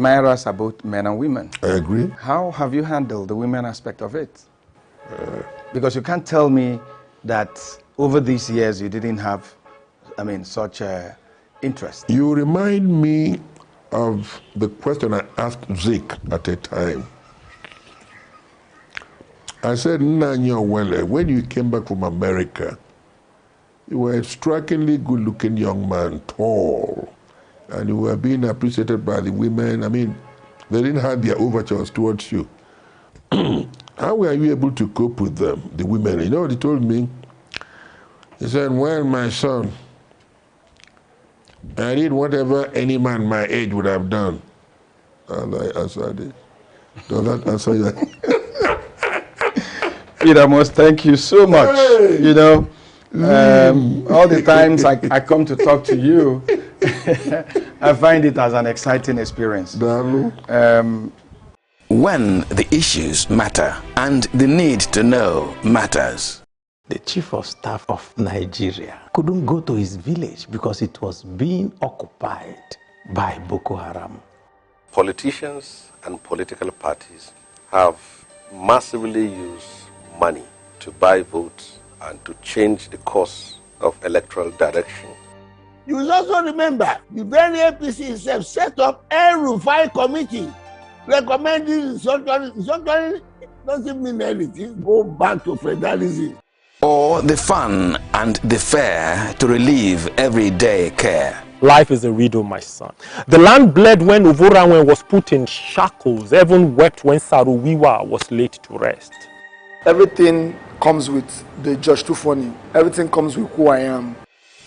admirers are both men and women. I agree. How have you handled the women aspect of it? Because you can't tell me that over these years you didn't have, such interest. You remind me of the question I asked Zeke at a time. I said, Nanyo Wele, when you came back from America, you were a strikingly good-looking young man, tall, and you were being appreciated by the women. They didn't have their overtures towards you. How were you able to cope with them, the women? You know what he told me? He said, well, my son, I did whatever any man my age would have done. And I answered it. Does that answer you? Peter, most thank you so much. Hey. You know, all the times I come to talk to you, I find it as an exciting experience. When the issues matter and the need to know matters. The chief of staff of Nigeria couldn't go to his village because it was being occupied by Boko Haram. Politicians and political parties have massively used money to buy votes and to change the course of electoral direction. You will also remember the very APC itself set up a Rufai committee recommending restructuring doesn't mean anything. Go back to federalism. Or the fun and the fair to relieve everyday care. Life is a riddle, my son. The land bled when Uvorawen was put in shackles. Heaven wept when Saruwiwa was laid to rest. Everything comes with the Judge Too Funny. Everything comes with who I am.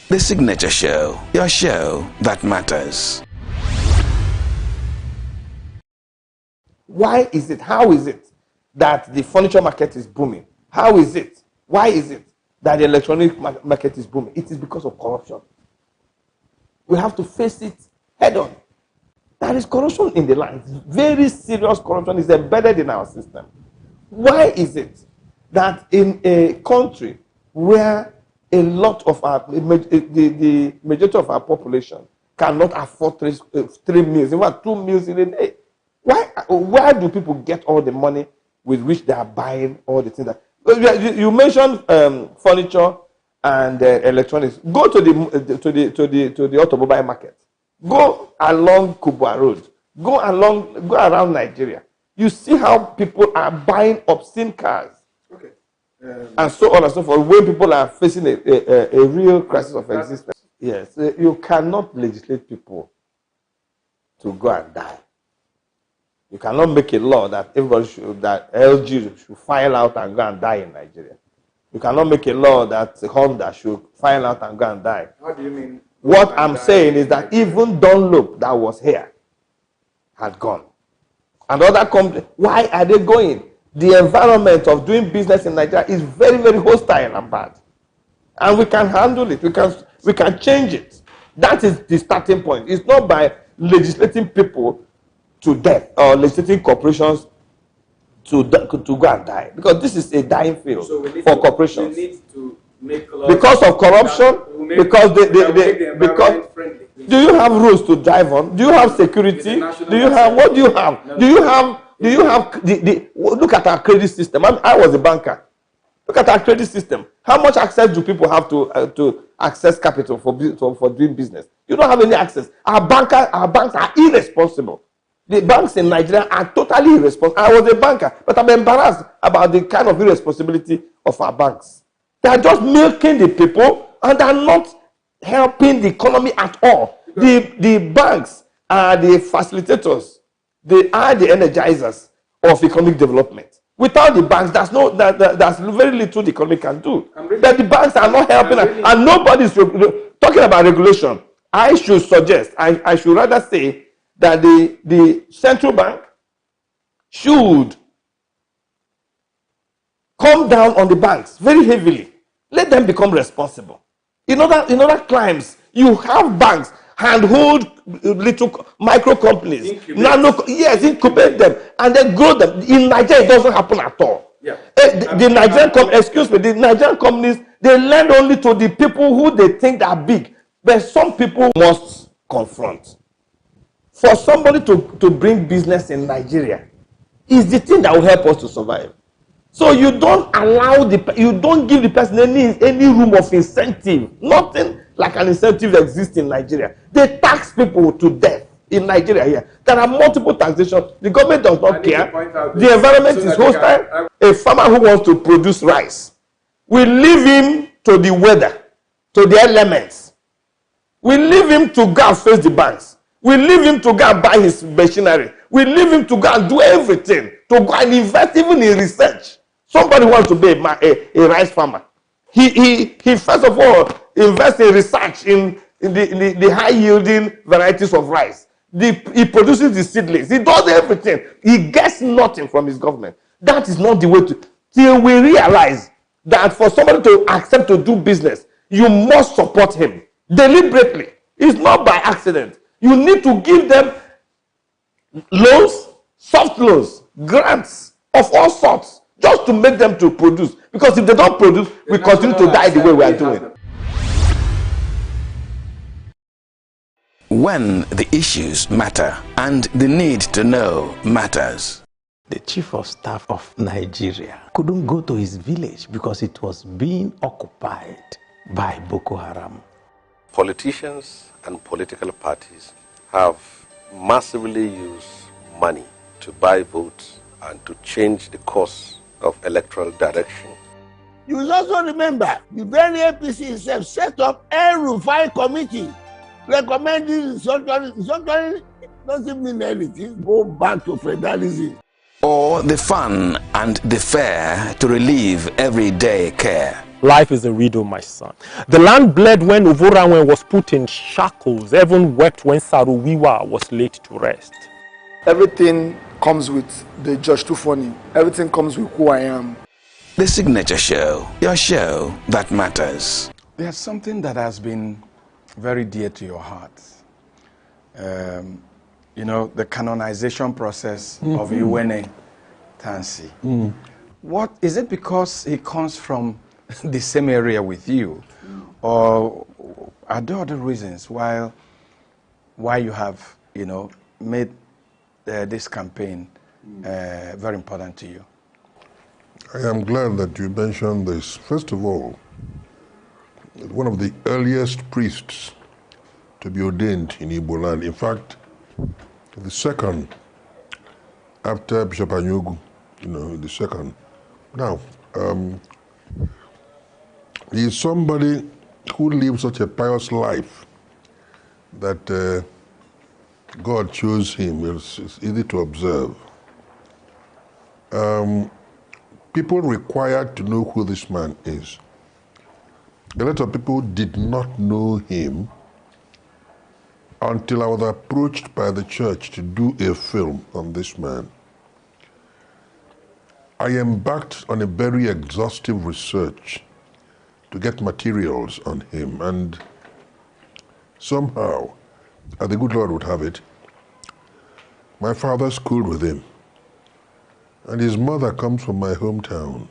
The Signature Show, your show that matters. Why is it, how is it that the furniture market is booming? How is it, why is it that the electronic market is booming? It is because of corruption. We have to face it head on. There is corruption in the land. Very serious corruption is embedded in our system. Why is it that in a country where a lot of our, the majority of our population cannot afford three meals, in fact 2 meals in a day? Where do people get all the money with which they are buying all the things that you mentioned? Furniture and electronics. Go to the automobile market. Go along Kubwa Road. Go around Nigeria. You see how people are buying obscene cars. Okay. And so on and so forth. When people are facing a real crisis of existence. Yes, you cannot legislate people to go and die. You cannot make a law that everybody that LG should file out and go and die in Nigeria. You cannot make a law that Honda should file out and go and die. How do you mean? What I'm saying is that even Dunlop that was here had gone. And other companies, why are they going? The environment of doing business in Nigeria is very, very hostile and bad. And we can handle it. We can change it. That is the starting point. It's not by legislating people to death or legislating corporations to go and die, because this is a dying field for corporations. We need to make laws because of corruption, because do you have rules to drive on? Do you have security? Do you have what do you have? No. Do you have look at our credit system. I was a banker. Look at our credit system. How much access do people have to access capital for doing business? You don't have any access. Our banks are irresponsible. The banks in Nigeria are totally irresponsible. I was a banker, but I'm embarrassed about the kind of irresponsibility of our banks. They are just milking the people and are not helping the economy at all. The banks are the facilitators. They are the energizers of economic development. Without the banks, there's very little the economy can do. But the banks are not helping, and nobody's talking about regulation. I should suggest, I should rather say that the central bank should come down on the banks very heavily. Let them become responsible. In other crimes, you have banks handhold little micro companies, incubate them, and then grow them. In Nigeria, it doesn't happen at all. Yeah. The Nigerian companies, they lend only to the people who they think are big, but some people must confront. for somebody to bring business in Nigeria is the thing that will help us to survive. So you don't allow you don't give the person any room of incentive. Nothing like an incentive exists in Nigeria. They tax people to death in Nigeria here. There are multiple taxations. The government does not care. The environment is hostile. A farmer who wants to produce rice, we leave him to the weather, to the elements. We leave him to go and face the banks. We leave him to go and buy his machinery. We leave him to go and do everything, to go and invest even in research. Somebody wants to be a rice farmer. He first of all invests in research in the high yielding varieties of rice. He produces the seedlings. He does everything. He gets nothing from his government. That is not the way to, till we realize that for somebody to accept to do business, you must support him deliberately. It's not by accident. You need to give them loans, soft loans, grants of all sorts, just to make them to produce. Because if they don't produce, we continue to die the way we are doing. When the issues matter and the need to know matters. The chief of staff of Nigeria couldn't go to his village because it was being occupied by Boko Haram. Politicians and political parties have massively used money to buy votes and to change the course of electoral direction. You will also remember the very APC itself set up El-Rufai committee recommending restructuring doesn't mean anything. Go back to federalism. Or the fun and the fair to relieve everyday care. Life is a riddle, my son. The land bled when Ovoranwen was put in shackles. Heaven wept when Saruwiwa was laid to rest. Everything comes with the Judge Tufoni. Everything comes with who I am. The Signature Show, your show that matters. There's something that has been very dear to your heart. You know, the canonization process of Iwene Tansi. What is it, because he comes from the same area with you, or are there other reasons why you have, you know, made this campaign very important to you? I am glad that you mentioned this. First of all, one of the earliest priests to be ordained in Igbo land, in fact, the second after Bishop ENUGU, you know, the second. Now, he is somebody who lives such a pious life that God chose him. It's easy to observe. People required to know who this man is. A lot of people did not know him until I was approached by the church to do a film on this man. I embarked on a very exhaustive research to get materials on him, and somehow, as the good Lord would have it, my father schooled with him, and his mother comes from my hometown.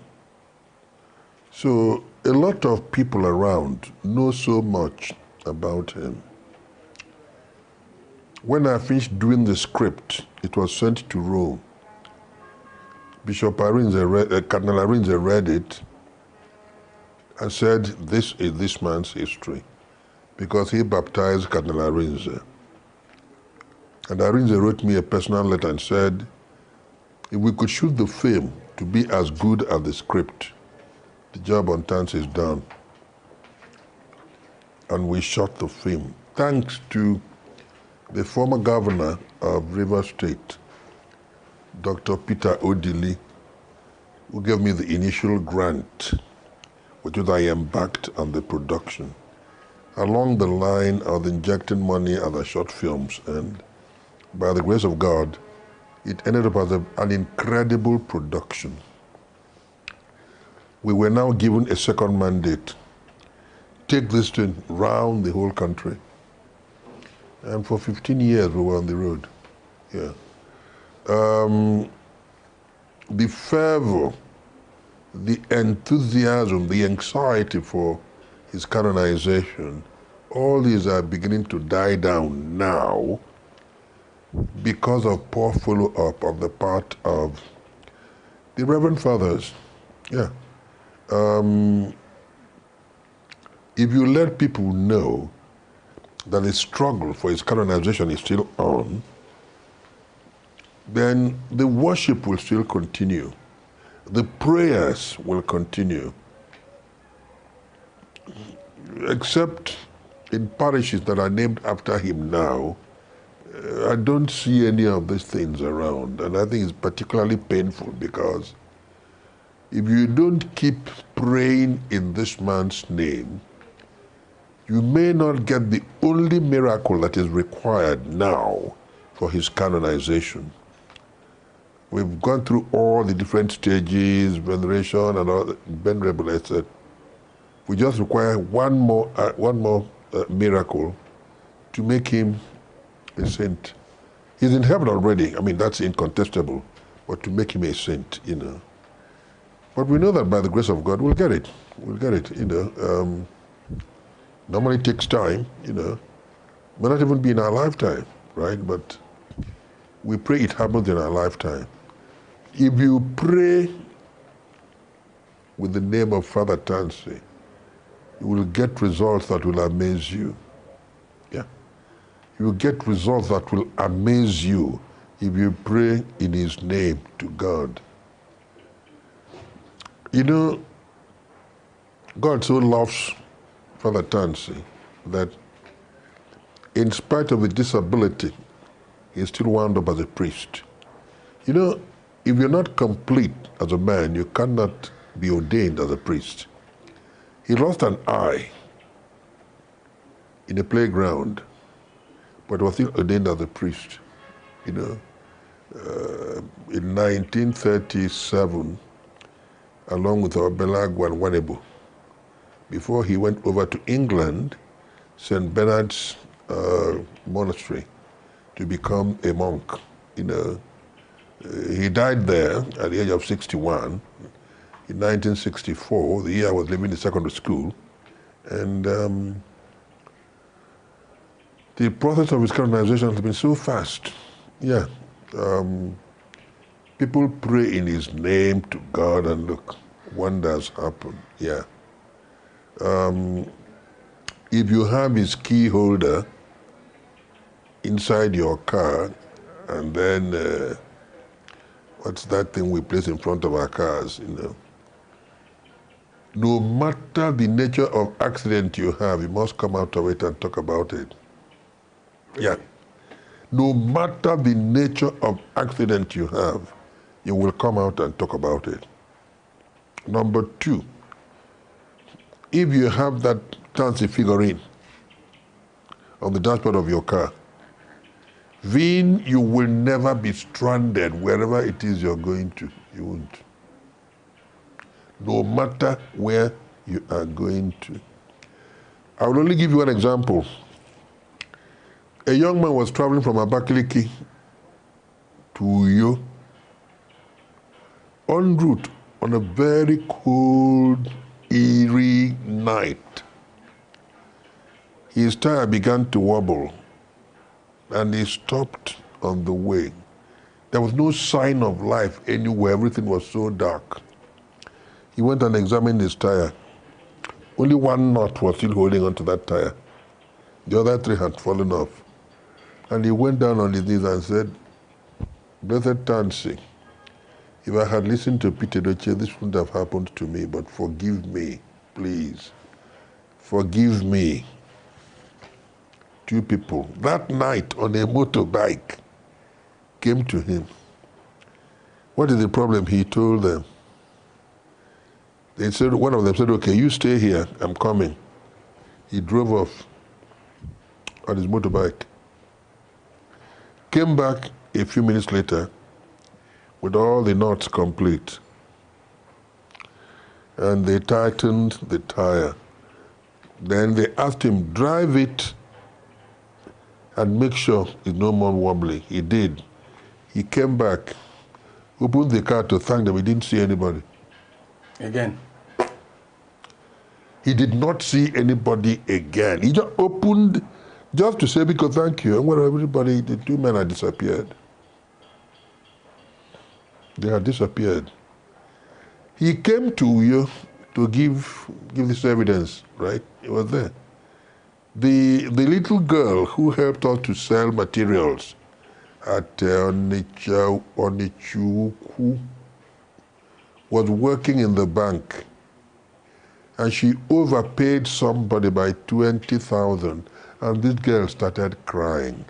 So a lot of people around know so much about him. When I finished doing the script, it was sent to Rome. Bishop Cardinal Arinze read it and said, this is this man's history, because he baptized Cardinal Arinze. And Arinze wrote me a personal letter and said, if we could shoot the film to be as good as the script, the job on Tansi is done. And we shot the film, thanks to the former governor of Rivers State, Dr. Peter Odili, who gave me the initial grant, which was I embarked on the production. Along the line, I was injecting money at the short films, and by the grace of God, it ended up as an incredible production. We were now given a second mandate. Take this thing round the whole country. And for 15 years, we were on the road. Yeah. The fervor, the enthusiasm, the anxiety for his canonization, all these are beginning to die down now. because of poor follow-up on the part of the Reverend Fathers. Yeah. If you let people know that the struggle for his canonization is still on, then the worship will still continue. The prayers will continue. Except in parishes that are named after him now, I don't see any of these things around. And I think it's particularly painful because if you don't keep praying in this man's name, you may not get the only miracle that is required now for his canonization. We've gone through all the different stages, veneration and all, venerable, etc. We just require one more miracle to make him a saint. He's in heaven already. I mean, that's incontestable. But to make him a saint, you know. But we know that by the grace of God, we'll get it. We'll get it, you know. Normally it takes time, you know. May not even be in our lifetime, right? But we pray it happens in our lifetime. If you pray with the name of Father Tansy, you will get results that will amaze you. Yeah. You will get results that will amaze you if you pray in his name to God. You know, God so loves Father Tansy that in spite of the disability, he still wound up as a priest. You know, if you're not complete as a man, you cannot be ordained as a priest. He lost an eye in a playground, but was still ordained as a priest. You know, in 1937, along with our Belagwa and Wanebo, before he went over to England, St. Bernard's monastery, to become a monk. You know, he died there at the age of 61 in 1964, the year I was leaving the secondary school. And the process of his canonization has been so fast. Yeah. People pray in his name to God and look, wonders happen. Yeah. If you have his key holder inside your car, and then what's that thing we place in front of our cars, you know? No matter the nature of accident you have, you must come out of it and talk about it. Yeah. No matter the nature of accident you have, you will come out and talk about it. Number two, if you have that Tansy figurine on the dashboard of your car, then you will never be stranded wherever it is you're going to. You won't. No matter where you are going to. I will only give you one example. A young man was traveling from Abakaliki to Uyo en route on a very cold, eerie night. His tire began to wobble and he stopped on the way. There was no sign of life anywhere. Everything was so dark. He went and examined his tire. Only one knot was still holding onto that tire. The other three had fallen off. And he went down on his knees and said, Blessed Tansy, if I had listened to Peter Doche, this wouldn't have happened to me, but forgive me, please. Forgive me. Two people, that night on a motorbike, came to him. What is the problem? He told them. They said, one of them said, okay, you stay here, I'm coming. He drove off on his motorbike. Came back a few minutes later with all the knots complete. And they tightened the tire. Then they asked him, drive it and make sure it's no more wobbly. He did. He came back, opened the car to thank them. He didn't see anybody. Again? He did not see anybody again. He just opened Just to say, because thank you, and when everybody, the two men had disappeared. They had disappeared. He came to you to give this evidence, right? He was there. The little girl who helped us to sell materials at Onichuku was working in the bank, and she overpaid somebody by 20,000, and this girl started crying.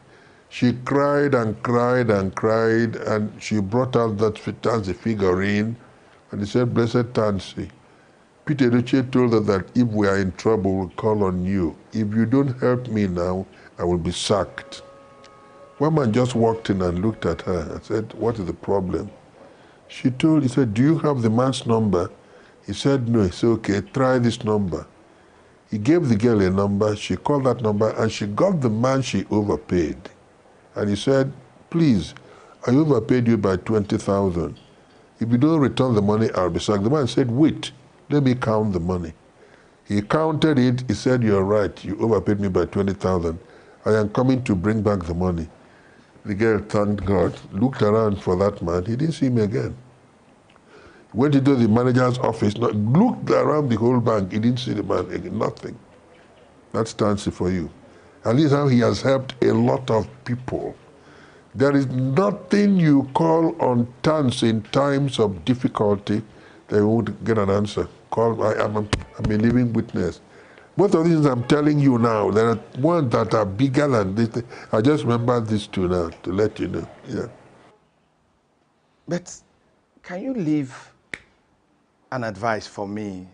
She cried and cried and cried, and she brought out that Tansy figurine, and he said, "Blessed Tansy, Peter Edochie told us that if we are in trouble, we'll call on you. If you don't help me now, I will be sacked." One man just walked in and looked at her and said, "What is the problem?" He said, "Do you have the man's number?" He said, "No." He said, "Okay, try this number." He gave the girl a number, she called that number, and she got the man she overpaid. And he said, "Please, I overpaid you by 20,000. If you don't return the money, I'll be sacked." The man said, "Wait, let me count the money." He counted it. He said, "You're right, you overpaid me by 20,000. I am coming to bring back the money." The girl thanked God, looked around for that man. He didn't see him again. Went into the manager's office, looked around the whole bank. He didn't see the man again, nothing. That's Tansy for you. And this is how he has helped a lot of people. There is nothing you call on Tansy in times of difficulty that you won't get an answer. I'm a living witness. Most of the things I'm telling you now, there are ones that are bigger than this. I just remember these two now to let you know. Yeah. But can you leave an advice for me,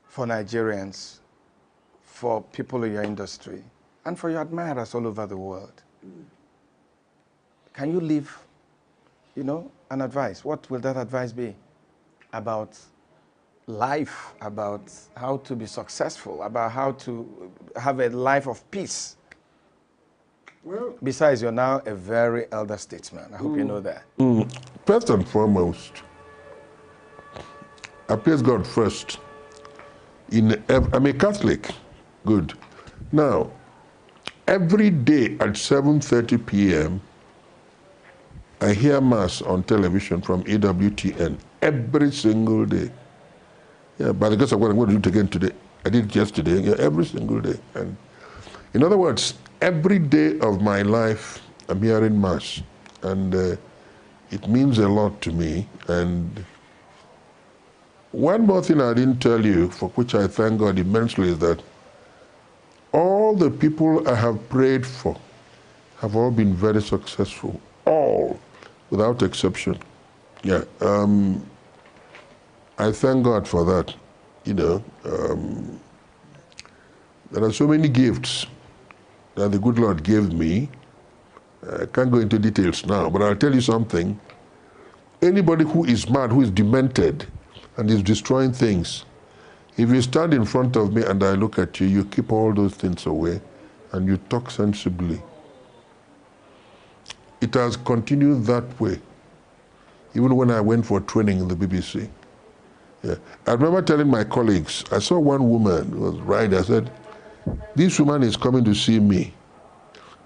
for Nigerians, for people in your industry, and for your admirers all over the world? Can you leave, an advice? What will that advice be about life, about how to be successful, about how to have a life of peace? Well, besides, you're now a very elder statesman. I hope you know that. First and foremost, I place God first. I'm a Catholic. Good. Now, every day at 7:30 p.m., I hear Mass on television from EWTN. Every single day. Yeah, by the grace of God, I'm going to do it again today. I did it yesterday. Yeah, every single day. And in other words, every day of my life, I'm hearing Mass. And it means a lot to me. And one more thing I didn't tell you, for which I thank God immensely, is that all the people I have prayed for have all been very successful. All, without exception. Yeah. I thank God for that. There are so many gifts that the good Lord gave me. I can't go into details now, but I'll tell you something. Anybody who is mad, who is demented, and is destroying things, if you stand in front of me and I look at you, you keep all those things away and you talk sensibly. It has continued that way, even when I went for training in the BBC. Yeah. I remember telling my colleagues, I saw one woman who was right. I said, "This woman is coming to see me.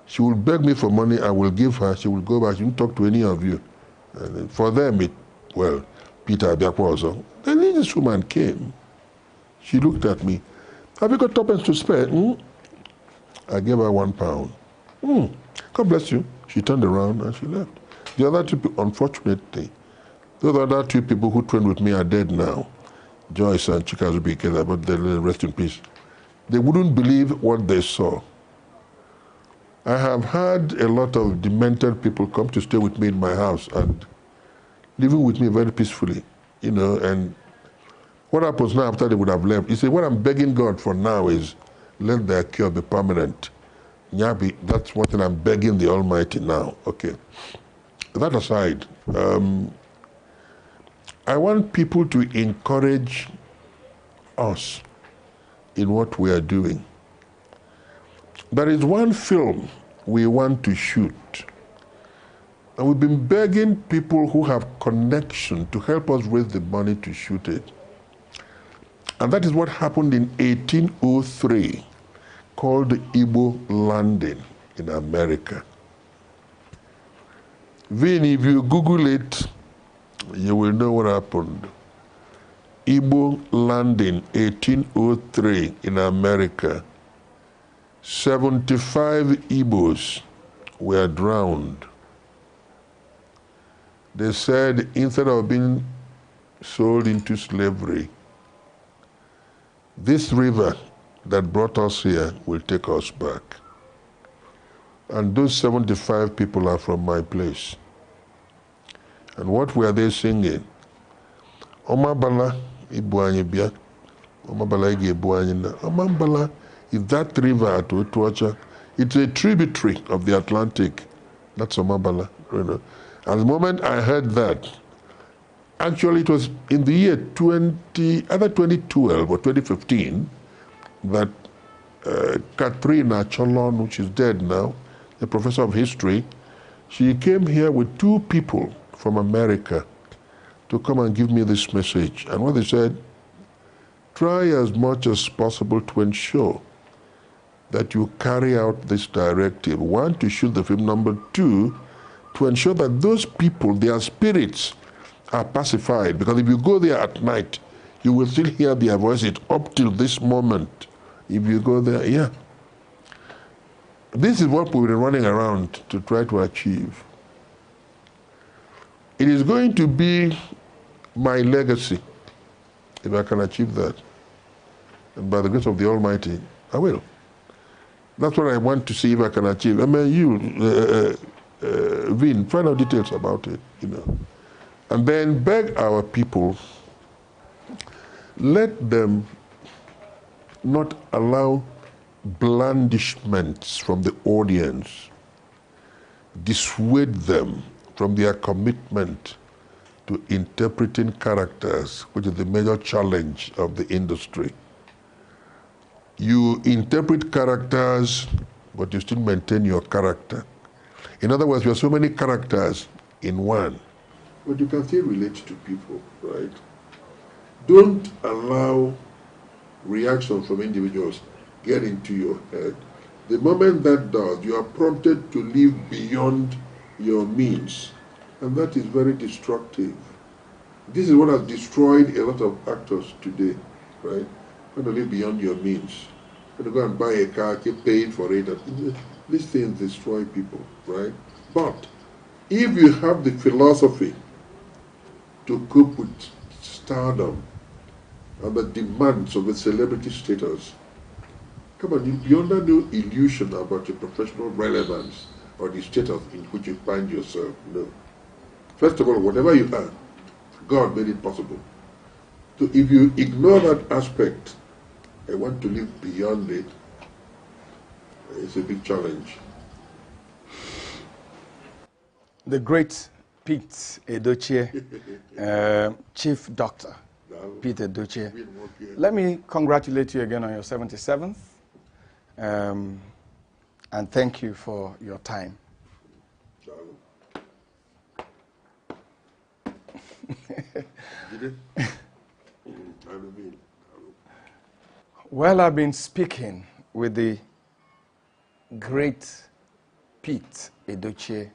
She will beg me for money, I will give her, she will go back, she won't talk to any of you." And for them, Peter Abiakwa. Then this woman came. She looked at me. "Have you got tuppence to spare?" I gave her £1. "God bless you." She turned around and she left. The other two people, unfortunately, those other two people who trained with me are dead now. Joyce and Chika Zubikeza, but they rest in peace. They wouldn't believe what they saw. I have had a lot of demented people come to stay with me in my house and living with me very peacefully, and what happens now after they would have left? You see, what I'm begging God for now is let their cure be permanent. Nyabi, that's what I'm begging the Almighty now. Okay. That aside, I want people to encourage us in what we are doing. There is one film we want to shoot, and we've been begging people who have connection to help us raise the money to shoot it. And that is what happened in 1803, called the Igbo landing in America. Vin, if you Google it, you will know what happened. Igbo landing 1803 in America. 75 Igbos were drowned. They said instead of being sold into slavery, this river that brought us here will take us back. And those 75 people are from my place. And what were they singing? Omabala Ibuanyi Bia. Omabala Ige Ibuanyi na. Omabala is that river at Otuacha. It's a tributary of the Atlantic. That's Omabala. You know. At the moment I heard that, actually it was in the year 2012 or 2015 that Katrina Cholon, which is dead now, a professor of history, she came here with 2 people from America to come and give me this message. And what they said, try as much as possible to ensure that you carry out this directive. 1, to shoot the film. Number 2, to ensure that those people, their spirits, are pacified. Because if you go there at night, you will still hear their voices up till this moment. If you go there, yeah. This is what we've been running around to try to achieve. It is going to be my legacy if I can achieve that. And by the grace of the Almighty, I will. That's what I want to see if I can achieve. I mean, you, Vin, find out details about it, you know. And then beg our people, let them not allow blandishments from the audience dissuade them from their commitment to interpreting characters, which is the major challenge of the industry. You interpret characters, but you still maintain your character. In other words, you have so many characters in one, but you can still relate to people, right? Don't allow reactions from individuals get into your head. The moment that does, you are prompted to live beyond your means, and that is very destructive. This is what has destroyed a lot of actors today, right? You want to live beyond your means. You want to go and buy a car, keep paying for it. These things destroy people, right? But if you have the philosophy to cope with stardom and the demands of the celebrity status, come on, you'll be under no illusion about your professional relevance or the status in which you find yourself. No. First of all, whatever you are, God made it possible. So if you ignore that aspect, I want to live beyond it, it's a big challenge. The great Pete Edochie, Chief Doctor Pete Edochie. Let me congratulate you again on your 77th, and thank you for your time. Well, I've been speaking with the great Pete Edochie,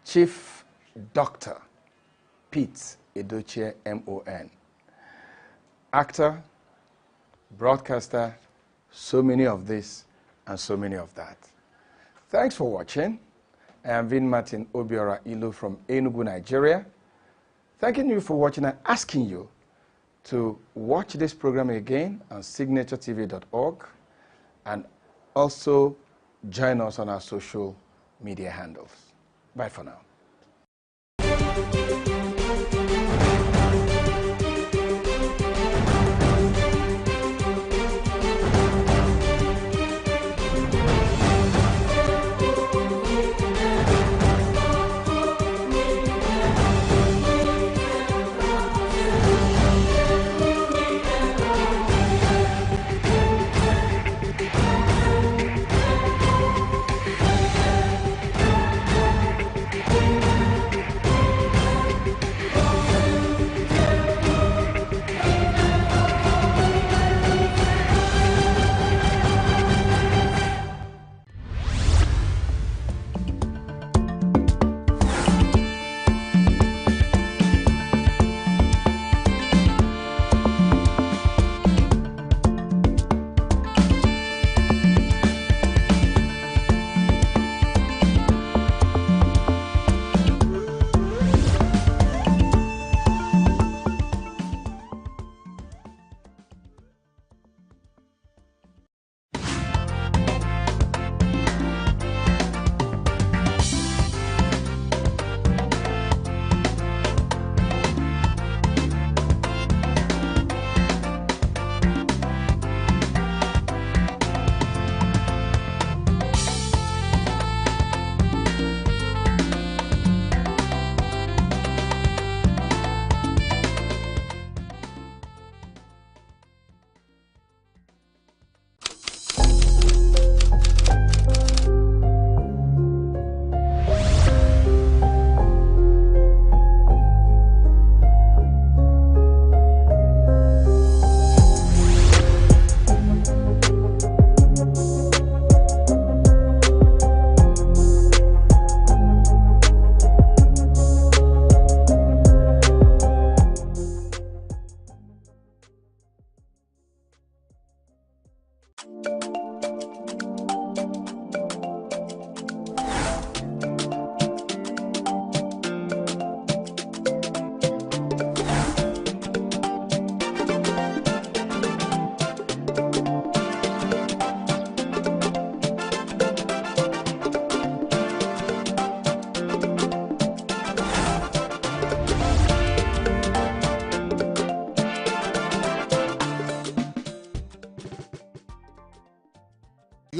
Chief Doctor Pete Edochie, M.O.N. Actor, broadcaster, so many of this and so many of that. Thanks for watching. I am Vin Martin Obiora Ilu from ENUGU, Nigeria. Thanking you for watching and asking you to watch this program again on signaturetv.org and also join us on our social media handles. Bye for now.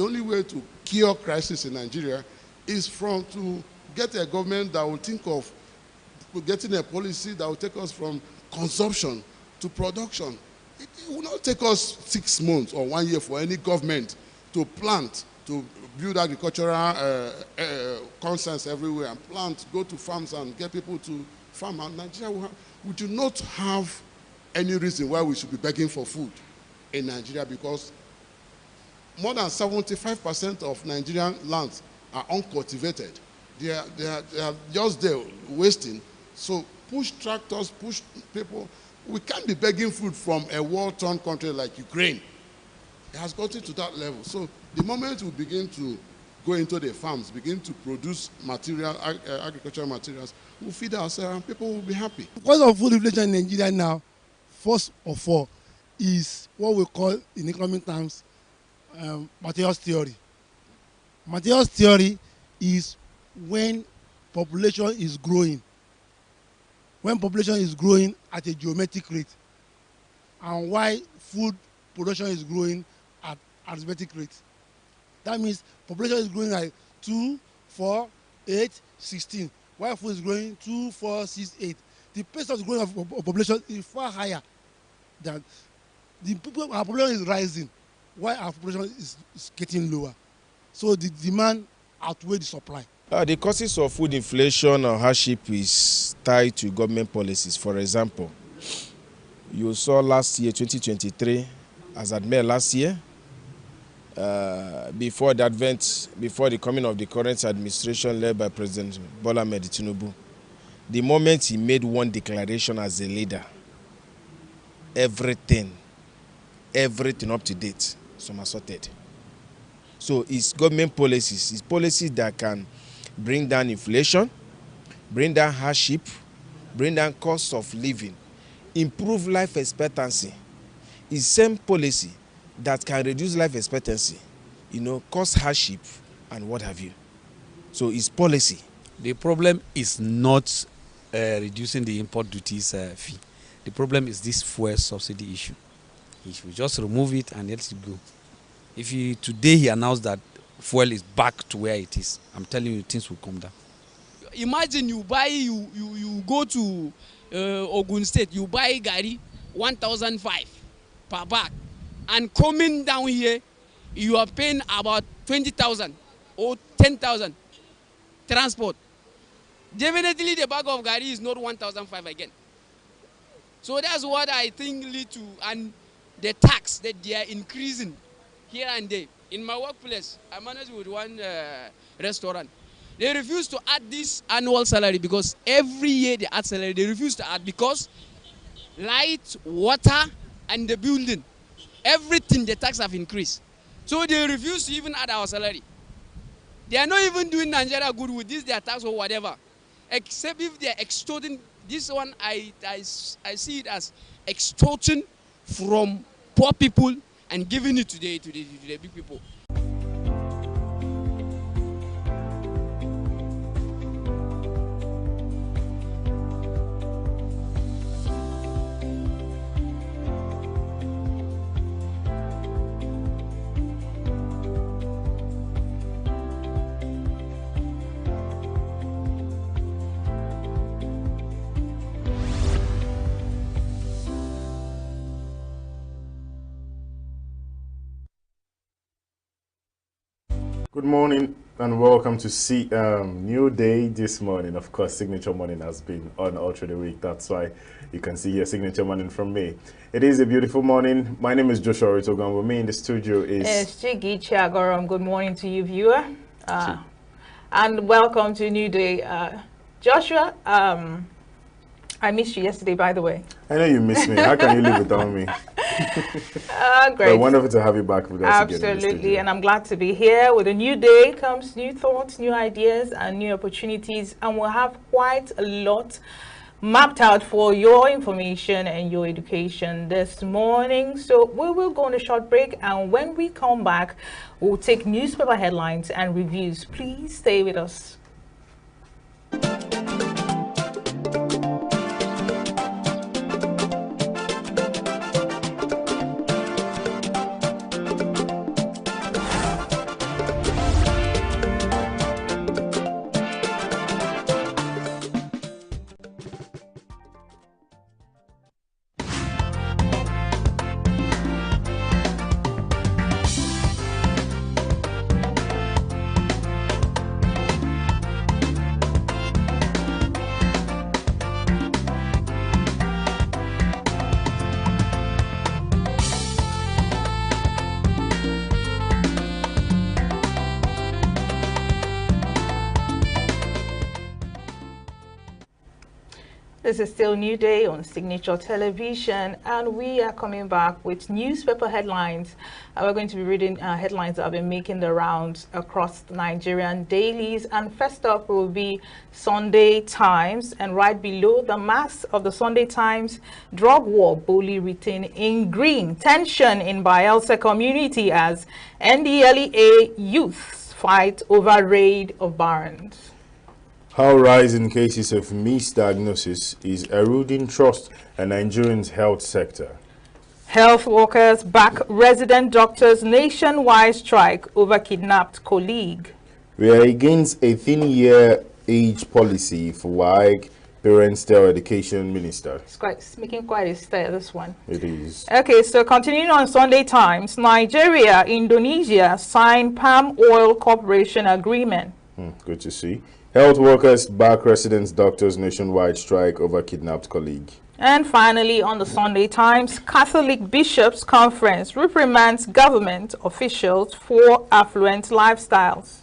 only way to cure crisis in Nigeria is to get a government that will think of getting a policy that will take us from consumption to production. It will not take us 6 months or 1 year for any government to plant, to build agricultural concerns everywhere and plant, go to farms and get people to farm. And Nigeria, we do not have any reason why we should be begging for food in Nigeria, because more than 75% of Nigerian lands are uncultivated. They are just there wasting. So push tractors, push people. We can't be begging food from a war-torn country like Ukraine. It has gotten to that level. So the moment we begin to go into the farms, begin to produce material, agricultural materials, we'll feed ourselves and people will be happy. Because of food inflation in Nigeria now, first of all, is what we call in economic terms materials theory. Materials theory is when population is growing. When population is growing at a geometric rate, and why food production is growing at arithmetic rate. That means population is growing at 2, 4, 8, 16. While food is growing 2, 4, 6, 8. The pace of the growth of population is far higher than our population is rising, while our population is getting lower. So the demand outweighs the supply. The causes of food inflation or hardship is tied to government policies. For example, you saw last year, 2023, as at May last year, before the coming of the current administration led by President Bola Ahmed Tinubu, the moment he made one declaration as a leader, everything up to date, somersaulted. So it's government policies, it's policies that can bring down inflation, bring down hardship, bring down cost of living, improve life expectancy. It's same policy that can reduce life expectancy, cause hardship and what have you. So it's policy. The problem is not reducing the import duties fee. The problem is this fuel subsidy issue. He should just remove it and let it go. Today he announced that fuel is back to where it is, I'm telling you, things will come down. Imagine you go to Ogun State, you buy gari 1,005 per bag, and coming down here, you are paying about 20,000 or 10,000 transport. Definitely the bag of gari is not 1,005 again. So that's what I think lead to, and the tax that they are increasing here and there. In my workplace, I manage with one restaurant. They refuse to add this annual salary because every year they add salary. They refuse to add because light, water, and the building, everything, the tax have increased. So they refuse to even add our salary. They are not even doing Nigeria good with this, their tax or whatever. Except if they are extorting. This one, I see it as extortion from poor people and giving it to the big people. Good morning and welcome to New Day this morning. Of course, Signature Morning has been on all through the week. That's why you can see here Signature Morning from me. It is a beautiful morning. My name is Joshua Ritogan. With me in the studio is... Chigi Chiagorom. Good morning to you, viewer. And welcome to New Day. Joshua, I missed you yesterday, by the way. I know you missed me. How can you live without me? Great. But wonderful to have you back with us again. Absolutely, and I'm glad to be here. With a new day comes new thoughts, new ideas, and new opportunities, and we'll have quite a lot mapped out for your information and your education this morning. So we will go on a short break, and when we come back, we'll take newspaper headlines and reviews. Please stay with us. This is still New Day on Signature Television, and we are coming back with newspaper headlines. We're going to be reading headlines that have been making the rounds across the Nigerian dailies. And first up will be Sunday Times, and right below the mass of the Sunday Times, drug war boldly written in green. Tension in Bayelsa community as NDLEA youths fight over raid of barns. How rising cases of misdiagnosis is eroding trust in Nigerians' health sector. Health workers back resident doctors' nationwide strike over kidnapped colleague. We are against a 10-year age policy for WAEC, Parents Tell Education Minister. It's making quite a stir, this one. It is. Okay, so continuing on Sunday Times, Nigeria, Indonesia sign Palm Oil Corporation agreement. Good to see. Health workers back residents doctors nationwide strike over kidnapped colleague. And finally, on the Sunday Times, Catholic Bishops Conference reprimands government officials for affluent lifestyles.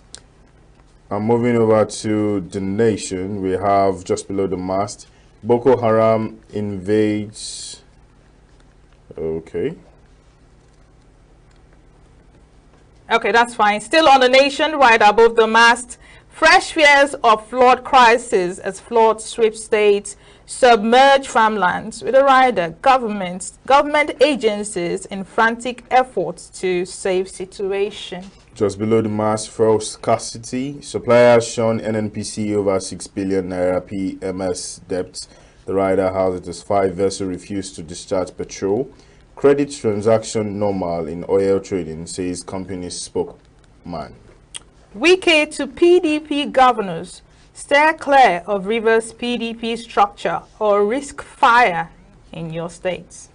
And moving over to The Nation, we have just below the mast, Boko Haram invades. Okay, that's fine. Still on The Nation, right above the mast, fresh fears of flood crisis as flood sweep states, submerge farmlands with a rider. Government agencies in frantic efforts to save situation. just below the mast, fuel scarcity. Suppliers shun NNPC over 6 billion naira PMS debts. The rider has it as 5 vessels refused to discharge petrol. Credit transaction normal in oil trading, says company spokesman. Wike to PDP governors, steer clear of Rivers PDP structure or risk fire in your states.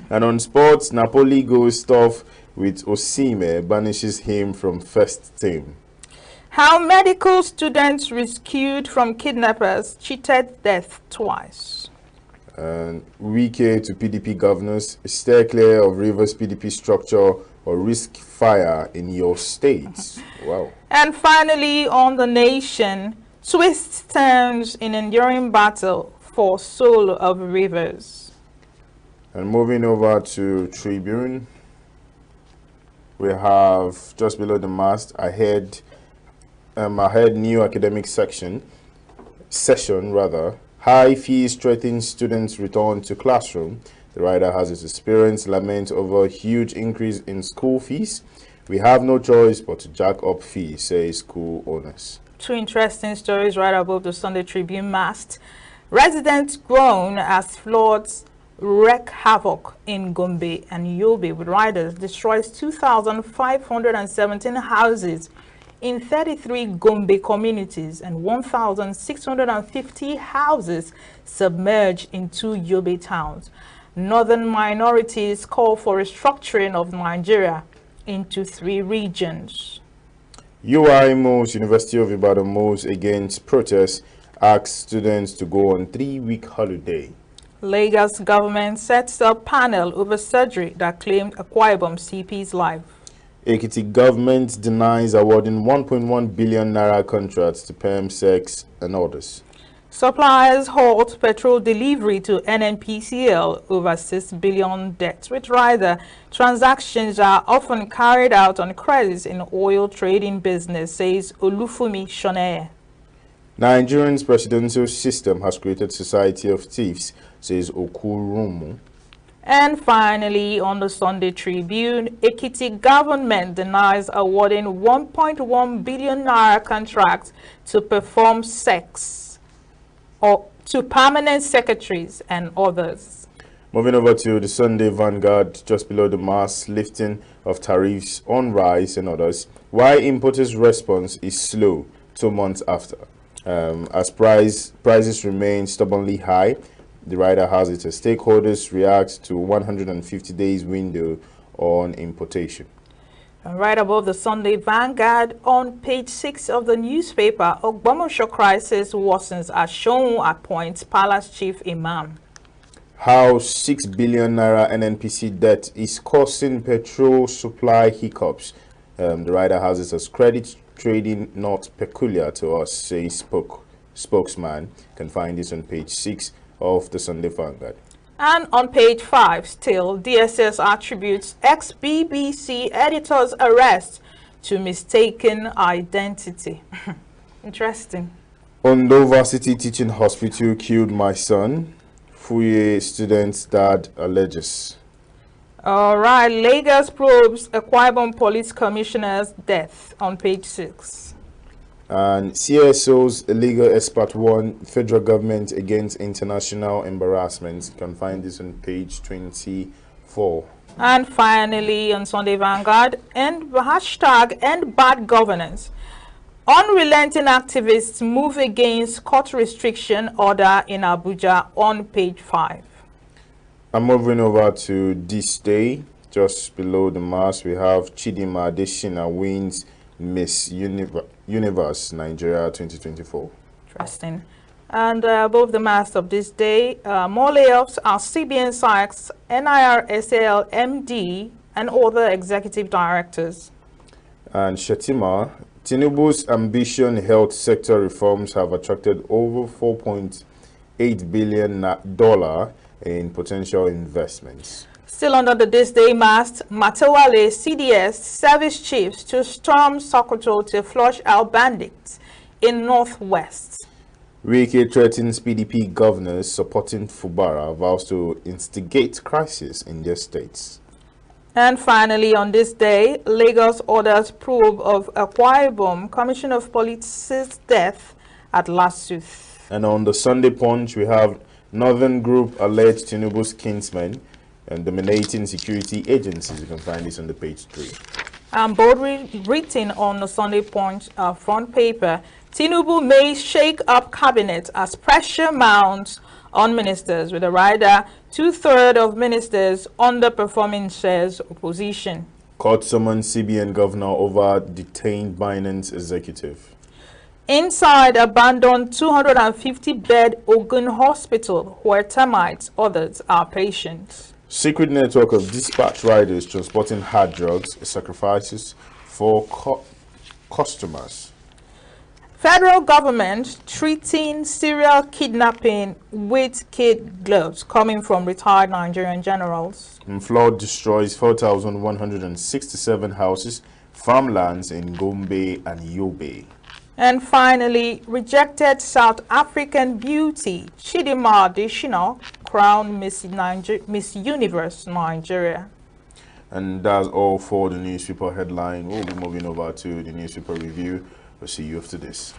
And on sports, Napoli goes tough with Osimhen, banishes him from first team. How medical students rescued from kidnappers cheated death twice. And Wike to PDP governors, steer clear of Rivers PDP structure or risk fire in your states. Wow. And finally, on The Nation, twist turns in enduring battle for soul of Rivers. And moving over to Tribune, we have just below the mast ahead new academic session. High fees threaten students return to classroom. The writer has his experience lament over huge increase in school fees. We have no choice but to jack up fees, say school owners. Two interesting stories right above the Sunday Tribune mast. Residents groan as floods wreak havoc in Gombe and Yobe, with riders destroys 2,517 houses in 33 Gombe communities and 1,650 houses submerged in 2 Yobe towns. Northern minorities call for restructuring of Nigeria into 3 regions. UI moves, University of Ibadan moves against protests, asks students to go on 3-week holiday. Lagos government sets up panel over surgery that claimed Akwa Ibom CP's life. Ekiti government denies awarding 1.1 billion naira contracts to PMSEX and others. Suppliers halt petrol delivery to NNPCL over 6 billion debt, which rather transactions are often carried out on credits in oil trading business, says Olufumi Shoneye. Nigerian's presidential system has created society of thieves, says Okurumu. And finally, on the Sunday Tribune, Ekiti government denies awarding 1.1 billion naira contracts to perform sex or to permanent secretaries and others. Moving over to the Sunday Vanguard, just below the mast, lifting of tariffs on rice and others. Why importers' response is slow 2 months after. As prices remain stubbornly high, the writer has it as stakeholders react to 150 days window on importation. And right above the Sunday Vanguard, on page 6 of the newspaper, Ogbomosho crisis worsens as Shoun appoints Palace Chief Imam. How 6 billion naira NNPC debt is causing petrol supply hiccups. The writer has it as credit trading not peculiar to us, says spokesman. You can find this on page 6 of the Sunday Vanguard. And on page 5, still, DSS attributes ex-BBC editor's arrest to mistaken identity. Interesting. Ondo Varsity Teaching Hospital killed my son. Fuye student's dad alleges. All right, Lagos probes Akwa Ibom Police Commissioner's death on page 6. And CSO's legal expert warned federal government against international embarrassment. You can find this on page 24. And finally, on Sunday Vanguard, and hashtag end bad governance. Unrelenting activists move against court restriction order in Abuja on page 5. I'm moving over to this day. Just below the mass, we have Chidima Adesina wins Miss Universe Nigeria 2024. Interesting. And above the mast of this day, more layoffs are CBN SACS, NIRSL MD, and other executive directors. And Shetima, Tinubu's ambition health sector reforms have attracted over $4.8 billion in potential investments. Still under the This Day mast, Matewale CDS service chiefs to storm Sokoto to flush out bandits in Northwest. Wike threatens PDP governors supporting Fubara, vows to instigate crisis in their states. And finally, on this day, Lagos orders probe of Akwa Ibom Commission of Police's death at Lasuth. And on the Sunday Punch, we have Northern Group alleged Tinubu's kinsmen and dominating security agencies. You can find this on the page 3. And boldly written on the Sunday Punch front paper, Tinubu may shake up cabinet as pressure mounts on ministers, with a rider 2/3 of ministers underperforming, says opposition. Court summons CBN governor over detained Binance executive. Inside abandoned 250-bed Ogun hospital where termites, others are patients. Secret network of dispatch riders transporting hard drugs, sacrifices for customers. Federal government treating serial kidnapping with kid gloves coming from retired Nigerian generals. And flood destroys 4,167 houses, farmlands in Gombe and Yobe. And finally, rejected South African beauty Chidima Adesina crowned Miss Universe Nigeria. And that's all for the newspaper headline. We'll be moving over to the newspaper review. We'll see you after this.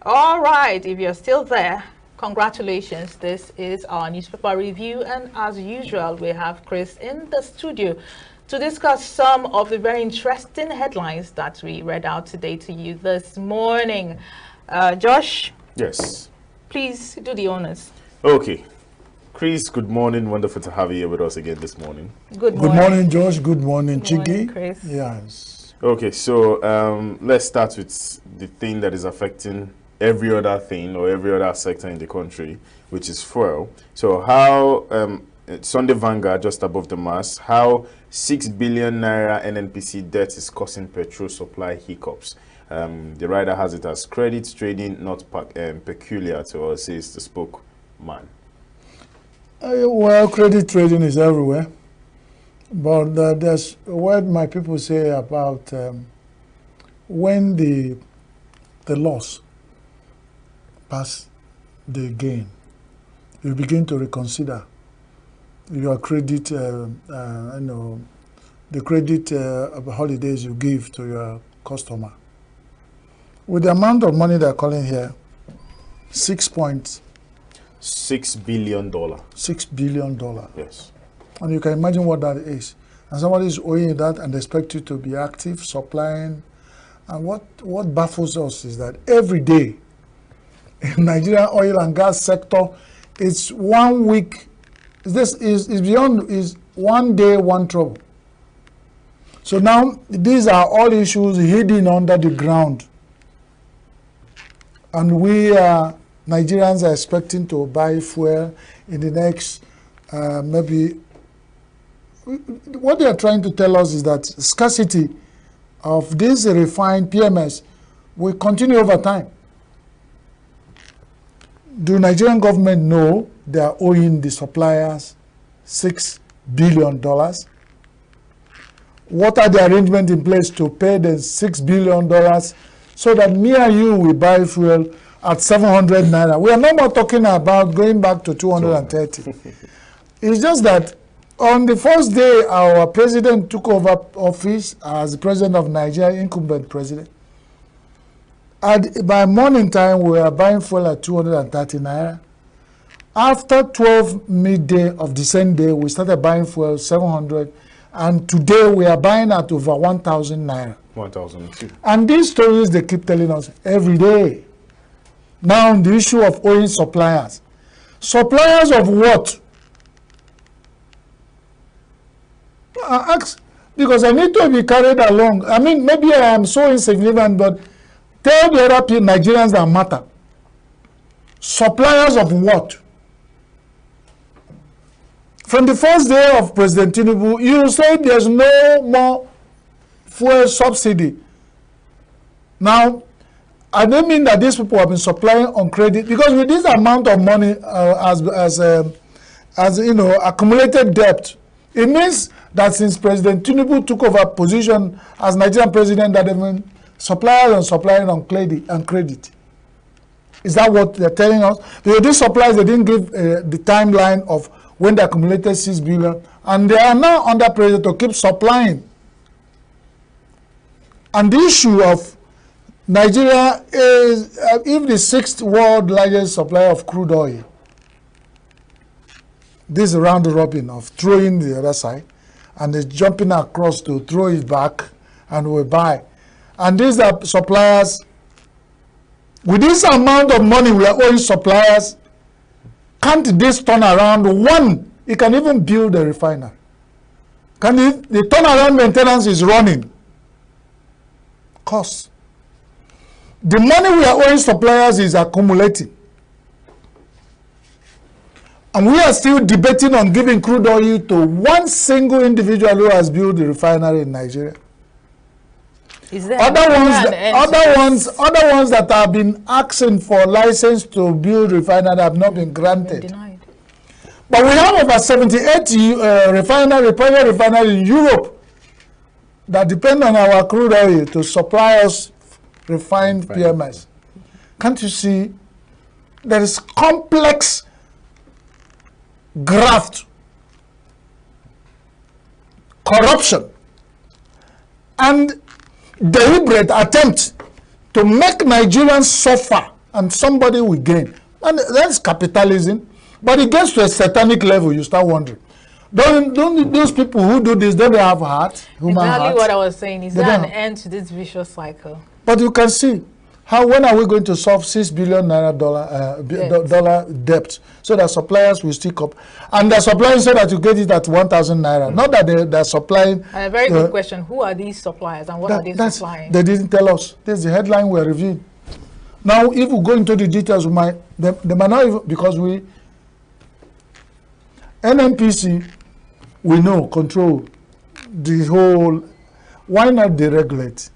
All right, if you're still there, congratulations. This is our newspaper review, and as usual, we have Chris in the studio to discuss some of the very interesting headlines that we read out today to you this morning. Josh? Yes. Please do the honors. Okay. Chris, good morning. Wonderful to have you here with us again this morning. Good morning. Good morning, Josh. Good morning, Chigi. Morning, Chris. Yes. Okay, so let's start with the thing that is affecting every other thing or every other sector in the country, which is fuel. So how, Sunday Vanguard, just above the mass, how 6 billion naira NNPC debt is causing petrol supply hiccups. The writer has it as credit trading not peculiar to us, says the spokesman. Well, credit trading is everywhere. But there's what my people say about when the loss pass the gain, you begin to reconsider your credit, the credit holidays you give to your customer. With the amount of money they're calling here, $6 billion. $6 billion. Yes. And you can imagine what that is. And somebody is owing you that and they expect you to be active, supplying. And what baffles us is that every day in Nigerian oil and gas sector, it's 1 week. This is beyond, is 1 day, one trouble. So now these are all issues hidden under the ground. And we Nigerians are expecting to buy fuel in the next maybe. What they are trying to tell us is that scarcity of this refined PMS will continue over time. Do Nigerian government know they are owing the suppliers $6 billion? What are the arrangements in place to pay them $6 billion so that me and you will buy fuel at 700 naira? We are no more talking about going back to 230. It's just that on the first day our president took over office as the president of Nigeria, incumbent president, by morning time we were buying fuel at 230 naira. After 12 midday of the same day, we started buying fuel 700, and today we are buying at over 1,000 naira. 1,002. And these stories they keep telling us every day. Now the issue of owing suppliers. Suppliers of what? I ask, because I need to be carried along. I mean, maybe I am so insignificant, but tell the other Nigerians that matter. Suppliers of what? From the first day of President Tinubu, you say there's no more fuel subsidy. Now, I don't mean that these people have been supplying on credit, because with this amount of money as you know, accumulated debt, it means that since President Tinubu took over position as Nigerian president, that they've been suppliers and supplying on credit. Is that what they're telling us? Because these suppliers, they didn't give the timeline of when they accumulated 6 billion, and they are now under pressure to keep supplying. And the issue of Nigeria is, if the 6th world largest supplier of crude oil, this round robin of throwing the other side, and they're jumping across to throw it back, and we buy. And these are suppliers. With this amount of money we are owing suppliers, can't this turn around? One, it can even build a refinery. Can it, the turnaround maintenance is running. Cost. The money we are owing suppliers is accumulating. And we are still debating on giving crude oil to one single individual who has built the refinery in Nigeria. Other ones that have been asking for license to build refinery have not been granted. But we have over 78 private refineries in Europe that depend on our crude oil to supply us refined PMS. Can't you see? There is complex graft, corruption, and deliberate attempt to make Nigerians suffer, and somebody will gain. And that's capitalism. But it gets to a satanic level, you start wondering. Don't those people who do this, don't they have heart? Exactly what I was saying. Is there an end to this vicious cycle? But you can see how, when are we going to solve $6 billion dollar debt so that suppliers will stick up? And they're supplying so that you get it at 1,000 naira. Not that they're supplying. A very good question. Who are these suppliers and what are they supplying? They didn't tell us. This is the headline we're reviewing. Now, if we go into the details, they might not even, because NNPC, we know, control the whole. Why not deregulate?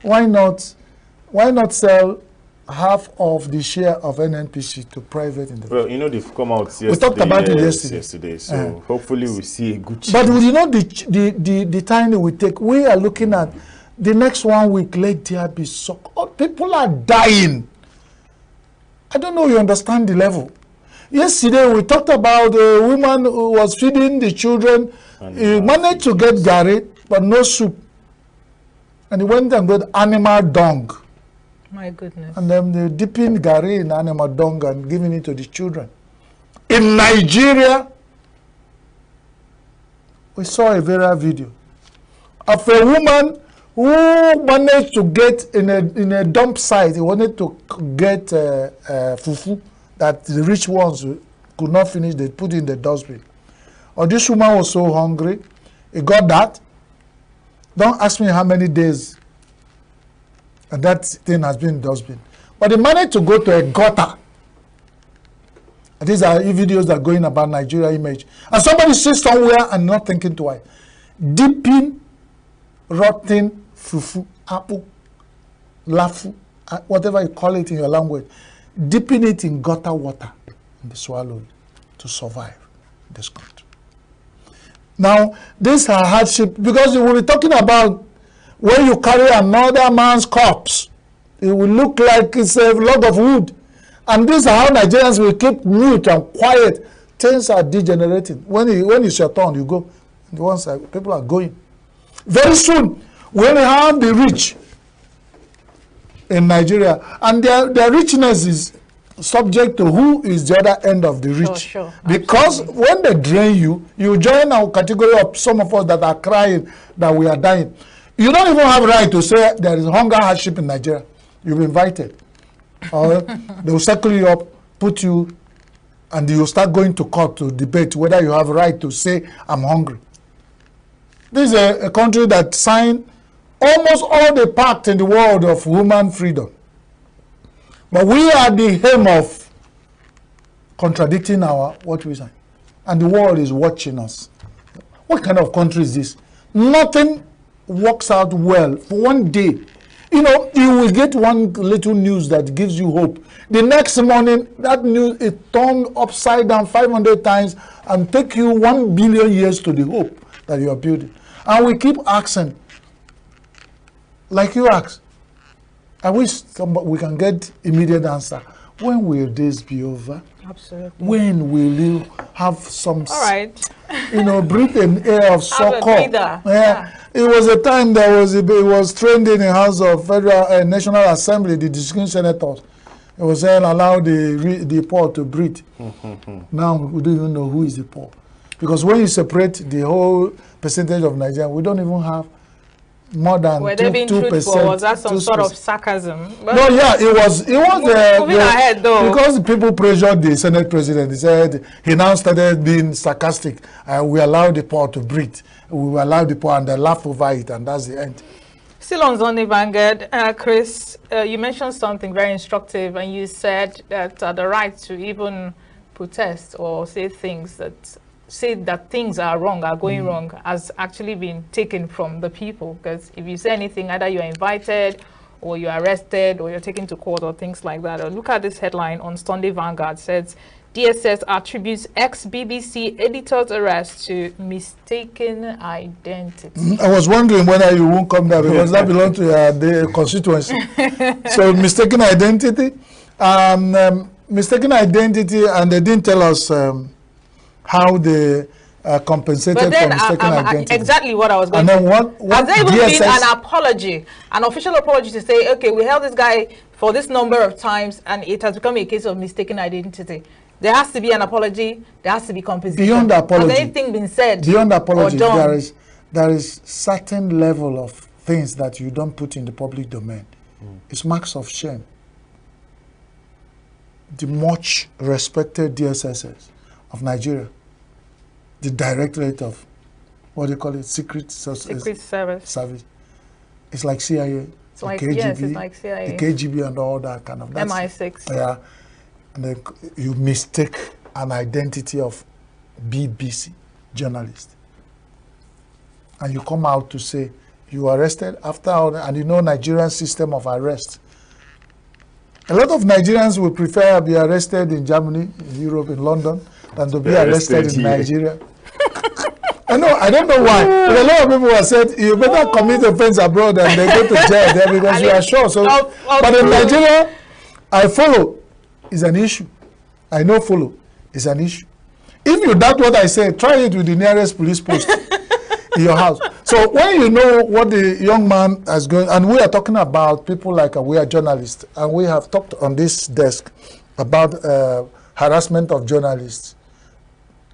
Why not sell half of the share of NNPC to private individuals? Well, you know, they've come out yesterday. We talked about it yesterday. So hopefully we see a good change. But you know the time it will take. We are looking at the next 1 week, let there be so. Oh, people are dying. I don't know you understand the level. Yesterday we talked about a woman who was feeding the children. He managed to get garri, but no soup. And he went and got animal dung. My goodness. And then they're dipping garri in animal dung and giving it to the children. In Nigeria, we saw a viral video of a woman who managed to get in a dump site. He wanted to get fufu that the rich ones could not finish. They put in the dustbin. Or this woman was so hungry, he got that. Don't ask me how many days and that thing has been in the dustbin. But they managed to go to a gutter. And these are videos that are going about Nigeria image. And somebody sits somewhere and not thinking twice. Dipping rotten fufu, apple, lafu, whatever you call it in your language, dipping it in gutter water and they swallow it to survive this country. Now, these are hardship because we will be talking about when you carry another man's corpse, it will look like it's a log of wood. And these are how Nigerians will keep mute and quiet. Things are degenerating. When it's your turn, you go. The ones people are going. Very soon, when we have the rich in Nigeria, and their richness is subject to who is the other end of the rich. Sure, because when they drain you, you join our category of some of us that are crying that we are dying. You don't even have right to say there is hunger hardship in Nigeria. You've been invited. Or they will circle you up, put you, and you start going to court to debate whether you have a right to say, I'm hungry. This is a country that signed almost all the pact in the world of human freedom. But we are the aim of contradicting what we sign. And the world is watching us. What kind of country is this? Nothing works out well for one day. You know, you will get one little news that gives you hope. The next morning, that news is turned upside down 500 times and take you 1 billion years to the hope that you are building. And we keep asking, like you asked, I wish we can get immediate answer. When will this be over? Absolutely. When will you have some, all right, breathe an air of succor? Yeah. It was a time it was trending in the House of Federal National Assembly, the distinguished senators. It was saying allow the poor to breathe. Now we don't even know who is the poor. Because when you separate the whole percentage of Nigeria, we don't even have more than 2%. Were they being truthful? Was that some sort of sarcasm? But no, yeah, it was moving ahead though. Because people pressured the Senate president. He said he now started being sarcastic. We allow the poor to breathe. We will allow the poor, and they laugh over it, and that's the end. Still on Sunday Vanguard, Chris, you mentioned something very instructive, and you said that the right to even protest or say that things are wrong, are going wrong, has actually been taken from the people. Because if you say anything, either you're invited or you're arrested or you're taken to court or things like that. Or look at this headline on Sunday Vanguard. Says DSS attributes ex-BBC editor's arrest to mistaken identity. I was wondering whether you won't come there because that belongs to the constituency. So mistaken identity, and they didn't tell us how they compensated for mistaken identity. Exactly what I was going to say. Has there even been an apology, an official apology to say, okay, we held this guy for this number of times and it has become a case of mistaken identity? There has to be an apology. There has to be compensation. Beyond the apology, has anything been said? Beyond the apology, or done? there is certain level of things that you don't put in the public domain. It's marks of shame. The much respected DSSs of Nigeria, the Directorate of, what do you call it, Secret Service. It's like CIA. It's like KGB, yes, it's like CIA. The KGB and all that kind of. MI6. Yeah. And then you mistake an identity of BBC journalist. And you come out to say you arrested after all, and you know Nigerian system of arrest. A lot of Nigerians would prefer to be arrested in Germany, in Europe, in London, than to be arrested in Nigeria. I know, I don't know why. But a lot of people have said you better commit offense abroad and they go to jail there because you are sure. So, but in Nigeria, I follow is an issue. I know follow is an issue. If you doubt what I say, try it with the nearest police post in your house. So when you know what the young man has going, and we are talking about people like we are journalists, and we have talked on this desk about harassment of journalists.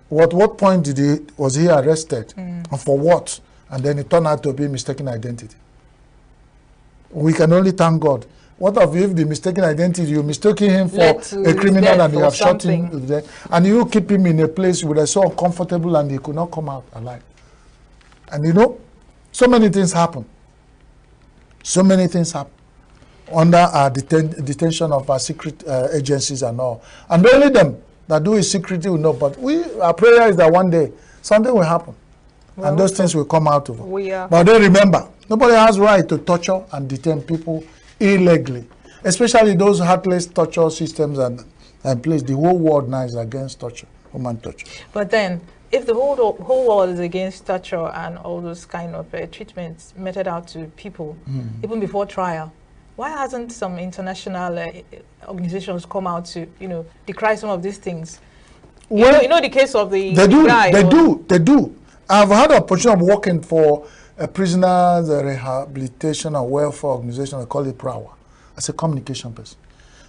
What point was he arrested and for what? And then it turned out to be mistaken identity. We can only thank God. What if the mistaken identity, you mistaken him for a criminal and you have shot him there, and you keep him in a place where they're so uncomfortable and he could not come out alive. And you know, So many things happen. So many things happen under our detention of our secret agencies and all. And only them that do it secretly will know. But our prayer is that one day something will happen. Well, and those things will come out of it. But then remember, nobody has right to torture and detain people illegally. Especially those heartless torture systems and place. The whole world now is against torture, human torture. But then, if the whole world is against torture and all those kind of treatments meted out to people, even before trial, why hasn't some international organizations come out to, decry some of these things? Well, you know the case of the guy. They do. I've had the opportunity of working for a prisoners rehabilitation and welfare organization. I call it PRAWA. As a communication person.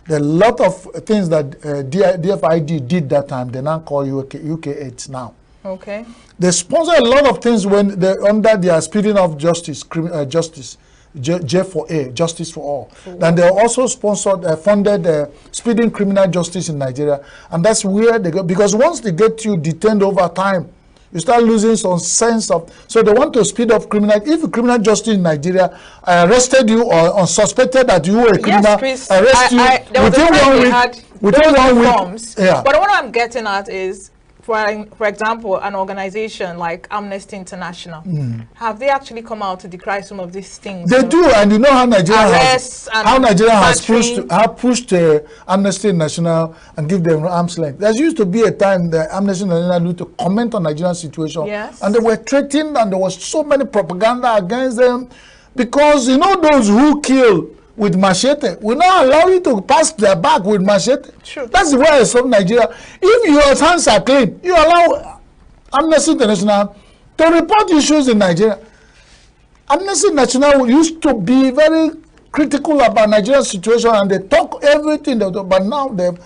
There are a lot of things that DFID did that time. They now call UK 8 now. Okay. They sponsor a lot of things when they're under their speeding of justice, J4A, Justice for All. Then they also sponsored, funded speeding criminal justice in Nigeria. And that's where they go. Because once they get you detained over time, you start losing some sense of, so they want to speed up criminal. If criminal justice in Nigeria arrested you or suspected that you were a criminal, arrest you within 1 week. Within 1 week. Yeah. But what I'm getting at is, for example, an organization like Amnesty International, have they actually come out to decry some of these things? They do, and you know how Nigeria has pushed Amnesty International and give them arm's length. There used to be a time that Amnesty International used to comment on Nigerian situation, and they were threatened, and there was so many propaganda against them, because those who kill with machete will not allow you to pass their back with machete. True. That's the way I saw Nigeria. If your hands are clean, you allow Amnesty International to report issues in Nigeria. Amnesty International used to be very critical about Nigeria's situation, and they talk everything, but now they've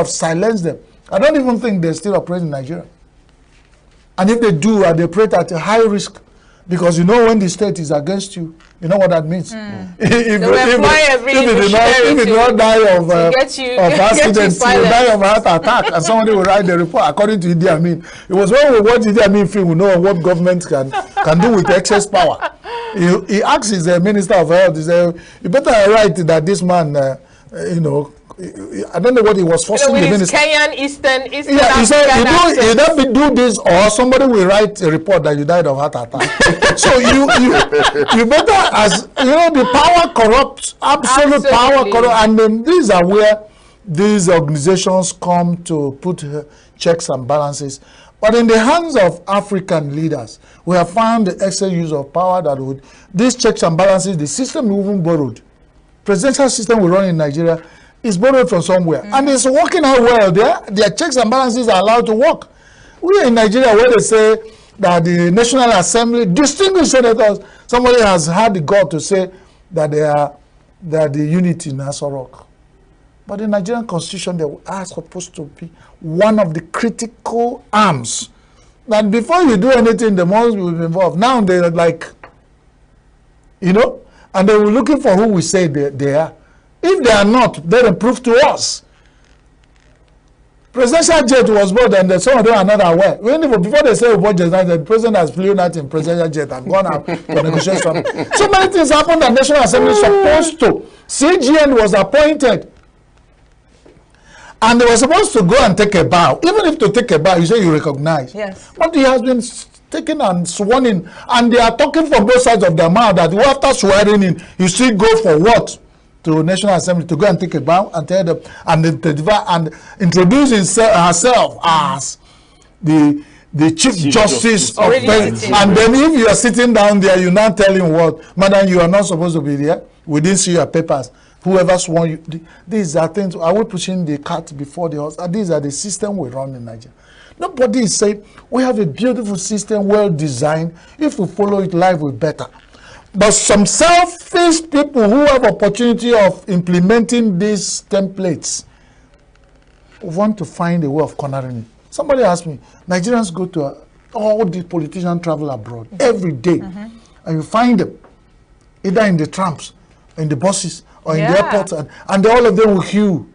silenced them. I don't even think they still operate in Nigeria. And if they do, they operate at a high risk. Because when the state is against you, you know what that means. If you don't die of accident, you die of heart attack, and somebody will write the report according to Idi Amin. It was when we watch Idi Amin film, we know what government can do with excess power. He asks his Minister of Health, he said, you better write that this man, I don't know what he was forcing the minister. Kenyan Eastern yeah, he said, you don't do this, or somebody will write a report that you died of heart attack. So you better, as the power corrupts, absolute power corrupts, and then these are where these organizations come to put checks and balances. But in the hands of African leaders, we have found the excess use of power that would, these checks and balances, the system we even borrowed, presidential system we run in Nigeria, is borrowed from somewhere, and it's working out well. Their checks and balances are allowed to work. We are in Nigeria where they say that the National Assembly, distinguished senators, somebody has had the God to say that they are the unity in Aso Rock. But the Nigerian Constitution, they are supposed to be one of the critical arms. That before you do anything, the most will be involved. Now they're like, and they were looking for who we say they are. If they are not, then prove to us. Presidential jet was bought, and some of them are not aware. Before they say we bought jet, the president has flown out in presidential jet and gone out for negotiation. So many things happened that National Assembly is supposed to. CGN was appointed, and they were supposed to go and take a bow. Even if to take a bow, you say you recognize. Yes. But he has been taken and sworn in, and they are talking from both sides of their mouth that after swearing in, you still go for what? To National Assembly to go and take a bow and tell them and introduce herself as the Chief Justice of Penn. And then if you are sitting down there, you now tell him what, madam, you are not supposed to be there. We didn't see your papers. Whoever sworn you. These are things. Are we pushing the cart before the horse? These are the system we run in Nigeria. Nobody is saying we have a beautiful system, well designed. If we follow it, life will be better. But some selfish people who have opportunity of implementing these templates want to find a way of cornering it. Somebody asked me, Nigerians go to all the politicians travel abroad every day, and you find them either in the trams, in the buses, or in the airports, and all of them will queue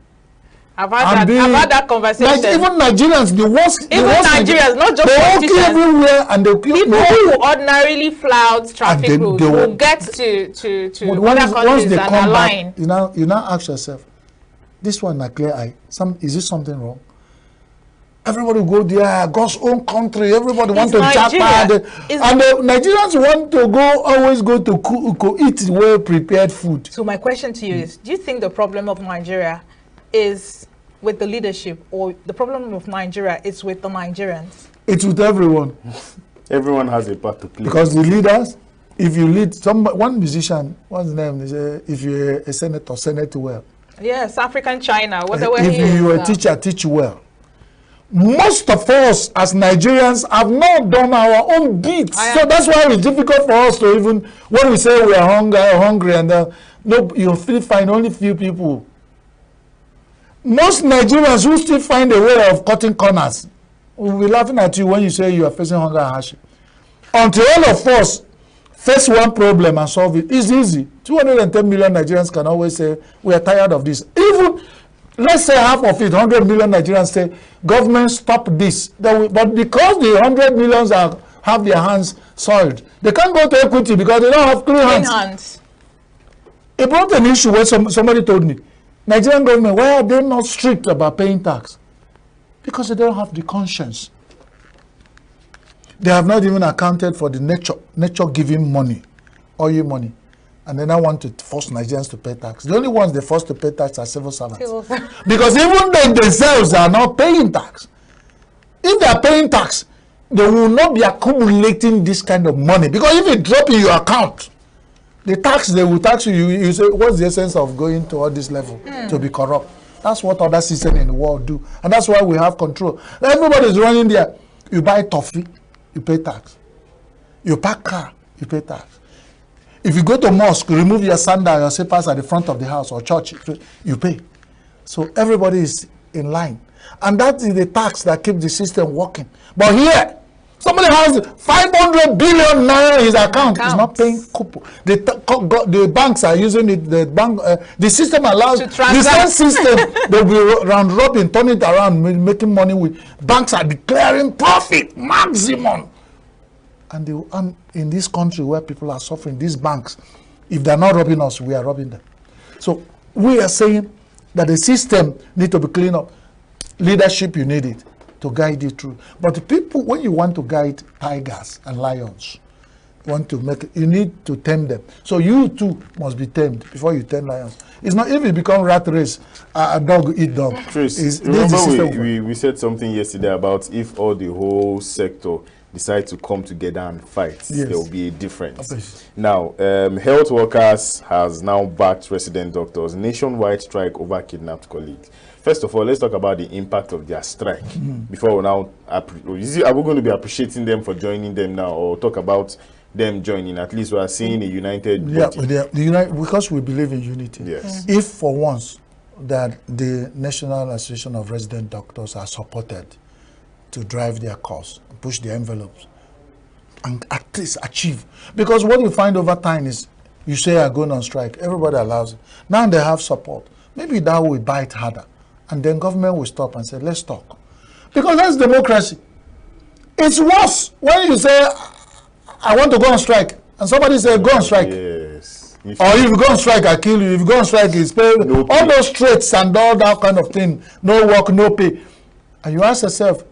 I've had that conversation. Like even Nigerians, the worst. Even Nigerians, not just politicians. They everywhere, and they people who ordinarily flout traffic rules will get to other countries and align. You now ask yourself, this one a clear eye. Is this something wrong? Everybody go there, God's own country. Everybody want to japa, and the Nigerians want to always go to eat well prepared food. So my question to you is: do you think the problem of Nigeria is with the leadership, or the problem of Nigeria is with the Nigerians? It's with everyone. Everyone has a part to play. Because the leaders, if you lead one musician, what's his name? If you're a senator, senate well. Yes, African China, whatever. If you're a teacher, teach well. Most of us as Nigerians have not done our own bit. So that's why it's difficult for us to even, when we say we are hungry and no, you'll still find only few people. Most Nigerians who still find a way of cutting corners will be laughing at you when you say you are facing hunger and hardship. Until all of us face one problem and solve it, it's easy. 210 million Nigerians can always say, we are tired of this. Even, let's say half of it, 100 million Nigerians say, government stop this. But because the 100 millions have their hands soiled, they can't go to equity because they don't have clean hands. It brought an issue where somebody told me, Nigerian government, why are they not strict about paying tax? Because they don't have the conscience. They have not even accounted for the nature giving money, oil money. And they now want to force Nigerians to pay tax. The only ones they force to pay tax are civil servants. Because even they themselves are not paying tax. If they are paying tax, they will not be accumulating this kind of money. Because if it drop in your account, the tax they will tax you, you say, what's the essence of going to all this level to be corrupt? That's what other systems in the world do. And that's why we have control. Everybody is running there. You buy toffee, you pay tax. You park car, you pay tax. If you go to mosque, remove your sandal, your slippers at the front of the house or church, you pay. So everybody is in line. And that is the tax that keeps the system working. But here, somebody has 500 billion naira in his account. He's not paying coupon. The banks are using it. The system allows the same system. They'll be round robin, turn it around, making money with. Banks are declaring profit maximum. And in this country where people are suffering, these banks, if they're not robbing us, we are robbing them. So we are saying that the system needs to be cleaned up. Leadership, you need it to guide you through. But the people, when you want to guide tigers and lions, you need to tame them. So you too must be tamed before you tame lions. It's not, if it becomes rat race, a dog eat dog. Chris, remember we said something yesterday about if all the whole sector decide to come together and fight, there will be a difference. Now, health workers has now backed resident doctors. Nationwide strike over kidnapped colleagues. First of all, let's talk about the impact of their strike. Before we now, are we going to be appreciating them for joining them now, or talk about them joining? At least we are seeing a united body. Because we believe in unity. Yes. If for once that the National Association of Resident Doctors are supported to drive their cause, push the envelopes, and at least achieve. Because what you find over time is, you say I'm going on strike, everybody allows it. Now they have support. Maybe that will bite harder. And then government will stop and say, let's talk. Because that's democracy. It's worse when you say, I want to go on strike, and somebody say, go on strike. Yes. Or if you go on strike, I kill you. If you go on strike, it's pay. No all those threats and all that kind of thing. No work, no pay. And you ask yourself,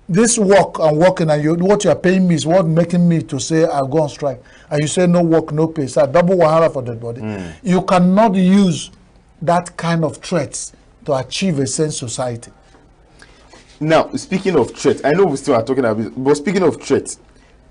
this work and working, and what you are paying me is what making me to say I'll go on strike. And you say no work, no pay. So double wahala for that body. You cannot use that kind of threats to achieve a sane society. Now, speaking of threats, I know we still are talking about it, but speaking of threats,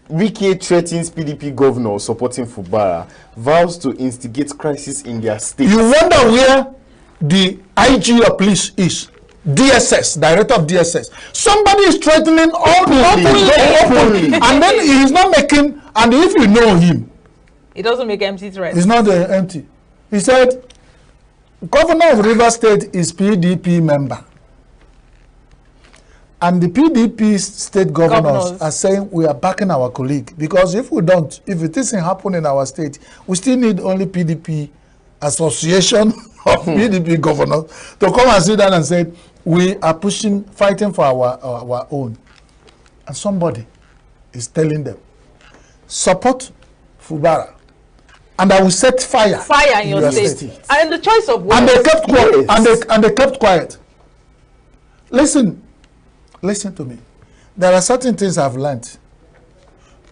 Wike threatens PDP governor supporting Fubara, vows to instigate crisis in their state. You wonder where the IG of police is. DSS, director of DSS. Somebody is threatening openly. And then he's not making, and if you know him, it doesn't make empty threats. It's not empty. He said, Governor of Rivers State is PDP member. And the PDP state governors are saying we are backing our colleague. Because if we don't, if it isn't happening in our state, we still need only PDP association of PDP governors to come and sit down and say, we are fighting for our own. And somebody is telling them, support Fubara, and I will set fire. Fire in your state. And the choice of words. And they kept quiet. Yes. And they kept quiet. Listen to me. There are certain things I've learned.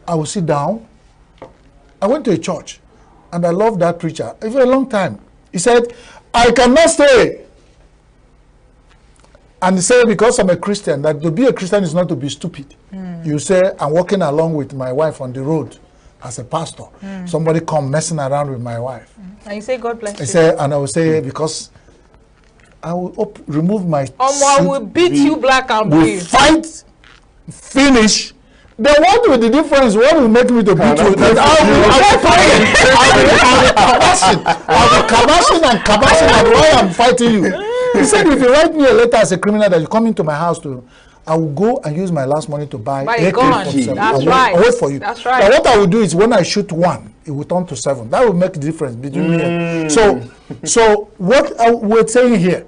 I will sit down. I went to a church, and I love that preacher for a long time. He said, I cannot stay. And he said, because I'm a Christian, that to be a Christian is not to be stupid. You say, I'm walking along with my wife on the road as a pastor. Somebody come messing around with my wife. And you say, God bless you. And I will say, because I will remove my I will beat you black and blue. We fight, finish. Then what will the difference? What will make me to beat you? That I'll be cabashing and why I'm fighting you. He said, if you write me a letter as a criminal that you come into my house to, I will go and use my last money to buy a gun. That's right. I'll wait for you. That's right. But what I will do is when I shoot one, it will turn to 7. That will make the difference between me and so what we're saying here,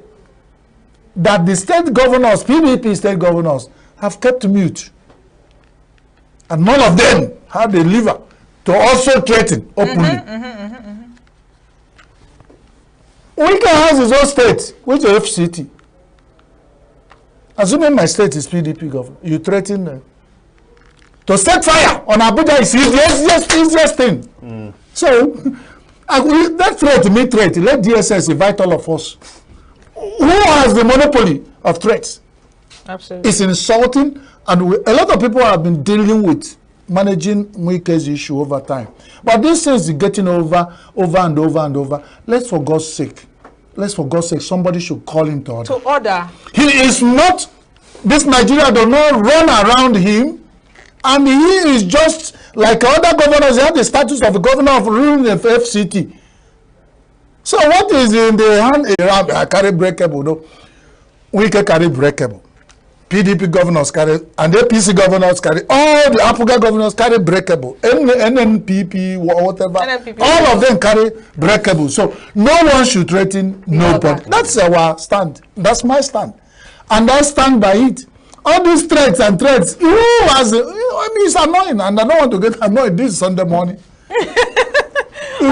that the state governors, PDP state governors, have kept mute. And none of them have the liver to also threaten openly. Wike has his own state, which is FCT. Assuming my state is PDP governor, you threaten them. To set fire on Abuja is the easiest thing. So, that threat, let DSS invite all of us. Who has the monopoly of threats? Absolutely. It's insulting, and a lot of people have been dealing with managing Wike's issue over time. But this thing is getting over and over. Let's for God's sake, somebody should call him to order. To order. He is not, this Nigeria does not run around him, and he is just like other governors. He has the status of a governor of ruling the FCT. So what is in the hand? I carry breakable, no? Wike carry breakable. PDP governors carry, and the APC governors carry, all the Apuga governors carry breakable. NNPP, whatever, NNPP, all of them carry breakable. So no one should threaten nobody. That's our stand. That's my stand. And I stand by it. All these threats, who has, it's annoying, and I don't want to get annoyed this Sunday morning. So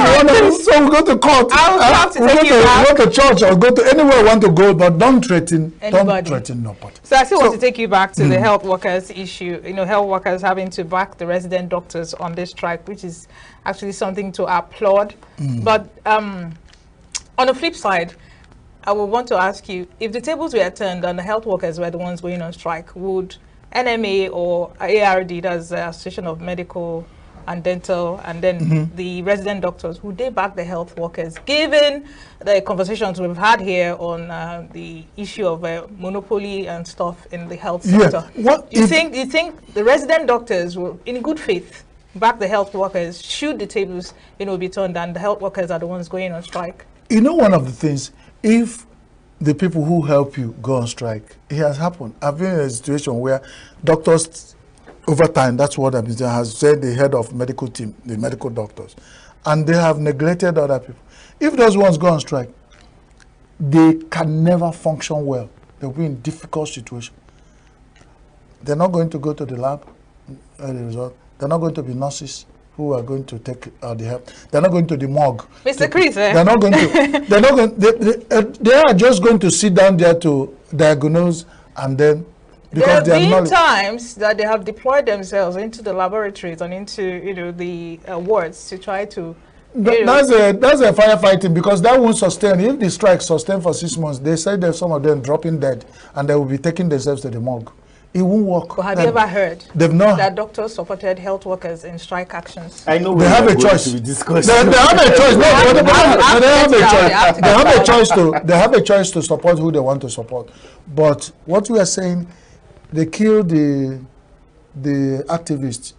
we go to court. Go to church or go to anywhere you want to go, but don't threaten anybody. Don't threaten nobody. So I still want to take you back to the health workers issue. You know, health workers having to back the resident doctors on this strike, which is actually something to applaud. But on the flip side, I would want to ask you, if the tables were turned and the health workers were the ones going on strike, would NMA or ARD, that's the Association of Medical and Dental, and then the resident doctors, would they back the health workers, given the conversations we've had here on the issue of monopoly and stuff in the health sector? You think the resident doctors will, in good faith, back the health workers should the tables, be turned and the health workers are the ones going on strike? You know, one of the things, if the people who help you go on strike, it has happened. I've been in a situation where doctors, over time, that's what I've been saying, has said the head of medical team, the medical doctors, and they have neglected other people. If those ones go on strike, they can never function well. They'll be in difficult situation. They're not going to go to the lab, the result. They're not going to be nurses who are going to take the help. They're not going to the morgue. Mr. Chris, They're not going to. They are just going to sit down there to diagnose, and then there have been times that they have deployed themselves into the laboratories and into the wards to try to. That's a firefighting, because that won't sustain. If the strike sustains for 6 months, they say that some of them dropping dead and they will be taking themselves to the morgue. It won't work. But have you ever heard that doctors supported health workers in strike actions? I know they have a choice. They have a choice. They have a choice. They have a choice to support who they want to support. But what we are saying, they killed the activists.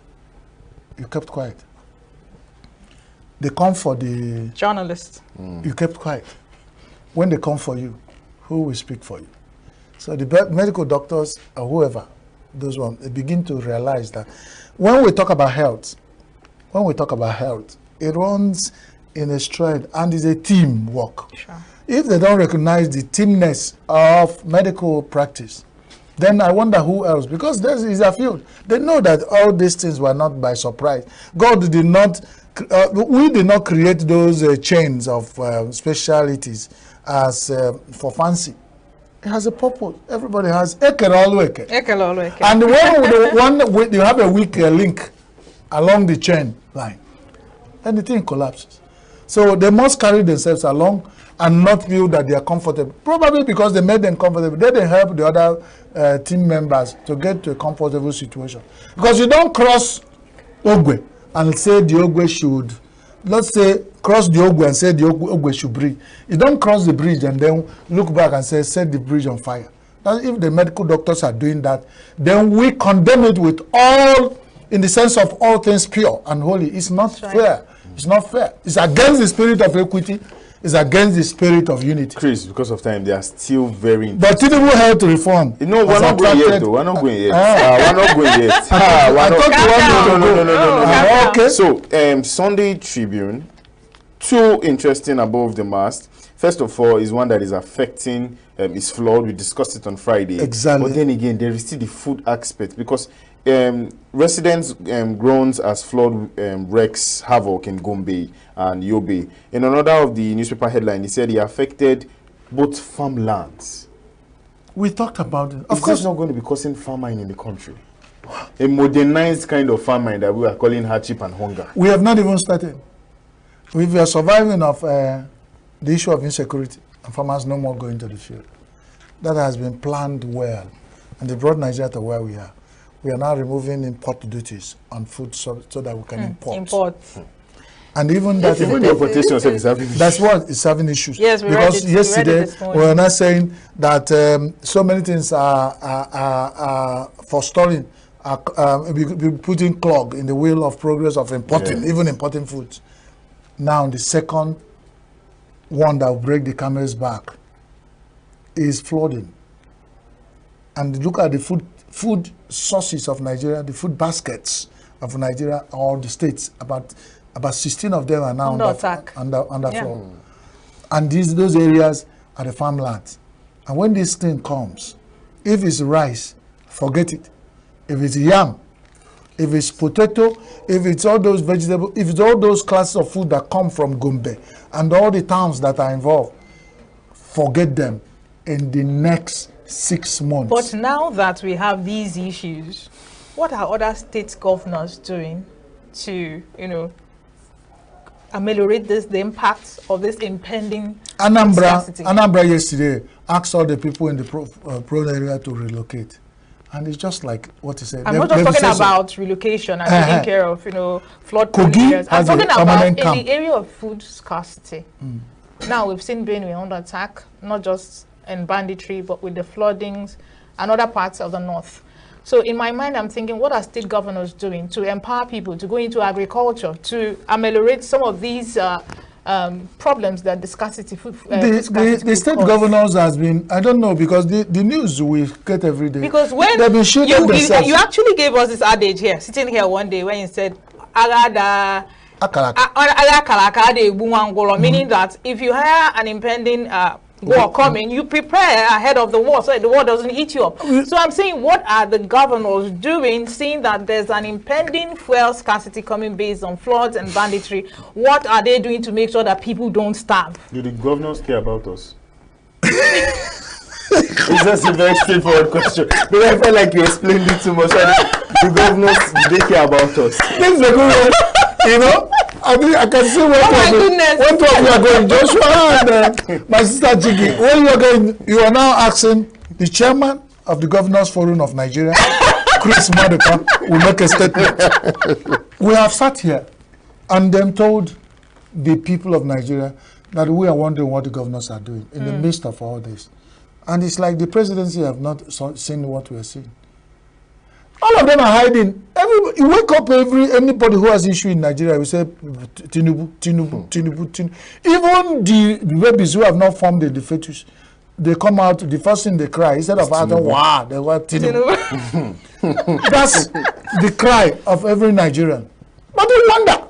You kept quiet. They come for the journalists. You kept quiet. When they come for you, who will speak for you? So the medical doctors or whoever, those ones, they begin to realize that when we talk about health, it runs in a stride, and it's a team work. Sure. If they don't recognize the teamness of medical practice, then I wonder who else, because this is a field. They know that all these things were not by surprise. God did not, we did not create those chains of specialities as for fancy. It has a purpose. Everybody has ekerolweke. And when you have a weak link along the chain line, and the thing collapses. So they must carry themselves along and not feel that they are comfortable. Probably because they made them comfortable. They didn't help the other team members to get to a comfortable situation. Because you don't cross Ogwe and say the Ogwe should, let's say, cross the Ogwe and say the Ogwe should bridge. You don't cross the bridge and then look back and say, set the bridge on fire. Now, if the medical doctors are doing that, then we condemn it with all, in the sense of all things pure and holy. It's not fair. It's not fair. It's against the spirit of equity. It's against the spirit of unity. Chris, because of time, they are still very... But Tinubu health reform. No, we're not going yet, though. We're not going yet. We're not going yet. No. Okay. So, Sunday Tribune, two interesting above the mast. First of all, is one that is affecting, is flawed. We discussed it on Friday. Exactly. But then again, there is still the food aspect, because residents groans as flood wreaks havoc in Gombe and Yobe. In another of the newspaper headline, he said he affected both farmlands. We talked about it. Of course, it's not going to be causing famine in the country. A modernized kind of famine that we are calling hardship and hunger. We have not even started. We are surviving of the issue of insecurity, and farmers no more going to the field. That has been planned well, and they brought Nigeria to where we are. We are now removing import duties on food so that we can import. And even that, even the importation is having issues. That's what is having issues. Yes, because yesterday we were not saying that so many things are for storing, putting clog in the wheel of progress of importing, even importing foods. Now the second one that will break the camel's back is flooding. And look at the food sources of Nigeria, the food baskets of Nigeria, all the states, about 16 of them are now under flood. And those areas are the farmlands. And when this thing comes, if it's rice, forget it. If it's yam, if it's potato, if it's all those vegetables, if it's all those classes of food that come from Gombe and all the towns that are involved, forget them in the next 6 months. But now that we have these issues, what are other state governors doing to, ameliorate the impacts of this impending scarcity? Anambra yesterday asked all the people in the prone area to relocate. And it's just like what he said. I'm not just talking about relocation and taking care of, flood-prone areas. I'm talking about in the area of food scarcity. Now we've seen Benue under attack, not just in banditry, but with the floodings and other parts of the north. So in my mind, I'm thinking, what are state governors doing to empower people to go into agriculture, to ameliorate some of these problems that the scarcity food the state governors has been, I don't know, because the news we get every day. Because when they've been shooting themselves. You actually gave us this adage here, sitting here one day when you said, meaning that if you hear an impending war coming, you prepare ahead of the war so that the war doesn't eat you up. So I'm saying, what are the governors doing, seeing that there's an impending fuel scarcity coming based on floods and banditry? What are they doing to make sure that people don't starve? Do the governors care about us? It's just a very straightforward question. But I felt like you explained it too much. The governors, they care about us. This is a good one, I can see one two of you are going. Joshua and my sister Chigi, when you are going, you are now asking the chairman of the Governors Forum of Nigeria, Chris Maduka, will make a statement. We have sat here and then told the people of Nigeria that we are wondering what the governors are doing in the midst of all this. And it's like the presidency have not seen what we are seeing. All of them are hiding. You wake up anybody who has issue in Nigeria, we say Tinubu. Even the babies who have not formed the fetus, they come out, the first thing they cry, instead of wow, they were Tinubu. That's the cry of every Nigerian. But they wonder,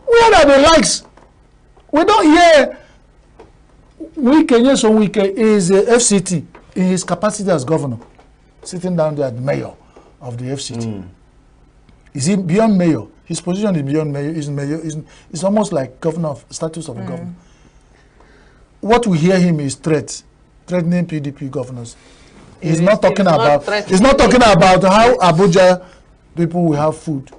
where are the likes We don't hear Wike is a FCT in his capacity as governor, sitting down there as mayor of the FCT. Is he beyond mayor? His position is beyond mayor. Is almost like governor of status of a governor. What we hear him is threatening PDP governors. He's not talking about how Abuja people will have food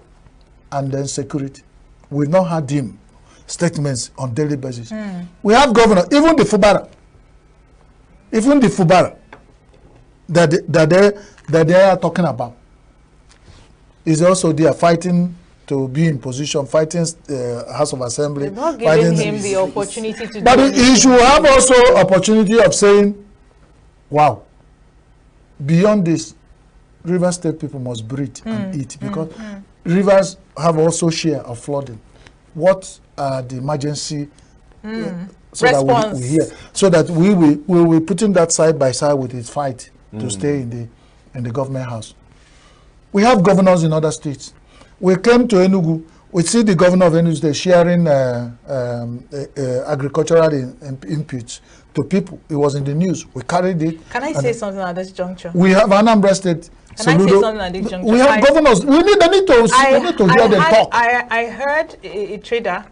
and then security. We've not had him statements on daily basis. We have governor, even the Fubara that they are talking about is also there fighting to be in position, fighting House of Assembly. They're not giving him the opportunity to but do he should have also opportunity of saying, wow, beyond this, River State people must breathe and eat, because rivers have also share of flooding. What are the emergency so response that we hear, so that we will putting that side by side with its fight to stay in the government house. We have governors in other states. We came to Enugu. We see the governor of Enugu State sharing agricultural inputs to people. It was in the news. We carried it. Can I say something at this juncture? We have Anambra State. Can I say something at this juncture? We have governors. We need to hear them talk. I heard a trader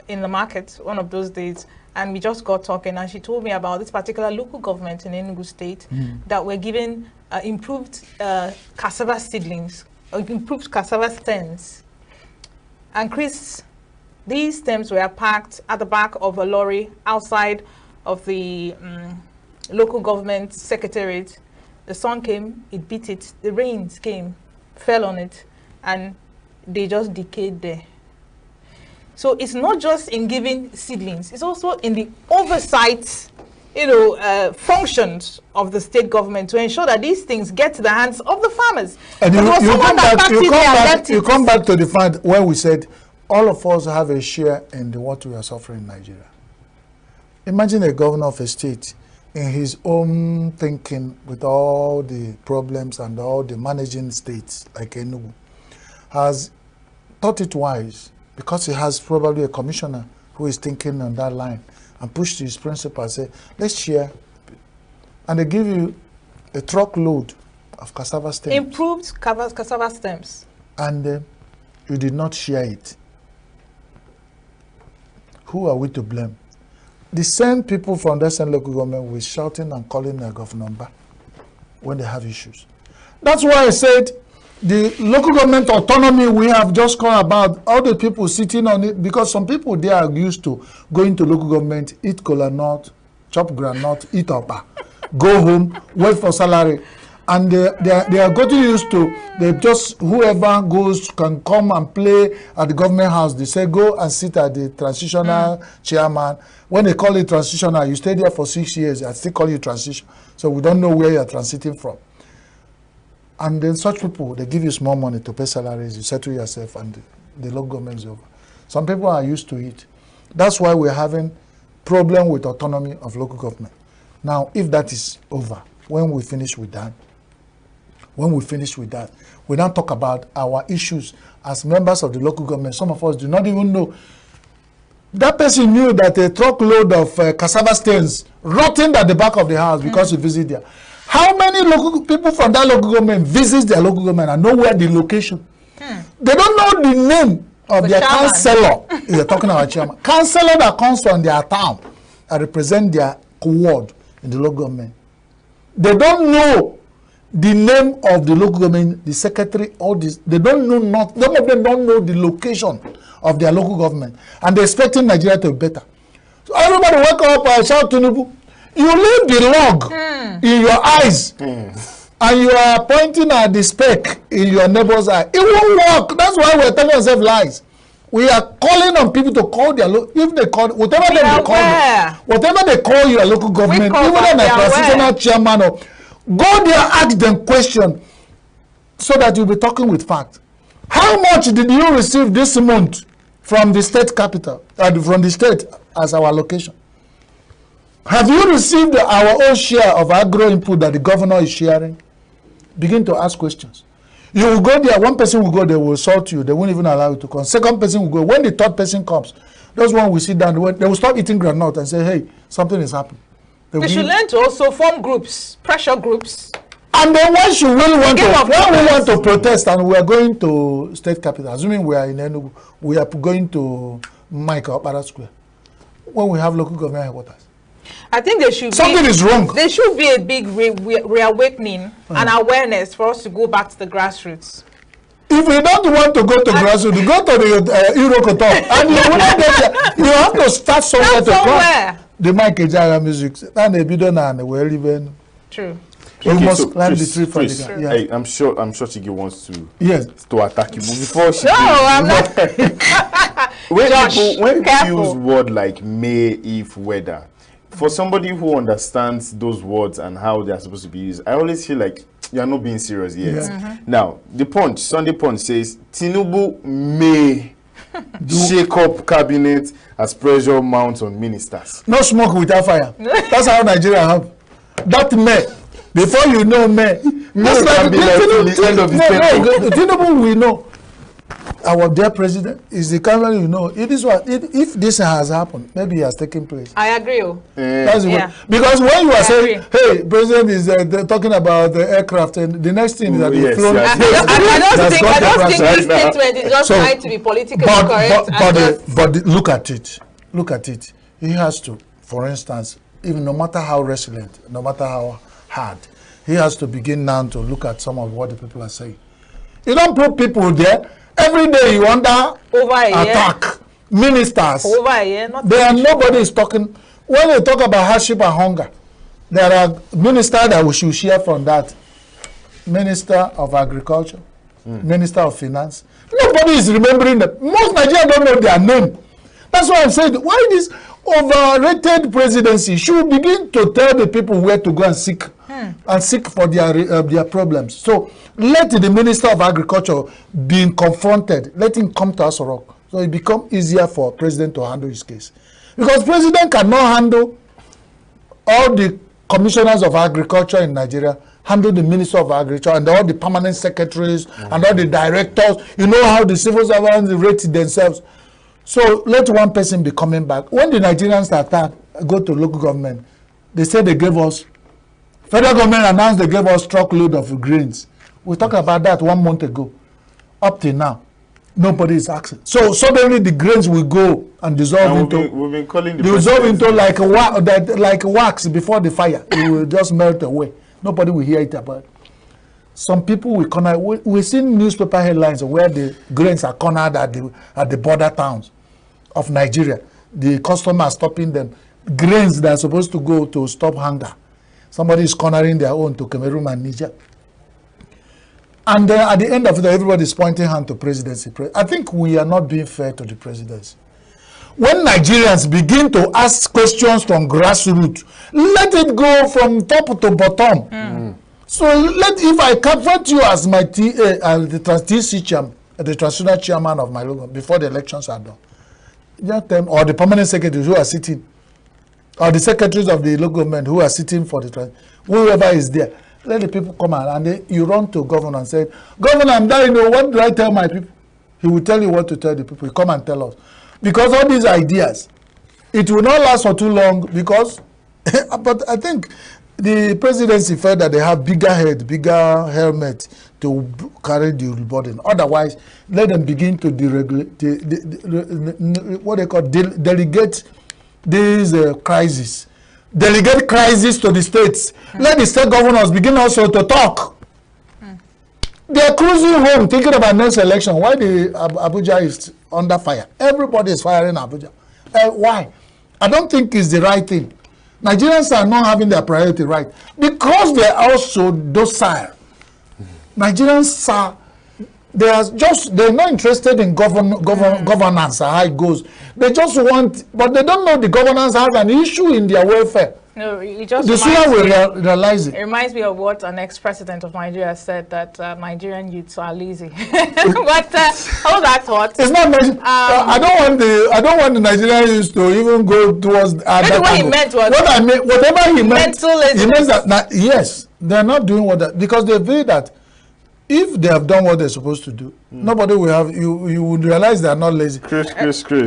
in the market one of those days, and we just got talking, and she told me about this particular local government in Enugu State that were given improved cassava seedlings, improved cassava stems. And Chris, these stems were packed at the back of a lorry outside of the local government secretariat. The sun came, it beat it, the rains came, fell on it, and they just decayed there. So it's not just in giving seedlings, it's also in the oversight, functions of the state government to ensure that these things get to the hands of the farmers. And you come back to the fact where we said all of us have a share in what we are suffering in Nigeria. Imagine a governor of a state in his own thinking, with all the problems and all the managing states like Enugu, has thought it wise, because he has probably a commissioner who is thinking on that line, and pushed his principal and say, let's share. And they give you a truckload of cassava stems. Improved cassava stems. And you did not share it. Who are we to blame? The same people from the same local government were shouting and calling their governor back when they have issues. That's why I said the local government autonomy we have just called about, all the people sitting on it, because some people they are used to going to local government, eat kola nut, chop granite, eat oppa, go home, wait for salary. And they are getting used to, they just, whoever goes can come and play at the government house. They say, go and sit at the transitional chairman. When they call it transitional, you stay there for 6 years, I still call you transition. So we don't know where you're transiting from. And then such people, they give you small money to pay salaries, you settle yourself, and the local government is over. Some people are used to it. That's why we're having problem with autonomy of local government. Now, if that is over, when we finish with that, we now talk about our issues as members of the local government. Some of us do not even know. That person knew that a truckload of cassava stems rotting at the back of the house because he visited there. How many local people from that local government visits their local government and know where the location? They don't know the name of their councillor. You're talking about chairman. Councillor that comes from their town and represent their ward in the local government. They don't know the name of the local government, the secretary, all this. They don't know, some of them don't know the location of their local government. And they're expecting Nigeria to be better. So everybody wake up and shout to Tinubu. You leave the log in your eyes and you are pointing at the speck in your neighbor's eye. It won't work. That's why we're telling ourselves lies. We are calling on people to call their if they call whatever they call your local government, even a transitional chairman, or go there, ask them question so that you'll be talking with fact. How much did you receive this month from the state capital, from the state as our allocation? Have you received our own share of agro input that the governor is sharing? Begin to ask questions. You will go there, one person will go, they will assault you, they won't even allow you to come. Second person will go. When the third person comes, Those one will sit down, they will stop eating granite and say, hey, something is happening. We should learn to also form groups, pressure groups. And then when we want to protest and we are going to state capital, assuming we are in ENUGU, we are going to Micah Opera Square, when we have local government headquarters. I think there should something is wrong. There should be a big reawakening and awareness for us to go back to the grassroots. If you don't want to go to grassroots, go to the Eurocoton. And you have to start somewhere to climb. The Mike Ejara music. And the Bidona and the well even. True. You must climb the tree for the guy. Hey, I'm sure Chigi wants to attack you. But before she I'm not. when people use word like may, if, whether, for somebody who understands those words and how they are supposed to be used, I always feel like you are not being serious yet. Now, the Punch, Sunday Punch says Tinubu may shake up cabinet as pressure mounts on ministers. No smoke without fire. That's how Nigeria have. That may, before you know may, that's like the end of the Tinubu we know. Our dear president is the kind you know. It is what if this has happened, maybe it has taken place. I agree. That's because when you are saying, "Hey, president is talking about the aircraft," and the next thing is that they flown. I don't think this statement is just trying to be politically correct. But look at it. Look at it. He has to, for instance, even no matter how resilient, no matter how hard, he has to begin now to look at some of what the people are saying. You don't put people there. Every day you under attack. Ministers. Over a year. Nobody is talking. When they talk about hardship and hunger, there are ministers that we should share from that. Minister of Agriculture, Minister of Finance. Nobody is remembering them. Most Nigerians don't know their name. That's why I'm saying, why this overrated presidency should begin to tell the people where to go and seek for their problems. So let the Minister of Agriculture being confronted, let him come to Aso Rock, so it becomes easier for president to handle his case. Because president cannot handle all the commissioners of agriculture in Nigeria, handle the Minister of Agriculture and all the permanent secretaries and all the directors. You know how the civil servants rate themselves. So let one person be coming back. When the Nigerians go to local government, they say they gave us, federal government announced they gave us truckload of grains. We talked about that 1 month ago. Up till now, nobody is asking. So suddenly the grains will go and dissolve we've been calling like wax before the fire. It will just melt away. Nobody will hear it about it. Some people will corner. We've seen newspaper headlines where the grains are cornered at the border towns of Nigeria. The customer are stopping them. Grains that are supposed to go to stop hunger. Somebody is cornering their own to Cameroon and Niger. And then at the end of it, everybody is pointing hand to presidency. I think we are not being fair to the presidency. When Nigerians begin to ask questions from grassroots, let it go from top to bottom. So if I confront you as my the TC chairman, the transitional chairman of my local, before the elections are done, just tell me, or the permanent secretaries who are sitting, or the secretaries of the local government who are sitting for the whoever is there, let the people come out and then you run to governor and say, Governor, I'm dying. What do I tell my people? He will tell you what to tell the people. He come and tell us. Because all these ideas, it will not last for too long because, but I think the presidency felt that they have bigger head, bigger helmet to carry the burden. Otherwise, let them begin to deregulate, delegate these crises. Delegate crisis to the states. Let the state governors begin also to talk. They are cruising home thinking about next election. Why the Abuja is under fire? Everybody is firing Abuja. Why? I don't think it's the right thing. Nigerians are not having their priority right because they are also docile. Nigerians are they're not interested in governance and how it goes. They just want, but they don't know the governance has an issue in their welfare. No, it just realize it. It reminds me of what an ex-president of Nigeria said, that Nigerian youths are lazy. But how was that thought? It's not. I don't want the Nigerian youths to even go towards. What he meant was whatever he meant. Mental laziness. He meant that yes, they're not doing what because they feel that if they have done what they're supposed to do, nobody will have, you would realize they are not lazy. Chris.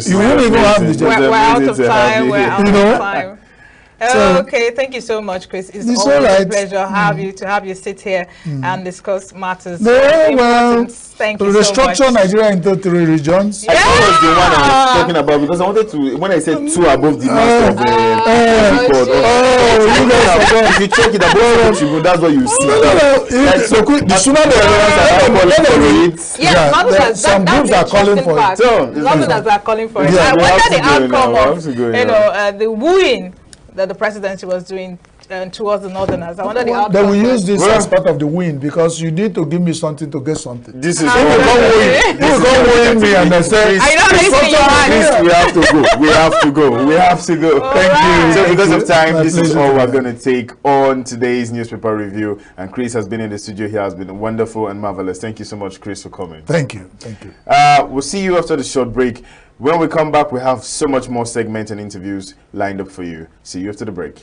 You won't even have the We're out of time. We're out of time. So, okay, thank you so much, Chris. It's always right. a pleasure to have you sit here and discuss matters. Well, thank you so much. Restructure Nigeria into 3 regions. I think that's the one I was talking about, because I wanted to, when I said 2 above the master of the report. If you check it above the tribune, that's what you see. So quick, the sooner some groups are calling for it. Londoners are calling for it. I wonder the outcome of the wooing that the presidency was doing towards the Northerners. I wonder the outcome. They will use this as part of the win, because you need to give me something to get something. This is you don't win me and they say, we have to go. Thank you. So because of time, this is all we're going to take on today's newspaper review. And Chris has been in the studio. He has been wonderful and marvelous. Thank you so much, Chris, for coming. Thank you. We'll see you after the short break. When we come back, we have so much more segments and interviews lined up for you. See you after the break.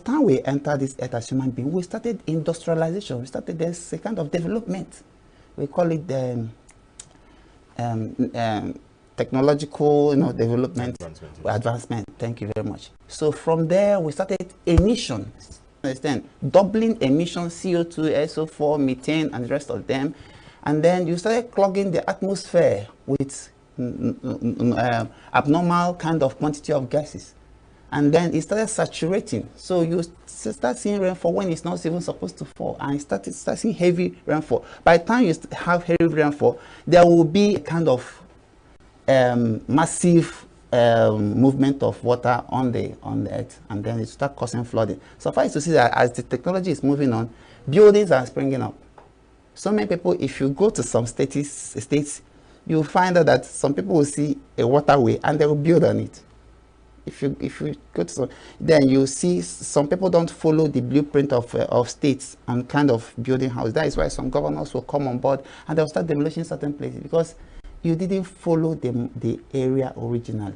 Time we entered this earth as human beings, we started industrialization. We started this kind of development. We call it technological, development, advancement. Thank you very much. So from there, we started emissions. Understand? Doubling emissions, CO2, SO4, methane, and the rest of them. And then you started clogging the atmosphere with abnormal kind of quantity of gases. And then it started saturating. So you start seeing rainfall when it's not even supposed to fall. And you start seeing heavy rainfall. By the time you have heavy rainfall, there will be a kind of massive movement of water on the earth. And then it start causing flooding. Suffice to see that as the technology is moving on, buildings are springing up. So many people, if you go to some states, you'll find out that some people will see a waterway and they will build on it. If you go to some, then you see some people don't follow the blueprint of states and kind of building houses. That is why some governors will come on board and they'll start demolishing certain places because you didn't follow the area originally.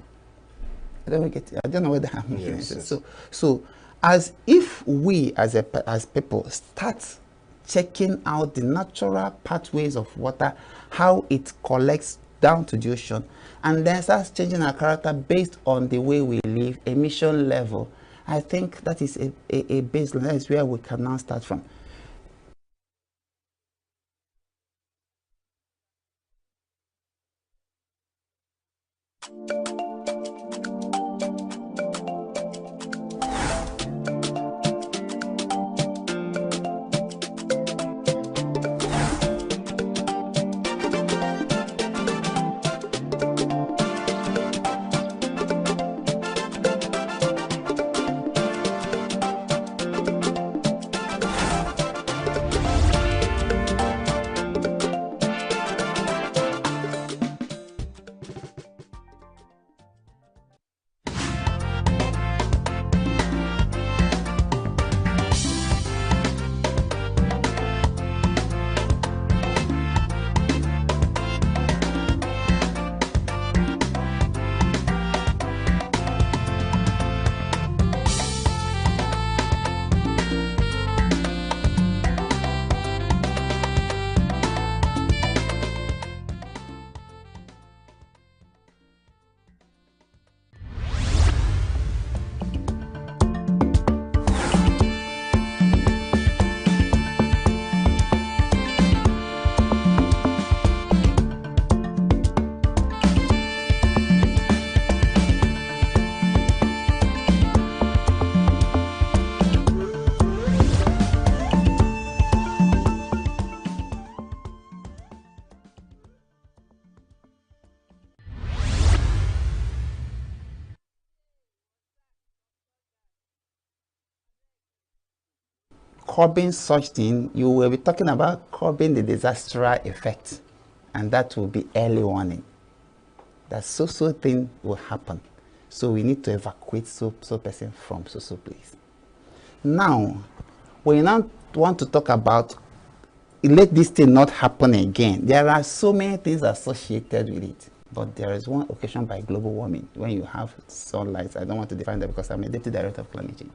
I don't know whether I'm making sense. So as if we as people start checking out the natural pathways of water, how it collects down to the ocean, and then starts changing our character based on the way we live, emission level, I think that is a baseline. That is where we can now start from. curbing such thing, you will be talking about curbing the disaster effect, and that will be early warning. That so thing will happen. So we need to evacuate so person from so place. Now, when you now want to talk about let this thing not happen again, there are so many things associated with it. But there is one occasion by global warming when you have sunlight. I don't want to define that because I'm a deputy director of climate change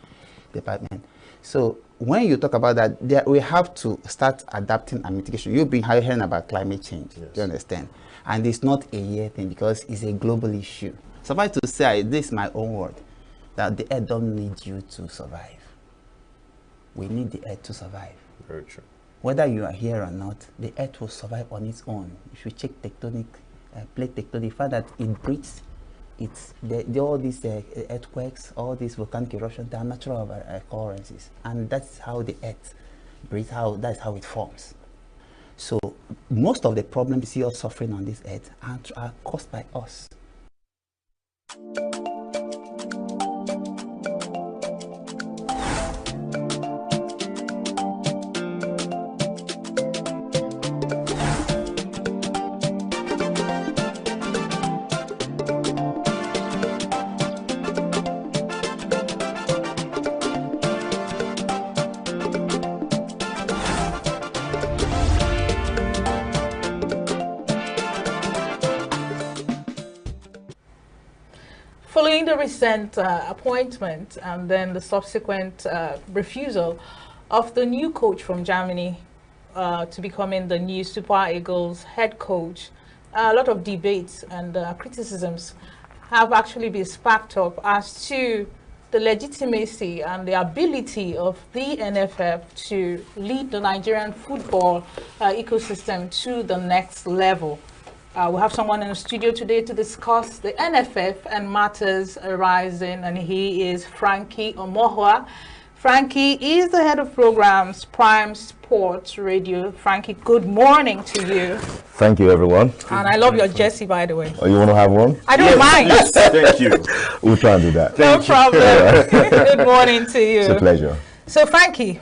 department. So when you talk about that, we have to start adapting and mitigation. You've been hearing about climate change, yes. Do you understand? And it's not a year thing because it's a global issue. Suffice to say, this is my own word, that the earth don't need you to survive. We need the earth to survive. Very true. Whether you are here or not, the earth will survive on its own. If you check tectonic, plate tectonic, the fact that it breathes, all these earthquakes, all these volcanic eruptions, they are natural occurrences. And that's how the earth breathes, that's how it forms. So most of the problems you see us suffering on this earth are caused by us. Following the recent appointment and then the subsequent refusal of the new coach from Germany to becoming the new Super Eagles head coach, a lot of debates and criticisms have actually been sparked up as to the legitimacy and the ability of the NFF to lead the Nigerian football ecosystem to the next level. We have someone in the studio today to discuss the NFF and matters arising, and he is Frankie Omohua. Frankie is the head of programs, Prime Sports Radio. Frankie, good morning to you. Thank you, everyone. And I love your jersey, by the way. Oh, you want to have one? I don't mind. Yes, thank you. We'll try and do that. No problem. Good morning to you. It's a pleasure. So, Frankie,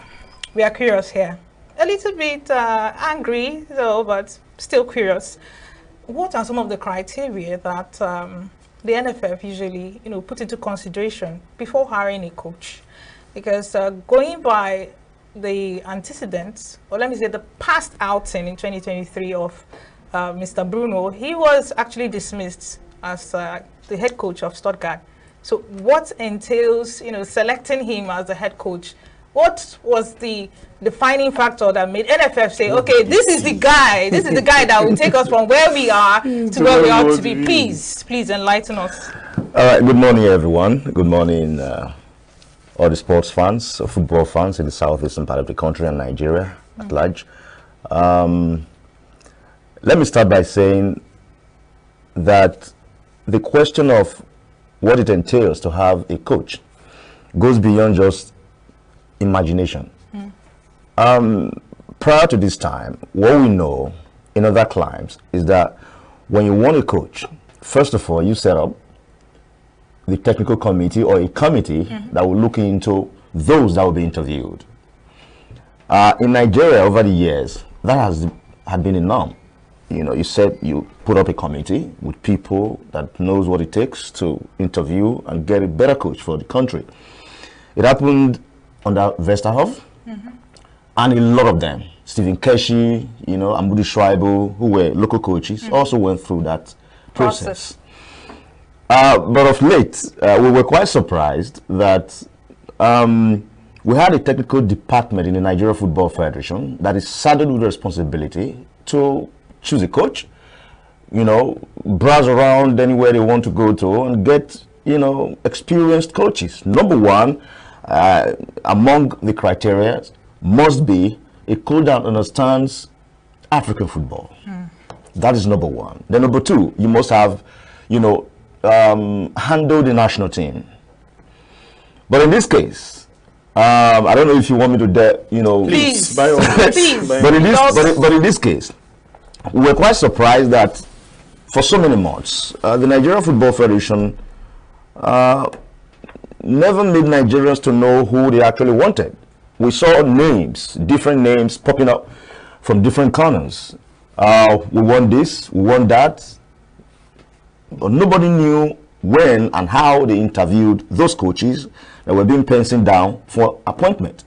we are curious here. A little bit angry, though, but still curious. What are some of the criteria that the NFF usually, put into consideration before hiring a coach? Because going by the antecedents, or let me say the past outing in 2023 of Mr. Bruno, he was actually dismissed as the head coach of Stuttgart. So what entails, selecting him as the head coach? What was the defining factor that made NFF say, okay, this is the guy that will take us from where we are to where we ought to be? Please enlighten us. All right, good morning, everyone. Good morning, all the sports fans, football fans in the southeastern part of the country and Nigeria at large. Let me start by saying that the question of what it entails to have a coach goes beyond just imagination. Prior to this time, what we know in other climes is that when you want a coach, first of all, you set up the technical committee or a committee that will look into those that will be interviewed. In Nigeria, over the years, that had been a norm. You said you put up a committee with people that knows what it takes to interview and get a better coach for the country. It happened under Vesterhoff, and a lot of them, Stephen Keshi, Amudi Schreiber, who were local coaches, also went through that process. But of late, we were quite surprised that we had a technical department in the Nigeria Football Federation that is saddled with the responsibility to choose a coach, browse around anywhere they want to go to and get, experienced coaches. Number one, among the criteria must be a coach that understands African football. That is number one. Then number two, you must have, handle the national team. But in this case, I don't know if you want me to, please, please. But in this case, we were quite surprised that for so many months, the Nigeria Football Federation never made Nigerians to know who they actually wanted. we saw names, different names popping up from different corners. We want this, we want that. But nobody knew when and how they interviewed those coaches that were being penciled down for appointment.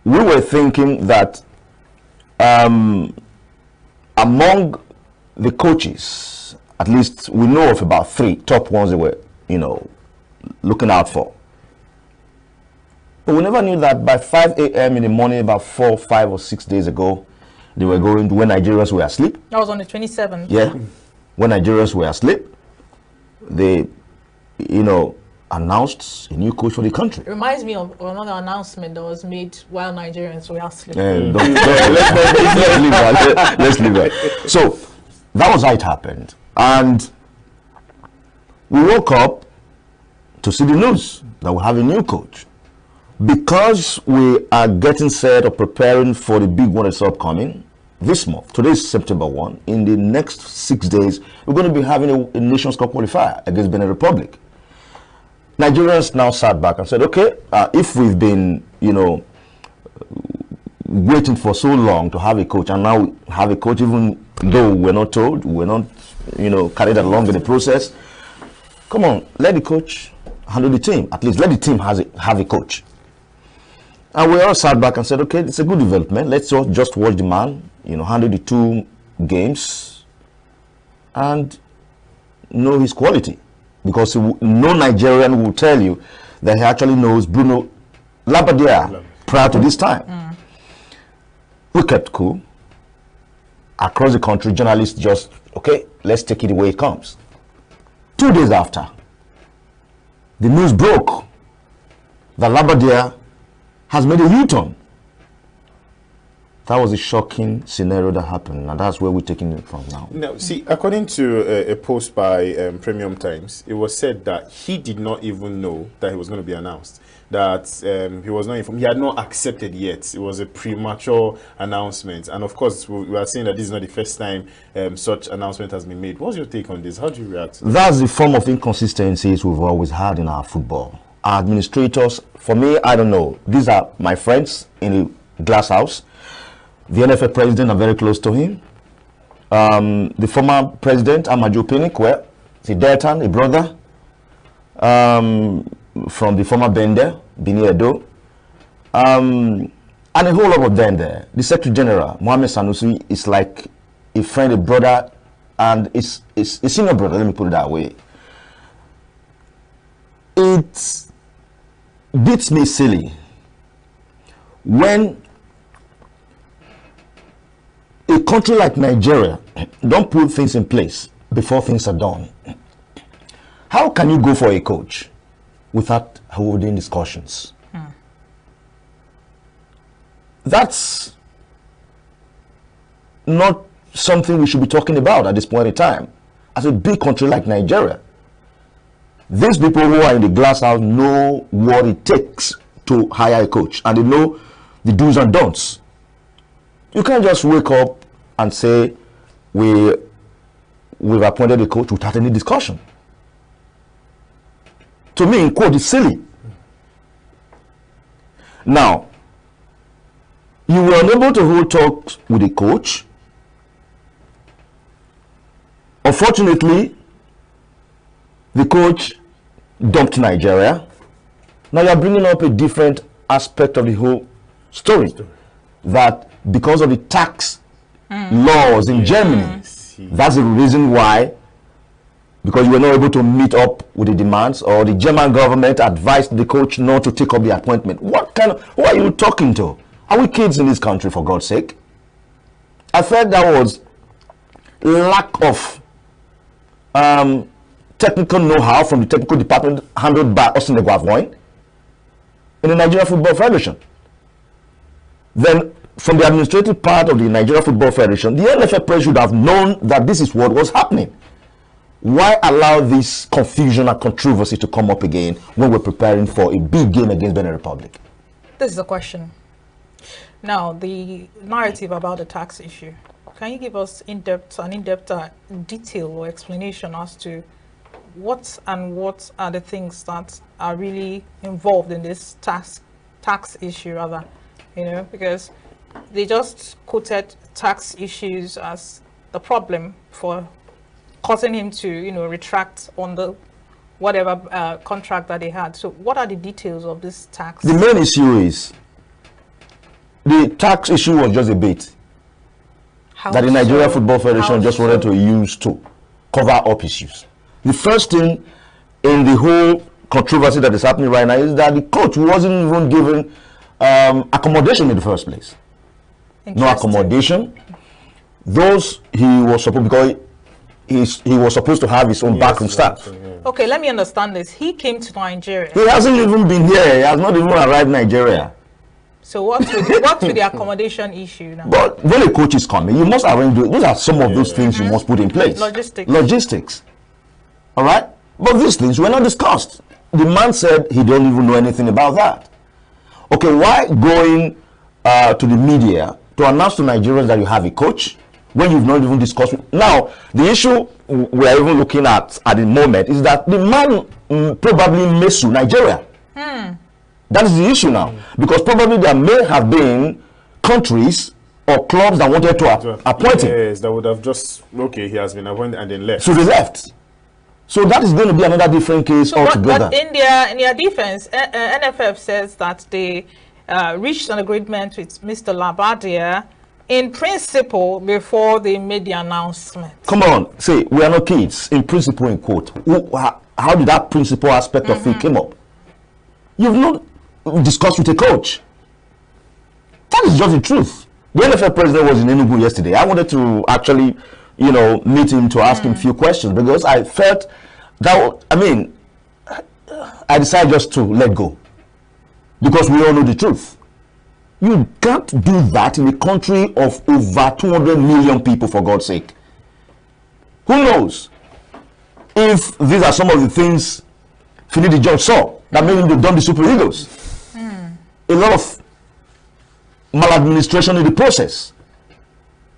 We were thinking that among the coaches, at least we know of about 3 top ones they were, looking out for. But we never knew that by 5 a.m. in the morning, about 4, 5 or 6 days ago, they were going to when Nigerians were asleep. That was on the 27th. Yeah. When Nigerians were asleep, they, announced a new coach for the country. It reminds me of another announcement that was made while Nigerians were asleep. Let's leave that. So that was how it happened. And we woke up to see the news that we have a new coach. Because we are getting set or preparing for the big one that's upcoming this month. Today is September 1. In the next 6 days, we're going to be having a Nations Cup qualifier against Benin Republic. Nigerians now sat back and said, okay, if we've been, waiting for so long to have a coach, and now we have a coach, even though we're not told, we're not, carried along in the process. Come on, let the coach handle the team. At least let the team have a coach. And we all sat back and said, okay, it's a good development. Let's just watch the man, handle the 2 games and know his quality. Because no Nigerian will tell you that he actually knows Bruno Labbadia prior to this time. We kept cool. Across the country, journalists just, okay, let's take it the way it comes. 2 days after, the news broke that Labbadia has made a U-turn. That was a shocking scenario that happened, and that's where we're taking it from now. Now, see, according to a post by Premium Times, it was said that he did not even know that he was going to be announced. That he was not informed. He had not accepted yet. It was a premature announcement. And of course, we are saying that this is not the first time such announcement has been made. What's your take on this? How do you react? That's the form of inconsistencies we've always had in our football. Our administrators, for me, I don't know. These are my friends in the glass house. The NFA president, I'm very close to him. The former president, Amaju Pinikwe, the Deltan, a brother from the former Bender, Bini Edo, and a whole lot of them there. The Secretary General, Mohamed Sanusi, is like a friend, a brother, and is a senior brother, let me put it that way. It beats me silly when a country like Nigeria don't put things in place before things are done. How can you go for a coach without holding discussions? That's not something we should be talking about at this point in time. As a big country like Nigeria, these people who are in the glass house know what it takes to hire a coach, and they know the do's and don'ts. You can't just wake up and say we've appointed a coach without any discussion. To me, in quote, it's silly. Now, you were unable to hold talks with the coach. Unfortunately, the coach dumped Nigeria. Now you're bringing up a different aspect of the whole story. That because of the tax laws in Germany, that's the reason why, because you were not able to meet up with the demands, or the German government advised the coach not to take up the appointment. Who are you talking to? Are we kids in this country, for God's sake? I felt that was lack of technical know-how from the technical department handled by Austin Eguavoin in the Nigeria Football Federation. Then, from the administrative part of the Nigeria Football Federation, the NFA should have known that this is what was happening. Why allow this confusion and controversy to come up again when we're preparing for a big game against Benin Republic? This is a question. Now, the narrative about the tax issue. Can you give us an in-depth detail or explanation as to what are the things that are really involved in this tax tax issue rather, you know, because they just quoted tax issues as the problem for causing him to, you know, retract on the whatever contract that they had. So what are the details of this tax? The main issue is the tax issue was just a bait that the Nigeria Football Federation just wanted to use to cover up issues. The first thing in the whole controversy that is happening right now is that the coach wasn't even given accommodation in the first place. No accommodation. Those he was supposed, because he was supposed to have his own backroom staff. Okay, let me understand this. He came to Nigeria. He hasn't even been here. He has not even arrived in Nigeria. So what's with the accommodation issue now? But when a coach is coming, you must arrange. Those are some of those things you must put in place. Logistics. All right. But these things were not discussed. The man said he don't even know anything about that. Okay, why going to the media to announce to Nigerians that you have a coach when you've not even discussed it? Now, the issue we are even looking at the moment is that the man probably may sue Nigeria. That is the issue now, because probably there may have been countries or clubs that wanted to appoint him. Yes, that would have just, okay, he has been appointed and then left. So they left. So that is going to be another different case altogether. But in their defense, NFF says that they reached an agreement with Mr. Labadia in principle before they made the announcement. Come on, say, we are not kids, in principle, in quote. How did that principle aspect of it come up? You've not discussed with a coach. That is just the truth. The NFL president was in ENUGU yesterday. I wanted to actually, you know, meet him to ask him a few questions, because I felt that, I mean, I decided just to let go, because we all know the truth. You can't do that in a country of over 200 million people, for God's sake. Who knows if these are some of the things Finidi George saw that made him dump the Super Eagles. A lot of maladministration in the process.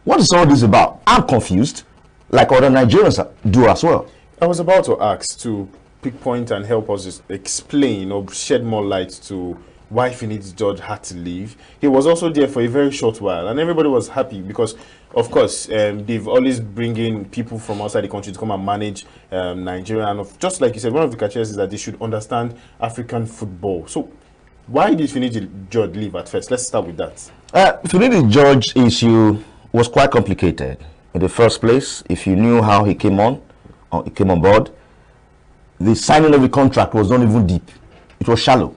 What is all this about? I'm confused, like other Nigerians do as well. I was about to ask to pinpoint and help us explain or shed more light to why Finidi George had to leave. He was also there for a very short while, and everybody was happy because, of course, they've always bring in people from outside the country to come and manage Nigeria. And just like you said, one of the catches is that they should understand African football. So why did Finidi George leave at first? Let's start with that. Finidi George issue was quite complicated. In the first place, if you knew how he came on board, the signing of the contract was not even deep. It was shallow.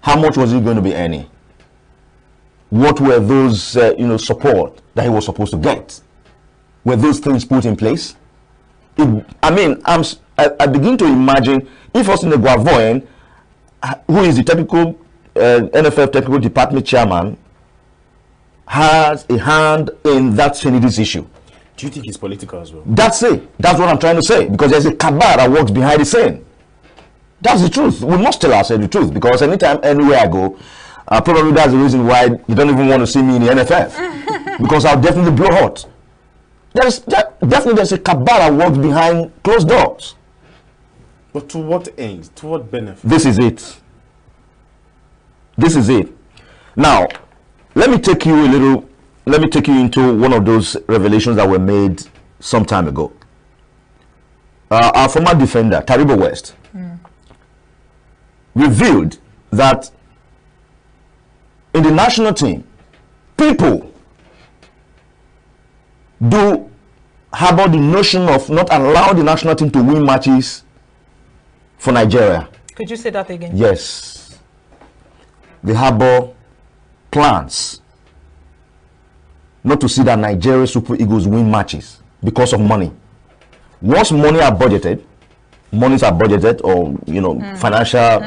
How much was he going to be earning? What were those, support that he was supposed to get? Were those things put in place? I begin to imagine if Austin Eguavoen, who is the technical NFF technical department chairman, has a hand in that Finidi's issue. Do you think he's political as well? That's it. That's what I'm trying to say. Because there's a cabal that works behind the scene. That's the truth. We must tell ourselves the truth. Because anytime, anywhere I go, probably that's the reason why you don't even want to see me in the NFF. Because I'll definitely blow hot. Definitely there's a cabal that works behind closed doors. But to what end? To what benefit? This is it. This is it. Now, let me take you into one of those revelations that were made some time ago. Our former defender, Taribo West, revealed that in the national team, people do harbor the notion of not allowing the national team to win matches for Nigeria. Could you say that again? Yes. They harbor plans not to see that Nigeria Super Eagles win matches because of money. Once monies are budgeted, or financial,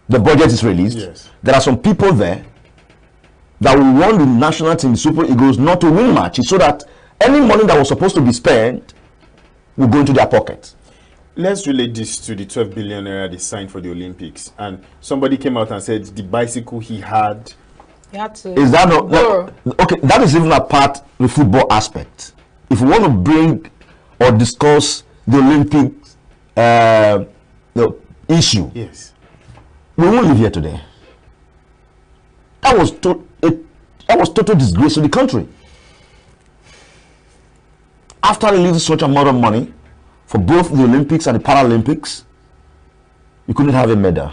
the budget is released. Yes. There are some people there that will want the national team, Super Eagles, not to win matches, so that any money that was supposed to be spent will go into their pocket. Let's relate this to the 12 billion naira they signed for the Olympics, and somebody came out and said the bicycle he had. Is that not okay? That is even apart the football aspect. If we want to bring or discuss the Olympic issue, yes, we won't live here today. That was total disgrace to the country. After releasing such amount of money for both the Olympics and the Paralympics, you couldn't have a medal.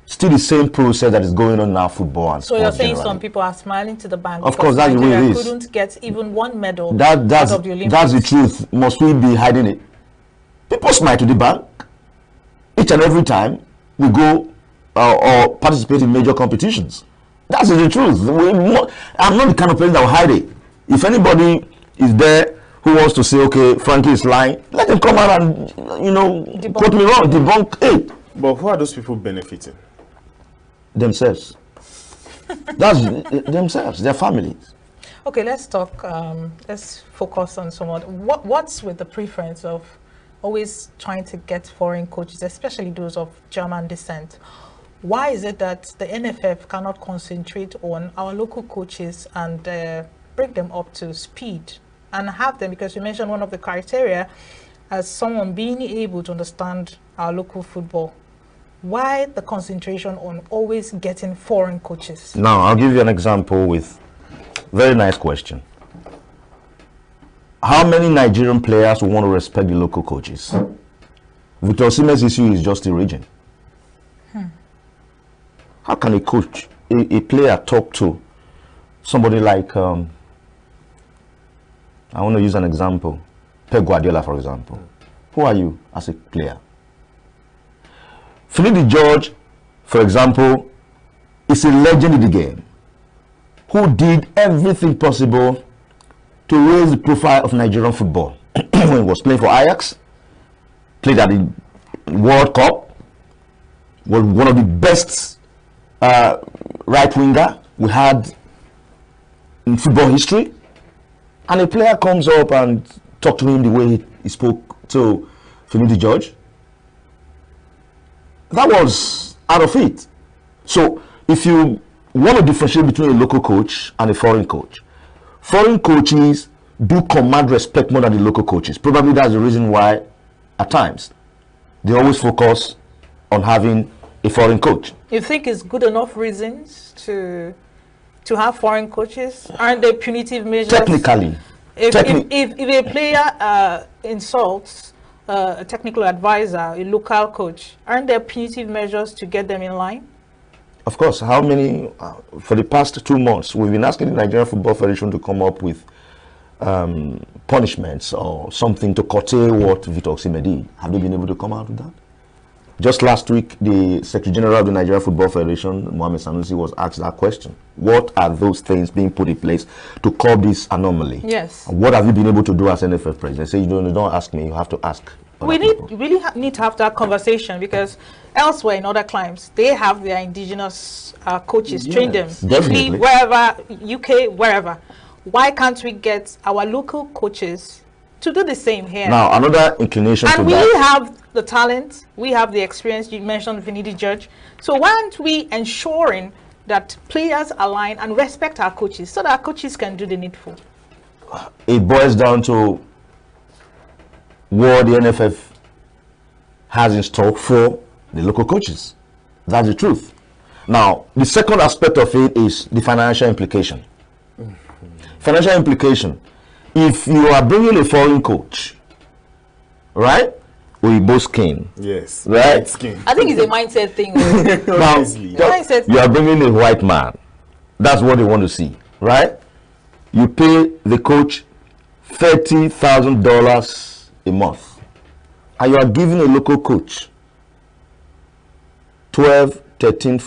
Still the same process that is going on now, football and so you're saying generally. some people are smiling to the bank. Of course, that's the way it is. Couldn't get even one medal That's out of the Olympics. That's the truth. Must we be hiding it? People smile to the bank each and every time we go or participate in major competitions. That's the truth. I'm not the kind of person that will hide it. If anybody is there who wants to say, okay, Frankie is lying, let him come out and, quote me wrong, debunk it. But who are those people benefiting? Themselves. That's themselves, their families. Okay, let's talk, let's focus on what's with the preference of always trying to get foreign coaches, especially those of German descent. Why is it that the NFF cannot concentrate on our local coaches and bring them up to speed and have them, because you mentioned one of the criteria as someone being able to understand our local football. Why the concentration on always getting foreign coaches? Now, I'll give you an example with very nice question. How many Nigerian players will want to respect the local coaches? Victor Osimhen's issue is just the region. How can a coach, a player talk to somebody like, I want to use an example, Pep Guardiola, for example. Who are you as a player? Philippe George, for example, is a legend in the game who did everything possible to raise the profile of Nigerian football. When he was playing for Ajax, played at the World Cup, was one of the best right winger we had in football history, and a player comes up and talk to him the way he spoke to Philippe George. That was out of it. So if you want to differentiate between a local coach and a foreign coach coaches do command respect more than the local coaches. Probably that's the reason why at times they always focus on having a foreign coach. You think it's good enough reasons to have foreign coaches? Aren't there punitive measures? Technically. If a player insults a technical advisor, a local coach, aren't there punitive measures to get them in line? Of course. How many, for the past 2 months, we've been asking the Nigerian Football Federation to come up with punishments or something to curtail what Victor Osimhen did. Have they been able to come out with that? Just last week, the Secretary General of the Nigerian Football Federation, Mohammed Sanusi, was asked that question. What are those things being put in place to curb this anomaly? Yes. And what have you been able to do as NFF president? Say, you don't ask me, you have to ask. We really need to have that conversation, because elsewhere in other climes, they have their indigenous coaches, train them. Italy, wherever, UK, wherever. Why can't we get our local coaches to do the same here? Now, another inclination to that. And we have the talent, we have the experience. You mentioned Finidi George. So why aren't we ensuring that players align and respect our coaches so that our coaches can do the needful? It boils down to what the NFF has in stock for the local coaches. That's the truth. Now, the second aspect of it is the financial implication. Financial implication. If you are bringing a foreign coach, right? Oyibo skin. Yes. Right? Skin. I think it's a mindset thing. Now, you are bringing a white man. That's what they want to see, right? You pay the coach $30,000 a month, and you are giving a local coach $12,000, $13,000,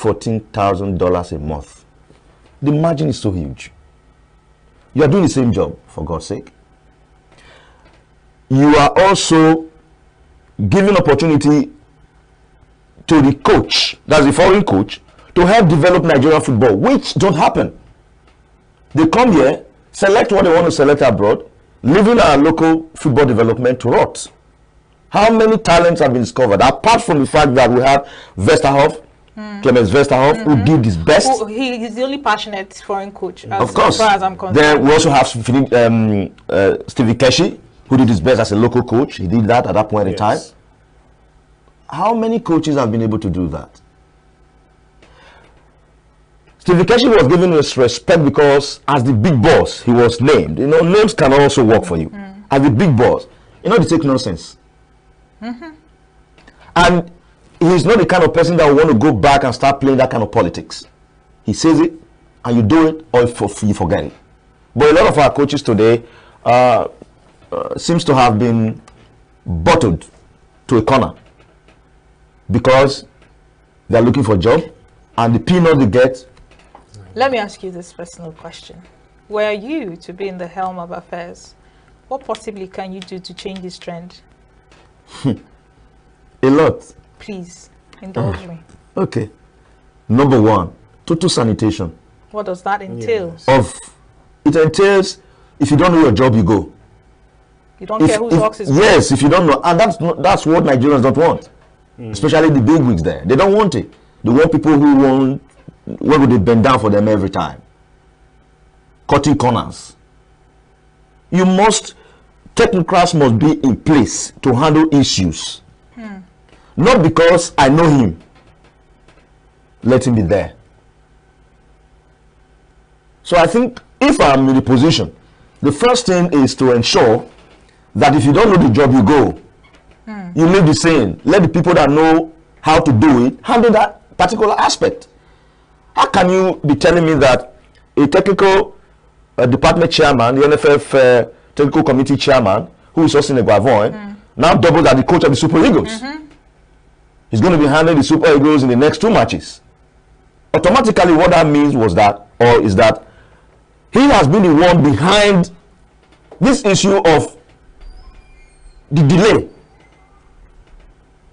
$14,000 a month. The margin is so huge. You are doing the same job, for God's sake. You are also giving opportunity to the coach, that's the foreign coach, to help develop Nigerian football, which don't happen. They come here, select what they want to select abroad, leaving our local football development to rot. How many talents have been discovered? Apart from the fact that we have Westerhoff, Clemens Westerhoff, who did his best. He's the only passionate foreign coach, of course. as far as I'm concerned. Then we also have Stevie Keshi, who did his best as a local coach. He did that at that point in time. How many coaches have been able to do that? Steve Keshi was given respect because as the big boss, he was named. You know, names can also work for you. As the big boss, you know, they take nonsense. And he's not the kind of person that will want to go back and start playing that kind of politics. He says it, and you do it, or you forget it. But a lot of our coaches today seems to have been bottled to a corner because they're looking for a job, and the peanut they get. Let me ask you this personal question. Were you to be in the helm of affairs, what possibly can you do to change this trend? A lot. Please, indulge me. Okay. Number one, total sanitation. What does that entail? It entails, if you don't know your job, you go. You don't care whose ox is yes, if you don't know. And that's what Nigerians don't want. Especially the big wigs there. They don't want it. They want people who want, where would they bend down for them every time? Cutting corners. You must, technocrats must be in place to handle issues. Not because I know him. Let him be there. So I think if I'm in the position, the first thing is to ensure that if you don't know the job, you go. You leave the scene. Let the people that know how to do it handle that particular aspect. How can you be telling me that a technical department chairman, the NFF technical committee chairman, who is also in Guavon, now doubles as the coach of the Super Eagles? He's going to be handling the Super Eagles in the next 2 matches. Automatically, what that means was that, or is that, he has been the one behind this issue of the delay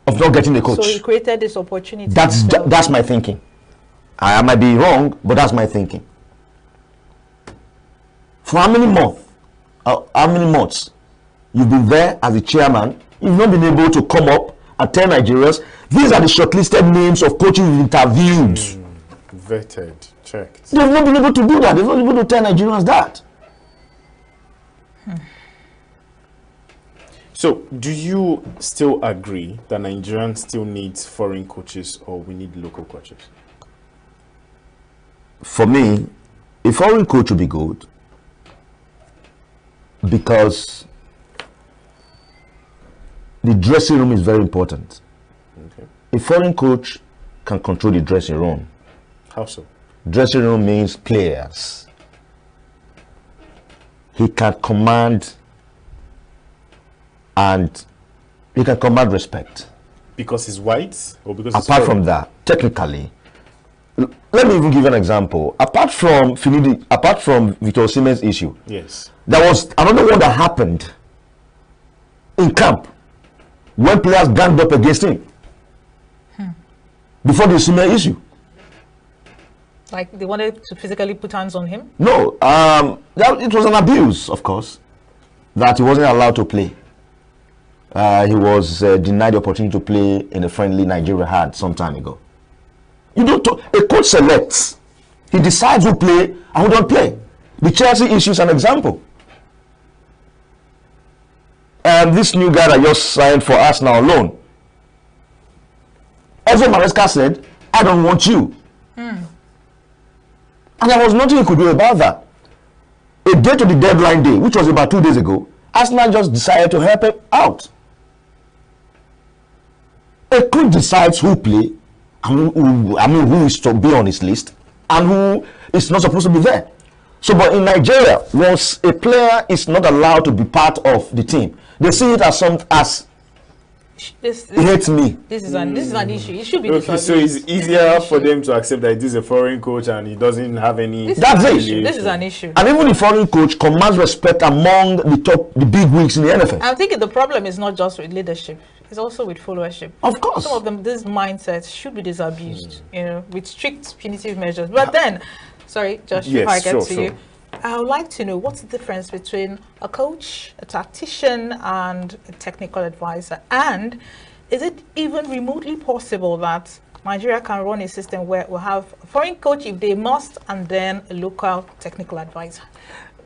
of not getting the coach. So he created this opportunity. That's my thinking. I might be wrong, but that's my thinking. For how many months you've been there as a chairman, you've not been able to come up and tell Nigerians, these are the shortlisted names of coaches you've interviewed. Vetted, checked. They've not been able to do that. They've not been able to tell Nigerians that. So, do you still agree that Nigerians still need foreign coaches, or we need local coaches? For me, a foreign coach would be good because the dressing room is very important. Okay. A foreign coach can control the dressing room. How so? Dressing room means players. He can command, and he can command respect. Because he's white, or because apart from that, technically, let me even give an example. Apart from Victor Osimhen's issue, yes, there was another one that happened in camp when players ganged up against him before the Osimhen issue. Like they wanted to physically put hands on him? No, it was an abuse, of course, that he wasn't allowed to play. He was denied the opportunity to play in a friendly Nigeria had some time ago. You don't talk, a coach selects. He decides who play and who don't play. The Chelsea issue is an example. And this new guy that just signed for Arsenal alone, Enzo Maresca said, I don't want you. And there was nothing he could do about that. A day to the deadline day, which was about 2 days ago, Arsenal just decided to help him out. A coach decides who play, and who is to be on his list, and who is not supposed to be there. So, but in Nigeria, once a player is not allowed to be part of the team, they see it as this hates me. This is an issue. It should be okay. So it's easier for them to accept that this is a foreign coach and he doesn't have any. That's it. This is an issue. And even the foreign coach commands respect among the big wigs in the NFL. I'm thinking the problem is not just with leadership; it's also with followership. Of course, some of them, this mindset should be disabused, you know, with strict punitive measures. But then, sorry, Josh, yes, before I get to sure. you. I would like to know what's the difference between a coach, a tactician, and a technical advisor. And is it even remotely possible that Nigeria can run a system where we'll have a foreign coach if they must, and then a local technical advisor?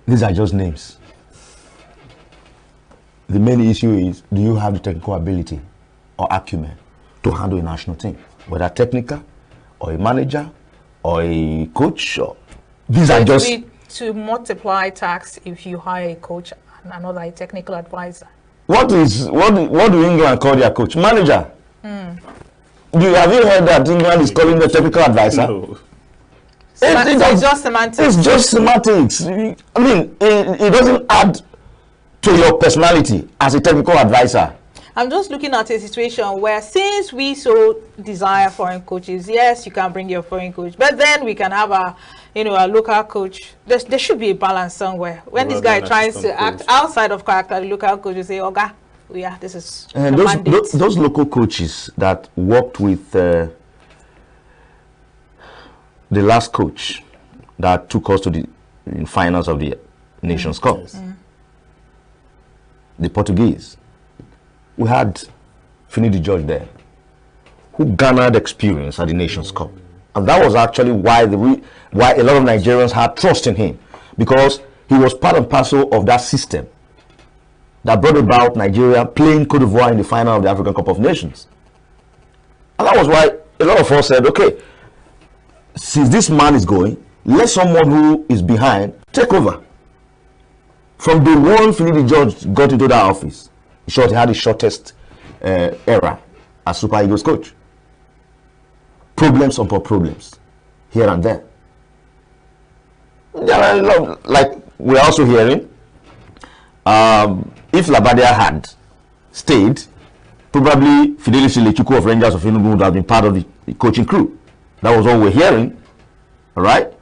These are just names. The main issue is, do you have the technical ability or acumen to handle a national team, whether technical or a manager or a coach. Or, these are just to multiply tax if you hire a coach and another a technical advisor. What do England call their coach? Manager. Have you heard that England is calling the technical advisor? No. It's just semantics. It's just semantics. I mean, it doesn't add to your personality as a technical advisor. I'm just looking at a situation where, since we so desire foreign coaches, yes, you can bring your foreign coach, but then we can have a local coach. There should be a balance somewhere. When this guy tries to act outside of character, the local coach will say, "Oga, this is and those local coaches that worked with the last coach that took us to the finals of the Nations Cup, the Portuguese. We had Finidi George there, who garnered experience at the Nations Cup, and that was actually why a lot of Nigerians had trust in him, because he was part and parcel of that system that brought about Nigeria playing Cote d'Ivoire in the final of the African Cup of Nations. And that was why a lot of us said, okay, since this man is going, let someone who is behind take over. From the one Finidi George got into that office, he had the shortest era as Super Eagles coach. Problems upon problems, here and there. There are a lot, like we're also hearing, if Labadia had stayed, probably Fidelis Lechuku of Rangers of ENUGU would have been part of the coaching crew. That was all we're hearing, all right?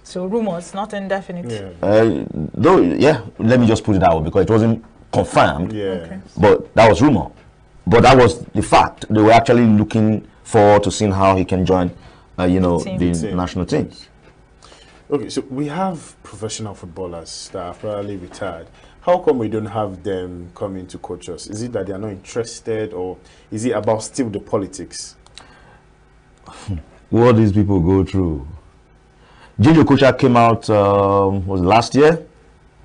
So rumors, not indefinite. Let me just put it out because it wasn't confirmed. Okay. But that was rumor. But that was the fact. They were actually looking forward to seeing how he can join, the national teams. Okay, so we have professional footballers that are probably retired. How come we don't have them coming to coach us? Is it that they are not interested, or is it about still the politics? What these people go through. Gijo Kocha came out was last year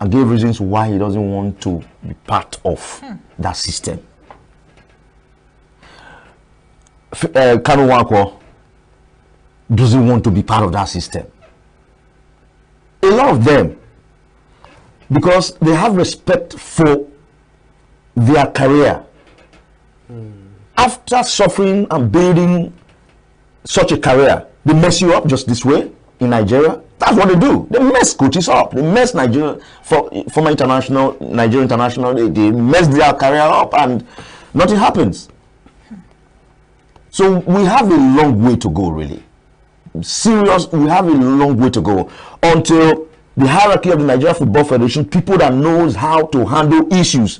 and gave reasons why he doesn't want to be part of that system. Kanu Wankwo doesn't want to be part of that system. A lot of them, because they have respect for their career. After suffering and building such a career, they mess you up just this way in Nigeria. That's what they do. They mess coaches up. They mess Nigeria, former Nigeria international, they mess their career up and nothing happens. So we have a long way to go, really. Serious, we have a long way to go until the hierarchy of the Nigeria Football Federation, people that knows how to handle issues,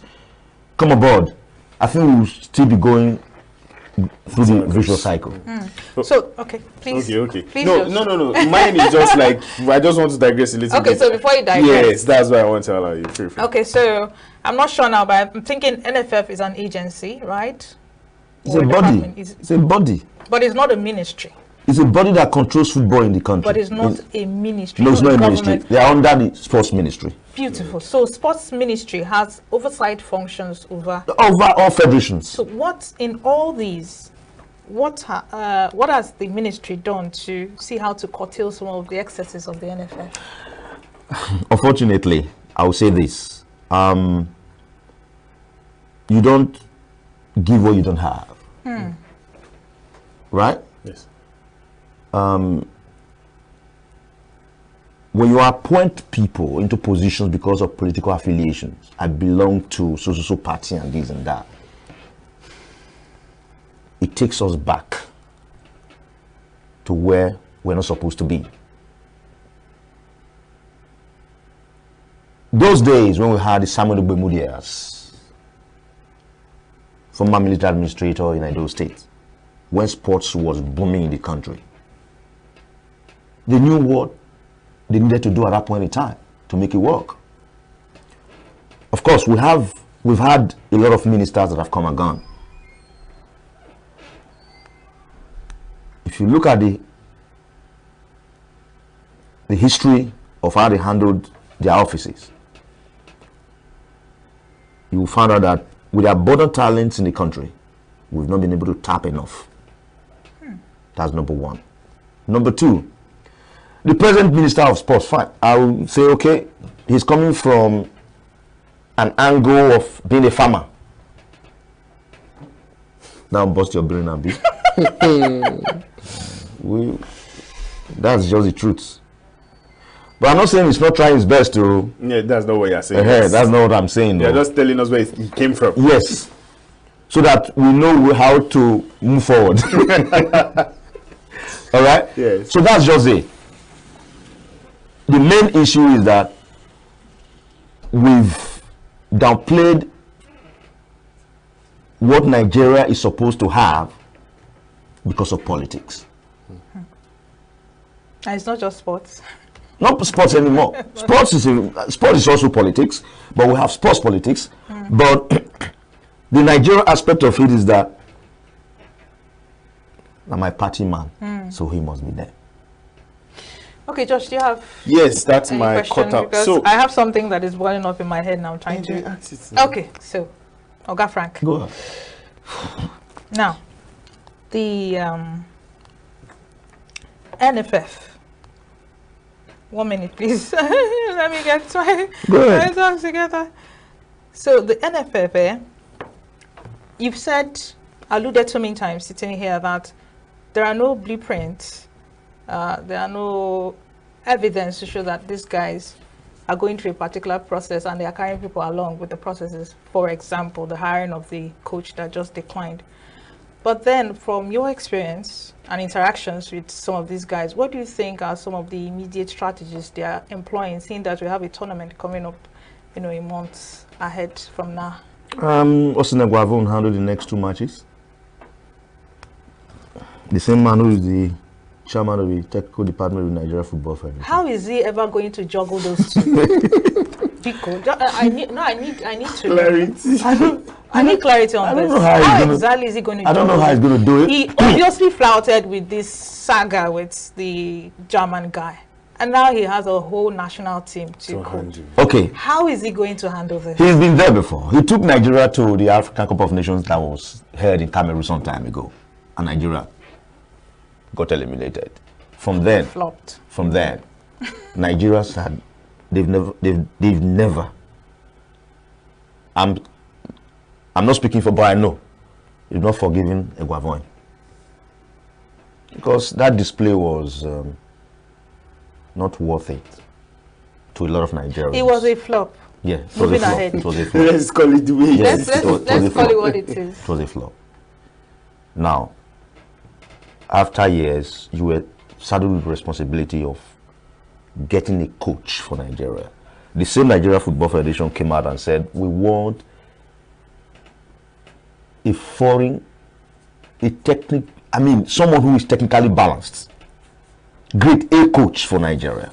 come aboard. I think we'll still be going through the visual cycle. So, okay, please. Okay. Please no. Mine is just like, I just want to digress a little bit. Okay, so before you digress. Yes, that's why I want to allow you. Free. Okay, so I'm not sure now, but I'm thinking NFF is an agency, right? It's a body. It's a body. But it's not a ministry. It's a body that controls football in the country. But it's not a ministry. No, it's not a ministry. They are under the sports ministry. Beautiful. So sports ministry has oversight functions over all federations. So what in all these, what has the ministry done to see how to curtail some of the excesses of the NFF? Unfortunately, I will say this: you don't give what you don't have. Right? Yes. When you appoint people into positions because of political affiliations, I belong to so party and this and that, it takes us back to where we're not supposed to be. Those days when we had the Samuel Ogbemudias, former military administrator in Edo State, when sports was booming in the country, they knew what they needed to do at that point in time to make it work. Of course, we've had a lot of ministers that have come and gone. If you look at the history of how they handled their offices, you will find out that with the abundant talents in the country, we've not been able to tap enough. That's number one. Number two, the present Minister of Sports, fine. I will say, okay, he's coming from an angle of being a farmer. Now bust your brain a bit. That's just the truth. But I'm not saying he's not trying his best to. Yeah, that's not what you're saying. That's not what I'm saying. You're just telling us where he came from. Yes. So that we know how to move forward. All right? Yes. So that's just it. The main issue is that we've downplayed what Nigeria is supposed to have because of politics. And it's not just sports. Not sports anymore. Sport is also politics, but we have sports politics. But the Nigerian aspect of it is that I'm my party man, so he must be there. Okay, Josh, do you have? Yes, that's any my question? cutout. Because So I have something that is boiling up in my head now. I'm trying to. Okay, so Oga Frank. Go ahead. Now, the NFF. 1 minute, please. Let me get my thoughts together. So the NFF, you've said, alluded to many times sitting here, that there are no blueprints, there are no evidence to show that these guys are going through a particular process and they are carrying people along with the processes. For example, the hiring of the coach that just declined. But then, from your experience and interactions with some of these guys, what do you think are some of the immediate strategies they are employing, seeing that we have a tournament coming up, a month ahead from now? ENUGU will handle the next 2 matches. The same man who is the chairman of the technical department of the Nigeria Football Federation. How is he ever going to juggle those two? I need to clarity. I need clarity on this. How exactly is he going to? I don't know how he's going to do it. He obviously flouted with this saga with the German guy, and now he has a whole national team to coach. Okay. How is he going to handle this? He's been there before. He took Nigeria to the African Cup of Nations that was held in Cameroon some time ago, and Nigeria got eliminated. From then, flopped. From then, Nigeria had they've never. I'm not speaking for, but I know they've not forgiven Eguavoin, because that display was not worth it to a lot of Nigerians. It was a flop. Yeah, moving ahead. It was a flop. Let's call it the way. Yes, let's call it what it is. It was a flop. Now, after years, you were saddled with the responsibility of getting a coach for Nigeria. The same Nigeria Football Federation came out and said, we want a foreign, someone who is technically balanced. Grade A coach for Nigeria.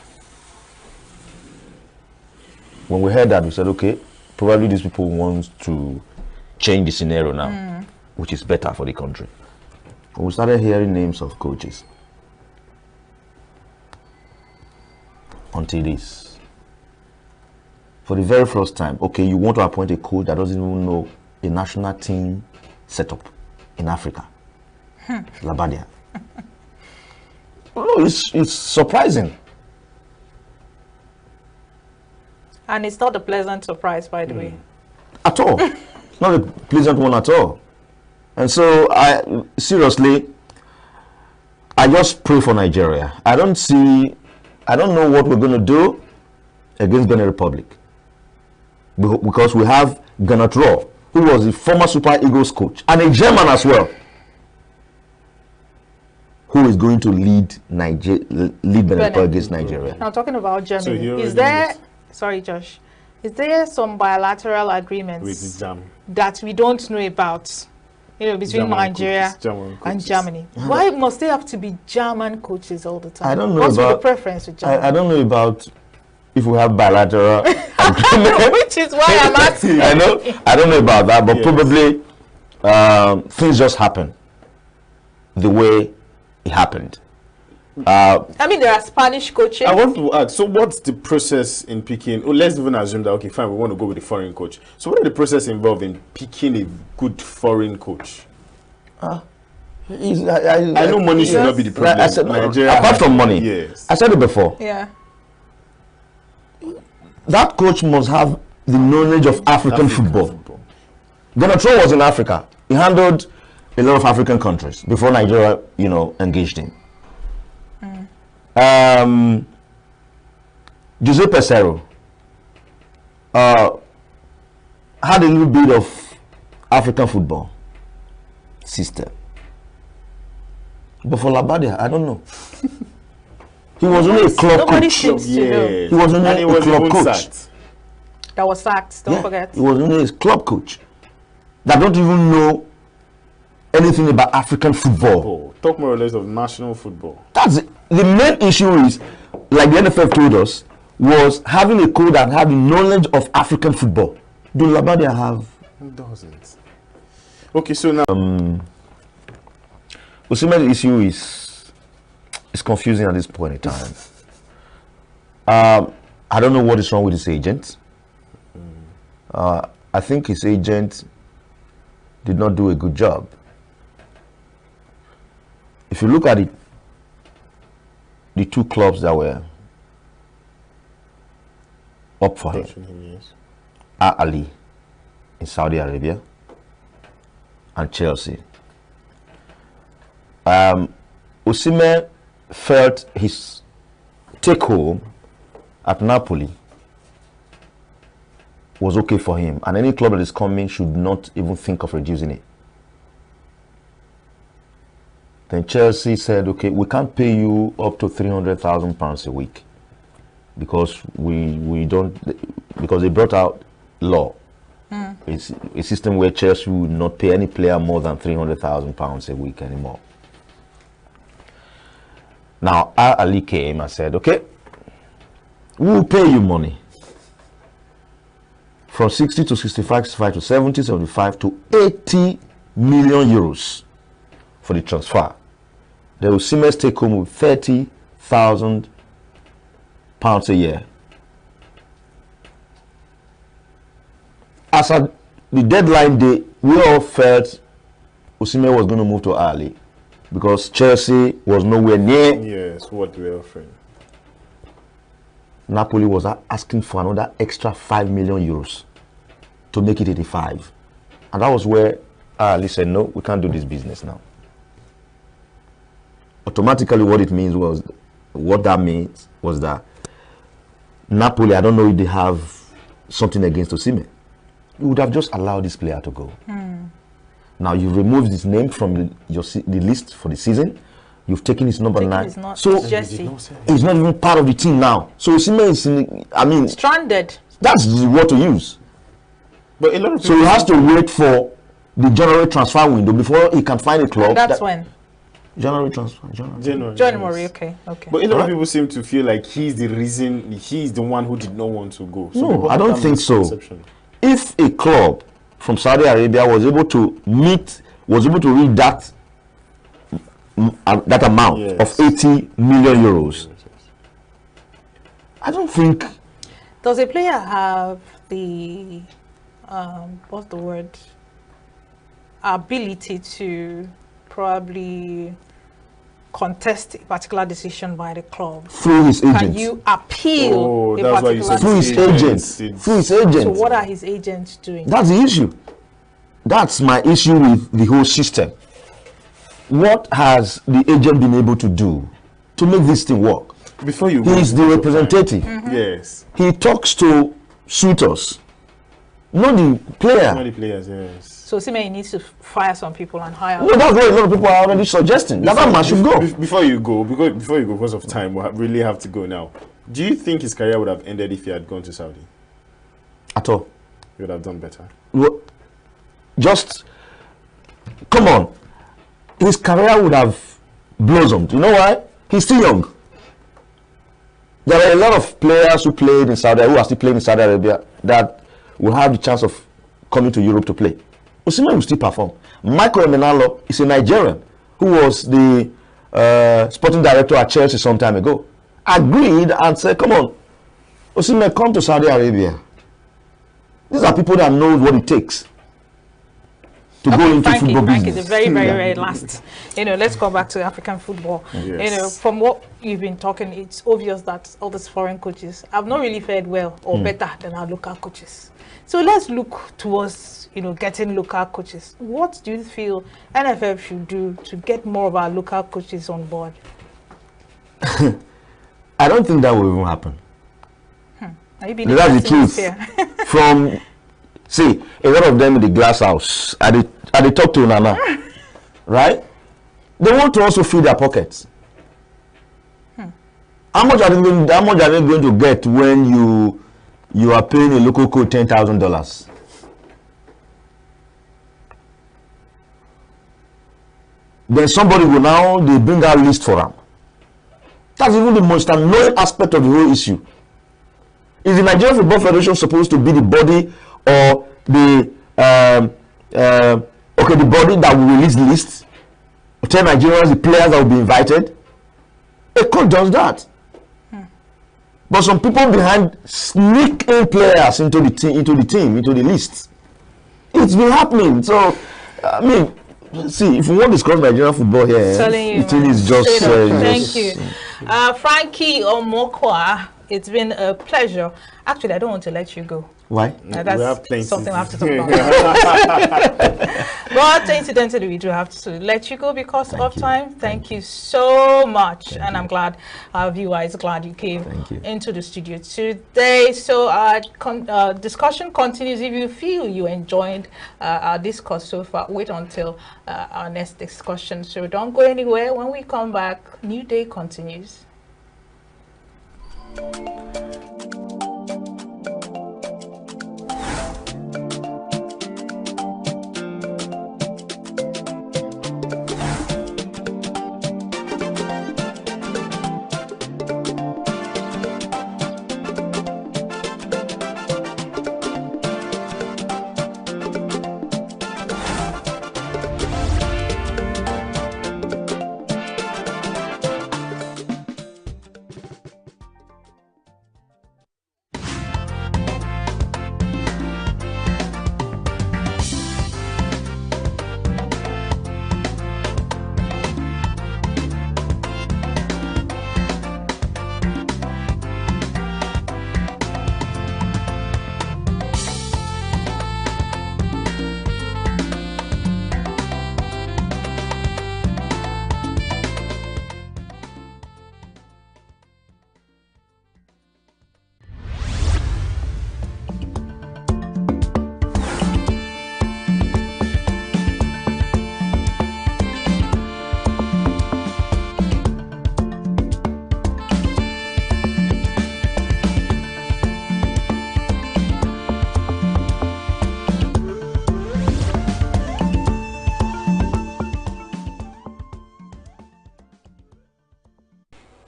When we heard that, we said, okay, probably these people want to change the scenario now, which is better for the country. When we started hearing names of coaches, until this, for the very first time, okay, you want to appoint a coach that doesn't even know a national team setup in Africa. Labadia. Oh, it's surprising. And it's not a pleasant surprise, by the way. At all. Not a pleasant one at all. And so, I just pray for Nigeria. I don't know what we're going to do against Benin Republic. Because we have Gernot Rohr, who was the former Super Eagles coach, and a German as well, who is going to lead Benin Republic against Nigeria. Now, talking about Germany, sorry, Josh, is there some bilateral agreements that we don't know about, between German Nigeria and Germany? Why must they have to be German coaches all the time? I don't know What's about the preference with Germany? I don't know about if we have bilateral agreement. Which is why I'm asking. I don't know about that, but probably things just happen the way it happened. I mean, there are Spanish coaches. I want to ask, so what's the process in picking? Oh, let's even assume that, okay, fine, we want to go with the foreign coach. So what are the process involved in picking a good foreign coach? I know money should not be the problem. I said, Nigeria apart from money, yes. I said it before. Yeah. That coach must have the knowledge of African football. Donatro was in Africa. He handled a lot of African countries before Nigeria, engaged him. Jose Pesero had a little bit of African football system. But for Labadia, I don't know. He was only a club coach. He was only a club coach. That was sacked, don't forget. He was only a club coach that don't even know anything about African football. Talk more or less of national football. That's it. The main issue is, like the NFF told us, was having a coach that had the knowledge of African football. Do Labadia have? It doesn't. Okay, so now Osimhen's issue is confusing at this point in time. I don't know what is wrong with his agent. I think his agent did not do a good job. If you look at it, the two clubs that were up for him, Al Ali in Saudi Arabia and Chelsea. Osimhen felt his take home at Napoli was okay for him, and any club that is coming should not even think of reducing it. Then Chelsea said, okay, we can't pay you up to £300,000 a week because because they brought out law. It's a system where Chelsea would not pay any player more than £300,000 a week anymore. Now Al Ali came and said, okay, we'll pay you money from 60 to 65, 65 to 70, 75 to 80 million euros for the transfer. They will Osimhen's take home with £30,000 a year. As at the deadline day, we all felt Osimhen was going to move to Al Ali because Chelsea was nowhere near. Yes, what they were offering. Napoli was asking for another extra 5 million euros to make it 85. And that was where Ali said, no, we can't do this business now. Automatically what that means was that Napoli, I don't know if they have something against Osimhen. You would have just allowed this player to go. Now you've removed his name from the list for the season. You've taken his number 9. So he's not even part of the team now. So Osimhen is stranded. That's the word to use. But a lot of so he has to wait for the January transfer window before he can find a club. And that's when? January transfer. January, yes. okay. But a lot of people seem to feel like he's the reason, he's the one who did not want to go. So no, I don't think so. If a club from Saudi Arabia was able to read that amount of 80 million euros, I don't think. Does a player have the what's the word? Ability to probably contest a particular decision by the club through his agent? Can you appeal a particular through his agent? Through his agent. So what are his agents doing? That's the issue. That's my issue with the whole system. What has the agent been able to do to make this thing work? Before you he is the representative. Yes. He talks to suitors, not the player. Not the players, yes. So Osimhen needs to fire some people and hire. No, that's what a lot of people are already suggesting. That man should go. Before you go, because of time, we really have to go now. Do you think his career would have ended if he had gone to Saudi? At all. He would have done better. Well, just come on. His career would have blossomed. You know why? He's still young. There are a lot of players who played in Saudi, who are still playing in Saudi Arabia, that will have the chance of coming to Europe to play. Osimhen will still perform. Michael Emenalo is a Nigerian who was the sporting director at Chelsea some time ago. Agreed and said, come on, Osimhen, come to Saudi Arabia. These are people that know what it takes. to go into football Frankie, business. the very, very last. Let's go back to African football. Yes. From what you've been talking, it's obvious that all these foreign coaches have not really fared well or better than our local coaches. So let's look towards, getting local coaches. What do you feel NFF should do to get more of our local coaches on board? I don't think that will even happen. That's the truth. From, see, a lot of them in the glass house, they talk to Nana, right? They want to also fill their pockets. How much are they going to get when you are paying a local coach $10,000? Then somebody will now, they bring out a list for them. That's even the most annoying aspect of the whole issue. Is the Nigerian Football Federation supposed to be the body or the the body that will release the list? Tell Nigerians the players that will be invited? A coach does that. But some people behind sneak in players into the team, into the list. It's been happening. So, I mean, see, if we want to discuss Nigerian football here, the thing is just. Thank you. Frankie Omokwa, it's been a pleasure. Actually, I don't want to let you go. Why? That's we have plenty. something I have to talk about. But incidentally, we do have to let you go because of time. Thank you so much. And I'm glad our viewer is glad you came into the studio today. So our discussion continues. If you feel you enjoyed our discourse so far, wait until our next discussion. So don't go anywhere. When we come back, New Day continues.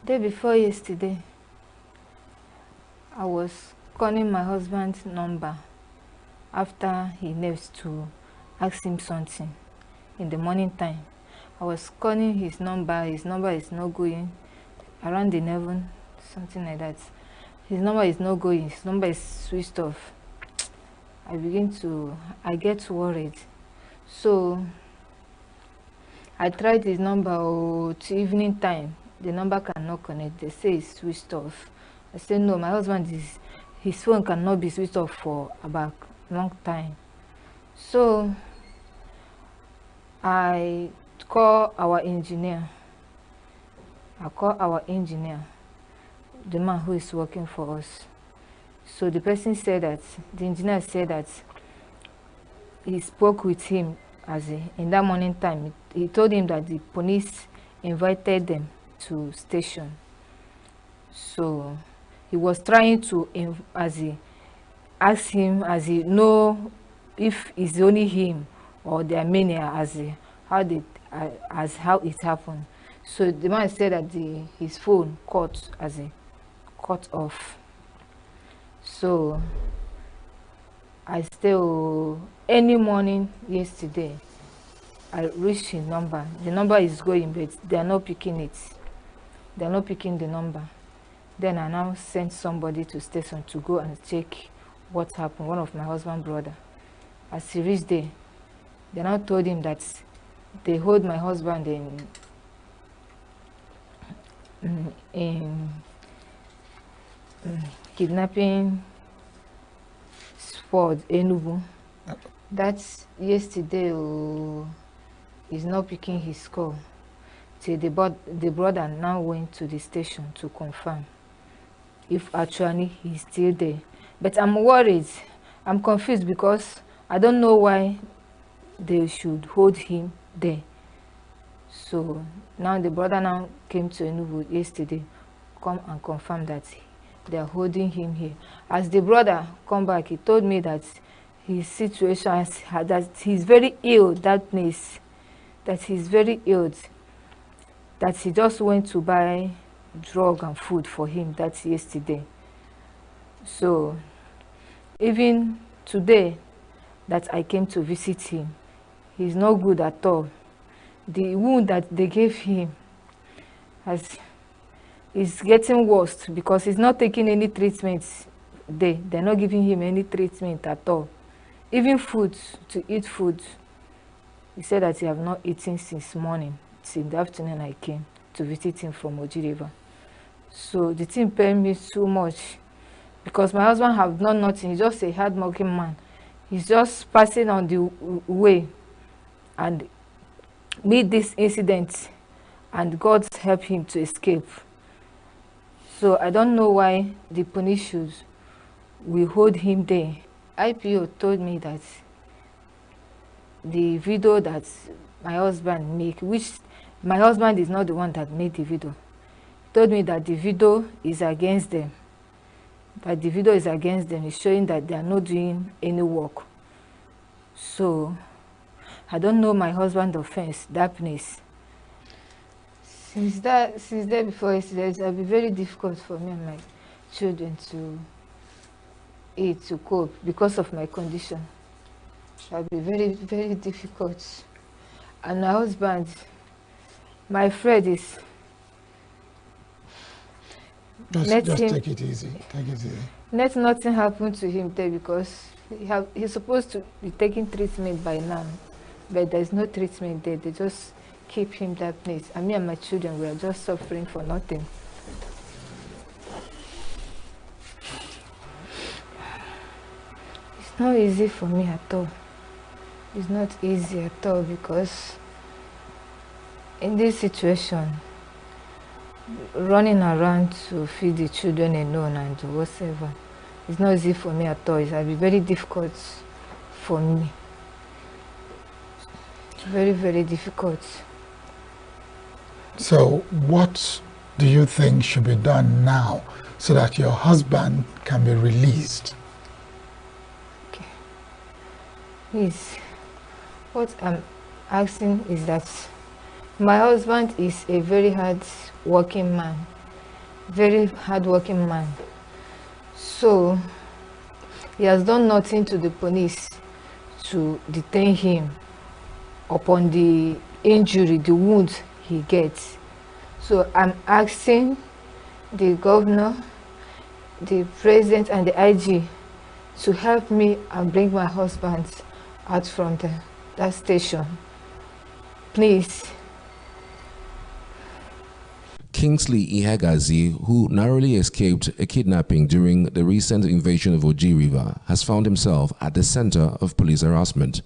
Day before yesterday, I was calling my husband's number after he left to ask him something in the morning time. I was calling his number is not going, around 11, something like that. His number is not going, his number is switched off. I get worried. So I tried his number to evening time. The number cannot connect. They say it's switched off. I said, no, my husband his phone cannot be switched off for about a long time. So I call our engineer. The man who is working for us. So the engineer said that he spoke with him in that morning time. He told him that the police invited them to station. So he was trying to ask him know if it's only him or there are many how it happened. So the man said that his phone cut off. So I still any morning yesterday I reached his number. The number is going, but they are not picking it. They are not picking the number. Then I now sent somebody to station to go and check what happened. One of my husband's brother. As he reached there, They now told him that they hold my husband in kidnapping spot, ENUGU. That's yesterday. Oh, he's not picking his call. Till the brother now went to the station to confirm if actually he's still there. But I'm worried. I'm confused because I don't know why they should hold him there. So now the brother now came to ENUGU yesterday, come and confirm that they are holding him here. As the brother come back, he told me that his situation, that he's very ill, that he's very ill, that he just went to buy drug and food for him. That's yesterday. So even today that I came to visit him, he's not good at all. The wound that they gave him is getting worse because he's not taking any treatment. They're not giving him any treatment at all. Even food, to eat food, he said that he have not eaten since morning. Till the afternoon I came to visit him from Oji River. So the thing pained me so much because my husband have done nothing. He's just a hard-working man. He's just passing on the way and meet this incident, and God helped him to escape. So I don't know why the police will hold him there. IPO told me that the video that my husband made, which my husband is not the one that made the video, told me that the video is against them. That the video is against them. It's showing that they are not doing any work. So I don't know my husband's offense, that place. Since day before yesterday, it will be very difficult for me and my children to eat, to cope because of my condition. It will be very, very difficult. And my husband, my friend is... Just take it easy. Take it easy. Let nothing happen to him there because he's supposed to be taking treatment by now. But there's no treatment there. They just keep him that place. And me and my children, we are just suffering for nothing. It's not easy for me at all. It's not easy at all because in this situation, running around to feed the children alone and whatever, it's not easy for me at all. It will be very difficult for me. Very, very difficult. So what do you think should be done now so that your husband can be released? Okay. Yes. What I'm asking is that my husband is a very hard-working man. Very hard-working man. So he has done nothing to the police to detain him upon the injury, the wound he gets. So I'm asking the governor, the president and the IG to help me and bring my husband out from that station. Please. Kingsley Ihagazi, who narrowly escaped a kidnapping during the recent invasion of Oji River, has found himself at the center of police harassment.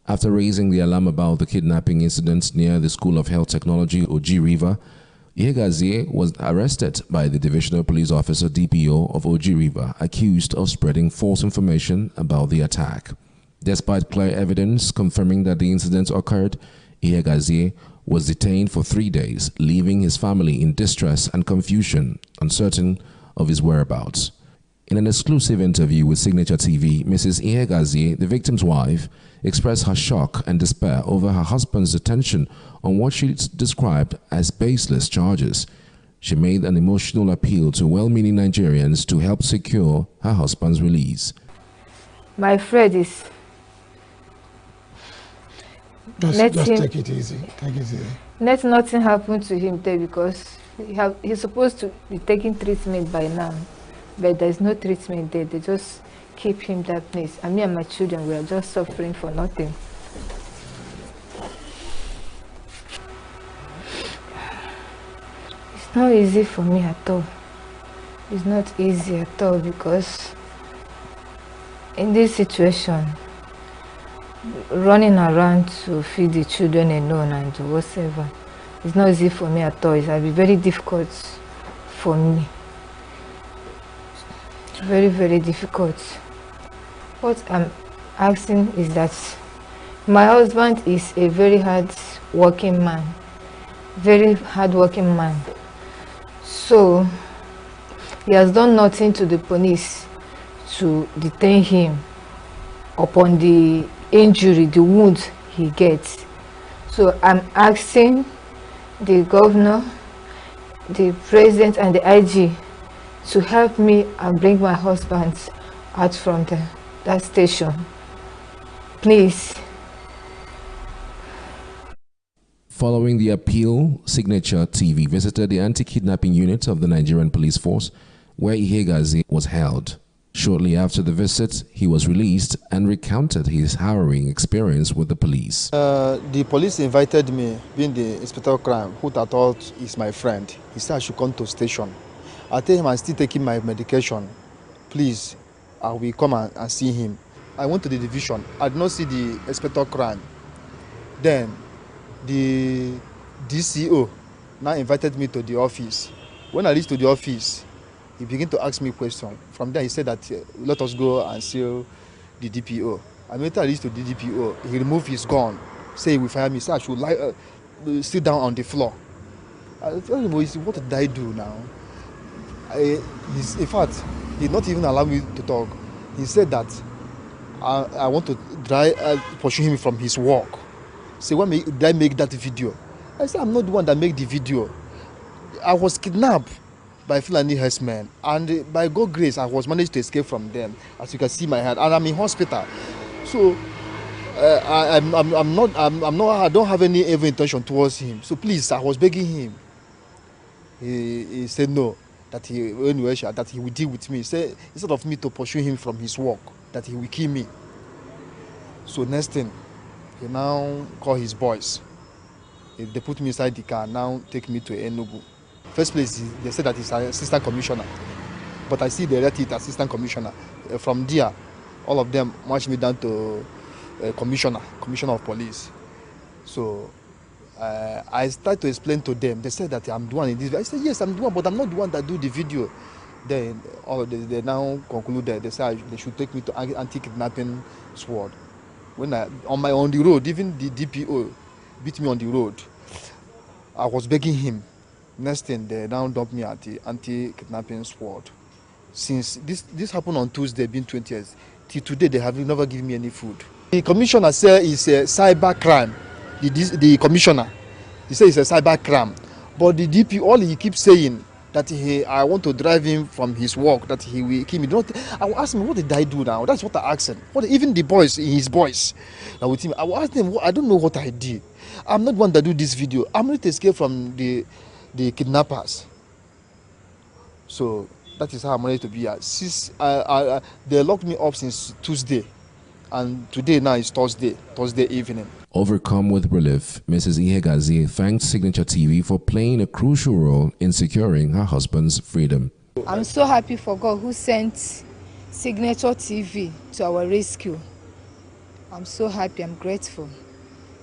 After raising the alarm about the kidnapping incident near the School of Health Technology, Oji River, Ihagazi was arrested by the Divisional Police Officer DPO of Oji River, accused of spreading false information about the attack. Despite clear evidence confirming that the incident occurred, Ihagazi was detained for 3 days, leaving his family in distress and confusion, uncertain of his whereabouts. In an exclusive interview with Signature TV, Mrs. Ihagazi, the victim's wife, expressed her shock and despair over her husband's detention on what she described as baseless charges. She made an emotional appeal to well-meaning Nigerians to help secure her husband's release. My friend is... Just take it easy. Take it easy. Let nothing happen to him there because he's supposed to be taking treatment by now. But there's no treatment there. They just keep him that place. And me and my children, we are just suffering for nothing. not easy for me at all. It's not easy at all because in this situation, running around to feed the children alone and whatever, it's not easy for me at all. It will be very difficult for me. It's very, very difficult. What I'm asking is that my husband is a very hard working man. Very hard working man. So he has done nothing to the police to detain him upon the injury, the wound he gets. So I'm asking the governor, the president and the IG to help me and bring my husband out from that station. Please. Following the appeal, Signature TV visited the anti-kidnapping unit of the Nigerian police force where Ihegazi was held. Shortly after the visit, he was released and recounted his harrowing experience with the police. The police invited me, being the inspector of crime, who I thought is my friend. He said I should come to station. I told him I'm still taking my medication. Please, I will come and see him. I went to the division. I did not see the inspector of crime. Then the DCO now invited me to the office. When I reached to the office, he began to ask me questions. From there, he said that let us go and see the DPO. And when I reached to the DPO, he removed his gun, say he will fire me. So I should sit down on the floor. I told him, what did I do now? In fact, he did not even allow me to talk. He said that I want to pursue him from his work. Say, why did I make that video? I said, I'm not the one that made the video. I was kidnapped by Fulani herdsmen, and by God's grace, I was managed to escape from them. As you can see my head, and I'm in hospital. So I don't have any evil intention towards him. So please, I was begging him. He said no, that he will deal with me. He said instead of me to pursue him from his work, that he will kill me. So next thing, he now called his boys. They put me inside the car, now take me to ENUGU. First place, they said that he's an assistant commissioner. But I see they write it assistant commissioner. From there, all of them marched me down to commissioner of police. So I started to explain to them. They said that I'm the one in this video. I said, yes, I'm the one, but I'm not the one that do the video. Then they now concluded, they said they should take me to anti-kidnapping squad. When on the road, even the DPO beat me on the road. I was begging him. Next thing, they now dumped me at the anti-kidnapping squad. Since this happened on Tuesday, being 20th, till today they have never given me any food. The commissioner said it's a cyber crime. The commissioner, he said it's a cyber crime. But the DP, all he keeps saying that I want to drive him from his work, that he will kill me. I will ask him, what did I do now? That's what I asked him. Even the boys, his boys, with him, I will ask them, I don't know what I did. I'm not one that do this video. I'm ready to escape from the kidnappers. So that is how I managed to be here. They locked me up since Tuesday, and today now is Thursday evening. Overcome with relief, Mrs. Ihegazi thanked Signature TV for playing a crucial role in securing her husband's freedom. I'm so happy for God who sent Signature TV to our rescue. I'm so happy, I'm grateful.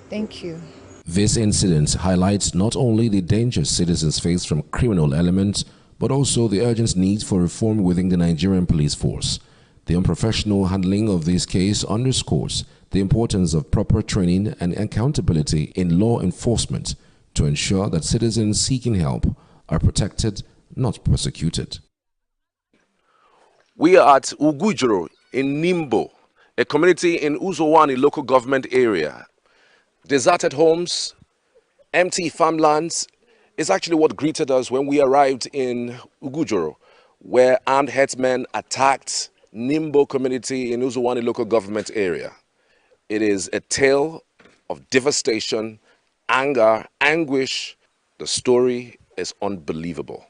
Thank you. This incident highlights not only the dangers citizens face from criminal elements, but also the urgent need for reform within the Nigerian police force. The unprofessional handling of this case underscores the importance of proper training and accountability in law enforcement to ensure that citizens seeking help are protected, not persecuted. We are at Ugujuru in Nimbo, a community in Uzowani local government area. Deserted homes, empty farmlands is actually what greeted us when we arrived in Ugujuru, where armed herdsmen attacked Nimbo community in Uzowani local government area. It is a tale of devastation, anger, anguish. The story is unbelievable.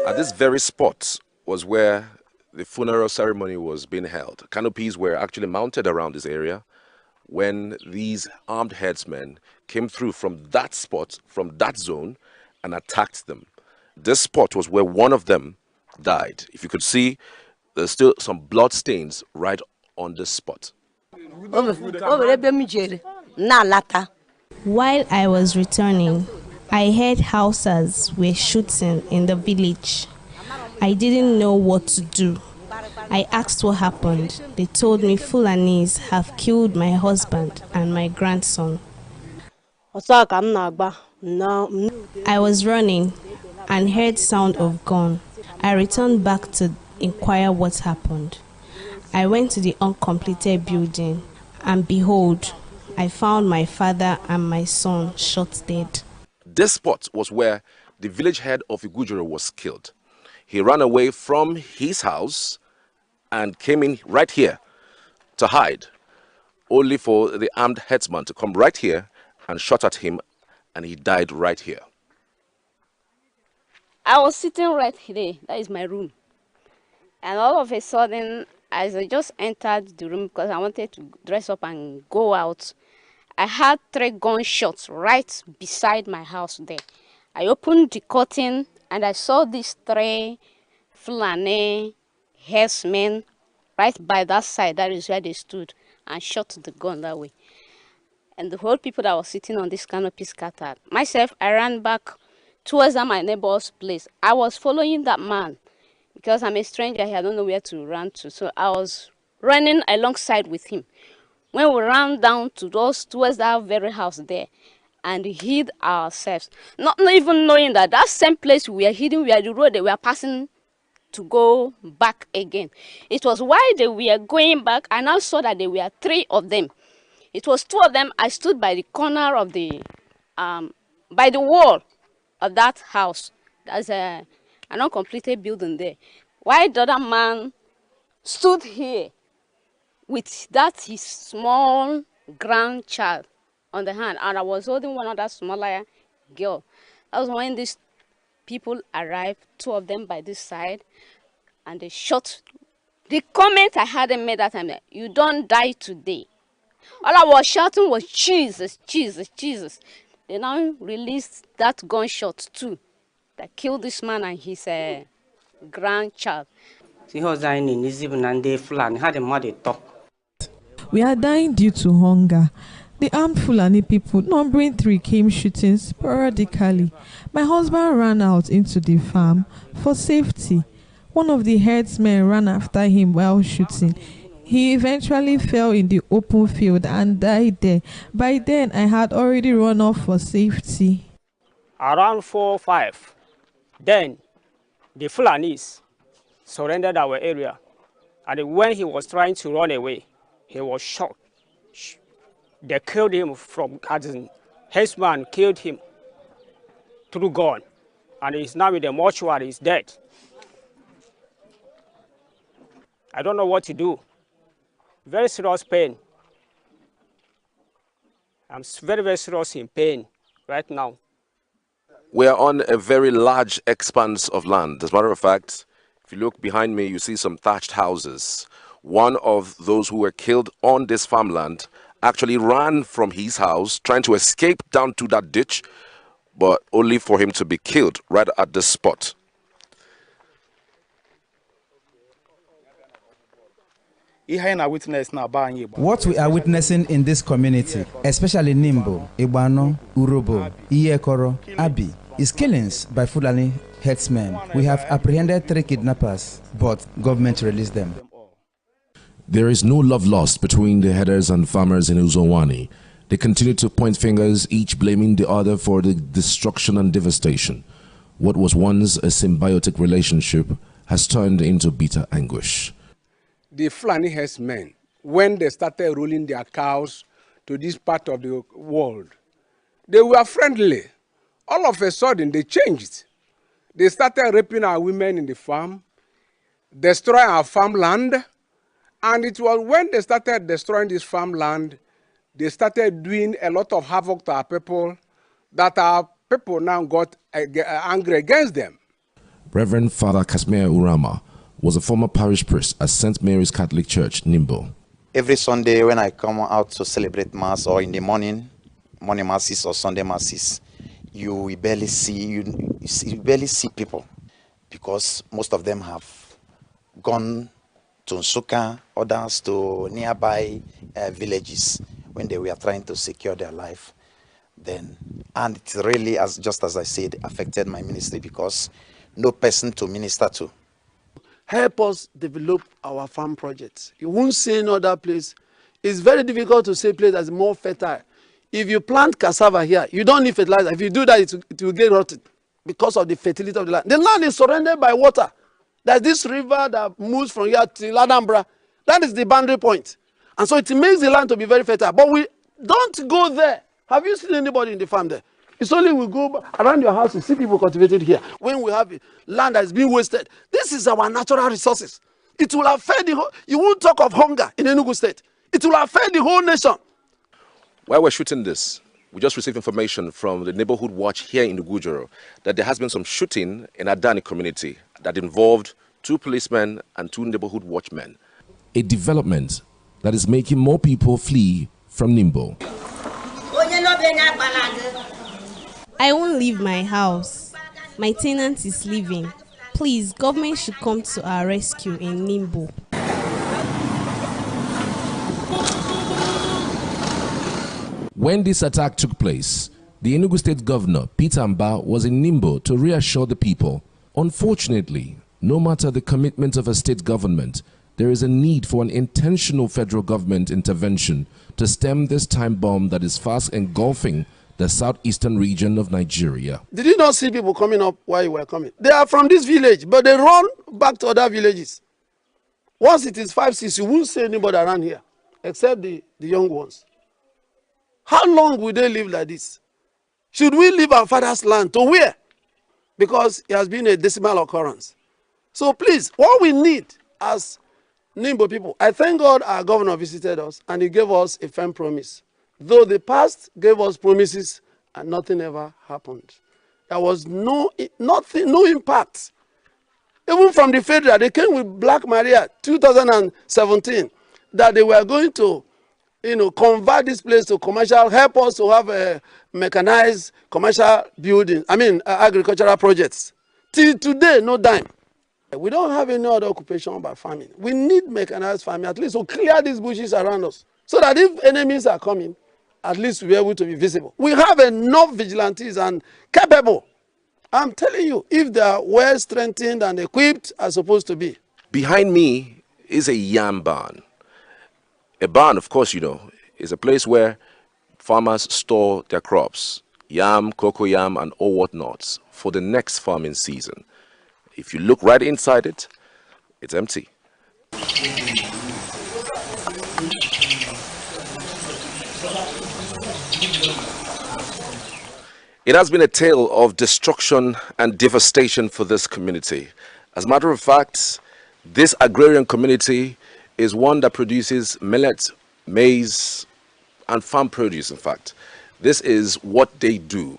At this very spot was where the funeral ceremony was being held. Canopies were actually mounted around this area, when these armed herdsmen came through from that spot, from that zone, and attacked them. This spot was where one of them died. If you could see, there's still some blood stains right on this spot. While I was returning, I heard Hausas were shooting in the village. I didn't know what to do. I asked what happened. They told me Fulanis have killed my husband and my grandson. I was running and heard sound of gun. I returned back to inquire what happened. I went to the uncompleted building, and behold, I found my father and my son shot dead. This spot was where the village head of Igujiro was killed. He ran away from his house and came in right here to hide, only for the armed headsman to come right here and shot at him, and he died right here. I was sitting right here, that is my room. And all of a sudden, as I just entered the room because I wanted to dress up and go out, I had 3 gunshots right beside my house there. I opened the curtain and I saw these 3 Fulani herdsmen right by that side. That is where they stood and shot the gun that way. And the whole people that were sitting on this canopy scattered. Myself, I ran back towards my neighbor's place. I was following that man because I'm a stranger here. I don't know where to run to. So I was running alongside with him. When we ran down towards that very house there and hid ourselves, not even knowing that that same place we were hidden, we are the road they were passing to go back again. It was while they were going back, I now saw that there were 3 of them. It was 2 of them. I stood by the corner of the, by the wall of that house. There's an uncompleted building there. While the other man stood here with that his small grandchild on the hand, and I was holding one other smaller girl. That was when these people arrived, 2 of them by this side, and they shot. The comment I had them made that time, you don't die today. All I was shouting was Jesus, Jesus, Jesus. They now released that gunshot too that killed this man and his grandchild. We are dying due to hunger. The armed Fulani people, numbering 3, came shooting sporadically. My husband ran out into the farm for safety. One of the herdsmen ran after him while shooting. He eventually fell in the open field and died there. By then, I had already run off for safety. Around 4 or 5, then the Fulanis surrendered our area. And when he was trying to run away, he was shot. They killed him from Garden. Herdsman killed him through gun. And he's now in the mortuary, he's dead. I don't know what to do. Very serious pain. I'm very, very serious in pain right now. We're on a very large expanse of land. As a matter of fact, if you look behind me, you see some thatched houses. One of those who were killed on this farmland actually ran from his house, trying to escape down to that ditch, but only for him to be killed right at this spot. What we are witnessing in this community, especially Nimbo, Ibano, Urobo, Iyekoro, Abi, is killings by Fulani herdsmen. We have apprehended 3 kidnappers, but government released them. There is no love lost between the herders and farmers in Uzowani. They continue to point fingers, each blaming the other for the destruction and devastation. What was once a symbiotic relationship has turned into bitter anguish. The Fulani herdsmen, when they started ruling their cows to this part of the world, they were friendly. All of a sudden, they changed. They started raping our women in the farm, destroying our farmland, and it was when they started destroying this farmland, they started doing a lot of havoc to our people, that our people now got angry against them. Reverend Father Casimir Urama was a former parish priest at St. Mary's Catholic Church, Nimbo. Every Sunday when I come out to celebrate Mass, or in the morning Masses or Sunday Masses, you will barely see you barely see people, because most of them have gone to Nsukka, others to nearby villages when they were trying to secure their life. Then, and it really, just as I said, affected my ministry, because no person to minister to. Help us develop our farm projects. You won't see in other place. It's very difficult to say a place that's more fertile. If you plant cassava here, you don't need fertilizer. If you do that, it will get rotted because of the fertility of the land. The land is surrounded by water. There's this river that moves from here to Anambra. That is the boundary point. And so it makes the land to be very fertile. But we don't go there. Have you seen anybody in the farm there? It's only we go around your house, you see people cultivated here. When we have land that is being wasted, this is our natural resources. It will affect the whole, you won't talk of hunger in Enugu State. It will affect the whole nation. While we're shooting this, we just received information from the neighborhood watch here in ENUGU that there has been some shooting in Adani community that involved 2 policemen and 2 neighborhood watchmen. A development that is making more people flee from Nimbo. I won't leave my house. My tenant is leaving. Please, government should come to our rescue in Nimbo. When this attack took place, the Enugu State Governor, Peter Mba, was in Nimbo to reassure the people. Unfortunately, no matter the commitment of a state government, there is a need for an intentional federal government intervention to stem this time bomb that is fast engulfing the southeastern region of Nigeria. Did you not see people coming up while you were coming? They are from this village, but they run back to other villages. Once it is 5, 6, you won't see anybody around here, except the young ones. How long will they live like this? Should we leave our father's land to where? Because it has been a decimal occurrence. So please, what we need as Nimbo people, I thank God our governor visited us and he gave us a firm promise. Though the past gave us promises and nothing ever happened. There was no impact. Even from the federal, they came with Black Maria 2017 that they were going to convert this place to commercial, help us to have a mechanized commercial building, agricultural projects. Till today, no dime. We don't have any other occupation but farming. We need mechanized farming, at least to clear these bushes around us, so that if enemies are coming, at least we'll be able to be visible. We have enough vigilantes and capable. I'm telling you, if they are well strengthened and equipped as supposed to be. Behind me is a yam barn. A barn, of course, is a place where farmers store their crops, yam, cocoa yam, and all whatnots for the next farming season. If you look right inside it, it's empty. It has been a tale of destruction and devastation for this community. As a matter of fact, this agrarian community is one that produces millet, maize, and farm produce, in fact. This is what they do.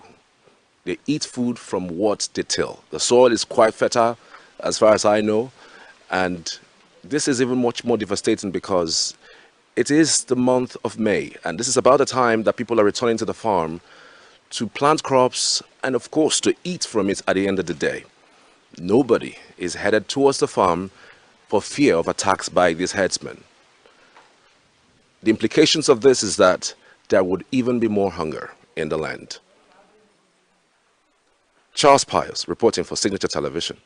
They eat food from what they till. The soil is quite fertile, as far as I know, and this is even much more devastating because it is the month of May, and this is about the time that people are returning to the farm to plant crops and, of course, to eat from it at the end of the day. Nobody is headed towards the farm for fear of attacks by these herdsmen. The implications of this is that there would even be more hunger in the land. Charles Pius reporting for Signature Television.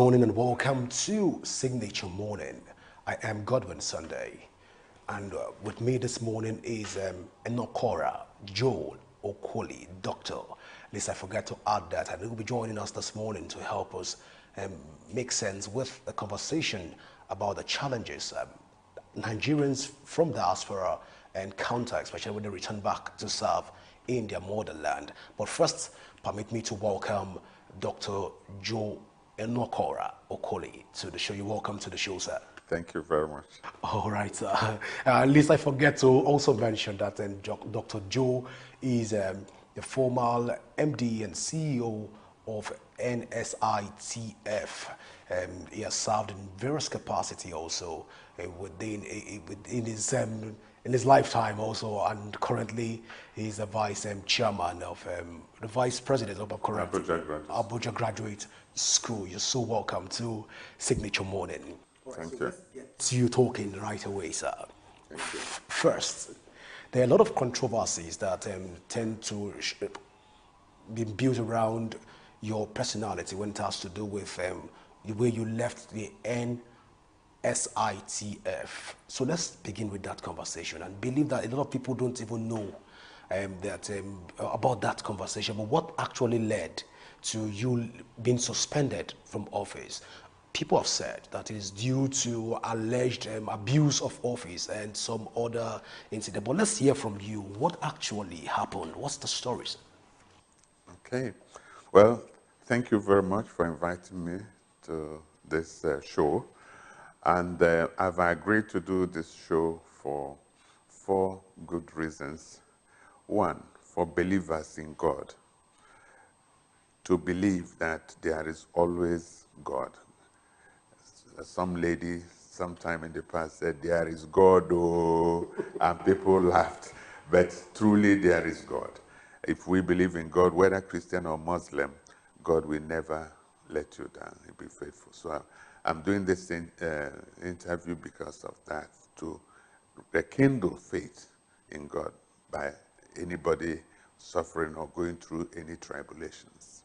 morning and welcome to Signature Morning. I am Godwin Sunday, and with me this morning is Enokora Joel Okoli, doctor. At least I forgot to add that, and he will be joining us this morning to help us make sense with a conversation about the challenges Nigerians from diaspora encounter, especially when they return back to serve in their motherland. But first, permit me to welcome Dr. Joe Enokora Okoli to the show. You're welcome to the show, sir. Thank you very much. All right, sir. At least I forget to also mention that Dr. Joe is the former MD and CEO of NSITF. He has served in various capacity also within in his lifetime also, and currently he's a vice chairman of the vice president of Abuja Graduate School. You're so welcome to Signature Morning. Thank you. So you talking right away, sir. First, there are a lot of controversies that tend to be built around your personality when it has to do with the way you left the NSITF. So let's begin with that conversation, and believe that a lot of people don't even know about that conversation. But what actually led to you being suspended from office? People have said that it is due to alleged abuse of office and some other incident. But let's hear from you. What actually happened? What's the story, sir? Okay. Well, thank you very much for inviting me to this show. And I've agreed to do this show for 4 good reasons. One, for believers in God, to believe that there is always God. Some lady sometime in the past said, there is God, oh, and people laughed. But truly there is God. If we believe in God, whether Christian or Muslim, God will never let you down. He'll be faithful. So I'm doing this interview because of that, to rekindle faith in God by anybody suffering or going through any tribulations.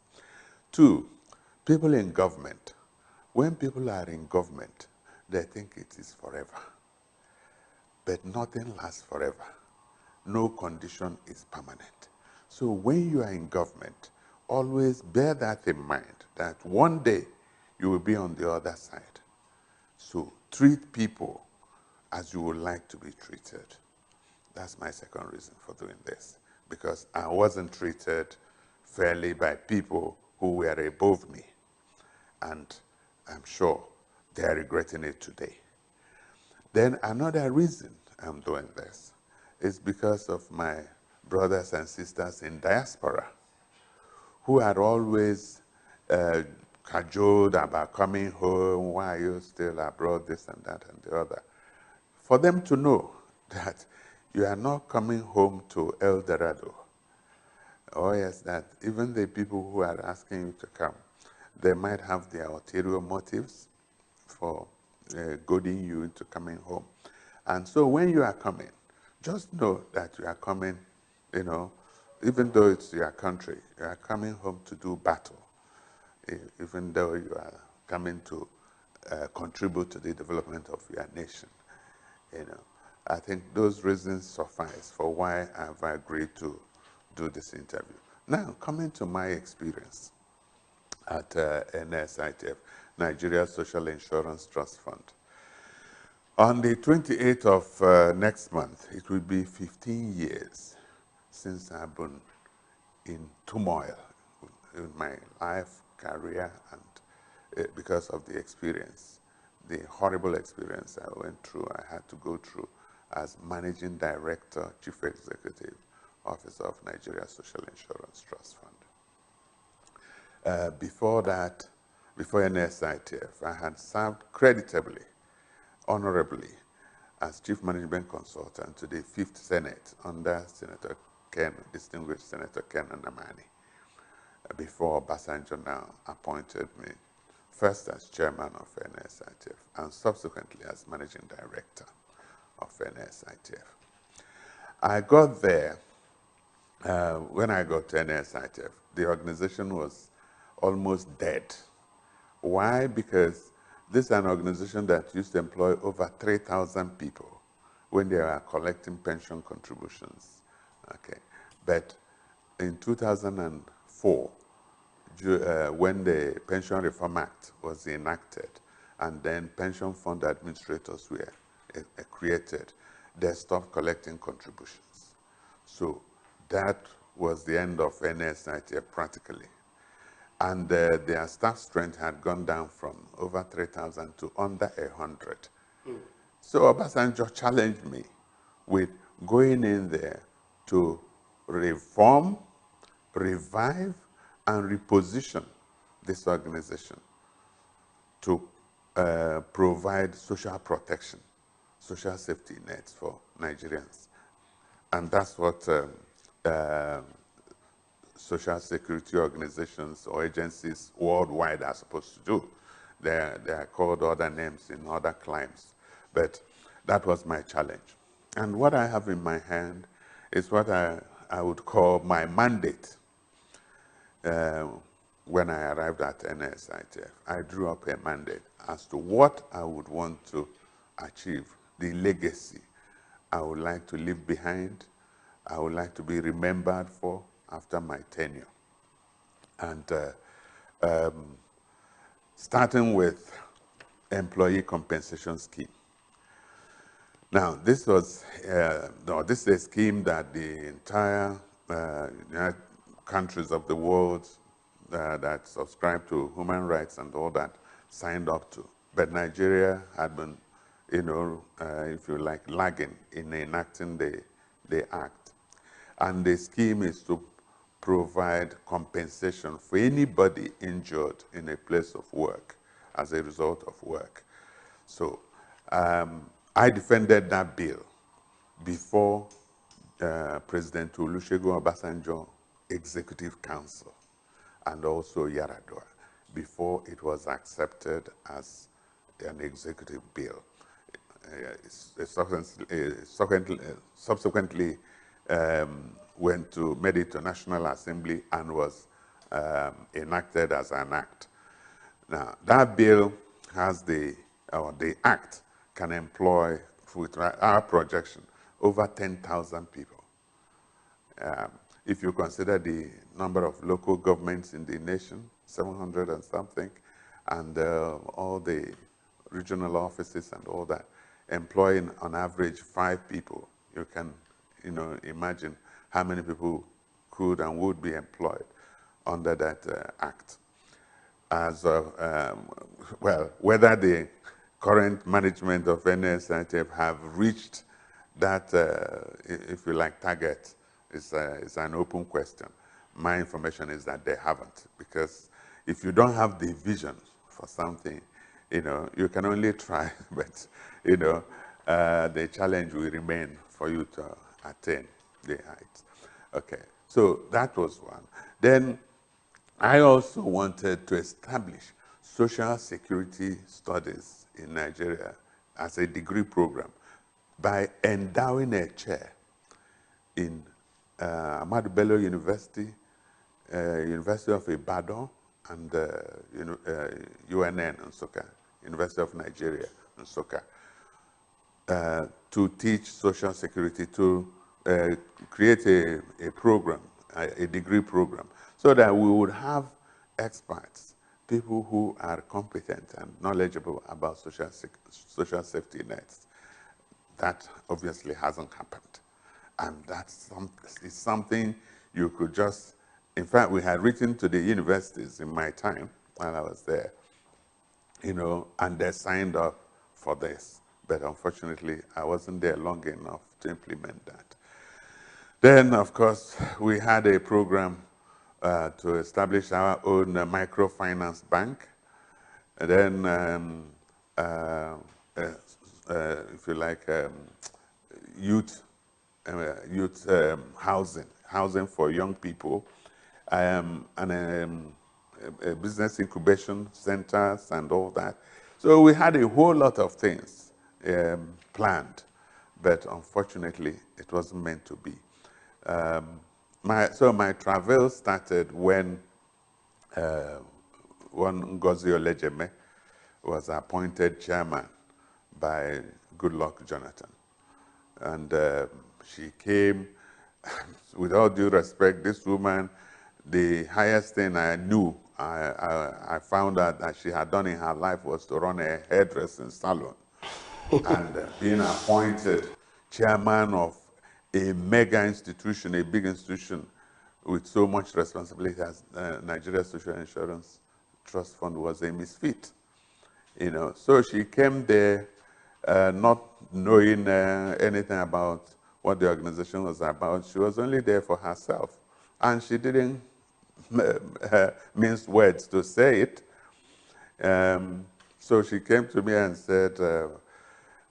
2, people in government. When people are in government, they think it is forever. But nothing lasts forever. No condition is permanent. So when you are in government, always bear that in mind, that one day you will be on the other side. So treat people as you would like to be treated. That's my second reason for doing this, because I wasn't treated fairly by people who were above me. And I'm sure they're regretting it today. Then another reason I'm doing this is because of my brothers and sisters in diaspora who had always cajoled about coming home, why are you still abroad, this and that and the other. For them to know that you are not coming home to El Dorado. Oh yes, that even the people who are asking you to come, they might have their ulterior motives for goading you into coming home. And so when you are coming, just know that you are coming, you know, even though it's your country, you are coming home to do battle, even though you are coming to contribute to the development of your nation. You know, I think those reasons suffice for why I've agreed to do this interview. Now, coming to my experience at NSITF, Nigeria Social Insurance Trust Fund. On the 28th of next month, it will be 15 years since I've been in turmoil in my life, career, and because of the experience, the horrible experience I went through, I had to go through as Managing Director, Chief Executive Officer of Nigeria Social Insurance Trust Fund. Before that, before NSITF, I had served creditably, honorably, as Chief Management Consultant to the 5th Senate under Senator Ken, distinguished Senator Ken Anamani, before Obasanjo now appointed me first as Chairman of NSITF and subsequently as Managing Director of NSITF. I got there, when I got to NSITF, the organization was almost dead Why? Because this is an organization that used to employ over 3,000 people when they were collecting pension contributions. Okay, but in 2004, when the Pension Reform Act was enacted, and then pension fund administrators were created, they stopped collecting contributions. So that was the end of NSITF practically. And their staff strength had gone down from over 3,000 to under 100. So Obasanjo challenged me with going in there to reform, revive, and reposition this organization to provide social protection, social safety nets for Nigerians. And that's what social security organizations or agencies worldwide are supposed to do. They are called other names in other climes. But that was my challenge. And what I have in my hand is what I would call my mandate. When I arrived at NSITF, I drew up a mandate as to what I would want to achieve, the legacy I would like to leave behind, I would like to be remembered for after my tenure. And starting with employee compensation scheme. Now, this was, this is a scheme that the entire United countries of the world that subscribe to human rights and all that signed up to. But Nigeria had been, if you like, lagging in enacting the act. And the scheme is to provide compensation for anybody injured in a place of work as a result of work. So I defended that bill before President Olusegun Obasanjo Executive Council and also Yaradua, before it was accepted as an executive bill. Subsequently made it to National Assembly and was enacted as an act. Now, that bill has the act can employ, with our projection, over 10,000 people. If you consider the number of local governments in the nation, 700 and something, and all the regional offices and all that, employing on average 5 people, you can imagine how many people could and would be employed under that act. As well, whether the current management of NSITF have reached that, if you like, target is an open question. My information is that they haven't, because if you don't have the vision for something, you can only try, but the challenge will remain for you to attain the heights. Okay, so that was one. Then I also wanted to establish social security studies in Nigeria as a degree program by endowing a chair in Ahmadu Bello University, University of Ibadan, and UNN Nsukka, University of Nigeria Nsukka, to teach social security, to create a program, a degree program, so that we would have experts, people who are competent and knowledgeable about social safety nets. That obviously hasn't happened. And that's something you could just, in fact, we had written to the universities in my time while I was there, and they signed up for this. But unfortunately, I wasn't there long enough to implement that. Then, of course, we had a program to establish our own microfinance bank. And then, if you like, youth housing for young people, and business incubation centers and all that. So we had a whole lot of things planned, but unfortunately, it wasn't meant to be. My travel started when one Ngozi Olejeme was appointed chairman by Goodluck Jonathan. And she came, with all due respect, this woman, the highest thing I knew, I found out that she had done in her life was to run a hairdressing salon. And being appointed chairman of a mega institution, a big institution with so much responsibility as Nigeria Social Insurance Trust Fund was a misfit. You know, so she came there not knowing anything about what the organization was about. She was only there for herself. And she didn't mince words to say it. So she came to me and said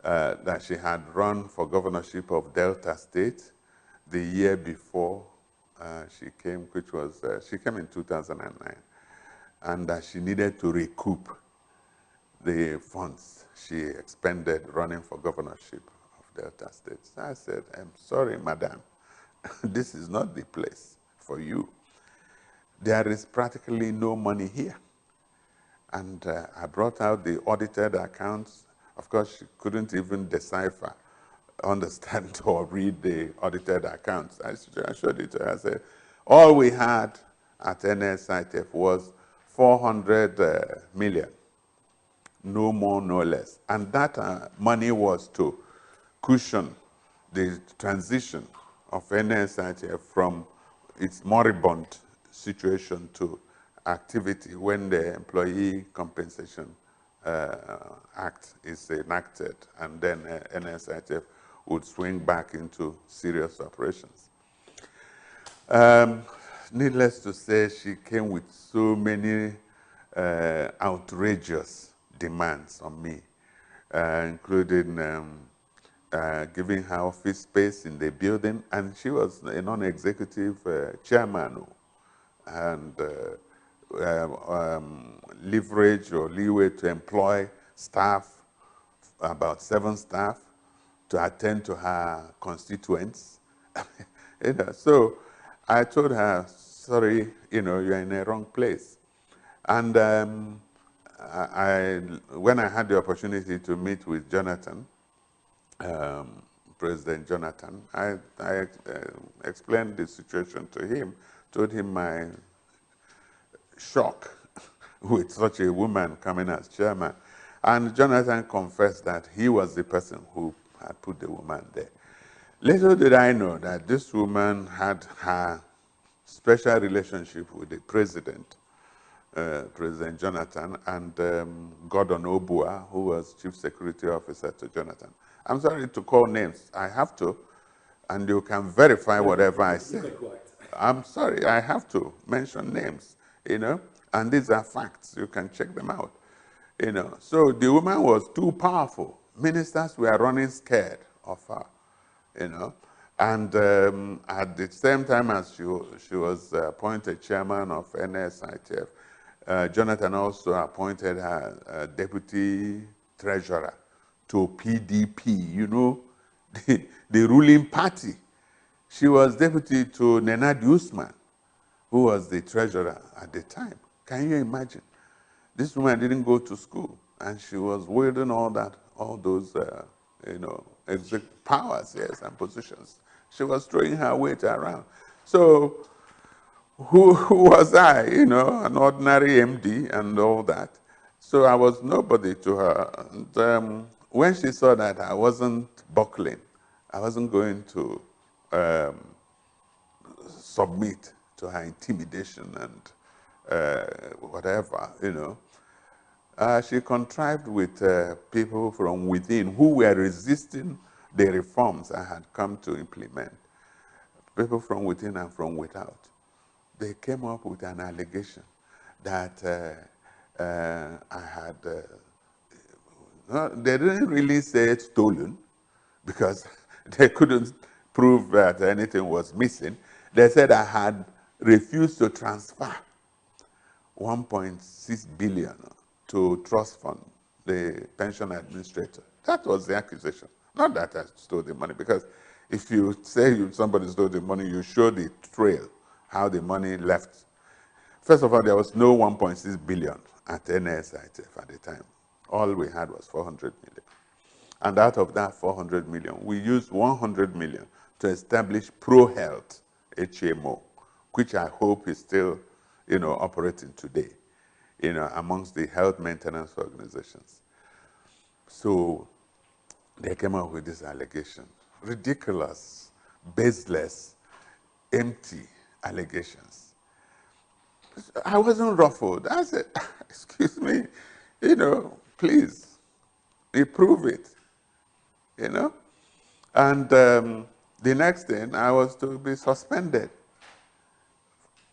that she had run for governorship of Delta State the year before she came, which was, she came in 2009, and that she needed to recoup the funds she expended running for governorship of Delta State. So I said, I'm sorry, madam, this is not the place for you. There is practically no money here. And I brought out the audited accounts. Of course, she couldn't even decipher, understand, or read the audited accounts. I showed it to her. I said, all we had at NSITF was 400 million. No more, no less. And that money was to cushion the transition of NSITF from its moribund situation to activity when the Employee Compensation Act is enacted, and then NSITF would swing back into serious operations. Needless to say, she came with so many outrageous demands on me, including giving her office space in the building, and she was a non-executive chairman, and leverage or leeway to employ staff, about 7 staff, to attend to her constituents. You know, so I told her, sorry, you know, you're in a wrong place. And when I had the opportunity to meet with Jonathan, President Jonathan, I explained the situation to him, told him my shock with such a woman coming as chairman. And Jonathan confessed that he was the person who had put the woman there. Little did I know that this woman had her special relationship with the president, President Jonathan, and Gordon Obua, who was Chief Security Officer to Jonathan. I'm sorry to call names. I have to, and you can verify whatever I say. I'm sorry, I have to mention names, you know, and these are facts. You can check them out, you know. So the woman was too powerful. Ministers were running scared of her, you know. And at the same time as she was appointed chairman of NSITF, Jonathan also appointed her deputy treasurer to PDP, you know, the ruling party. She was deputy to Nenad Usman, who was the treasurer at the time. Can you imagine? This woman didn't go to school, and she was wielding all those, you know, powers, yes, and positions. She was throwing her weight around. So who was I, you know, an ordinary MD and all that? So I was nobody to her. And when she saw that I wasn't buckling, I wasn't going to submit to her intimidation and whatever, you know, she contrived with people from within who were resisting the reforms I had come to implement. People from within and from without. They came up with an allegation that I had, they didn't really say it's stolen because they couldn't prove that anything was missing. They said I had refused to transfer 1.6 billion to trust fund, the pension administrator. That was the accusation. Not that I stole the money, because if you say somebody stole the money, you show the trail, how the money left. First of all, there was no 1.6 billion at NSITF at the time. All we had was 400 million. And out of that 400 million, we used 100 million to establish ProHealth, HMO, which I hope is still, operating today, amongst the health maintenance organizations. So they came up with this allegation. Ridiculous, baseless, empty allegations. I wasn't ruffled. I said, excuse me, please, prove it, And the next thing, I was to be suspended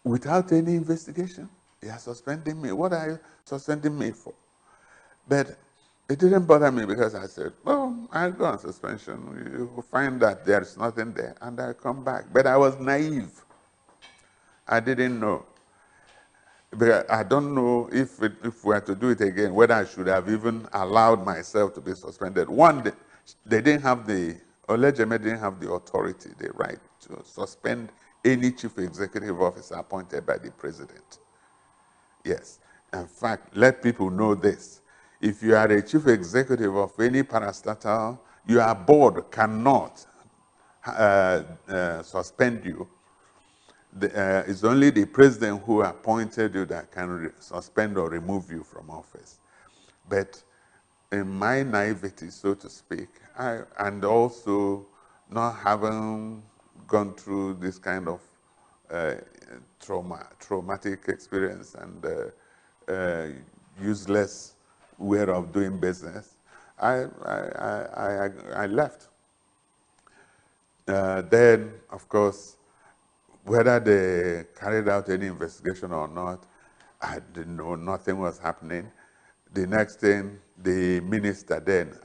without any investigation. They are suspending me. What are you suspending me for? But it didn't bother me because I said, I'll go on suspension. You will find that there's nothing there, and I'll come back. But I was naive. I didn't know. But I don't know if we were to do it again, whether I should have even allowed myself to be suspended. One, they didn't have Olejeme didn't have the authority, the right to suspend any chief executive officer appointed by the president. Yes. In fact, let people know this. If you are a chief executive of any parastatal, your board cannot suspend you. It's only the president who appointed you that can suspend or remove you from office. But in my naivety, so to speak, and also not having gone through this kind of traumatic experience and useless way of doing business, I left. Then, of course, whether they carried out any investigation or not, I didn't know. Nothing was happening. The next thing, the minister then,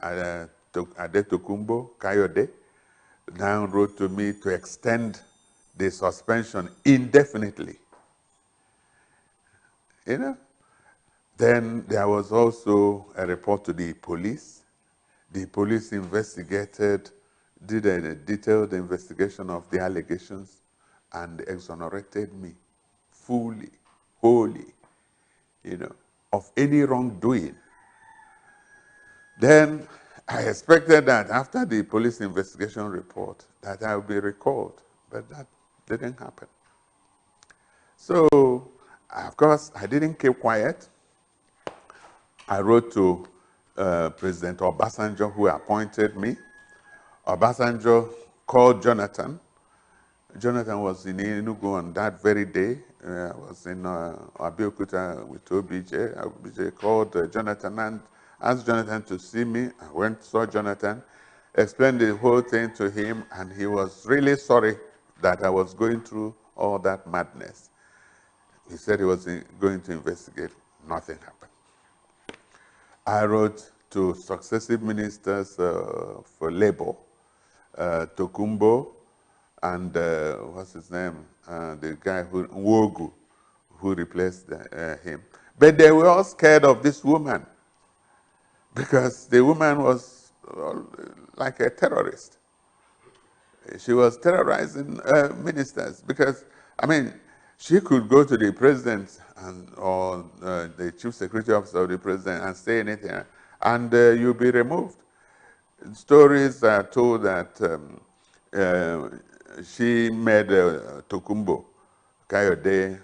Adetokunbo Kayode, now wrote to me to extend the suspension indefinitely. Then there was also a report to the police. The police investigated, did a detailed investigation of the allegations, and exonerated me fully, wholly, of any wrongdoing. Then I expected that after the police investigation report that I would be recalled, but that didn't happen. So, of course, I didn't keep quiet. I wrote to President Obasanjo, who appointed me. Obasanjo called Jonathan. Jonathan was in ENUGU on that very day. I was in Abeokuta with OBJ. OBJ called Jonathan and asked Jonathan to see me. I went, saw Jonathan, explained the whole thing to him, and he was really sorry that I was going through all that madness. He said he was going to investigate. Nothing happened. I wrote to successive ministers for labor, Tokumbo, and what's his name? The guy ENUGU, who replaced him. But they were all scared of this woman because the woman was like a terrorist. She was terrorizing ministers because, she could go to the president or the chief security officer of the president and say anything, and you'll be removed. Stories are told that she made Tokumbo Kayode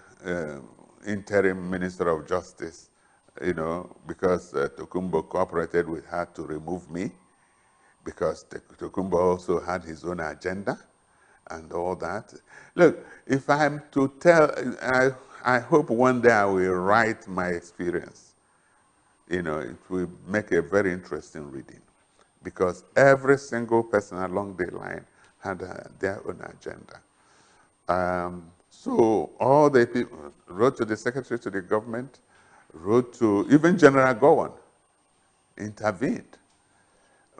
interim minister of justice, because Tokumbo cooperated with her to remove me, because Tokumbo also had his own agenda and all that. Look, if I'm to tell, I hope one day I will write my experience. It will make a very interesting reading, because every single person along the line had their own agenda. So all the people wrote to the secretary to the government, wrote to even General Gowon, intervened.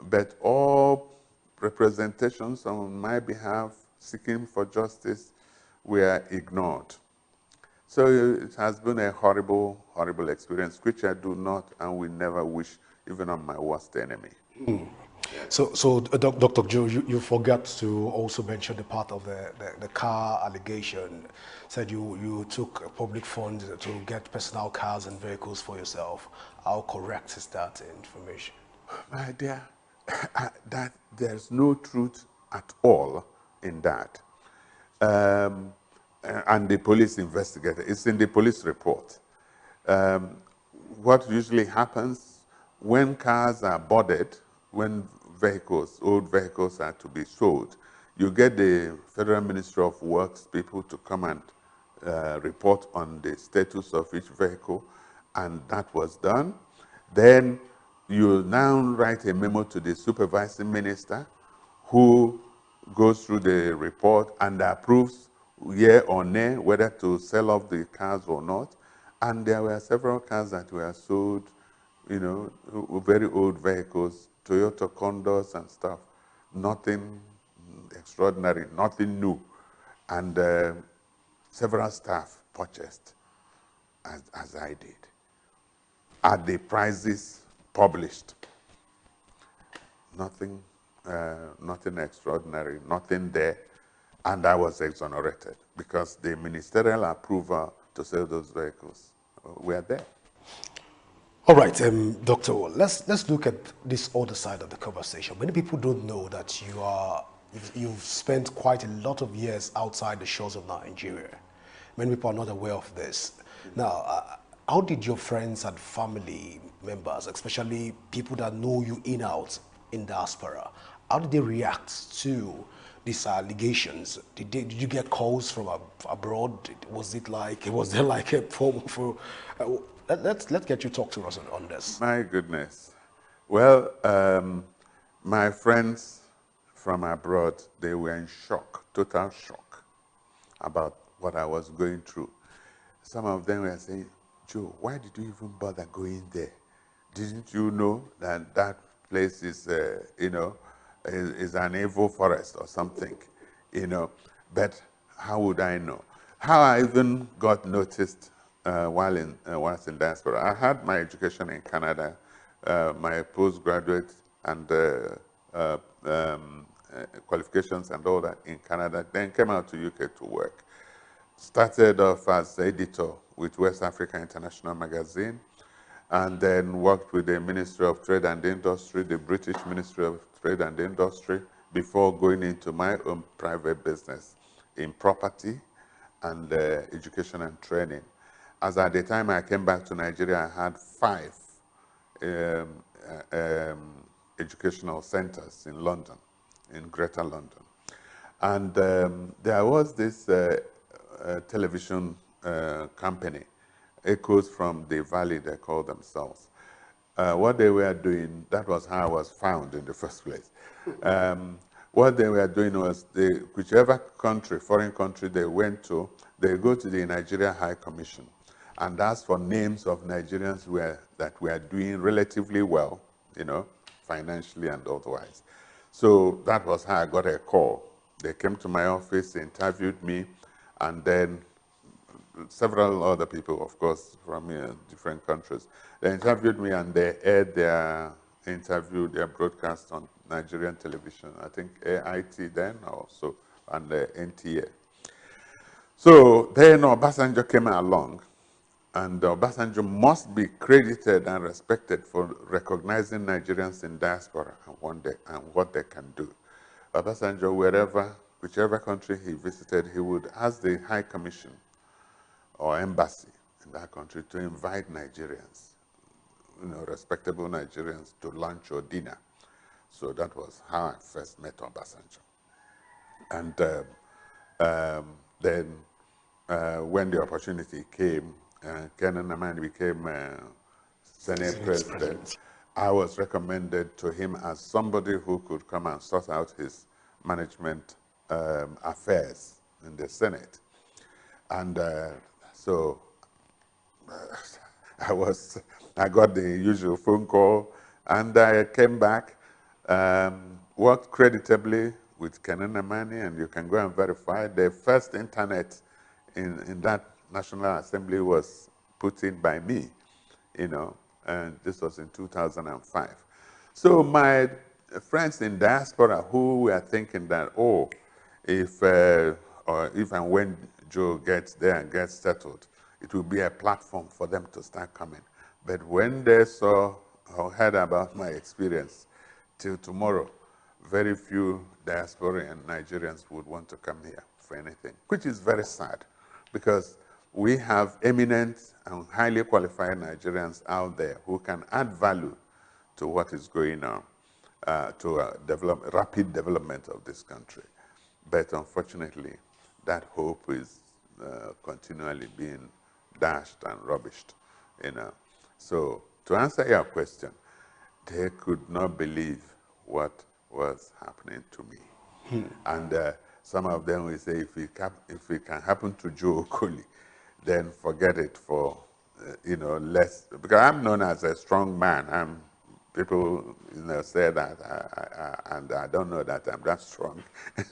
But all representations on my behalf seeking for justice were ignored. So it has been a horrible, horrible experience, which I do not and will never wish even on my worst enemy. So Dr. Joe, you forgot to also mention the part of the car allegation. Said you took public funds to get personal cars and vehicles for yourself. How correct is that information? My dear, that there's no truth at all in that. And the police investigator, it's in the police report. What usually happens when cars are boarded, when old vehicles are to be sold, you get the Federal Ministry of Works people to come and report on the status of each vehicle, and that was done. Then you now write a memo to the supervising minister, who goes through the report and approves yeah or nay whether to sell off the cars or not. And there were several cars that were sold, you know, very old vehicles, Toyota Condors and stuff. Nothing extraordinary, nothing new. And several staff purchased, as I did, at the prices published. Nothing, nothing extraordinary, nothing there. And I was exonerated because the ministerial approval to sell those vehicles were there. All right, Doctor, let's look at this other side of the conversation. Many people don't know that you've spent quite a lot of years outside the shores of Nigeria. Many people are not aware of this. Now, how did your friends and family members, especially people that know you in out in diaspora, how did they react to these allegations? Did you get calls from abroad? Was there like a form for? Let's get you talk to us on this. My goodness. Well, my friends from abroad, they were in shock, total shock about what I was going through. Some of them were saying, Joe, why did you even bother going there? Didn't you know that that place is, you know, is an evil forest or something, you know? But how would I know? How I even got noticed while in diaspora. I had my education in Canada, my postgraduate and qualifications and all that in Canada, then came out to UK to work. Started off as editor with West Africa International Magazine, and then worked with the Ministry of Trade and Industry, the British Ministry of Trade and Industry, before going into my own private business in property and education and training. As at the time I came back to Nigeria, I had 5 educational centers in London, in Greater London. And there was this television company, Echoes from the Valley, they call themselves. What they were doing, that was how I was found in the first place. What they were doing was, whichever country, foreign country they went to, they go to the Nigeria High Commission and ask for names of Nigerians that were doing relatively well, you know, financially and otherwise. So that was how I got a call. They came to my office, interviewed me, and then several other people, of course, from different countries. They interviewed me and they aired their interview, their broadcast on Nigerian television, I think AIT then also, and NTA. So then Obasanjo came along, and Obasanjo must be credited and respected for recognizing Nigerians in diaspora and what they can do. Obasanjo, whichever country he visited, he would ask the High Commission or embassy in that country to invite Nigerians, you know, respectable Nigerians, to lunch or dinner. So that was how I first met Obasanjo. And then when the opportunity came, Kenan Amani became Senate President, I was recommended to him as somebody who could come and sort out his management affairs in the Senate. And so I got the usual phone call, and I came back, worked creditably with Kenan Amani, and you can go and verify. The first internet in that National Assembly was put in by me, you know, and this was in 2005. So my friends in diaspora who were thinking that, oh, if and when Joe gets there and gets settled, it will be a platform for them to start coming. But when they saw or heard about my experience, till tomorrow, very few diasporian Nigerians would want to come here for anything, which is very sad, because we have eminent and highly qualified Nigerians out there who can add value to what is going on, to rapid development of this country. But unfortunately, that hope is continually being dashed and rubbished, you know. So to answer your question, they could not believe what was happening to me. And some of them will say, if it can happen to Joe Okoli, then forget it for, you know, less, because I'm known as a strong man. People, you know, say that, and I don't know that I'm that strong.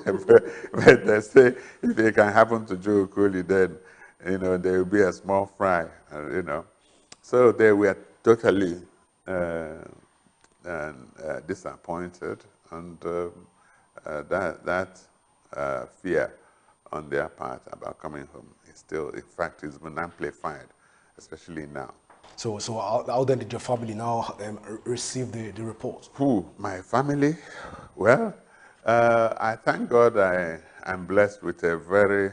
but they say if it can happen to Joe Okoli, then, you know, there will be a small fry, you know. So they were totally disappointed, and that fear on their part about coming home is still, in fact, it's been amplified, especially now. So how then did your family now receive the report? Who? My family? Well, I thank God I'm blessed with a very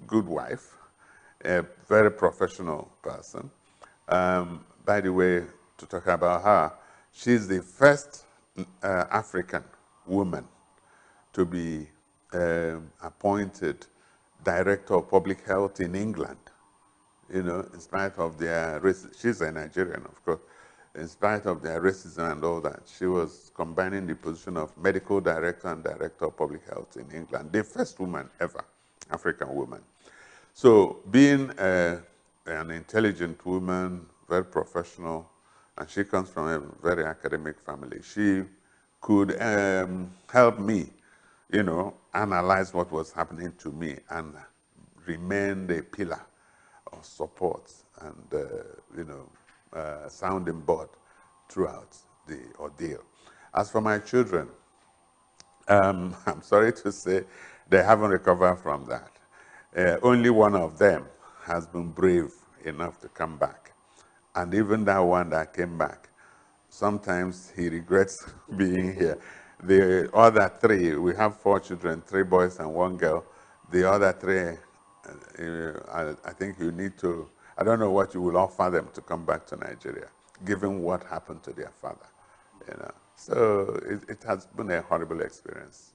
good wife, a very professional person. By the way, to talk about her, she's the first African woman to be appointed Director of Public Health in England. You know, in spite of their racism, she's a Nigerian, of course. In spite of their racism and all that, she was combining the position of Medical Director and Director of Public Health in England, the first woman ever, African woman. So being an intelligent woman, very professional, and she comes from a very academic family, she could help me, you know, analyze what was happening to me and remain the pillar of support and, you know, sounding board throughout the ordeal. As for my children, I'm sorry to say they haven't recovered from that. Only one of them has been brave enough to come back. And even that one that came back, sometimes he regrets being here. The other three, we have 4 children, 3 boys and 1 girl. The other 3, I think you need to, I don't know what you will offer them to come back to Nigeria, given what happened to their father, you know. So it has been a horrible experience.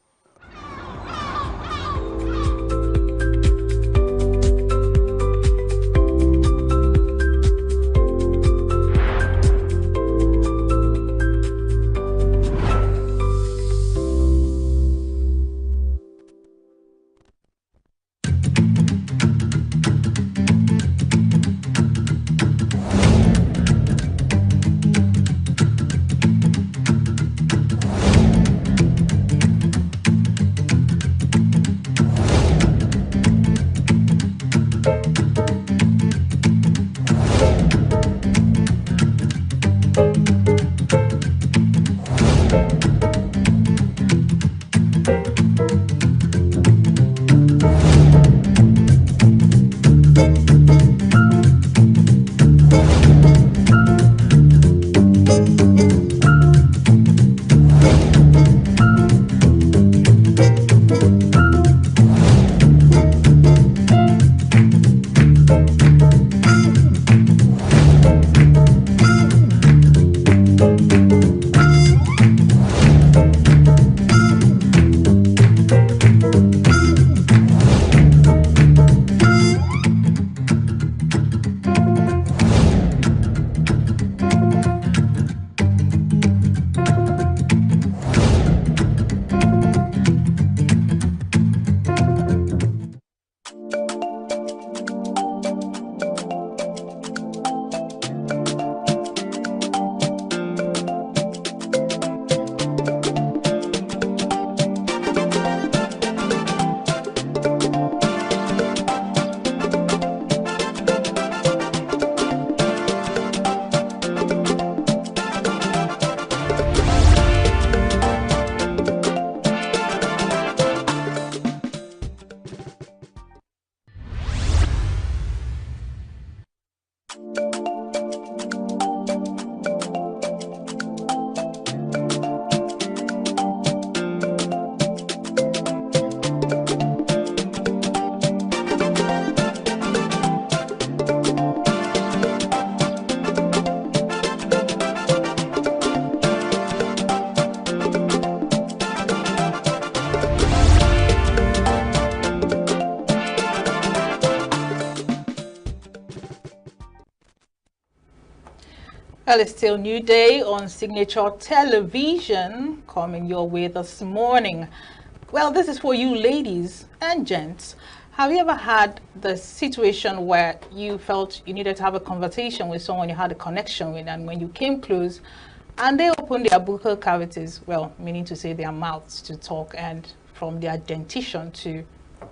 Well, it's still New Day on Signature Television coming your way this morning. Well, this is for you ladies and gents. Have you ever had the situation where you felt you needed to have a conversation with someone you had a connection with, and when you came close and they opened their buccal cavities, well, meaning to say their mouths to talk, and from their dentition to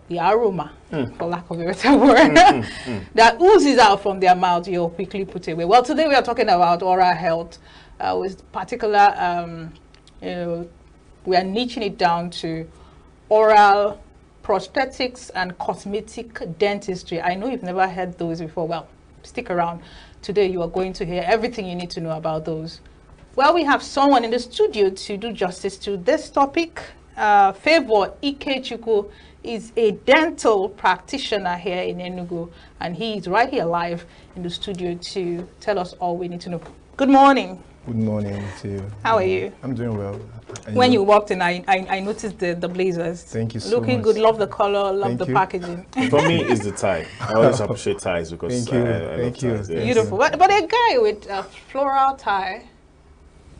the aroma, for lack of a better word, that oozes out from their mouth, you'll quickly put away. Well, today we are talking about oral health with particular, we are niching it down to oral prosthetics and cosmetic dentistry. I know you've never heard those before. Well, stick around. Today you are going to hear everything you need to know about those. Well, we have someone in the studio to do justice to this topic. Favor Ikechukwu is a dental practitioner here in ENUGU, and he is right here live in the studio to tell us all we need to know. Good morning. Good morning to you. How are you? I'm doing well. And when you walked in, I noticed the blazers. Thank you so Looking much. good. Love the color. Love Thank the you. packaging. For me, it's the tie. I always appreciate ties because Thank you. I Thank love you. ties. Yes. Beautiful. But a guy with a floral tie,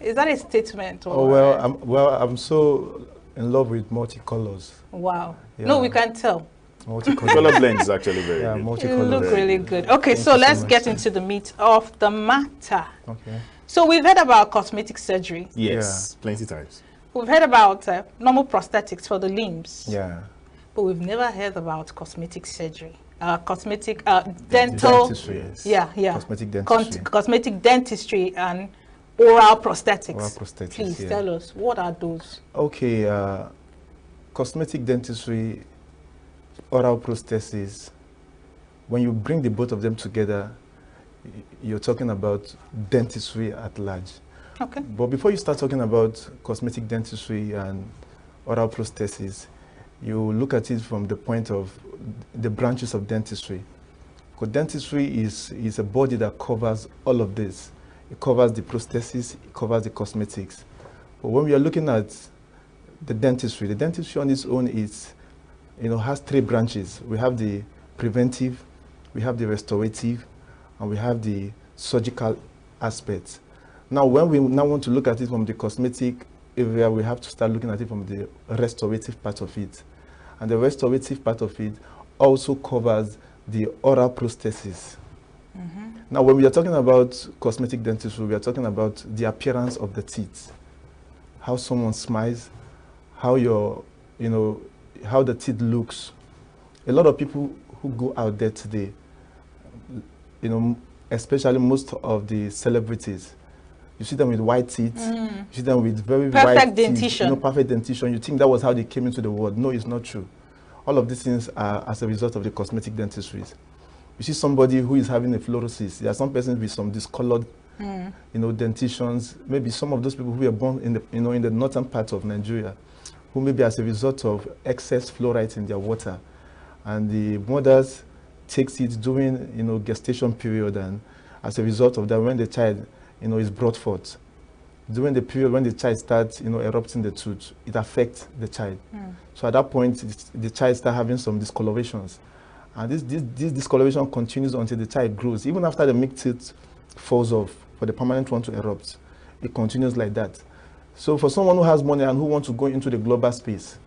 is that a statement? Or Oh well, I'm so in love with multicolors. wow. Yeah. No, we can't tell. Multicolor. Color blend is actually very Yeah, good. You multicolor. look really good. Okay, Thank so you so let's much. get into the meat of the matter. Okay. So we've heard about cosmetic surgery. Yes, plenty times. We've heard about normal prosthetics for the limbs. Yeah. But we've never heard about cosmetic surgery. Cosmetic dental. Dentistry. Yes. Yeah. Cosmetic dentistry. Cosmetic dentistry and oral prosthetics. Oral prosthetics, Please yeah. tell us, what are those? Okay. Cosmetic dentistry, oral prosthesis. When you bring the both of them together, you're talking about dentistry at large. Okay. But before you start talking about cosmetic dentistry and oral prosthesis, you look at it from the point of the branches of dentistry. Because dentistry is a body that covers all of this. It covers the prosthesis, it covers the cosmetics. But when we are looking at the dentistry on its own has three branches. We have the preventive, we have the restorative, and we have the surgical aspects. Now, when we now want to look at it from the cosmetic area, we have to start looking at it from the restorative part of it. And the restorative part of it also covers the oral prosthesis. Now, when we are talking about cosmetic dentistry, we are talking about the appearance of the teeth, how someone smiles, how how the teeth looks. A lot of people who go out there today, especially most of the celebrities, you see them with white teeth, you see them with very Perfect white dentition. teeth, perfect dentition. You think that was how they came into the world. No, it's not true. All of these things are as a result of the cosmetic dentistries. You see somebody who is having a fluorosis. There are some persons with some discolored, dentitions. Maybe some of those people who were born in the, in the northern part of Nigeria, who maybe as a result of excess fluoride in their water, and the mothers takes it during, gestation period, and as a result of that, when the child, is brought forth, during the period when the child starts, erupting the tooth, it affects the child. So at that point, the child starts having some discolorations. And this discoloration continues until the child grows. Even after the mixed teeth falls off, for the permanent one to erupt, it continues like that. So for someone who has money and who wants to go into the global space,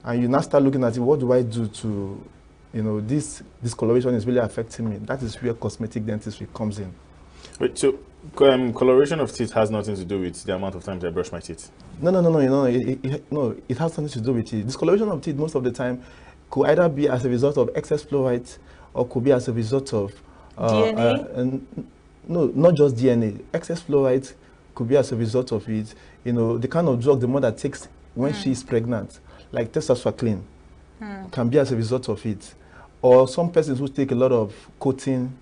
and you now start looking at it, what do I do to, this discoloration is really affecting me? That is where cosmetic dentistry comes in. Wait, so coloration of teeth has nothing to do with the amount of times I brush my teeth? No, it has something to do with it. Discoloration of teeth most of the time could either be as a result of excess fluoride or could be as a result of DNA? No, not just DNA. Excess fluoride could be as a result of it. The kind of drug the mother takes when she is pregnant, like testosterone, can be as a result of it. Or some persons who take a lot of coating,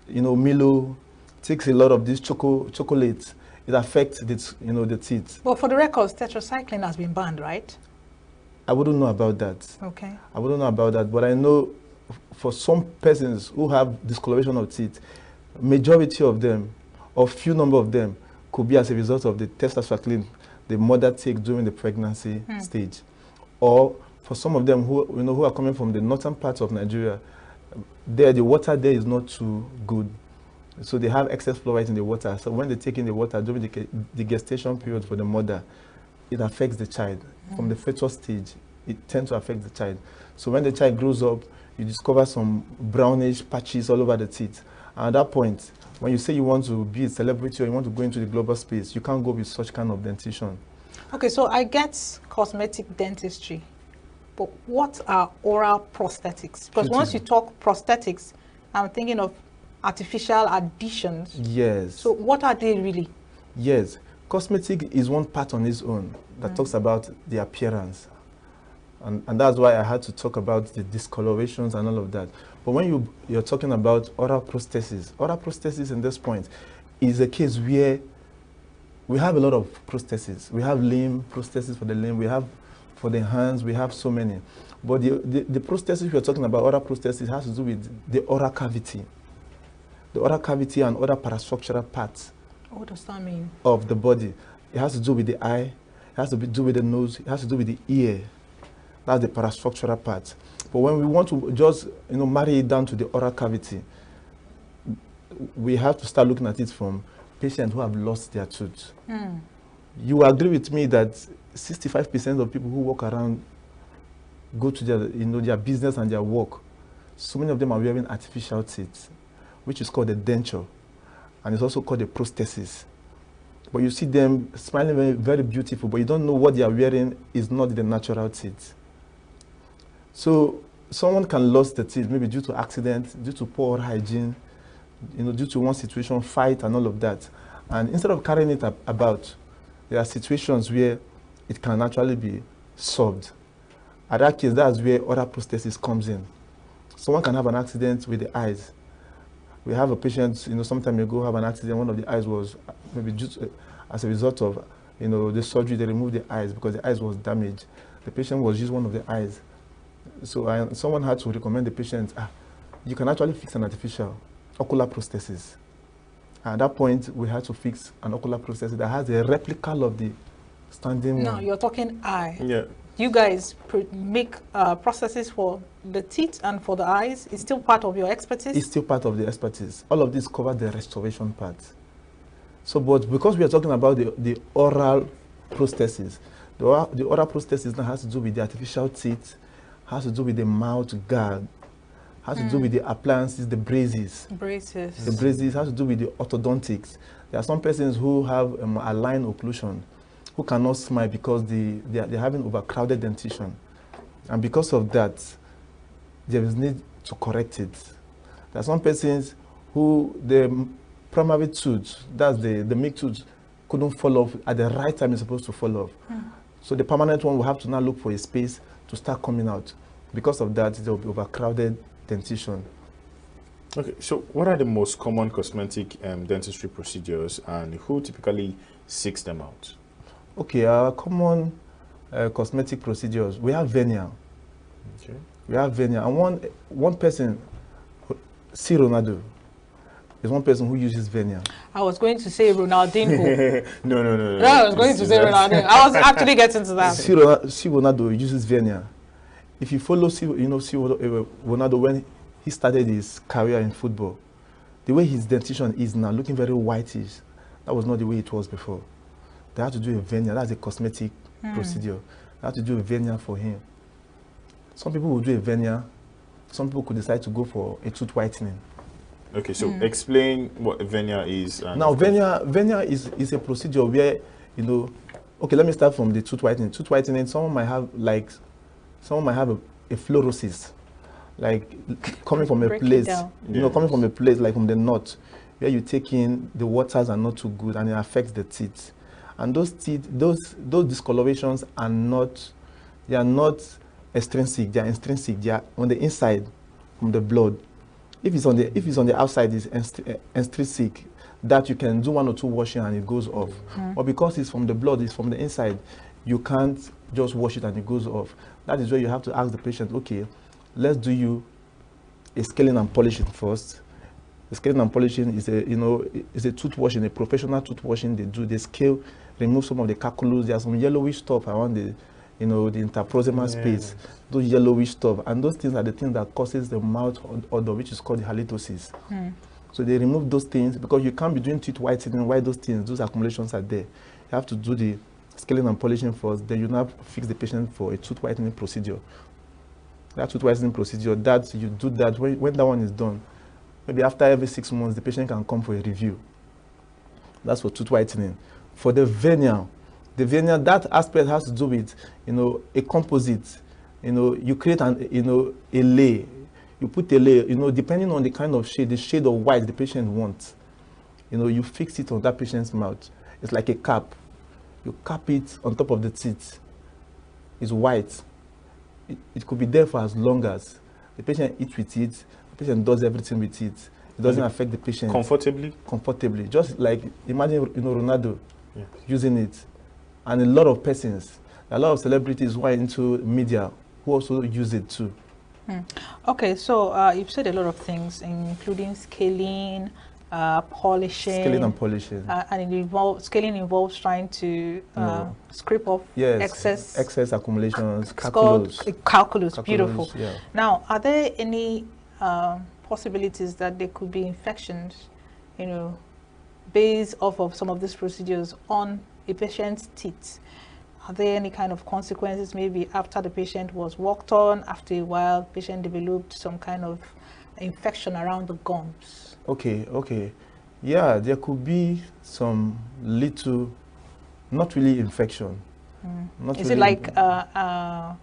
Milo, takes a lot of these chocolates. It affects the teeth. Well, for the records, tetracycline has been banned, right? I wouldn't know about that. Okay. I wouldn't know about that, but I know for some persons who have discoloration of teeth, majority of them, or few number of them, could be as a result of the tetracycline the mother takes during the pregnancy stage, or for some of them who are coming from the northern parts of Nigeria, the water there is not too good. So they have excess fluoride in the water. So when they take in the water during the gestation period for the mother, it affects the child. From the fetus stage, it tends to affect the child. So when the child grows up, you discover some brownish patches all over the teeth. And at that point, when you say you want to be a celebrity or you want to go into the global space, you can't go with such kind of dentition. Okay, so I get cosmetic dentistry, but what are oral prosthetics? Because once you talk prosthetics, I'm thinking of artificial additions. Yes. So what are they really? Yes. Cosmetic is one part on its own that talks about the appearance. And that's why I had to talk about the discolorations and all of that. But when you're talking about oral prosthesis in this point is a case where we have a lot of prostheses. We have limb prosthesis for the limb, we have for the hands, we have so many. But the prosthesis we're talking about, oral prosthesis, has to do with the oral cavity. The oral cavity and other parastructural parts. What does that mean? Of the body. It has to do with the eye, it has to do with the nose, it has to do with the ear. That's the parastructural part. But when we want to just marry it down to the oral cavity, we have to start looking at it from patients who have lost their tooth. You agree with me that 65% of people who walk around go to their business and their work. So many of them are wearing artificial teeth, which is called a denture, and it's also called a prosthesis. But you see them smiling very, very beautiful, but you don't know what they are wearing is not the natural teeth. So someone can lose the teeth, maybe due to accident, due to poor hygiene, due to one situation, fight and all of that. And instead of carrying it about, there are situations where it can actually be solved. At that case, that's where oral prosthesis comes in. Someone can have an accident with the eyes. We have a patient, some time ago, have an accident. One of the eyes was maybe as a result of, the surgery, they removed the eyes because the eyes was damaged. The patient was using one of the eyes. So someone had to recommend the patient, you can actually fix an artificial ocular prosthesis. At that point, we had to fix an ocular prosthesis that has a replica of the standing one. No, you're talking eye. Yeah. You guys make prostheses for the teeth and for the eyes. It's still part of your expertise? It's still part of the expertise. All of this covers the restoration part. So, but because we are talking about the oral prosthesis, the oral prosthesis now has to do with the artificial teeth, has to do with the mouth guard, has to do with the appliances, the braces. Braces. The braces has to do with the orthodontics. There are some persons who have a line occlusion, who cannot smile because they're having overcrowded dentition. And because of that, there is need to correct it. There are some persons who the primary tooth, that's the milk tooth, couldn't fall off at the right time it's supposed to fall off. So the permanent one will have to now look for a space to start coming out. Because of that, there will be overcrowded dentition. Okay, so what are the most common cosmetic dentistry procedures and who typically seeks them out? Okay, our common cosmetic procedures, we have veneer. Okay. We have veneer. And one person, C. Ronaldo, is one person who uses veneer. I was going to say Ronaldinho. No. No, I was going to say Ronaldinho. I was actually getting to that. C. Ronaldo uses veneer. If you follow C. Ronaldo when he started his career in football, the way his dentition is now, looking very whitish, that was not the way it was before. They had to do a veneer. That's a cosmetic procedure. They had to do a veneer for him. Some people will do a veneer. Some people could decide to go for a tooth whitening. Okay, so explain what a veneer is. Now, veneer is a procedure where, okay, let me start from the tooth whitening. Tooth whitening, someone might have a fluorosis, like coming from a place, coming from a place like from the knot, where you take in the waters are not too good and it affects the teeth. And those teeth, those discolorations are not, they are not extrinsic, they are intrinsic. They are on the inside from the blood. If it's on the outside, it's extrinsic, that you can do 1 or 2 washing and it goes off. But because it's from the blood, it's from the inside, you can't just wash it and it goes off. That is where you have to ask the patient, okay, let's do you a scaling and polishing first. The scaling and polishing is a tooth washing, a professional tooth washing. They scale, remove some of the calculus. There's some yellowish stuff around the interproximal space, those yellowish stuff, and those things are the things that causes the mouth odor, which is called the halitosis. So they remove those things because you can't be doing teeth whitening while those accumulations are there. You have to do the scaling and polishing first, then you now fix the patient for a tooth whitening procedure. That tooth whitening procedure, that you do that when that one is done, maybe after every 6 months, the patient can come for a review. That's for tooth whitening. For the veneer, that aspect has to do with, a composite. You create a lay. You put a lay, depending on the kind of shade, the shade of white the patient wants. You fix it on that patient's mouth. It's like a cap. You cap it on top of the teeth. It's white. It could be there for as long as the patient eats with it, the patient does everything with it. It doesn't affect the patient. Comfortably? Comfortably. Just like, imagine, Ronaldo using it. And a lot of persons, a lot of celebrities who are into media who also use it too. Okay, so you've said a lot of things, including scaling, polishing. Scaling and polishing. And scaling involves trying to scrape off excess accumulations, calculus. Beautiful. Yeah. Now, are there any possibilities that there could be infections, based off of some of these procedures on a patient's teeth? Are there any kind of consequences, maybe after the patient was worked on, after a while, the patient developed some kind of infection around the gums? Okay. Yeah, there could be some little, not really infection. Is it like the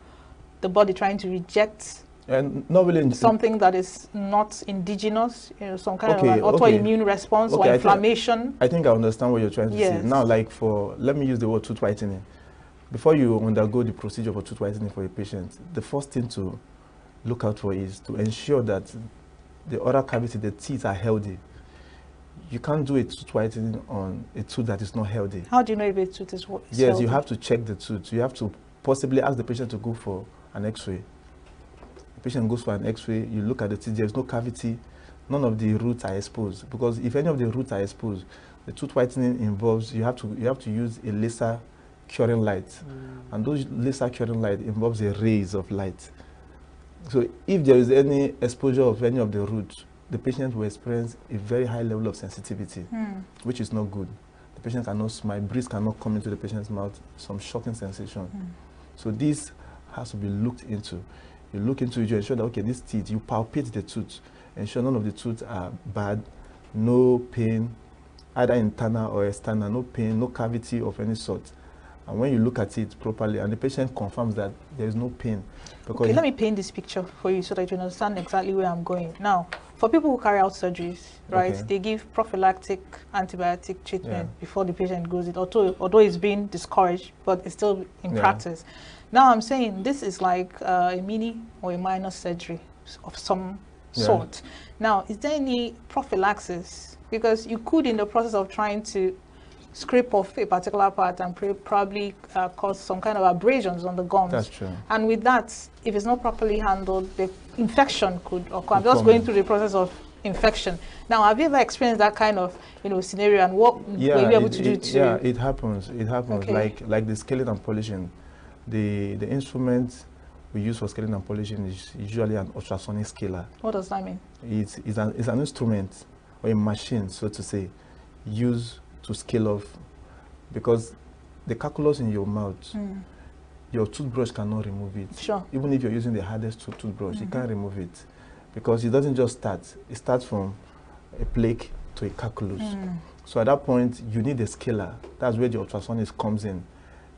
body trying to reject not really something that is not indigenous, some kind of an autoimmune response or inflammation? I think I understand what you're trying to say. Now, let me use the word tooth whitening. Before you undergo the procedure for tooth whitening for a patient, the first thing to look out for is to ensure that the oral cavity, the teeth are healthy. You can't do a tooth whitening on a tooth that is not healthy. How do you know if a tooth is healthy? Yes, you have to check the tooth. You have to possibly ask the patient to go for an x-ray. The patient goes for an x-ray, you look at the teeth, there's no cavity, none of the roots are exposed. Because if any of the roots are exposed, the tooth whitening involves, you have to use a laser curing light. And those laser curing light involves the rays of light. So if there is any exposure of any of the roots, the patient will experience a very high level of sensitivity, which is not good. The patient cannot smile, breeze cannot come into the patient's mouth, some shocking sensation. So this has to be looked into. You look into it, you ensure that, okay, this teeth, you palpate the tooth, ensure none of the teeth are bad, no pain, either internal or external, no pain, no cavity of any sort. And when you look at it properly, and the patient confirms that there is no pain. Okay, let me paint this picture for you so that you understand exactly where I'm going. Now, for people who carry out surgeries, right, they give prophylactic antibiotic treatment before the patient goes in, although it's being discouraged, but it's still in practice. Now, I'm saying this is like a mini or a minor surgery of some sort. Now, is there any prophylaxis? Because you could, in the process of trying to scrape off a particular part and probably cause some kind of abrasions on the gums. That's true. And with that, if it's not properly handled, the infection could occur. I'm just going through the process of infection. Now, have you ever experienced that kind of scenario, and what were you able to do to? Yeah, it happens. It happens. Okay. Like the scaling and polishing. The instrument we use for scaling and polishing is usually an ultrasonic scaler. What does that mean? It's an instrument or a machine, so to say, used to scale off, because the calculus in your mouth, your toothbrush cannot remove it. Sure. Even if you're using the hardest toothbrush, you can't remove it, because it doesn't just start. It starts from a plaque to a calculus. So at that point, you need a scaler. That's where the ultrasonic comes in.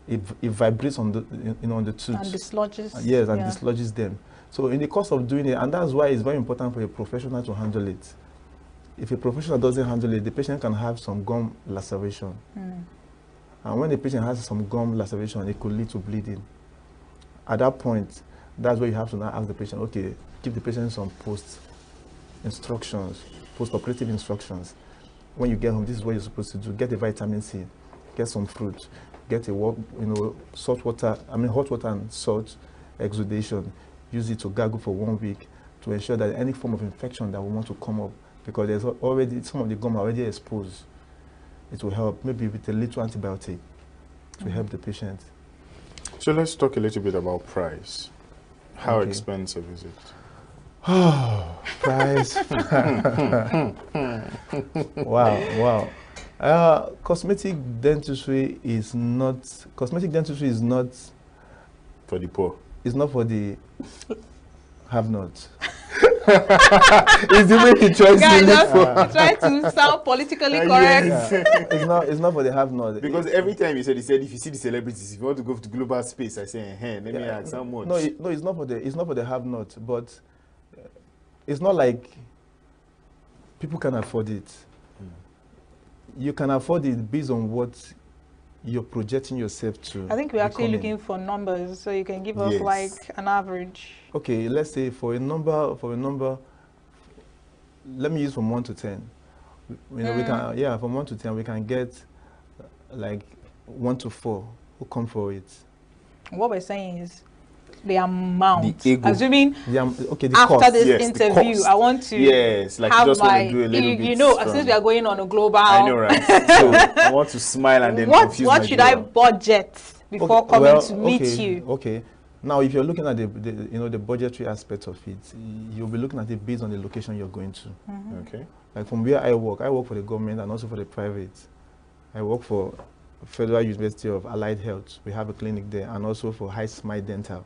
It vibrates on the on the tooth. And dislodges. Yes, and dislodges them. So in the course of doing it, and that's why it's very important for a professional to handle it. If a professional doesn't handle it, the patient can have some gum laceration. And when the patient has some gum laceration, it could lead to bleeding. At that point, that's where you have to now ask the patient, okay, give the patient some post-operative instructions. When you get home, this is what you're supposed to do. Get a vitamin C, get some fruit, get a hot water and salt exudation. Use it to gargle for 1 week to ensure that any form of infection that will want to come up, because there's already some of the gum already exposed. It will help, maybe with a little antibiotic to help the patient. So let's talk a little bit about price. How expensive is it? Oh, price. Wow. Cosmetic dentistry is not for the poor. It's not for the have-not. It's the way he tries Guys, to look for. try to sound politically correct. Yes. It's not for the have-not. Because every time he said, if you see the celebrities, if you want to go to global space, I say, hey, let me ask how much. No, it's not for the have-not, but it's not like people can afford it. You can afford it based on what you're projecting yourself to. I think we're actually becoming. looking for numbers, so you can give us like an average. Okay, let's say for a number, let me use from 1 to 10. We can, from 1 to 10, we can get like 1 to 4 who come for it. What we're saying is the amount. The ego. Assuming the after cost. this interview, I want to like have just my, want to do a little bit you know, since we are going on a global. I know, right? So I want to smile and then confuse what my should girl. I budget before coming to meet you? Okay. Now, if you're looking at the budgetary aspect of it, you'll be looking at it based on the location you're going to. Okay. Like from where I work for the government and also for the private. I work for Federal University of Allied Health. We have a clinic there, and also for High Smile Dental.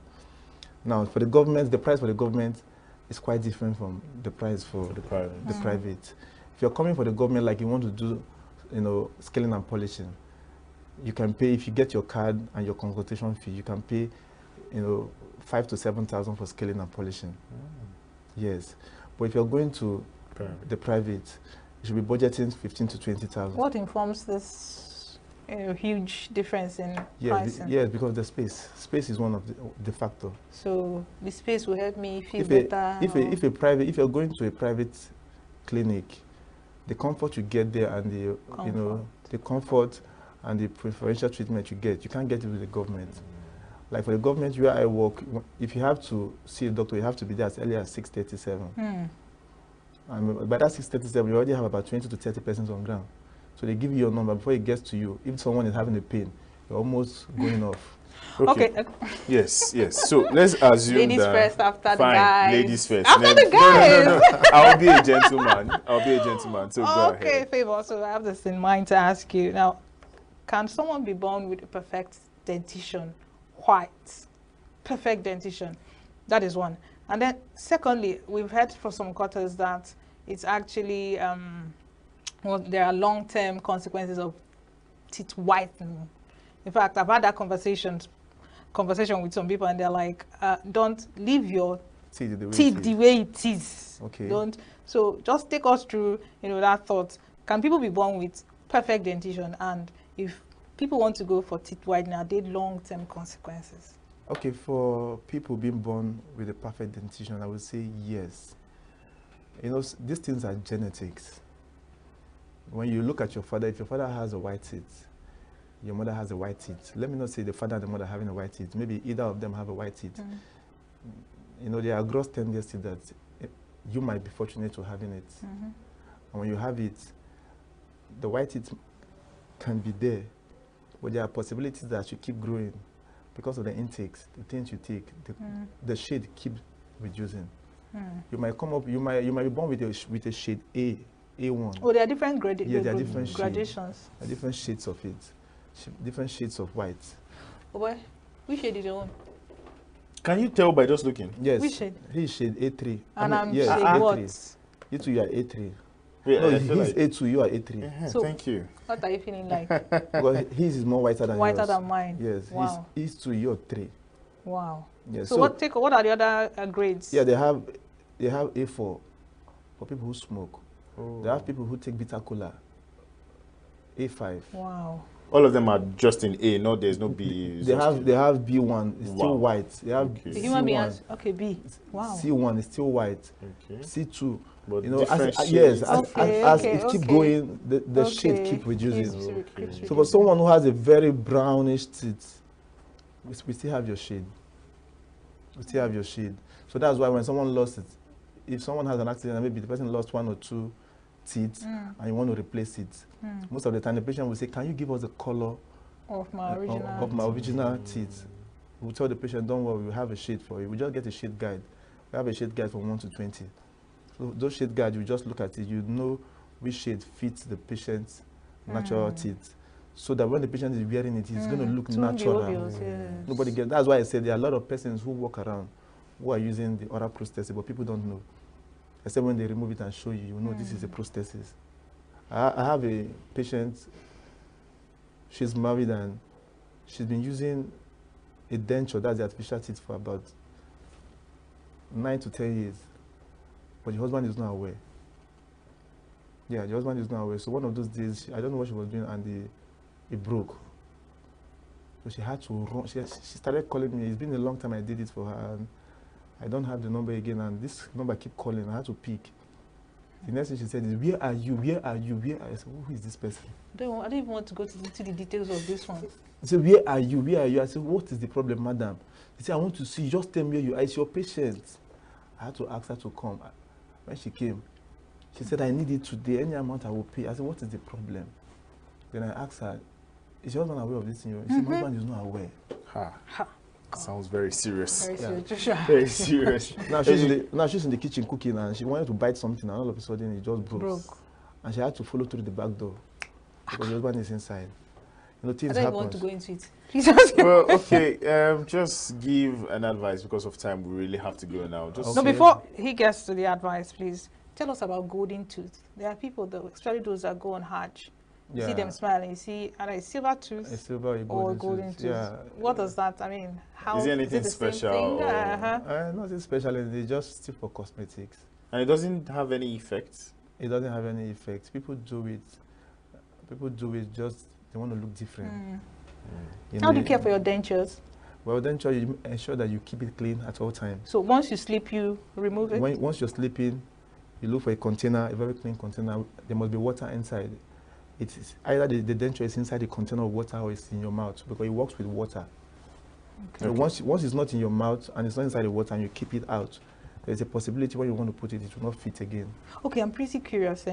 Now, for the government, the price for the government is quite different from the price for the private. If you're coming for the government, like you want to do, scaling and polishing, you can pay, if you get your card and your consultation fee, you can pay, 5,000 to 7,000 for scaling and polishing. Yes. But if you're going to the private, you should be budgeting 15,000 to 20,000. What informs this huge difference in pricing? Yes, because the space. Space is one of the factor. So the space will help me feel better. If you're going to a private clinic, the comfort you get there and the comfort and the preferential treatment you get, you can't get it with the government. Like for the government where I work, if you have to see a doctor, you have to be there as early as 6:37. And by that 6:37, you already have about 20 to 30 persons on ground. So they give you your number before it gets to you. If someone is having a pain, you're almost going off. Okay. Yes. So let's assume ladies that first after the fine, guys. ladies first. After the guys. No. I'll be a gentleman. So go ahead. Okay, Favor. So I have this in mind to ask you now. Can someone be born with a perfect dentition? White, perfect dentition. That is one. And then secondly, we've heard from some quarters that it's actually there are long-term consequences of teeth whitening. In fact, I've had that conversation with some people, and they're like, don't leave your teeth the way it is. Okay. Don't. So just take us through, that thought. Can people be born with perfect dentition? And if people want to go for teeth whitening, are there long-term consequences? Okay, for people being born with a perfect dentition, I would say yes. These things are genetics. When you look at your father, if your father has a white teeth, your mother has a white teeth. Let me not say the father and the mother having a white teeth. Maybe either of them have a white teeth. There are gross tendencies that you might be fortunate to having it. And when you have it, the white teeth can be there, but there are possibilities that you keep growing because of the intakes, the things you take, the shade keeps reducing. You might come up, you might be born with a shade A1. Oh, there are different gradations. Yeah, there are different shades. There are different shades of it, different shades of white. Oh boy, which shade is your own? Can you tell by just looking? Yes. Which shade? He's shade A3. And I'm shade what? You two, you are A3. Yeah, no, he's like A2, you are A3. So thank you. What are you feeling like? Because his is more whiter than yours. Whiter than mine. Yes. Wow. He's 2, you're 3. Wow. Yes. So what are the other grades? Yeah, they have A4 for people who smoke. Oh. They have people who take bitter cola. A5. Wow. All of them are just in A. No, there's no B. They have B1. It's still white. They have the human being has B. Wow. C1 is still white. Okay. C2. But as it keeps going, the shade keeps reducing. So for someone who has a very brownish teeth, we still have your shade. We still have your shade. So that's why when someone lost it, if someone has an accident and maybe the person lost 1 or 2 teeth and you want to replace it, most of the time the patient will say, can you give us the color of my original teeth? We'll tell the patient, don't worry, we'll have a shade for you. We just get a shade guide. We have a shade guide from 1 to 20. So those shade guides, you just look at it, you know which shade fits the patient's natural teeth. So that when the patient is wearing it, it's going to look natural. Obvious, yes. Nobody gets. That's why I said there are a lot of persons who walk around who are using the oral prosthesis, but people don't know. Except when they remove it and show you, you know this is a prosthesis. I have a patient, she's married and she's been using a denture, that's the artificial teeth, for about 9 to 10 years. But the husband is not aware. Yeah, the husband is not aware. So one of those days, I don't know what she was doing, and it broke. So she had to run. She started calling me. It's been a long time I did it for her, and I don't have the number again, and this number keep calling. I had to pick. The next thing she said is, where are you? Where are you? Where are you? I said, who is this person? I don't even want to go to the details of this one. She said, where are you? Where are you? I said, what is the problem, madam? She said, I want to see you. Just tell me where you are. It's your patient. I had to ask her to come. When she came, she said, I need it today. Any amount I will pay. I said, what is the problem? Then I asked her, is your husband aware of this thing? She said, my husband is not aware. Sounds very serious. Very serious. Very serious. Now she's in the kitchen cooking, and she wanted to bite something, and all of a sudden it just broke. And she had to follow through the back door because the husband is inside. You know, things happen. I don't want to go into it. Well, okay, just give an advice because of time. We really have to go now. No, before he gets to the advice, please tell us about golden tooth. There are people, especially those that go on Hajj. You see them smiling. You see, a silver tooth or golden tooth. Yeah. What does that? I mean, how is it anything special? Nothing special. It's just still for cosmetics. And it doesn't have any effects. It doesn't have any effects. People do it. Just they want to look different. How do you care for your dentures? Well, denture, you ensure that you keep it clean at all times. So once you sleep, you remove it. Once you're sleeping, you look for a container, a very clean container. There must be water inside. It is either the denture is inside the container of water or it's in your mouth, because it works with water. Okay. So once it's not in your mouth and it's not inside the water and you keep it out, there's a possibility when you want to put it, it will not fit again. Okay, I'm pretty curious,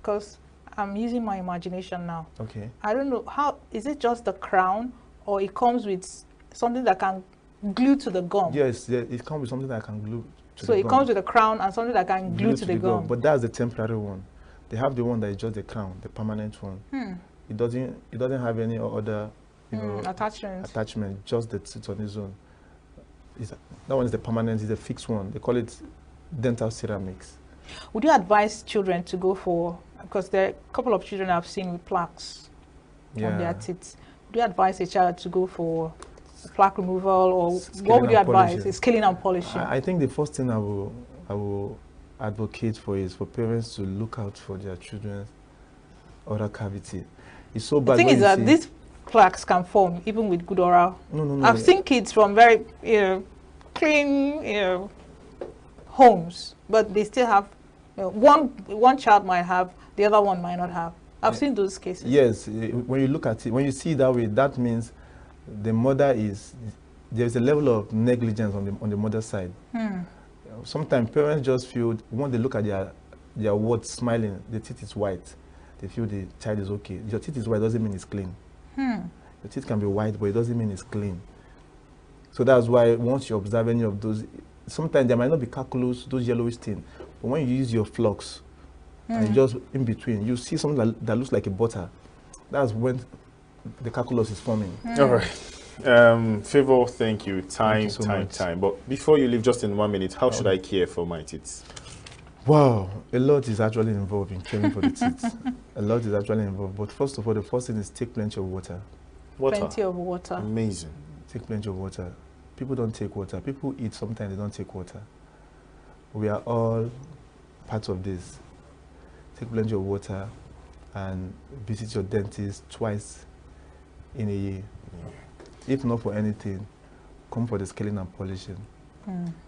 because I'm using my imagination now. Okay. I don't know, how is it just the crown, or it comes with something that can glue to the gum? Yes, it comes with something that can glue to the gum. So it comes with a crown and something that can glue to the gum. But that's the temporary one. They have the one that is just the crown, the permanent one. It doesn't have any other attachment, just the teeth on its own. That one is the permanent, is the fixed one. They call it dental ceramics. Would you advise children to go for, because there are a couple of children I've seen with plaques on their teeth. Would you advise a child to go for plaque removal, or what would you advise? Scaling and polishing. I think the first thing I will advocate for is for parents to look out for their children's oral cavity. It's so bad. The thing is that these plaques can form even with good oral. No. I've seen kids from very clean homes, but they still have one child might have, the other one might not have. I've seen those cases. Yes, when you look at it, when you see it that way, that means the mother there's a level of negligence on the mother's side. Sometimes parents just feel, when they look at their words smiling, the teeth is white, they feel the child is okay. Your teeth is white doesn't mean it's clean. Your teeth can be white, but it doesn't mean it's clean. So that's why once you observe any of those, sometimes there might not be calculus, those yellowish things, but when you use your flux, and just in between, you see something that looks like a butter. That's when the calculus is forming. All right. Favor, thank you. Time. But before you leave, just in 1 minute, how should I care for my teeth? Wow, a lot is actually involved in caring for the teeth. A lot is actually involved. But first of all, the first thing is take plenty of water. Plenty of water. Amazing. Take plenty of water. People don't take water. People eat, sometimes they don't take water. We are all part of this. Take plenty of water and visit your dentist twice in a year. If not for anything, come for the scaling and polishing.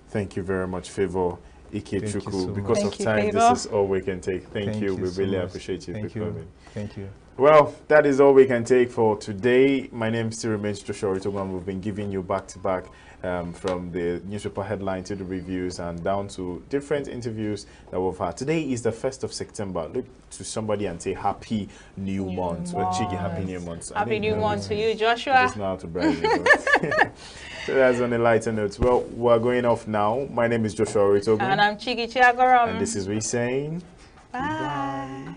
Thank you very much, Favor Ikechukwu. So because of time, this is all we can take. Thank you. We really appreciate you for coming. Thank you. Well, that is all we can take for today. My name still remains Joshua Ritoman. We've been giving you back-to-back from the newspaper headline to the reviews and down to different interviews that we've had. Today is the 1st of September. Look to somebody and say happy new month. Or Chigi, happy new month. Happy new month to you, Joshua. Just now to brag. So that's on a lighter note. Well, we're going off now. My name is Joshua Oritogu. And I'm Chigi Chiagoram. And this is we saying bye.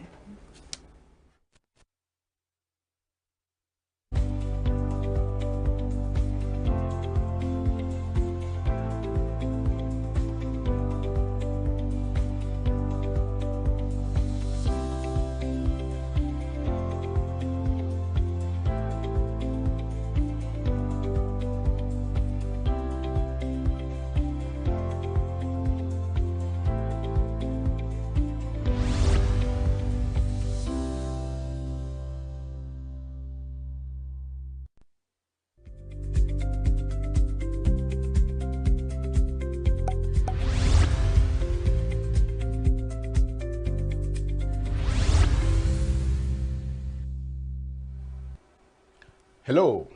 Hello,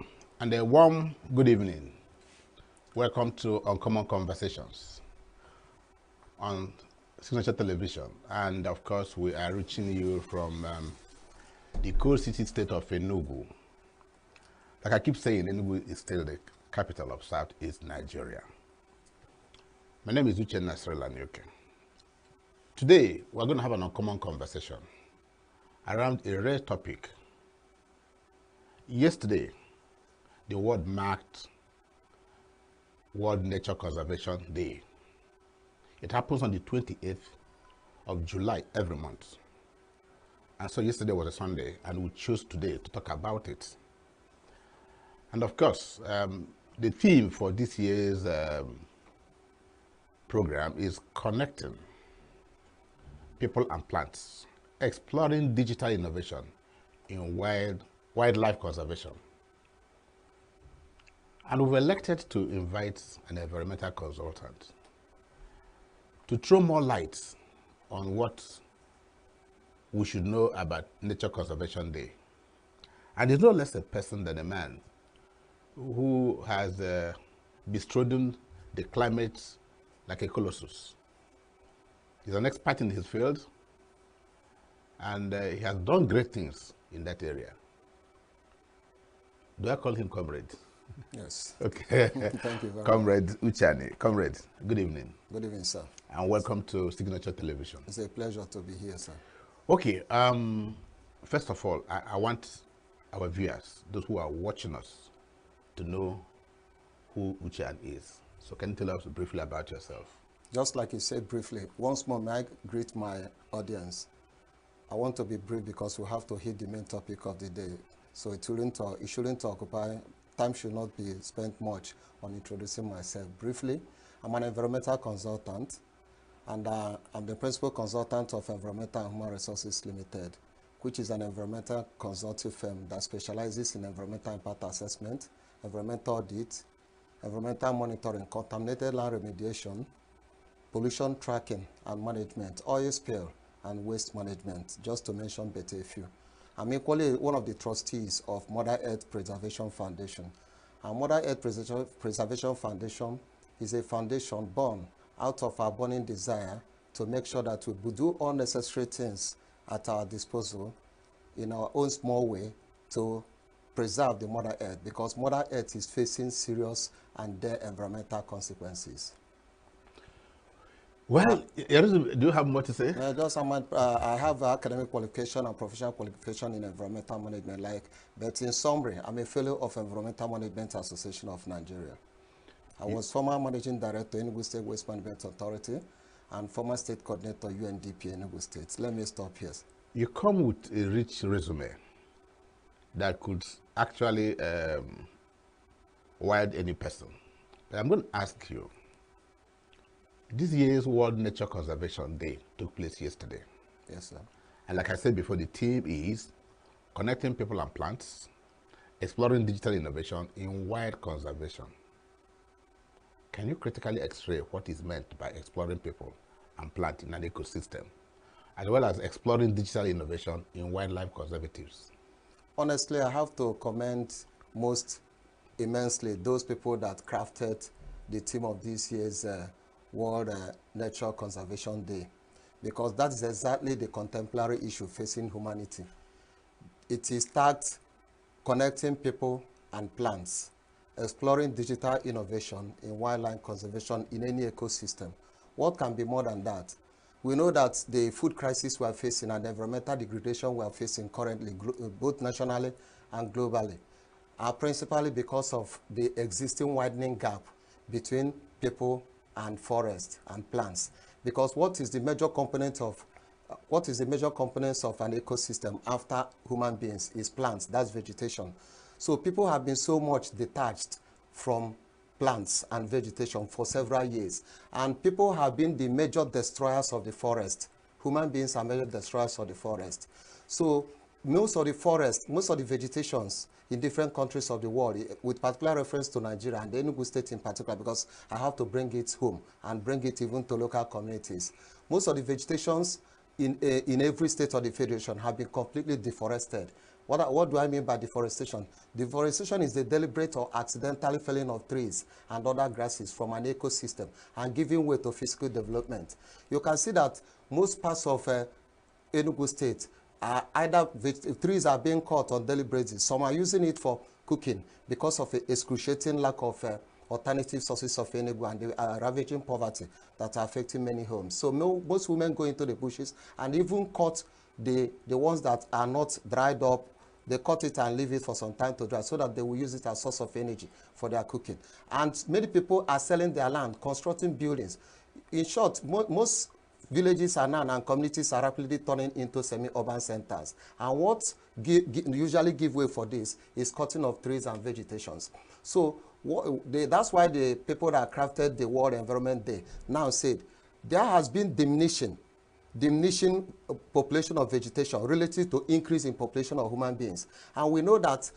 and a warm good evening. Welcome to Uncommon Conversations on Signature Television. And of course, we are reaching you from the cool city state of ENUGU. Like I keep saying, ENUGU is still the capital of Southeast Nigeria. My name is Uche Nasrelanyuke. Today, we're going to have an uncommon conversation around a rare topic. Yesterday, the world marked World Nature Conservation Day. It happens on the 28th of July every month. And so yesterday was a Sunday, and we chose today to talk about it. And of course, the theme for this year's program is connecting people and plants, exploring digital innovation in wildlife conservation. And we've elected to invite an environmental consultant to throw more light on what we should know about Nature Conservation Day. And he's no less a person than a man who has bestridden the climate like a colossus. He's an expert in his field, and he has done great things in that area. Do I call him comrade? Yes. Okay. Thank you very Comrade Uchani. Comrade, good evening. Good evening, sir. And welcome to Signature Television. It's a pleasure to be here, sir. Okay. First of all, I want our viewers, those who are watching us, to know who Uchan is. So can you tell us briefly about yourself? Just like you said briefly, once more, may I greet my audience. I want to be brief because we have to hit the main topic of the day. So it shouldn't occupy, time should not be spent much on introducing myself. Briefly, I'm an environmental consultant, and I'm the principal consultant of Environmental and Human Resources Limited, which is an environmental consulting firm that specializes in environmental impact assessment, environmental audit, environmental monitoring, contaminated land remediation, pollution tracking and management, oil spill, and waste management, just to mention but a few. I'm equally one of the trustees of Mother Earth Preservation Foundation. And Mother Earth Preservation Foundation is a foundation born out of our burning desire to make sure that we do all necessary things at our disposal in our own small way to preserve the Mother Earth, because Mother Earth is facing serious and dire environmental consequences. Well, do you have more to say? I have academic qualification and professional qualification in environmental management, but in summary, I'm a fellow of Environmental Management Association of Nigeria. I was former managing director ENUGU State Waste Management Authority and former state coordinator UNDP ENUGU State. Let me stop here. You come with a rich resume that could actually wild any person. But I'm going to ask you, this year's World Nature Conservation Day took place yesterday. Yes, sir. And like I said before, the theme is connecting people and plants, exploring digital innovation in wild conservation. Can you critically x-ray what is meant by exploring people and plant in an ecosystem, as well as exploring digital innovation in wildlife conservatives? Honestly, I have to commend most immensely those people that crafted the theme of this year's World Nature Conservation Day, because that is exactly the contemporary issue facing humanity. It is tagged connecting people and plants, exploring digital innovation in wildlife conservation in any ecosystem. What can be more than that? We know that the food crisis we are facing and the environmental degradation we are facing currently, both nationally and globally, are principally because of the existing widening gap between people and forest and plants. Because what is the major component of an ecosystem after human beings is plants, that's vegetation. So people have been so much detached from plants and vegetation for several years, and people have been the major destroyers of the forest. Human beings are major destroyers of the forest. So most of the forest, most of the vegetations in different countries of the world, with particular reference to Nigeria and the Enugu state in particular, because I have to bring it home and bring it even to local communities. Most of the vegetations in every state of the federation have been completely deforested. What do I mean by deforestation? Deforestation is the deliberate or accidental felling of trees and other grasses from an ecosystem and giving way to physical development. You can see that most parts of Enugu state are either trees are being cut on daily basis. Some are using it for cooking because of excruciating lack of alternative sources of Enugu and the ravaging poverty that are affecting many homes. So most women go into the bushes and even cut the ones that are not dried up. They cut it and leave it for some time to dry so that they will use it as a source of energy for their cooking. And many people are selling their land, constructing buildings. In short, most villages are now and communities are rapidly turning into semi-urban centers. And what usually give way for this is cutting of trees and vegetations. So that's why the people that crafted the World Environment Day now said there has been diminishing population of vegetation relative to increase in population of human beings. And we know that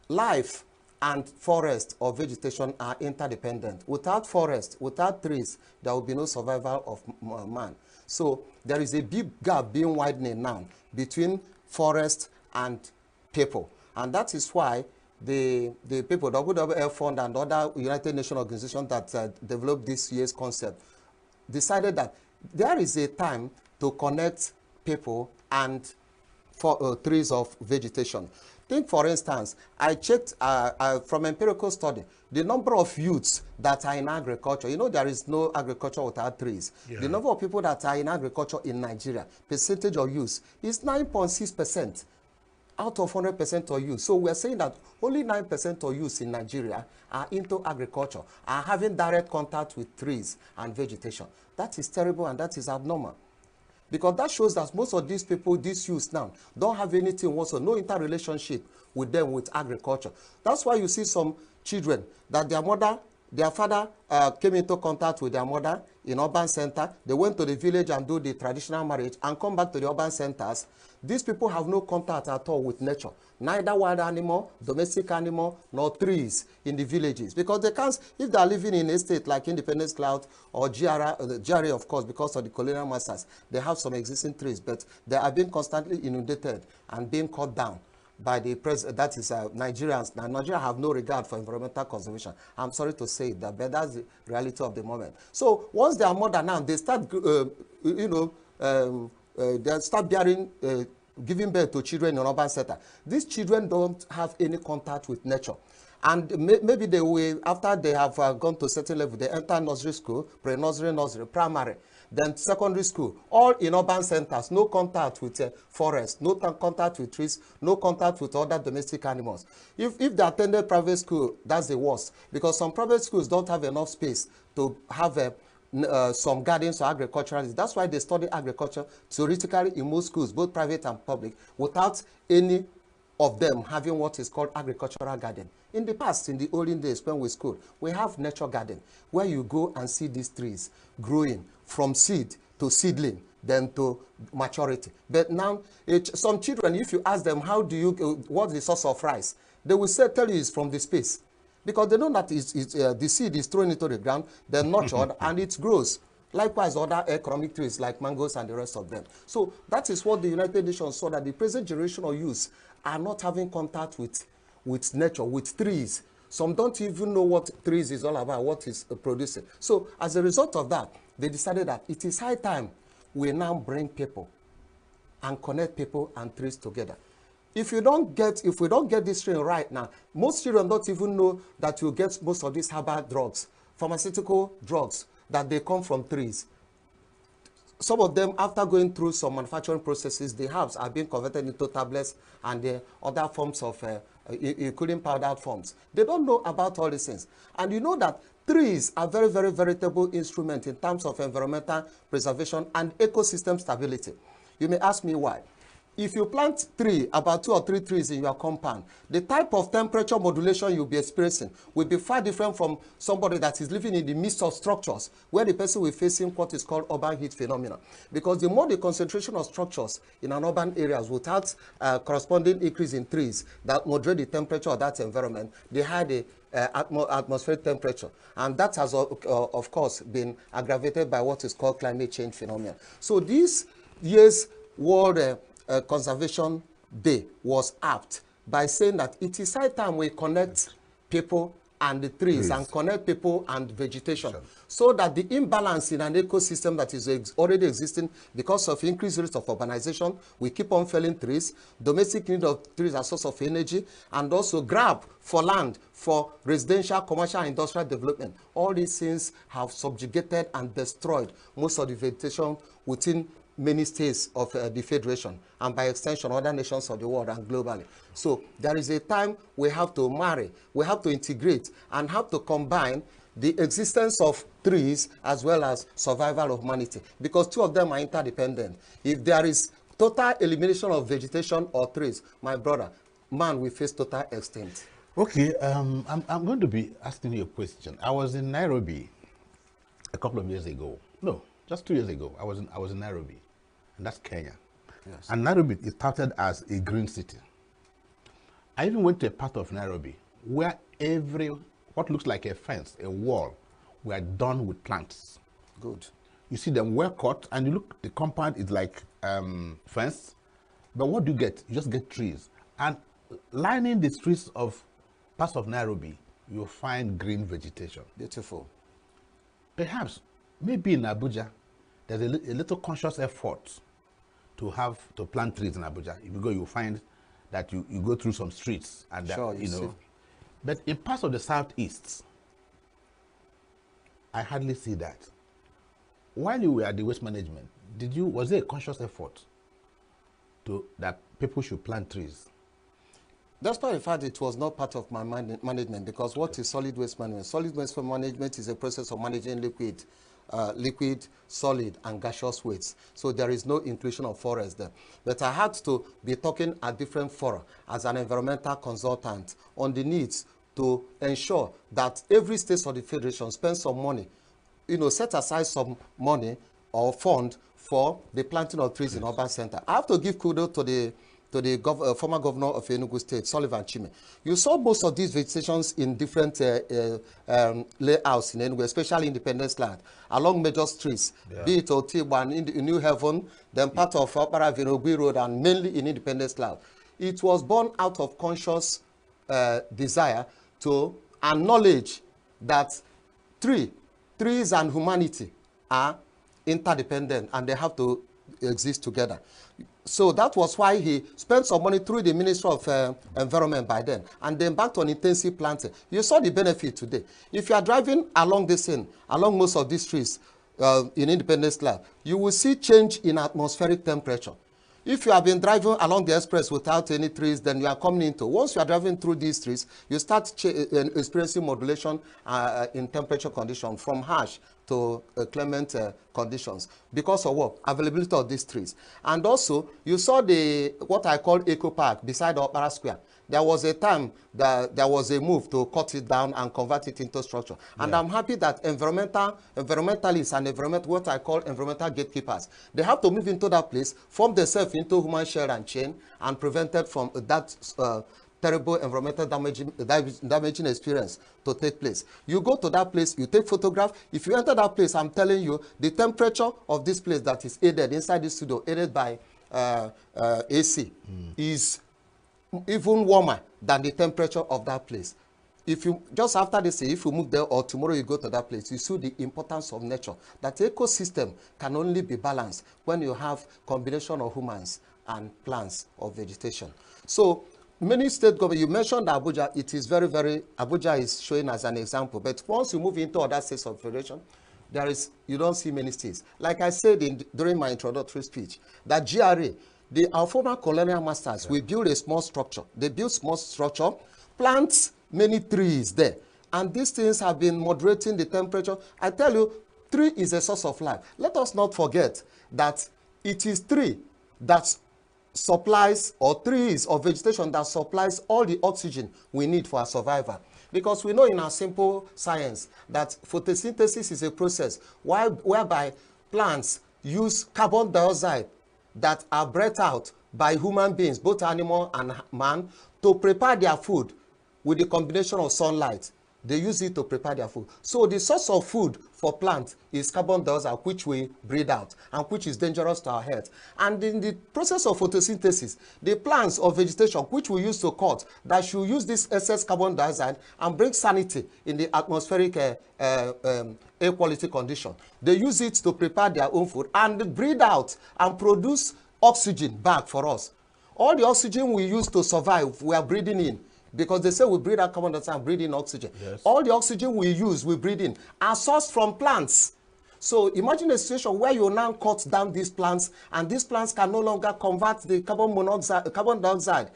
life and forest or vegetation are interdependent. Without forest, without trees, there will be no survival of man. So there is a big gap being widening now between forest and people. And that is why the people, the WWF Fund and other United Nations organizations that developed this year's concept decided that there is a time to connect people and trees of vegetation. Think, for instance, I checked from empirical study, the number of youths that are in agriculture. You know, there is no agriculture without trees. Yeah. The number of people that are in agriculture in Nigeria, percentage of youth, is 9.6% out of 100% of youth. So we're saying that only 9% of youth in Nigeria are into agriculture, are having direct contact with trees and vegetation. That is terrible and that is abnormal. Because that shows that most of these people, these youths now, don't have anything whatsoever, no interrelationship with them, with agriculture. That's why you see some children that their father came into contact with their mother in urban center. They went to the village and do the traditional marriage and come back to the urban centers. These people have no contact at all with nature. Neither wild animal, domestic animal, nor trees in the villages. Because they can't, if they are living in a state like Independence Cloud or GRA, of course, because of the colonial masters, they have some existing trees, but they are being constantly inundated and being cut down by the president, that is Nigerians. Now, Nigeria have no regard for environmental conservation. I'm sorry to say that, but that's the reality of the moment. So once they are more than now, they start, they start giving birth to children in urban center. These children don't have any contact with nature. And maybe they will, after they have gone to a certain level, they enter nursery school, pre-nursery, nursery, primary, then secondary school, all in urban centers, no contact with forest, no contact with trees, no contact with other domestic animals. If they attended private school, that's the worst, because some private schools don't have enough space to have some gardens or agriculturalists. That's why they study agriculture theoretically in most schools, both private and public, without any of them having what is called agricultural garden. In the past, in the olden days when we school, we have nature garden where you go and see these trees growing from seed to seedling, then to maturity. But now, some children, if you ask them, what's the source of rice? They will tell you it's from the space. Because they know that the seed is thrown into the ground, then nurtured, and it grows. Likewise, other economic trees like mangoes and the rest of them. So that is what the United Nations saw, that the present generation of youth are not having contact with nature, with trees. Some don't even know what trees is all about, what is producing. So as a result of that, they decided that it is high time we now bring people and connect people and trees together. If we don't get this thing right now, most children don't even know that you get most of these herbal drugs, pharmaceutical drugs, that they come from trees. Some of them, after going through some manufacturing processes, the herbs are being converted into tablets and the other forms of, including powdered forms. They don't know about all these things. And you know that trees are very, very veritable instrument in terms of environmental preservation and ecosystem stability. You may ask me why. If you plant about 2 or 3 trees in your compound, the type of temperature modulation you'll be experiencing will be far different from somebody that is living in the midst of structures, where the person will be facing what is called urban heat phenomena. Because the more the concentration of structures in an urban areas without corresponding increase in trees that moderate the temperature of that environment, the higher the atmospheric temperature. And that has, of course, been aggravated by what is called climate change phenomena. So this year's World Conservation Day was apt by saying that it is high time we connect people and the trees and connect people and vegetation, so that the imbalance in an ecosystem that is already existing because of increased rates of urbanization, we keep on felling trees, domestic need of trees as source of energy, and also grab for land for residential, commercial, and industrial development. All these things have subjugated and destroyed most of the vegetation within many states of the Federation, and by extension other nations of the world and globally. So there is a time we have to marry, we have to integrate and have to combine the existence of trees as well as survival of humanity, because two of them are interdependent. If there is total elimination of vegetation or trees, my brother, man will face total extinct. Okay, I'm going to be asking you a question. I was in Nairobi a couple of years ago. No, just 2 years ago. I was in Nairobi, and that's Kenya. Yes. And Nairobi is touted as a green city. I even went to a part of Nairobi where what looks like a fence, a wall, were done with plants. Good. You see them well cut, and you look, the compound is like fence, but what do you get? You just get trees. And lining the streets of parts of Nairobi, you'll find green vegetation. Beautiful. Perhaps, maybe in Abuja, there's a little conscious effort to plant trees in Abuja. If you go, you'll find that you go through some streets and that, Sure, you know. see. But in parts of the southeast, I hardly see that. While you were at the waste management, was there a conscious effort that people should plant trees? Despite the fact it was not part of my management, because what is solid waste management? Solid waste management is a process of managing liquid, solid, and gaseous waste. So there is no inclusion of forest there. But I had to be talking at different fora as an environmental consultant on the needs to ensure that every state of the Federation spends some money, set aside some money or fund for the planting of trees in urban center. I have to give kudos to the former governor of ENUGU State, Sullivan Chime. You saw most of these vegetations in different layouts in ENUGU, especially Independence Land, along major streets, be it Otigban, in New Haven, then part of Opera Vinogui Road, and mainly in Independence Land. It was born out of conscious desire to acknowledge that trees and humanity are interdependent and they have to exist together. So that was why he spent some money through the Ministry of Environment by then, and then back on intensive planting. You saw the benefit today. If you are driving along along most of these streets in Independence Land, you will see change in atmospheric temperature. If you have been driving along the express without any trees, then you are coming into, once you are driving through these trees, you start experiencing modulation in temperature condition from harsh to clement conditions because of what? Availability of these trees. And also, you saw what I call Eco Park beside Opera Square. There was a time that there was a move to cut it down and convert it into structure. And I'm happy that environmentalists and what I call environmental gatekeepers, they have to move into that place, form themselves into human shell and chain, and prevent it from that terrible environmental damaging experience to take place. You go to that place, you take photograph. If you enter that place, I'm telling you, the temperature of this place that is aided inside the studio, aided by AC, is even warmer than the temperature of that place. if you just after this, if you move there or tomorrow you go to that place, you see the importance of nature. That ecosystem can only be balanced when you have combination of humans and plants or vegetation. So many state government, you mentioned Abuja, it is very, Abuja is showing as an example. But once you move into other states of federation, you don't see many states. Like I said during my introductory speech, that GRA, our former colonial masters, we build a small structure. They build small structure, plant many trees there. And these things have been moderating the temperature. I tell you, tree is a source of life. Let us not forget that it is tree that supplies, or trees or vegetation that supplies all the oxygen we need for our survival. Because we know in our simple science that photosynthesis is a process whereby plants use carbon dioxide that are breathed out by human beings, both animal and man, to prepare their food with the combination of sunlight. They use it to prepare their food. So the source of food for plants is carbon dioxide, which we breathe out and which is dangerous to our health. And in the process of photosynthesis, the plants or vegetation which we use to cut, that should use this excess carbon dioxide and bring sanity in the atmospheric air quality condition. They use it to prepare their own food and breathe out and produce oxygen back for us. All the oxygen we use to survive, we are breathing in. Because they say we breathe out carbon dioxide and breathe in oxygen. Yes. All the oxygen we use, we breathe in, are sourced from plants. So imagine a situation where you now cut down these plants, and these plants can no longer convert the carbon dioxide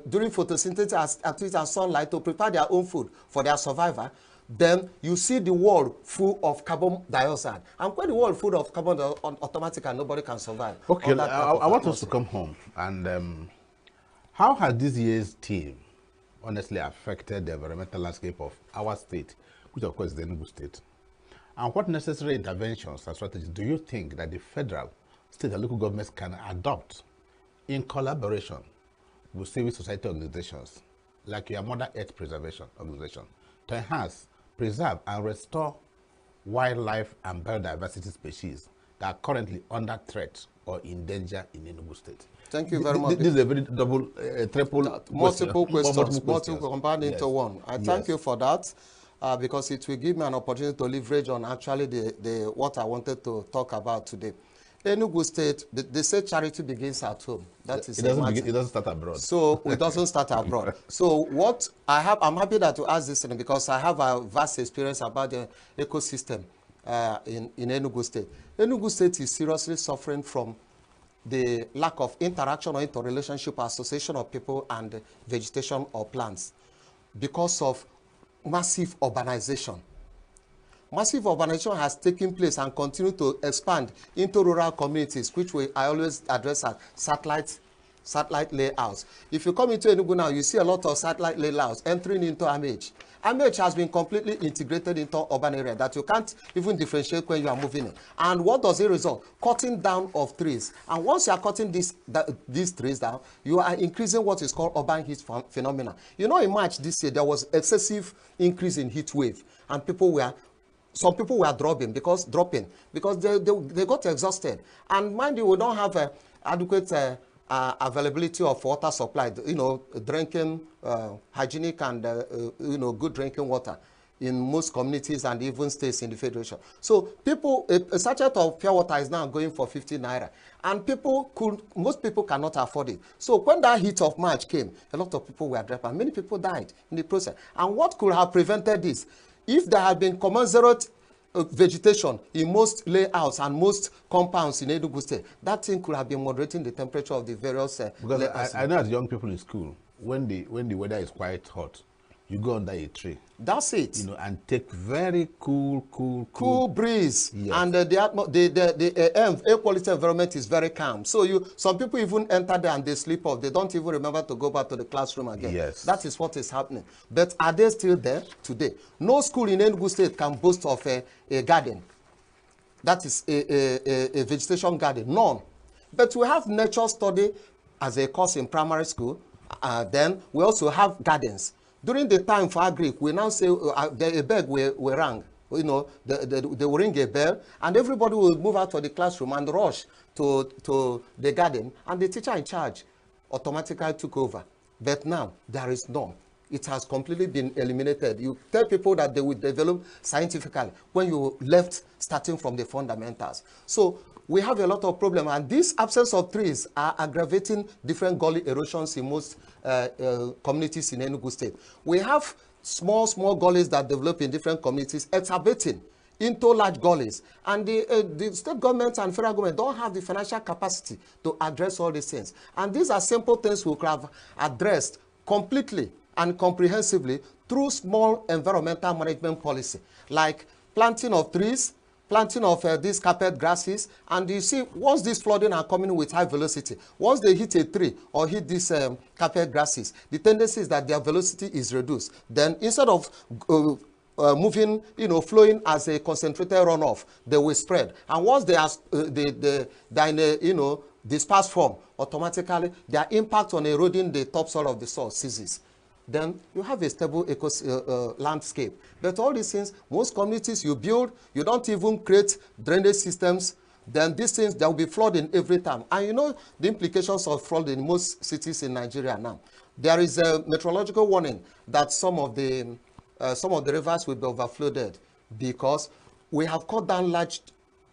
during photosynthesis activity and sunlight to prepare their own food for their survival. Then you see the world full of carbon dioxide. And when the world full of carbon dioxide, automatically nobody can survive. Okay, I want us to come home. And how has this year's theme honestly affected the environmental landscape of our state, which of course is the ENUGU state? And what necessary interventions and strategies do you think that the federal, state, and local governments can adopt in collaboration with civil society organizations like your Mother Earth Preservation Organization to enhance, preserve, and restore wildlife and biodiversity species that are currently under threat or in danger in ENUGU state? Thank you very much. This is a very triple multiple questions combined into one. I thank you for that because it will give me an opportunity to leverage on actually what I wanted to talk about today. ENUGU state, they say charity begins at home. That is it doesn't start abroad. So it doesn't start abroad. So what I'm happy that to ask this because I have a vast experience about the ecosystem in ENUGU state. ENUGU state is seriously suffering from the lack of interaction or interrelationship association of people and vegetation or plants because of massive urbanization. Massive urbanization has taken place and continue to expand into rural communities, which I always address as satellite layouts. If you come into Enugu now, you see a lot of satellite layouts entering into Amage. Amage has been completely integrated into urban area that you can't even differentiate when you are moving in. And what does it result? Cutting down of trees. And once you are cutting these trees down, you are increasing what is called urban heat phenomena. You know, in March this year, there was excessive increase in heat wave, and some people were dropping because they got exhausted. And mind you, we don't have adequate availability of water supply, drinking, hygienic and, good drinking water in most communities and even states in the Federation. So people, a sachet of pure water is now going for 50 naira. And most people cannot afford it. So when that heat of March came, a lot of people were dropped and many people died in the process. And what could have prevented this? If there had been commensurate vegetation in most layouts and most compounds in Enugu state, that thing could have been moderating the temperature of the various because I know as young people in school, when the weather is quite hot, you go under a tree. That's it. And take very cool breeze. Yes. And the air quality environment is very calm. So some people even enter there and they sleep off. They don't even remember to go back to the classroom again. Yes. That is what is happening. But are they still there today? No school in Enugu state can boast of a garden. That is a vegetation garden. None. But we have nature study as a course in primary school. Then we also have gardens. During the time for agric, we now say a bell will rang. They will ring a bell, and everybody will move out of the classroom and rush to the garden, and the teacher in charge automatically took over. But now there is none. it has completely been eliminated. You tell people that they will develop scientifically when you left starting from the fundamentals. So we have a lot of problems, and this absence of trees are aggravating different gully erosions in most communities in Enugu State. We have small gullies that develop in different communities exacerbating into large gullies, and the state government and federal government don't have the financial capacity to address all these things. And these are simple things we could have addressed completely and comprehensively through small environmental management policy, like planting of trees, planting of these carpet grasses. And you see, once these flooding are coming with high velocity, once they hit a tree or hit these carpet grasses, the tendency is that their velocity is reduced. Then instead of moving, flowing as a concentrated runoff, they will spread. And once they are they're in a, dispersed form, automatically their impact on eroding the topsoil of the soil ceases. Then you have a stable landscape. But all these things, most communities you build, you don't even create drainage systems, then these things, there will be flooding every time. And you know the implications of flooding in most cities in Nigeria now. There is a meteorological warning that some of the rivers will be overflowed because we have cut down large,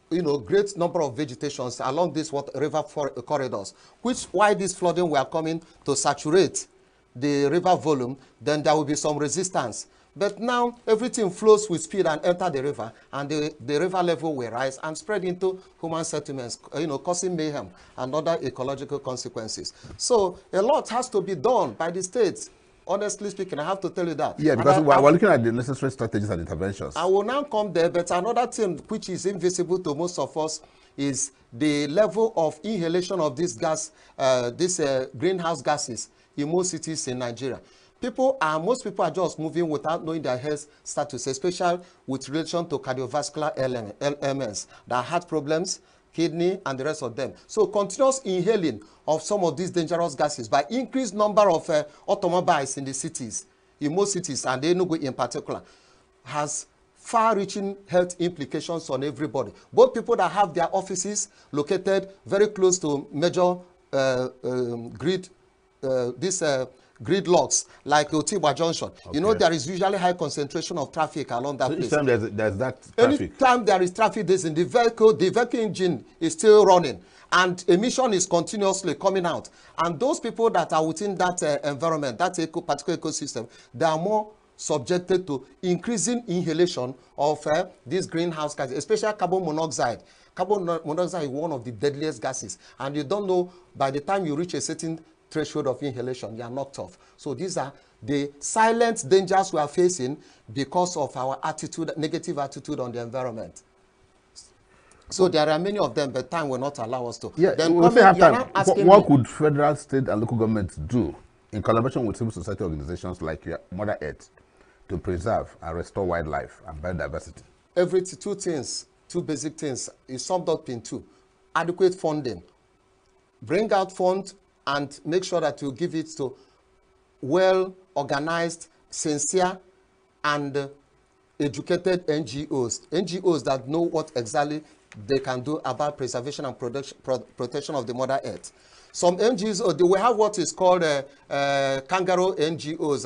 great number of vegetations along these river corridors, which, why this flooding were coming to saturate the river volume, then there will be some resistance. But now everything flows with speed and enter the river, and the river level will rise and spread into human settlements, causing mayhem and other ecological consequences. So a lot has to be done by the states. Honestly speaking, I have to tell you that. Yeah, because we're looking at the necessary strategies and interventions. I will now come there, but another thing which is invisible to most of us is the level of inhalation of this gas, greenhouse gases in most cities in Nigeria. Most people are just moving without knowing their health status, especially with relation to cardiovascular elements, that heart problems, kidney, and the rest of them. So continuous inhaling of some of these dangerous gases by increased number of automobiles in the cities, in most cities, and Enugu in particular, has far-reaching health implications on everybody. Both people that have their offices located very close to major gridlocks like Otiba Junction. Okay. There is usually high concentration of traffic along that place. Each time there's that traffic. Anytime there is traffic, the vehicle engine is still running, and emission is continuously coming out. And those people that are within that environment, that particular ecosystem, they are more subjected to increasing inhalation of these greenhouse gases, especially carbon monoxide. Carbon monoxide is one of the deadliest gases, and you don't know by the time you reach a certain threshold of inhalation, you are knocked off. So these are the silent dangers we are facing because of our attitude, negative attitude on the environment. So there are many of them, but time will not allow us to. Yeah, then we'll have time. What could federal, state, and local governments do in collaboration with civil society organizations like Mother Earth to preserve and restore wildlife and biodiversity? Two basic things is summed up in two. Adequate funding. Bring out funds and make sure that you give it to well-organized, sincere, and educated NGOs that know what exactly they can do about preservation and protection of the Mother Earth. Some NGOs, we have what is called kangaroo NGOs,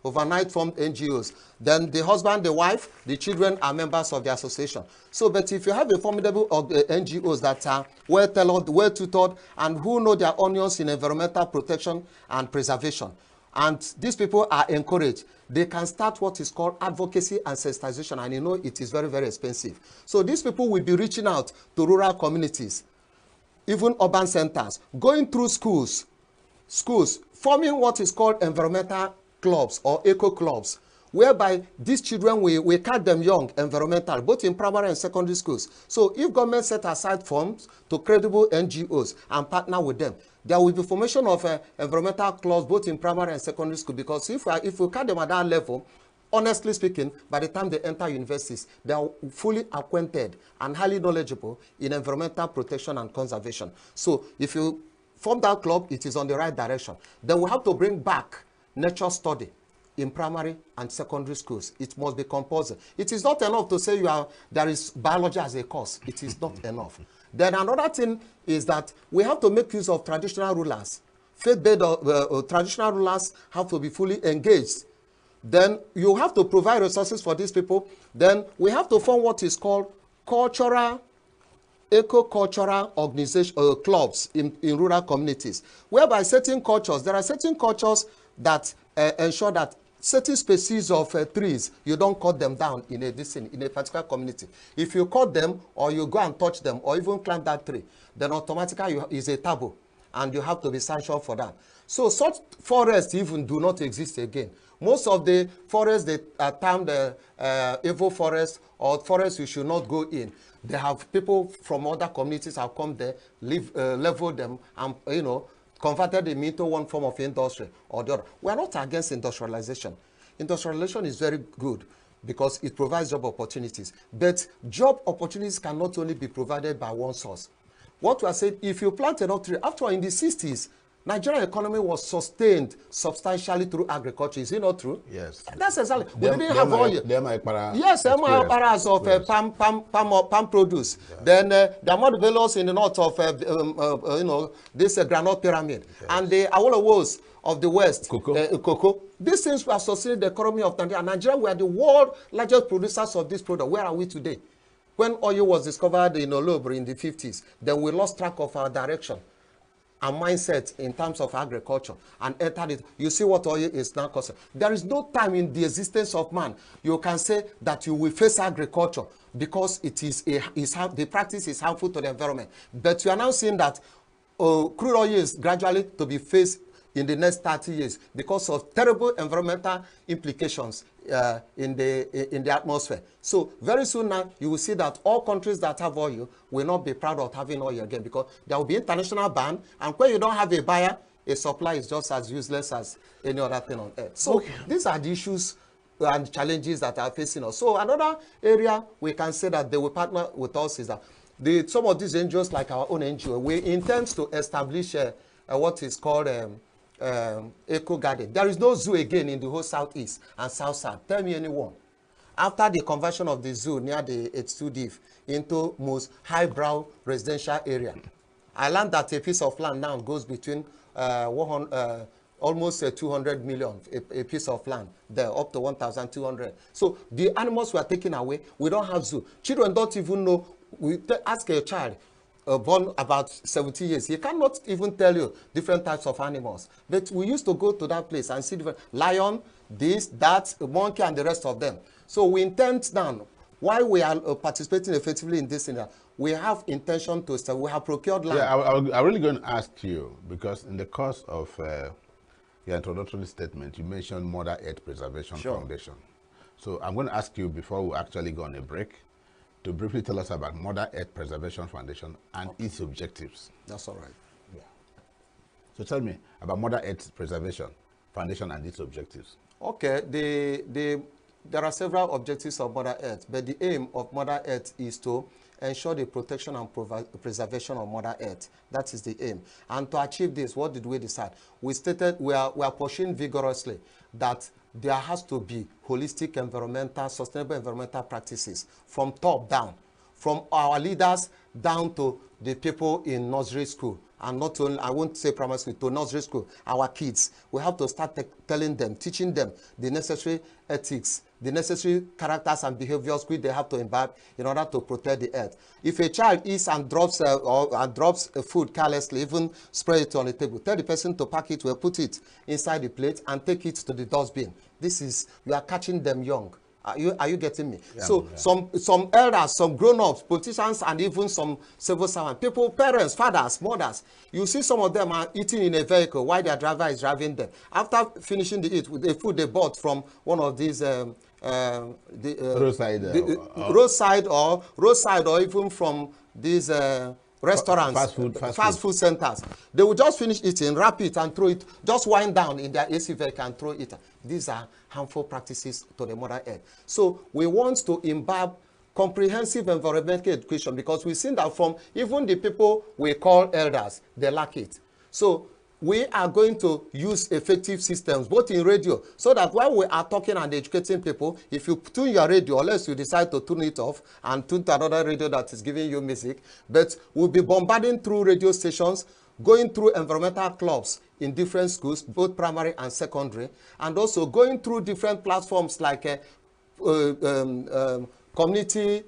overnight formed NGOs. Then the husband, the wife, the children are members of the association. So, but if you have a formidable NGOs that are well-tailored, well-tutored, and who know their onions in environmental protection and preservation, and these people are encouraged, they can start what is called advocacy and sensitization, and it is very, very expensive. So these people will be reaching out to rural communities, even urban centers, going through schools, forming what is called environmental clubs or eco clubs, whereby these children, we catch them young, environmental, both in primary and secondary schools. So if government set aside funds to credible NGOs and partner with them, there will be formation of environmental clubs both in primary and secondary school, because if we catch them at that level, honestly speaking, by the time they enter universities, they are fully acquainted and highly knowledgeable in environmental protection and conservation. So if you form that club, it is on the right direction. Then we have to bring back nature study in primary and secondary schools. It must be compulsory. It is not enough to say there is biology as a course. It is not enough. Then another thing is that we have to make use of traditional rulers faith-based traditional rulers have to be fully engaged. Then you have to provide resources for these people. Then we have to form what is called cultural, eco-cultural organization clubs in rural communities, whereby certain cultures, there are certain cultures that ensure that certain species of trees, you don't cut them down in a particular community. If you cut them or you go and touch them or even climb that tree, then automatically is a taboo and you have to be sanctioned for that. So such forests even do not exist again. Most of the forests they are termed evil forests or forests you should not go in. They have people from other communities have come there, level them, and converted them into one form of industry or the other. We are not against industrialization. Industrialization is very good because it provides job opportunities. But job opportunities cannot only be provided by one source. What we are saying, if you plant enough trees, after all, in the 60s, Nigerian economy was sustained substantially through agriculture. Is it not true? Yes. That's exactly. We didn't have oil. Yes, areas of palm produce. Yeah. Then there are more developers in the north of this granite pyramid, yes. And the Awolowos of the west, cocoa. These things were sustaining the economy of Nigeria. Nigeria were the world largest producers of this product. Where are we today? When oil was discovered in Olobri in the 50s, then we lost track of our direction and mindset in terms of agriculture and entered it. You see what oil is now costing. There is no time in the existence of man you can say that you will face agriculture because it is the practice is harmful to the environment. But you are now seeing that crude oil is gradually to be faced in the next 30 years because of terrible environmental implications in the atmosphere. So very soon now, you will see that all countries that have oil will not be proud of having oil again because there will be international ban, and when you don't have a buyer, a supply is just as useless as any other thing on earth. So these are the issues and challenges that are facing us. So another area we can say that they will partner with us is that some of these NGOs, like our own NGO, we intend to establish what is called Eco Garden. There is no zoo again in the whole southeast and south. Tell me anyone. After the conversion of the zoo near the H2DIF into most highbrow residential area, I learned that a piece of land now goes between almost 200 million, a piece of land there, up to 1,200. So the animals were taken away. We don't have zoo. Children don't even know. We ask a child, born about 70 years, he cannot even tell you different types of animals. But we used to go to that place and see different lion, this, that, monkey, and the rest of them. So we intend now, while we are participating effectively in this area, we have intention to start. We have procured land. Yeah, I'm really going to ask you, because in the course of your introductory statement, you mentioned Mother Earth Preservation Foundation. So I'm going to ask you, before we actually go on a break, to briefly tell us about Mother Earth Preservation Foundation and its objectives. That's all right. Yeah. So tell me about Mother Earth Preservation Foundation and its objectives. Okay, there are several objectives of Mother Earth, but the aim of Mother Earth is to ensure the protection and preservation of Mother Earth. That is the aim. And to achieve this, what did we decide? We stated we are pushing vigorously that there has to be holistic sustainable environmental practices from top down, from our leaders down to the people in nursery school. And not only, I won't say primary school, to nursery school, our kids. We have to start telling them, teaching them the necessary ethics, the necessary characters and behaviors which they have to imbibe in order to protect the earth. If a child eats and drops food carelessly, even spray it on the table, tell the person to pack it, put it inside the plate and take it to the dustbin. This is, we are catching them young. Are you getting me? Yeah, so yeah. Some elders, some grown-ups, politicians, and even some civil servants, people, parents, fathers, mothers, you see some of them are eating in a vehicle while their driver is driving them. After finishing the food they bought from one of these roadside or even from these restaurants, fast food centers. They will just finish eating, wrap it and throw it, just wind down in their AC vehicle and throw it. These are harmful practices to the Mother Earth. So we want to imbibe comprehensive environmental education because we've seen that from even the people we call elders, they lack it. So we are going to use effective systems, both in radio, so that while we are talking and educating people, if you tune your radio, unless you decide to tune it off and tune to another radio that is giving you music, but we'll be bombarding through radio stations, going through environmental clubs in different schools, both primary and secondary, and also going through different platforms like community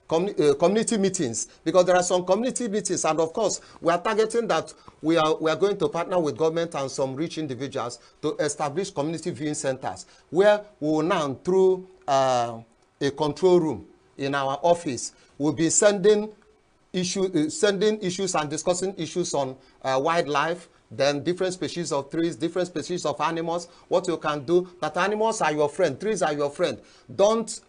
community meetings, because there are some community meetings, and of course we are targeting that we are going to partner with government and some rich individuals to establish community viewing centers, where we will now, through a control room in our office, we'll be sending issues and discussing issues on wildlife, then different species of trees, different species of animals, what you can do, that animals are your friend, trees are your friend. Don't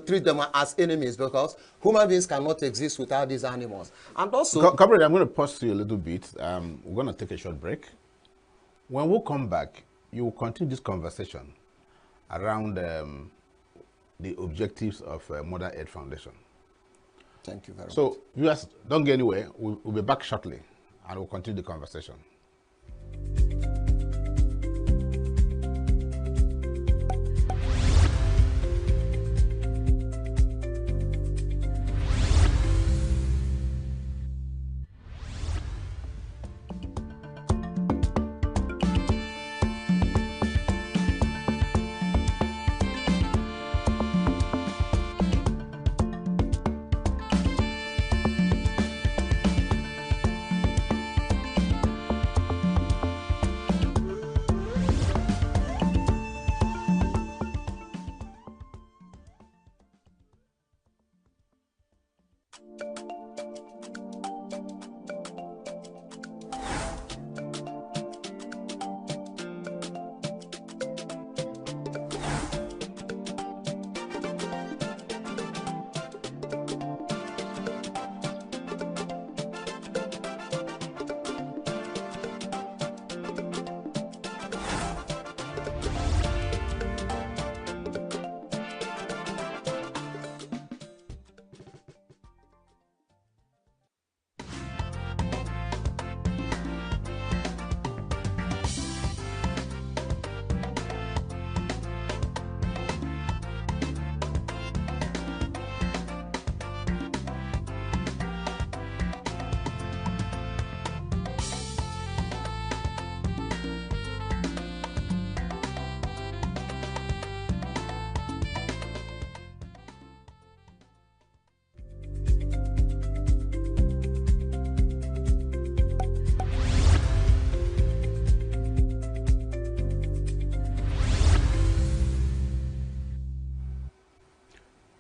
treat them as enemies, because human beings cannot exist without these animals. And also... Comrade, I'm going to pause you a little bit. We're going to take a short break. When we come back, you will continue this conversation around the objectives of Mother Earth Foundation. Thank you very much. So, viewers, don't go anywhere. We'll be back shortly, and we'll continue the conversation.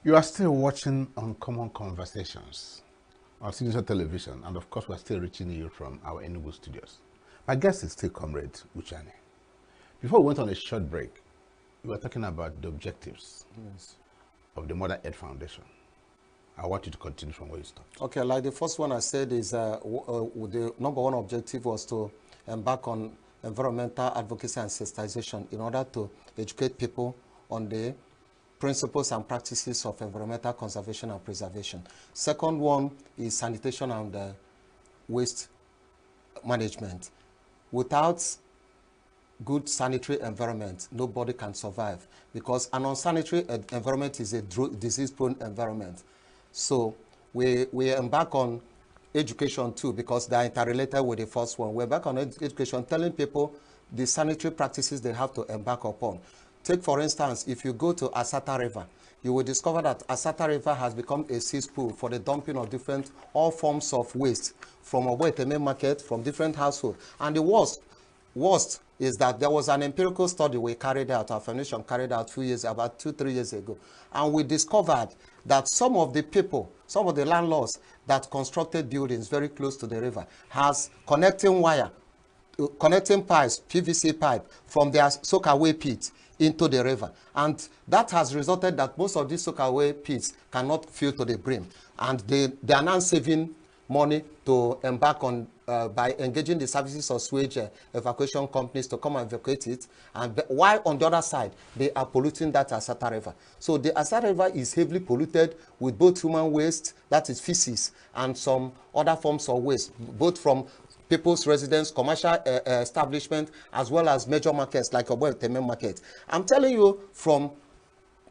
You are still watching Uncommon Conversations on Signature Television, and of course, we are still reaching you from our ENUGU studios. My guest is still Comrade Uchani. Before we went on a short break, we were talking about the objectives of the Mother Earth Foundation. I want you to continue from where you stopped. Okay, like the first one I said is the number one objective was to embark on environmental advocacy and sensitization in order to educate people on the principles and practices of environmental conservation and preservation. Second one is sanitation and waste management. Without good sanitary environment, nobody can survive, because an unsanitary environment is a disease-prone environment. So we embark on education too, because they are interrelated with the first one. We embark on education, telling people the sanitary practices they have to embark upon. Take, for instance, if you go to Asata River, you will discover that Asata River has become a cesspool for the dumping of all forms of waste from Oboeteme market, from different households. And the worst is that there was an empirical study we carried out, our foundation carried out about 2-3 years ago. And we discovered that some of the people, some of the landlords that constructed buildings very close to the river has connecting pipes, PVC pipe, from their soakaway pit into the river. And that has resulted that most of these soakaway pits cannot fill to the brim. And they are now saving money to embark on by engaging the services of sewage evacuation companies to come and evacuate it. And while on the other side, they are polluting that Asata River. So the Asata River is heavily polluted with both human waste, that is feces, and some other forms of waste, both from people's residence, commercial establishment, as well as major markets like Oboeteme market. I'm telling you from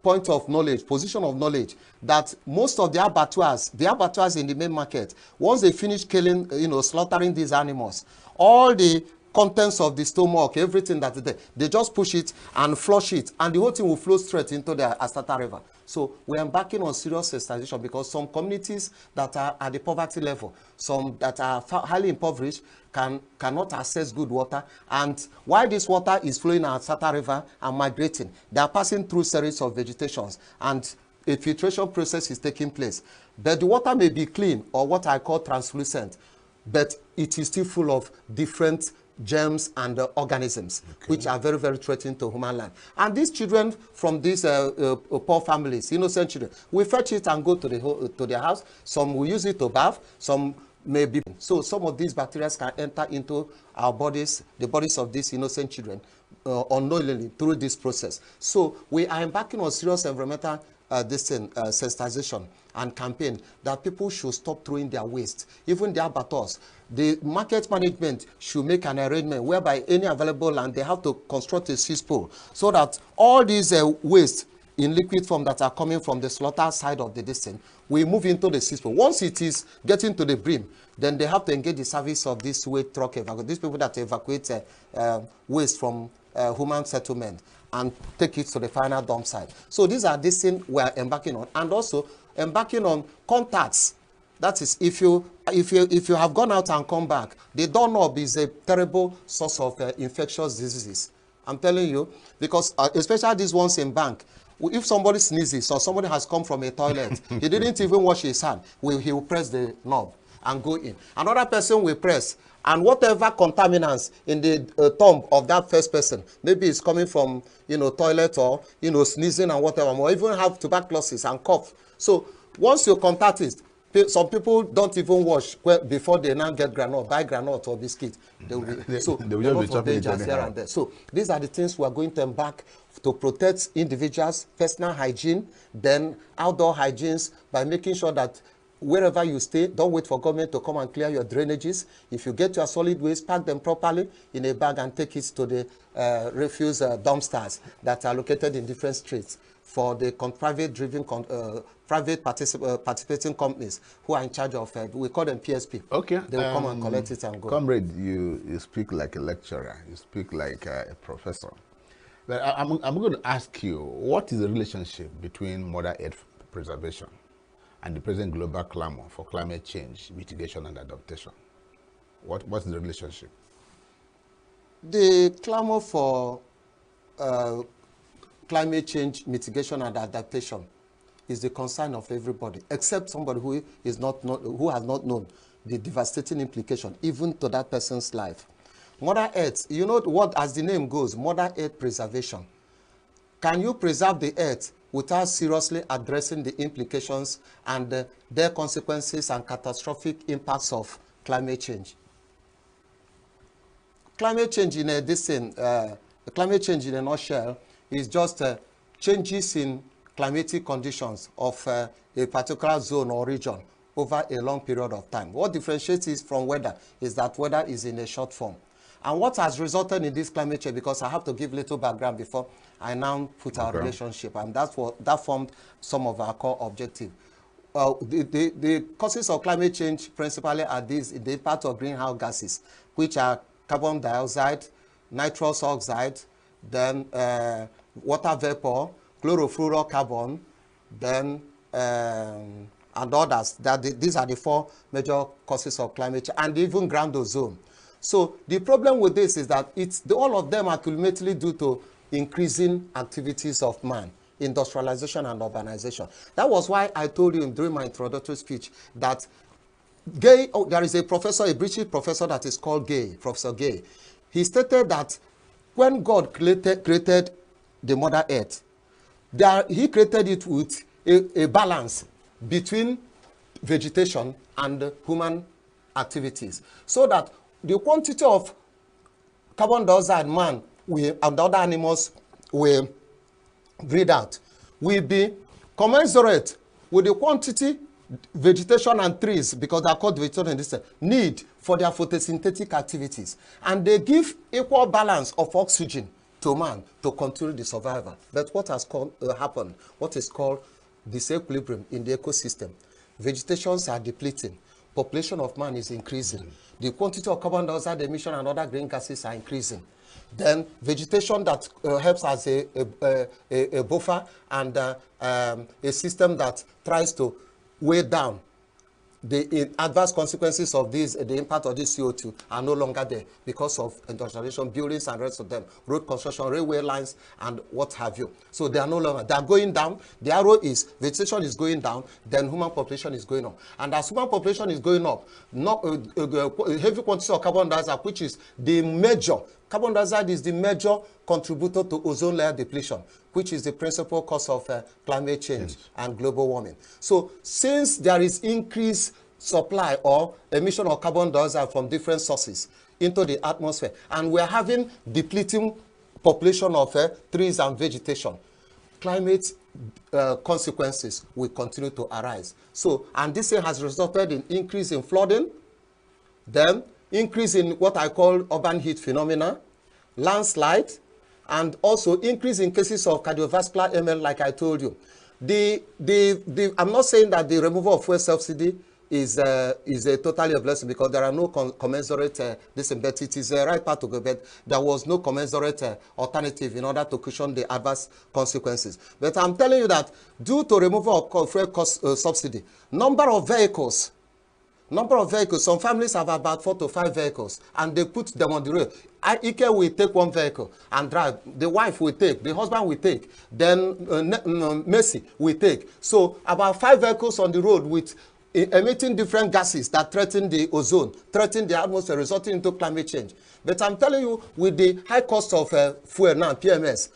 point of knowledge, position of knowledge, that most of the abattoirs in the main market, once they finish killing, slaughtering these animals, all the contents of the stomach, everything that is there. They just push it and flush it, and the whole thing will flow straight into the Asata River. So we're embarking on serious sensitization because some communities that are at the poverty level, some that are highly impoverished, cannot access good water. And while this water is flowing at Asata River and migrating, they are passing through series of vegetations, and a filtration process is taking place. But the water may be clean, or what I call translucent, but it is still full of different germs and organisms, which are very, very threatening to human life. And these children from these poor families, innocent children, we fetch it and go to their house. Some will use it to bath, some may be. So some of these bacteria can enter into our bodies, the bodies of these innocent children, unknowingly through this process. So we are embarking on serious environmental sensitization and campaign that people should stop throwing their waste, even their abattoirs. The market management should make an arrangement whereby any available land, they have to construct a cesspool so that all these waste in liquid form that are coming from the slaughter side of the distance, we move into the cesspool. Once it is getting to the brim, then they have to engage the service of this waste truck evacuation, these people that evacuate waste from human settlement and take it to the final dump site. So these are these things we are embarking on, and also embarking on contacts. That is, if you have gone out and come back, the doorknob is a terrible source of infectious diseases. I'm telling you, because especially these ones in bank, if somebody sneezes or somebody has come from a toilet, he didn't even wash his hand, he will press the knob and go in. Another person will press, and whatever contaminants in the thumb of that first person, maybe it's coming from, toilet or, sneezing and whatever, or even have tuberculosis and cough. So once you contact it, some people don't even wash before they now get granola, buy granola or biscuit. They will be, so they will just be chopping it here and there. So these are the things we are going to embark to protect individuals, personal hygiene, then outdoor hygienes, by making sure that wherever you stay, don't wait for government to come and clear your drainages. If you get your solid waste, pack them properly in a bag and take it to the refuse dumpsters that are located in different streets for the private participating companies who are in charge of it. We call them PSP. Okay. They will come and collect it and go. Comrade, you speak like a lecturer. You speak like a professor. But I'm going to ask you, what is the relationship between Mother Earth preservation and the present global clamor for climate change, mitigation, and adaptation? What's the relationship? The clamor for climate change, mitigation, and adaptation is the concern of everybody, except somebody who has not known the devastating implication, even to that person's life. Mother Earth, you know what, as the name goes, Mother Earth preservation. Can you preserve the earth without seriously addressing the implications and their consequences and catastrophic impacts of climate change? Climate change in climate change in a nutshell is just changes in climatic conditions of a particular zone or region over a long period of time. What differentiates it from weather is that weather is in a short form. And what has resulted in this climate change, because I have to give little background before I now put our relationship, and that formed some of our core objectives. The causes of climate change principally are these, the impact of greenhouse gases, which are carbon dioxide, nitrous oxide, then water vapor, chlorofluorocarbon, then and others. These are the four major causes of climate change, and even ground ozone. So the problem with this is that all of them are ultimately due to increasing activities of man, industrialization and urbanization. That was why I told you during my introductory speech that there is a professor, a British professor that is called Gay, Professor Gay. He stated that when God created the Mother Earth, he created it with a balance between vegetation and human activities, so that the quantity of carbon dioxide man and other animals will breathe out will be commensurate with the quantity vegetation and trees, because they are called vegetation in this, need for their photosynthetic activities. And they give equal balance of oxygen to man to continue the survival. But what has happened, what is called disequilibrium in the ecosystem, vegetations are depleting. population of man is increasing. The quantity of carbon dioxide emission and other green gases are increasing. Then vegetation that helps as a buffer and a system that tries to weigh down the adverse consequences of this, the impact of this CO2 are no longer there because of industrialization, buildings and rest of them, road construction, railway lines, and what have you. So they are no longer, they are going down. The arrow is vegetation is going down, then human population is going up. And as human population is going up, heavy quantity of carbon dioxide, which is the major, carbon dioxide is the major contributor to ozone layer depletion, which is the principal cause of climate change and global warming. So since there is increased supply or emission of carbon dioxide from different sources into the atmosphere, and we're having depleting population of trees and vegetation, climate consequences will continue to arise. So, and this has resulted in increase in flooding, then increase in what I call urban heat phenomena, landslide, and also increase in cases of cardiovascular ML, like I told you. I'm not saying that the removal of fuel subsidy is a totally a blessing, because there are no commensurate but it is the right path to go, but there was no commensurate alternative in order to cushion the adverse consequences. But I'm telling you that due to removal of fuel subsidy, number of vehicles, some families have about 4 to 5 vehicles, and they put them on the road. Ike will take 1 vehicle and drive. The wife will take, the husband will take, then Messi will take. So about 5 vehicles on the road with emitting different gases that threaten the ozone, threaten the atmosphere, resulting into climate change. But I'm telling you, with the high cost of fuel now, PMS,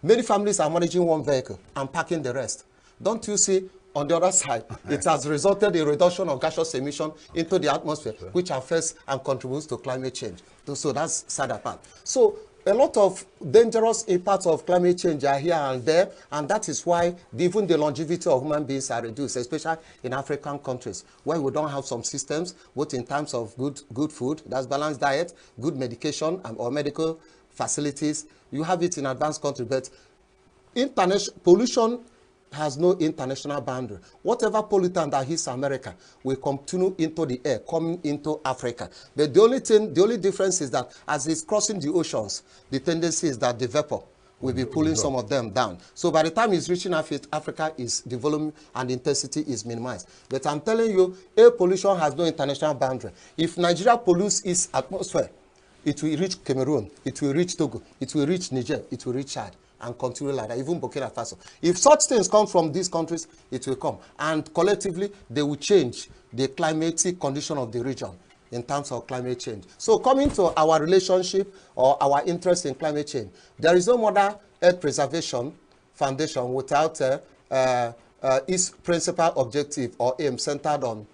many families are managing 1 vehicle and parking the rest. Don't you see? On the other side, it has resulted in a reduction of gaseous emission into the atmosphere, which affects and contributes to climate change. So that's sad part. So a lot of dangerous impacts of climate change are here and there, and that is why even the longevity of human beings are reduced, especially in African countries, where we don't have some systems, both in terms of good food, that's balanced diet, good medication, or medical facilities. You have it in advanced countries, but international pollution has no international boundary. Whatever pollutant that hits America will continue into the air, coming into Africa. But the only difference is that as it's crossing the oceans, the tendency is that the vapor will be pulling some of them down. So by the time it's reaching Africa, the volume and intensity is minimized. But I'm telling you, air pollution has no international boundary. If Nigeria pollutes its atmosphere, it will reach Cameroon, it will reach Togo, it will reach Niger, it will reach Chad, and continue like that, even Burkina Faso. If such things come from these countries, it will come. And collectively, they will change the climatic condition of the region in terms of climate change. So coming to our relationship or our interest in climate change, there is no Mother Earth Preservation Foundation without its principal objective or aim centered on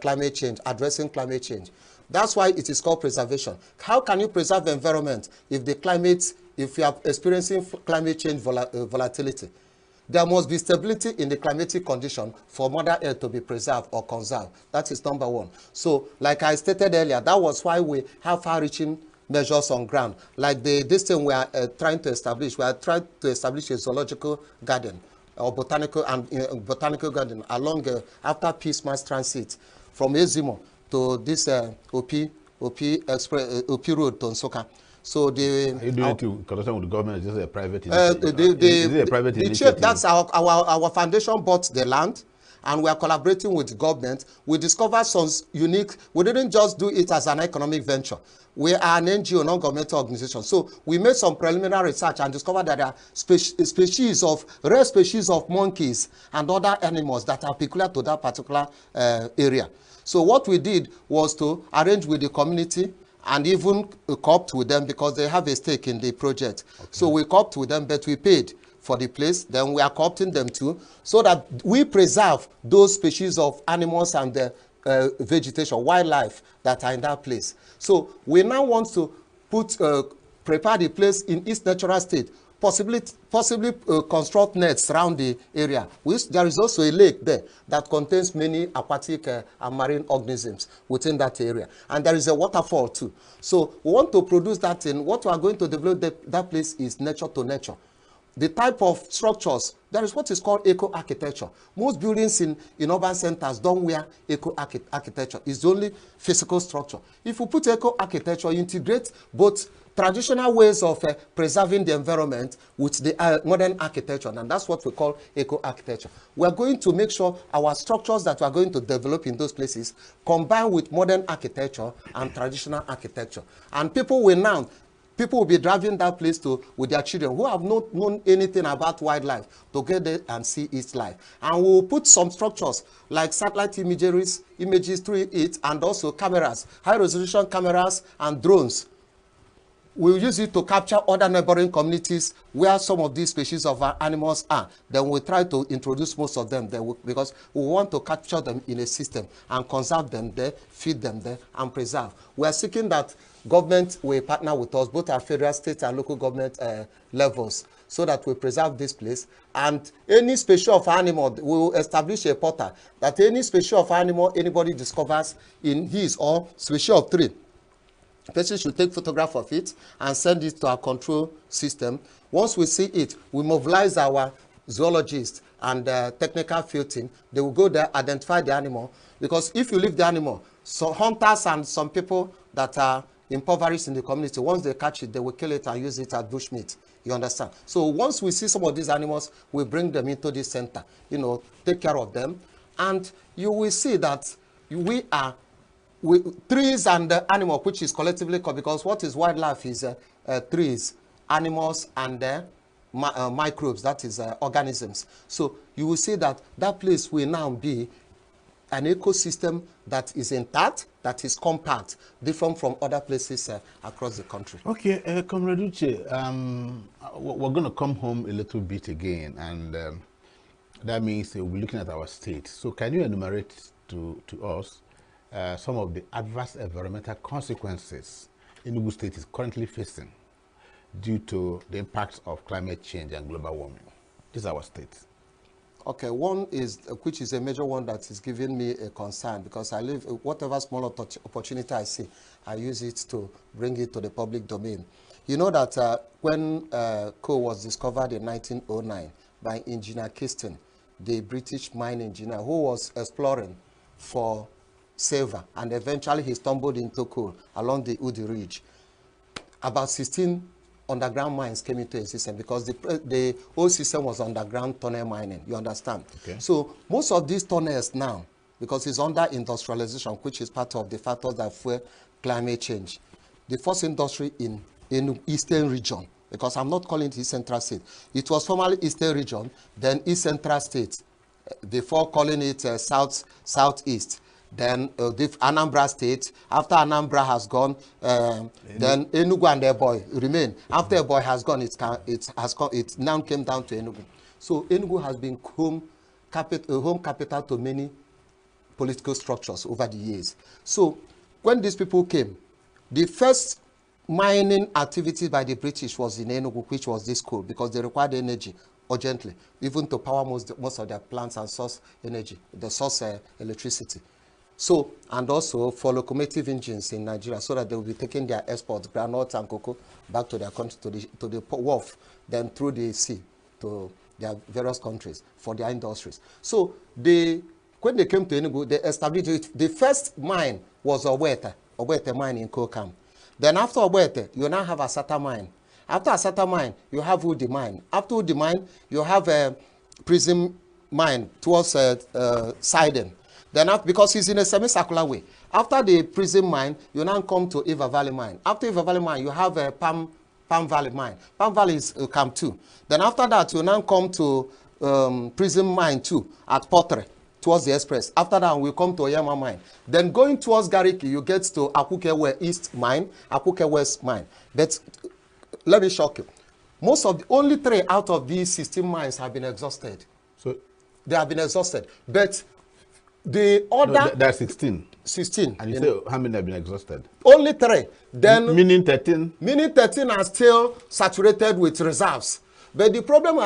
climate change, addressing climate change. That's why it is called preservation. How can you preserve the environment if you are experiencing climate change volatility? There must be stability in the climatic condition for Mother Earth to be preserved or conserved. That is number 1. So, like I stated earlier, that was why we have far-reaching measures on ground. Like this thing we are trying to establish. We are trying to establish a zoological garden or botanical garden along after Peace Mass Transit from Ezimo to this OP Road to Nsukka. So the you doing it to connection with the government? Is this a private initiative? Is it a private initiative? That's our foundation bought the land, and we are collaborating with the government. We discovered some unique. We didn't just do it as an economic venture. We are an NGO, non-governmental organization. So we made some preliminary research and discovered that there are rare species of monkeys and other animals that are peculiar to that particular area. So what we did was to arrange with the community and even co-opt with them, because they have a stake in the project. Okay. So we co-opt with them, but we paid for the place. Then we are co-opting them too, so that we preserve those species of animals and the vegetation, wildlife that are in that place. So we now want to prepare the place in its natural state, possibly construct nets around the area. There is also a lake there that contains many aquatic and marine organisms within that area. And there is a waterfall too. So we want to produce that thing. What we are going to develop that place is nature to nature. the type of structures, there is what is called eco-architecture. Most buildings in urban centers don't wear eco-architecture. It's only physical structure. If you put eco-architecture, you integrate both traditional ways of preserving the environment with the modern architecture, and that's what we call eco-architecture. We are going to make sure our structures that we are going to develop in those places combine with modern architecture and traditional architecture. And people will be driving that place with their children who have not known anything about wildlife to get there and see its life. And we'll put some structures like satellite images through it, and also cameras, high-resolution cameras and drones. We'll use it to capture other neighboring communities where some of these species of animals are. Then we'll try to introduce most of them there because we want to capture them in a system and conserve them there, feed them there, and preserve. We are seeking that government will partner with us, both at federal, state, and local government levels, so that we preserve this place. And any species of animal, we will establish a portal that any species of animal anybody discovers in his or species of tree, person should take photograph of it and send it to our control system. Once we see it, we mobilize our zoologists and technical field team. They will go there, identify the animal. Because if you leave the animal, so hunters and some people that are impoverished in the community, once they catch it, they will kill it and use it as bushmeat. You understand? So once we see some of these animals, we bring them into this center, take care of them. And you will see that trees and animal, which is collectively called, because what is wildlife is trees, animals, and microbes, that is organisms. So you will see that that place will now be an ecosystem that is intact, that is compact, different from other places across the country. Okay, Comrade Uche, we're going to come home a little bit again, and that means we'll be looking at our state. So can you enumerate to us some of the adverse environmental consequences ENUGU State is currently facing due to the impacts of climate change and global warming? This is our state. Okay, one is, which is a major one that is giving me a concern, because I live, whatever small opportunity I see, I use it to bring it to the public domain. You know that when coal was discovered in 1909 by Engineer Kiston, the British mine engineer who was exploring for silver, and eventually he stumbled into coal along the Udi Ridge. About 16 underground mines came into existence because the whole system was underground tunnel mining, you understand? Okay. So most of these tunnels now, because it's under industrialization, which is part of the factors that fuel climate change, the first industry in Eastern region, because I'm not calling it East Central State, it was formerly Eastern region, then East Central State, before calling it Southeast. Then Anambra State. After Anambra has gone, then Enugu and Eboy remain. After Eboy has gone, it now came down to Enugu. So Enugu has been home capital to many political structures over the years. So when these people came, the first mining activity by the British was in Enugu, which was this coal, because they required energy urgently, even to power most of their plants and source energy, the source electricity. So, and also for locomotive engines in Nigeria, so that they will be taking their exports, groundnut and cocoa, back to their country, to the wharf, then through the sea to their various countries for their industries. So, when they came to Enugu, they established it. The first mine was Obwete mine in Kokam. Then after Obwete, you now have Asata mine. After Asata mine, you have Udi mine. After Udi mine, you have a Prism mine towards Sidon. Then because it's in a semicircular way. After the Prism mine, you now come to Eva Valley mine. After Eva Valley mine, you have a Palm Valley mine. Palm Valley is Camp 2. Then after that, you now come to Prism mine 2 at Potre, towards the express. After that, we come to Oyama mine. Then going towards Gariki, you get to Akuke East mine, Akuke West mine. But let me shock you. Only 3 out of these 16 mines have been exhausted. So they have been exhausted. But the other... No, that's 16. 16. And you say how many have been exhausted? Only 3. Then meaning 13? Meaning 13 are still saturated with reserves. But the problem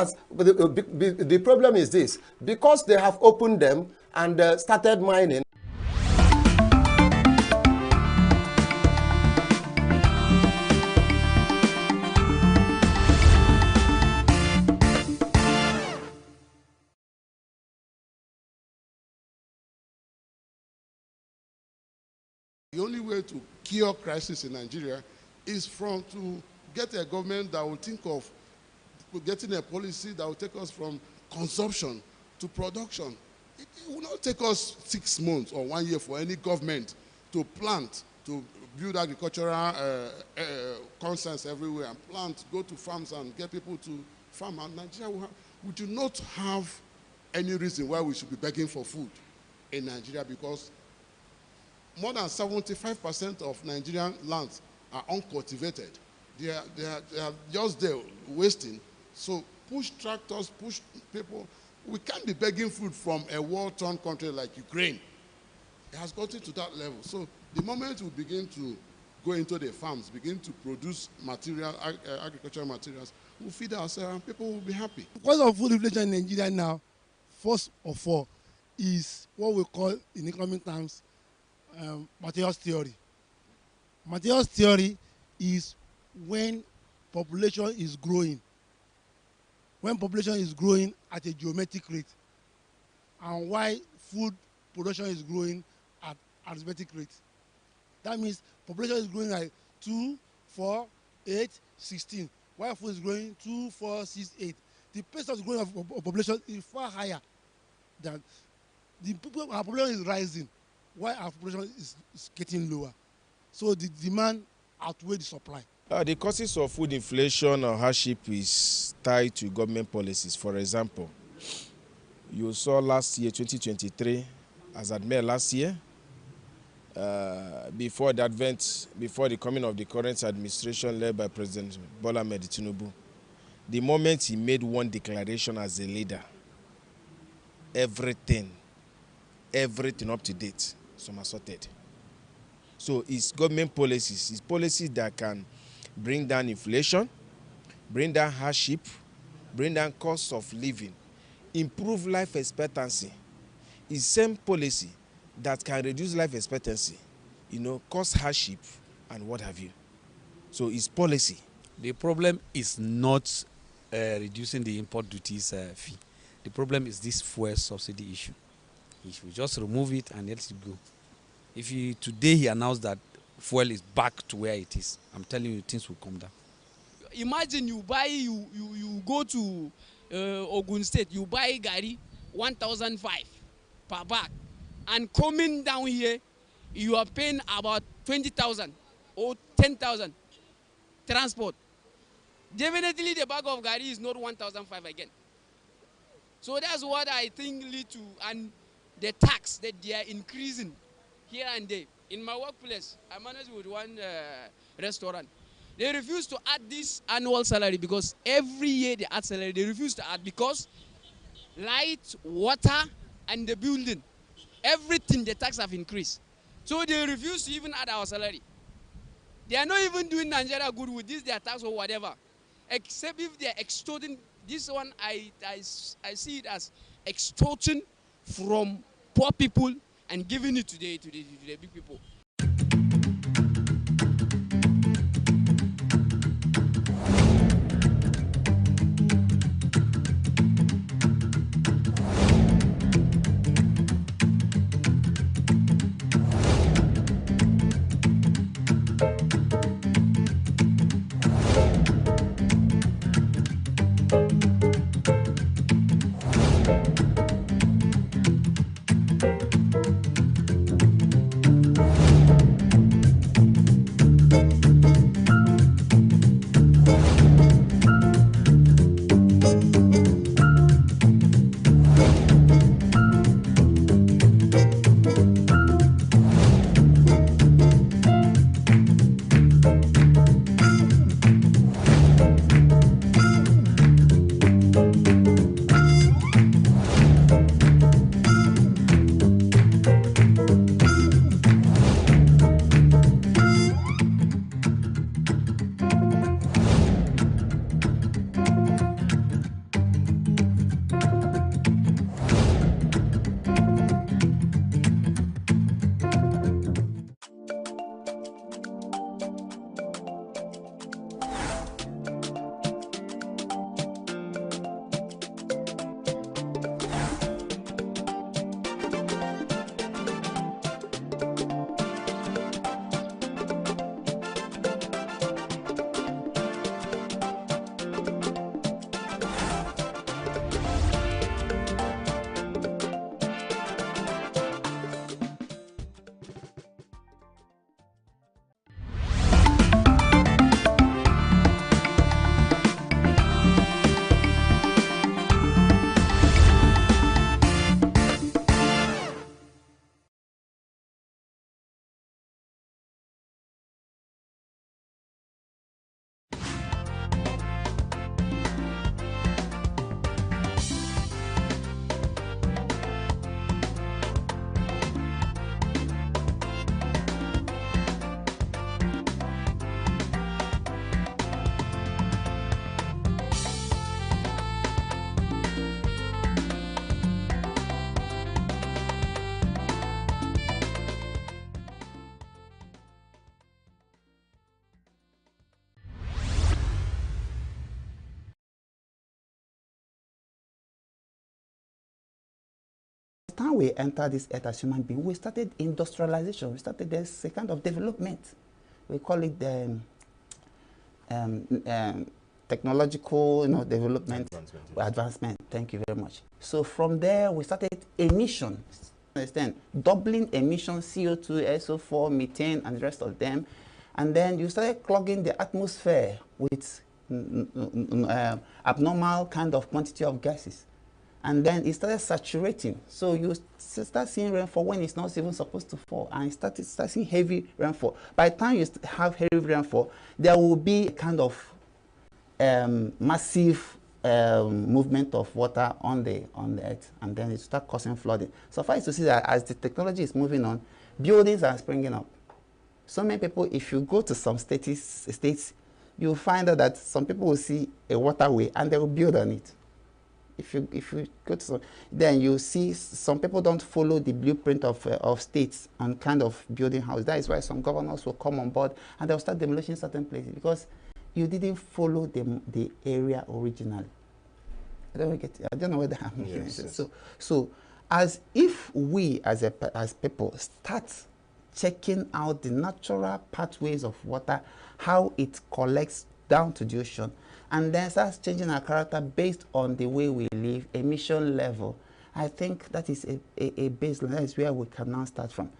is this. Because they have opened them and started mining, the only way to cure crisis in Nigeria is to get a government that will think of getting a policy that will take us from consumption to production. It will not take us 6 months or 1 year for any government to plant, to build agricultural concerns everywhere and plant, go to farms and get people to farm. And Nigeria, we do not have any reason why we should be begging for food in Nigeria, because more than 75% of Nigerian lands are uncultivated. They are just there wasting. So push tractors, push people. We can't be begging food from a war-torn country like Ukraine. It has gotten to that level. So the moment we begin to go into the farms, begin to produce material, agricultural materials, we'll feed ourselves and people will be happy. The cause of food inflation in Nigeria now, first of all, is what we call in economic terms materials theory. Materials theory is when population is growing. When population is growing at a geometric rate, and why food production is growing at arithmetic rate. That means population is growing at 2, 4, 8, 16. While food is growing 2, 4, 6, 8. The pace of growth of population is far higher than the people. Our population is rising, while our population is getting lower. So the demand outweighs the supply. The causes of food inflation or hardship is tied to government policies. For example, you saw last year, 2023, as at May last year, before the coming of the current administration led by President Bola Ahmed Tinubu, the moment he made one declaration as a leader, everything up to date, somersaulted. So it's government policies, it's policies that can bring down inflation, bring down hardship, bring down cost of living, improve life expectancy. It's same policy that can reduce life expectancy, cause hardship and what have you. So it's policy. The problem is not reducing the import duties fee. The problem is this fuel subsidy issue. He should just remove it and let it go. Today he announced that fuel is back to where it is, I'm telling you, things will come down. Imagine you go to Ogun State, you buy gari 1,005 per bag, and coming down here, you are paying about 20,000 or 10,000 transport. Definitely the bag of gari is not 1,005 again. So that's what I think lead to, and the tax that they are increasing here and there. In my workplace, I manage with one restaurant. They refuse to add this annual salary because every year they add salary. They refuse to add because light, water, and the building, everything, the tax have increased. So they refuse to even add our salary. They are not even doing Nigeria good with this, their tax or whatever. Except if they are extorting. This one, I see it as extortion from poor people and giving it to the big people. time we entered this earth as human beings, we started industrialization. We started this a kind of development. We call it technological, development, advancement. Thank you very much. So from there, we started emission. Understand? Doubling emission, CO2, SO4, methane, and the rest of them. And then you started clogging the atmosphere with abnormal kind of quantity of gases. And then it started saturating. So you start seeing rainfall when it's not even supposed to fall. And you start seeing heavy rainfall. By the time you have heavy rainfall, there will be a kind of massive movement of water on the earth, and then it start causing flooding. So far is to see that as the technology is moving on, buildings are springing up. So many people, if you go to some states, you'll find out that some people will see a waterway and they will build on it. If you go to some, then you see some people don't follow the blueprint of states and kind of building houses. That is why some governors will come on board and they'll start demolishing certain places because you didn't follow the area originally. I don't know whether I'm making sense. So as if we as people start checking out the natural pathways of water, how it collects down to the ocean, and then starts changing our character based on the way we live, emission level, I think that is a baseline. That is where we can now start from.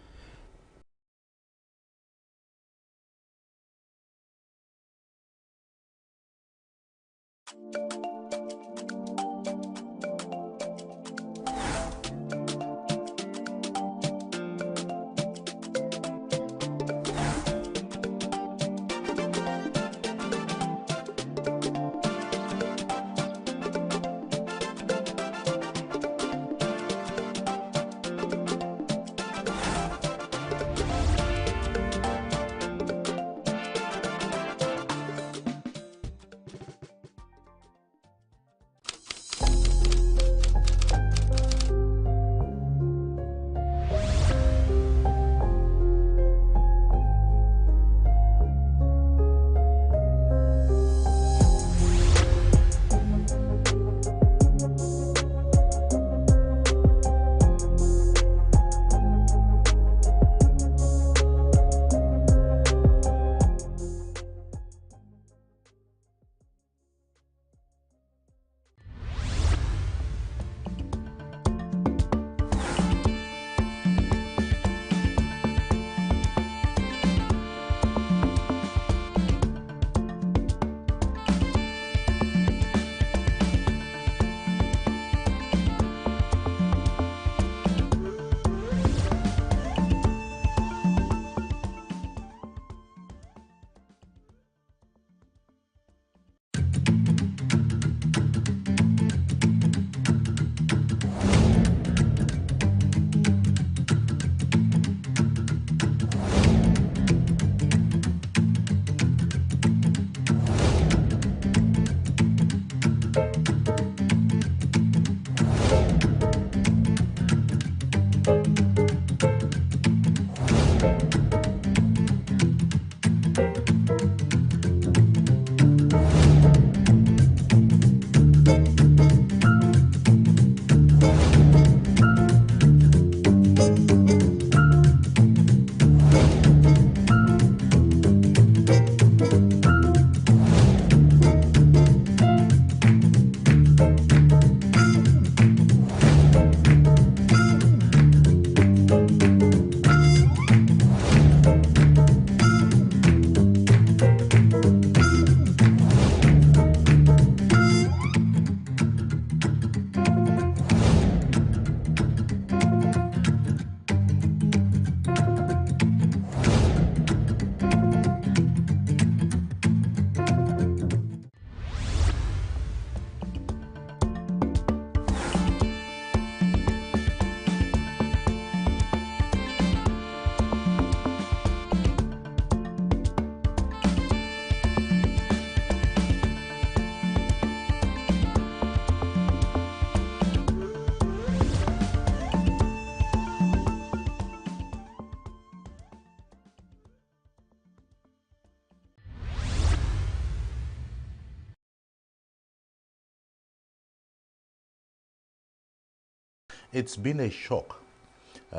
It's been a shock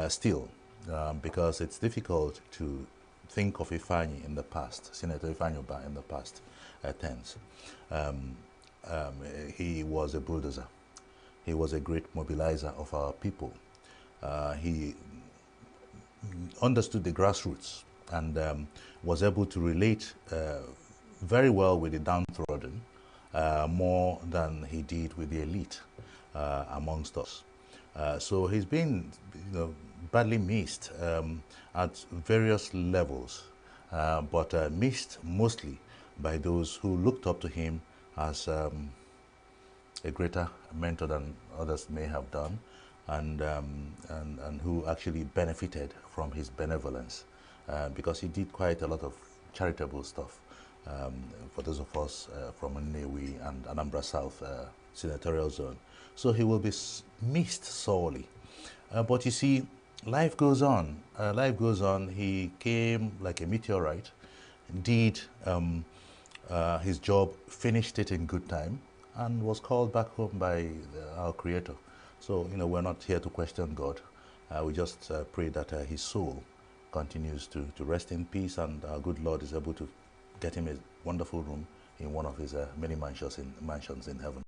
still, because it's difficult to think of Ifeanyi in the past, Senator Ifeanyi Ubah in the past tense. He was a bulldozer. He was a great mobilizer of our people. He understood the grassroots and was able to relate very well with the downtrodden, more than he did with the elite amongst us. So he's been, badly missed at various levels, but missed mostly by those who looked up to him as a greater mentor than others may have done, and who actually benefited from his benevolence, because he did quite a lot of charitable stuff for those of us from Nnewi and Anambra South senatorial zone. So he will be missed sorely. But you see, life goes on. Life goes on. He came like a meteorite, did his job, finished it in good time, and was called back home by our Creator. So, we're not here to question God. We just pray that his soul continues to rest in peace, and our good Lord is able to get him a wonderful room in one of his many mansions in heaven.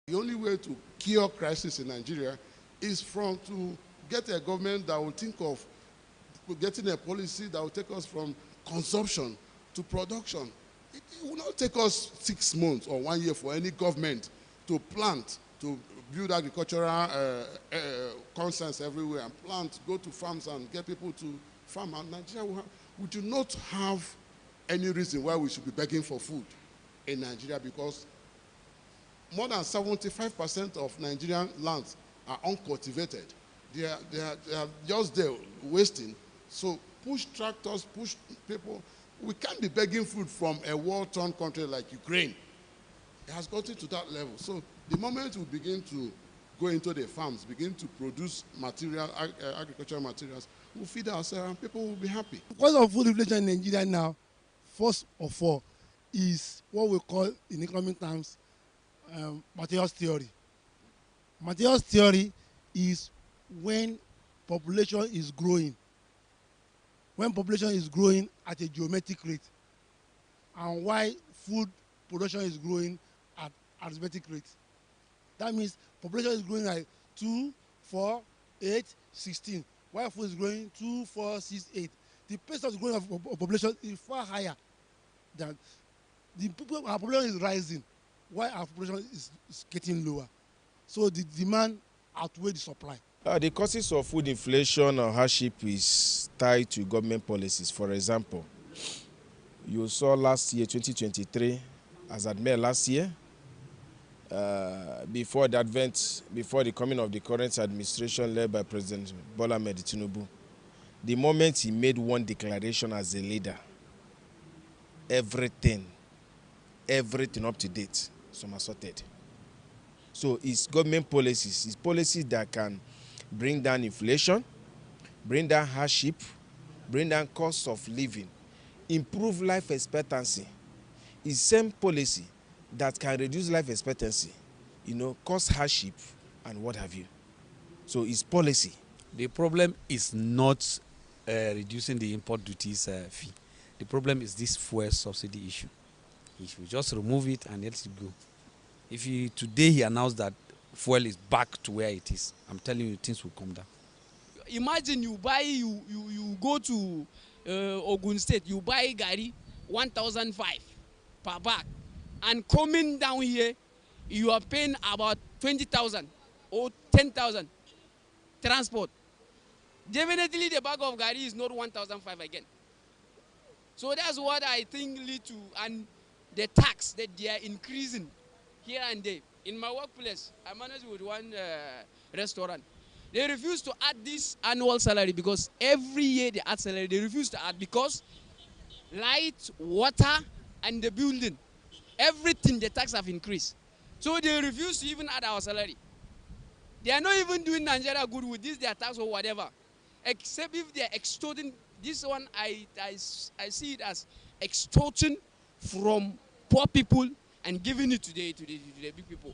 The only way to cure crisis in Nigeria is to get a government that will think of getting a policy that will take us from consumption to production. It will not take us 6 months or 1 year for any government to plant, to build agricultural concerns everywhere and plant, go to farms and get people to farm. And Nigeria, we do not have any reason why we should be begging for food in Nigeria, because more than 75% of Nigerian lands are uncultivated. They are just there wasting. So push tractors, push people. We can't be begging food from a war-torn country like Ukraine. It has gotten to that level. So the moment we begin to go into the farms, begin to produce material, agricultural materials, we'll feed ourselves and people will be happy. Because of food inflation in Nigeria now, first of all, is what we call in economic terms materials theory. Materials theory is when population is growing. When population is growing at a geometric rate, and why food production is growing at arithmetic rate. That means population is growing at 2, 4, 8, 16. While food is growing 2, 4, 6, 8. The pace of the growth of population is far higher than our population is rising, while our population is getting lower. So the demand outweighs the supply. The causes of food inflation or hardship is tied to government policies. For example, you saw last year, 2023, as at May last year, before the coming of the current administration led by President Bola Ahmed Tinubu, the moment he made one declaration as a leader, everything up to date, somersaulted. So it's government policies, it's policies that can bring down inflation, bring down hardship, bring down cost of living, improve life expectancy. It's same policy that can reduce life expectancy, cause hardship and what have you. So it's policy. The problem is not reducing the import duties fee. The problem is this fuel subsidy issue. He should just remove it and let it go. If today he announced that fuel is back to where it is, I'm telling you, things will come down. Imagine you go to Ogun State, you buy gari 1,005 per bag, and coming down here, you are paying about 20,000 or 10,000 transport. Definitely the bag of gari is not 1,005 again. So that's what I think lead to, and the tax that they are increasing here and there. In my workplace, I manage with one restaurant. They refuse to add this annual salary because every year they add salary. They refuse to add because light, water, and the building, everything, the tax have increased. So they refuse to even add our salary. They are not even doing Nigeria good with this, their tax or whatever. Except if they are extorting. This one, I see it as extorting from poor people and giving it to the big people.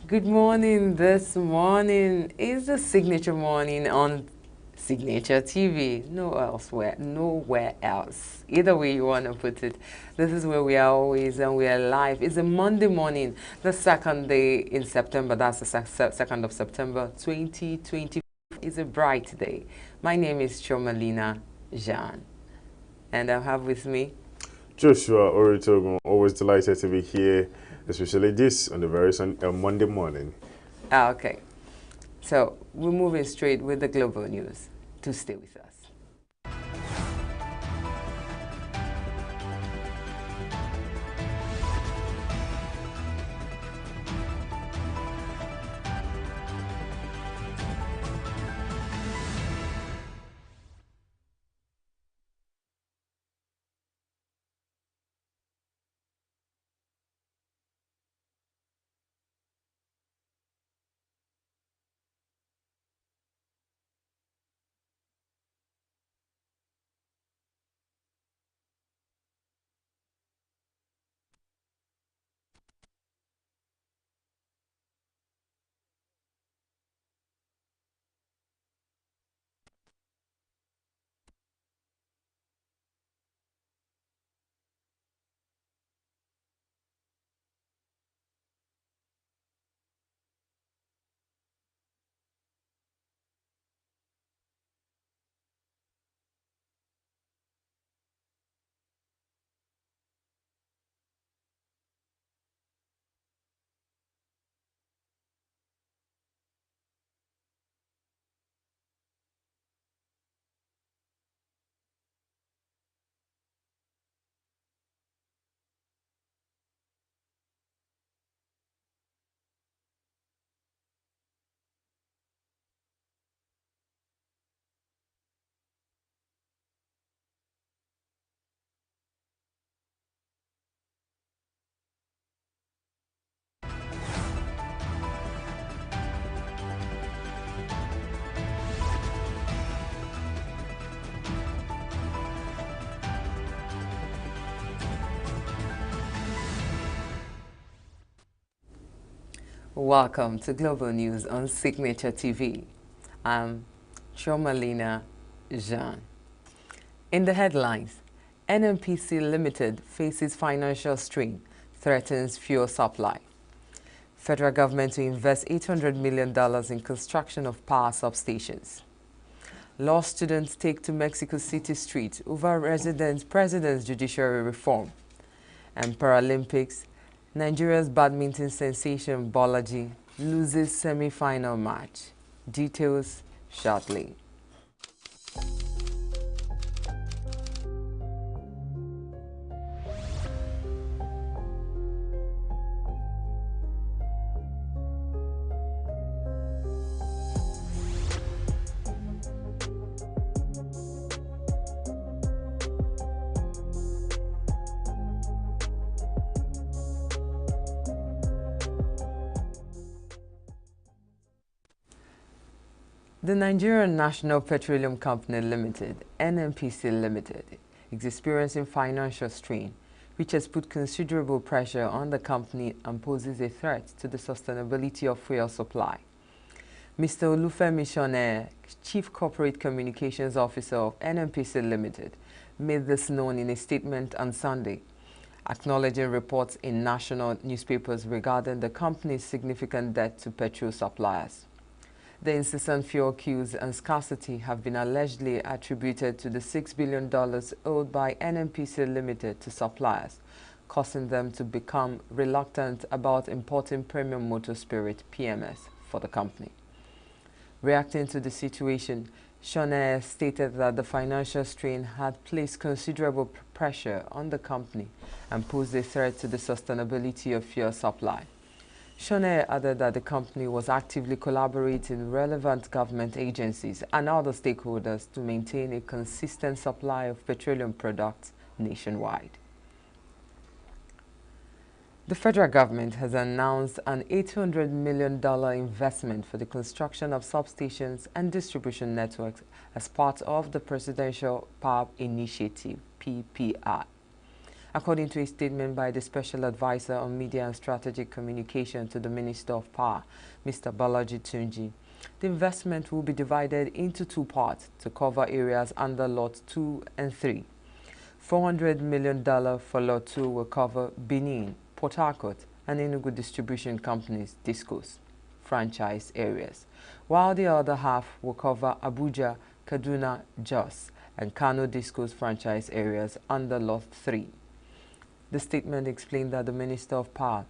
Good morning. This morning is the signature morning on Signature TV. Nowhere else. Either way you want to put it. This is where we are always, and we are live. It's a Monday morning, the second day in September. That's the 2nd of September, 2020. It's a bright day. My name is Chomalina Jean, and I have with me Joshua Oritogun, always delighted to be here, especially this on the very Monday morning. Okay. So we're moving straight with the global news. To stay with us. Welcome to Global News on Signature TV. I'm Chomalina Jean. In the headlines, NNPC Limited faces financial strain, threatens fuel supply. Federal government to invest $800 million in construction of power substations. Law students take to Mexico City streets over president's judiciary reform. And Paralympics, Nigeria's badminton sensation Bolaji loses semi-final match. Details shortly. The Nigerian National Petroleum Company Limited, NNPC Limited, is experiencing financial strain, which has put considerable pressure on the company and poses a threat to the sustainability of fuel supply. Mr. Olufemi Shone, Chief Corporate Communications Officer of NNPC Limited, made this known in a statement on Sunday, acknowledging reports in national newspapers regarding the company's significant debt to petrol suppliers. The incessant fuel queues and scarcity have been allegedly attributed to the $6 billion owed by NNPC Limited to suppliers, causing them to become reluctant about importing premium motor spirit, PMS, for the company. Reacting to the situation, Shone stated that the financial strain had placed considerable pressure on the company and posed a threat to the sustainability of fuel supply. Shone added that the company was actively collaborating with relevant government agencies and other stakeholders to maintain a consistent supply of petroleum products nationwide. The federal government has announced an $800 million investment for the construction of substations and distribution networks as part of the Presidential Power Initiative, PPI. According to a statement by the Special Advisor on Media and Strategic Communication to the Minister of Power, Mr. Balaji Tunji, the investment will be divided into two parts to cover areas under Lot 2 and 3. $400 million for Lot 2 will cover Benin, Port Harcourt, and ENUGU distribution companies, DISCOs, franchise areas, while the other half will cover Abuja, Kaduna, Jos, and Kano DISCOs franchise areas under Lot 3. The statement explained that the Minister of Power,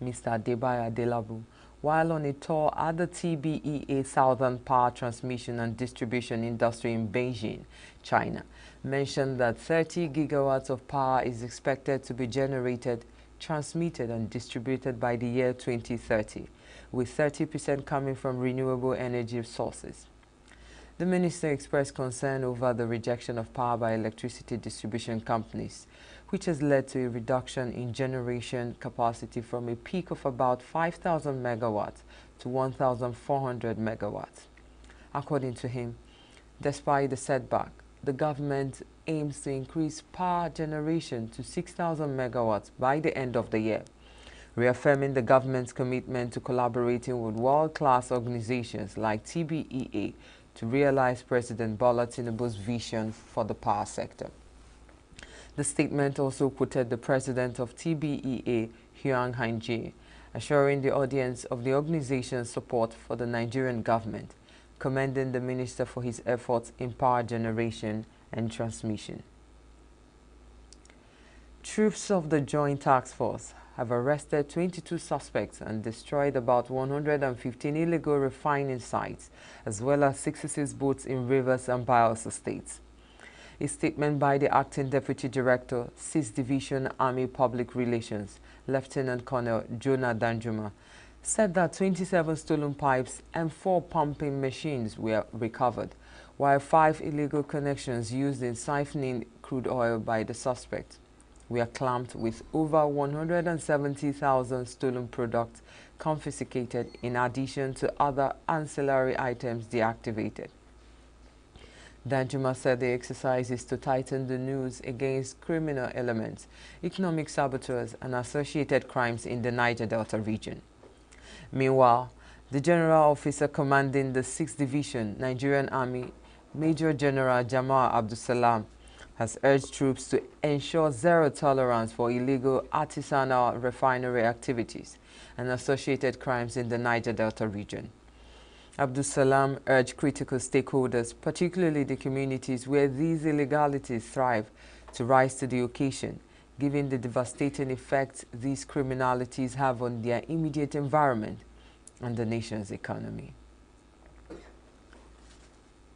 Mr. Adebayo Adelabu, while on a tour at the TBEA Southern Power Transmission and Distribution Industry in Beijing, China, mentioned that 30 gigawatts of power is expected to be generated, transmitted and distributed by the year 2030, with 30% coming from renewable energy sources. The minister expressed concern over the rejection of power by electricity distribution companies, which has led to a reduction in generation capacity from a peak of about 5,000 megawatts to 1,400 megawatts. According to him, despite the setback, the government aims to increase power generation to 6,000 megawatts by the end of the year, reaffirming the government's commitment to collaborating with world-class organizations like TBEA to realize President Bola Tinubu's vision for the power sector. The statement also quoted the president of TBEA, Huang Haijie, assuring the audience of the organization's support for the Nigerian government, commending the minister for his efforts in power generation and transmission. Troops of the Joint Task Force have arrested 22 suspects and destroyed about 115 illegal refining sites, as well as 66 boats in Rivers and Bayelsa states. A statement by the Acting Deputy Director, 6th Division Army Public Relations, Lieutenant Colonel Jonah Danjuma, said that 27 stolen pipes and 4 pumping machines were recovered, while 5 illegal connections used in siphoning crude oil by the suspect were clamped, with over 170,000 stolen products confiscated in addition to other ancillary items deactivated. Danjuma said the exercise is to tighten the noose against criminal elements, economic saboteurs, and associated crimes in the Niger Delta region. Meanwhile, the General Officer commanding the 6th Division, Nigerian Army, Major General Jamal Abdulsalam, has urged troops to ensure zero tolerance for illegal artisanal refinery activities and associated crimes in the Niger Delta region. Abdulsalam urged critical stakeholders, particularly the communities where these illegalities thrive, to rise to the occasion, given the devastating effects these criminalities have on their immediate environment and the nation's economy.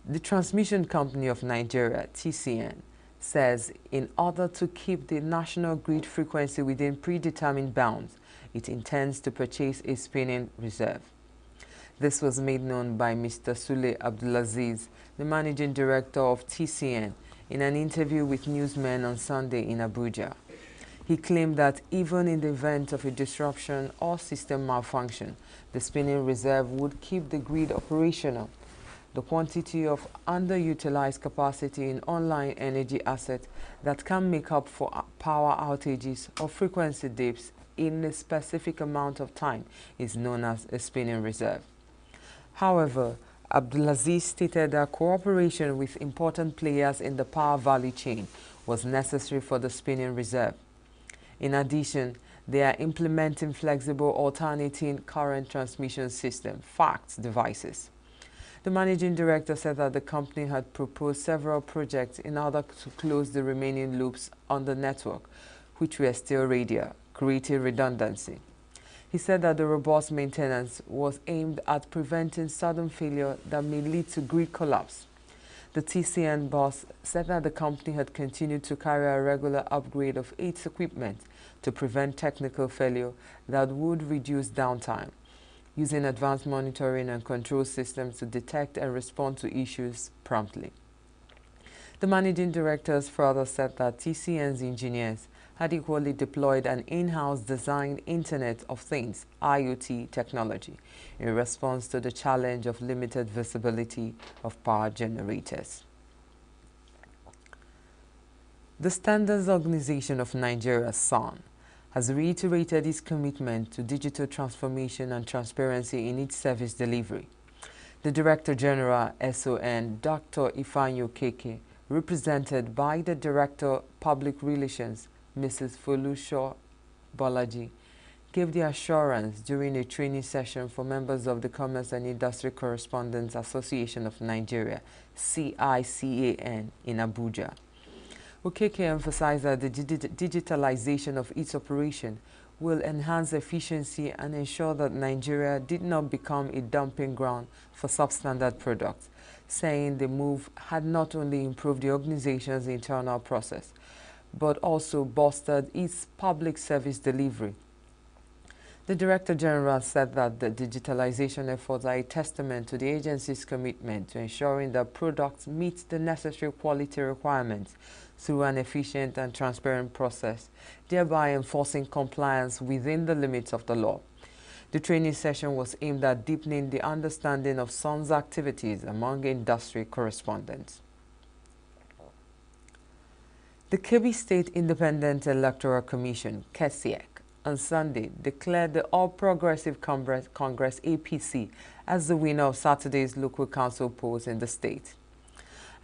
The Transmission Company of Nigeria, TCN, says in order to keep the national grid frequency within predetermined bounds, it intends to purchase a spinning reserve. This was made known by Mr. Sule Abdulaziz, the managing director of TCN, in an interview with newsmen on Sunday in Abuja. He claimed that even in the event of a disruption or system malfunction, the spinning reserve would keep the grid operational. The quantity of underutilized capacity in online energy assets that can make up for power outages or frequency dips in a specific amount of time is known as a spinning reserve. However, Abdulaziz stated that cooperation with important players in the power value chain was necessary for the spinning reserve. In addition, they are implementing flexible alternating current transmission system, FACTS devices. The managing director said that the company had proposed several projects in order to close the remaining loops on the network, which were still radial, creating redundancy. He said that the robust maintenance was aimed at preventing sudden failure that may lead to grid collapse. The TCN boss said that the company had continued to carry a regular upgrade of its equipment to prevent technical failure that would reduce downtime, using advanced monitoring and control systems to detect and respond to issues promptly. The managing directors further said that TCN's engineers had equally deployed an in-house designed Internet of Things (IoT) technology in response to the challenge of limited visibility of power generators. The Standards Organization of Nigeria, SON, has reiterated its commitment to digital transformation and transparency in its service delivery. The Director General, SON, Dr. Ifeanyi Okeke, represented by the Director Public Relations, Mrs. Folusho Bolaji, gave the assurance during a training session for members of the Commerce and Industry Correspondents Association of Nigeria, CICAN, in Abuja. Okeke emphasized that the digitalization of its operation will enhance efficiency and ensure that Nigeria did not become a dumping ground for substandard products, saying the move had not only improved the organization's internal process, but also bolstered its public service delivery. The Director General said that the digitalization efforts are a testament to the agency's commitment to ensuring that products meet the necessary quality requirements through an efficient and transparent process, thereby enforcing compliance within the limits of the law. The training session was aimed at deepening the understanding of SON's activities among industry correspondents. The Kebbi State Independent Electoral Commission, KESIEC, on Sunday declared the All Progressive Congress APC as the winner of Saturday's local council polls in the state.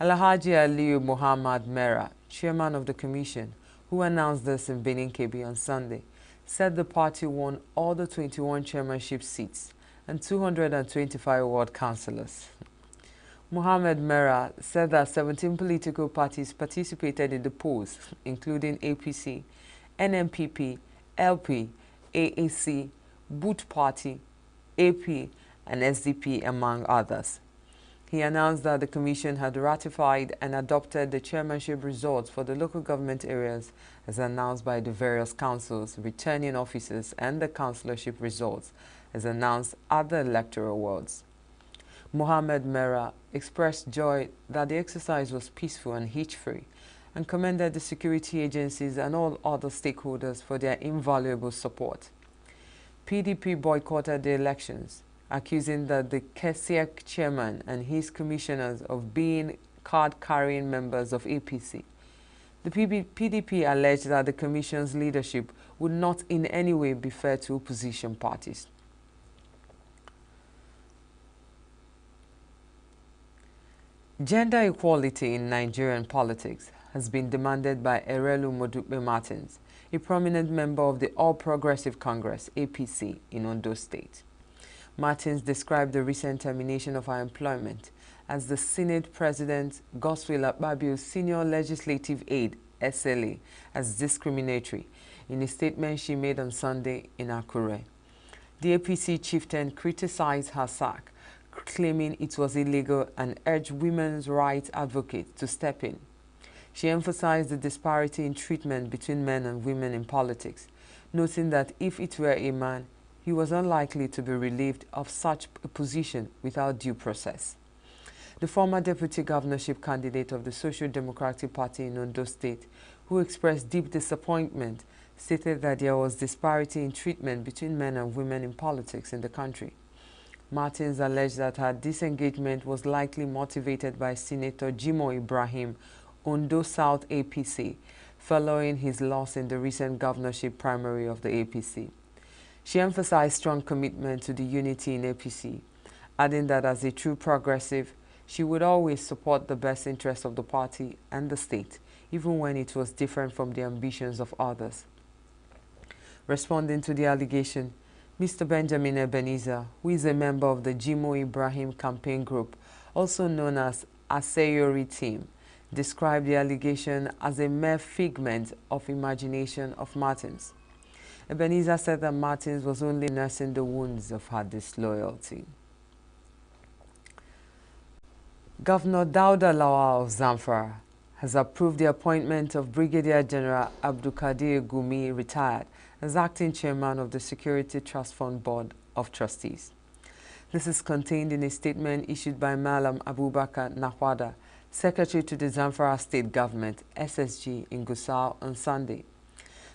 Alhaji Aliyu Muhammad Mera, chairman of the commission, who announced this in Benin Kebbi on Sunday, said the party won all the 21 chairmanship seats and 225 ward councillors. Mohammed Mera said that 17 political parties participated in the polls, including APC, NMPP, LP, AAC, Boot Party, AP, and SDP, among others. He announced that the Commission had ratified and adopted the chairmanship results for the local government areas as announced by the various councils, returning officers, and the councillorship results as announced at the electoral wards. Mohammed Mera expressed joy that the exercise was peaceful and hitch-free and commended the security agencies and all other stakeholders for their invaluable support. PDP boycotted the elections, accusing the KESIEC chairman and his commissioners of being card-carrying members of APC. The PDP alleged that the commission's leadership would not in any way be fair to opposition parties. Gender equality in Nigerian politics has been demanded by Erelu Modupe Martins, a prominent member of the All Progressive Congress, APC, in Ondo State. Martins described the recent termination of her employment as the Senate President Godswill Akpabio's senior legislative aide, SLA, as discriminatory in a statement she made on Sunday in Akure. The APC chieftain criticized her sack, claiming it was illegal, and urged women's rights advocates to step in. She emphasized the disparity in treatment between men and women in politics, noting that if it were a man, he was unlikely to be relieved of such a position without due process. The former deputy governorship candidate of the Social Democratic Party in Ondo State, who expressed deep disappointment, stated that there was disparity in treatment between men and women in politics in the country. Martins alleged that her disengagement was likely motivated by Senator Jimo Ibrahim, Ondo South APC, following his loss in the recent governorship primary of the APC. She emphasized strong commitment to the unity in APC, adding that as a true progressive, she would always support the best interests of the party and the state, even when it was different from the ambitions of others. Responding to the allegation, Mr. Benjamin Ebenezer, who is a member of the Jimo Ibrahim campaign group, also known as Aseyori Team, described the allegation as a mere figment of imagination of Martins. Ebenezer said that Martins was only nursing the wounds of her disloyalty. Governor Dauda Lawal of Zamfara has approved the appointment of Brigadier General Abdulkadir Gumi, retired, as acting chairman of the Security Trust Fund Board of Trustees. This is contained in a statement issued by Malam Abubakar Nahwada, Secretary to the Zamfara State Government, SSG, in Gusau on Sunday.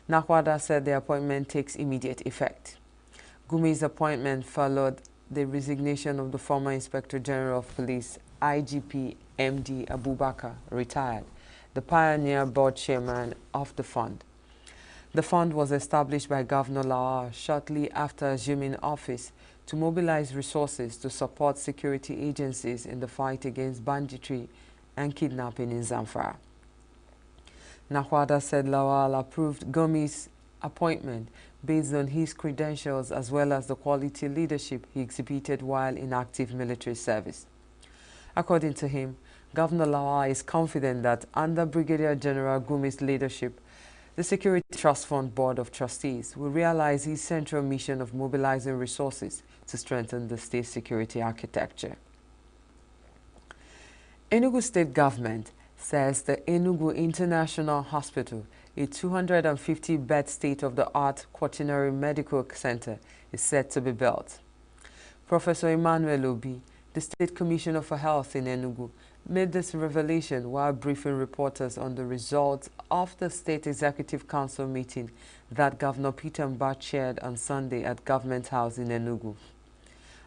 Nahwada said the appointment takes immediate effect. Gumi's appointment followed the resignation of the former Inspector General of Police, IGP MD Abubakar, retired, the pioneer board chairman of the fund. The fund was established by Governor Lawal shortly after assuming office to mobilize resources to support security agencies in the fight against banditry and kidnapping in Zamfara. Nahwada said Lawal approved Gumi's appointment based on his credentials as well as the quality leadership he exhibited while in active military service. According to him, Governor Lawal is confident that under Brigadier General Gumi's leadership, the Security Trust Fund Board of Trustees will realize his central mission of mobilizing resources to strengthen the state security architecture. Enugu State Government says the ENUGU International Hospital, a 250-bed state-of-the-art quaternary medical center, is set to be built. Professor Emmanuel Obi, the State Commissioner for Health in Enugu, made this revelation while briefing reporters on the results of the State Executive Council meeting that Governor Peter Mbah chaired on Sunday at Government House in Enugu.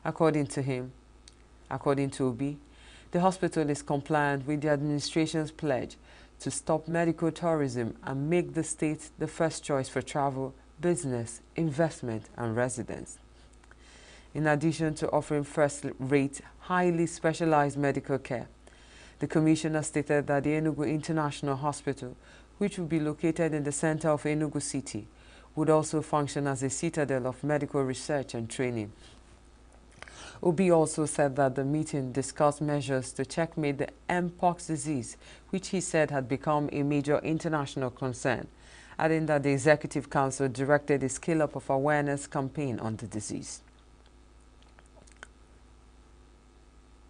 According to Obi, the hospital is compliant with the administration's pledge to stop medical tourism and make the state the first choice for travel, business, investment, and residence. In addition to offering first-rate, highly specialized medical care, the Commissioner stated that the Enugu International Hospital, which will be located in the center of Enugu City, would also function as a citadel of medical research and training. Obi also said that the meeting discussed measures to checkmate the Mpox disease, which he said had become a major international concern, adding that the Executive Council directed a scale-up of awareness campaign on the disease.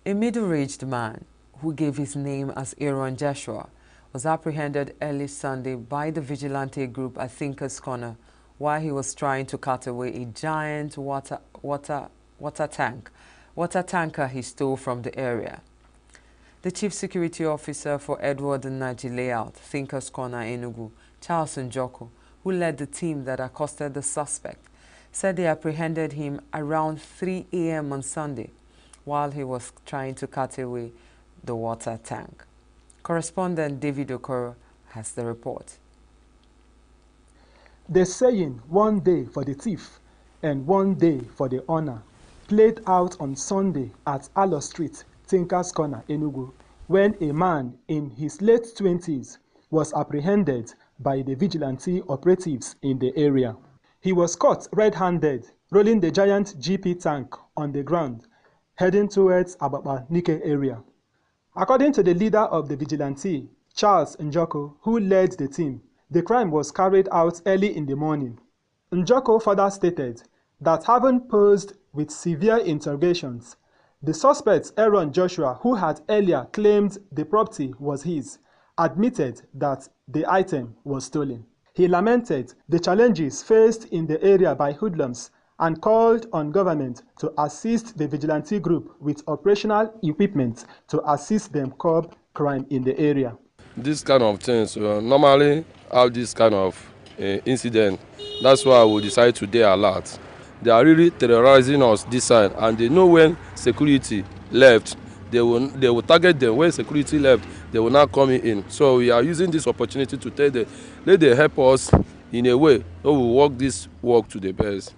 A middle-aged man who gave his name as Aaron Joshua was apprehended early Sunday by the vigilante group at Thinkers Corner while he was trying to cut away a giant water tanker he stole from the area. The Chief Security Officer for Edward and Naji Layout, Thinkers Corner, Enugu, Charles Njoko, who led the team that accosted the suspect, said they apprehended him around 3 a.m. on Sunday while he was trying to cut away the water tank. Correspondent David Okoro has the report. The saying, one day for the thief and one day for the honor, played out on Sunday at Alo Street, Thinkers Corner, Enugu, when a man in his late 20s was apprehended by the vigilante operatives in the area. He was caught red-handed, rolling the giant GP tank on the ground, heading towards Ababa Nike area. According to the leader of the vigilante, Charles Njoko, who led the team, the crime was carried out early in the morning. Njoko further stated that having posed with severe interrogations, the suspect Aaron Joshua, who had earlier claimed the property was his, admitted that the item was stolen. He lamented the challenges faced in the area by hoodlums and called on government to assist the vigilante group with operational equipment to assist them curb crime in the area. This kind of things normally have this kind of incident. That's why we decide to day alert. They are really terrorizing us this side, and they know when security left, they will target them. When security left, they will not come in. So we are using this opportunity to tell them, let them help us in a way so we work this work to the best.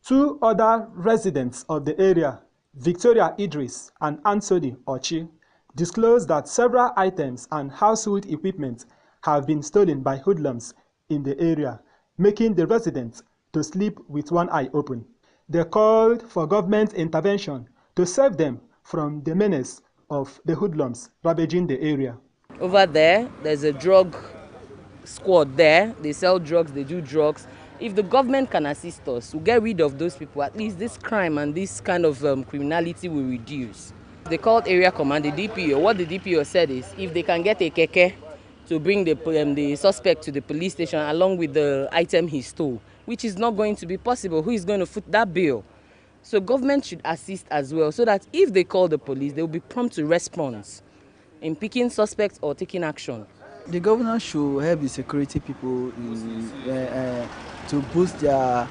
Two other residents of the area, Victoria Idris and Anthony Ochi, disclosed that several items and household equipment have been stolen by hoodlums in the area, making the residents to sleep with one eye open. They called for government intervention to save them from the menace of the hoodlums ravaging the area. Over there, there's a drug squad there. They sell drugs, they do drugs. If the government can assist us to get rid of those people, at least this crime and this kind of criminality will reduce. They called area command, the DPO. What the DPO said is, if they can get a keke to bring the suspect to the police station along with the item he stole, which is not going to be possible, who is going to foot that bill? So government should assist as well, so that if they call the police, they will be prompt to respond in picking suspects or taking action. The governor should help the security people to boost their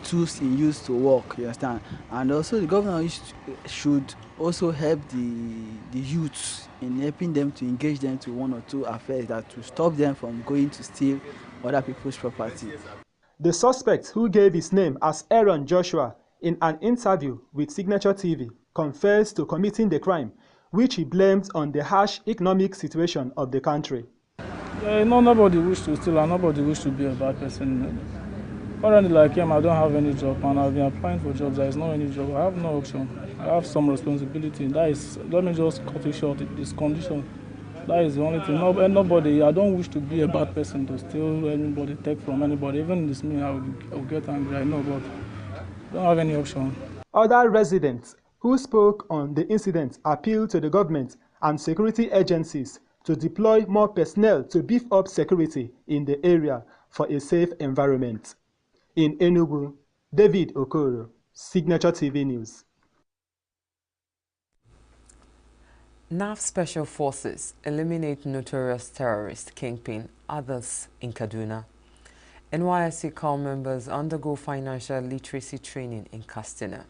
tools in use to work, you understand? And also the governor should also help the youths in helping them to engage them to one or two affairs that to stop them from going to steal other people's property. The suspect, who gave his name as Aaron Joshua, in an interview with Signature TV, confessed to committing the crime, which he blamed on the harsh economic situation of the country. Nobody wishes to steal and nobody wishes to be a bad person. Currently, like him, I don't have any job and I've been applying for jobs. There is no any job. I have no option. I have some responsibility. That is, let me just cut it short, this condition. That is the only thing. Nobody, I don't wish to be a bad person to steal anybody, take from anybody. Even in this meeting, I will get angry, I know, but I don't have any option. Other residents who spoke on the incident appealed to the government and security agencies to deploy more personnel to beef up security in the area for a safe environment. In ENUGU, David Okoro, Signature TV News. NAF Special Forces eliminate notorious terrorist kingpin, others in Kaduna. NYSC CAL members undergo financial literacy training in Katsina.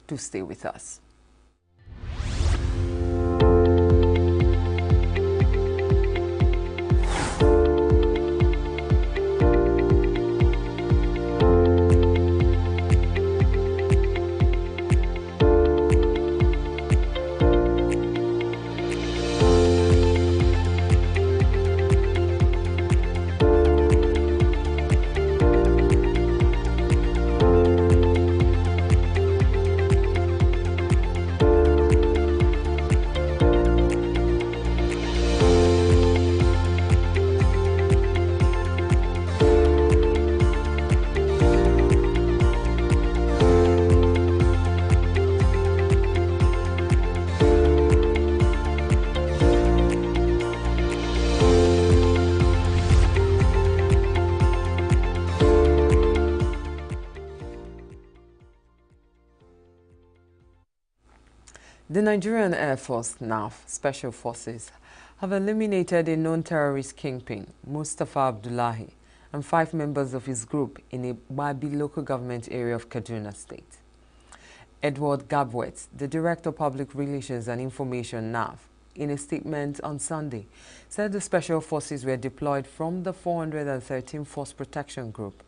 Do stay with us. The Nigerian Air Force, NAF, Special Forces, have eliminated a known terrorist kingpin, Mustafa Abdullahi, and 5 members of his group in a Babi local government area of Kaduna State. Edward Gabwet, the Director of Public Relations and Information, NAF, in a statement on Sunday, said the Special Forces were deployed from the 413 Force Protection Group.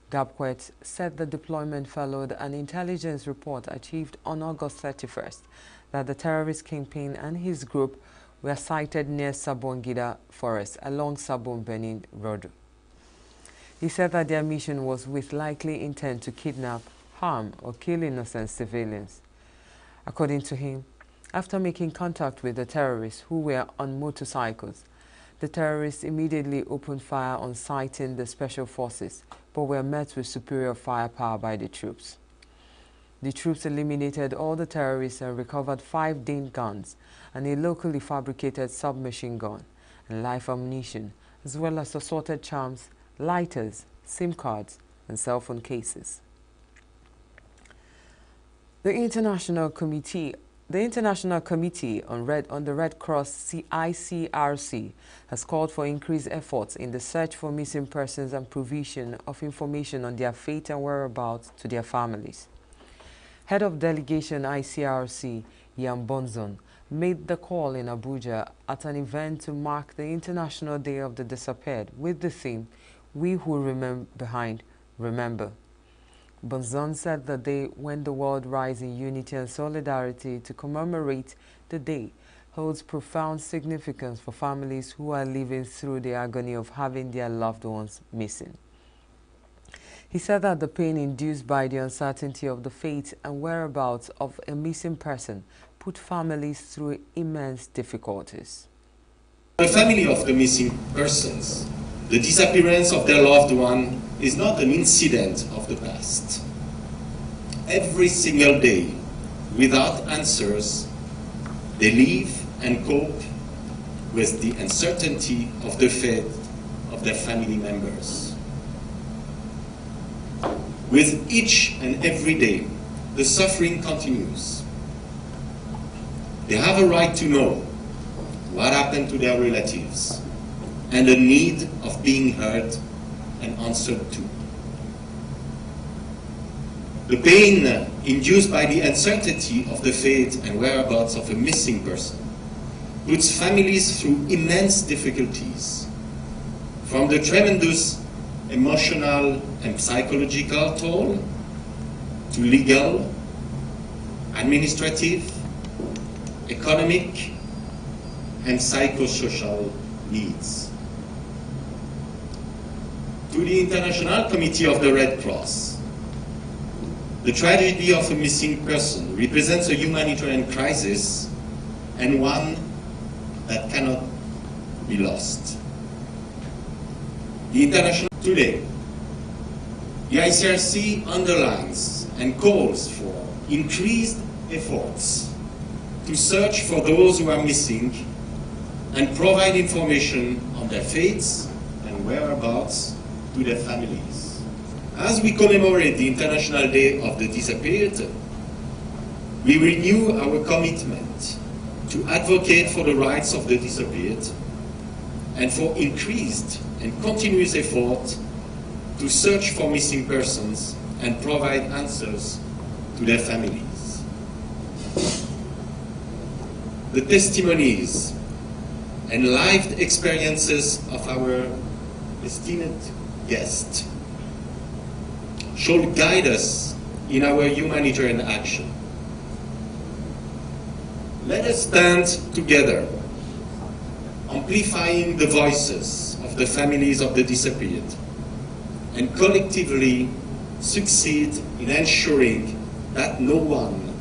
Gabwet said the deployment followed an intelligence report achieved on August 31st that the terrorist kingpin and his group were sighted near Sabongida Forest along Sabon Benin Road. He said that their mission was with likely intent to kidnap, harm, or kill innocent civilians. According to him, after making contact with the terrorists who were on motorcycles, the terrorists immediately opened fire on sighting the special forces, but were met with superior firepower by the troops. The troops eliminated all the terrorists and recovered 5 Dane guns and a locally fabricated submachine gun and live ammunition, as well as assorted charms, lighters, SIM cards, and cell phone cases. The International Committee on the Red Cross ICRC has called for increased efforts in the search for missing persons and provision of information on their fate and whereabouts to their families. Head of Delegation ICRC, Ian Bonzon, made the call in Abuja at an event to mark the International Day of the Disappeared with the theme, "We Who Remain Behind, Remember." Bonzon said the day when the world rise in unity and solidarity to commemorate the day holds profound significance for families who are living through the agony of having their loved ones missing. He said that the pain induced by the uncertainty of the fate and whereabouts of a missing person put families through immense difficulties. The family of the missing persons, the disappearance of their loved one is not an incident of the past. Every single day, without answers, they live and cope with the uncertainty of the fate of their family members. With each and every day, the suffering continues. They have a right to know what happened to their relatives and the need of being heard and answered to. The pain induced by the uncertainty of the fate and whereabouts of a missing person puts families through immense difficulties, from the tremendous emotional and psychological toll to legal, administrative, economic, and psychosocial needs. To the International Committee of the Red Cross, the tragedy of a missing person represents a humanitarian crisis and one that cannot be lost. The International Today, the ICRC underlines and calls for increased efforts to search for those who are missing and provide information on their fates and whereabouts to their families. As we commemorate the International Day of the Disappeared, we renew our commitment to advocate for the rights of the disappeared and for increased and continuous effort to search for missing persons and provide answers to their families. The testimonies and lived experiences of our esteemed guests should guide us in our humanitarian action. Let us stand together, amplifying the voices of the families of the disappeared, and collectively succeed in ensuring that no one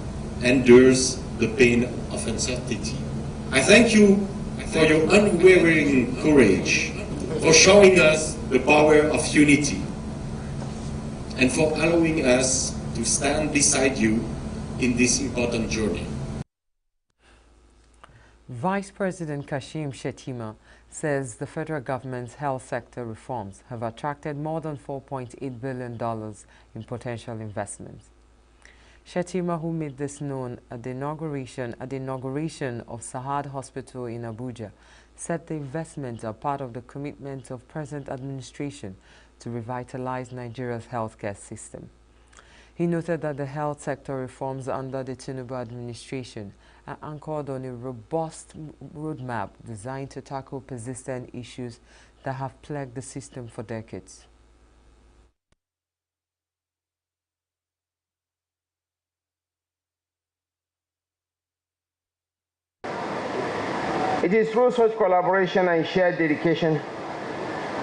endures the pain of uncertainty. I thank you for your unwavering courage, for showing us the power of unity, and for allowing us to stand beside you in this important journey. Vice President Kashim Shettima says the federal government's health sector reforms have attracted more than $4.8 billion in potential investments. Shettima, who made this known at the inauguration of Sahad Hospital in Abuja, said the investments are part of the commitment of present administration to revitalize Nigeria's healthcare system. He noted that the health sector reforms under the Tinubu administration are anchored on a robust roadmap designed to tackle persistent issues that have plagued the system for decades. It is through such collaboration and shared dedication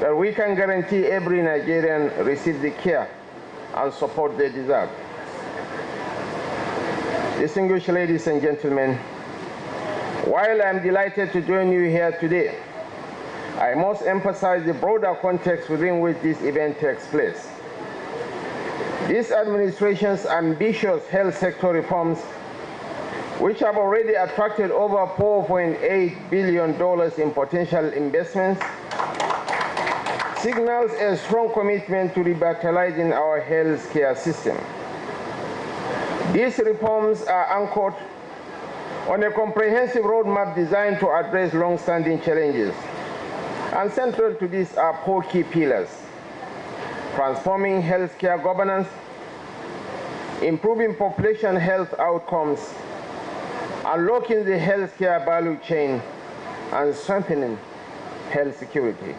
that we can guarantee every Nigerian receives the care and support they deserve. Distinguished ladies and gentlemen, while I am delighted to join you here today, I must emphasize the broader context within which this event takes place. This administration's ambitious health sector reforms, which have already attracted over $4.8 billion in potential investments, signals a strong commitment to revitalizing our health care system. These reforms are anchored on a comprehensive roadmap designed to address long-standing challenges. And central to this are 4 key pillars: transforming healthcare governance, improving population health outcomes, unlocking the healthcare value chain, and strengthening health security.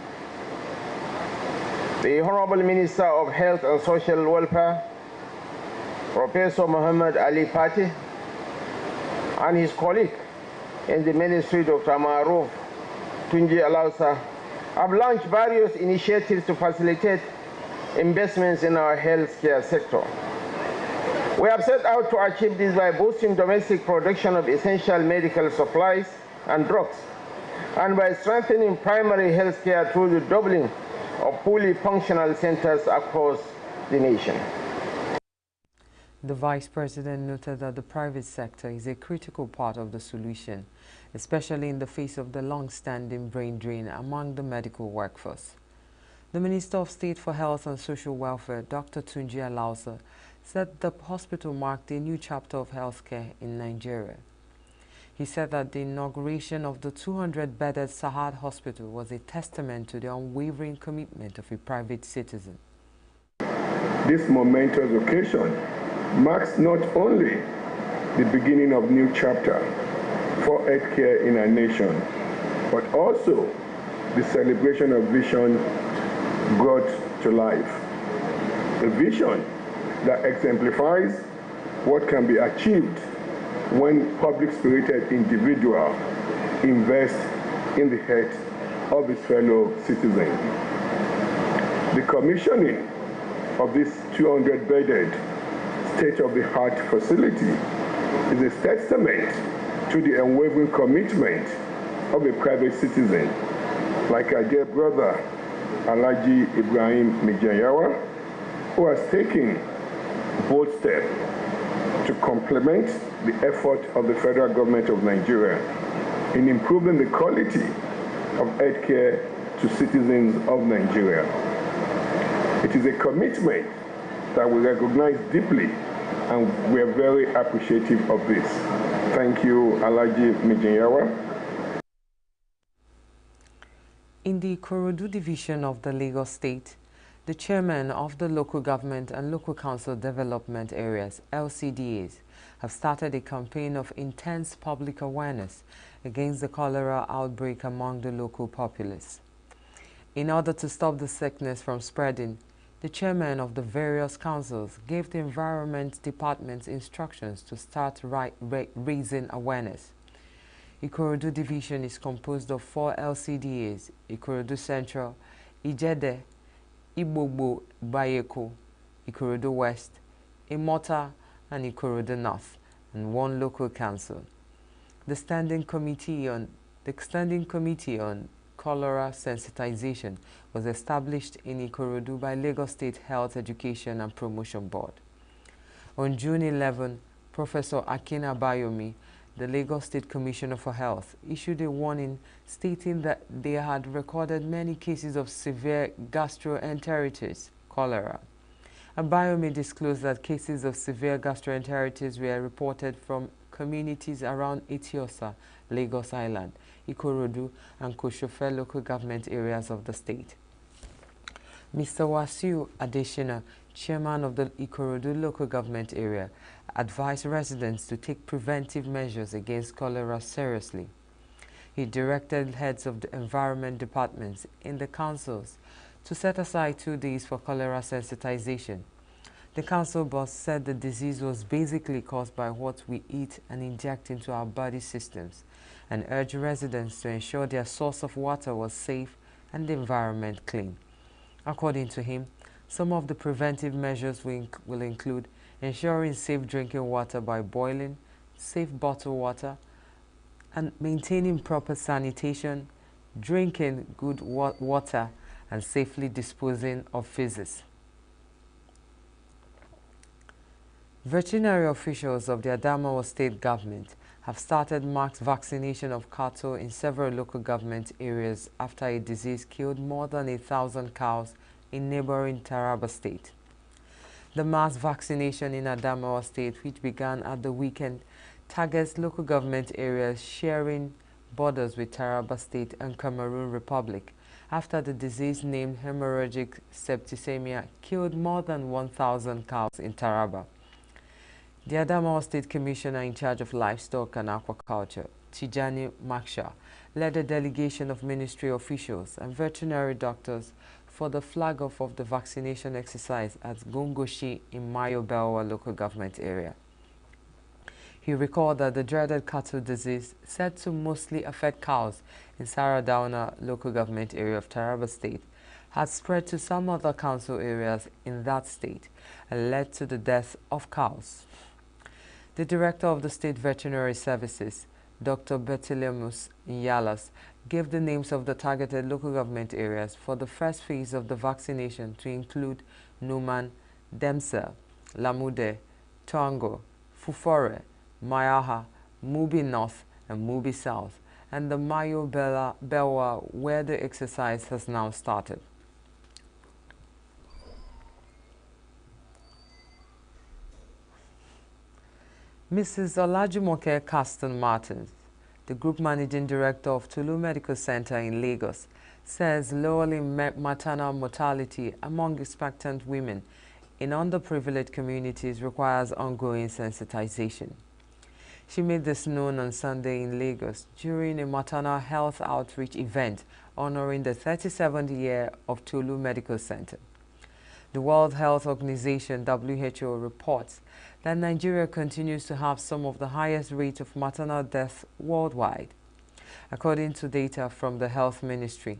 The Honorable Minister of Health and Social Welfare, Professor Muhammad Ali Pati, and his colleague in the ministry, Dr. Maruf Tunji Alausa, have launched various initiatives to facilitate investments in our healthcare sector. We have set out to achieve this by boosting domestic production of essential medical supplies and drugs, and by strengthening primary healthcare through the doubling of fully functional centers across the nation. The Vice President noted that the private sector is a critical part of the solution, especially in the face of the long-standing brain drain among the medical workforce. The Minister of State for Health and Social Welfare, Dr. Tunji Alausa, said the hospital marked a new chapter of healthcare in Nigeria. He said that the inauguration of the 200-bedded Sahad Hospital was a testament to the unwavering commitment of a private citizen. This momentous occasion marks not only the beginning of a new chapter for healthcare in our nation, but also the celebration of vision brought to life. A vision that exemplifies what can be achieved when public-spirited individuals invest in the health of his fellow citizens. The commissioning of this 200-bedded state-of-the-art facility is a testament to the unwavering commitment of a private citizen like our dear brother Alhaji Ibrahim Mijayawa, who has taken bold steps to complement the effort of the federal government of Nigeria in improving the quality of healthcare to citizens of Nigeria. It is a commitment that we recognize deeply, and we are very appreciative of this. Thank you, Alhaji Mijayawa. In the Ikorodu division of the Lagos State, the chairman of the Local Government and Local Council Development Areas, LCDAs, have started a campaign of intense public awareness against the cholera outbreak among the local populace. In order to stop the sickness from spreading, the chairman of the various councils gave the Environment Department instructions to start raising awareness. Ikorodu Division is composed of 4 LCDAs: Ikorodu Central, Ijede, Igbogbo Bayeko, Ikorodu West, Imota, and Ikorodu North, and 1 local council. The Standing Committee on Cholera Sensitization was established in Ikorodu by Lagos State Health Education and Promotion Board. On June 11, Professor Akin Abayomi, the Lagos State Commissioner for Health, issued a warning stating that they had recorded many cases of severe gastroenteritis, cholera. Abayomi disclosed that cases of severe gastroenteritis were reported from communities around Etiosa, Lagos Island, Ikorodu, and Koshofe local government areas of the state. Mr. Wasiu Adeshina, chairman of the Ikorodu local government area, advised residents to take preventive measures against cholera seriously. He directed heads of the environment departments in the councils to set aside 2 days for cholera sensitization. The council boss said the disease was basically caused by what we eat and inject into our body systems, and urged residents to ensure their source of water was safe and the environment clean. According to him, some of the preventive measures will include ensuring safe drinking water by boiling, safe bottled water, and maintaining proper sanitation, drinking good water, and safely disposing of feces. Veterinary officials of the Adamawa state government have started mass vaccination of cattle in several local government areas after a disease killed more than 1,000 cows in neighboring Taraba state. The mass vaccination in Adamawa state, which began at the weekend, targets local government areas sharing borders with Taraba state and Cameroon Republic after the disease named hemorrhagic septicemia killed more than 1,000 cows in Taraba. The Adamawa State Commissioner in charge of Livestock and Aquaculture, Tijani Maksha, led a delegation of ministry officials and veterinary doctors for the flag-off of the vaccination exercise at Gongoshi in Mayo Belwa local government area. He recalled that the dreaded cattle disease, said to mostly affect cows in Saradauna local government area of Taraba State, had spread to some other council areas in that state and led to the death of cows. The director of the State Veterinary Services, Dr. Bertilemus Nyalas, gave the names of the targeted local government areas for the first phase of the vaccination to include Numan, Demsel, Lamude, Tongo, Fufore, Mayaha, Mubi North, and Mubi South, and the Mayo Belwa, where the exercise has now started. Mrs. Olajumoke Caston Martins, the Group Managing Director of Tulu Medical Center in Lagos, says lowering maternal mortality among expectant women in underprivileged communities requires ongoing sensitization. She made this known on Sunday in Lagos during a maternal health outreach event honoring the 37th year of Tulu Medical Center. The World Health Organization, WHO, reports that Nigeria continues to have some of the highest rates of maternal death worldwide. According to data from the Health Ministry,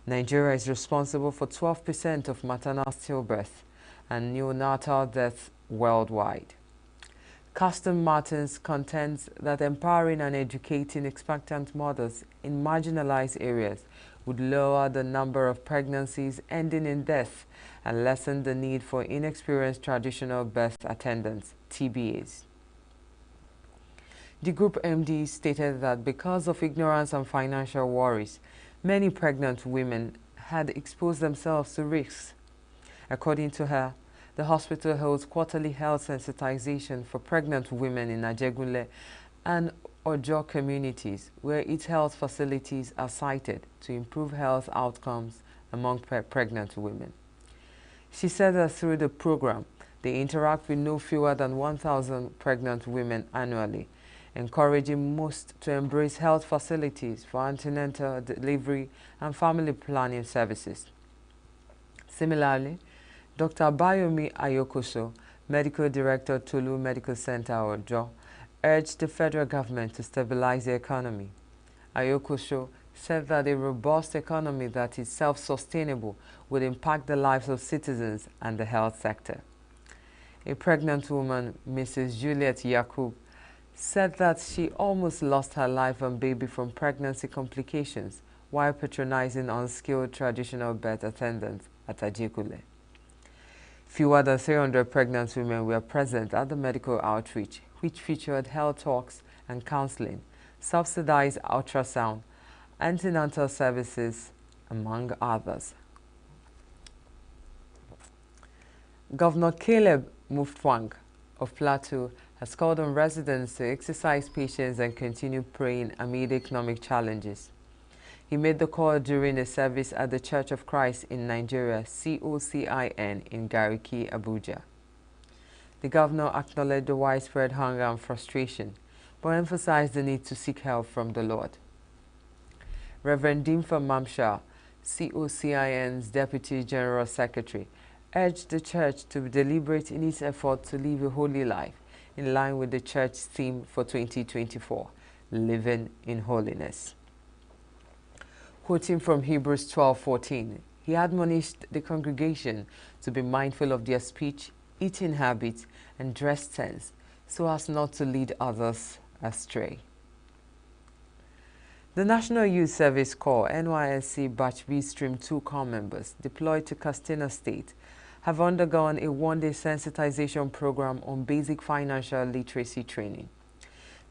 Nigeria is responsible for 12% of maternal stillbirth and neonatal deaths worldwide. Caston Martins contends that empowering and educating expectant mothers in marginalized areas would lower the number of pregnancies ending in death and lessen the need for inexperienced traditional birth attendants, TBAs. The group MD stated that because of ignorance and financial worries, many pregnant women had exposed themselves to risks. According to her, the hospital holds quarterly health sensitization for pregnant women in Ajegunle and Ojo communities, where its health facilities are cited to improve health outcomes among pregnant women. She said that through the program, they interact with no fewer than 1,000 pregnant women annually, encouraging most to embrace health facilities for antenatal delivery and family planning services. Similarly, Dr. Bayomi Ayokoso, Medical Director, Tulu Medical Center, Ojo, urged the federal government to stabilize the economy. Ayokoso said that a robust economy that is self-sustainable would impact the lives of citizens and the health sector. A pregnant woman, Mrs. Juliet Yakub, said that she almost lost her life and baby from pregnancy complications while patronizing unskilled traditional birth attendants at Ajekule. Fewer than 300 pregnant women were present at the medical outreach, which featured health talks and counseling, subsidized ultrasound, antenatal services, among others. Governor Caleb Mutfwang of Plateau has called on residents to exercise patience and continue praying amid economic challenges. He made the call during a service at the Church of Christ in Nigeria, COCIN, in Gariki, Abuja. The governor acknowledged the widespread hunger and frustration, but emphasized the need to seek help from the Lord. Reverend Dimfa Mamsha, COCIN's Deputy General Secretary, urged the church to be deliberate in its effort to live a holy life, in line with the church's theme for 2024, living in holiness. Quoting from Hebrews 12:14, he admonished the congregation to be mindful of their speech, eating habits, and dress sense, so as not to lead others astray. The National Youth Service Corps NYSC Batch B Stream 2 Corps members deployed to Castina State have undergone a one-day sensitization program on basic financial literacy training.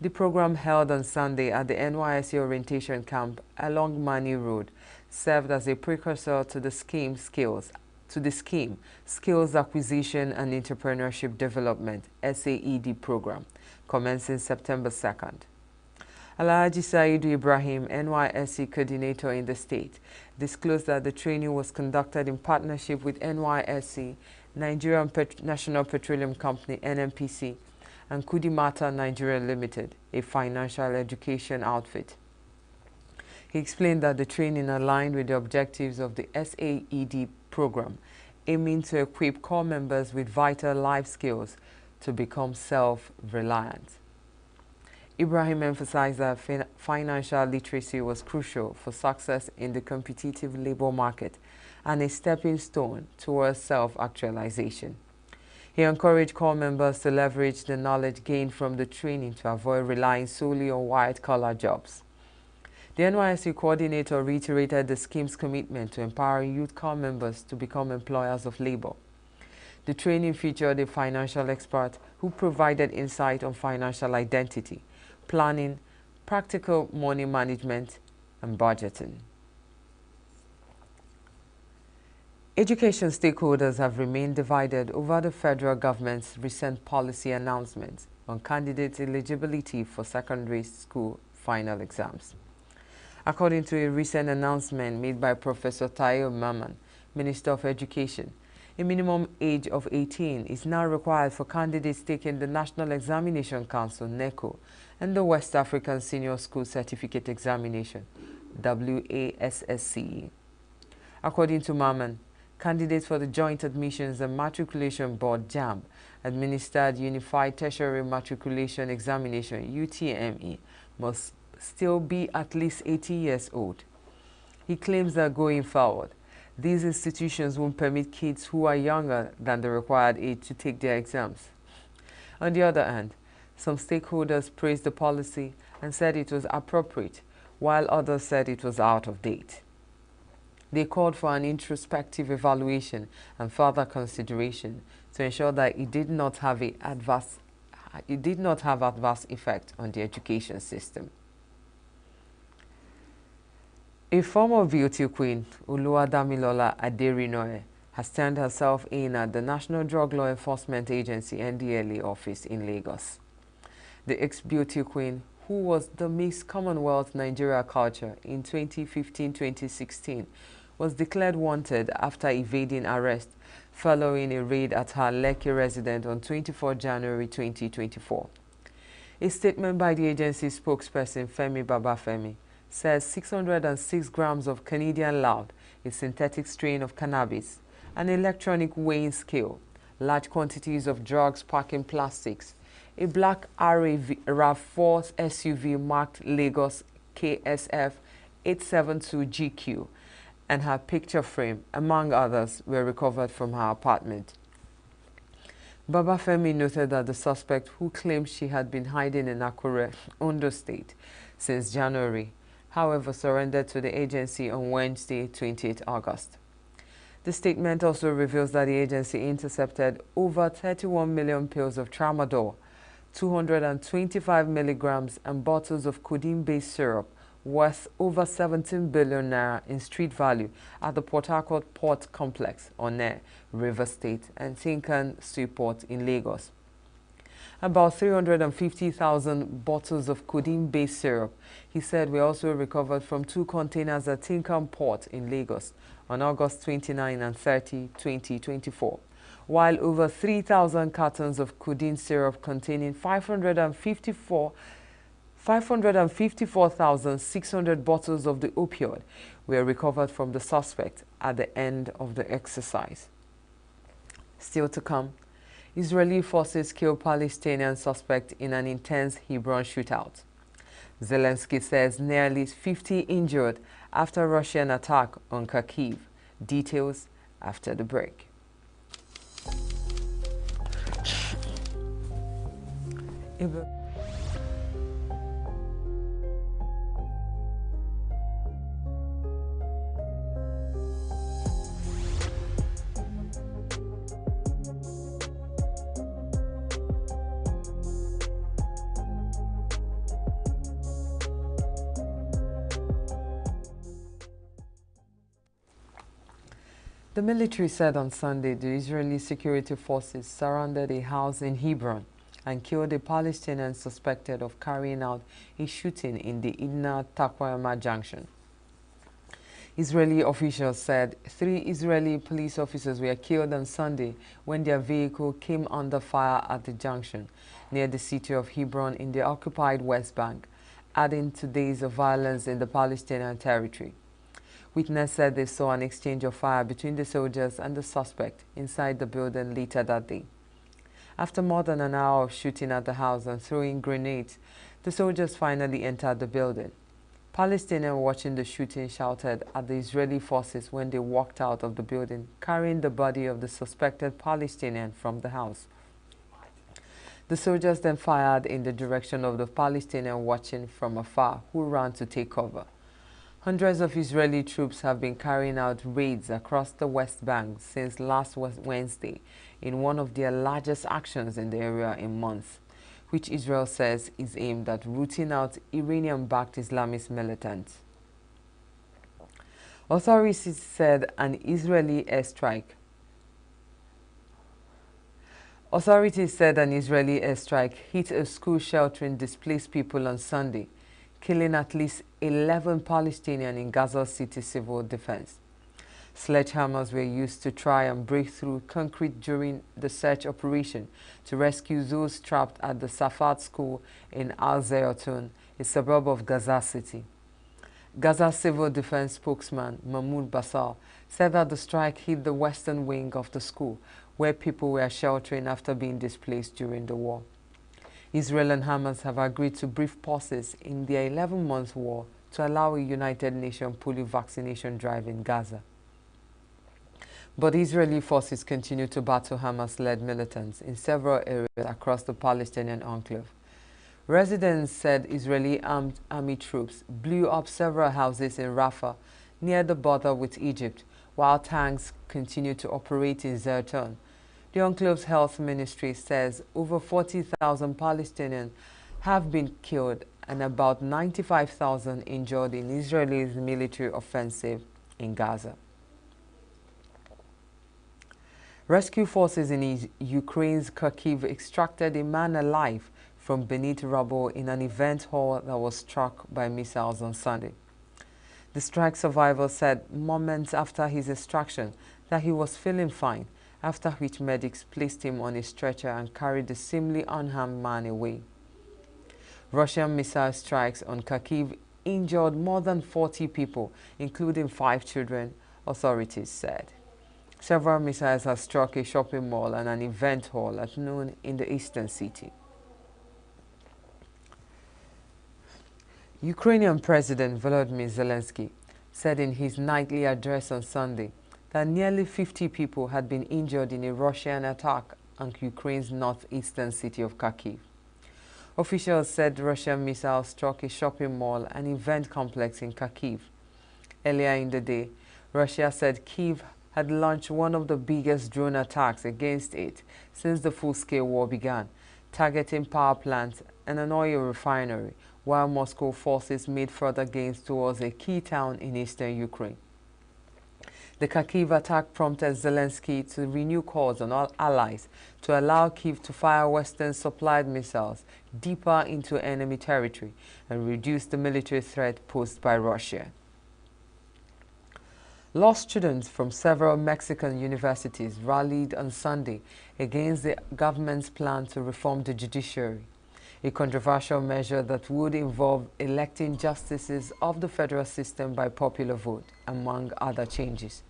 The program, held on Sunday at the NYSC Orientation Camp along Mani Road, served as a precursor to the scheme Skills Acquisition and Entrepreneurship Development SAED program, commencing September 2nd. Alhaji Saidu Ibrahim, NYSC coordinator in the state, disclosed that the training was conducted in partnership with NYSC, Nigerian National Petroleum Company NNPC, and Kudimata Nigeria Limited, a financial education outfit. He explained that the training aligned with the objectives of the SAED program, aiming to equip corps members with vital life skills to become self-reliant. Ibrahim emphasized that financial literacy was crucial for success in the competitive labor market and a stepping stone towards self-actualization. He encouraged corps members to leverage the knowledge gained from the training to avoid relying solely on white-collar jobs. The NYSC coordinator reiterated the scheme's commitment to empowering youth corps members to become employers of labor. The training featured a financial expert who provided insight on financial identity, planning, practical money management, and budgeting. Education stakeholders have remained divided over the federal government's recent policy announcements on candidates' eligibility for secondary school final exams. According to a recent announcement made by Professor Tayo Maman, Minister of Education, a minimum age of 18 is now required for candidates taking the National Examination Council (NECO) and the West African Senior School Certificate Examination (WASSCE). According to Maman, candidates for the Joint Admissions and Matriculation Board (JAMB) administered Unified Tertiary Matriculation Examination (UTME) must still be at least 80 years old. He claims that going forward, these institutions won't permit kids who are younger than the required age to take their exams. On the other hand, some stakeholders praised the policy and said it was appropriate, while others said it was out of date. They called for an introspective evaluation and further consideration to ensure that it did not have adverse effect on the education system. A former beauty queen, Oluwadamilola Aderinoye, has turned herself in at the National Drug Law Enforcement Agency (NDLA) office in Lagos. The ex-beauty queen, who was the Miss Commonwealth Nigeria Culture in 2015-2016, was declared wanted after evading arrest following a raid at her Lekki residence on 24 January 2024. A statement by the agency spokesperson Femi Babafemi says 606 grams of Canadian loud, a synthetic strain of cannabis, an electronic weighing scale, large quantities of drugs packed in plastics, a black RAV4 SUV marked Lagos KSF 872GQ, and her picture frame, among others, were recovered from her apartment. Babafemi noted that the suspect, who claimed she had been hiding in Akure, Ondo State, since January, however, surrendered to the agency on Wednesday, 28 August. The statement also reveals that the agency intercepted over 31 million pills of tramadol, 225 milligrams, and bottles of codeine-based syrup worth over 17 billion naira in street value at the Port Harcourt Port Complex, Onne, River State, and Tinkan Seaport in Lagos. About 350,000 bottles of codeine-based syrup, he said, were also recovered from 2 containers at Tinkan Port in Lagos on August 29 and 30, 2024, while over 3,000 cartons of codeine syrup containing 554,600 bottles of the opioid were recovered from the suspect at the end of the exercise. Still to come, Israeli forces kill Palestinian suspect in an intense Hebron shootout. Zelensky says nearly 50 injured after Russian attack on Kharkiv. Details after the break. The military said on Sunday the Israeli security forces surrounded a house in Hebron and killed a Palestinian suspected of carrying out a shooting in the Idna-Takwama junction. Israeli officials said 3 Israeli police officers were killed on Sunday when their vehicle came under fire at the junction near the city of Hebron in the occupied West Bank, adding to days of violence in the Palestinian territory. Witnesses said they saw an exchange of fire between the soldiers and the suspect inside the building later that day. After more than an hour of shooting at the house and throwing grenades, the soldiers finally entered the building. Palestinians watching the shooting shouted at the Israeli forces when they walked out of the building, carrying the body of the suspected Palestinian from the house. The soldiers then fired in the direction of the Palestinian watching from afar, who ran to take cover. Hundreds of Israeli troops have been carrying out raids across the West Bank since last Wednesday in one of their largest actions in the area in months, which Israel says is aimed at rooting out Iranian-backed Islamist militants. Authorities said an Israeli airstrike hit a school sheltering displaced people on Sunday, killing at least 11 Palestinians in Gaza City civil defense. Sledgehammers were used to try and break through concrete during the search operation to rescue those trapped at the Safat school in Al-Zayatun, a suburb of Gaza City. Gaza civil defense spokesman Mahmoud Bassal said that the strike hit the western wing of the school, where people were sheltering after being displaced during the war. Israel and Hamas have agreed to brief pauses in their 11-month war to allow a United Nations polio vaccination drive in Gaza. But Israeli forces continue to battle Hamas-led militants in several areas across the Palestinian enclave. Residents said Israeli army troops blew up several houses in Rafah near the border with Egypt, while tanks continue to operate in Zaytun. The enclave's health ministry says over 40,000 Palestinians have been killed and about 95,000 injured in Israel's military offensive in Gaza. Rescue forces in Ukraine's Kharkiv extracted a man alive from beneath rubble in an event hall that was struck by missiles on Sunday. The strike survivor said moments after his extraction that he was feeling fine, after which medics placed him on a stretcher and carried the seemingly unharmed man away. Russian missile strikes on Kharkiv injured more than 40 people, including 5 children, authorities said. Several missiles have struck a shopping mall and an event hall at noon in the eastern city. Ukrainian President Volodymyr Zelensky said in his nightly address on Sunday that nearly 50 people had been injured in a Russian attack on Ukraine's northeastern city of Kharkiv. Officials said Russian missiles struck a shopping mall and event complex in Kharkiv. Earlier in the day, Russia said Kyiv had launched one of the biggest drone attacks against it since the full-scale war began, targeting power plants and an oil refinery, while Moscow forces made further gains towards a key town in eastern Ukraine. The Kharkiv attack prompted Zelensky to renew calls on all allies to allow Kyiv to fire Western-supplied missiles deeper into enemy territory and reduce the military threat posed by Russia. Law students from several Mexican universities rallied on Sunday against the government's plan to reform the judiciary, a controversial measure that would involve electing justices of the federal system by popular vote, among other changes.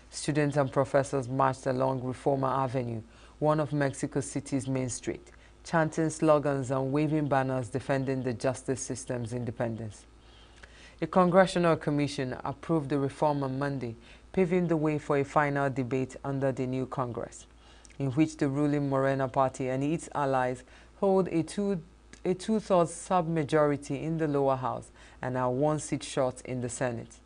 Students and professors marched along Reforma Avenue, one of Mexico City's main street, chanting slogans and waving banners defending the justice system's independence. A congressional commission approved the reform on Monday, paving the way for a final debate under the new Congress, in which the ruling Morena party and its allies hold a two-thirds submajority in the lower house and are one seat short in the Senate.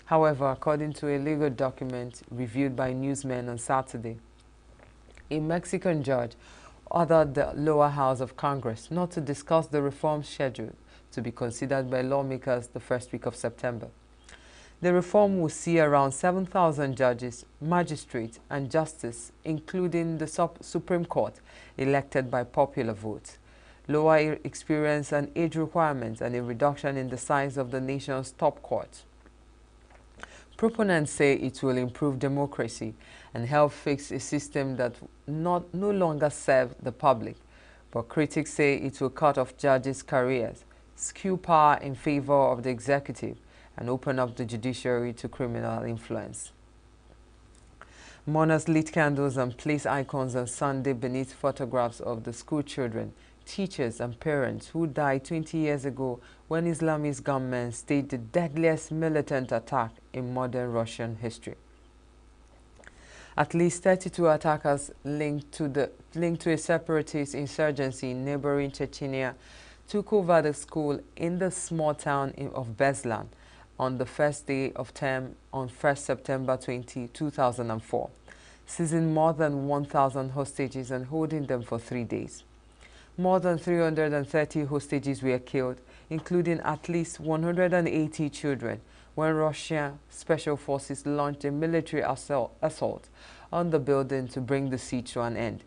However, according to a legal document reviewed by newsmen on Saturday, a Mexican judge ordered the lower house of Congress not to discuss the reform schedule to be considered by lawmakers the first week of September. The reform will see around 7,000 judges, magistrates, and justices, including the Supreme Court, elected by popular vote, lower experience and age requirements, and a reduction in the size of the nation's top court. Proponents say it will improve democracy and help fix a system that no longer serves the public, but critics say it will cut off judges' careers, skew power in favor of the executive, and open up the judiciary to criminal influence. Mourners lit candles and placed icons on Sunday beneath photographs of the school children, teachers, and parents who died 20 years ago when Islamist gunmen staged the deadliest militant attack in modern Russian history. At least 32 attackers linked to a separatist insurgency in neighboring Chechnya took over the school in the small town of Beslan on the first day of term on 1st September 2004, seizing more than 1,000 hostages and holding them for 3 days. More than 330 hostages were killed, including at least 180 children, when Russian special forces launched a military assault on the building to bring the siege to an end.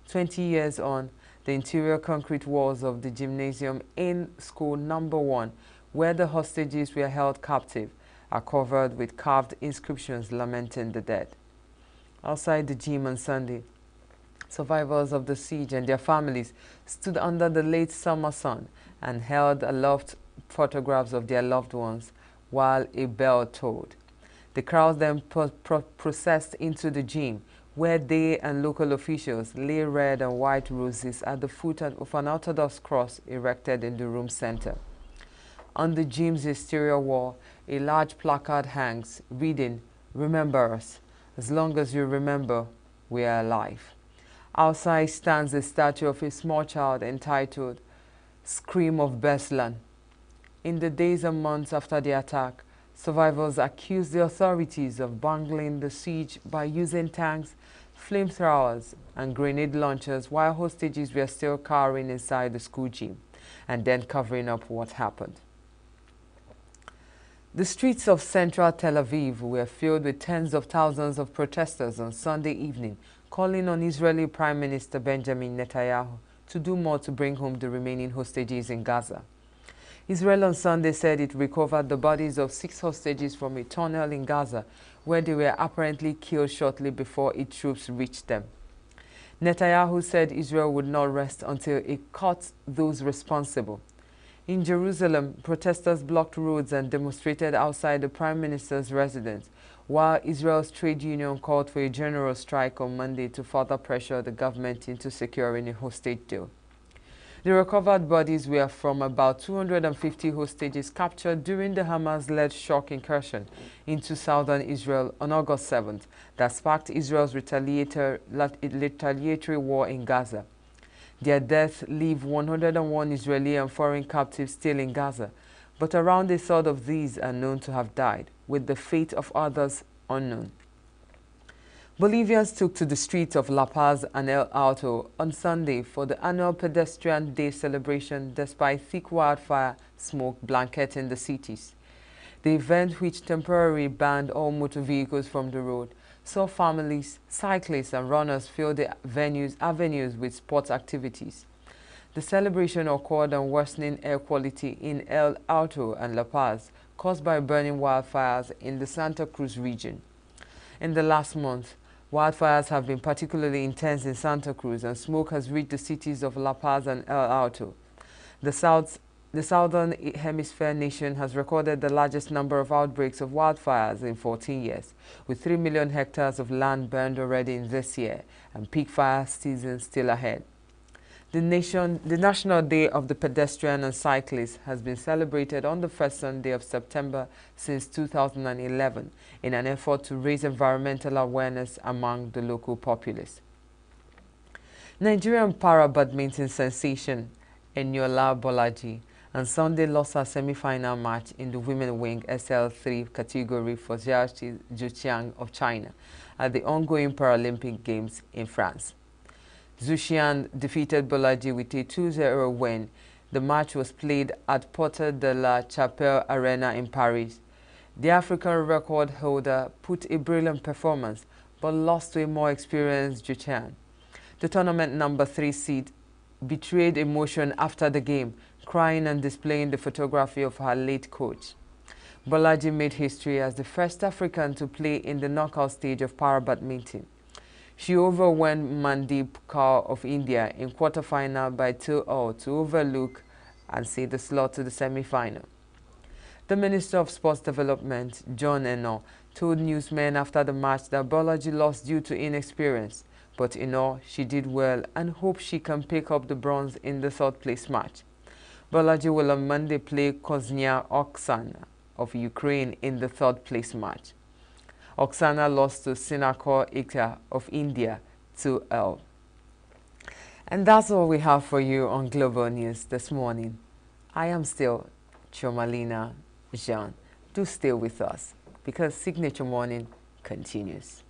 20 years on, the interior concrete walls of the gymnasium in School Number 1, where the hostages were held captive, are covered with carved inscriptions lamenting the dead. Outside the gym on Sunday, survivors of the siege and their families stood under the late summer sun and held aloft photographs of their loved ones while a bell tolled. The crowd then processed into the gym, where they and local officials lay red and white roses at the foot of an Orthodox cross erected in the room center. On the gym's exterior wall, a large placard hangs, reading, "Remember us. As long as you remember, we are alive." Outside stands a statue of a small child entitled "Scream of Beslan." In the days and months after the attack, survivors accused the authorities of bungling the siege by using tanks, flamethrowers, and grenade launchers while hostages were still cowering inside the school gym, and then covering up what happened. The streets of central Tel Aviv were filled with tens of thousands of protesters on Sunday evening, calling on Israeli Prime Minister Benjamin Netanyahu to do more to bring home the remaining hostages in Gaza. Israel on Sunday said it recovered the bodies of 6 hostages from a tunnel in Gaza, where they were apparently killed shortly before its troops reached them. Netanyahu said Israel would not rest until it caught those responsible. In Jerusalem, protesters blocked roads and demonstrated outside the Prime Minister's residence, while Israel's trade union called for a general strike on Monday to further pressure the government into securing a hostage deal. The recovered bodies were from about 250 hostages captured during the Hamas-led shock incursion into southern Israel on August 7th that sparked Israel's retaliatory war in Gaza. Their deaths leave 101 Israeli and foreign captives still in Gaza, but around a third of these are known to have died, with the fate of others unknown. Bolivians took to the streets of La Paz and El Alto on Sunday for the annual Pedestrian Day celebration despite thick wildfire smoke blanketing the cities. The event, which temporarily banned all motor vehicles from the road, saw families, cyclists and runners fill the avenues with sports activities. The celebration occurred on worsening air quality in El Alto and La Paz, caused by burning wildfires in the Santa Cruz region. In the last month, wildfires have been particularly intense in Santa Cruz, and smoke has reached the cities of La Paz and El Alto. The Southern Hemisphere nation has recorded the largest number of outbreaks of wildfires in 14 years, with 3 million hectares of land burned already in this year, and peak fire season still ahead. The National Day of the Pedestrian and Cyclist has been celebrated on the first Sunday of September since 2011 in an effort to raise environmental awareness among the local populace. Nigerian para-badminton sensation Eniola Bolaji on Sunday lost her semi-final match in the women wing SL3 category for Jiaxi Zhuqiang of China at the ongoing Paralympic Games in France. Zhuqiang defeated Bolaji with a 2-0 win. The match was played at Porte de la Chapelle Arena in Paris. The African record holder put a brilliant performance but lost to a more experienced Zhuqiang. The tournament number 3 seed betrayed emotion after the game, crying and displaying the photography of her late coach. Bolaji made history as the first African to play in the knockout stage of para-badminton. She overwhelmed Mandeep Kaur of India in quarterfinal by 2-0 to overlook and see the slot to the semi-final. The Minister of Sports Development, John Eno, told newsmen after the match that Bolaji lost due to inexperience, but in all, she did well and hopes she can pick up the bronze in the third-place match. Bolaji will on Monday play Koznia Oksana of Ukraine in the third-place match. Oksana lost to Sinakor Ikta of India 2-0. And that's all we have for you on Global News this morning. I am still Chomalina Jean. Do stay with us because Signature Morning continues.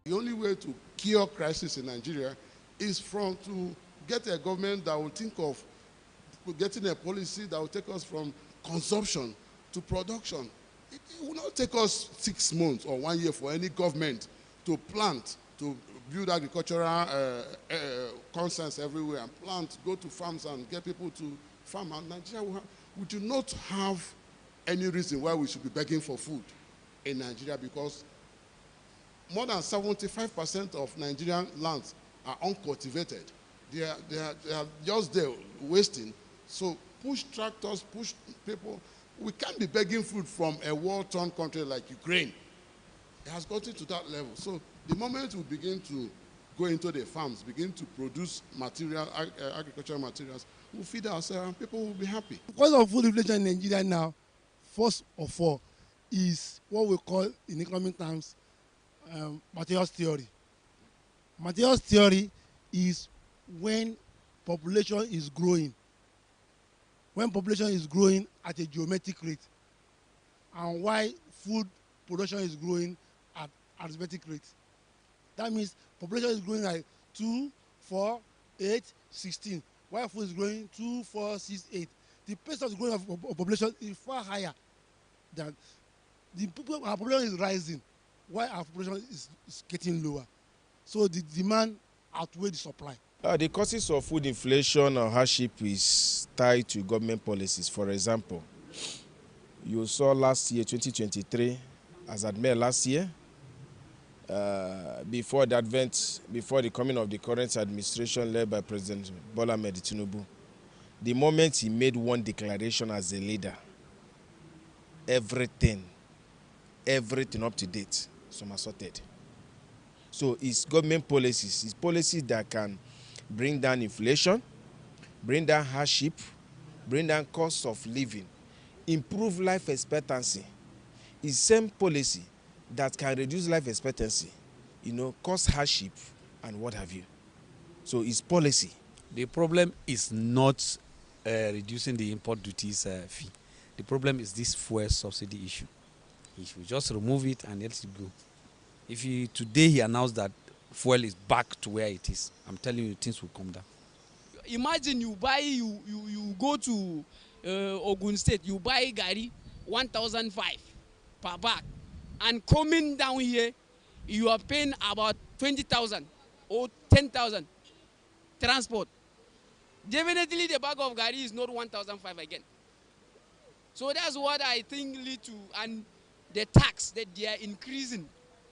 The only way to cure crisis in Nigeria is to get a government that will think of getting a policy that will take us from consumption to production. It will not take us 6 months or 1 year for any government to plant, to build agricultural concerns everywhere and plant, go to farms and get people to farm. And Nigeria, we do not have any reason why we should be begging for food in Nigeria, because more than 75% of Nigerian lands are uncultivated. They are just there wasting. So push tractors, push people. We can't be begging food from a war-torn country like Ukraine. It has gotten to that level. So the moment we begin to go into the farms, begin to produce material, agricultural materials, we'll feed ourselves and people will be happy. Because of food inflation in Nigeria now, first of all, is what we call in economic terms materials theory. Materials theory is when population is growing. When population is growing at a geometric rate, and why food production is growing at arithmetic rate. That means population is growing like 2, 4, 8, 16. While food is growing 2, 4, 6, 8. The pace of the growth of population is far higher than the people, our population is rising, while our population is getting lower. So the demand outweighs the supply. The causes of food inflation or hardship is tied to government policies. For example, you saw last year, 2023, as at May last year, before the coming of the current administration led by President Bola Ahmed Tinubu, the moment he made one declaration as a leader, everything up to date, somersaulted. So it's government policies, it's policies that can bring down inflation, bring down hardship, bring down cost of living, improve life expectancy. It's same policy that can reduce life expectancy, cause hardship and what have you. So it's policy. The problem is not reducing the import duties fee. The problem is this fuel subsidy issue. He should just remove it and let it go. If today he announced that fuel is back to where it is, I'm telling you, things will come down. Imagine you go to Ogun State, you buy gari 1,005 per bag, and coming down here, you are paying about 20,000 or 10,000 transport. Definitely the bag of gari is not 1,005 again. So that's what I think lead to, and the tax that they are increasing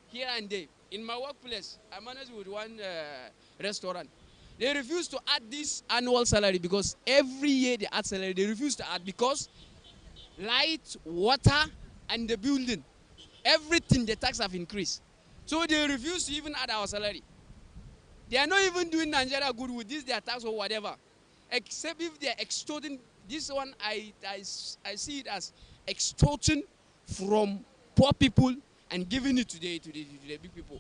here and there. In my workplace, I manage with one restaurant. They refuse to add this annual salary because every year they add salary. They refuse to add because light, water, and the building, everything, the tax have increased. So they refuse to even add our salary. They are not even doing Nigeria good with this, their tax or whatever, except if they are extorting. This one, I see it as extorting from poor people and giving it to the big people.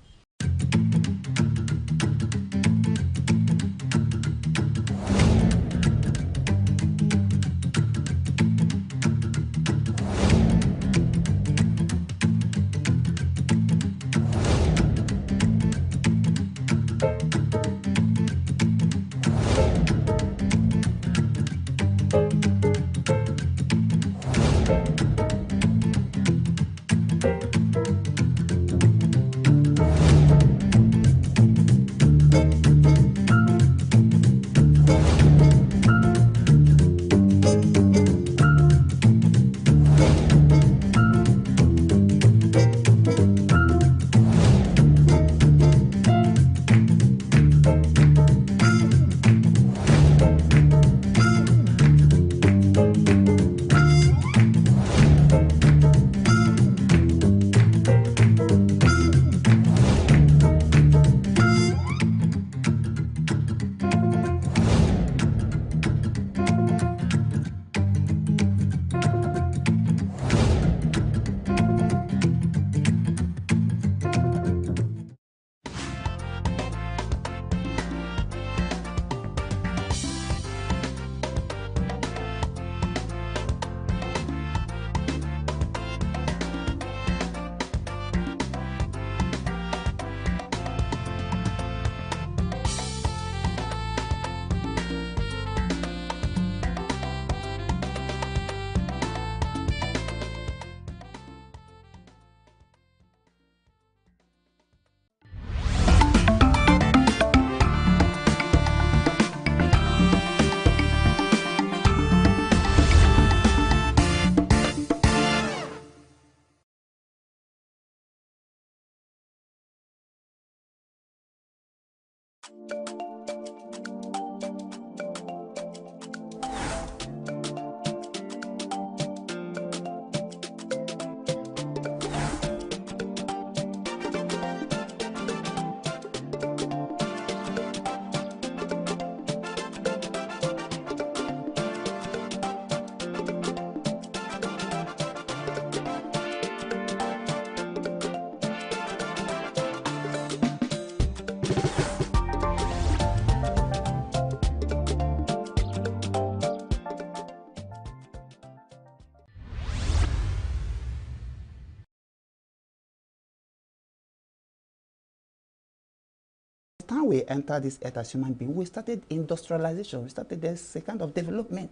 The time we entered this earth as human beings, we started industrialization. We started this kind of development.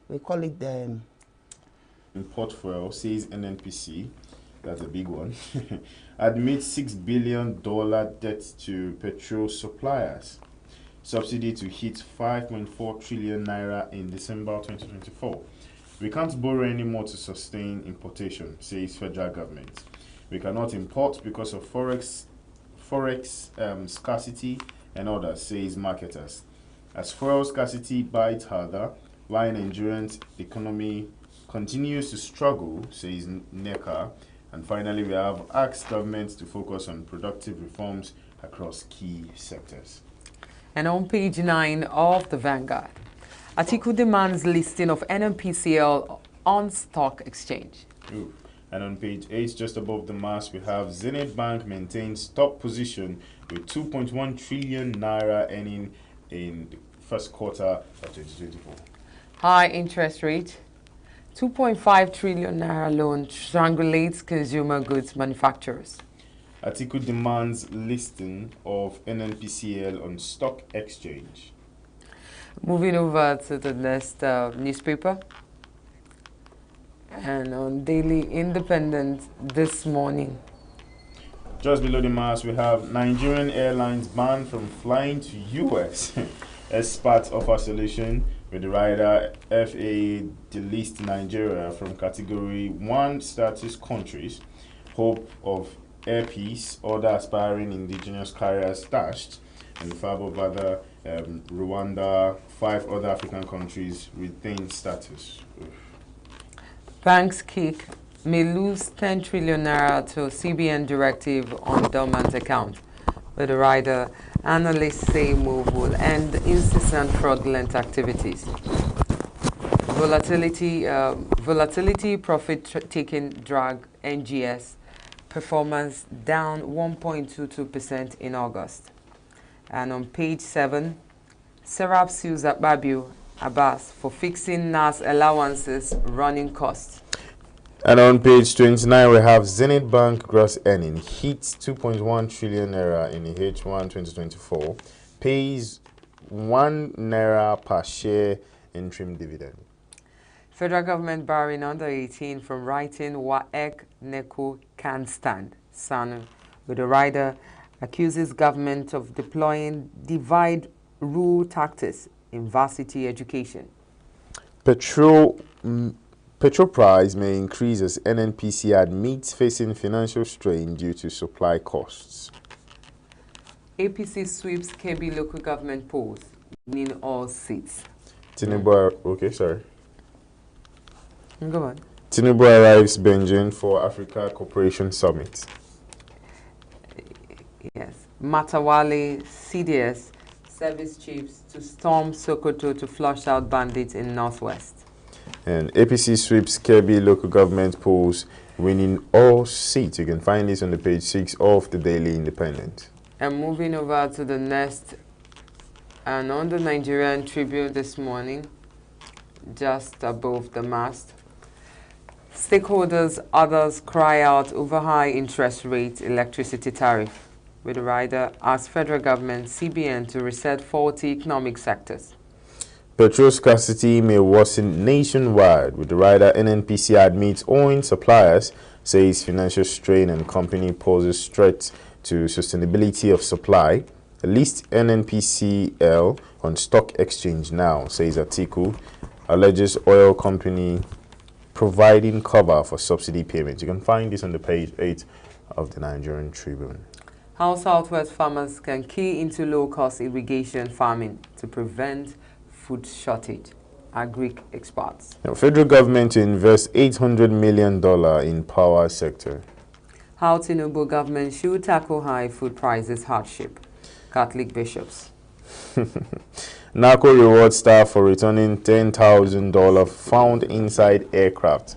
We call it the import fuel, says NNPC, that's a big one, admits $6 billion debt to petrol suppliers. Subsidy to hit 5.4 trillion naira in December 2024. We can't borrow anymore to sustain importation, says federal government. We cannot import because of forex scarcity and others, says marketers. As fuel scarcity bites harder, while Nigerian economy continues to struggle, says NECA. And finally, we have asked government to focus on productive reforms across key sectors. And on page 9 of the Vanguard, Atiku demands listing of NNPCL on stock exchange. Ooh. And on page 8, just above the mass, we have Zenith Bank maintains top position with 2.1 trillion naira earning in the first quarter of 2024. High interest rate, 2.5 trillion naira loan strangulates consumer goods manufacturers. Atiku demands listing of NNPCL on stock exchange. Moving over to the next newspaper. And on Daily Independent this morning. Just below the mass, we have Nigerian Airlines banned from flying to US. Experts offer solution with the rider FAA delist Nigeria from Category 1 status countries. Hope of air peace, other aspiring indigenous carriers dashed, and 5 of other Rwanda, 5 other African countries retain status. Oof. Banks kick may lose 10 trillion naira to CBN directive on dormant account. With the rider, analysts say move will end incessant fraudulent activities. Volatility profit-taking drag NGS performance down 1.22% in August. And on page 7, Serap sues Akpabio Abbas for fixing NAS allowances running costs. And on page 29, we have Zenith Bank gross earning hits 2.1 trillion naira in the H1 2024, pays 1 naira per share interim dividend. Federal government barring under 18 from writing WAEC NECO can stand. SANU, with the rider, accuses government of deploying divide rule tactics in varsity education. Petrol price may increase as NNPC admits facing financial strain due to supply costs. APC sweeps KB local government polls, winning all seats. Tinubu, okay, sorry. Go on. Tinubu arrives Beijing for Africa Cooperation Summit. Yes. Matawale, CDS, service chiefs to storm Sokoto to flush out bandits in Northwest. And APC sweeps KB local government polls, winning all seats. You can find this on the page 6 of the Daily Independent. And moving over to the next, and on the Nigerian Tribune this morning, just above the mast, stakeholders, others cry out over high interest rate electricity tariff. With the rider, asks federal government, CBN, to reset faulty economic sectors. Petrol scarcity may worsen nationwide. With the rider, NNPC admits owing suppliers, says financial strain and company poses threat to sustainability of supply. List NNPCL on stock exchange now, says Atiku. Alleges oil company providing cover for subsidy payments. You can find this on the page 8 of the Nigerian Tribune. How Southwest farmers can key into low-cost irrigation farming to prevent food shortage. Agric experts. Now, federal government to invest $800 million in power sector. How Tinubu government should tackle high food prices hardship. Catholic bishops. NACO reward staff for returning $10,000 found inside aircraft.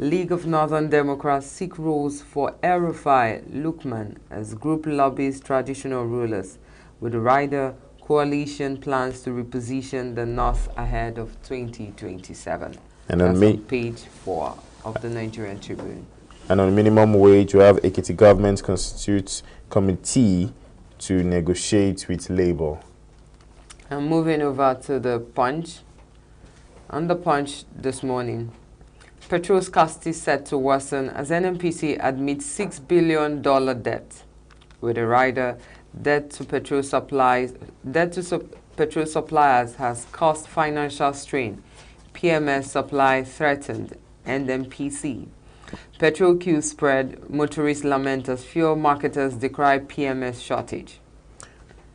League of Northern Democrats seek roles for El-Rufai Lukman as group lobbies traditional rulers. With the rider, coalition plans to reposition the North ahead of 2027. And that's on page 4 of the Nigerian Tribune. And on minimum wage, you have Ekiti government constitutes committee to negotiate with Labour. And moving over to the Punch. On the Punch this morning, Petrol scarcity set to worsen as NNPC admits $6 billion debt. With a rider, debt to petrol suppliers has caused financial strain. PMS supply threatened. NNPC. Petrol queue spread. Motorists lament as fuel marketers decry PMS shortage.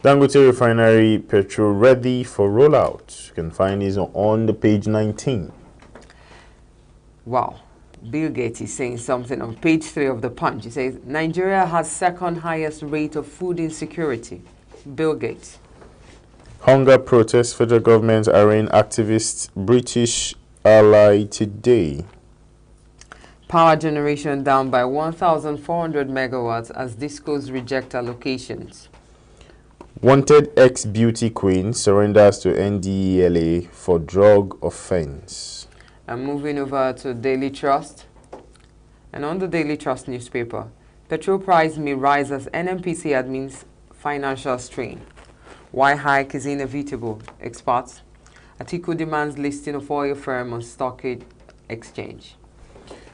Dangote Refinery petrol ready for rollout. You can find this on the page 19. Wow. Bill Gates is saying something on page 3 of the Punch. He says, Nigeria has second highest rate of food insecurity. Bill Gates. Hunger protests, federal government arraign activists, British ally today. Power generation down by 1,400 megawatts as discos reject allocations. Wanted ex-beauty queen surrenders to NDLA for drug offense. And moving over to Daily Trust. And on the Daily Trust newspaper, petrol price may rise as NNPC admins financial strain. Why hike is inevitable? Experts. Atiku demands listing of oil firm on stock exchange.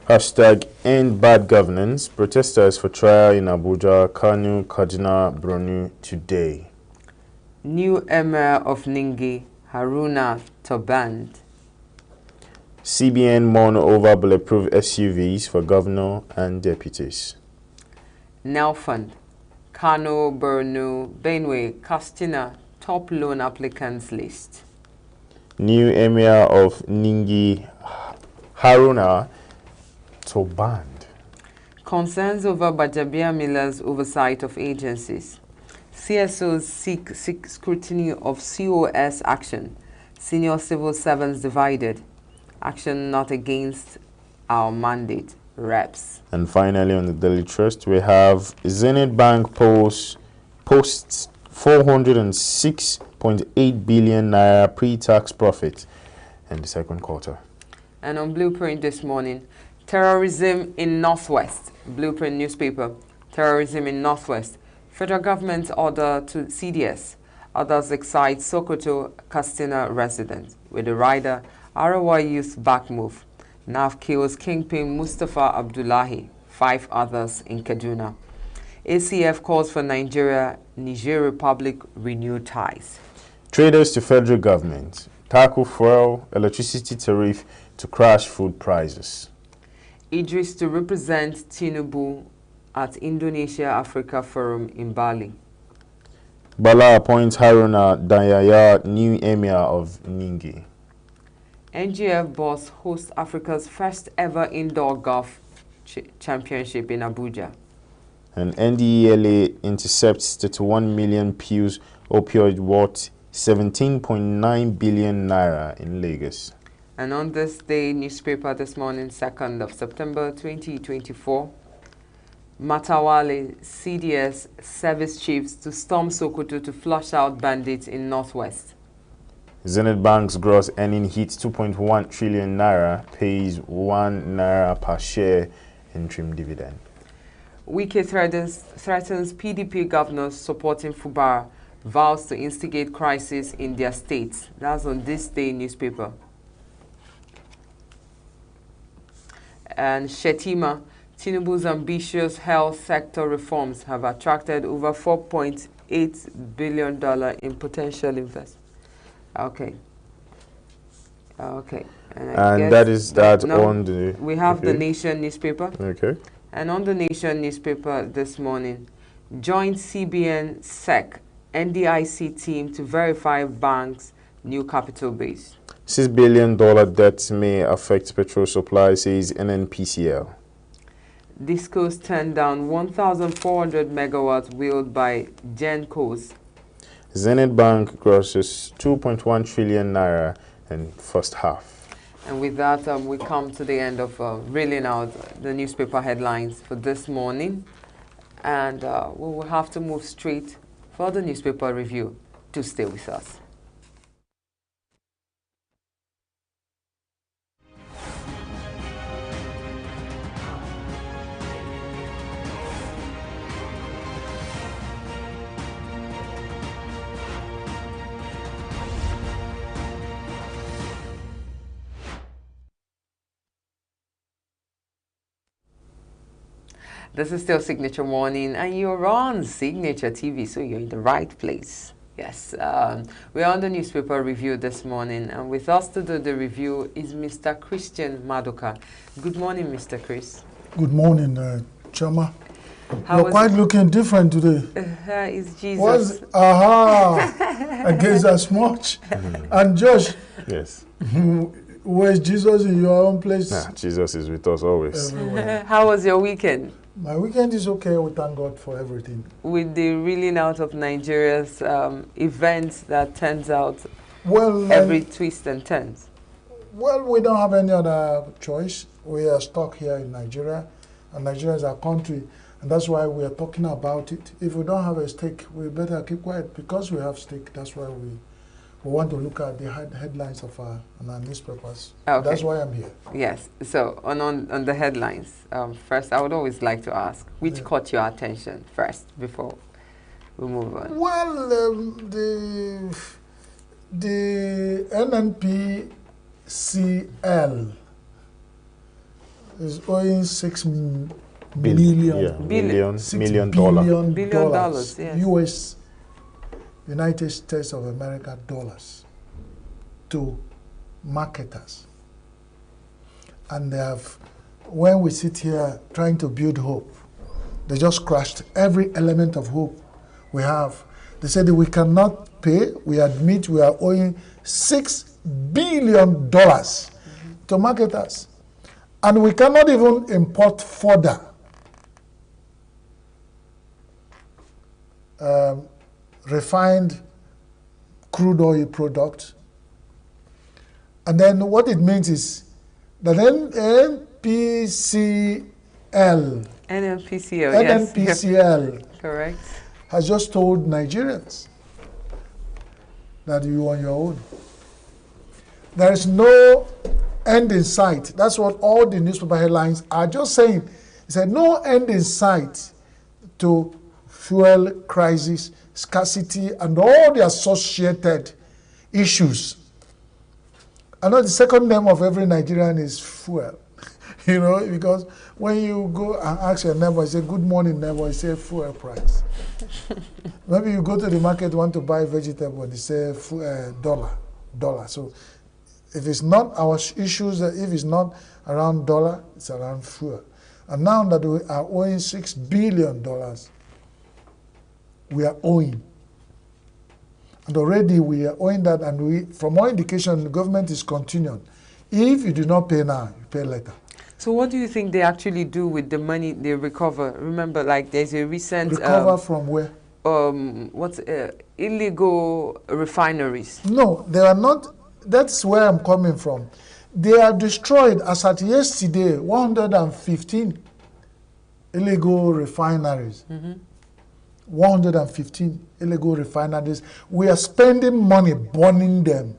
Hashtag end bad governance. Protesters for trial in Abuja, Kanu, Kaduna, Borno today. New Emir of Ningi, Haruna Toband. CBN mourn over bulletproof SUVs for governor and deputies. Now Fund. Kano, Borno, Benue, Kastina, top loan applicants list. New Emir of Ningi, Haruna Toband. Concerns over Bajabia Miller's oversight of agencies. CSOs seek scrutiny of COS action. Senior civil servants divided. Action not against our mandate. Reps. And finally, on the Daily Trust, we have Zenith Bank posts 406.8 billion naira pre-tax profit in the second quarter. And on Blueprint this morning, terrorism in Northwest. Blueprint newspaper, terrorism in Northwest. Federal government order to CDS. Others excite Sokoto Castina residents. With the rider, Arawa youth back move. NAV kills Kingpin Mustafa Abdullahi. 5 others in Kaduna. ACF calls for Niger Republic renew ties. Traders to federal government. Tackle fuel, electricity tariff to crash food prices. Idris to represent Tinubu at Indonesia Africa Forum in Bali. Bala appoints Haruna Dayaya new emir of Ningi. NGF boss hosts Africa's first ever indoor golf championship in Abuja. And NDLA intercepts 31 million pills opioid worth 17.9 billion naira in Lagos. And on this day, newspaper this morning, 2nd of September 2024, Matawale CDS service chiefs to storm Sokoto to flush out bandits in Northwest. Zenith Bank's gross earning hits 2.1 trillion naira, pays 1 naira per share interim dividend. Wike threatens PDP governors supporting Fubara, vows to instigate crisis in their states. That's on this day newspaper. And Shetima, Tinubu's ambitious health sector reforms have attracted over $4.8 billion in potential investment. Okay. And that is that on the... We have the Nation newspaper. Okay. And on the Nation newspaper this morning, joint CBN SEC NDIC team to verify banks' new capital base. $6 billion debt may affect petrol supply, says NNPCL. Discos turned down 1,400 megawatts wheeled by Gencos. Zenith Bank grosses 2.1 trillion naira in first half. And with that, we come to the end of reeling out the newspaper headlines for this morning. And we will have to move straight for the newspaper review. To stay with us. This is still Signature Morning, and you're on Signature TV, so you're in the right place. Yes, we're on the newspaper review this morning, and with us to do the review is Mr. Christian Maduka. Good morning, Mr. Chris. Good morning, Chama. How You're quite looking different today. It's Jesus. I guess as much. And Josh. Yes. Where's Jesus in your own place? Nah, Jesus is with us always. How was your weekend? My weekend is okay. We thank God for everything. With the reeling out of Nigeria's events that turns out every twist and turns. Well, we don't have any other choice. We are stuck here in Nigeria, and Nigeria is our country, and that's why we are talking about it. If we don't have a stake, we better keep quiet. Because we have stake, that's why we want to look at the headlines of our newspapers. Okay. That's why I'm here. Yes. So on the headlines, first, I would always like to ask, which caught your attention first before we move on? Well, the NNPCL is owing $6 million dollars, yes. US, United States of America dollars, to marketers. And they have, when we sit here trying to build hope, they just crushed every element of hope we have. They said that we cannot pay. We admit we are owing $6 billion to marketers. And we cannot even import further refined crude oil products. And then what it means is that NNPCL correct, has just told Nigerians that you on your own. There is no end in sight. That's what all the newspaper headlines are just saying. It said no end in sight to fuel crisis, scarcity, and all the associated issues. I know the second name of every Nigerian is fuel. You know, because when you go and ask your neighbor, you say, good morning, neighbor, you say fuel price. Maybe you go to the market, want to buy vegetable, they say dollar. So if it's not our issues, if it's not around dollar, it's around fuel. And now that we are owing $6 billion, we are owing. And already we are owing that, and we, from all indication, the government is continuing. If you do not pay now, you pay later. So what do you think they actually do with the money they recover? Remember, like there's a recent... Recover from where? Illegal refineries. No, they are not. That's where I'm coming from. They are destroyed, as at yesterday, 115 illegal refineries. 115 illegal refineries. We are spending money burning them,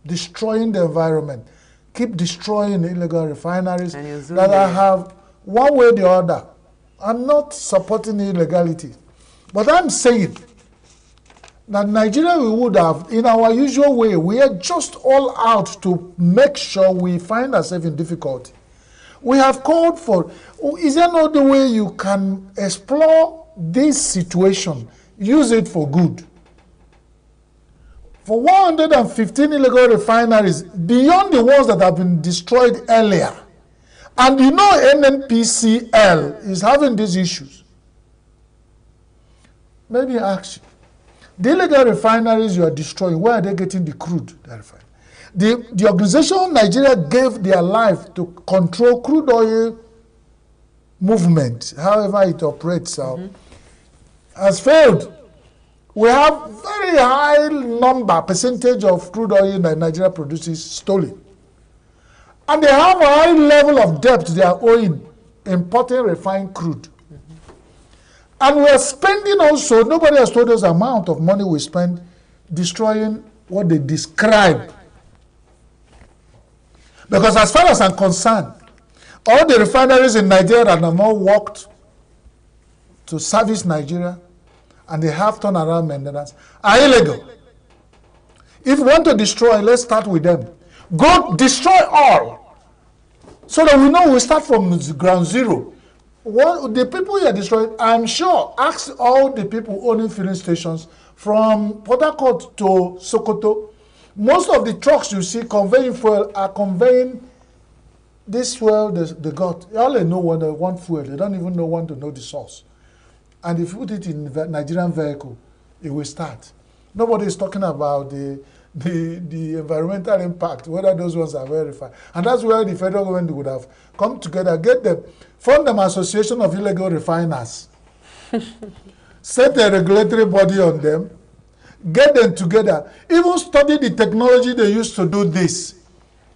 destroying the environment, keep destroying illegal refineries that I have one way or the other. I'm not supporting illegality, but I'm saying that Nigeria, we would have, in our usual way, we are just all out to make sure we find ourselves in difficulty. We have called for, is there no other way you can explore this situation, use it for good? For 115 illegal refineries, beyond the ones that have been destroyed earlier, and you know NNPCL is having these issues. Maybe ask you, the illegal refineries you are destroying, where are they getting the crude? The organization Nigeria gave their life to control crude oil movement, however it operates, has failed. We have very high percentage of crude oil that Nigeria produces stolen. And they have a high level of debt they are owing importing refined crude. And we are spending also, nobody has told us the amount of money we spend destroying what they describe. Because as far as I'm concerned, all the refineries in Nigeria that have not worked to service Nigeria and they have turnaround maintenance are illegal. If you want to destroy, let's start with them. Go destroy all, so that we know we start from ground zero. the people you are destroying, I'm sure, ask all the people owning filling stations from Port Harcourt to Sokoto. Most of the trucks you see conveying fuel are conveying this fuel they got. All they know when they want fuel, they don't even want to know the source. And if you put it in Nigerian vehicle, it will start. Nobody is talking about the environmental impact, whether those ones are verified. And that's where the federal government would have come together, get them, form them association of illegal refiners, set a regulatory body on them, get them together, even study the technology they use to do this,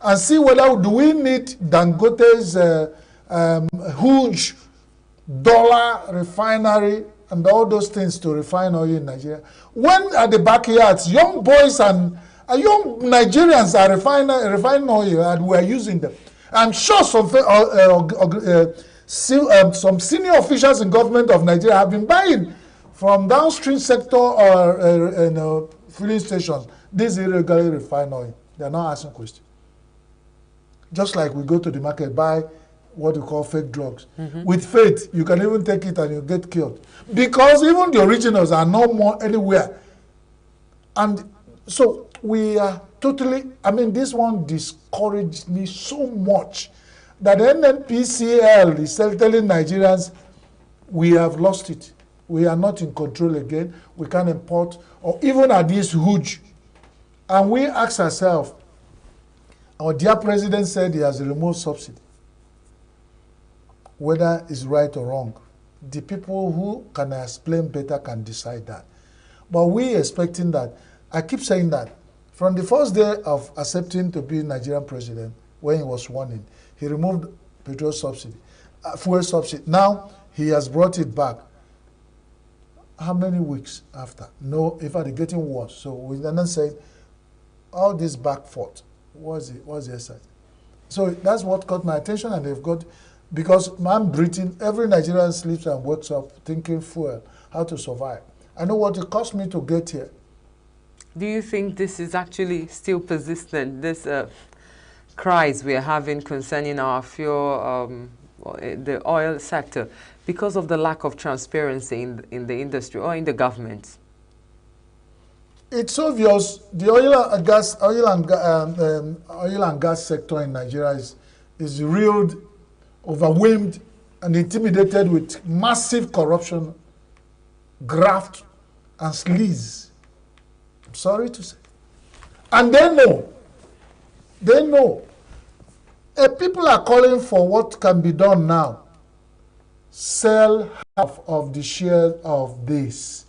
and see whether do we need Dangote's huge dollar refinery and all those things to refine oil in Nigeria. When at the backyards, young boys and young Nigerians are refining oil and we are using them. I'm sure some senior officials in government of Nigeria have been buying from downstream sector or filling stations this illegally refined oil. They are not asking questions. Just like we go to the market, buy what we call fake drugs. With faith, you can even take it and you get killed. Because even the originals are no more anywhere. And so we are totally, this one discouraged me so much that NNPCL is telling Nigerians, we have lost it. We are not in control again. We can't import, or even at this huge. And we ask ourselves, our dear president said he has removed subsidy. Whether it's right or wrong, the people who can explain better can decide that. But we expecting that, I keep saying that, from the first day of accepting to be Nigerian president, when he was sworn in, he removed petrol subsidy, fuel subsidy. Now he has brought it back. How many weeks after? No, in fact, it's getting worse. So we then say, all this back forth, what's the exercise? So that's what caught my attention, and they've got, because I'm breathing, every Nigerian sleeps and wakes up thinking fuel, how to survive. I know what it cost me to get here. Do you think this is actually still persistent, this cries we're having concerning our fuel, the oil sector, because of the lack of transparency in the industry or in the government? It's obvious the oil and gas sector in Nigeria is reeled, overwhelmed, and intimidated with massive corruption, graft, and sleaze. I'm sorry to say. And they know. People are calling for what can be done now. Sell half of the share of this.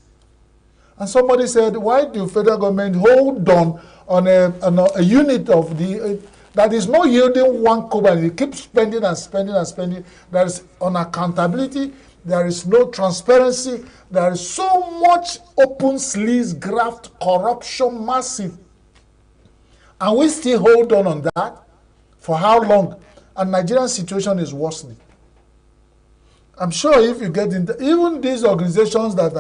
And somebody said, why do federal government hold on a unit of the that is not yielding one kobo, and you keep spending and spending and spending? There is unaccountability, there is no transparency, there is so much open sleaze, graft, corruption, massive. And we still hold on that? For how long? And Nigerian situation is worsening. I'm sure if you get into, even these organizations that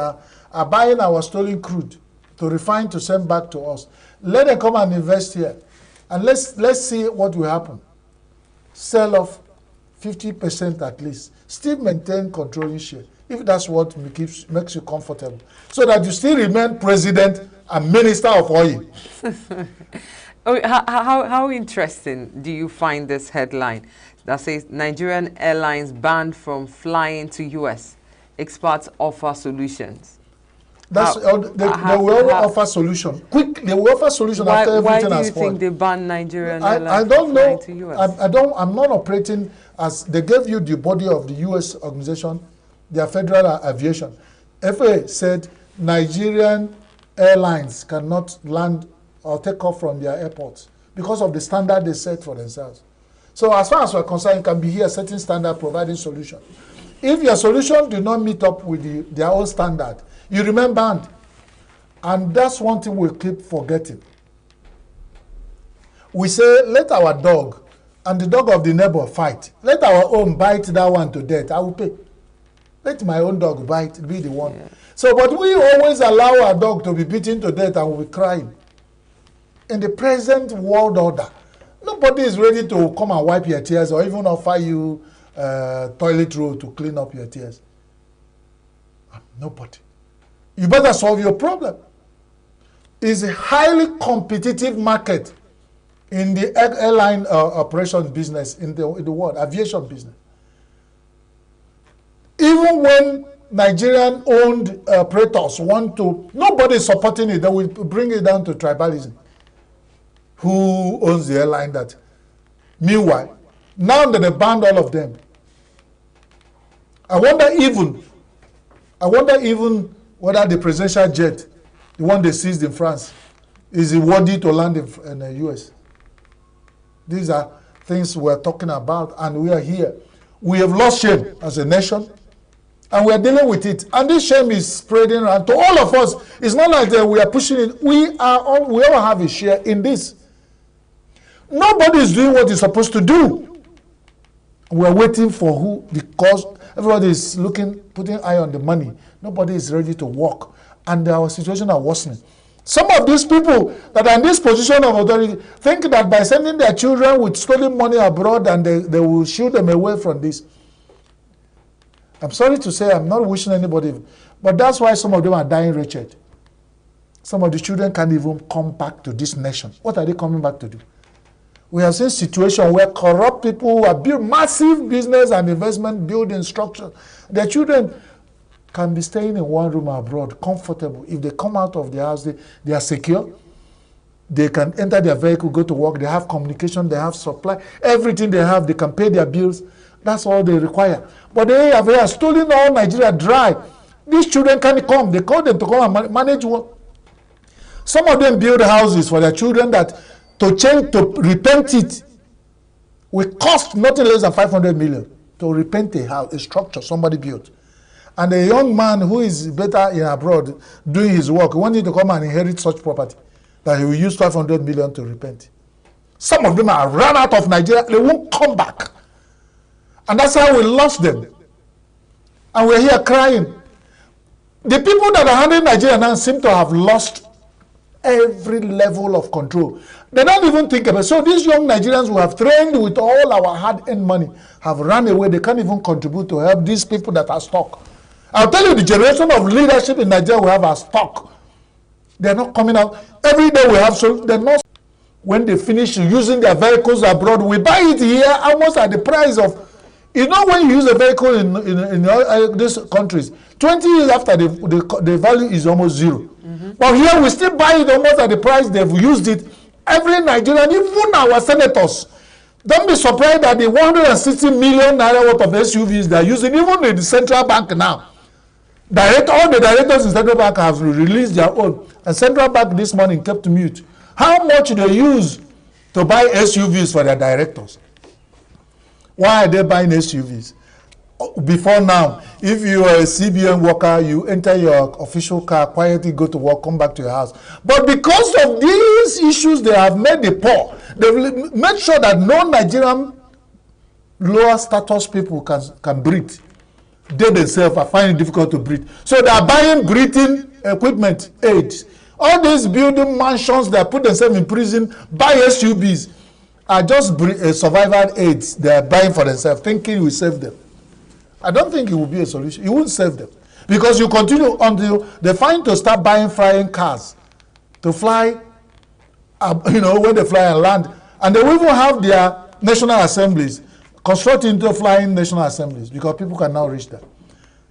are buying our stolen crude to refine to send back to us, let them come and invest here. And let's see what will happen. Sell off 50% at least. Still maintain controlling share, if that's what makes you comfortable. So that you still remain president and minister of oil. How interesting do you find this headline that says Nigerian airlines banned from flying to US? Experts offer solutions. They will offer solution. Quick, they will offer solution after everything has spoiled. Why do you think they banned Nigerian airlines I don't know. To US? I'm not operating as they gave you the body of the US organization, their federal aviation. FAA said Nigerian airlines cannot land or take off from their airports because of the standard they set for themselves. So as far as we're concerned, it can be here setting standard, providing solution. If your solution do not meet up with their own standard, you remain banned. And that's one thing we keep forgetting. We say, let our dog and the dog of the neighbor fight. Let our own bite that one to death. I will pay. Let my own dog bite, be the one. Yeah. So, but we always allow our dog to be beaten to death and we'll be crying. In the present world order, nobody is ready to come and wipe your tears or even offer you toilet roll to clean up your tears? Nobody. You better solve your problem. It's a highly competitive market in the airline operations business in the world, aviation business. Even when Nigerian-owned operators want to, nobody is supporting it. They will bring it down to tribalism. Who owns the airline that? Meanwhile, now that they banned all of them, I wonder even whether the presidential jet, the one they seized in France, is worthy to land in the US. These are things we're talking about, and we are here. We have lost shame as a nation, and we are dealing with it. And this shame is spreading around to all of us. It's not like that we are pushing it. We all have a share in this. Nobody is doing what he's supposed to do. We're waiting for who, because everybody is putting eye on the money. Nobody is ready to work, and our situation are worsening. Some of these people that are in this position of authority think that by sending their children with stolen money abroad, and they will shield them away from this. I'm sorry to say, I'm not wishing anybody, but that's why some of them are dying wretched. Some of the children can't even come back to this nation. What are they coming back to do? We have seen situations where corrupt people who have built massive business and investment building structure, their children can be staying in one room abroad, comfortable. If they come out of the house, they are secure. They can enter their vehicle, go to work. They have communication, they have supply. Everything they have, they can pay their bills. That's all they require. But they have stolen all Nigeria dry. These children can't come. They call them to come and manage one. Some of them build houses for their children that to repaint it will cost nothing less than 500 million to repaint a house, a structure somebody built. And a young man who is better in abroad doing his work wanting to come and inherit such property that he will use 500 million to repaint. Some of them are run out of Nigeria. They won't come back. And that's how we lost them. And we're here crying. The people that are handling Nigeria now seem to have lost every level of control. They don't even think about it. So these young Nigerians who have trained with all our hard-earned money have run away. They can't even contribute to help these people that are stuck. I'll tell you, the generation of leadership in Nigeria we have are stuck. They're not coming out. Every day we have, so they're not. When they finish using their vehicles abroad, we buy it here almost at the price of, you know, when you use a vehicle in these countries, 20 years after the value is almost zero. But here we still buy it almost at the price they've used it. Every Nigerian, even our senators, don't be surprised that the 160 million naira worth of SUVs they're using, even in the central bank now. All the directors in central bank have released their own. And central bank this morning kept mute. How much they use to buy SUVs for their directors? Why are they buying SUVs? Before now, if you are a CBN worker, you enter your official car, quietly go to work, come back to your house. But because of these issues, they have made the poor. They've made sure that no Nigerian lower status people can breathe. They themselves are finding it difficult to breathe. So they are buying breathing equipment, aids. All these building mansions that put themselves in prison, buy SUVs, are just survival aids they are buying for themselves, thinking it will save them. I don't think it will be a solution. It won't save them. Because you continue until they find to start buying flying cars to fly, when they fly and land. And they will even have their national assemblies constructed into flying national assemblies because people can now reach them.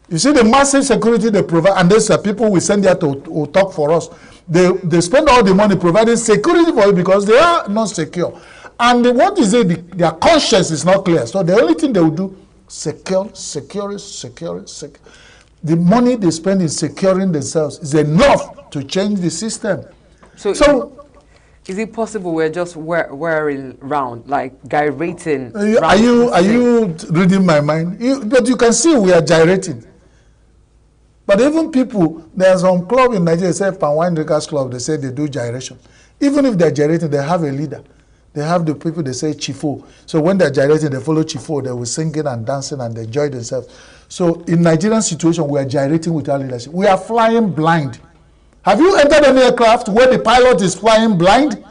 You see the massive security they provide, and these are people we send there to talk for us. They spend all the money providing security for it because they are not secure. And what is it? Their conscience is not clear. So the only thing they will do, secure. The money they spend in securing themselves is enough to change the system. So is it possible we're just whirling round, like gyrating? Are you reading my mind? But you can see we are gyrating. But even people, there's some club in Nigeria, say Pan Wine Drinkers Club, they say they do gyration. Even if they're gyrating, they have a leader. They have the people they say Chifo. So when they're gyrating, they follow Chifo. They will singing and dancing and they enjoy themselves. So in Nigerian situation, we are gyrating without leadership. We are flying blind. Have you entered an aircraft where the pilot is flying blind?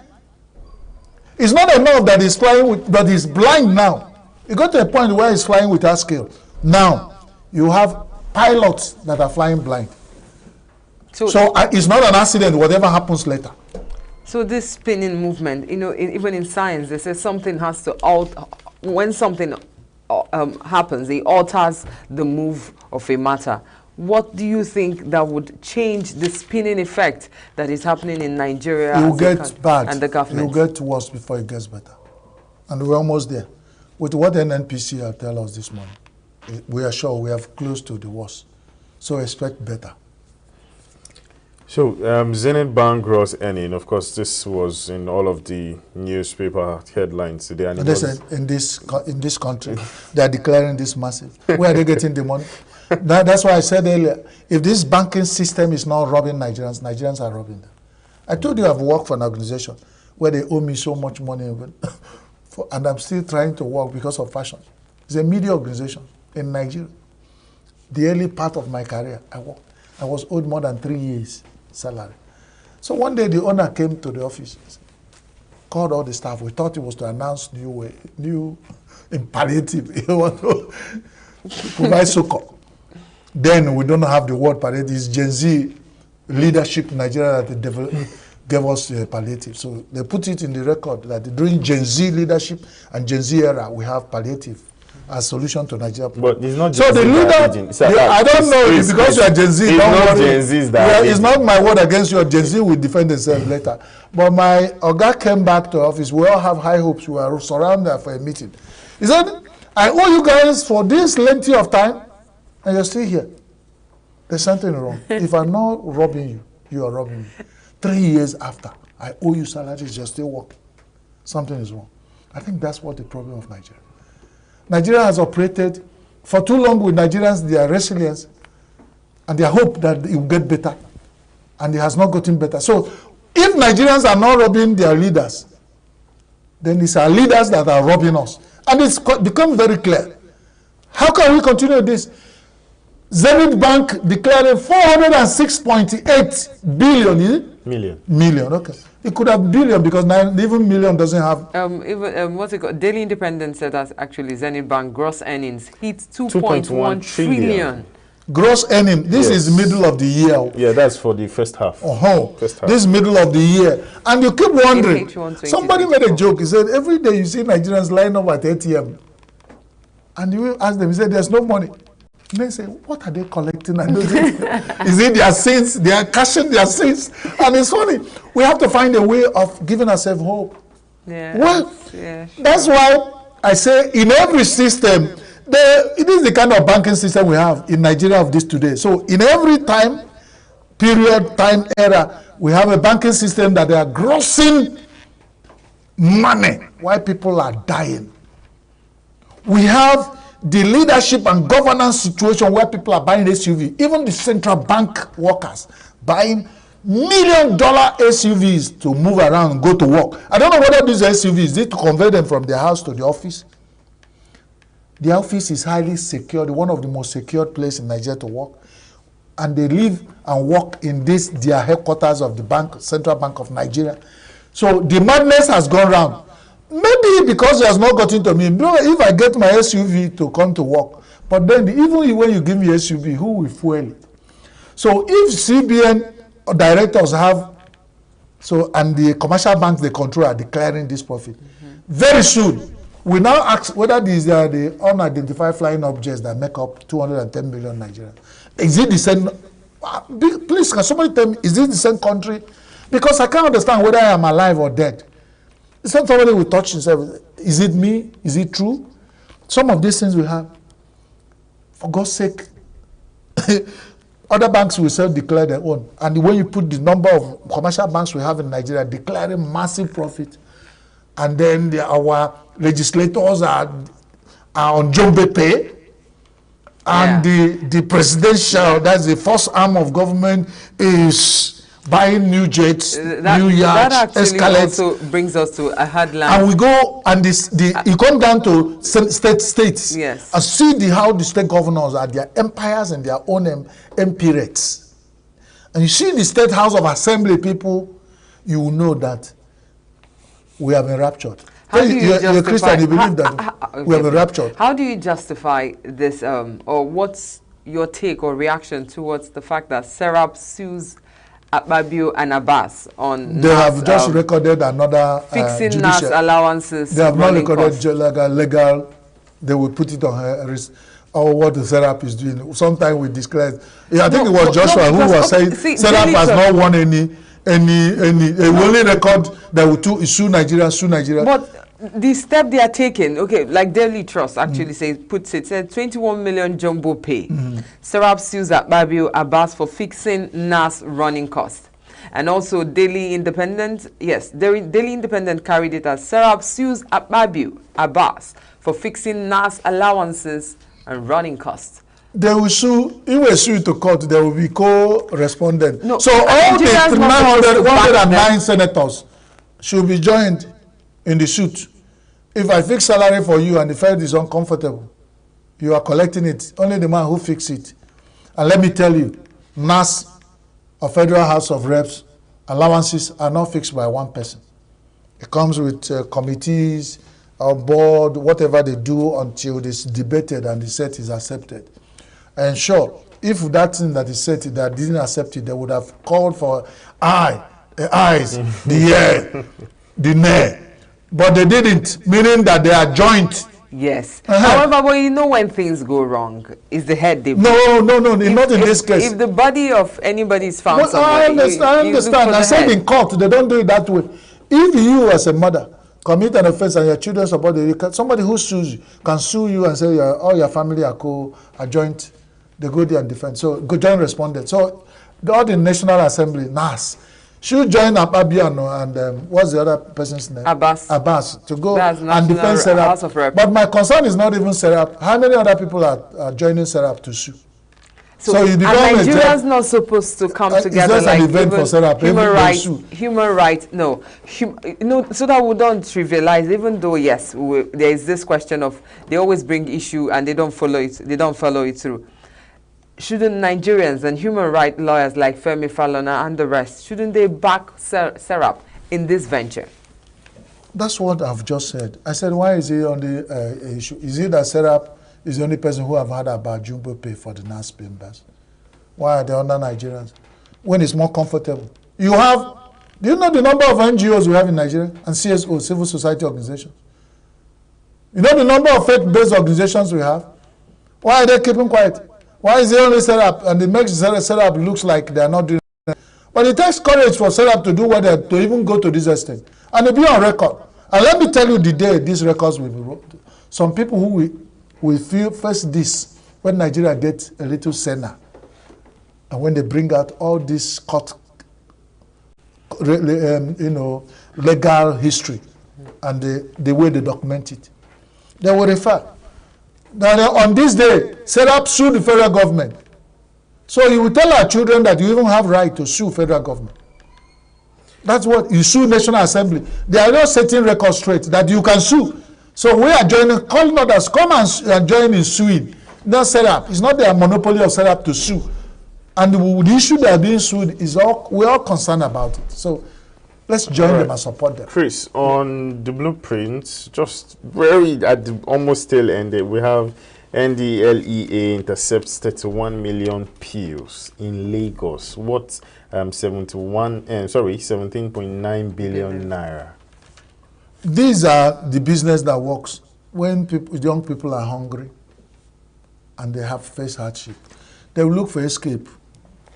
It's not enough that he's flying, but he's blind now. It got to a point where it's flying without skill. Now, you have pilots that are flying blind. So it's not an accident, whatever happens later. So this spinning movement, you know, even in science, they say something has to alter. When something happens, it alters the move of a matter. What do you think that would change the spinning effect that is happening in Nigeria? It will get bad. And the government. It will get worse before it gets better. And we're almost there. With what NNPC have tell us this morning, we are sure we have close to the worst. So expect better. So, Zenith Bank gross earning, of course, this was in all of the newspaper headlines today. And listen, in this country, they are declaring this massive. Where are they getting the money? That's why I said earlier, if this banking system is not robbing Nigerians, Nigerians are robbing them. I told you I've worked for an organization where they owe me so much money, and I'm still trying to work because of fashion. It's a media organization in Nigeria. The early part of my career, I was owed more than 3 years salary. So one day the owner came to the office, called all the staff. We thought it was to announce new in palliative. He want to provide succor. Then we don't have the word palliative. It's Gen Z leadership in Nigeria that they gave us palliative. So they put it in the record that during Gen Z leadership and Gen Z era, we have palliative as solution to Nigeria. But it's not so Gen the Z leader, I don't know if because you are Gen Z, it's don't not worry. Gen Z's that It's not my word against you. Gen Z will defend themselves later. But my Oga came back to office. We all have high hopes. We were surrounded for a meeting. He said, I owe you guys for this length of time, and you're still here. There's something wrong. If I'm not robbing you, you are robbing me. 3 years after, I owe you salaries, you're still working. Something is wrong. I think that's what the problem of Nigeria. Nigeria has operated for too long with Nigerians, their resilience, and their hope that it will get better. And it has not gotten better. So if Nigerians are not robbing their leaders, then it's our leaders that are robbing us. And it's become very clear. How can we continue this? Zenith Bank declared 406.8 billion, is it? Million, okay. It could have billion because even million doesn't have. What's it called? Daily Independent said that actually Zenith Bank gross earnings hit 2.1 trillion. Gross earning. This is middle of the year. Yeah, that's for the first half. First half. This middle of the year. And you keep wondering. Somebody made a joke. He said, every day you see Nigerians line up at ATM. And you ask them, he said, there's no money. And they say, what are they collecting? And is it their sins? They are cashing their sins. And it's funny. We have to find a way of giving ourselves hope. Yeah. Well, yeah, sure. That's why I say in every system, it is the kind of banking system we have in Nigeria of this today. So in every time era, we have a banking system that they are grossing money while people are dying. We have the leadership and governance situation where people are buying SUV, even the central bank workers buying $1 million SUVs to move around and go to work. I don't know whether these SUVs need to convert them from their house to the office. The office is highly secured, one of the most secured places in Nigeria to work. And they live and work in their headquarters of the bank, Central Bank of Nigeria. So the madness has gone round. Maybe because it has not gotten to me. If I get my SUV to come to work, but then even when you give me SUV, who will fuel it? So if CBN directors have, and the commercial banks they control are declaring this profit, very soon, we now ask whether these are the unidentified flying objects that make up 210 million Nigerians. Is it the same? Please, can somebody tell me, is it the same country? Because I can't understand whether I am alive or dead. Somebody will touch himself. Is it me? Is it true? Some of these things we have. For God's sake, other banks will self-declare their own. And when you put the number of commercial banks we have in Nigeria declaring massive profit, and then our legislators are on Jumbe pay, and the presidential, that's the first arm of government, is buying new jets, new yachts, that actually escalates. also brings us to a headline. And we go, and you come down to states, yes, and see how the state governors are their empires and their own MP rates. And you see the State House of Assembly people, you will know that we have been raptured. How do you justify, you're Christian, you believe that we have been raptured. How do you justify this, or what's your take or reaction towards the fact that Serap sues Akpabio and Abbas on They have just recorded another fixing NAS allowances. They have not recorded legal. They will put it on her risk. Or what the Serap is doing. Sometimes we declare. I think it was Joshua who was saying Serap has not won any. We only record that we sue Nigeria. But the step they are taking, okay, like Daily Trust actually said 21 million jumbo pay. Serap sues Akpabio Abbas for fixing NAS running costs. And also Daily Independent, Daily Independent carried it as Serap sues Akpabio Abbas for fixing NAS allowances and running costs. They will sue, if we sue to court, there will be co-respondent. No, so all the 109 senators should be joined in the suit. If I fix salary for you and the Fed is uncomfortable, you are collecting it, only the man who fixed it. And let me tell you, NAS or Federal House of Reps allowances are not fixed by one person. It comes with committees, or board, whatever they do until it's debated and the set is accepted. And sure, if that thing that is set that didn't accept it, they would have called for the eyes, the ear, the nay. But they didn't, meaning that they are joint. Yes. However, but you know when things go wrong, is the head they No, not in this case. If the body of anybody is found somewhere, I understand. I said in court, they don't do it that way. If you as a mother commit an offense and your children support the somebody who sues you can sue you and say all your family are joint. They go there and defend. So go join respondent. So all the National Assembly, NAS, should join Akpabio and what's the other person's name? Abbas to go and defend Serap. But my concern is not even Serap. How many other people are joining Serap to sue? So you Nigerians not supposed to come together like human rights. No, so that we don't trivialize. Even though yes, there is this question of they always bring issue and they don't follow it. They don't follow it through. Shouldn't Nigerians and human rights lawyers like Femi Falana and the rest, shouldn't they back Serap in this venture? That's what I've just said. I said, why is he on the issue? Is it that Serap is the only person who have had about jumbo pay for the NAS members? Why are they under Nigerians? When it's more comfortable. Do you know the number of NGOs we have in Nigeria and CSO, civil society organizations? You know the number of faith-based organizations we have? Why are they keeping quiet? Why is it only Serap and it makes Serap looks like they are not doing it? But it takes courage for Serap to do to even go to this extent. And it be on record. And let me tell you the day these records will be wrote. Some people who will feel first this when Nigeria gets a little senna and when they bring out all this court, legal history and the way they document it, they will refer. Now, on this day, Serap sued the federal government. So you will tell our children that you even have right to sue federal government. That's what you sue National Assembly. They are not setting records straight that you can sue. So we are joining, calling others, come and join in suing. Not Serap. It's not their monopoly of Serap to sue. And the issue that are being sued is we're all concerned about it. So let's join them and support them. Chris, on the blueprint, just very at the almost tail end, we have NDLEA intercepts 31 million pills in Lagos. What 17.9 billion naira. These are the business that works when young people are hungry and they have face hardship. They will look for escape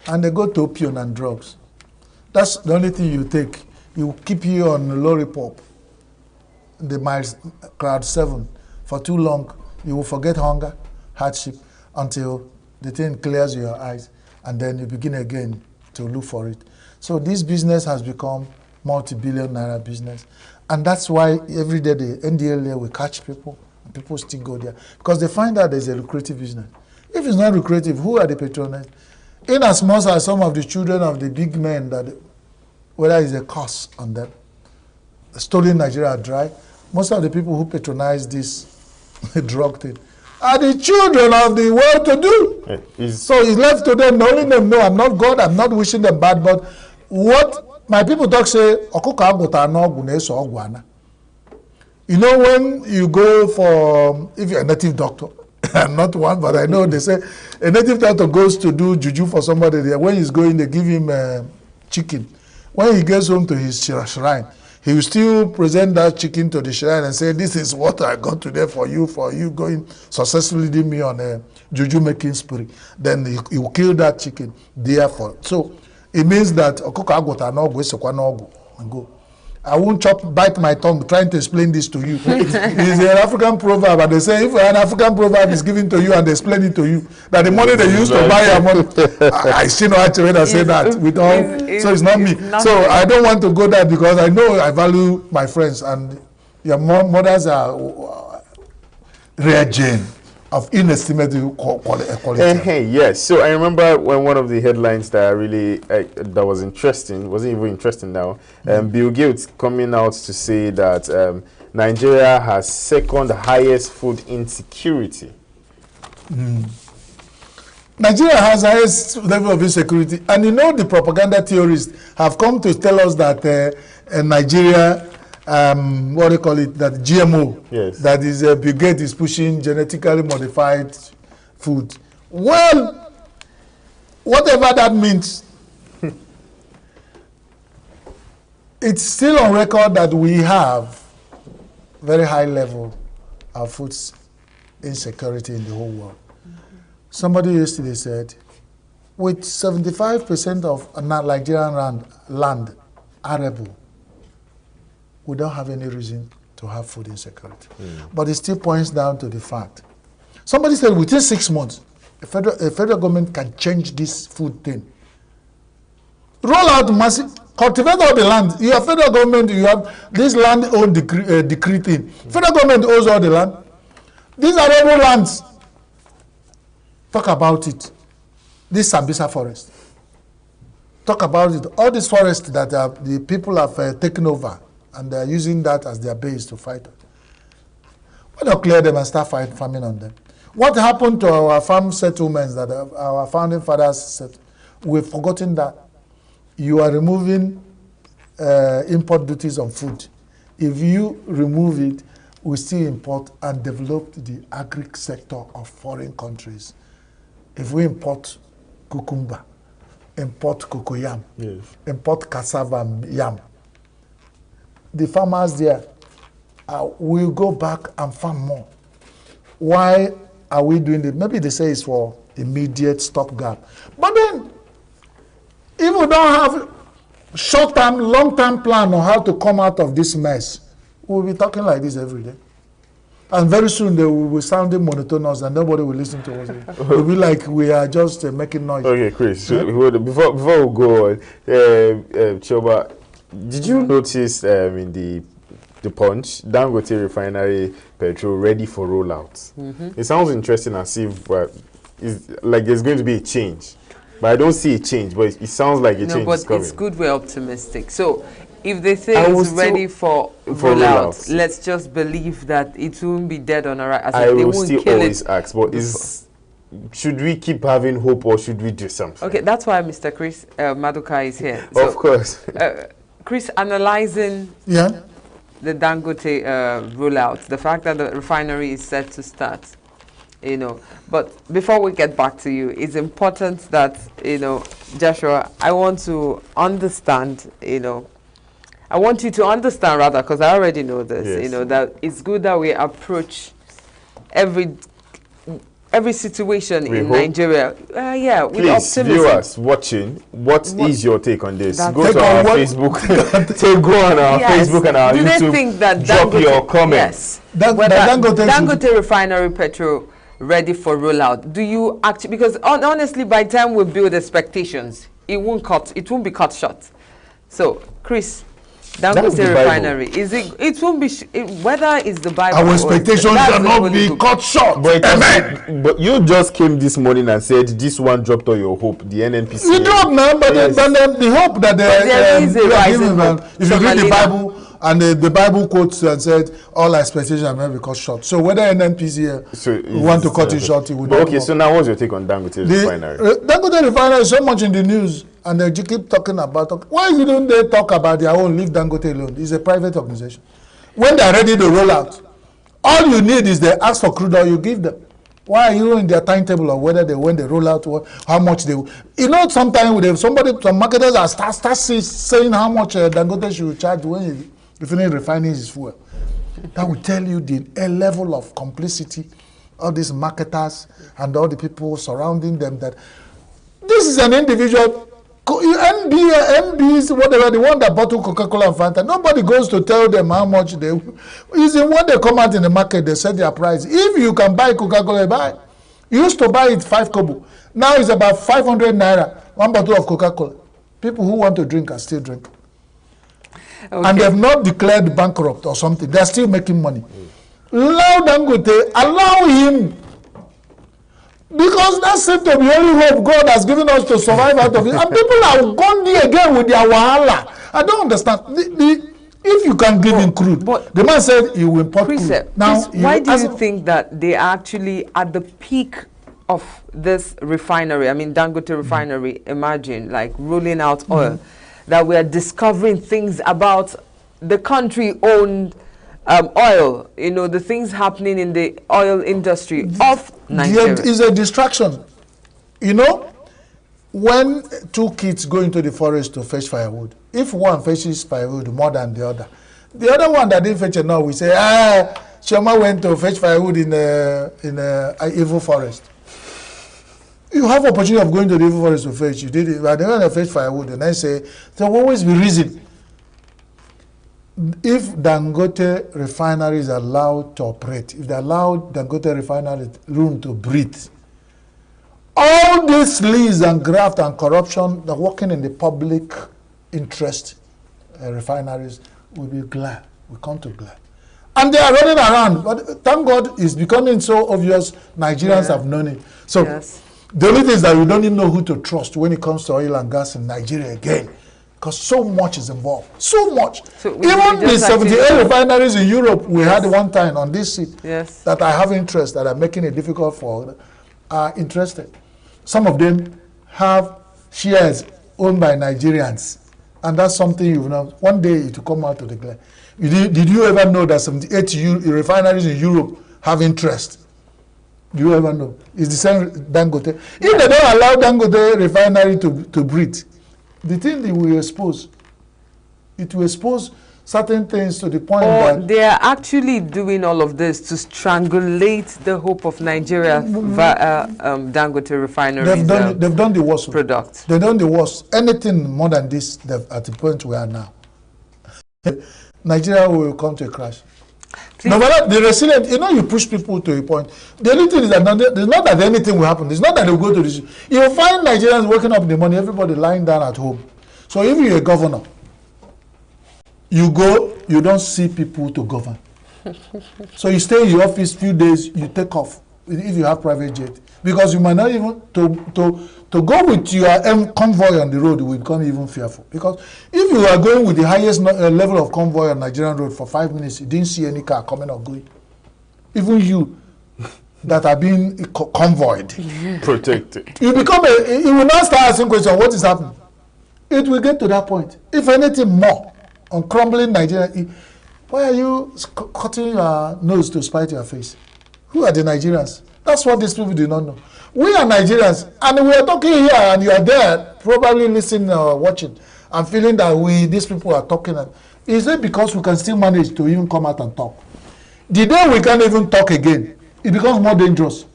and they go to opium and drugs. That's the only thing you take. You keep you on lollipop, the miles crowd 7 for too long. You will forget hunger, hardship until the thing clears your eyes and then you begin again to look for it. So this business has become multi-billion naira business. And that's why every day the NDLA will catch people and people still go there because they find out there's a lucrative business. If it's not lucrative, who are the patrons? In as much as some of the children of the big men that whether it's a curse on them, stolen Nigeria dry, most of the people who patronize this drug thing are the children of the well-to-do. So it's left to them, knowing them, no, I'm not God, I'm not wishing them bad, but what my people talk say, You know, when you go for, if you're a native doctor, I'm not one, but I know they say a native doctor goes to do juju for somebody there. When he's going, they give him chicken. When he gets home to his shrine, he will still present that chicken to the shrine and say, this is what I got today for you going successfully leading me on a juju making spree. Then he will kill that chicken therefore. So it means that and go. I won't bite my tongue trying to explain this to you. It's an African proverb, and they say if an African proverb is given to you and they explain it to you, that the money they used to buy your money, I see no actually I say that with all, so it's not me. So I don't want to go there because I know I value my friends, and your mothers are rare gem of inestimable quality. Hey, yes. So I remember when one of the headlines that really that was interesting, wasn't even interesting now. Bill Gates coming out to say that Nigeria has second highest food insecurity. Nigeria has the highest level of insecurity, and you know the propaganda theorists have come to tell us that Nigeria. What do you call it? That GMO. Yes. That is Bill Gates is pushing genetically modified food. Well, whatever that means, it's still on record that we have very high level of food insecurity in the whole world. Somebody yesterday said, with 75% of Nigerian land arable, we don't have any reason to have food insecurity. But it still points down to the fact. Somebody said within 6 months, a federal government can change this food thing. Roll out massive, cultivate all the land. You are federal government, you have this land own decree thing. Federal government owns all the land. These are arable lands. Talk about it. This Sambisa forest. Talk about it. All these forests that the people have taken over, and they are using that as their base to fight it. Why not clear them and start farming on them? What happened to our farm settlements that our founding fathers said? We've forgotten that. You are removing import duties on food. If you remove it, we still import and develop the agri sector of foreign countries. If we import cucumber, import cocoyam, import cassava yam, the farmers there will go back and farm more. Why are we doing it? Maybe they say it's for immediate stopgap. But then, if we don't have short-term, long-term plan on how to come out of this mess, we'll be talking like this every day. And very soon they will be sounding monotonous and nobody will listen to us. It will be like we are just making noise. Okay, Chris, so before we go on, Choba, did you notice in the Punch, Dangote refinery petrol ready for rollout? It sounds interesting as if like there's going to be a change. But I don't see a change, but it sounds like a change is coming. It's good we're optimistic. So if they say it's ready for rollout, let's just believe that it won't be dead on arrival. I will still always ask, but should we keep having hope or should we do something? Okay, that's why Mr. Chris Maduka is here. So, of course. Chris, analyzing the Dangote rollout, the fact that the refinery is set to start, but before we get back to you, it's important that, Joshua, I want to understand, I want you to understand rather, because I already know this, that it's good that we approach every situation in Nigeria. With please, optimism. viewers watching, what is your take on this? Go to our Facebook. Go on our Facebook and our YouTube. Do they think that drop your comments? Dangote refinery petrol ready for rollout? Do you actually, because honestly, by the time we build expectations, it won't be cut short. So, Chris, Dangote refinery, it won't be, whether it's the Bible our expectations cannot be cut short. But you just came this morning and said this one dropped all your hope, the NNPC. You dropped, man, but the hope that there is a rising hope. If you read the Bible, and the Bible quotes and said all expectations are not be cut short. So whether NNPC want to cut it short, it would. Okay, so now what's your take on Dangote refinery? Dangote refinery is so much in the news, and they keep talking about. Why don't they talk about their own? Leave Dangote alone. It's a private organization. when they are ready to roll out, all you need is they ask for crude oil, you give them. Why are you in their timetable of whether they, when they roll out, how much they, you know, sometimes some marketers are start saying how much Dangote should charge when you finish refining his fuel. That will tell you the level of complicity of these marketers and all the people surrounding them, that this is an individual, MBs, whatever, the one that bottle Coca-Cola and Fanta, nobody goes to tell them how much they, is in when they come out in the market, they set their price. If you can buy Coca-Cola, buy. You used to buy it 5 kobo. Now it's about 500 naira, one bottle of Coca-Cola. People who want to drink are still drinking. Okay. And they've not declared bankrupt or something. They're still making money. Allow Dangote, allow him. Because that seems to be the only hope God has given us to survive out of it. And people have gone there again with their wahala. I don't understand. If you can give him crude, the man said he will import crude. Now, why do you think that they are actually at the peak of this refinery? I mean, Dangote refinery, imagine, like rolling out oil, that we are discovering things about the country-owned oil, you know, the things happening in the oil industry of Nigeria. There is a distraction. You know, when 2 kids go into the forest to fetch firewood, if one fetches firewood more than the other one that didn't fetch enough, we say, Chioma went to fetch firewood in evil forest. You have opportunity of going to the evil forest to fetch. You did it, but they want to fetch firewood, and I say there will always be reason. If Dangote refinery is allowed to operate, if they allow Dangote refinery room to breathe, all these lease and graft and corruption that working in the public interest refineries will be glad, will come to glad. And they are running around, but thank God it's becoming so obvious, Nigerians have known it. So the only thing is that we don't even know who to trust when it comes to oil and gas in Nigeria again. Because so much is involved. So much. So even the 78 refineries in Europe, we had one time on this seat that I have interest, that are making it difficult for, are interested. Some of them have shares owned by Nigerians. And that's something you know, one day it will come out to the glare. Did you ever know that 78 refineries in Europe have interest? Do you ever know? It's the same Dangote. If they don't allow Dangote refinery to breathe, the thing they will expose, it will expose certain things to the point that they are actually doing all of this to strangulate the hope of Nigeria via Dangote refineries. They've done the worst product. They've done the worst. Anything more than this, at the point we are now, Nigeria will come to a crash. No matter the resilient, you know, you push people to a point. The only thing is that there's not that anything will happen. It's not that they'll go to this. You'll find Nigerians waking up in the morning, everybody lying down at home. So if you're a governor, you go, you don't see people to govern. So you stay in your office few days, you take off if you have private jet. Because you might not even, to go with your convoy on the road, you will become even fearful. Because if you are going with the highest level of convoy on Nigerian road for 5 minutes, you didn't see any car coming or going. Even you that are being convoyed. Protected. You become you will not start asking questions, what is happening? It will get to that point. If anything more on crumbling Nigeria, why are you cutting your nose to spite your face? Who are the Nigerians? That's what these people do not know. We are Nigerians, and we are talking here, and you are there, probably listening or watching, and feeling that these people are talking. Is it because we can still manage to even come out and talk? The day we can't even talk again, it becomes more dangerous.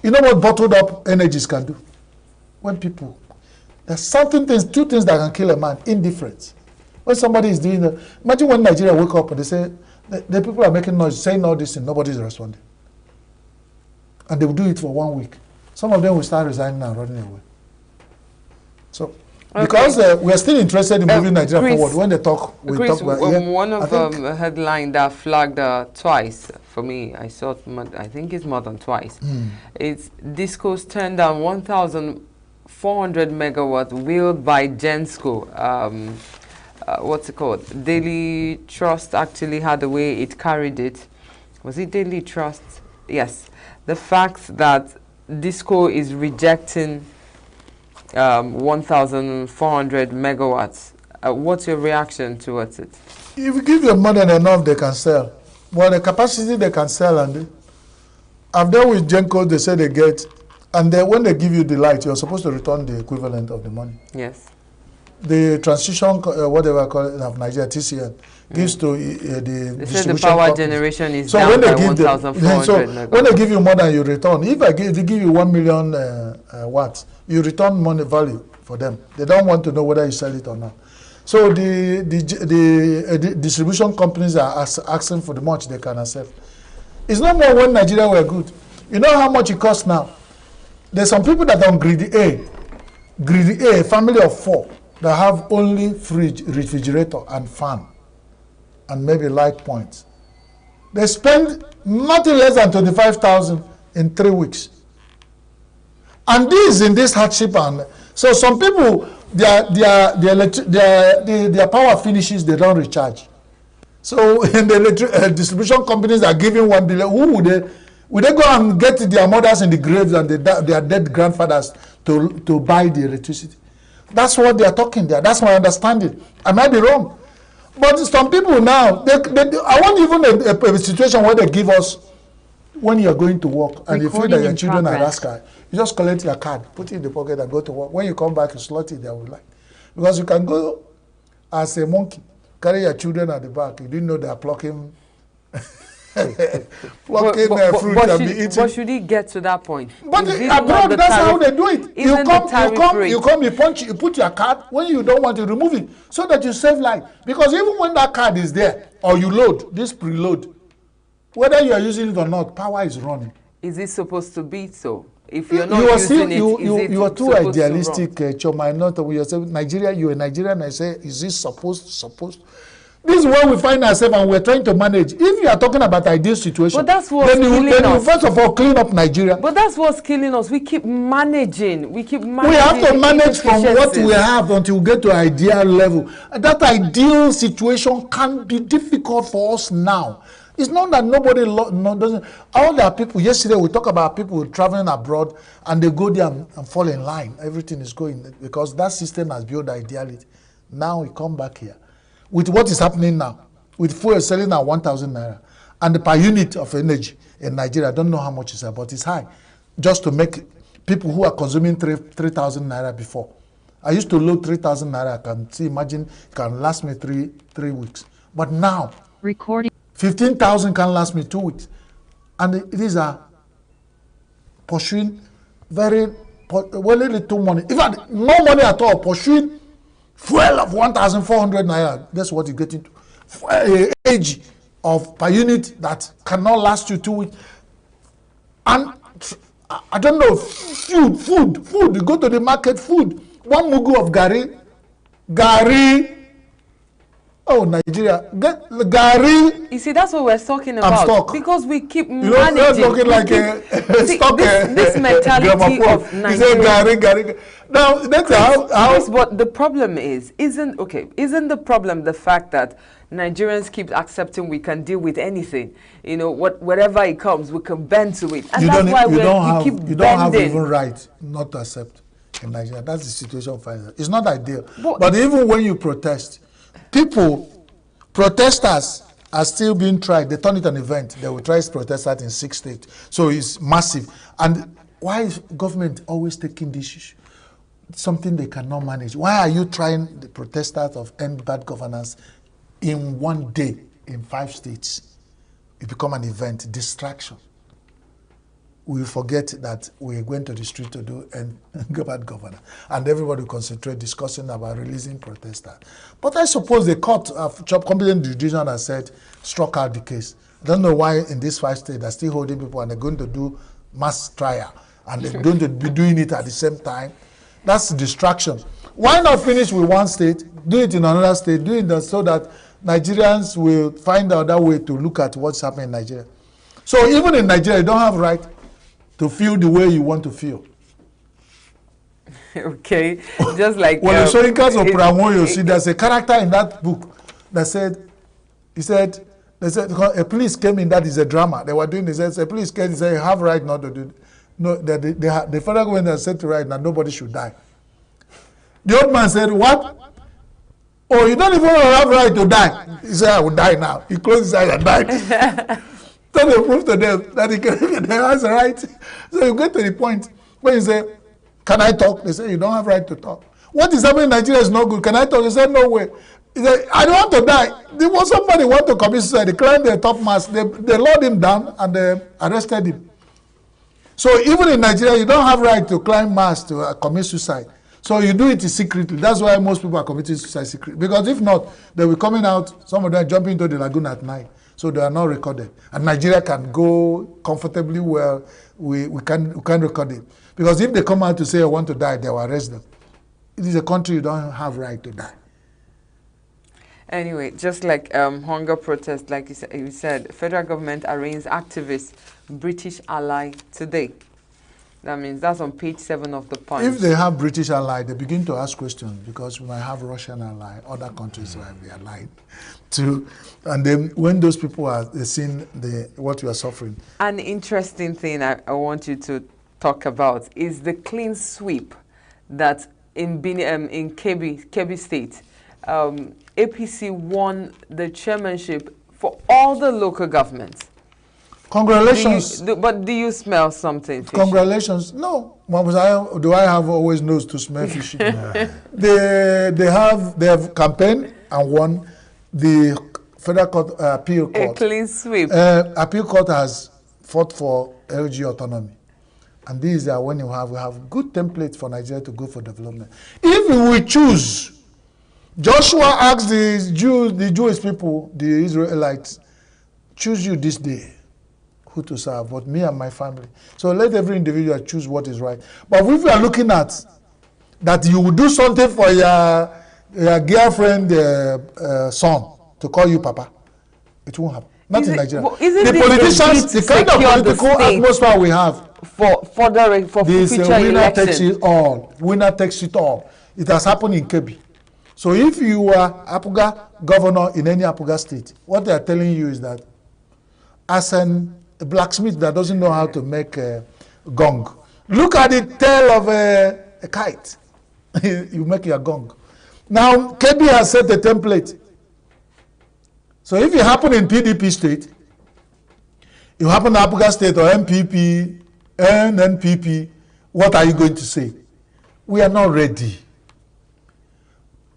You know what bottled up energies can do? When people, there's certain things, 2 things that can kill a man: indifference. When somebody is doing that, imagine when Nigeria wake up and they say, the people are making noise, saying all this, and nobody's responding. And they will do it for 1 week. Some of them will start resigning and running away. So, because we are still interested in moving Nigeria forward, when they talk, we talk about one of the headline that flagged twice for me, I saw it, I think it's more than twice. It's Disco's turned down 1,400 megawatts wheeled by Gensco. What's it called? Daily Trust actually had the way it carried it. Was it Daily Trust? Yes. The fact that Disco is rejecting 1,400 megawatts. What's your reaction towards it? If you give them more than enough, they can sell. Well, the capacity they can sell, and I've done with Genco, they say they get, and then when they give you the light, you're supposed to return the equivalent of the money. Yes. The transition, whatever I call it, of Nigeria, TCN, gives to the They say distribution the power companies. generation is So down when by they give 1,400 so when they give you more than you return, if they give you 1 million watts, you return money value for them. They don't want to know whether you sell it or not. So the distribution companies are asking for the much they can accept. It's not more when Nigeria were good. You know how much it costs now? There's some people that are on greedy A, a family of 4 that have only fridge, refrigerator, and fan, and maybe light points. They spend nothing less than 25,000 in 3 weeks. And this in this hardship, and so some people their power finishes, they don't recharge. So in the distribution companies are giving 1 billion. Who would they? Would they go and get their mothers in the graves and their dead grandfathers to buy the electricity? That's what they are talking there. That's my understanding. I might be wrong. But some people now, I want even a situation where they give us, when you are going to work and you feel that your children are rascal, you just collect your card, put it in the pocket and go to work. When you come back, you slot it there with light. Because you can go as a monkey, carry your children at the back. You didn't know they are plucking fruit and be eating. But should it get to that point? But abroad, that's how they do it. You put your card. When you don't want to remove it, so that you save life. Because even when that card is there, or you load, this preload, whether you are using it or not, power is running. Is it supposed to be so? If you're not using it, you are too idealistic, Choma. Not when you say Nigeria, you're a Nigerian. I say, is this supposed? This is where we find ourselves, and we're trying to manage. If you are talking about ideal situation, then you first of all clean up Nigeria. But that's what's killing us. We keep managing. We have to manage from what we have until we get to ideal level. And that ideal situation can be difficult for us now. It's not that nobody doesn't. All the people, yesterday we talk about people traveling abroad and they go there and fall in line. Everything is going because that system has built ideality. Now we come back here. With what is happening now, with fuel selling at 1,000 naira, and the per unit of energy in Nigeria, I don't know how much it's at, but it's high. Just to make people who are consuming 3,000 naira before. I used to load 3,000 naira. I can see, imagine, it can last me three weeks. But now, 15,000 can last me 2 weeks. And it is a pursuing very little money. In fact, no money at all, pursuing fuel of 1,400 naira. That's what you get into. Age of per unit that cannot last you 2 weeks. And I don't know, food. You go to the market, food. 1 mugu of gari. Oh, Nigeria, gari. You see, that's what we're talking about. Stuck. Because we keep managing. You're talking like a stock. This mentality of Nigeria. Gari. Now, that's how. But the problem isn't the problem the fact that Nigerians keep accepting we can deal with anything? You know, whatever it comes, we can bend to it, and that's why you keep bending. You don't have even right not to accept in Nigeria. That's the situation. It's not ideal. But even when you protest, protesters are still being tried. They turn it an event. They will try to protest that in 6 states. So it's massive. And why is government always taking this issue? Something they cannot manage. Why are you trying the protesters of end bad governance in 1 day in 5 states? It become an event, distraction. We forget that we're going to the street to do bad governance, and everybody concentrate discussing about releasing protesters. But I suppose the court of competent jurisdiction has said struck out the case. I don't know why in these 5 states they're still holding people and they're going to do mass trial and they're going to be doing it at the same time. That's distraction. Why not finish with 1 state, do it in another state, do it so that Nigerians will find another way to look at what's happening in Nigeria. So even in Nigeria, you don't have right to feel the way you want to feel. Okay, just like well, the Sorinkas of Pramoyo, see, there's a character in that book that said, they said a police came in. That is a drama. They were doing this. A police came and said, you have right not to do it. No, the federal government has said to right now nobody should die. The old man said, what? Oh, you don't even have right to die. He said, I will die now. He closed his eyes and died. So they prove to them that he has a right. So you get to the point when you say, can I talk? They say, you don't have right to talk. What is happening in Nigeria is not good. Can I talk? They said, no way. He said, I don't want to die. There was somebody want to commit suicide. They climbed the top mast. They lowered him down and they arrested him. So even in Nigeria, you don't have right to climb mast to commit suicide. So you do it secretly. That's why most people are committing suicide secretly. Because if not, they'll be coming out, some of them jumping into the lagoon at night. So they are not recorded. And Nigeria can go comfortably well. We can record it. Because if they come out to say, I want to die, they will arrest them. It is a country you don't have right to die. Anyway, just like hunger protest, like you said, federal government arraigns activists, British ally today. That means that's on page 7 of the Punch. If they have British ally, they begin to ask questions because we might have Russian ally, other countries might be allied to, and then when those people are seeing what we are suffering. An interesting thing I want you to talk about is the clean sweep that in Kebbi State, APC won the chairmanship for all the local governments. Congratulations. But do you smell something fishy? Congratulations. No. Do I have always nose to smell fishy? They have campaigned and won the Federal Court Appeal Court. A clean sweep. Appeal Court has fought for LG autonomy. And these are when we have good templates for Nigeria to go for development. If we choose, Joshua asked the Jewish people, the Israelites, choose you this day who to serve, but me and my family. So let every individual choose what is right. But if you are looking at that you will do something for your girlfriend son to call you papa, it won't happen. Not in Nigeria. The politicians, the kind of political atmosphere we have for future winner takes elections. it all. Winner takes it all. It has happened in Kebbi. So if you are Apuga governor in any Apuga state, what they are telling you is that as a blacksmith that doesn't know how to make a gong, look at the tail of a kite. You make your gong. Now, Kebbi has set a template. So if it happen in PDP state, it happen in Apuga state or MPP, NNPP, what are you going to say? We are not ready.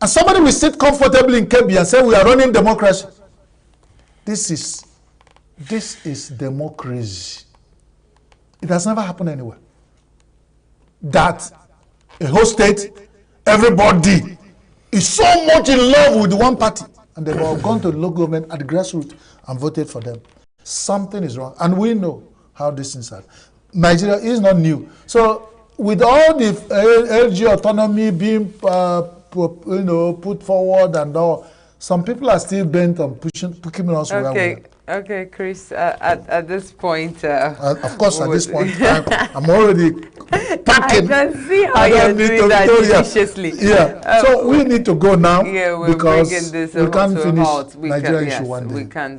And somebody will sit comfortably in Kebbi and say we are running democracy. This is democracy. It has never happened anywhere. That a whole state, everybody is so much in love with one party, and they've all gone to the local government at the grassroots and voted for them. Something is wrong, and we know how this is. Nigeria is not new. So with all the LG autonomy being put forward and all, some people are still bent on pushing us where we are. Okay, Chris, at this point... of course, at this point, I'm already packing. I can see how you're doing that judiciously. Yeah, so we need to go now. Yeah, we're because bringing this we can't to finish a halt. Nigeria issue one day.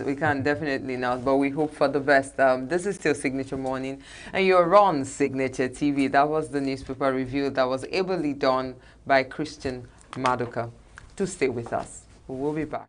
We can definitely not, but we hope for the best. This is still Signature Morning, and you're on Signature TV. That was the newspaper review that was ably done by Christian Maduka. Do stay with us. We'll be back.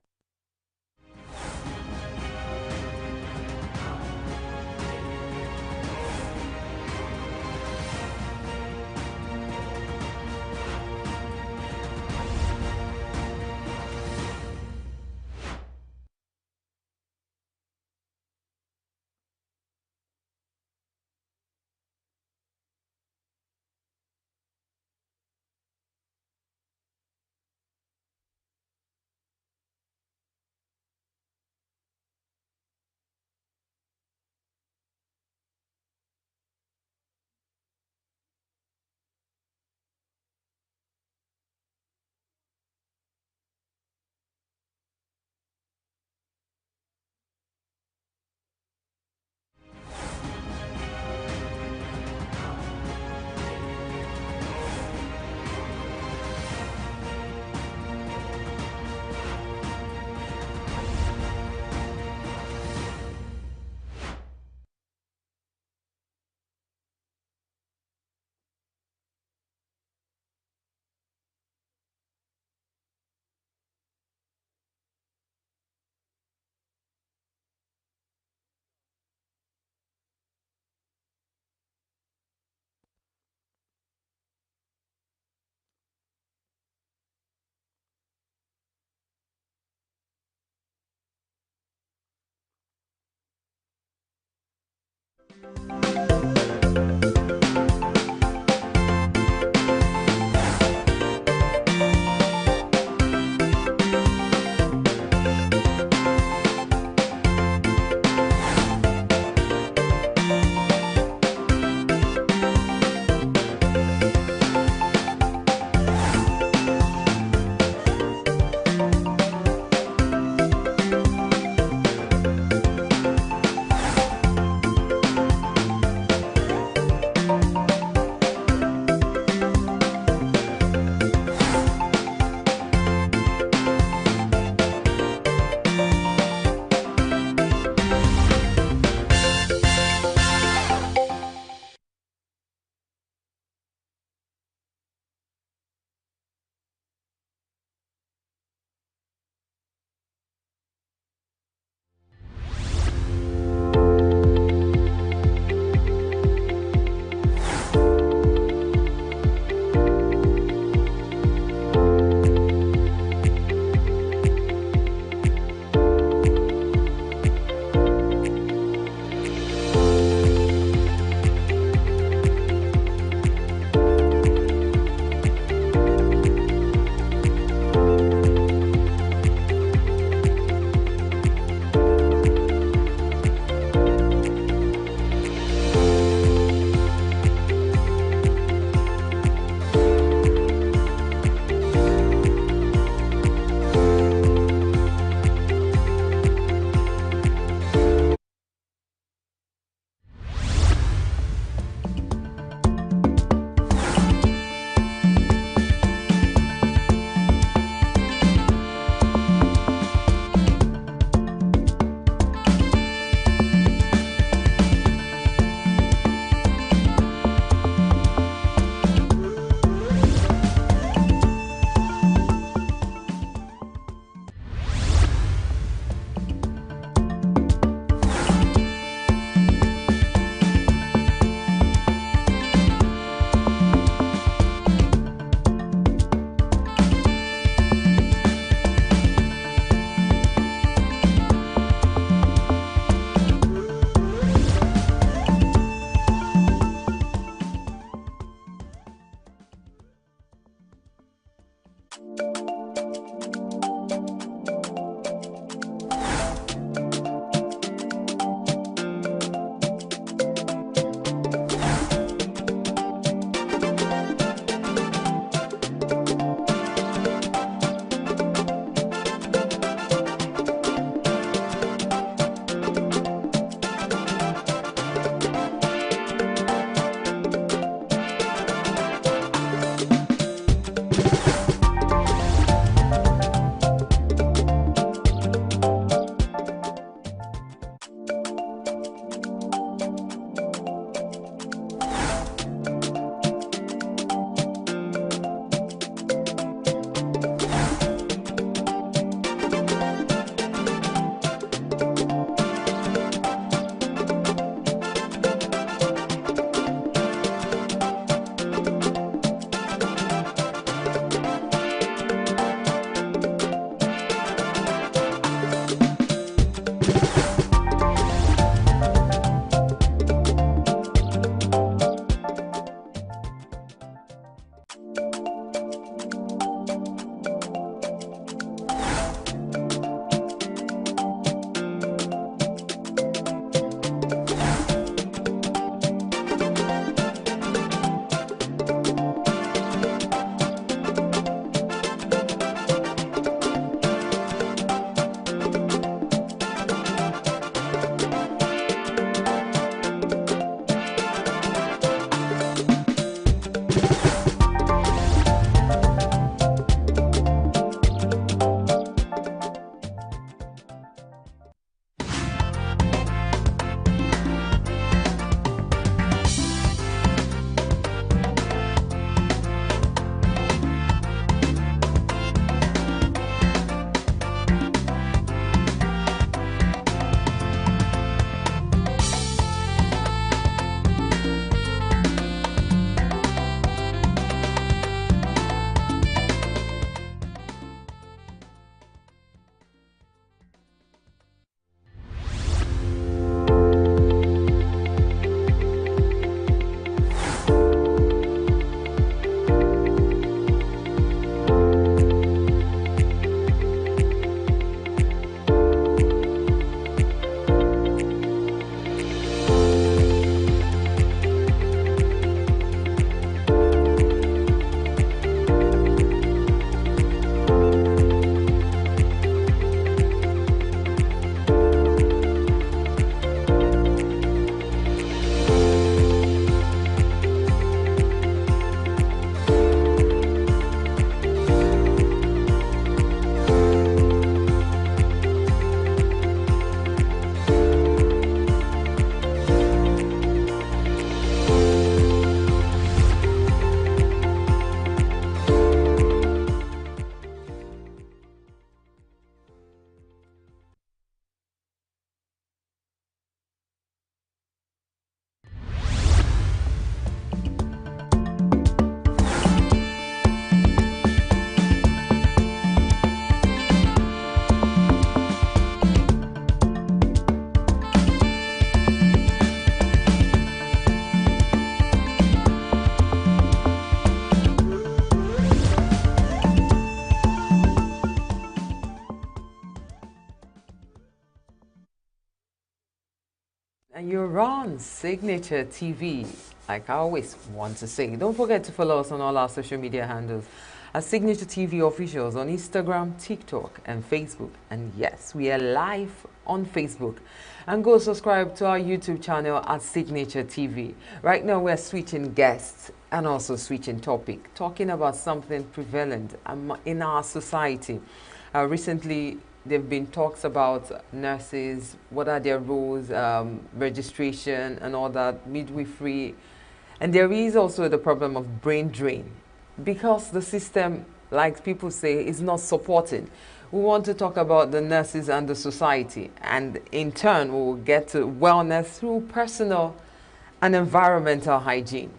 You're on Signature TV, like I always want to say. Don't forget to follow us on all our social media handles at Signature TV Officials on Instagram, TikTok, and Facebook. And yes, we are live on Facebook. And go subscribe to our YouTube channel at Signature TV. Right now, we're switching guests and also switching topic, talking about something prevalent in our society. Recently, there have been talks about nurses, what are their roles, registration and all that, midwifery. And there is also the problem of brain drain because the system, like people say, is not supported. We want to talk about the nurses and the society, and in turn, we will get to wellness through personal and environmental hygiene.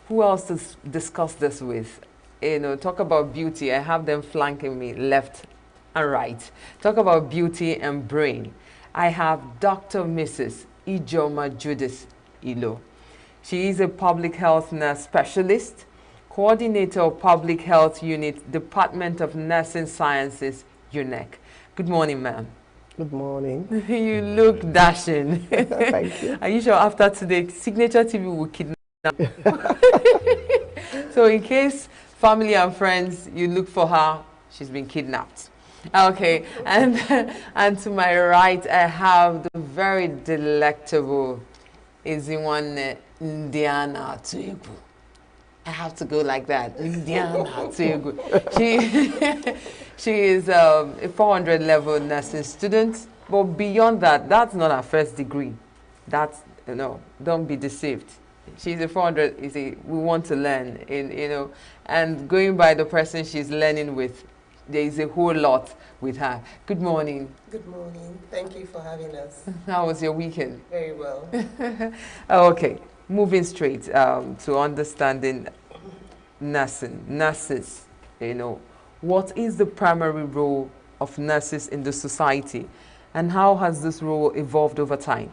Who else to discuss this with? You know, talk about beauty. I have them flanking me left and right. Talk about beauty and brain. I have Dr. Mrs. Ijoma Judith Ilo. She is a public health nurse specialist, coordinator of Public Health Unit, Department of Nursing Sciences, UNEC. Good morning, ma'am. Good morning. You look dashing. Thank you. Are you sure after today, Signature TV will kidnap you? So in case family and friends, you look for her, she's been kidnapped. Okay, and to my right, I have the very delectable Iziwane Indiana Tuigu. I have to go like that. Indiana Tuigu. She is a 400 level nursing student, but beyond that, that's not her first degree. That's, you know, don't be deceived. She's a 400, we want to learn, you know, and going by the person she's learning with, there is a whole lot with her. Good morning. Good morning. Thank you for having us. How was your weekend? Very well. Okay, moving straight to understanding nursing. Nurses, you know, what is the primary role of nurses in the society, and how has this role evolved over time?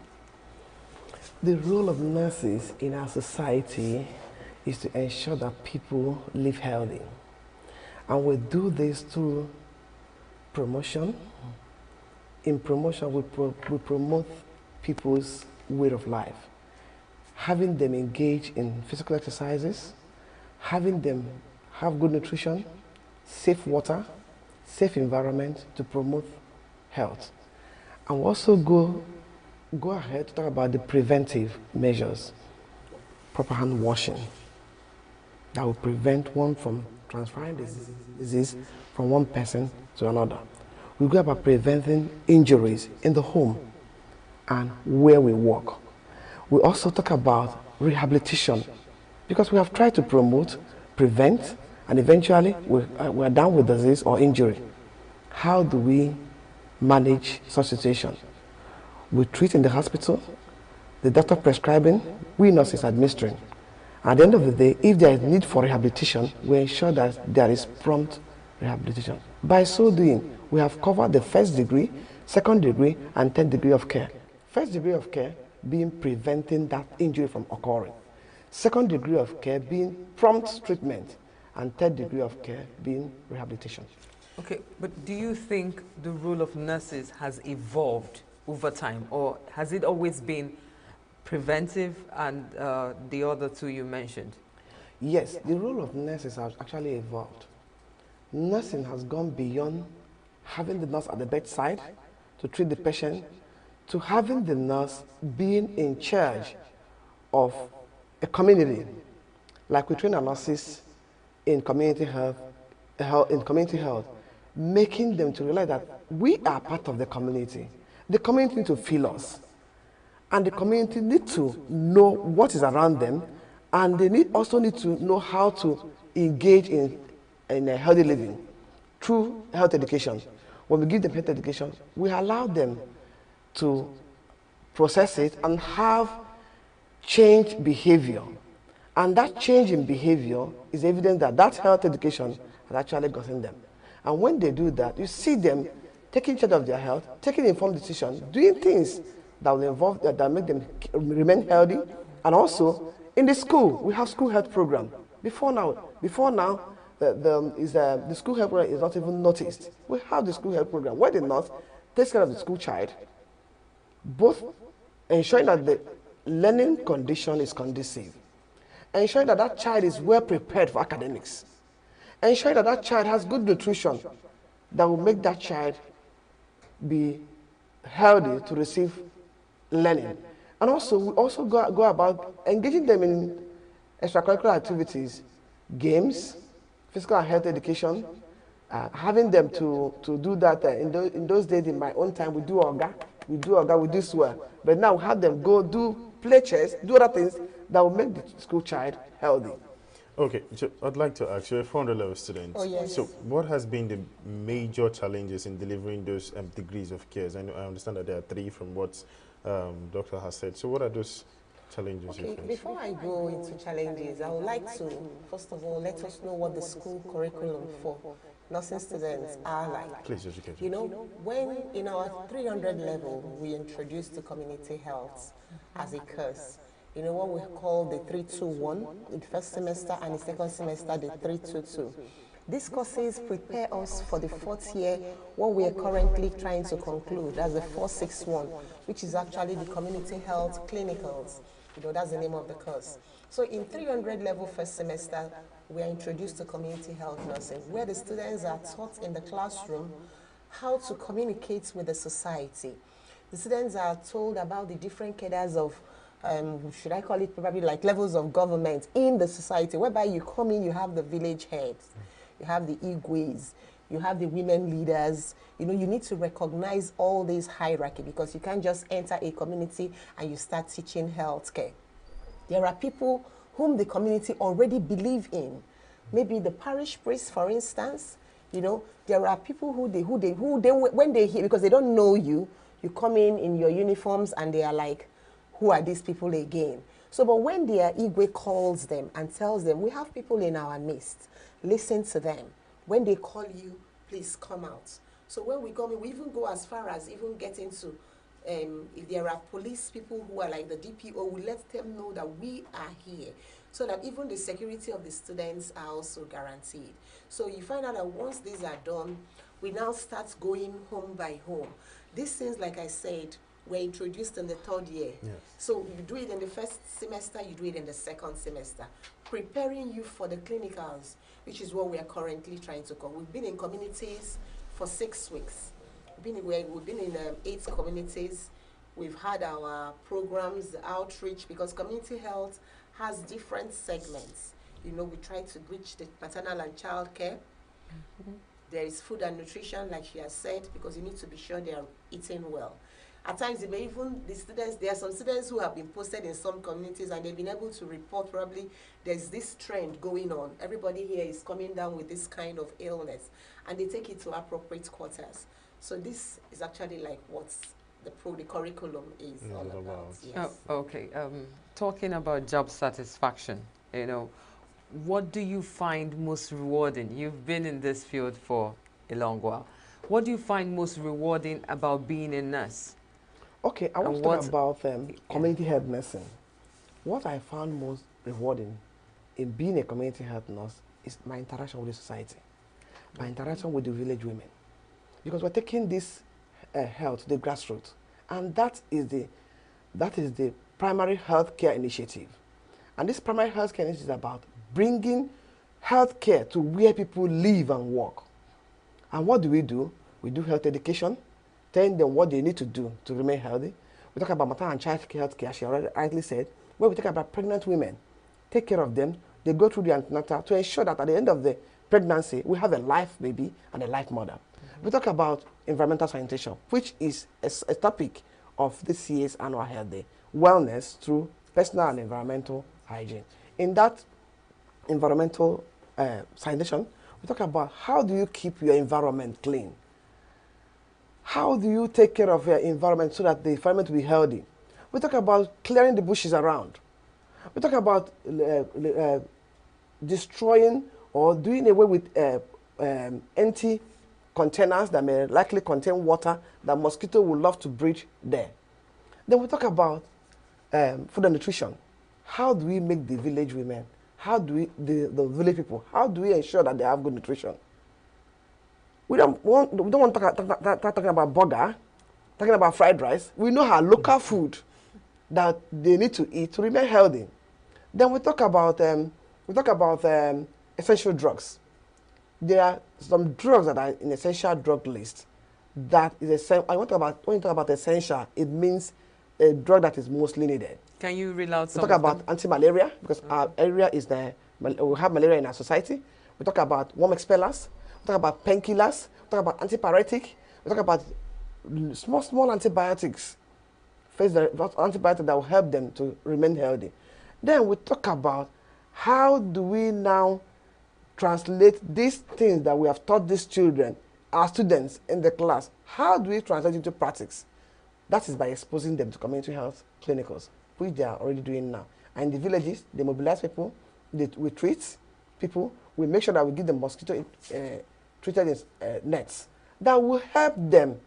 The role of nurses in our society is to ensure that people live healthy. And we do this through promotion. In promotion, we promote people's way of life, having them engage in physical exercises, having them have good nutrition, safe water, safe environment to promote health. And we also go ahead to talk about the preventive measures, proper hand washing, that will prevent one from transferring disease from one person to another. We go about preventing injuries in the home and where we work. We also talk about rehabilitation because we have tried to promote, prevent, and eventually we're done with disease or injury. How do we manage such situation? We treat in the hospital, the doctor prescribing, we nurses administering. At the end of the day, if there is need for rehabilitation, we ensure that there is prompt rehabilitation. By so doing, we have covered the first degree, second degree, and third degree of care. First degree of care being preventing that injury from occurring. Second degree of care being prompt treatment, and third degree of care being rehabilitation. Okay, but do you think the role of nurses has evolved over time, or has it always been preventive and the other two you mentioned? Yes, the role of nurses has actually evolved. Nursing has gone beyond having the nurse at the bedside to treat the patient, to having the nurse being in charge of a community. Like we train our nurses in community health, making them to realize that we are part of the community. The community need to feel us. And the community need to know what is around them, and they also need to know how to engage in a healthy living through health education. When we give them health education, we allow them to process it and have change behavior. And that change in behavior is evidence that that health education has actually gotten them. And when they do that, you see them taking charge of their health, taking informed decisions, doing things that will involve, that make them remain healthy. And also, in the school, we have school health program. Before now, the school health program is not even noticed. We have the school health program where the nurse takes care of the school child, both ensuring that learning condition is conducive, ensuring that that child is well prepared for academics, ensuring that that child has good nutrition that will make that child be healthy to receive learning. And also, we also go about engaging them in extracurricular activities, games, physical and health education, having them to do that. In those days, in my own time, we do Oga, we do swear. But now we have them go do play chess, do other things that will make the school child healthy. Okay, I'd like to ask you, a 400 level student. Oh, yes. So, what has been the major challenges in delivering those degrees of care? I understand that there are 3 from what Doctor has said. So, what are those challenges you face? Before I go into challenges, I would like to, first of all, let us know what the school curriculum for nursing students are like. Please educate. You know, when in our 300 level, we introduced the community health as a course. You know what we call the 321 in the first semester, and the second semester the 322. These courses prepare us for the 4th year, what we are currently trying to conclude as the 461, which is actually the community health clinicals. You know, that's the name of the course. So in 300 level first semester, we are introduced to community health nursing, where the students are taught in the classroom how to communicate with the society. The students are told about the different cadres of should I call it probably like levels of government in the society, whereby you come in, you have the village heads, you have the ENUGUs, you have the women leaders. You know, you need to recognize all these hierarchy, because you can't just enter a community and you start teaching healthcare. There are people whom the community already believe in. Maybe the parish priest, for instance. You know, there are people who when they hear, because they don't know you, you come in your uniforms and they are like, who are these people again? So, but when their Igwe calls them and tells them, we have people in our midst, listen to them. When they call you, please come out. So when we come in, we even go as far as even getting to, if there are police people who are like the DPO, we let them know that we are here, so that even the security of the students are also guaranteed. So you find out that once these are done, we now start going home by home. These things, like I said, were introduced in the 3rd year. Yes. So you do it in the first semester, you do it in the second semester, preparing you for the clinicals, which is what we are currently trying to come. We've been in communities for 6 weeks. We've been in 8 communities. We've had our programs, the outreach, because community health has different segments. You know, we try to reach the maternal and child care. There is food and nutrition, like she has said, because you need to be sure they are eating well. At times, even the students, there are some students who have been posted in some communities and they've been able to report probably there's this trend going on. Everybody here is coming down with this kind of illness, and they take it to appropriate quarters. So this is actually like what the curriculum is all about. Yes. Oh, okay. Talking about job satisfaction, you know, what do you find most rewarding? You've been in this field for a long while. What do you find most rewarding about being a nurse? Okay, I want to talk about community health nursing. What I found most rewarding in being a community health nurse is my interaction with the society, my interaction with the village women. Because we're taking this health to the grassroots, and that is the primary health care initiative. And this primary health care initiative is about bringing health care to where people live and work. And what do? We do health education, telling them what they need to do to remain healthy. We talk about maternal and child health care, she already rightly said, where we talk about pregnant women, take care of them, they go through the antenatal to ensure that at the end of the pregnancy, we have a life baby and a life mother. We talk about environmental sanitation, which is a topic of this year's annual health day, wellness through personal and environmental hygiene. In that environmental sanitation, we talk about how do you keep your environment clean? How do you take care of your environment so that the environment will be healthy? We talk about clearing the bushes around. We talk about destroying or doing away with empty containers that may likely contain water that mosquito would love to breed there. Then we talk about food and nutrition. How do we make the village women, how do we, the village people, how do we ensure that they have good nutrition? We don't want to talk about burger, talking about fried rice. We know our local food that they need to eat to remain healthy. Then we talk about essential drugs. There are some drugs that are in essential drug list. That is essential. When you talk about essential, it means a drug that is mostly needed. Can you reel out some We talk of them? about anti-malaria because our area is we have malaria in our society. We talk about worm expellers. We talk about painkillers. We talk about antipyretic. We talk about small antibiotics. Antibiotics that will help them to remain healthy. Then we talk about how do we now translate these things that we have taught these children, our students in the class, how do we translate into practice? That is by exposing them to community health clinicals, which they are already doing now. And in the villages, they mobilize people, we treat people, we make sure that we give them mosquito treated nets that will help them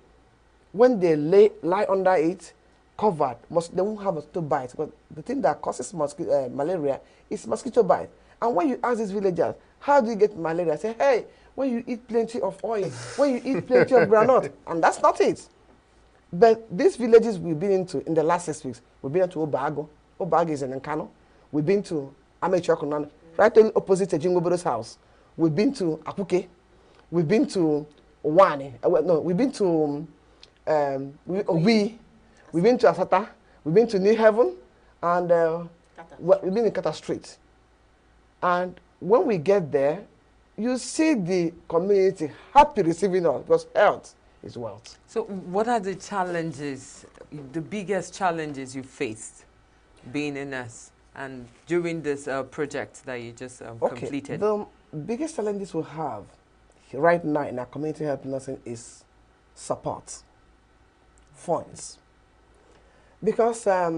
when they lie under it, covered. They won't have mosquito bites, but the thing that causes malaria is mosquito bite. And when you ask these villagers, how do you get malaria? Say, hey, when you eat plenty of oil, when you eat plenty of granite, and that's not it. But these villages we've been into in the last 6 weeks, we've been to Obago. Obago is in Nkano. We've been to Amechokunan, right opposite Jingobodo's house. We've been to Akuke. We've been to Owani. We've been to we've been to Asata. We've been to New Haven, and we've been in Kata Street. And when we get there, you see the community happy receiving us because health is wealth. So what are the challenges, the biggest challenges you faced being a nurse and during this project that you just completed? The biggest challenges we have right now in our community health nursing is support, funds. Because I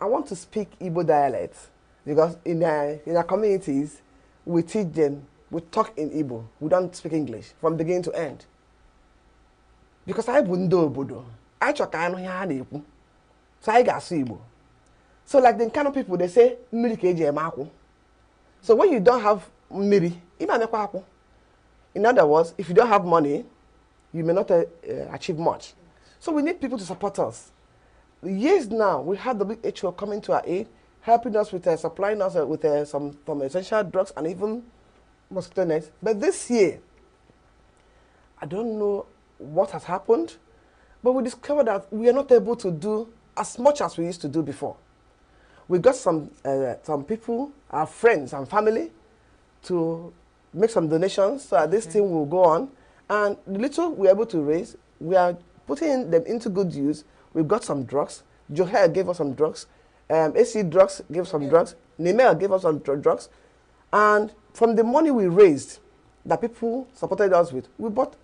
want to speak Igbo dialect, because in our communities, we teach them, we talk in Igbo, we don't speak English from beginning to end. Because I wouldn't do Obodo. I talk Igbo. So I got Igbo. So like the kind of people, they say, Miri keji emaku. So when you don't have Miri, in other words, if you don't have money, you may not achieve much. So we need people to support us. Years now, we have the WHO coming to our aid, helping us with supplying us with some essential drugs and even mosquito nets. But this year, I don't know what has happened, but we discovered that we are not able to do as much as we used to do before. We got some people, our friends and family, to make some donations so that this thing will go on. And the little we're able to raise, we are putting them into good use. We've got some drugs. Johel gave us some drugs. AC Drugs gave some drugs. Nimel gave us some drugs. And from the money we raised that people supported us with, we bought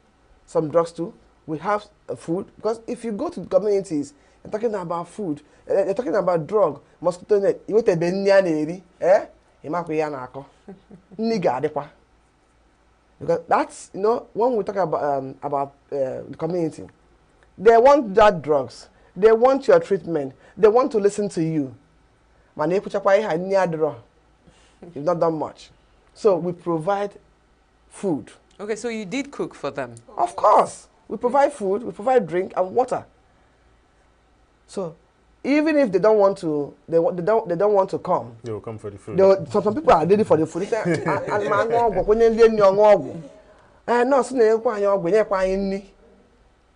some drugs too. We have food. Because if you go to communities, you're talking about food, you're talking about drug, mosquito net, you want to be because that's, when we talk about the community, they want that drugs, they want your treatment, they want to listen to you. You've not done much. So we provide food. Okay, so you did cook for them? Of course. We provide food, we provide drink and water. So even if they don't want to, they don't want to come. They will come for the food. Some people are ready for the food. They say,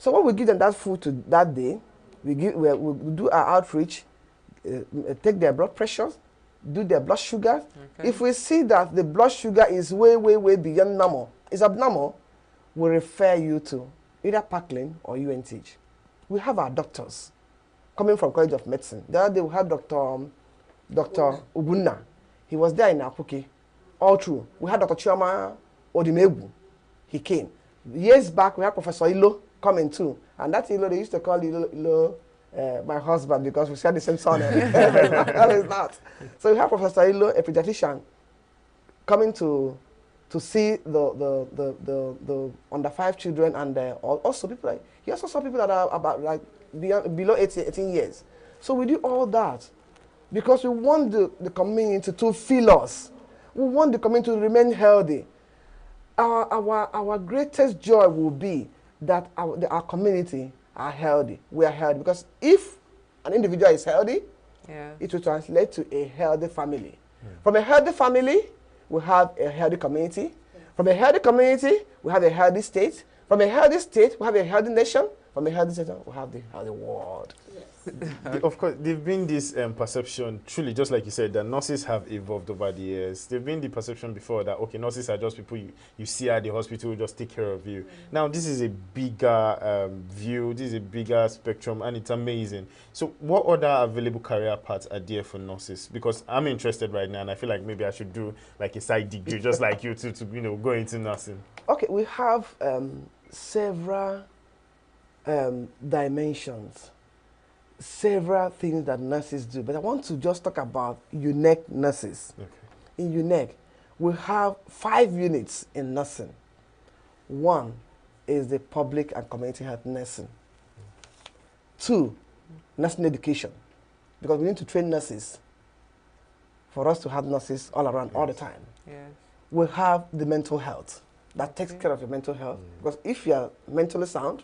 so when we give them that food to that day, we do our outreach, take their blood pressure, do their blood sugar. Okay. If we see that the blood sugar is way beyond normal, is abnormal, we refer you to either Parkland or UNTH. We have our doctors coming from College of Medicine. The other day we had Dr. Ugunna. He was there in Akuki. All through. We had Dr. Chioma Odimegu. He came. Years back, we had Professor Ilo coming too. And that Ilo, they used to call Ilo my husband because we share the same son. That is not. So we have Professor Ilo, a pediatrician, coming to see the under 5 children, and also people like, he also saw people that are about like below 18 years. So we do all that because we want the community to feel us. We want the community to remain healthy. Our greatest joy will be that our community are healthy. We are healthy because if an individual is healthy, Yeah. it will translate to a healthy family. From a healthy family, we have a healthy community. From a healthy community, we have a healthy state. From a healthy state, we have a healthy nation. From a healthy nation, we have the healthy world. Of course, there've been this perception, truly, just like you said, that nurses have evolved over the years. There've been the perception before that, okay, nurses are just people you see at the hospital, just take care of you. Now, this is a bigger view, this is a bigger spectrum, and it's amazing. So what other available career paths are there for nurses? Because I'm interested right now, and I feel like maybe I should do like a side degree, just like you, to go into nursing. Okay, we have several dimensions, several things that nurses do, but I want to just talk about UNEG nurses. Okay. In UNEG, we have 5 units in nursing. One is the public and community health nursing. 2, nursing education, because we need to train nurses for us to have nurses all around all the time. Yes. We have the mental health that takes care of your mental health, because if you are mentally sound,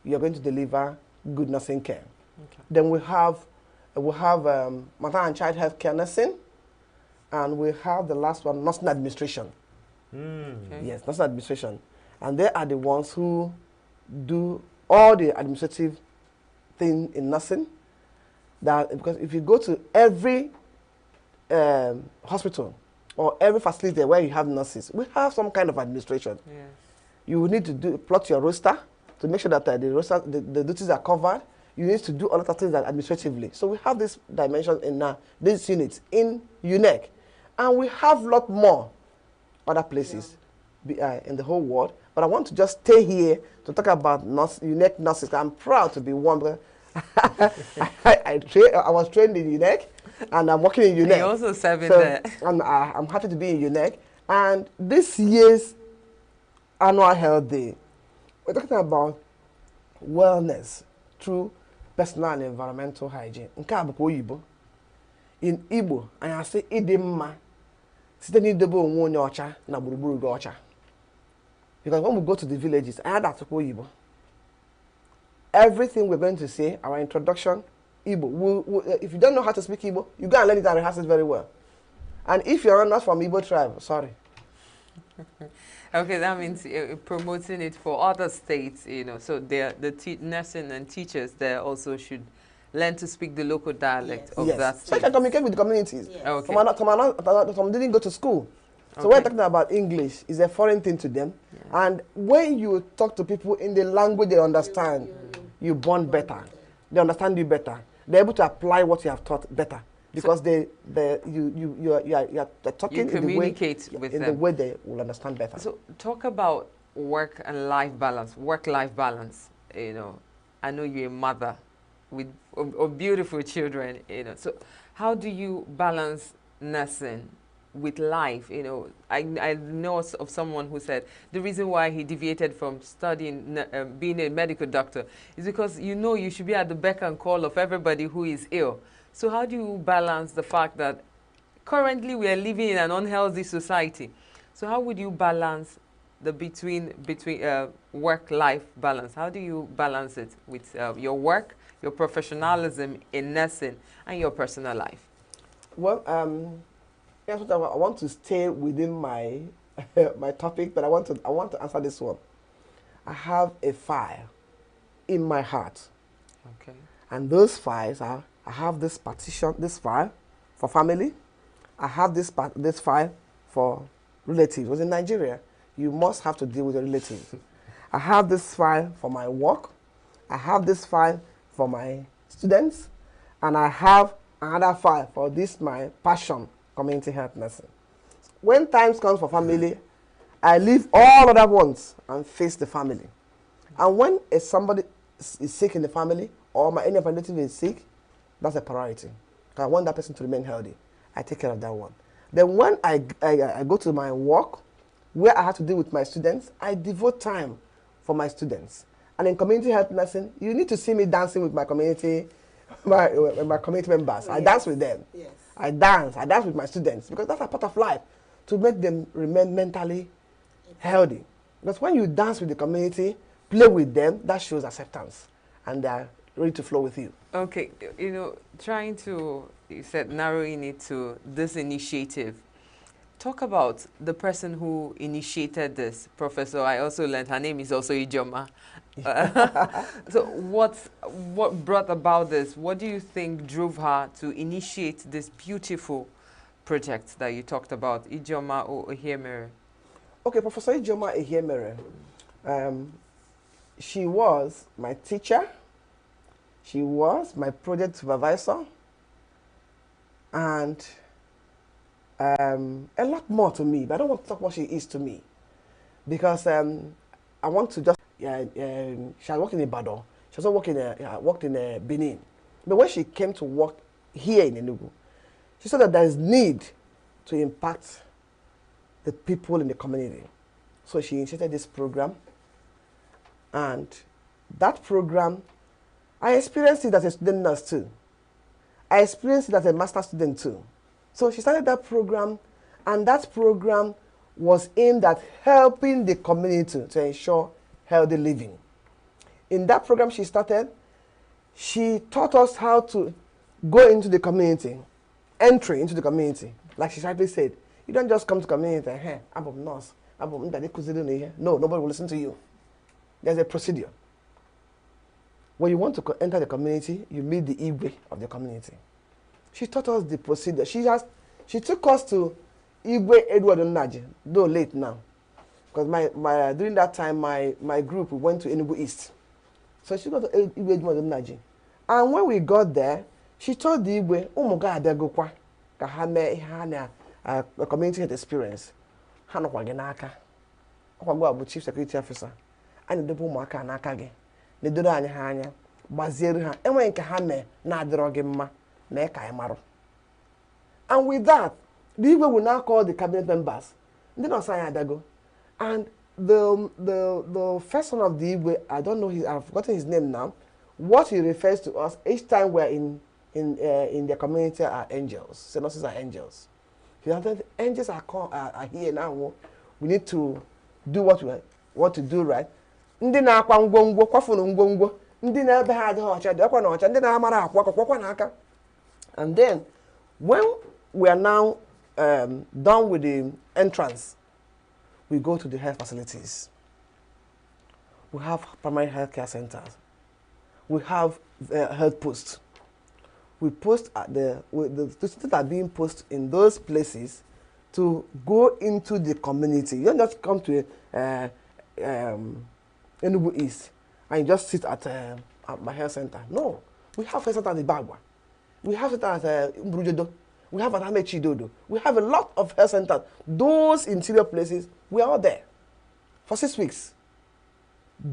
you're going to deliver good nursing care. Okay. Then we have mother and child health care nursing, and we have the last one, nursing administration. Okay. Yes, nursing administration. And they are the ones who do all the administrative thing in nursing. That, because if you go to every hospital or every facility where you have nurses, we have some kind of administration. Yes. You will need to plot your roster to make sure that the duties are covered. You need to do a lot of things administratively. So we have this dimension in these units in UNEG. And we have a lot more other places in the whole world. But I want to just stay here to talk about UNEG nurses. I'm proud to be one. I was trained in UNEG, and I'm working in UNEG. You're also serving there. I'm happy to be in UNEG. And this year's annual health day, we're talking about wellness through personal and environmental hygiene. Nke a bụkwa oyibo. In Igbo, anyị asị ịdị mma site n'idobe onwe onye ọcha na gburugburu gị ọcha. Because when we go to the villages, I had that oyibo. Everything we're going to say, our introduction, Igbo. If you don't know how to speak Igbo, you go and learn it and rehearse it very well. And if you're not from Igbo tribe, sorry. Okay, that means promoting it for other states, so the nursing and teachers there also should learn to speak the local dialect of that state. So I can communicate with the communities. Yes. Okay. Some didn't go to school. So when we're talking about English, it's a foreign thing to them. Yeah. And when you talk to people in the language they understand, you bond better. They understand you better. They're able to apply what you have taught better. Because you're talking in the way they will understand better. So talk about work and life balance, work-life balance. I know you're a mother with beautiful children. So how do you balance nursing with life? I know of someone who said the reason why he deviated from studying being a medical doctor is because you should be at the beck and call of everybody who is ill. So how do you balance the fact that currently we are living in an unhealthy society? So how would you balance the between work-life balance? How do you balance it with your work, your professionalism in nursing, and your personal life? Well, I want to stay within my my topic, but I want to answer this one. I have a file in my heart. Okay. And those files are, I have this file for family. I have this file for relatives. Because in Nigeria, you must have to deal with your relatives. I have this file for my work. I have this file for my students. And I have another file for my passion, community health nursing. When times comes for family, I leave all other ones and face the family. And when somebody is sick in the family, or any relative is sick, that's a priority. I want that person to remain healthy. I take care of that one. Then when I go to my work, where I have to deal with my students, I devote time for my students. And in community health nursing, you need to see me dancing with my community, my community members. I dance with them. Yes. I dance with my students, because that's a part of life, to make them remain mentally healthy. Because when you dance with the community, play with them, that shows acceptance. And they are ready to flow with you. Okay, you know, you said narrowing it to this initiative. Talk about the person who initiated this, Professor. I also learned her name is also Ijoma. So what brought about this? What do you think drove her to initiate this beautiful project that you talked about, Ijoma or Ohemere? Okay, Professor Ijoma Ehemere, she was my teacher, she was my project supervisor, and a lot more to me, but I don't want to talk what she is to me, because I want to just, she had worked in Ibadan, she also worked in Benin, but when she came to work here in Enugu, she saw that there is need to impact the people in the community. So she initiated this program, and that program, I experienced it as a student nurse too. I experienced it as a master student too. So she started that program, and that program was aimed at helping the community to ensure healthy living. In that program she started, she taught us how to go into the community, entry into the community. Like she rightly said, you don't just come to community and, hey, I'm a nurse. No, nobody will listen to you. There's a procedure. When you want to enter the community, you meet the Igwe of the community. She taught us the procedure. She took us to Igwe Edward Nnaji, though late now. Because during that time, my group went to Enugu East. So she got to Igwe Edward Nnaji. And when we got there, she told the Igwe, a community health experience. Chief Security Officer. And the Bumaka Nakage. The Dura Hanya, Bazir, and when Kahame, Nadrogima, Neka Maro. And with that, the Igwe will now call the cabinet members. They don't sign Adago. And the first one of the Igwe, I don't know I've forgotten his name now. What he refers to us each time we're in the community are angels. Synopsis are angels. Angels are here now. We need to do what we want to do, right? Ndị na-akwa ngwongwo kwafunu ngwongwo ndị na-ebe ha adịghị ọcha dị ọkwa na ọcha ndị na-amara akwa akwakwa n'aka. And then when we are now done with the entrance, we go to the health facilities. We have primary health care centers. We have health posts. We post at the students are being posted in those places to go into the community. You don't just come to Enugu East and you just sit at my health center. No, we have health center at Ibagwa. We have it at Mbrujodo. We have at Amechidodo. We have a lot of health centers. Those interior places, we are all there for 6 weeks,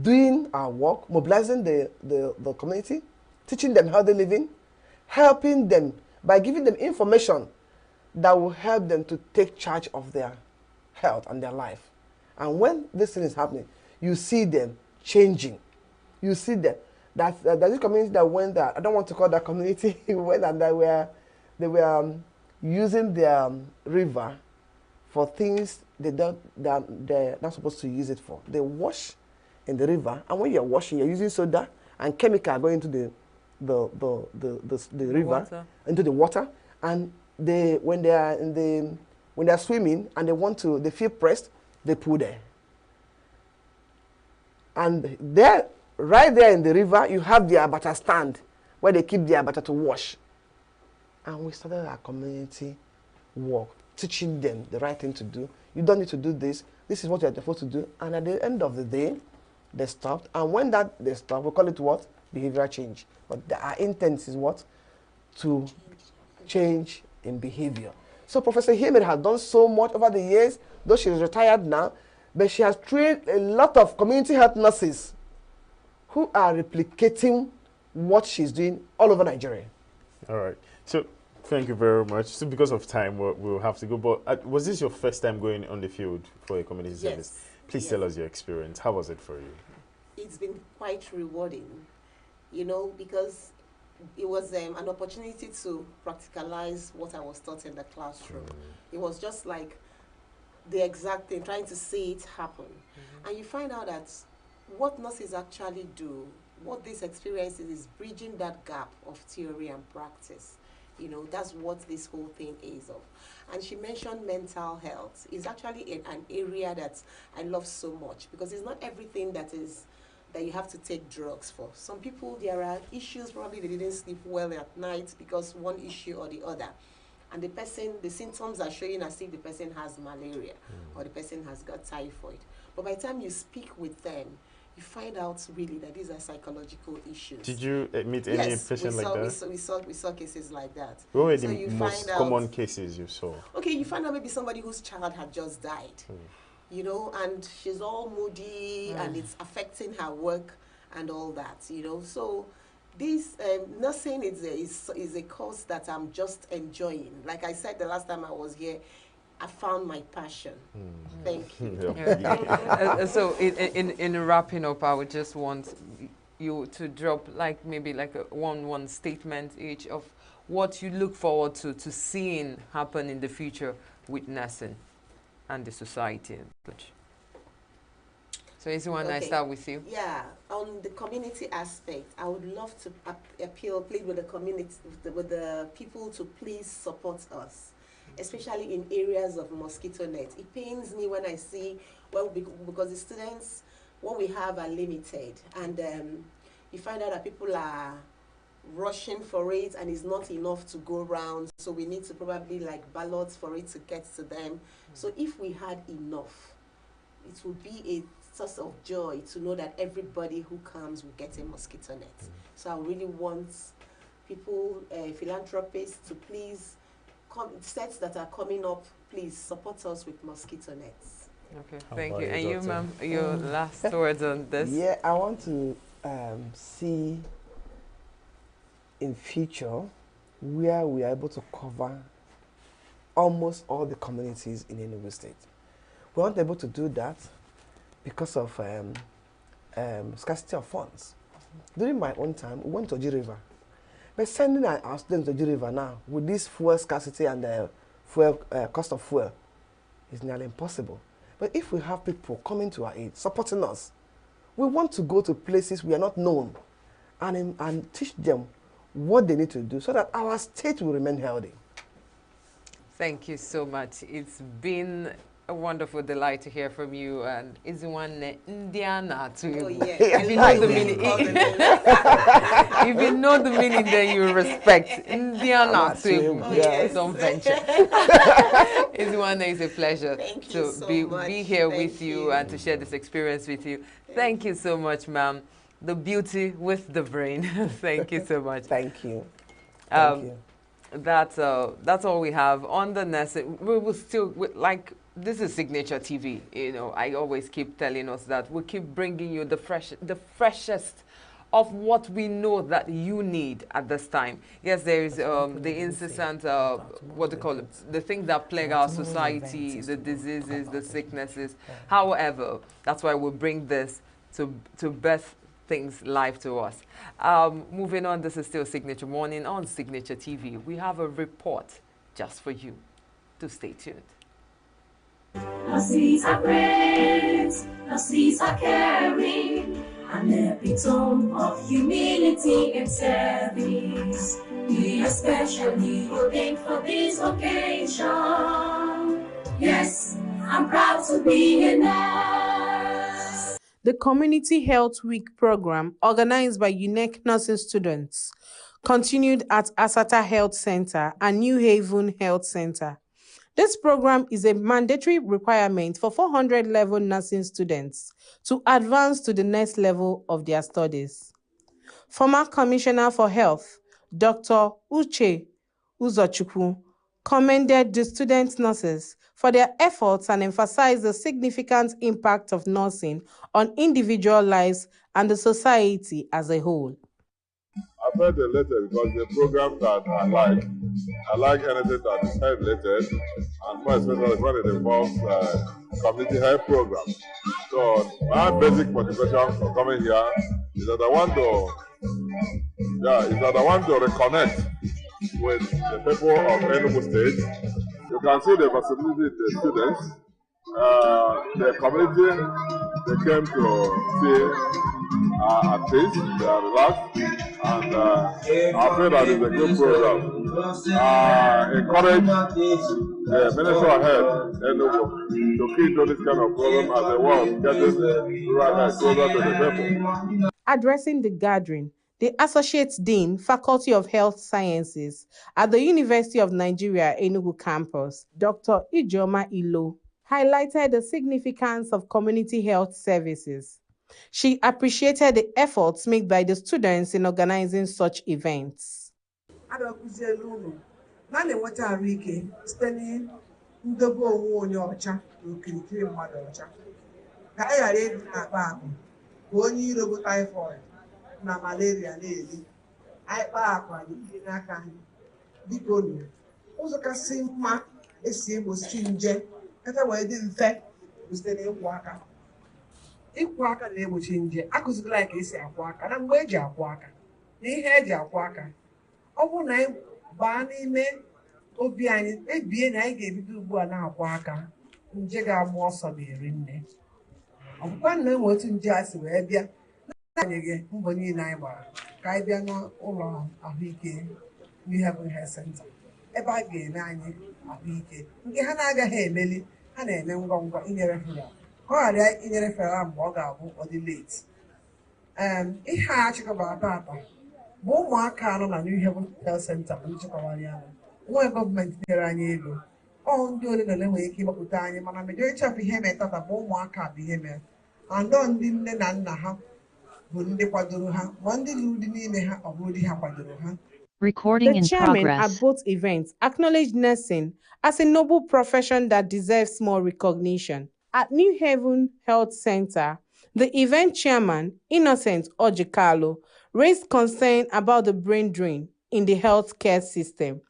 doing our work, mobilizing the community, teaching them how they're living, helping them by giving them information that will help them to take charge of their health and their life. And when this thing is happening, you see them changing. You see them. There's a community that went there. I don't want to call that community. Went and they were using their river for things they're not supposed to use it for. They wash in the river, and when you're washing, you're using soda and chemical going into the river, water. Into the water, and when they're swimming and they feel pressed, they put there. And there, right there in the river, you have the abacha stand where they keep the abacha to wash. And we started our community work, teaching them the right thing to do. You don't need to do this. This is what you're supposed to do. And at the end of the day, they stopped. And when they stopped, we call it what? Behavioral change. But our intent is what? To change in behavior. So Professor Himid has done so much over the years, though she is retired now, but she has trained a lot of community health nurses who are replicating what she's doing all over Nigeria. All right. So thank you very much. So because of time, we'll have to go. But was this your first time going on the field for a community service? Please tell us your experience. How was it for you? It's been quite rewarding, you know, because it was an opportunity to practicalize what I was taught in the classroom. It was just like the exact thing, trying to see it happen. And you find out that what nurses actually do what this experience is bridging that gap of theory and practice. You know, that's what this whole thing is of. And she mentioned mental health. It's actually an area that I love so much, because it's not everything that you have to take drugs for. Some people, there are issues, probably they didn't sleep well at night because one issue or the other. And the symptoms are showing as if the person has malaria or the person has got typhoid. But by the time you speak with them, you find out really that these are psychological issues. Did you meet any patient like that? We saw cases like that. What were so the you most find common out, cases you saw? Okay, you find out maybe somebody whose child had just died, you know, and she's all moody and it's affecting her work and all that, you know. So this nursing is a course that I'm just enjoying. Like I said the last time I was here, I found my passion. Thank you. So in wrapping up, I would just want you to drop maybe a one statement each of what you look forward to seeing happen in the future with nursing and the society. So Eziwan, I start with you. Yeah, on the community aspect, I would love to plead with the community, with the people to please support us, especially in areas of mosquito net. It pains me when I see, because the students, what we have are limited, and you find out that people are rushing for it and it's not enough to go around, so we need to probably ballot for it to get to them. So if we had enough, it would be a source of joy to know that everybody who comes will get a mosquito net. So I really want people, philanthropists, to please sets that are coming up, please support us with mosquito nets. Okay, thank you. And you, ma'am, your last words on this? Yeah, I want to see in future where we are able to cover almost all the communities in Enugu State. We weren't able to do that because of scarcity of funds. During my own time, we went to Oji River. But sending our students to Oji River now, with this fuel scarcity and the cost of fuel, is nearly impossible. But if we have people coming to our aid, supporting us, we want to go to places we are not known and teach them what they need to do so that our state will remain healthy. Thank you so much. It's been a wonderful delight to hear from you, and Eziwan Indiana too. Oh, yeah. If you know the meaning, if you know the meaning, then you respect Indiana too. Yes. Don't venture. Eziwan, is a pleasure to be here with you and to share this experience with you. Thank you so much, ma'am. The beauty with the brain. Thank you so much. Thank you. Thank you. That's all we have on the nursing. We will still this is Signature TV. You know, I always keep telling us that we keep bringing you the freshest of what we know that you need at this time. Yes, there is the incessant, what do you call it, the things that plague our society, the diseases, the sicknesses. However, that's why we bring this to best things live to us. Moving on, this is still Signature Morning on Signature TV. We have a report just for you. To stay tuned. Nurses are great, nurses are caring, an epitome of humility and service. We especially ordained for this occasion. Yes, I'm proud to be a nurse. The Community Health Week program, organized by UNEC nursing students, continued at Asata Health Center and New Haven Health Center. This program is a mandatory requirement for 400 level nursing students to advance to the next level of their studies. Former Commissioner for Health, Dr. Uche Uzochukwu, commended the student nurses for their efforts and emphasized the significant impact of nursing on individual lives and the society as a whole. I felt elated because the program that I like anything that is health related, and more especially when it involves community health program. So my basic motivation for coming here is that I want to reconnect with the people of Enugu State. You can see the versatility of the students, the community they came to see, at peace, they are relaxed, and I feel that it's a good program. Encourage the Minister of Health ENUGU to keep to this kind of program as the world getting closer to the people. Addressing the gathering, the Associate Dean, Faculty of Health Sciences at the University of Nigeria, Enugu campus, Dr. Ijeoma Ilo, highlighted the significance of community health services. She appreciated the efforts made by the students in organizing such events. Na-enweta ahụike site n'ndobe onwe onye ọcha na okirikiri mmadụ ọcha ka anyị ghara ịdị na-akpa akụ ka onye iro bụ typhoid na malaria na-eri anyị kpaa akwa ihe n'aka anyị biko nụ ụzọ kasị mma esi egbochi nje kacha wee dị mfe bụ site n'ịkwụ aka. Ịkwụ aka na-egbochi nje akụzigala anyị ka esi akwụ aka na mgbe eji akwụ aka na ihe eji akwụ aka. Ọ bụrụ na anyị baa n'ime obi anyị ebie na anyị ga-ebido ugbu a na-akwụ aka, nje ga-agba ọsọ na-eri nne. Ọ bụkwa na enwe otu nje a si wee bịa na-abanyeghị mbọ niile anyị gbara ka anyị bịa n'ụlọ ahụike ENUGU Health Center ebe a ga-eme anyị ahụike nke ha na-agaghị emeli, ha na-eme ngwa ngwa inyere referral ka ọ ghara inyere referral mgbe ọ ga-abụ ọ dị late. Ihe a chịkọbara tata bụ ụmụaka anọ na ENUGU Health Center bụ nchekwawari anụ nwa gọọmenti nyere anyị ego ọ ndị ole na ole nwere ike ịgbapụta anyị mana majority of ihe mere tata bụ ụmụaka bụ ihe mere andọ ndị nne na nna ha bụ ndị kwadoro ha ma ndị lụrụ dị n'ime ha ọ bụrụ di ha kwadoro ha. The chairman at both events acknowledged nursing as a noble profession that deserves more recognition. At New Haven Health Center, the event chairman, Innocent Ojikalo, raised concern about the brain drain in the healthcare system,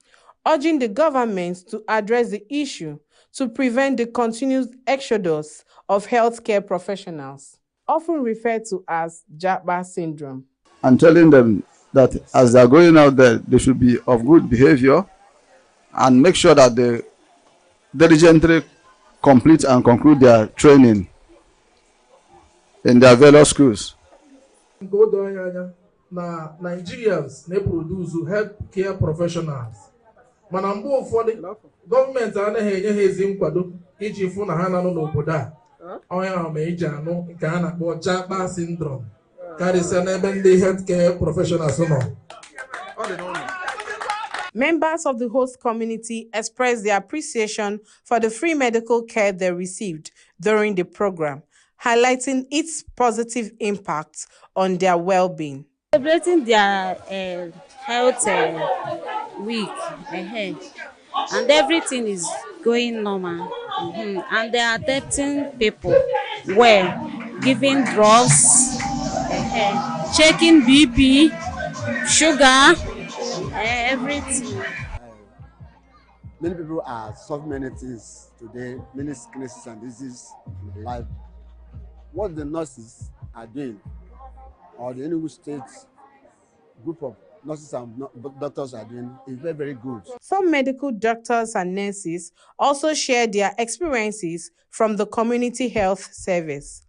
urging the government to address the issue to prevent the continued exodus of healthcare professionals, often referred to as Japa syndrome. And telling them that as they are going out there, they should be of good behavior and make sure that they diligently complete and conclude their training in their various schools. Nigerians produce healthcare professionals. Mana mgbe ụfọdụ gọọmenti anaghị enye ha ezi nkwado iji fụ na ha nọ n'obodo a onye ma iji anụ nke a na-akpọ Japa syndrome karịsịa n'ebe ndị healthcare professionals nọ. Members of the host community expressed their appreciation for the free medical care they received during the program, highlighting its positive impact on their well-being. Celebrating their health week ahead, and everything is going normal. And they are adapting people well, giving drugs, checking BP, sugar, everything. Many people are suffering many things today, many sicknesses and diseases in life. What the nurses are doing, or the ENUGU State group of nurses and doctors are doing, is very, very good. Some medical doctors and nurses also shared their experiences from the community health service,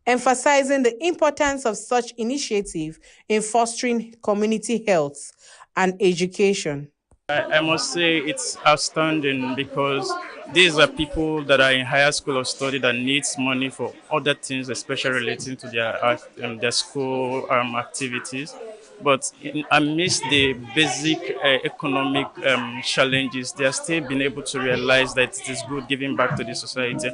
emphasizing the importance of such initiative in fostering community health and education. I must say it's outstanding because these are people that are in higher school of study that needs money for other things, especially relating to their school activities. But amidst the basic economic challenges, they are still being able to realize that it is good giving back to the society.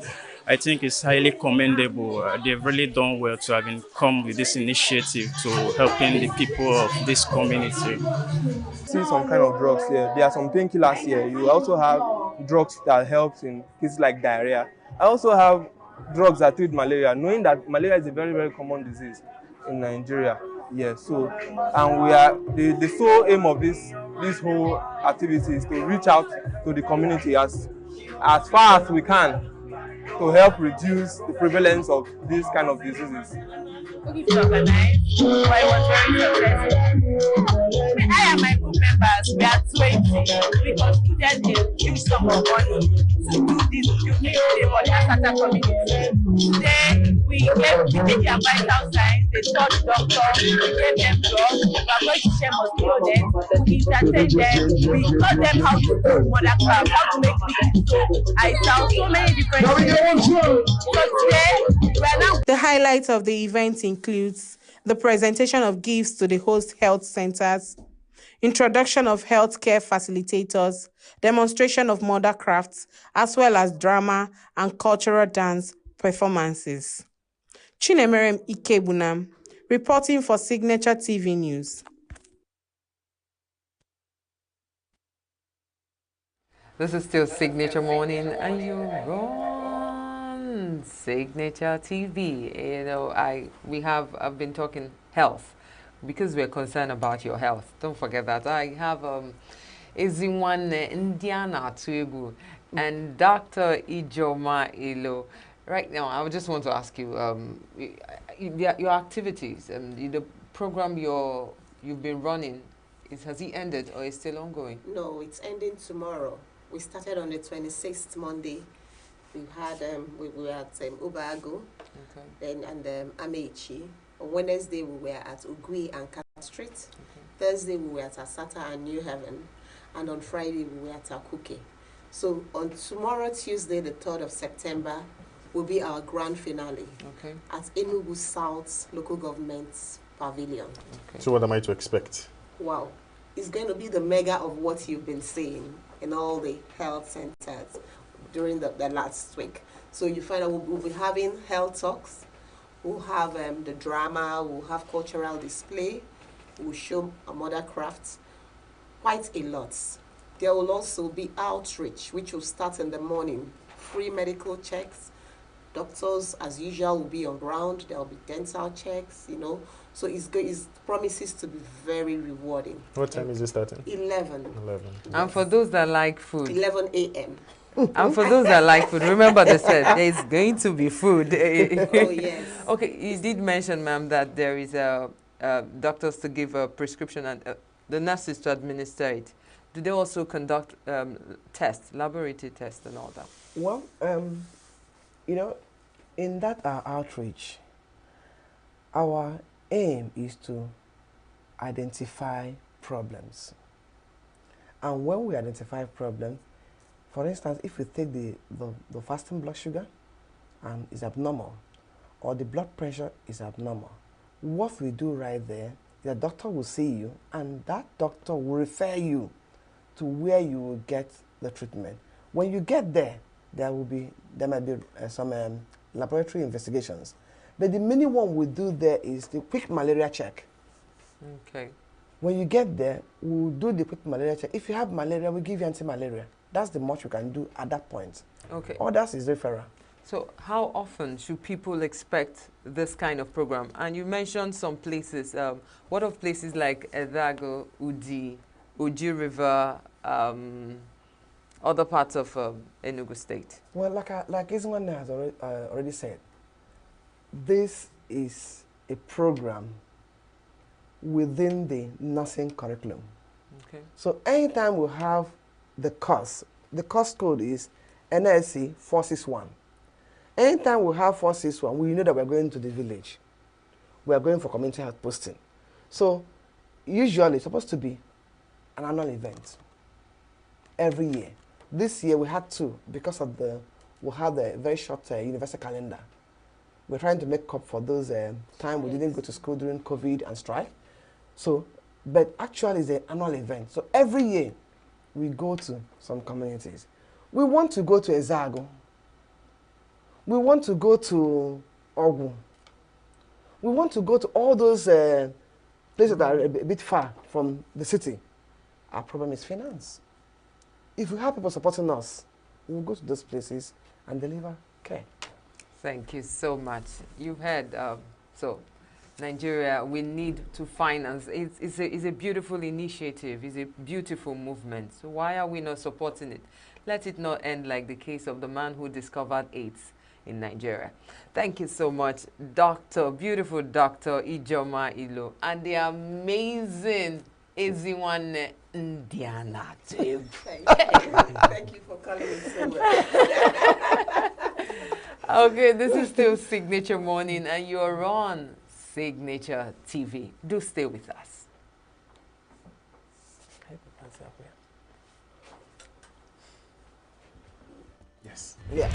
I think it's highly commendable. They've really done well to having come with this initiative to helping the people of this community. See some kind of drugs here. There are some painkillers here. You also have drugs that help in cases like diarrhea. I also have drugs that treat malaria, knowing that malaria is a very, very common disease in Nigeria. Yes, so, and we are, the sole aim of this whole activity is to reach out to the community as far as we can to help reduce the prevalence of these kind of diseases. I and my group members, we are 20. We constituted a huge sum of money to do this unique day for the Asata community. Today, We did their vital signs, they saw the doctor, we gave them drugs, we are going to share mosquito nets, we entertain them, we taught them how to do mothercraft, how to make liquid soap, I found so many different things. So today, we are now. The highlights of the event includes the presentation of gifts to the host health centers, introduction of healthcare facilitators, demonstration of mother crafts, as well as drama and cultural dance performances. Chinemerem Ikebunam, reporting for Signature TV News. This is still Signature Morning, and you're on Signature TV. You know, I've been talking health because we're concerned about your health. Don't forget that. I have Ezinwanne Indiana Tuegu and Dr. Ijoma Ilo. Right now, I just want to ask you your activities, the program you've been running. Has it ended or is still ongoing? No, it's ending tomorrow. We started on the 26th Monday. We had we were at Ubago, then and Amechi. On Wednesday we were at Ugui and Cat Street. Thursday we were at Asata and New Haven, and on Friday we were at Akuke. So on tomorrow, Tuesday, the 3rd of September, will be our grand finale at ENUGU South Local Government's Pavilion. So what am I to expect? Wow, it's going to be the mega of what you've been seeing in all the health centers during the last week. So you find out we'll be having health talks, we'll have the drama, we'll have cultural display, we'll show mother crafts, quite a lot. There will also be outreach, which will start in the morning, free medical checks. Doctors, as usual, will be on ground. There will be dental checks, you know. So it promises to be very rewarding. What time is it starting? 11. 11. And for those that like food. 11 a.m. And for those that like food, remember they said there's going to be food. Oh, yes. Okay, you did mention, ma'am, that there is doctors to give a prescription and the nurses to administer it. Do they also conduct tests, laboratory tests and all that? Well, you know, in that outreach, our aim is to identify problems. And when we identify problems, for instance, if we take the fasting blood sugar and is abnormal, or the blood pressure is abnormal, what we do right there, the doctor will see you, and that doctor will refer you to where you will get the treatment. When you get there, there might be some laboratory investigations. But the main one we do there is the quick malaria check. Okay. When you get there, we'll do the quick malaria check. If you have malaria, we give you anti-malaria. That's the much we can do at that point. Okay. Others is referral. So how often should people expect this kind of program? And you mentioned some places. What of places like Edago, Uji River, other parts of Enugu State? Well, like Ezinwanne has already said, this is a program within the nursing curriculum. Okay. So anytime we have the course code is NSC 461. Anytime we have 461, we know that we're going to the village. We are going for community health posting. So usually it's supposed to be an annual event every year. This year we had two because of we had a very short university calendar. We're trying to make up for those time we didn't go to school during COVID and strife. So, but actually it's an annual event. So every year we go to some communities. We want to go to Ezago. We want to go to Ogu. We want to go to all those places that are a bit far from the city. Our problem is finance. If we have people supporting us, we'll go to those places and deliver care. Thank you so much. You've heard, so Nigeria, we need to finance. It's a beautiful initiative. It's a beautiful movement. So why are we not supporting it? Let it not end like the case of the man who discovered AIDS in Nigeria. Thank you so much, beautiful Dr. Ijoma Ilo, and the amazing Ezinwanne Indiana Tuegu. Thank you for calling me so well. Okay, this is still Signature Morning, and you're on Signature TV. Do stay with us. Yes. Yeah.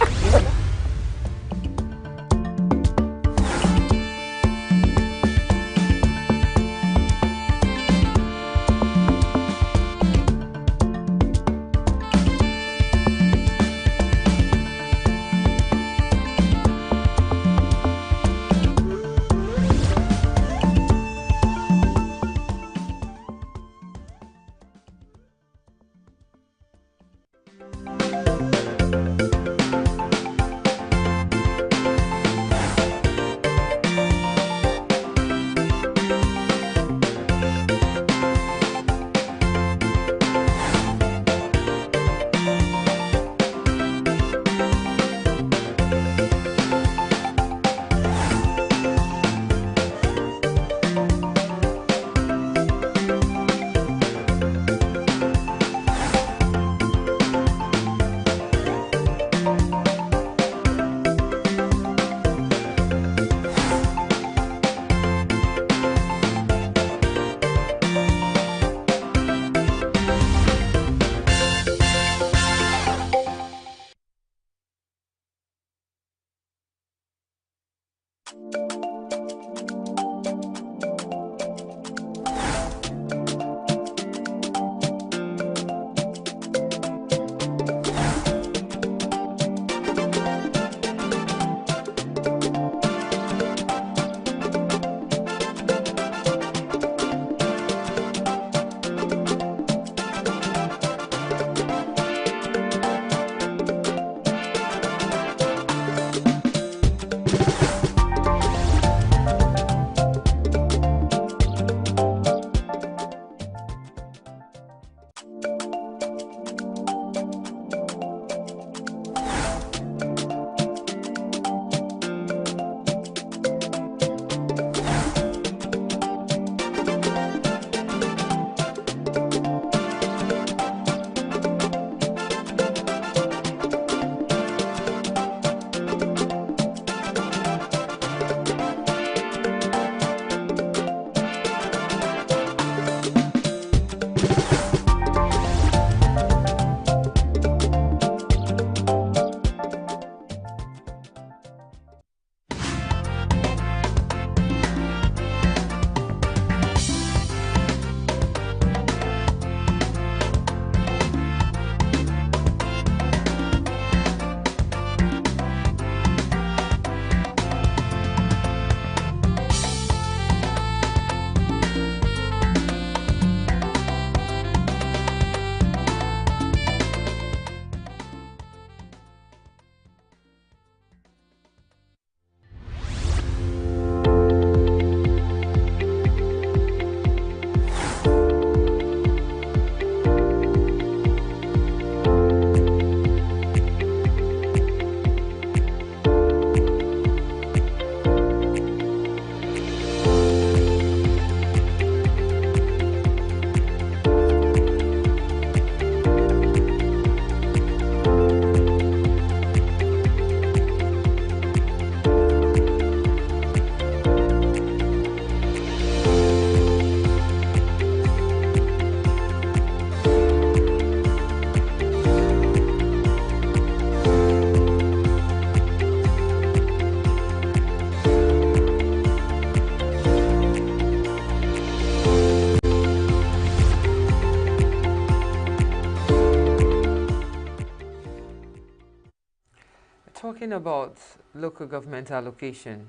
Talking about local government allocation,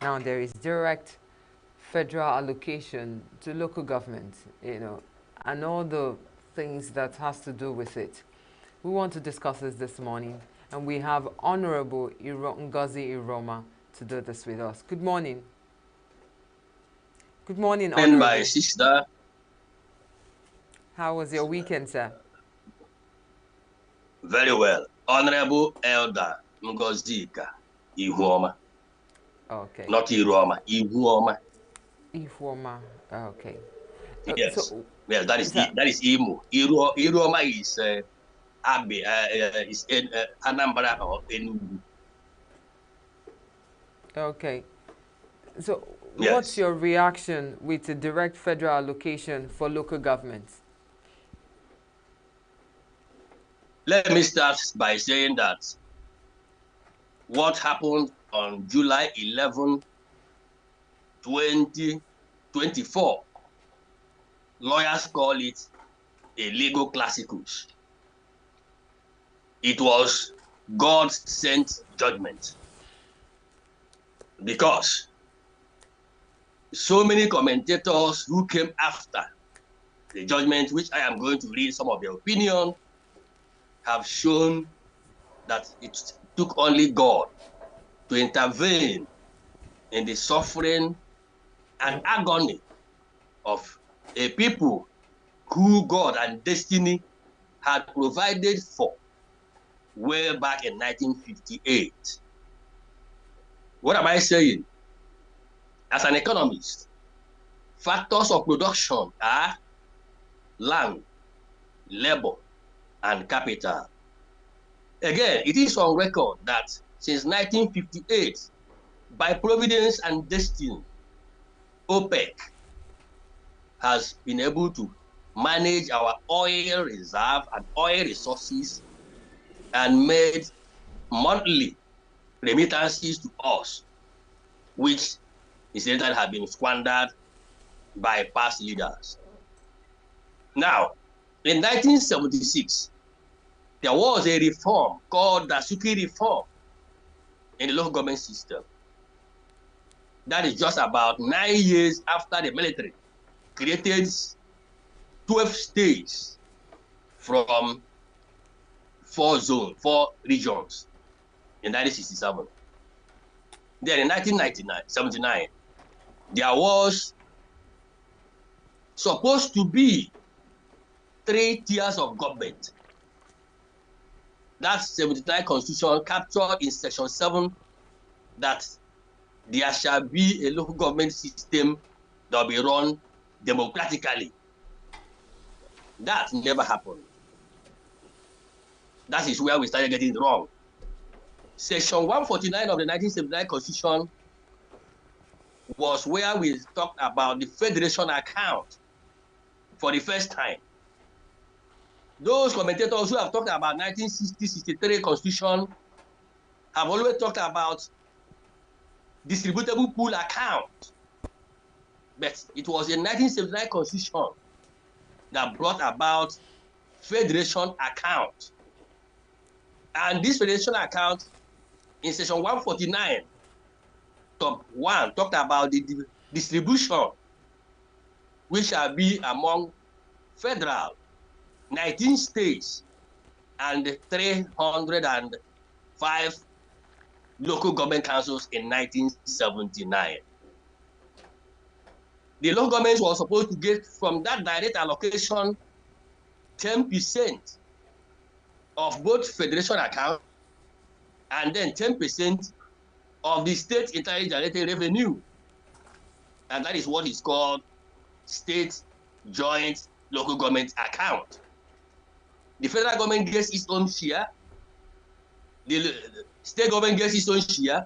now there is direct federal allocation to local government, and all the things that has to do with it. We want to discuss this morning, and we have Honorable Ngozi Iroma to do this with us. Good morning. Good morning, Honorable. My sister. How was your weekend, sir? Very well. Honorable Elder Ngozika Ihuoma. Okay. Not Iruoma, Ihuoma. Ihuoma. Okay. Yes. Yes, that is Imo. Iruoma is Abe, is Anambra or Enugu. Okay. So what's Yes. your reaction with the direct federal allocation for local governments? Let me start by saying that what happened on July 11, 2024, lawyers call it a legal classicus. It was God's sent judgment because so many commentators who came after the judgment, which I am going to read some of their opinion, have shown that it took only God to intervene in the suffering and agony of a people who God and destiny had provided for way back in 1958. What am I saying? As an economist, factors of production are land, labor, and capital. Again, it is on record that since 1958, by providence and destiny, OPEC has been able to manage our oil reserve and oil resources and made monthly remittances to us, which incidentally have been squandered by past leaders. Now, in 1976, there was a reform called the Suki reform in the local government system. That is just about 9 years after the military created 12 states from 4 regions in 1967. Then in 1979, there was supposed to be 3 tiers of government. That 79 constitution captured in section 7 that there shall be a local government system that will be run democratically. That never happened. That is where we started getting it wrong. Section 149 of the 1979 constitution was where we talked about the federation account for the first time. Those commentators who have talked about 1960-63 constitution have always talked about distributable pool account. But it was a 1979 constitution that brought about federation account. And this federation account in section 149, top 1, talked about the distribution, which shall be among federal, 19 states, and 305 local government councils in 1979. The local governments were supposed to get from that direct allocation 10% of both federation account and then 10% of the state internally generated revenue. And that is what is called state joint local government account. The federal government gets its own share, the state government gets its own share,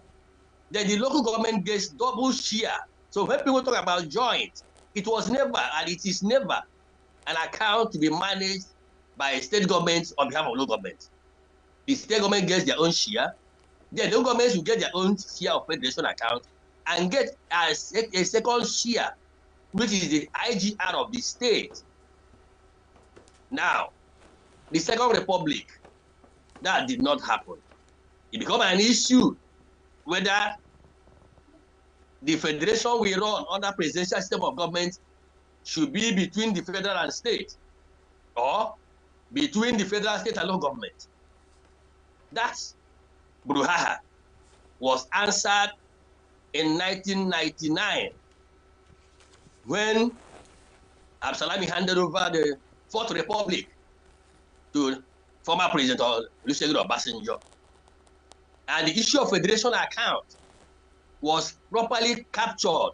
then the local government gets double share. So when people talk about joint, it was never and it is never an account to be managed by state governments on behalf of local government. The state government gets their own share, then the local governments will get their own share of federation account and get a second share, which is the IGR of the state. Now, the Second Republic, that did not happen. It became an issue whether the federation we run under presidential system of government should be between the federal and state or between the federal, state, and local government. That brouhaha was answered in 1999 when Absalami handed over the Fourth Republic to former President Olusegun Obasanjo. And the issue of federation account was properly captured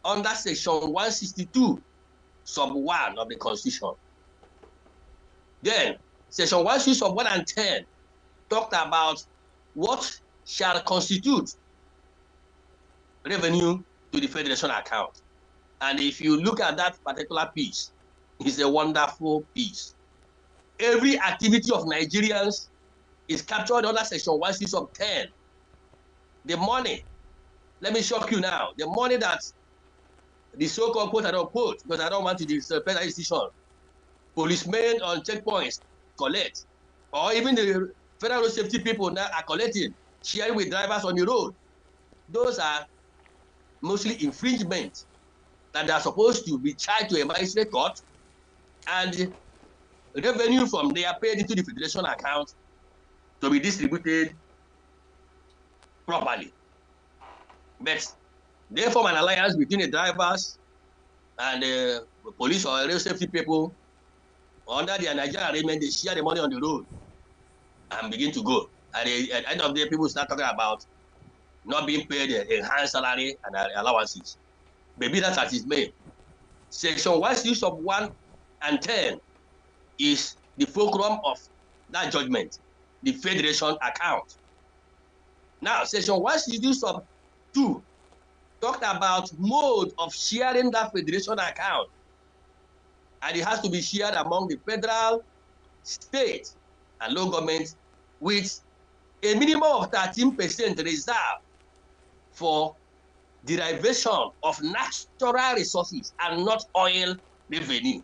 under section 162, sub 1 of the Constitution. Then section 162, sub 1 and 10 talked about what shall constitute revenue to the federation account. And if you look at that particular piece, it's a wonderful piece. Every activity of Nigerians is captured under section 1/6 of 10. The money, let me shock you now, the money that the so-called quote and unquote, because I don't want to disrespect that institution, policemen on checkpoints collect, or even the federal road safety people now are collecting, sharing with drivers on the road. Those are mostly infringements that are supposed to be charged to a magistrate court, and revenue from they are paid into the federation account to be distributed properly. But they form an alliance between the drivers and the police or rail safety people. Under the Nigerian arrangement, they share the money on the road and begin to go. And at the end of the day, people start talking about not being paid enhanced salary and allowances. Maybe that's as it's made. Section 1/6 of 1 and 10 is the fulcrum of that judgment, the federation account. Now, section 1/6 of 2 talked about mode of sharing that federation account. And it has to be shared among the federal, state, and local governments with a minimum of 13% reserved for derivation of natural resources and not oil revenue.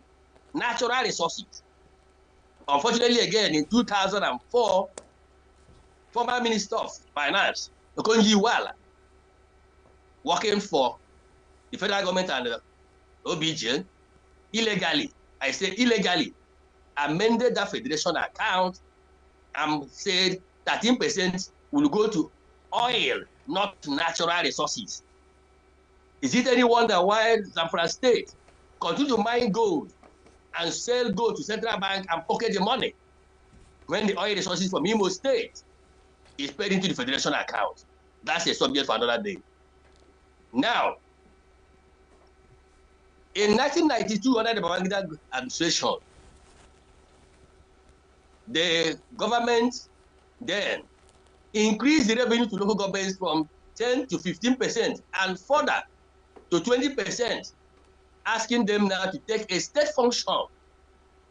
Natural resources. Unfortunately, again, in 2004, former Minister of Finance, Okonji Iweala, working for the federal government and the OBJ, illegally, I say illegally, amended that federation account and said 13% will go to oil, not natural resources. Is it any wonder why Zamfara State continue to mine gold and sell gold to central bank and pocket the money when the oil resources from Imo State is paid into the federation account? That's a subject for another day. Now, in 1992, under the Babangida administration, the government then increased the revenue to local governments from 10 to 15% and further to 20%, asking them now to take a state function,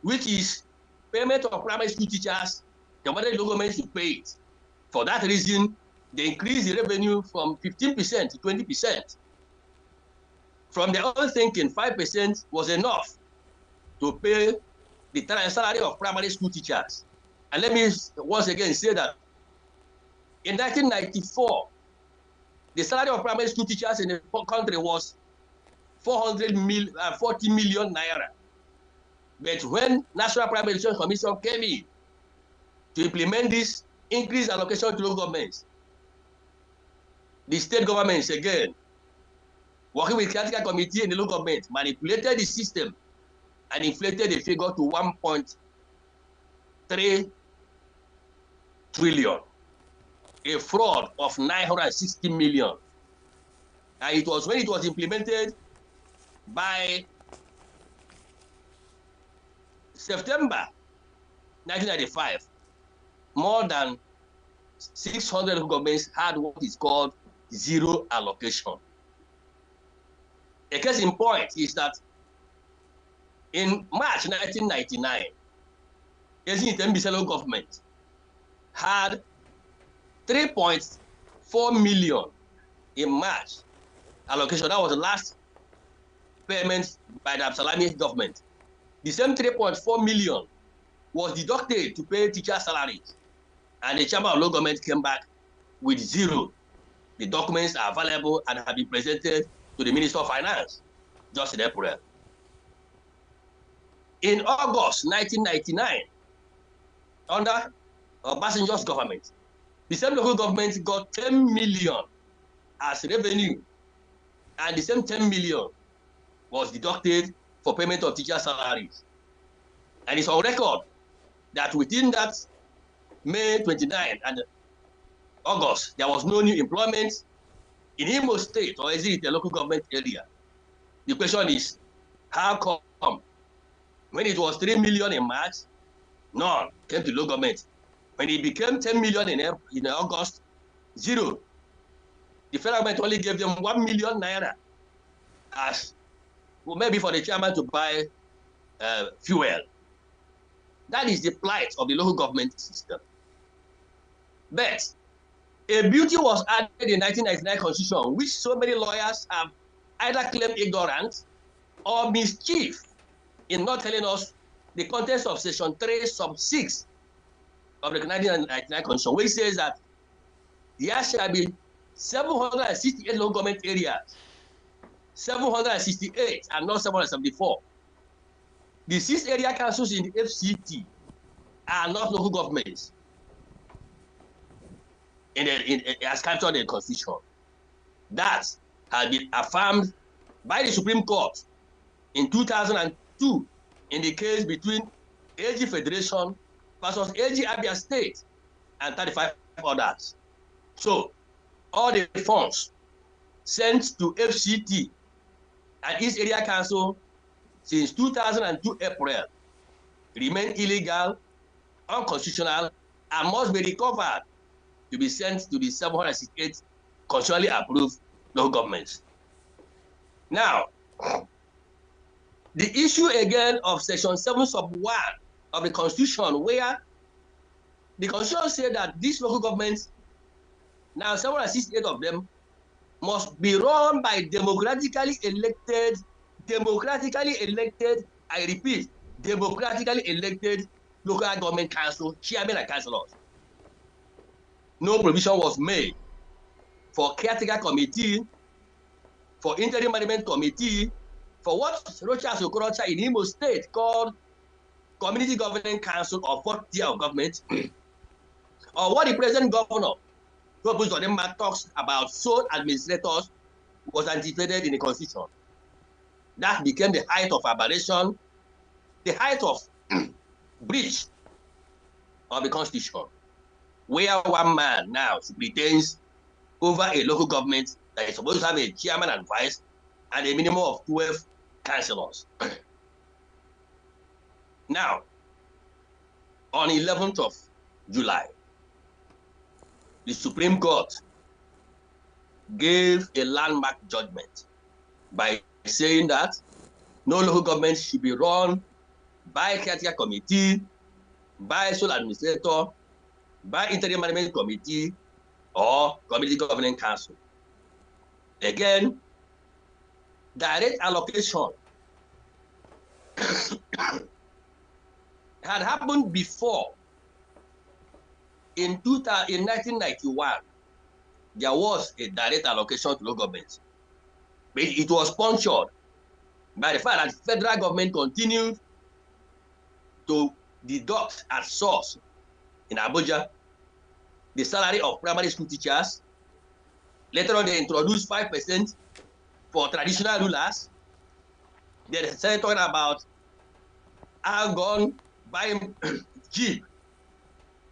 which is payment of primary school teachers. The local governments to pay it. For that reason, they increased the revenue from 15% to 20%. From their own thinking, 5% was enough to pay the salary of primary school teachers. And let me once again say that in 1994, the salary of primary school teachers in the country was 40 million naira. But when National Primary Education Commission came in to implement this increased allocation to local governments, the state governments again, working with critical committee and the local government, manipulated the system and inflated the figure to 1.3 trillion, a fraud of 960 million. And it was when it was implemented by September 1995, more than 600 governments had what is called zero allocation. A case in point is that in March 1999, Mbiselo government had 3.4 million in March allocation. That was the last payment by the Absalami government. The same 3.4 million was deducted to pay teacher salaries. And the Chamber of Local Government came back with zero. The documents are available and have been presented to the Minister of Finance just in April. In August 1999, under Obasanjo's government, the same local government got 10 million as revenue, and the same 10 million was deducted for payment of teacher salaries. And it's on record that within that May 29 and August, there was no new employment in Imo State, or is it a local government area? The question is, how come when it was 3 million in March, none came to local government? When it became 10 million in August, zero. The federal government only gave them 1 million naira as well, maybe for the chairman to buy fuel. That is the plight of the local government system. But a beauty was added in 1999 Constitution, which so many lawyers have either claimed ignorance or mischief in not telling us the context of Section 3, Sub 6 of the 1999 Constitution, which says that there shall be 768 local government areas, 768 and not 774. The 6 area councils in the FCT are not local governments as captured in the Constitution. That has been affirmed by the Supreme Court in 2002 in the case between AG Federation versus AG Abia State and 35 others. So all the funds sent to FCT and East Area Council since 2002 April remain illegal, unconstitutional, and must be recovered to be sent to the 768 constitutionally approved local governments. Now, the issue again of Section 7 Sub 1 of the Constitution, where the Constitution said that these local governments, now 768 of them, must be run by democratically elected, I repeat, democratically elected local government council, chairmen and councillors. No provision was made for caretaker committee, for interim management committee, for what Rochas Okorocha in Imo State called Community Governing Council or fourth tier of government, or what the present governor, Robert Zodema, talks about sole administrators was anticipated in the Constitution. That became the height of aberration, the height of breach of the Constitution, where one man now pretends over a local government that is supposed to have a chairman and vice and a minimum of 12 councillors. Now, on 11th of July, the Supreme Court gave a landmark judgment by saying that no local government should be run by a caretaker committee, by a sole administrator, by interim management committee, or community governing council. Again, direct allocation had happened before. In 1991, there was a direct allocation to local governments. But it was punctured by the fact that the federal government continued to deduct at source in Abuja the salary of primary school teachers. Later on, they introduced 5% for traditional rulers. They started talking about argon, buying jeep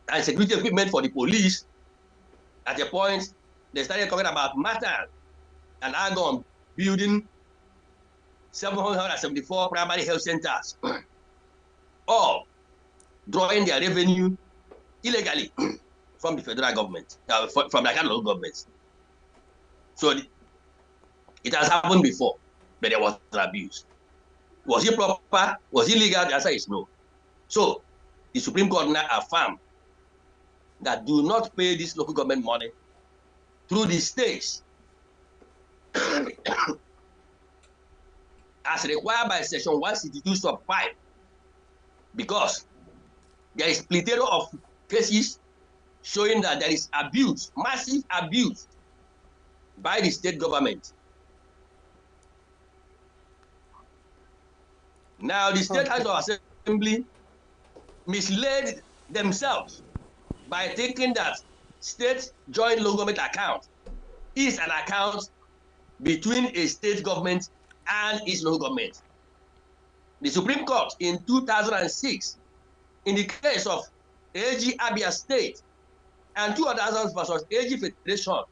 and security equipment for the police. At a point, they started talking about matter and argon building 774 primary health centers, all drawing their revenue illegally from the federal government, from the local governments. So it has happened before, but there was abuse. Was it proper? Was it legal? The answer is no. So the Supreme Court now affirmed that do not pay this local government money through the states as required by Section 162 sub 5, because there is plethora of cases showing that there is abuse, massive abuse by the state government. Now, the State House of Assembly misled themselves by thinking that state joint local government account is an account between a state government and its local government. The Supreme Court in 2006, in the case of AG Abia State and 2 others versus AG Federation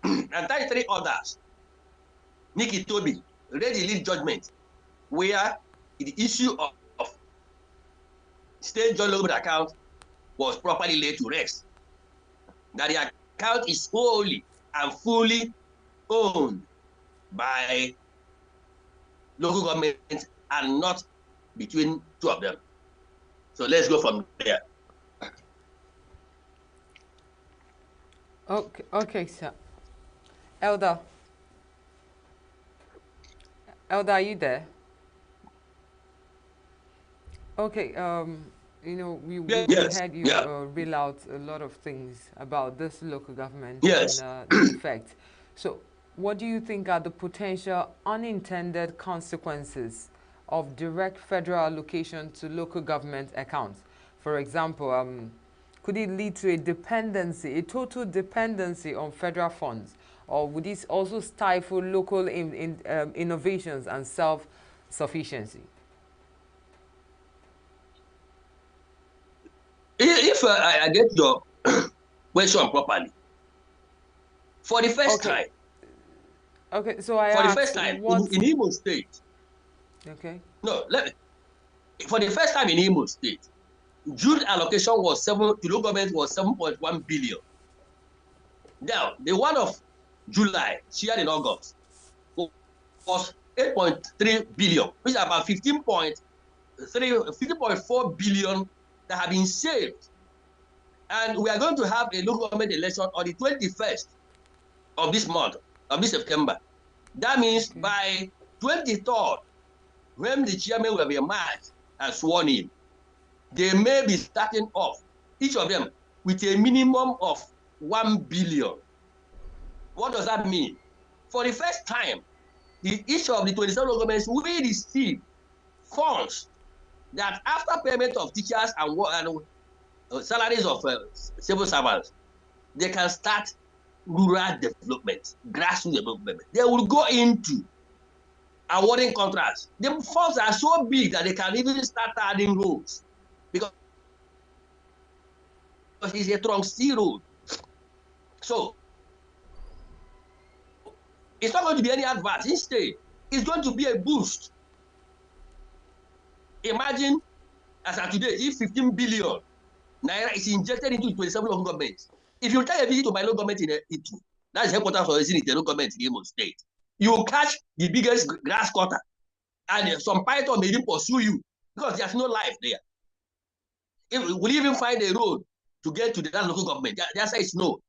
and 33 others, Nikki Toby read the lead judgment where the issue of state joint local account was properly laid to rest. That the account is wholly and fully owned by local governments and not between two of them. So let's go from there. Okay, sir. Elder, are you there? Okay, we heard you reel out a lot of things about this local government and the effect. So, what do you think are the potential unintended consequences of direct federal allocation to local government accounts? For example, could it lead to a dependency, a total dependency on federal funds? Or would this also stifle local innovations and self-sufficiency? If I get your question properly, for the first time, so for the first time in Imo State, for the first time in Imo State, June allocation was to local government was 7.1 billion. Now, the one of July, shared in August, was 8.3 billion, which is about 15.4 billion that have been saved. And we are going to have a local government election on the 21st of this month, of this September. That means by 23rd, when the chairman will be emerged and sworn in, they may be starting off, each of them, with a minimum of 1 billion. What does that mean? For the first time, each of the 27 local governments will receive funds that after payment of teachers and salaries of civil servants, they can start rural development, grassroots development. They will go into awarding contracts. The funds are so big that they can even start adding roads because it's a trunk C road. So it's not going to be any advance. Instead, it's going to be a boost. Imagine, as of today, if 15 billion naira is injected into 27 local governments. If you take a visit to my local government in Itu, that's the headquarters of the local government in Imo State, you will catch the biggest grass cutter, and some python may even pursue you because there's no life there. Will you even find a road to get to that local government? The answer is no.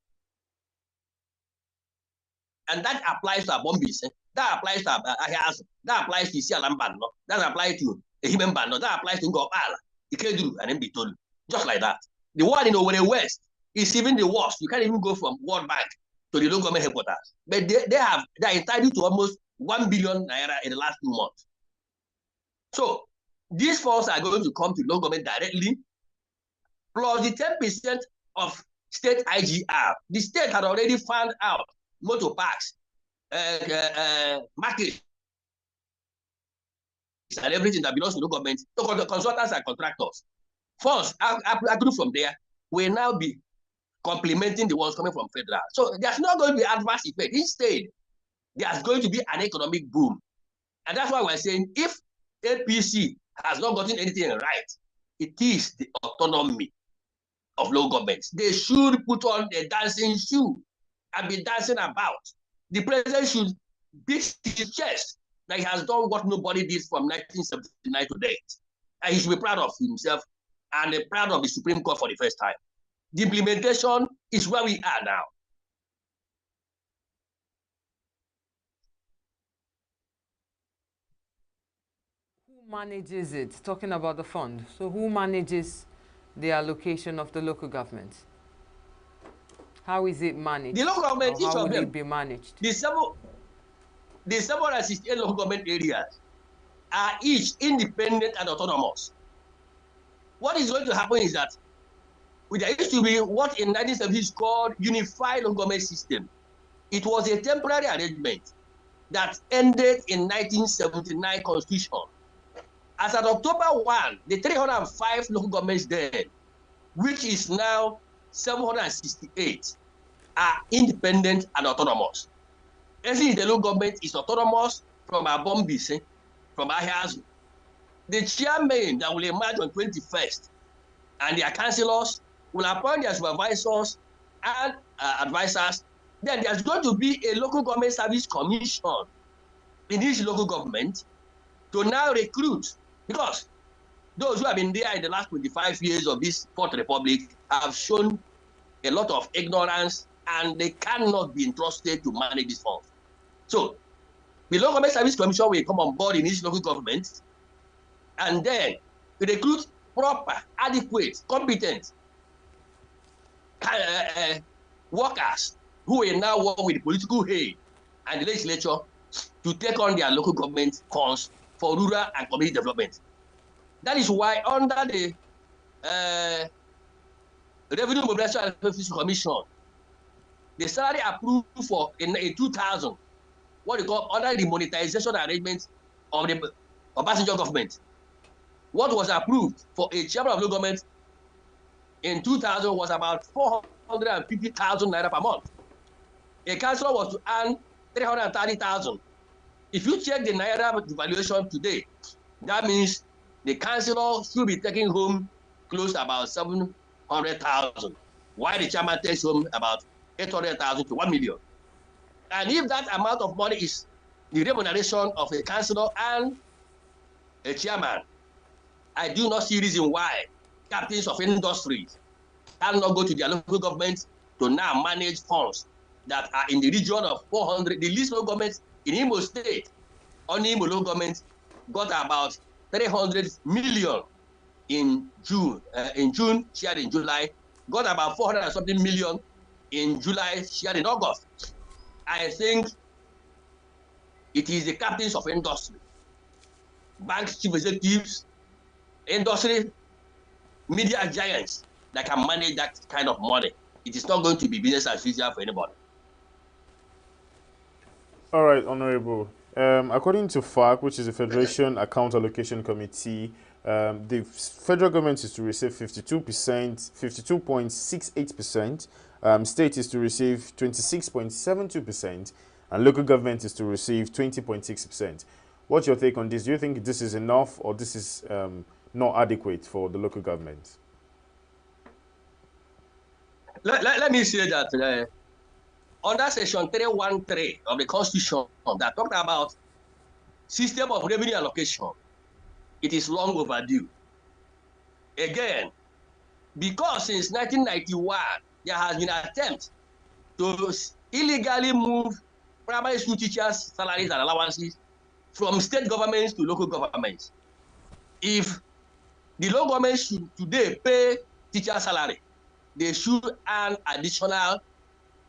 And that applies to Abombis, that applies to Ahaz, that applies to Isialambano, that applies to Ehimembano, that applies to Ngopala, Ikedru, and Mbitolu. Just like that. The one in Owerri West is even the worst. You can't even go from World Bank to the local government headquarters. But they're entitled to almost 1 billion naira in the last 2 months. So these funds are going to come to local government directly, plus the 10% of state IGR. The state had already found out motor parks, markets, and everything that belongs to the government, the consultants and contractors. Funds accrued from there will now be complementing the ones coming from federal. So there's not going to be adverse effect. Instead, there's going to be an economic boom. And that's why we're saying if APC has not gotten anything right, it is the autonomy of local governments. They should put on a dancing shoe and be dancing about. The president should beat his chest that he has done what nobody did from 1979 to date. And he should be proud of himself and proud of the Supreme Court for the first time. The implementation is where we are now. Who manages it? Talking about the fund. So who manages the allocation of the local government? How is it managed? The local government, each how of will them, it be managed? The 768 local government areas are each independent and autonomous. What is going to happen is that there used to be what in 1970s is called unified local government system. It was a temporary arrangement that ended in 1979 Constitution. As at October 1, the 305 local governments then, which is now 768, are independent and autonomous. Every the local government is autonomous from Abombis, from Ahaz. The chairman that will emerge on 21st and their councillors will appoint their supervisors and advisors then there's going to be a local government service commission in each local government to now recruit, because those who have been there in the last 25 years of this Fourth Republic have shown a lot of ignorance, and they cannot be entrusted to manage these funds. So the local government service commission will come on board in each local government, and then recruit proper, adequate, competent workers who will now work with the political aid and the legislature to take on their local government funds for rural and community development. That is why under the Revenue Mobilization and Efficiency Commission, the salary approved for in 2000, what you call under the monetization arrangement of the passenger government, what was approved for a chairman of local government in 2000 was about 450,000 naira per month. A councillor was to earn 330,000. If you check the naira devaluation today, that means the councillor should be taking home close to about 700,000, while the chairman takes home about 800,000 to 1 million. And if that amount of money is the remuneration of a councillor and a chairman, I do not see reason why captains of industries cannot go to their local government to now manage funds that are in the region of 400. The least local government in Imo State, only Imo local government got about 300 million in June. Shared in July, got about 400 and something million in July, shared in August. I think it is the captains of industry, bank chief executives, industry, media giants that can manage that kind of money. It is not going to be business as usual for anybody. All right, Honorable. According to FAC, which is the Federation Account Allocation Committee, the federal government is to receive 52.68%, state is to receive 26.72%, and local government is to receive 20.6%. What's your take on this? Do you think this is enough, or this is not adequate for the local government? Let me say that under section 313 of the Constitution that talked about system of revenue allocation, it is long overdue. Again, because since 1991, there has been an attempt to illegally move primary school teachers' salaries and allowances from state governments to local governments. If the local government should today pay teacher salary, they should earn additional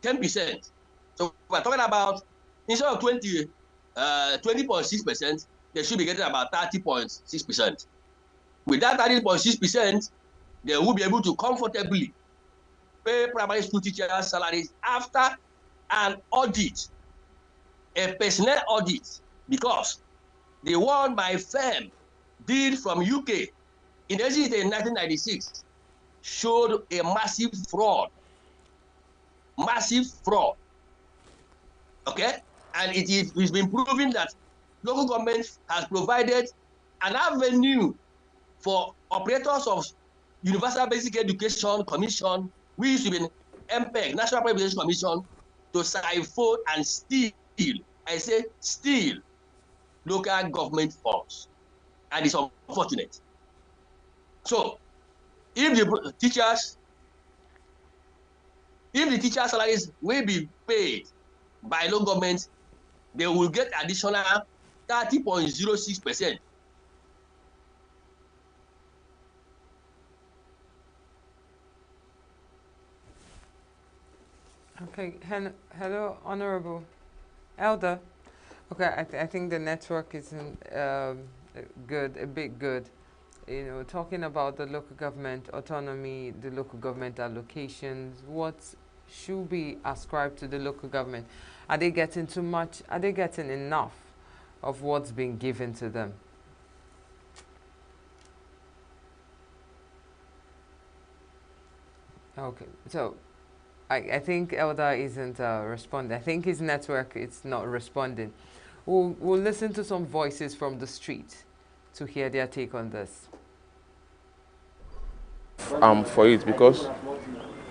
10%. So we're talking about, instead of 20.6%, they should be getting about 30.6%. With that 30.6%, they will be able to comfortably pay primary school teachers' salaries after an audit, a personnel audit, because the one my firm did from UK in 1996 showed a massive fraud. Okay? And it's been proven that local government has provided an avenue for operators of Universal Basic Education Commission, we used to be MPEG, National Public Education Commission, to siphon and steal, I say steal, local government funds. And it's unfortunate. So, if the teachers' salaries will be paid by local government, they will get additional 30.06%. Okay, hello, Honorable Elder. Okay, I think the network isn't good, a bit good. You know, talking about the local government autonomy, the local government allocations, what should be ascribed to the local government? Are they getting too much? Are they getting enough of what's being given to them? Okay, so I think Elder isn't responding. I think his network is not responding. We'll listen to some voices from the street to hear their take on this. For it, because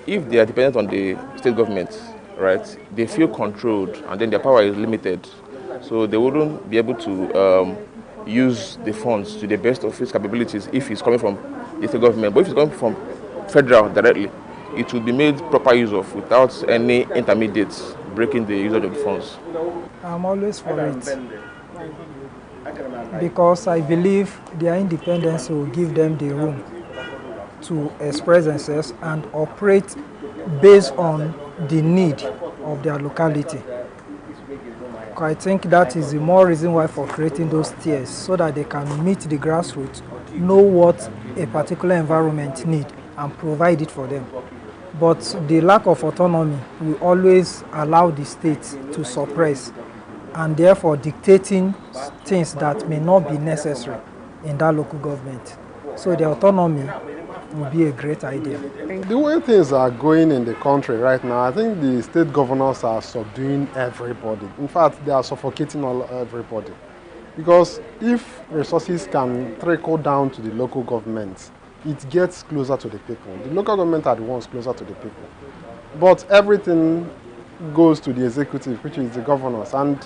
if they are dependent on the state government, right? They feel controlled, and then their power is limited. So they wouldn't be able to use the funds to the best of its capabilities if it's coming from the state government. But if it's coming from federal directly, it will be made proper use of without any intermediates breaking the usage of the funds. I'm always for it because I believe their independence will give them the room to express themselves and operate based on the need of their locality. I think that is the more reason why for creating those tiers, so that they can meet the grassroots, know what a particular environment needs, and provide it for them. But the lack of autonomy will always allow the state to suppress, and therefore dictating things that may not be necessary in that local government. So the autonomy would be a great idea. The way things are going in the country right now, I think the state governors are subduing everybody. In fact, they are suffocating everybody. Because if resources can trickle down to the local government, it gets closer to the people. The local government are the ones closer to the people. But everything goes to the executive, which is the governors. And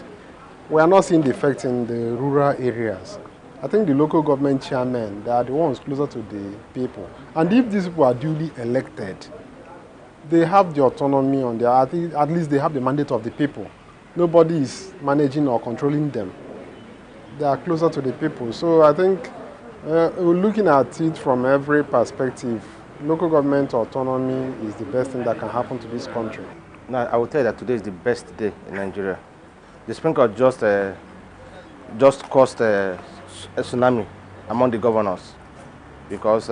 we are not seeing the effect in the rural areas. I think the local government chairmen, they are the ones closer to the people. And if these people are duly elected, they have the autonomy on their, at least they have the mandate of the people. Nobody is managing or controlling them. They are closer to the people. So I think we're looking at it from every perspective. Local government autonomy is the best thing that can happen to this country. Now, I will tell you that today is the best day in Nigeria. The sprinkle just caused a tsunami among the governors, because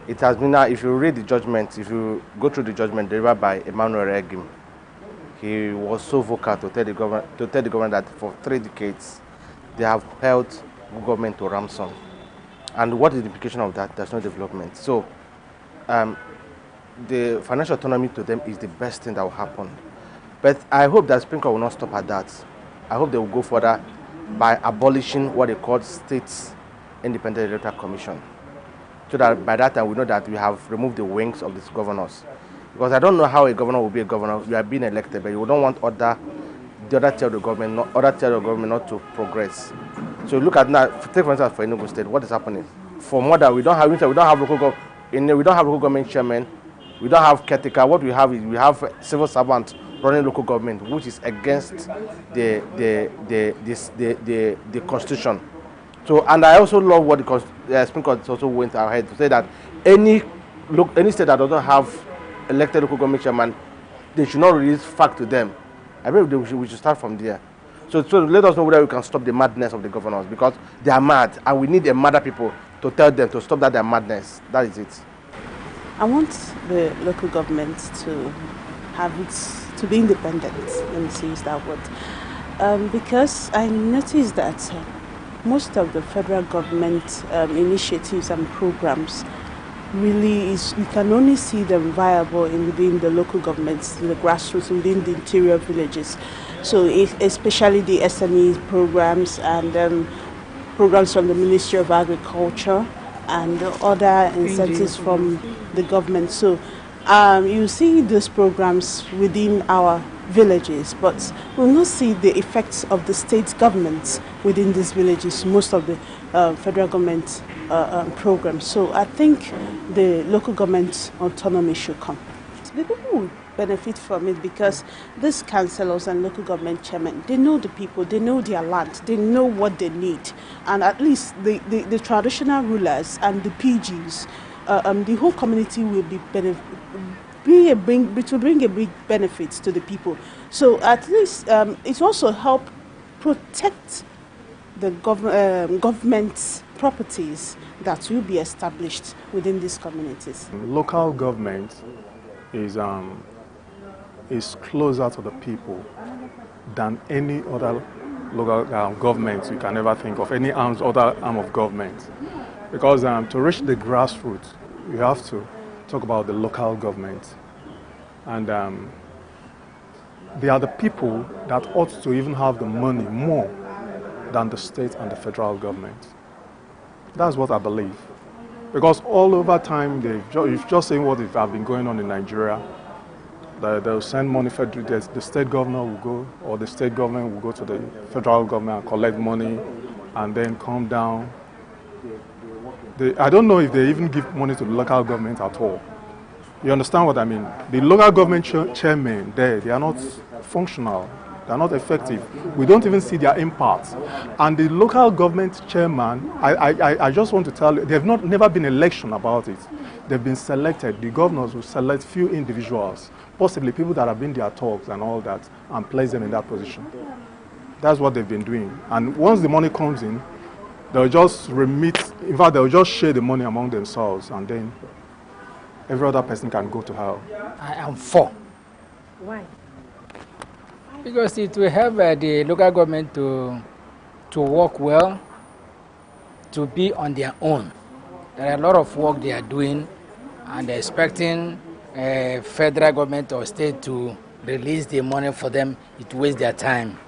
it has been, if you read the judgment, if you go through the judgment delivered by Emmanuel Egim, he was so vocal to tell the government that for 3 decades they have held government to ransom. And what is the implication of that? There's no development. So the financial autonomy to them is the best thing that will happen. But I hope that Sprinkle will not stop at that. I hope they will go further by abolishing what they call States Independent Electoral Commission. So that by that time we know that we have removed the wings of these governors. Because I don't know how a governor will be a governor. You are being elected, but you don't want the other tier of the government, not to progress. So look at now, take for instance for ENUGU State, what is happening? For more than we don't have local government chairman, we don't have caretaker. What we have is we have civil servants running local government, which is against the constitution. So, and I also love what the Supreme Court also went ahead to say that any state that doesn't have elected local government chairman, they should not release fact to them. I believe we should start from there. So let us know whether we can stop the madness of the governors, because they are mad, and we need a madder people to tell them to stop their madness. That is it. I want the local government to have it, to be independent, let me say that word. Because I noticed that most of the federal government initiatives and programs really you can only see them viable within the local governments, the grassroots, within the interior villages. So especially the SME programs and programs from the Ministry of Agriculture and other incentives from the government. So you see those programs within our villages, but we'll not see the effects of the state governments within these villages, most of the federal government programs. So I think the local government autonomy should come. The people will benefit from it because these councillors and local government chairmen, they know the people, they know their land, they know what they need, and at least the traditional rulers and the PGs, the whole community will be to bring a big benefit to the people. So at least it also help protect the government properties that will be established within these communities. Local government is closer to the people than any other local government you can ever think of, any other arm of government. Because to reach the grassroots, you have to talk about the local government. And they are the people that ought to even have the money more than the state and the federal government. That's what I believe. Because all over time, you've just seen what have been going on in Nigeria. They'll send money, the state governor will go, or the state government will go to the federal government and collect money and then come down. I don't know if they even give money to the local government at all. You understand what I mean? The local government chairmen there, they are not functional. They are not effective. We don't even see their impact. And the local government chairman, I just want to tell you, they've never been election about it. They've been selected. The governors will select few individuals, possibly people that have been their talks and all that, and place them in that position. That's what they've been doing. And once the money comes in, they'll just remit, in fact, they'll just share the money among themselves, and then every other person can go to hell. I am for. Why? Because it will help the local government to work well, to be on their own. There are a lot of work they are doing, and they're expecting federal government or state to release the money for them. It wastes their time.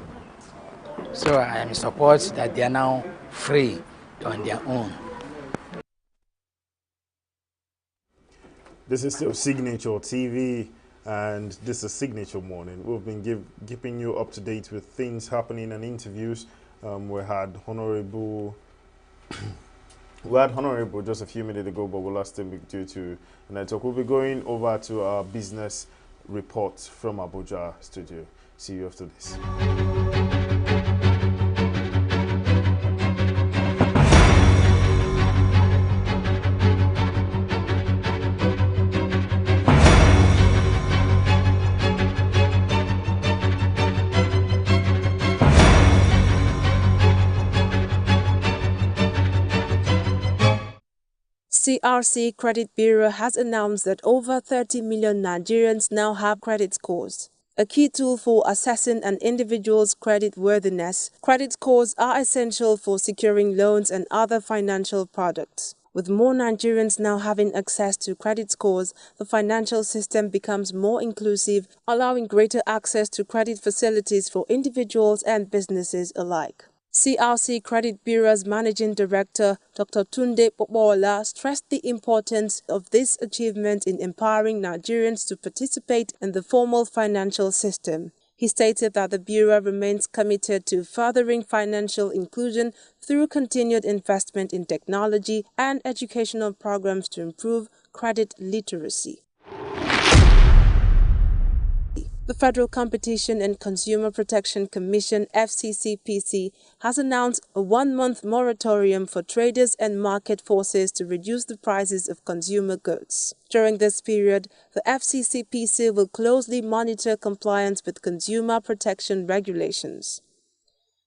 So I am in support that they are now free on their own. This is still Signature TV, and this is Signature Morning. We've been keeping you up to date with things happening and interviews. We had Honorable just a few minutes ago, but we lost him due to a network. We'll be going over to our business report from Abuja studio. See you after this. CRC Credit Bureau has announced that over 30 million Nigerians now have credit scores. A key tool for assessing an individual's credit worthiness, credit scores are essential for securing loans and other financial products. With more Nigerians now having access to credit scores, the financial system becomes more inclusive, allowing greater access to credit facilities for individuals and businesses alike. CRC Credit Bureau's Managing Director, Dr. Tunde Popola, stressed the importance of this achievement in empowering Nigerians to participate in the formal financial system. He stated that the Bureau remains committed to furthering financial inclusion through continued investment in technology and educational programs to improve credit literacy. The Federal Competition and Consumer Protection Commission (FCCPC) has announced a one-month moratorium for traders and market forces to reduce the prices of consumer goods. During this period, the FCCPC will closely monitor compliance with consumer protection regulations.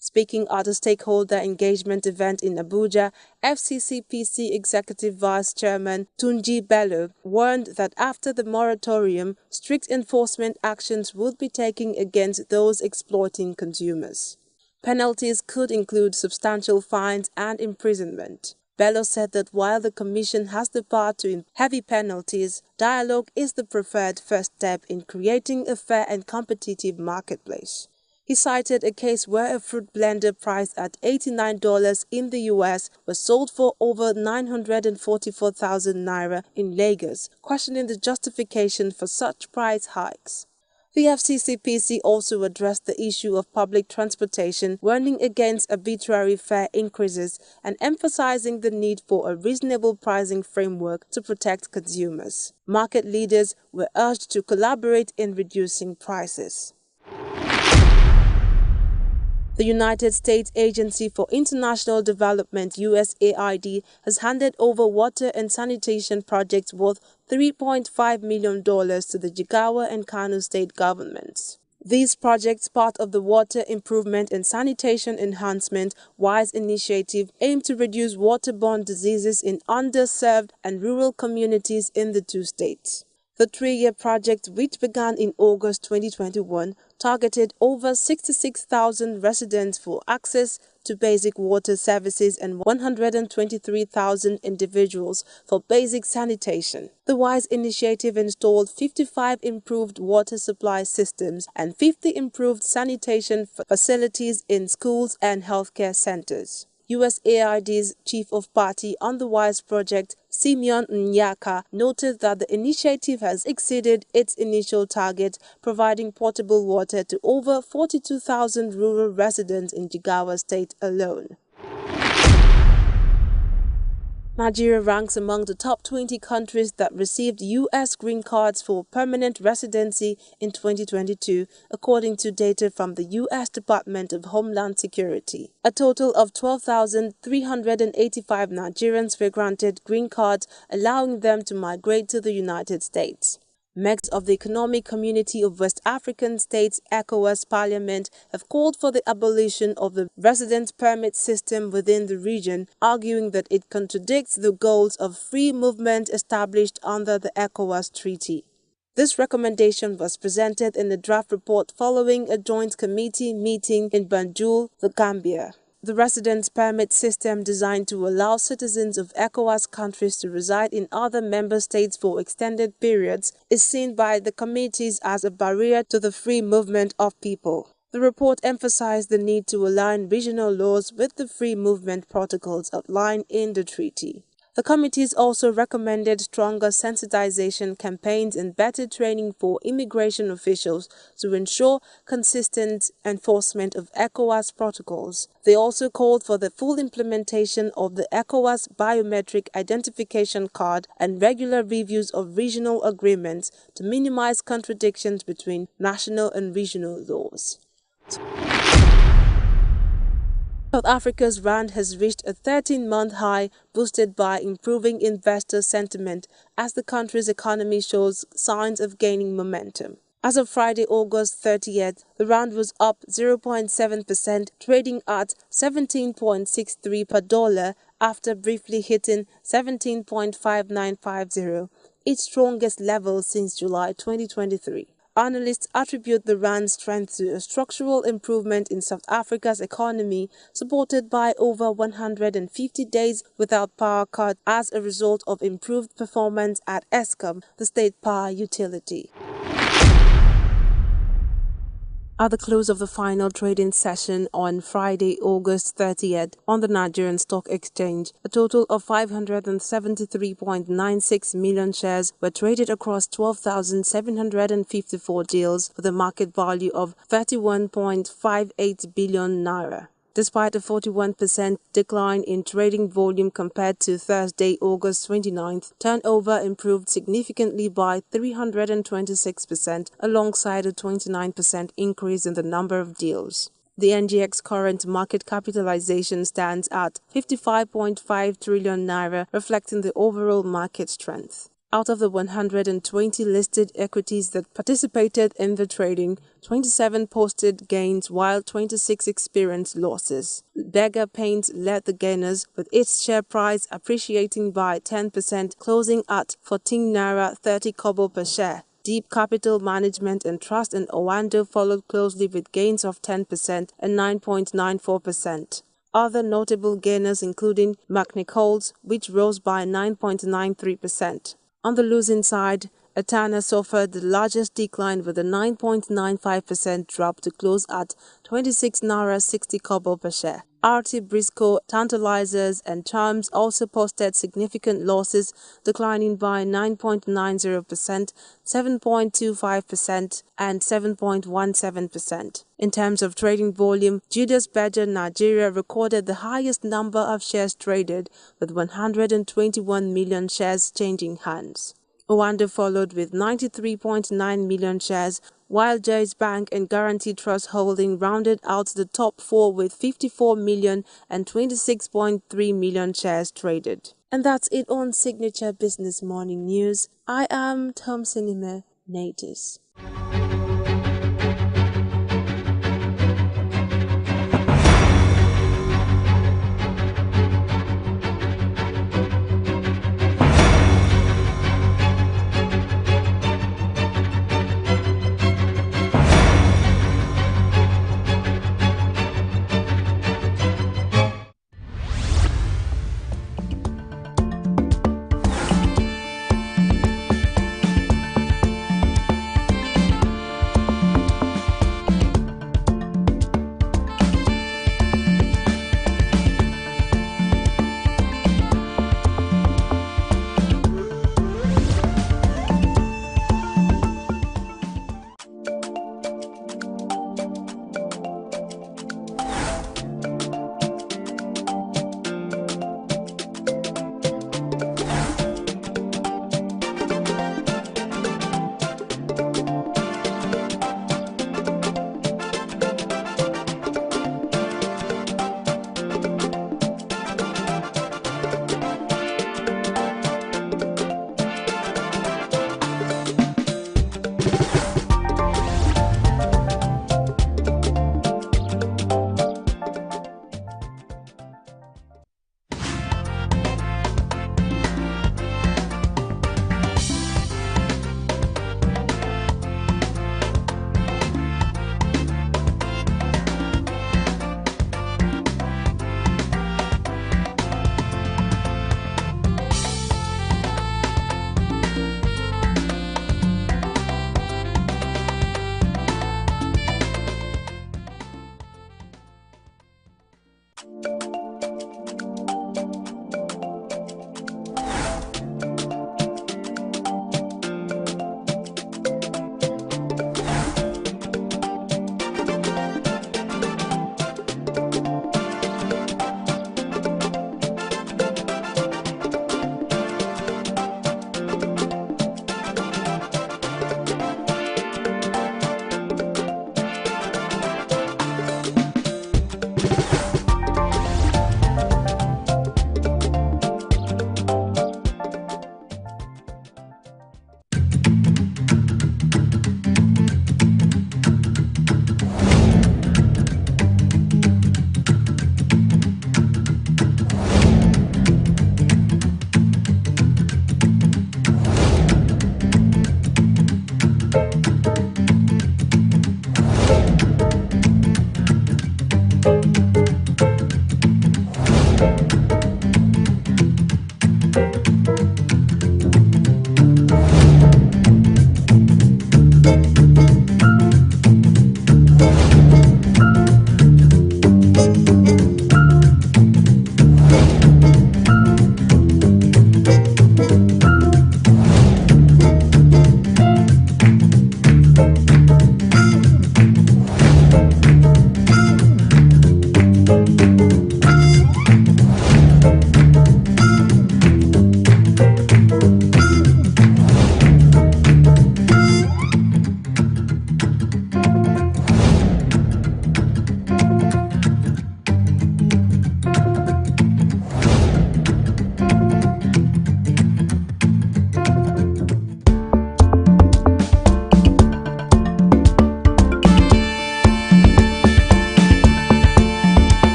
Speaking at a stakeholder engagement event in Abuja, FCCPC Executive Vice Chairman Tunji Bello warned that after the moratorium, strict enforcement actions would be taken against those exploiting consumers. Penalties could include substantial fines and imprisonment. Bello said that while the Commission has the power to heavy penalties, dialogue is the preferred first step in creating a fair and competitive marketplace. He cited a case where a fruit blender priced at $89 in the US was sold for over 944,000 naira in Lagos, questioning the justification for such price hikes. The FCCPC also addressed the issue of public transportation, warning against arbitrary fare increases and emphasizing the need for a reasonable pricing framework to protect consumers. Market leaders were urged to collaborate in reducing prices. The United States Agency for International Development (USAID) has handed over water and sanitation projects worth $3.5 million to the Jigawa and Kano state governments. These projects, part of the Water Improvement and Sanitation Enhancement WISE initiative, aim to reduce waterborne diseases in underserved and rural communities in the two states. The three-year project, which began in August 2021, targeted over 66,000 residents for access to basic water services and 123,000 individuals for basic sanitation. The WISE initiative installed 55 improved water supply systems and 50 improved sanitation facilities in schools and healthcare centers. USAID's Chief of Party on the WISE project, Simeon Nyaka, noted that the initiative has exceeded its initial target, providing potable water to over 42,000 rural residents in Jigawa State alone. Nigeria ranks among the top 20 countries that received U.S. green cards for permanent residency in 2022, according to data from the U.S. Department of Homeland Security. A total of 12,385 Nigerians were granted green cards, allowing them to migrate to the United States. Members of the Economic Community of West African States (ECOWAS) Parliament have called for the abolition of the residence permit system within the region, arguing that it contradicts the goals of free movement established under the ECOWAS Treaty. This recommendation was presented in a draft report following a joint committee meeting in Banjul, the Gambia. The residence permit system, designed to allow citizens of ECOWAS countries to reside in other member states for extended periods, is seen by the committees as a barrier to the free movement of people. The report emphasized the need to align regional laws with the free movement protocols outlined in the treaty. The committees also recommended stronger sensitization campaigns and better training for immigration officials to ensure consistent enforcement of ECOWAS protocols. They also called for the full implementation of the ECOWAS biometric identification card and regular reviews of regional agreements to minimize contradictions between national and regional laws. South Africa's rand has reached a 13-month high, boosted by improving investor sentiment as the country's economy shows signs of gaining momentum. As of Friday, August 30th, the rand was up 0.7%, trading at 17.63 per dollar after briefly hitting 17.5950, its strongest level since July 2023. Analysts attribute the rand's strength to a structural improvement in South Africa's economy, supported by over 150 days without power cut as a result of improved performance at Eskom, the state power utility. At the close of the final trading session on Friday, August 30th, on the Nigerian Stock Exchange, a total of 573.96 million shares were traded across 12,754 deals with a market value of 31.58 billion naira. Despite a 41% decline in trading volume compared to Thursday, August 29th, turnover improved significantly by 326%, alongside a 29% increase in the number of deals. The NGX current market capitalization stands at 55.5 trillion naira, reflecting the overall market strength. Out of the 120 listed equities that participated in the trading, 27 posted gains while 26 experienced losses. Beggar Paints led the gainers, with its share price appreciating by 10%, closing at 14 naira 30 kobo per share. Deep Capital Management and Trust and Owando followed closely with gains of 10% and 9.94%. Other notable gainers including McNichols, which rose by 9.93%. On the losing side, Etana suffered the largest decline with a 9.95% drop to close at 26 naira 60 kobo per share. RT Briscoe, Tantalizers and Charms also posted significant losses, declining by 9.90%, 7.25% and 7.17%. In terms of trading volume, Judas Berger Nigeria recorded the highest number of shares traded, with 121 million shares changing hands. Owando followed with 93.9 million shares, while Jay's Bank and Guarantee Trust Holding rounded out the top four with 54 million and 26.3 million shares traded. And that's it on Signature Business Morning News. I am Tom Sinime Natus.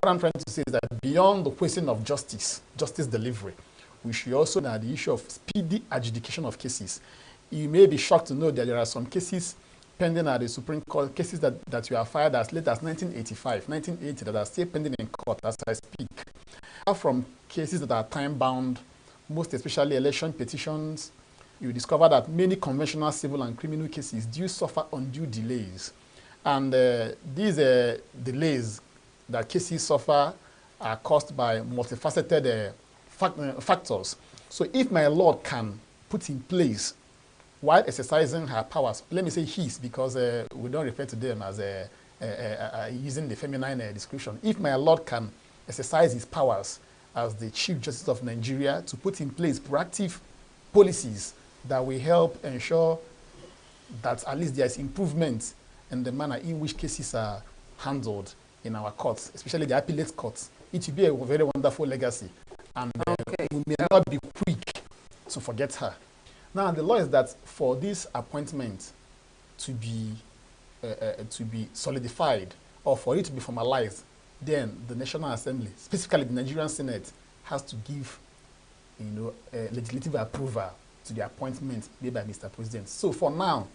what I'm trying to say is that beyond the question of justice delivery, we should also know the issue of speedy adjudication of cases. You may be shocked to know that there are some cases pending at the Supreme Court, cases that were filed as late as 1985, 1980, that are still pending in court as I speak. Apart from cases that are time-bound, most especially election petitions, you discover that many conventional civil and criminal cases do suffer undue delays. And these delays that cases suffer are caused by multifaceted factors. So if my Lord can put in place, while exercising her powers, let me say his, because we don't refer to them as using the feminine description. If my Lord can exercise his powers as the Chief Justice of Nigeria to put in place proactive policies that will help ensure that at least there is improvement in the manner in which cases are handled in our courts, especially the appellate courts, it will be a very wonderful legacy. And we may not be quick to forget her. Now, the law is that for this appointment to be solidified or for it to be formalized, then the National Assembly, specifically the Nigerian Senate, has to give, legislative approval to the appointment made by Mr. President. So for now,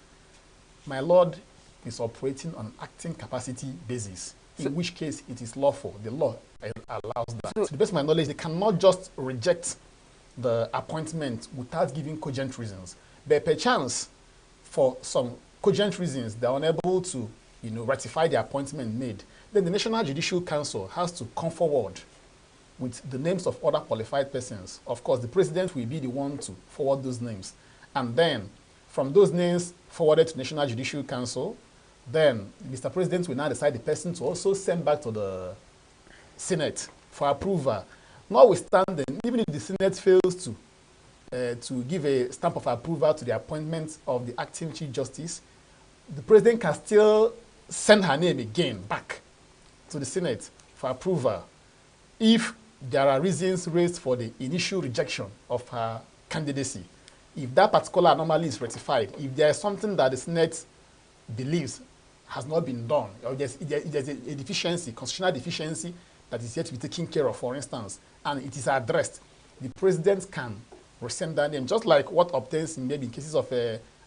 my Lord is operating on acting capacity basis, in which case it is lawful. The law allows that. So to the best of my knowledge, they cannot just reject the appointment without giving cogent reasons. But perchance, for some cogent reasons, they are unable to, ratify the appointment made. Then the National Judicial Council has to come forward with the names of other qualified persons. Of course, the president will be the one to forward those names. And then, from those names forwarded to National Judicial Council, then Mr. President will now decide the person to also send back to the Senate for approval. Notwithstanding, even if the Senate fails to give a stamp of approval to the appointment of the acting Chief Justice, the President can still send her name again back to the Senate for approval if there are reasons raised for the initial rejection of her candidacy. If that particular anomaly is rectified, if there is something that the Senate believes has not been done, or there's a deficiency, constitutional deficiency that is yet to be taken care of, for instance, and it is addressed, the President can rescind that name, just like what obtains maybe in cases of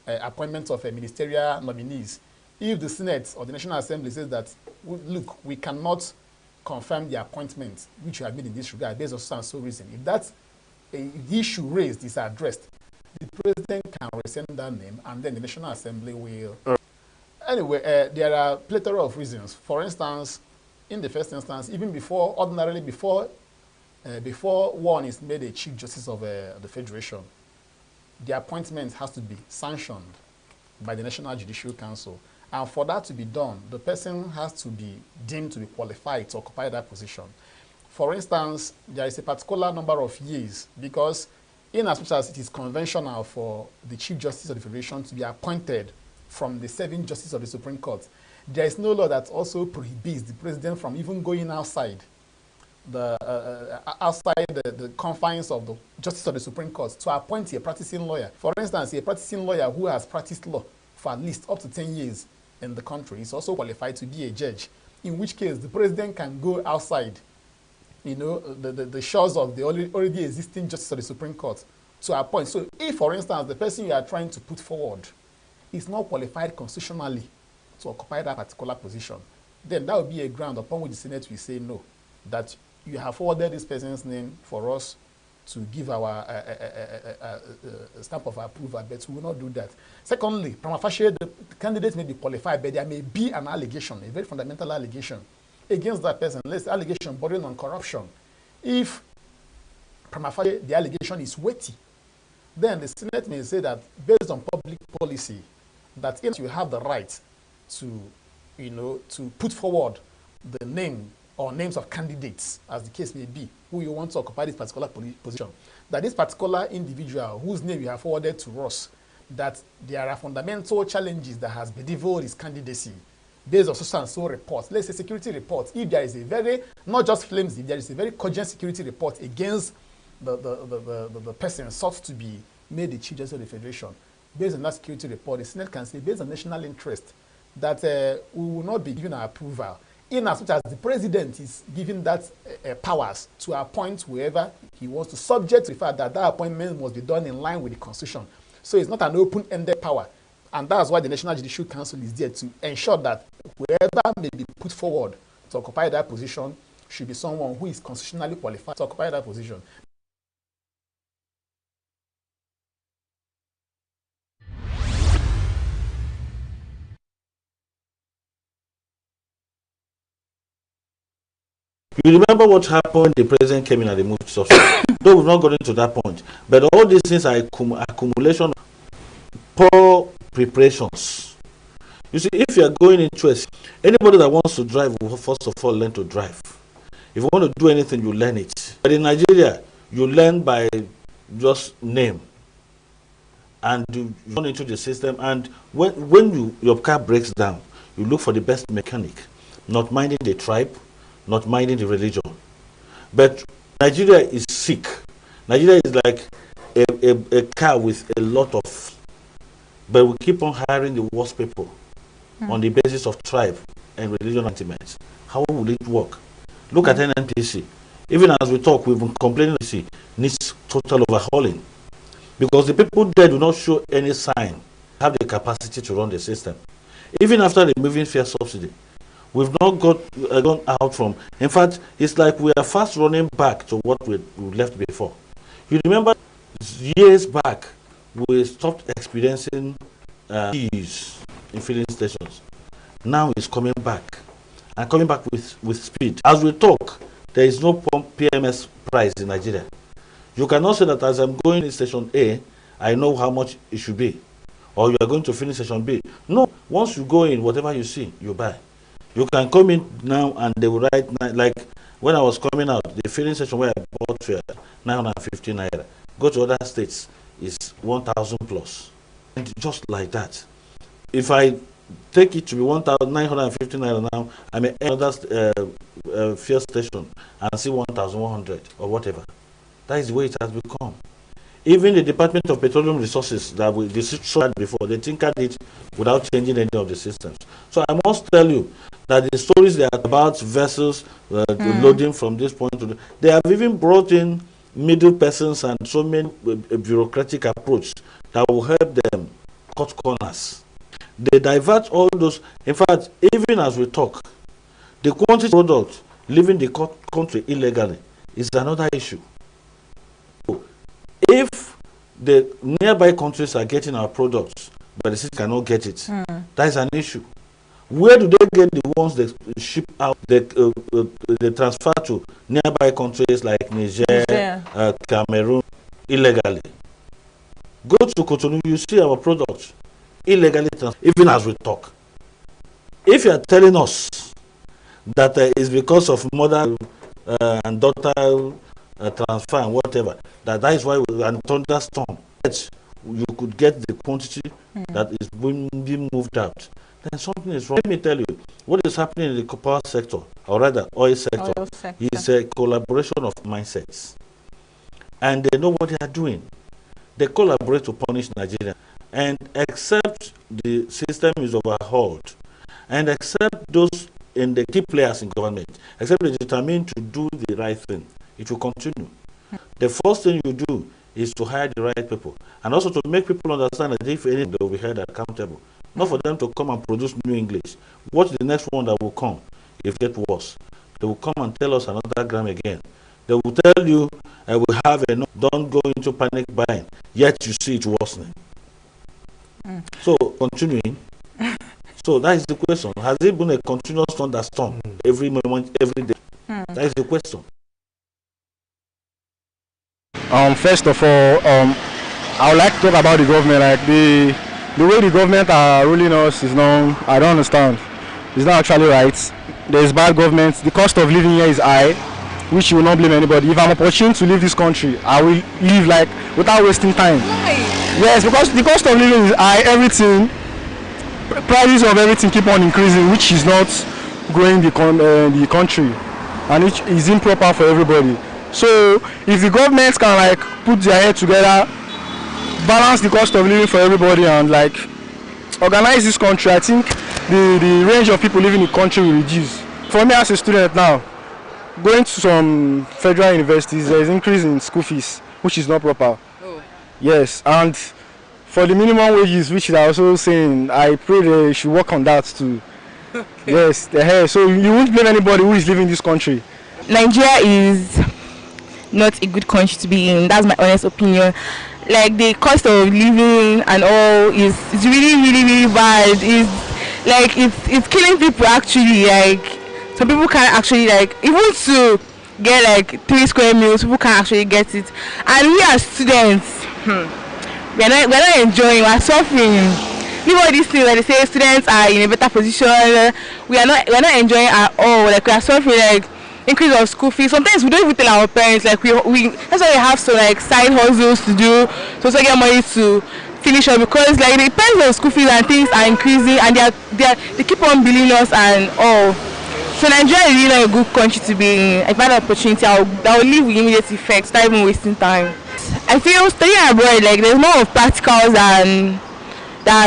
appointment of ministerial nominees. If the Senate or the National Assembly says that, look, we cannot confirm the appointment which you have made in this regard based on so and so reason, if that the issue raised is addressed, the President can rescind that name, and then the National Assembly will. Anyway, there are a plethora of reasons. For instance, in the first instance, even ordinarily before one is made a Chief Justice of the Federation, the appointment has to be sanctioned by the National Judicial Council. And for that to be done, the person has to be deemed to be qualified to occupy that position. For instance, there is a particular number of years, because in as much as it is conventional for the Chief Justice of the Federation to be appointed from the 7 Justices of the Supreme Court, there is no law that also prohibits the President from even going outside the confines of the Justice of the Supreme Court to appoint a practicing lawyer. For instance, a practicing lawyer who has practiced law for at least up to 10 years in the country is also qualified to be a judge, in which case the President can go outside, the shores of the already existing Justice of the Supreme Court to appoint. So if, for instance, the person you are trying to put forward is not qualified constitutionally to occupy that particular position, then that would be a ground upon which the Senate will say no, that you have forwarded this person's name for us to give our stamp of approval, but we will not do that. Secondly, prima facie, the candidate may be qualified, but there may be an allegation, a very fundamental allegation against that person. Let's say allegation bordering on corruption. If prima facie the allegation is weighty, then the Senate may say that based on public policy, that if you have the right to, to put forward the name or names of candidates, as the case may be, who you want to occupy this particular position, that this particular individual whose name you have forwarded to us, that there are fundamental challenges that has bedeviled his candidacy based on so and so reports. Let's say security reports. If there is a very, not just flimsy, if there is a very cogent security report against the person sought to be made the Chief Justice of the Federation, based on that security report, the Senate can say, based on national interest, that we will not be given our approval in as much as the president is giving that powers to appoint whoever he wants to, subject to the fact that that appointment must be done in line with the Constitution. So it's not an open-ended power. And that's why the National Judicial Council is there to ensure that whoever may be put forward to occupy that position should be someone who is constitutionally qualified to occupy that position. You remember what happened when the president came in and removed subsidy? Though we've not gotten to that point. But all these things are accumulation of poor preparations. You see, if you are going into anybody that wants to drive will first of all learn to drive. If you want to do anything, you learn it. But in Nigeria, you learn by just name. And you run into the system. And when your car breaks down, you look for the best mechanic, not minding the tribe, not minding the religion. But Nigeria is sick. Nigeria is like a car with a lot of, but we keep on hiring the worst people on the basis of tribe and religion sentiments. How will it work? Look at NNPC. Even as we talk, we've been complaining that it needs total overhauling. Because the people there do not show any sign, have the capacity to run the system. Even after removing fuel subsidy, we've not gone out from. In fact, it's like we are fast running back to what we left before. You remember years back, we stopped experiencing queues in filling stations. Now it's coming back, and coming back with speed. As we talk, there is no PMS price in Nigeria. You cannot say that as I'm going in station A, I know how much it should be, or you are going to finish station B. No, once you go in, whatever you see, you buy. You can come in now and they will write, like when I was coming out, the filling station where I bought fuel, 950 naira. Go to other states, it's 1,000 plus. And just like that. If I take it to be 1,950 naira now, I may enter another fuel station and see 1,100 or whatever. That is the way it has become. Even the Department of Petroleum Resources that we had before, they tinkered it without changing any of the systems. So I must tell you that the stories they are about vessels loading from this point to they have even brought in middle persons and so many bureaucratic approach that will help them cut corners. They divert all those. In fact, even as we talk, the quantity of product leaving the country illegally is another issue. If the nearby countries are getting our products, but the city cannot get it, that is an issue. Where do they get the ones they ship out, they transfer to nearby countries like Niger, Cameroon, illegally? Go to Cotonou, you see our products illegally transferred, even as we talk. If you are telling us that it's because of mother and daughter transfer and whatever, that is why we are thunderstorm, you could get the quantity that is being moved out, then something is wrong. Let me tell you, what is happening in the power sector, or rather oil sector, is a collaboration of mindsets. And they know what they are doing. They collaborate to punish Nigeria. And except the system is overhauled, and except those in the key players in government, except they determined to do the right thing, it will continue. The first thing you do is to hire the right people, and also to make people understand that if anything, they will be held accountable. Not for them to come and produce new English. Watch the next one that will come, if it get worse. They will come and tell us another gram again. They will tell you, we have enough, don't go into panic buying, yet you see it worsening. So, continuing. So, that is the question. Has it been a continuous thunderstorm every moment, every day? That is the question. First of all, I would like to talk about the government. Like the way the government are ruling us is not, I don't understand. It's not actually right. There is bad government. The cost of living here is high, which you will not blame anybody. If I'm opportune to leave this country, I will leave like without wasting time. Yes, because the cost of living is high. Everything, prices of everything keep on increasing, which is not growing the country, and which is improper for everybody. So if the government can like put their head together, balance the cost of living for everybody, and like organize this country, I think the range of people living in the country will reduce. for me as a student now, going to some federal universities, there is increase in school fees, which is not proper. Oh. Yes, and for the minimum wages, which they are also saying, I pray they should work on that too. Okay. Yes, so you won't blame anybody who is living in this country. Nigeria is not a good country to be in. That's my honest opinion. Like the cost of living and all is really bad. It's killing people actually. Like some people can't actually even to get 3 square meals. People can't actually get it. And we as students, we're not enjoying. We're suffering. Leave all these things they say students are in a better position. We're not enjoying at all. We are suffering increase of school fees. Sometimes we don't even tell our parents. We that's why we have some side hustles to do to also get money to finish up, because the price of school fees and things are increasing and they keep on billing us and all. So Nigeria is really not a good country to be in. If I had an opportunity, I will leave with immediate effects, not even wasting time. I feel studying abroad there's more of practicals than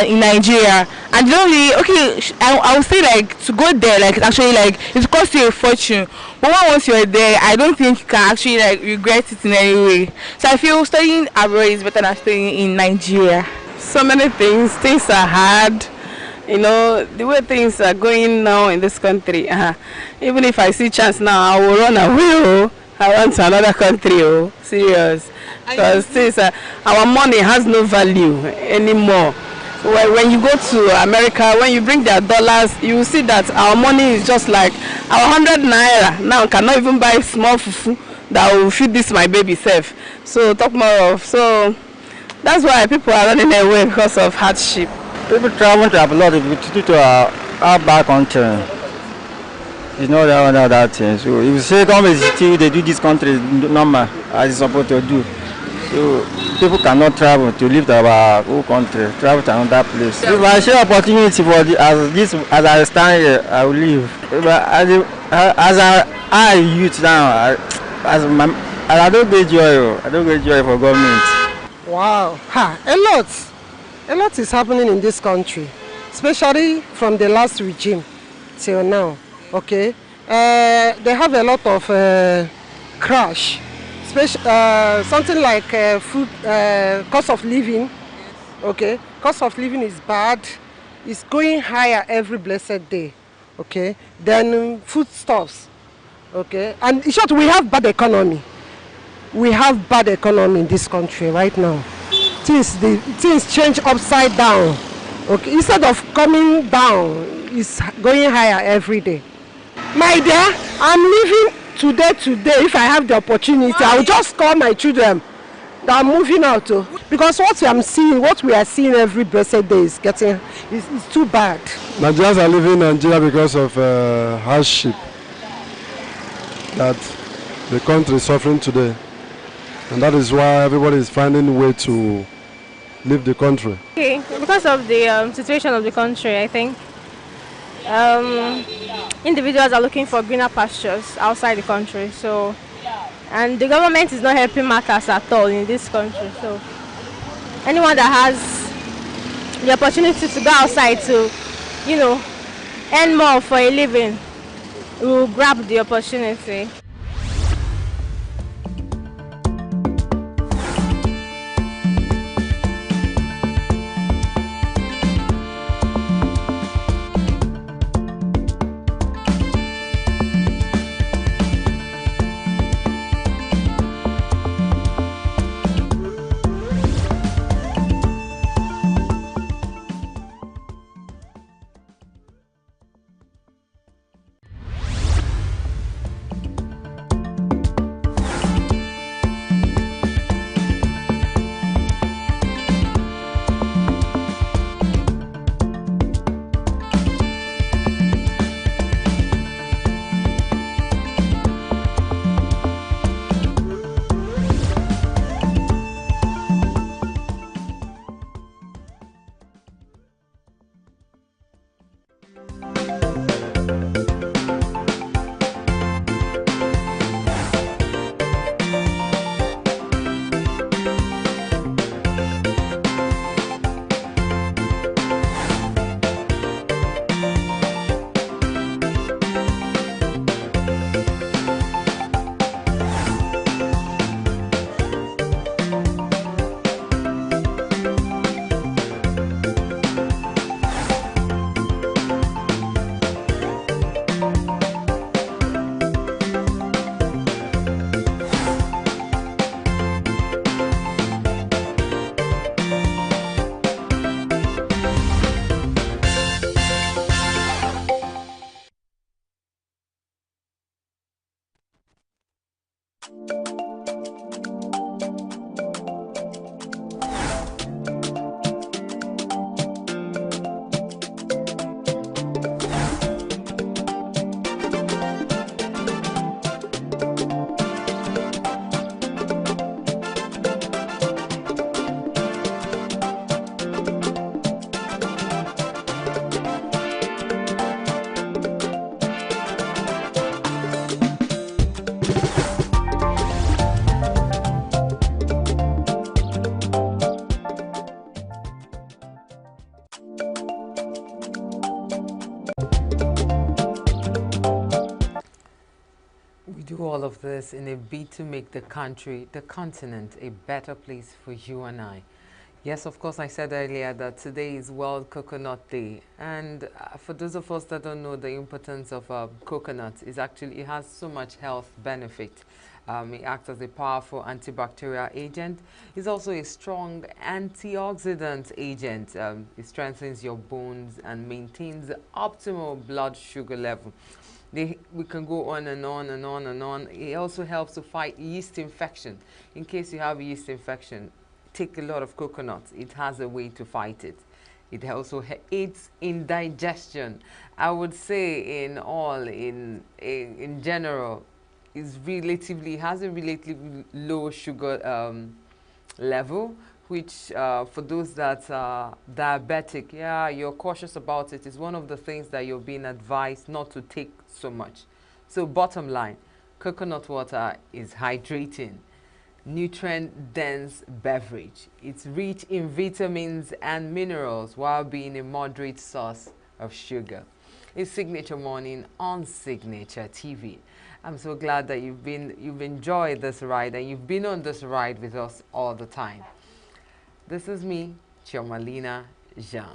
in Nigeria, and you don't really I would say to go there actually it costs you a fortune, but once you're there I don't think you can actually regret it in any way. So I feel studying abroad is better than studying in Nigeria. So many things are hard, the way things are going now in this country. Even if I see chance now, I will run away. I run to another country. Serious, because our money has no value anymore. When you go to America, when you bring their dollars, you will see that our money is just like our 100 naira now cannot even buy small fufu that will feed this my baby self. So talk more of. So that's why people are running away, because of hardship. People travel to abroad to our back country. It's not that thing. So if you say government still they do this country normal as it's supposed to do. So people cannot travel to leave our whole country, travel to another place. If I see opportunity as I stand here, I will leave. As I youth now, I don't get joy. I don't get joy for government. Wow, a lot is happening in this country, especially from the last regime till now. Okay, they have a lot of crash. Something like food, cost of living. Okay, cost of living is bad. It's going higher every blessed day. Okay, then foodstuffs. Okay, and in short, we have bad economy. We have bad economy in this country right now. Things change upside down. Okay, instead of coming down, it's going higher every day. My dear, I'm living today, if I have the opportunity, I will just call my children that I'm moving out. Because what we are seeing every blessed day is too bad. Nigerians are living in Nigeria because of hardship that the country is suffering today. And that is why everybody is finding a way to leave the country. Okay, because of the situation of the country, I think individuals are looking for greener pastures outside the country. So, and the government is not helping matters at all in this country. So, anyone that has the opportunity to go outside to, earn more for a living, will grab the opportunity. do all of this in a bid to make the country, the continent, a better place for you and I. Yes, of course, I said earlier that today is World Coconut Day. And for those of us that don't know the importance of coconut, it has so much health benefit. It acts as a powerful antibacterial agent. It's also a strong antioxidant agent. It strengthens your bones and maintains the optimal blood sugar level. We can go on and on and on and on. It also helps to fight yeast infection. In case you have yeast infection, take a lot of coconuts. It has a way to fight it. It also aids in digestion. I would say in general, has a relatively low sugar level, which for those that are diabetic, yeah, you're cautious about it. It's one of the things that you're being advised not to take so much. So bottom line, coconut water is hydrating, nutrient-dense beverage. It's rich in vitamins and minerals while being a moderate source of sugar. It's Signature Morning on Signature TV. I'm so glad that you've enjoyed this ride and you've been on this ride with us all the time. This is me, Chomalina Jean.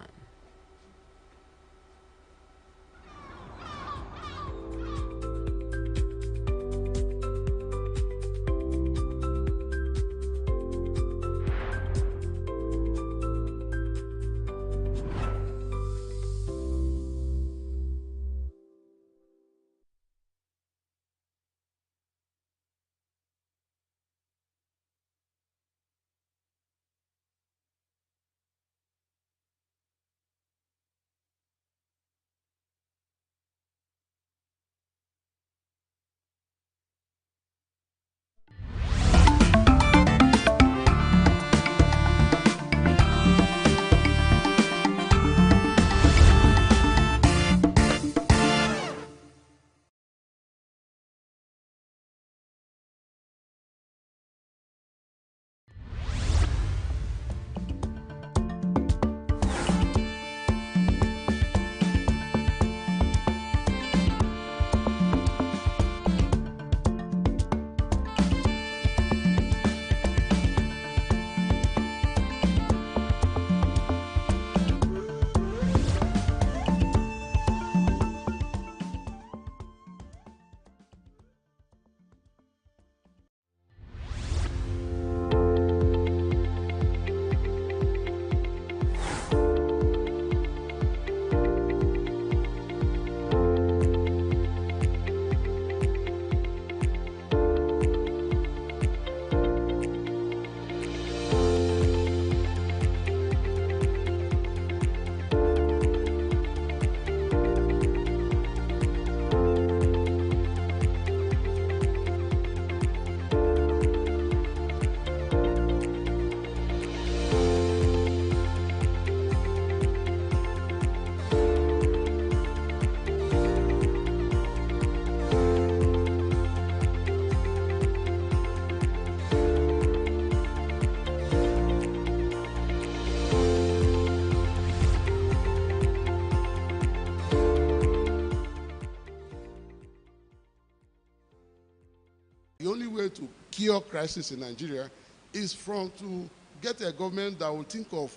The only way to cure crisis in Nigeria is to get a government that will think of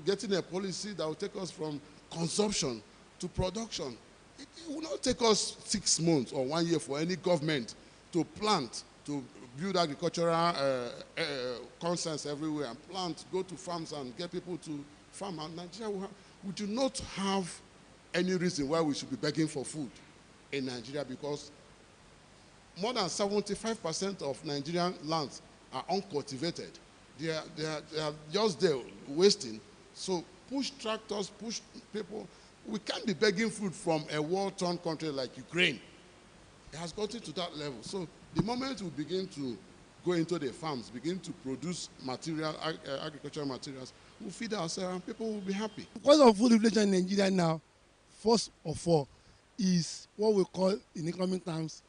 getting a policy that will take us from consumption to production. It will not take us 6 months or 1 year for any government to plant, to build agricultural concerns everywhere and plant, go to farms and get people to farm. And Nigeria, we do not have any reason why we should be begging for food in Nigeria, because more than 75% of Nigerian lands are uncultivated. They are just there wasting. So push tractors, push people. We can't be begging food from a war-torn country like Ukraine. It has gotten to that level. So the moment we begin to go into the farms, begin to produce material, agricultural materials, we'll feed ourselves and people will be happy. Because of food inflation in Nigeria now, first of all, is what we call in economic terms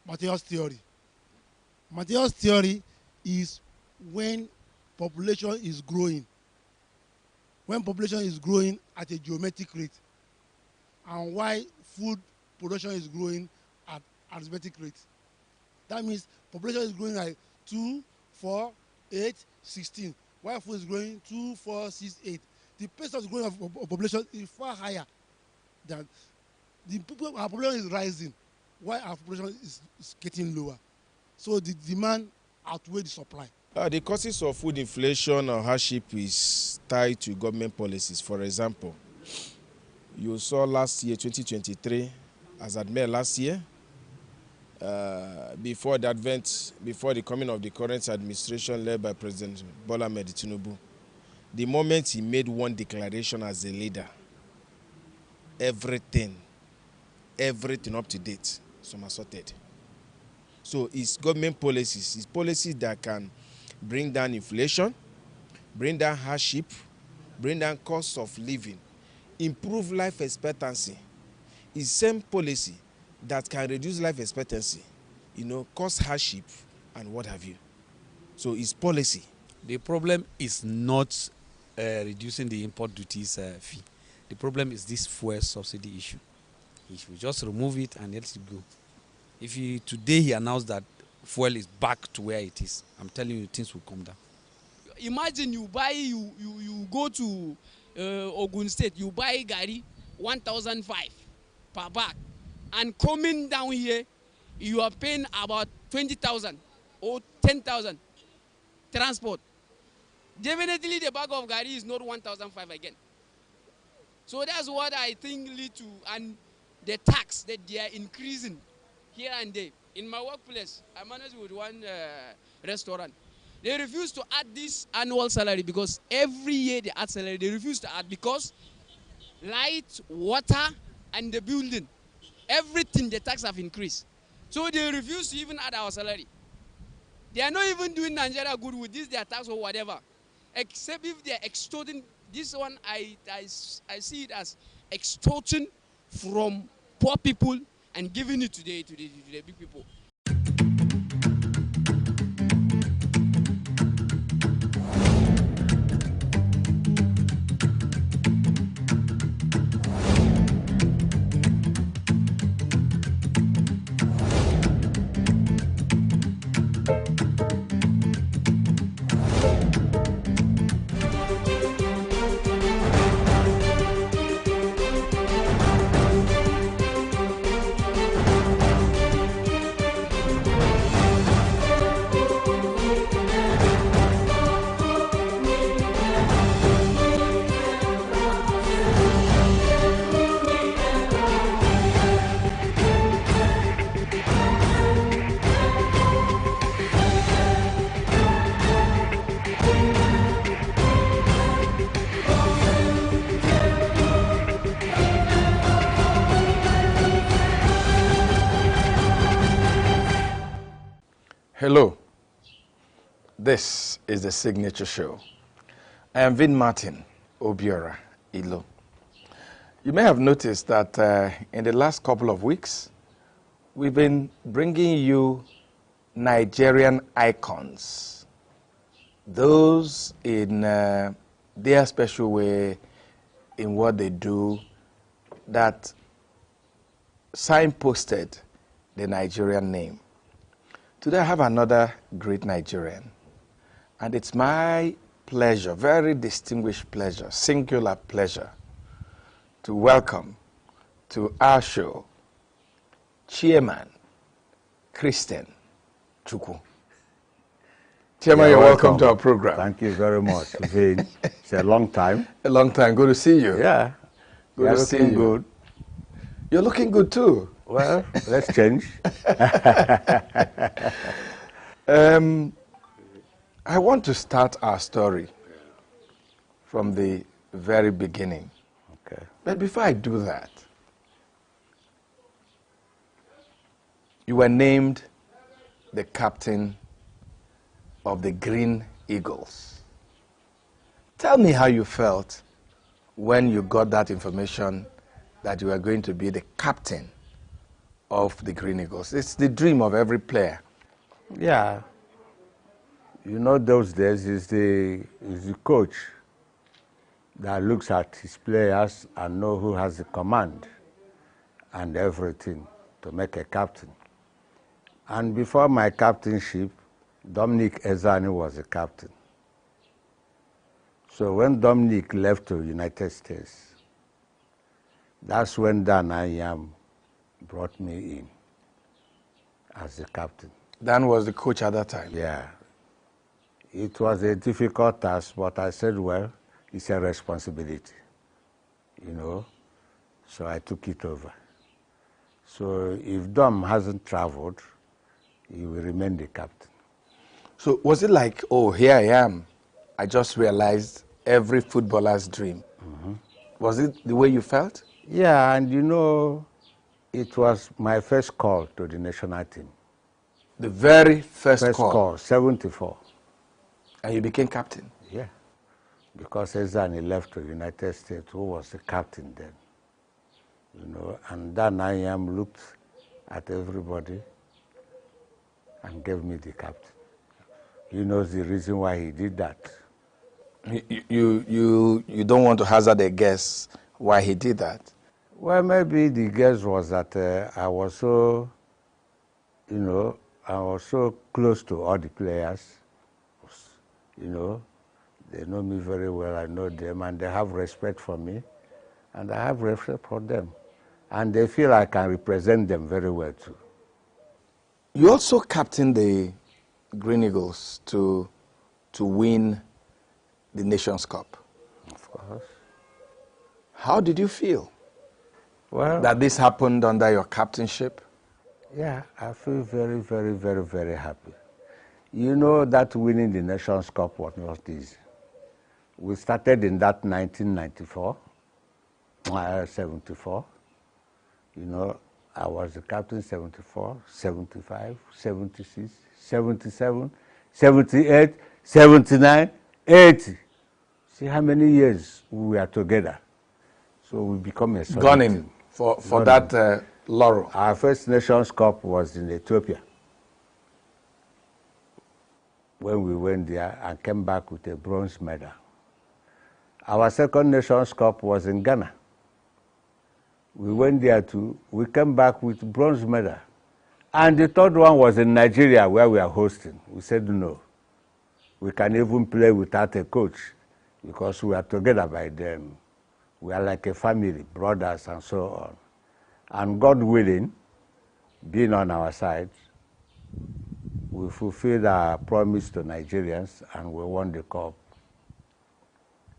materials theory. Materials theory is when population is growing. When population is growing at a geometric rate, and why food production is growing at arithmetic rate. That means population is growing like 2, 4, 8, 16. While food is growing 2, 4, 6, 8. The pace of the growth of population is far higher than our population is rising, while our population is getting lower. So the demand outweighs the supply. The causes of food inflation or hardship is tied to government policies. For example, you saw last year, 2023, as at May last year, before the coming of the current administration led by President Bola Ahmed Tinubu, the moment he made one declaration as a leader, everything up to date, somersaulted. So it's government policies, it's policies that can bring down inflation, bring down hardship, bring down cost of living, improve life expectancy. It's same policy that can reduce life expectancy, cause hardship and what have you. So it's policy. The problem is not reducing the import duties fee. The problem is this fuel subsidy issue. He should just remove it and let it go. If today he announced that fuel is back to where it is, I'm telling you things will come down. Imagine you go to Ogun State, you buy gari 1,005 per bag, and coming down here, you are paying about 20,000 or 10,000 transport. Definitely the bag of gari is not 1,005 again. So that's what I think lead to, and the tax that they are increasing here and there. In my workplace, I manage with one restaurant. They refuse to add this annual salary because every year they add salary. They refuse to add because light, water, and the building, everything, the tax have increased. So they refuse to even add our salary. They are not even doing Nigeria good with this, their tax or whatever. Except if they are extorting. This one, I see it as extortion from poor people and giving it to the big people. Hello, this is the Signature Show. I am Vin Martin Obiora Ilo. You may have noticed that in the last couple of weeks, we've been bringing you Nigerian icons, those in their special way, in what they do, that signposted the Nigerian name. Today I have another great Nigerian, and it's my pleasure, very distinguished pleasure, singular pleasure, to welcome to our show Chairman Christian Chukwu. Chairman, you're welcome to our program. Thank you very much, Vin. It's a long time. A long time. Good to see you. Yeah. Good to see you. Good. You're looking good too. Well, let's change. I want to start our story from the very beginning. Okay. But before I do that, you were named the captain of the Green Eagles. Tell me how you felt when you got that information that you were going to be the captain of the Green Eagles. It's the dream of every player. Yeah. You know, those days is the coach that looks at his players and know who has the command and everything to make a captain. And before my captainship, Dominic Ezani was the captain. So when Dominic left to United States, that's when Dan Ayam brought me in as the captain. Dan was the coach at that time? Yeah. It was a difficult task, but I said, well, it's a responsibility, you know, so I took it over. So if Dom hasn't traveled, he will remain the captain. So was it like, oh, here I am, I just realized every footballer's dream? Mm-hmm. Was it the way you felt? Yeah, and you know, it was my first call to the national team. The very first call? First call, 74. And you became captain? Yeah, because Ezani left to the United States, who was the captain then. You know, and then I looked at everybody and gave me the captain. He knows the reason why he did that. You don't want to hazard a guess why he did that? Well, maybe the guess was that I was so, you know, I was so close to all the players. You know, they know me very well, I know them, and they have respect for me, and I have respect for them. And they feel I can represent them very well too. You also captained the Green Eagles to win the Nations Cup. Of course. How did you feel? Well, that this happened under your captainship? Yeah, I feel very, very, very, very happy. You know that winning the Nations Cup was not easy. We started in that 1994, 74. You know, I was the captain 74, 75, 76, 77, 78, 79, 80. See how many years we were together. So we become a solid Gunning team. for that laurel. Our first Nations Cup was in Ethiopia. When we went there and came back with a bronze medal. Our second Nations Cup was in Ghana. We went there too. We came back with bronze medal. And the third one was in Nigeria, where we are hosting. We said no. We can even play without a coach because we are together by then. We are like a family, brothers and so on. And God willing, being on our side, we fulfilled our promise to Nigerians and we won the cup.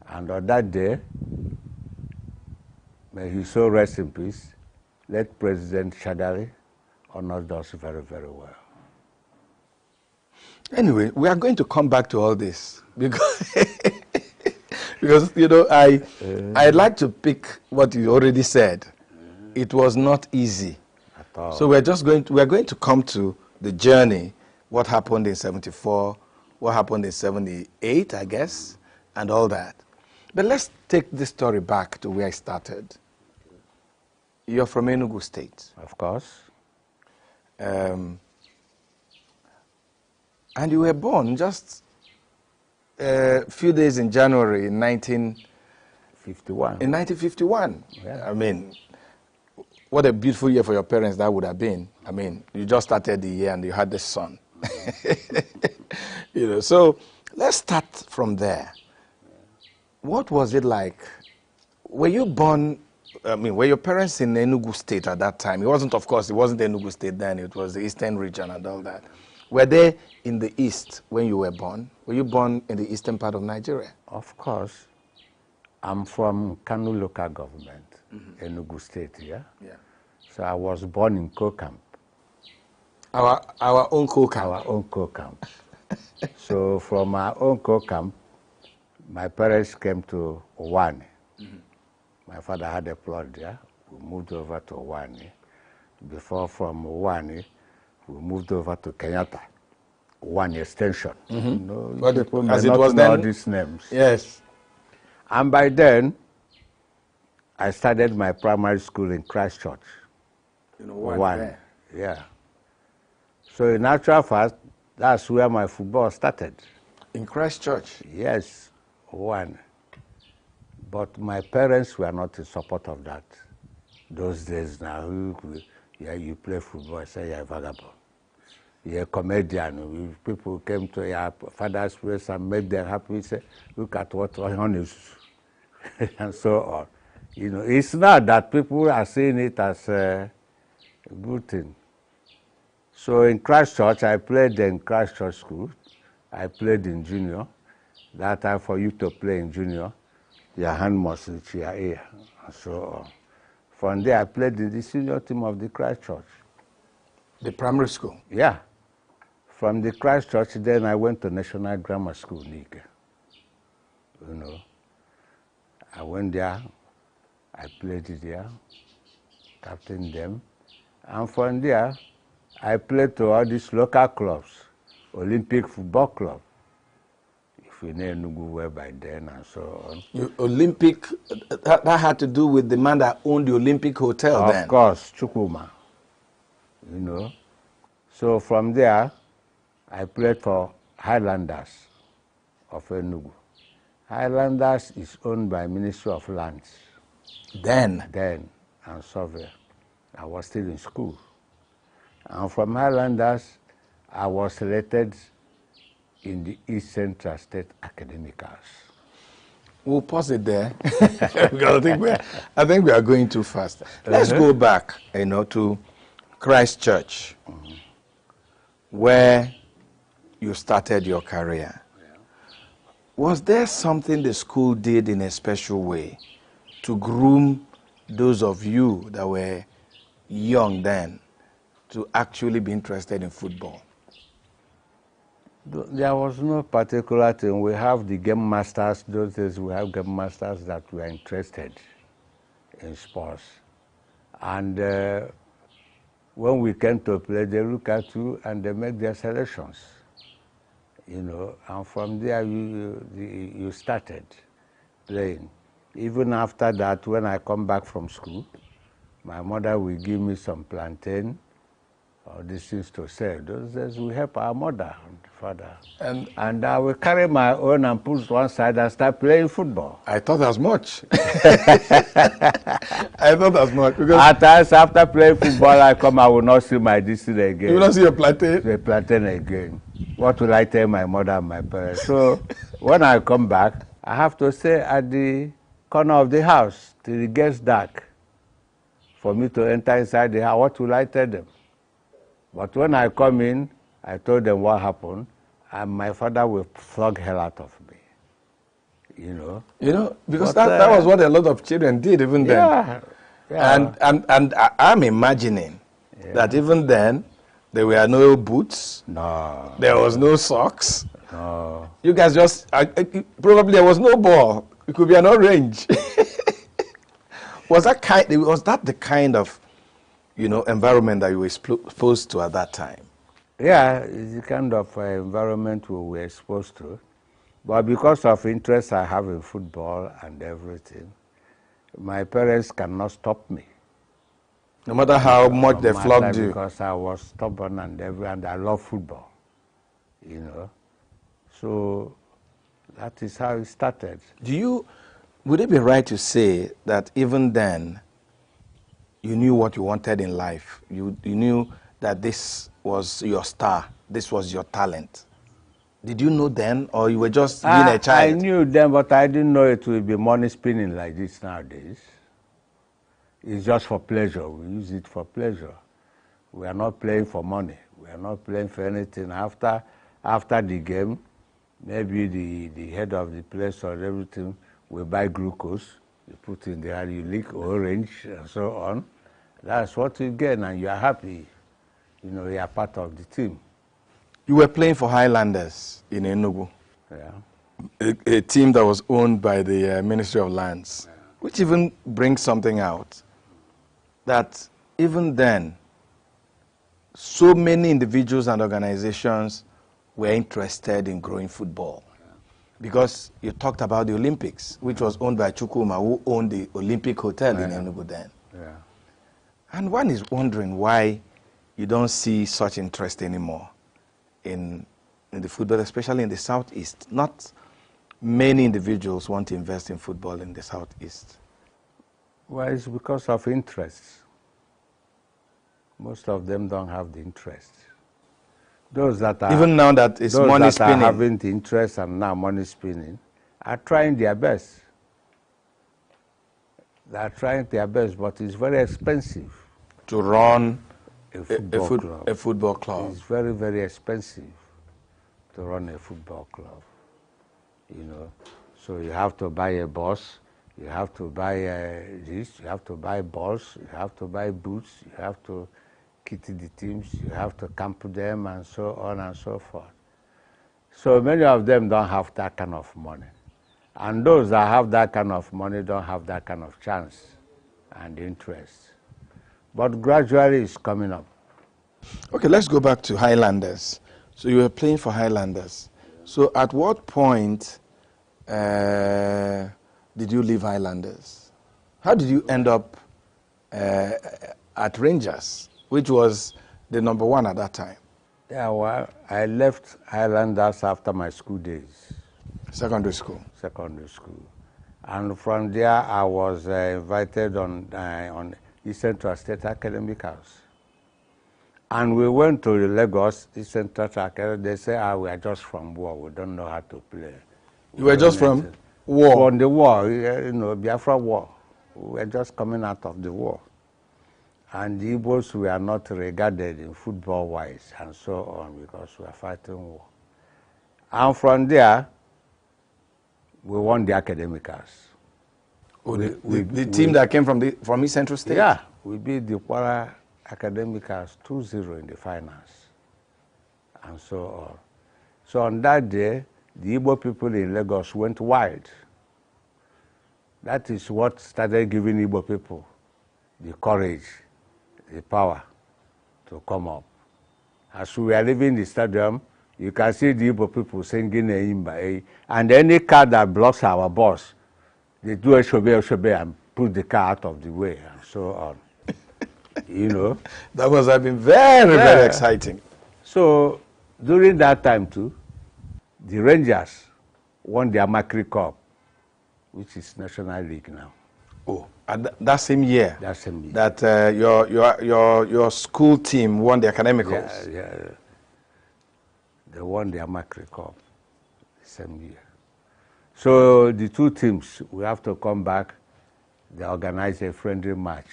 And on that day, may he so rest in peace, let President Shadari honor us very, very well. Anyway, we are going to come back to all this because, because you know, I'd like to pick what you already said. It was not easy. At all. So we're going to come to the journey, what happened in 74, what happened in 78, I guess, and all that. But let's take this story back to where I started. You're from ENUGU State. Of course. And you were born just a few days in January in 1951. In 1951. Yeah. I mean, what a beautiful year for your parents that would have been. I mean, you just started the year and you had the son. You know, so let's start from there. What was it like? Were you born, I mean, were your parents in ENUGU State at that time? It wasn't, of course, it wasn't ENUGU State then, it was the Eastern region and all that. Were they in the East when you were born? Were you born in the eastern part of Nigeria? Of course. I'm from Kano local government, ENUGU State, yeah? Yeah. So I was born in Kokam. Our own Kokam? Our own Kokam. So from our own Kokam, my parents came to Owani. My father had a plot there. We moved over to Owani. Before from Owani, we moved over to Kenyatta. Owani Extension. You know, But people as may it not was know then? these names. Yes. And by then, I started my primary school in Christchurch. You know, Owani. Yeah. So in actual fact, that's where my football started. In Christchurch? Yes, one. But my parents were not in support of that. Those days now, yeah, you play football, I say you're a vagabond. He's a comedian. If people came to your father's place and made them happy, say, look at what Oyon is, and so on. You know, it's not that people are seeing it as a good thing. So in Christchurch, I played in Christchurch School. I played in junior. That time for you to play in junior, your hand must reach your ear, and so on. From there, I played in the senior team of the Christchurch. The primary school? Yeah. From the Christchurch, then I went to National Grammar School, Nika. You know, I went there, I played there, captained them, and from there, I played to all these local clubs, Olympic Football Club, if you know ENUGU well by then, and so on. Olympic, that had to do with the man that owned the Olympic Hotel then? Of course, Chukwuma, you know. So from there, I played for Highlanders of ENUGU. Highlanders is owned by Ministry of Lands. Then, and survey. I was still in school. And from Highlanders, I was selected in the East Central State Academicals. We'll pause it there because I think we are going too fast. Let's go back, you know, to Christchurch, where you started your career. Was there something the school did in a special way to groom those of you that were young then to actually be interested in football? There was no particular thing. We have the game masters. Those days we have game masters that were interested in sports. And when we came to play, they look at you and they make their selections. You know, and from there you started playing. Even after that, when I come back from school, my mother will give me some plantain or these things to sell. Those days we help our mother and father. And I will carry my own and put one side and start playing football. I thought as much. I thought as much. Because at times after playing football, I come, I will not see my distance again. You will not see your plantain? The plantain again. What will I tell my mother and my parents? So when I come back, I have to stay at the corner of the house till it gets dark. For me to enter inside the house, what will I tell them? But when I come in, I told them what happened, and my father will flog hell out of me. You know? You know, because that was what a lot of children did even then. Yeah. And I'm imagining that even then, there were no boots. No. There was no socks. No. You guys just, probably there was no ball. It could be an orange. Was that the kind of, you know, environment that you were exposed to at that time? Yeah, it's the kind of environment we were exposed to. But because of interest I have in football and everything, my parents cannot stop me. No matter how much they flogged you? Because I was stubborn and I love football, you know. So that is how it started. Would it be right to say that even then, you knew what you wanted in life? You knew that this was your star, this was your talent. Did you know then, or you were just being a child? I knew then, but I didn't know it would be money spinning like this nowadays. It's just for pleasure. We use it for pleasure. We are not playing for money. We are not playing for anything. After the game, maybe the head of the place or everything will buy glucose. You put in there, you lick orange and so on. That's what you get, and you are happy. You know, you are part of the team. You were playing for Highlanders in ENUGU. Yeah. A team that was owned by the Ministry of Lands, which even brings something out. That even then, so many individuals and organizations were interested in growing football. Because you talked about the Olympics, which was owned by Chukwuma, who owned the Olympic Hotel in ENUGU then. Yeah. And one is wondering why you don't see such interest anymore in the football, especially in the Southeast. Not many individuals want to invest in football in the Southeast. Well, it's because of interest. Most of them don't have the interest. Those that are even now that it's money spinning, are having the interest and now money spinning, are trying their best. They are trying their best, but it's very expensive to run a football club. It's very, very expensive to run a football club. You know, so you have to buy a bus, you have to buy this, you have to buy balls, you have to buy boots, you have to kit the teams, you have to camp them, and so on and so forth. So many of them don't have that kind of money. And those that have that kind of money don't have that kind of chance and interest. But gradually it's coming up. Okay, let's go back to Highlanders. So you were playing for Highlanders. So at what point did you leave Highlanders? How did you end up at Rangers, which was the #1 at that time? Yeah, well, I left Highlanders after my school days. Secondary school? Secondary school. And from there, I was invited on East Central State Academic House. And we went to Lagos, East Central Academy. They say, we are just from war. We don't know how to play. You were just from war? From the war, you know, Biafra war. We were just coming out of the war. And the Igbos were not regarded in football-wise and so on because we were fighting war. And from there, we won the Academic House. Oh, the team that came from East Central State? Yeah, we beat the Kwara Academic House 2-0 in the finals, and so on. So on that day, the Igbo people in Lagos went wild. That is what started giving Igbo people the courage, the power to come up. As we are leaving the stadium, you can see the Igbo people singing a hymn, and any car that blocks our bus, they do a shobe and put the car out of the way, and so on. You know, that must have been very, very exciting. So during that time too, the Rangers won the Amakri Cup, which is National League now. Oh, that same year. That same year. That your school team won the Academicals. Yeah. They won the Amakri Cup the same year. So the two teams, we have to come back. They organize a friendly match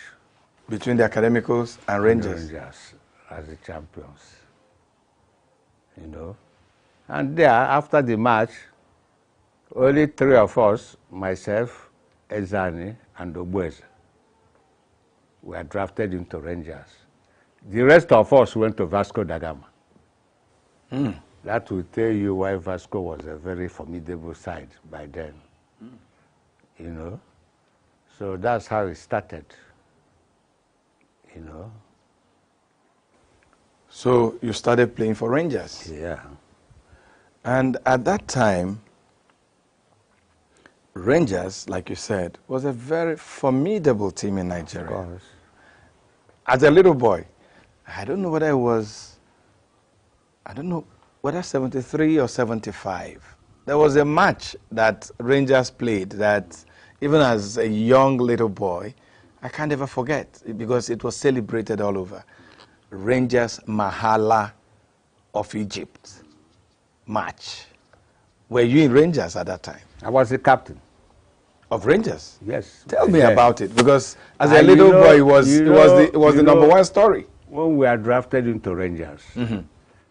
between the Academicals and Rangers. Rangers as the champions, you know. And there, after the match, only 3 of us, myself, Ezani, and Obueze, were drafted into Rangers. The rest of us went to Vasco da Gama. That will tell you why Vasco was a very formidable side by then, you know. So that's how it started. You know. So you started playing for Rangers? Yeah. And at that time, Rangers, like you said, was a very formidable team in Nigeria. Of course. As a little boy, I don't know whether 73 or 75. There was a match that Rangers played that even as a young little boy, I can't ever forget because it was celebrated all over. Rangers Mahala of Egypt match. Were you in Rangers at that time? I was the captain. Of Rangers? Yes. Tell me about it because as a little boy, it was the #1 story. When we were drafted into Rangers,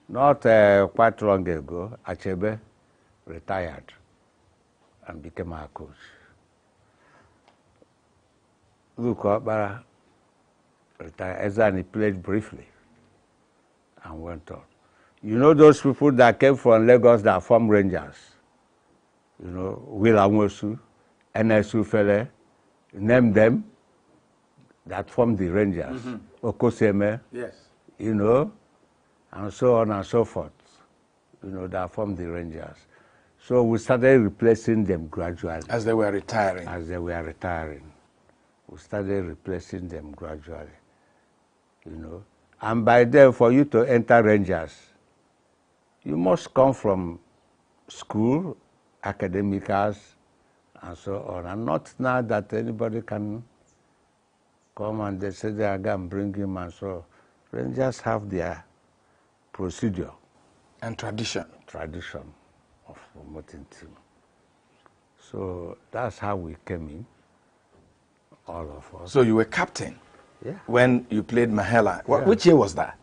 not quite long ago, Achebe retired and became our coach. Luke Obara retired, and he played briefly and went on. You know those people that came from Lagos that formed Rangers? You know, Will Amosu, NSU Fele, name them, that formed the Rangers. Okoseme, yes, you know, and so on and so forth, you know, that formed the Rangers. So we started replacing them gradually. As they were retiring. As they were retiring. We started replacing them gradually, you know. And by then, for you to enter Rangers, you must come from school, academicals, and so on. And not now that anybody can come and they say they are going to bring him and so. Rangers have their procedure. And tradition. Tradition of promoting team. So that's how we came in, all of us. So you were captain? Yeah. When you played Mahela. Yeah. Which year was that?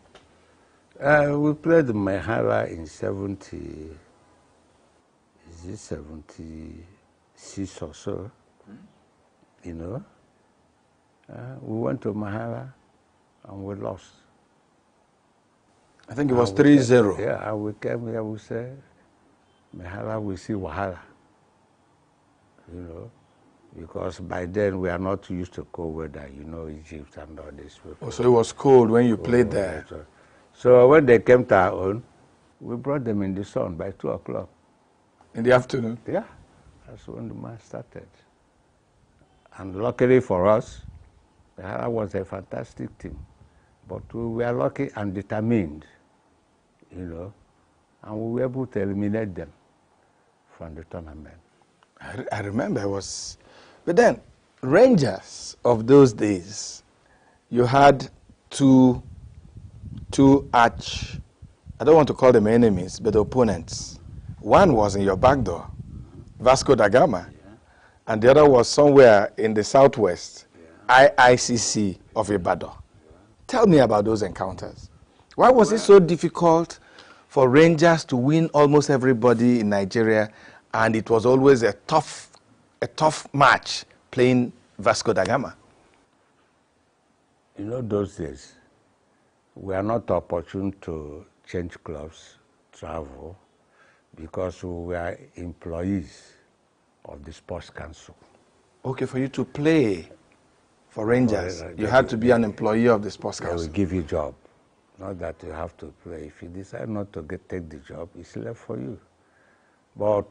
We played Mahela in 76 or so, you know. We went to Mahela and we lost. I think it was 3-0. Yeah, and we came here, we said, Mahela, we see Wahala, you know, because by then we are not used to cold weather, you know, Egypt and all this. Oh, so it was cold when you played there? So when they came to our own, we brought them in the sun by 2 o'clock. In the afternoon? Yeah, that's when the match started. And luckily for us, that was a fantastic team. But we were lucky and determined, you know, and we were able to eliminate them from the tournament. I remember it was, but then Rangers of those days, you had two arch, I don't want to call them enemies, but opponents. One was in your back door, Vasco da Gama, and the other was somewhere in the southwest, IICC of Ibadan. Tell me about those encounters. Why was it so difficult for Rangers to win almost everybody in Nigeria, and it was always a tough match playing Vasco da Gama? You know, those days, we are not opportune to change clubs, travel, because we were employees of the Sports Council. Okay, for you to play for Rangers, you had to be an employee of the Sports Council. They will give you a job, not that you have to play. If you decide not to take the job, it's left for you. But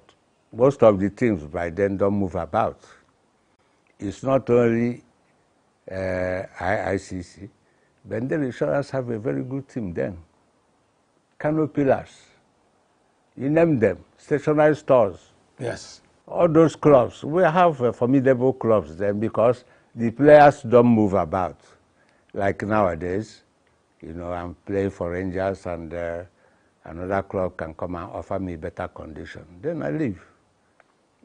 most of the teams by then don't move about. It's not only IICC, but the insurance have a very good team then. Kano Pillars, you name them, stationary stores. Yes. All those clubs, we have formidable clubs then because the players don't move about. Like nowadays, you know, I'm playing for Rangers and another club can come and offer me better condition. Then I leave.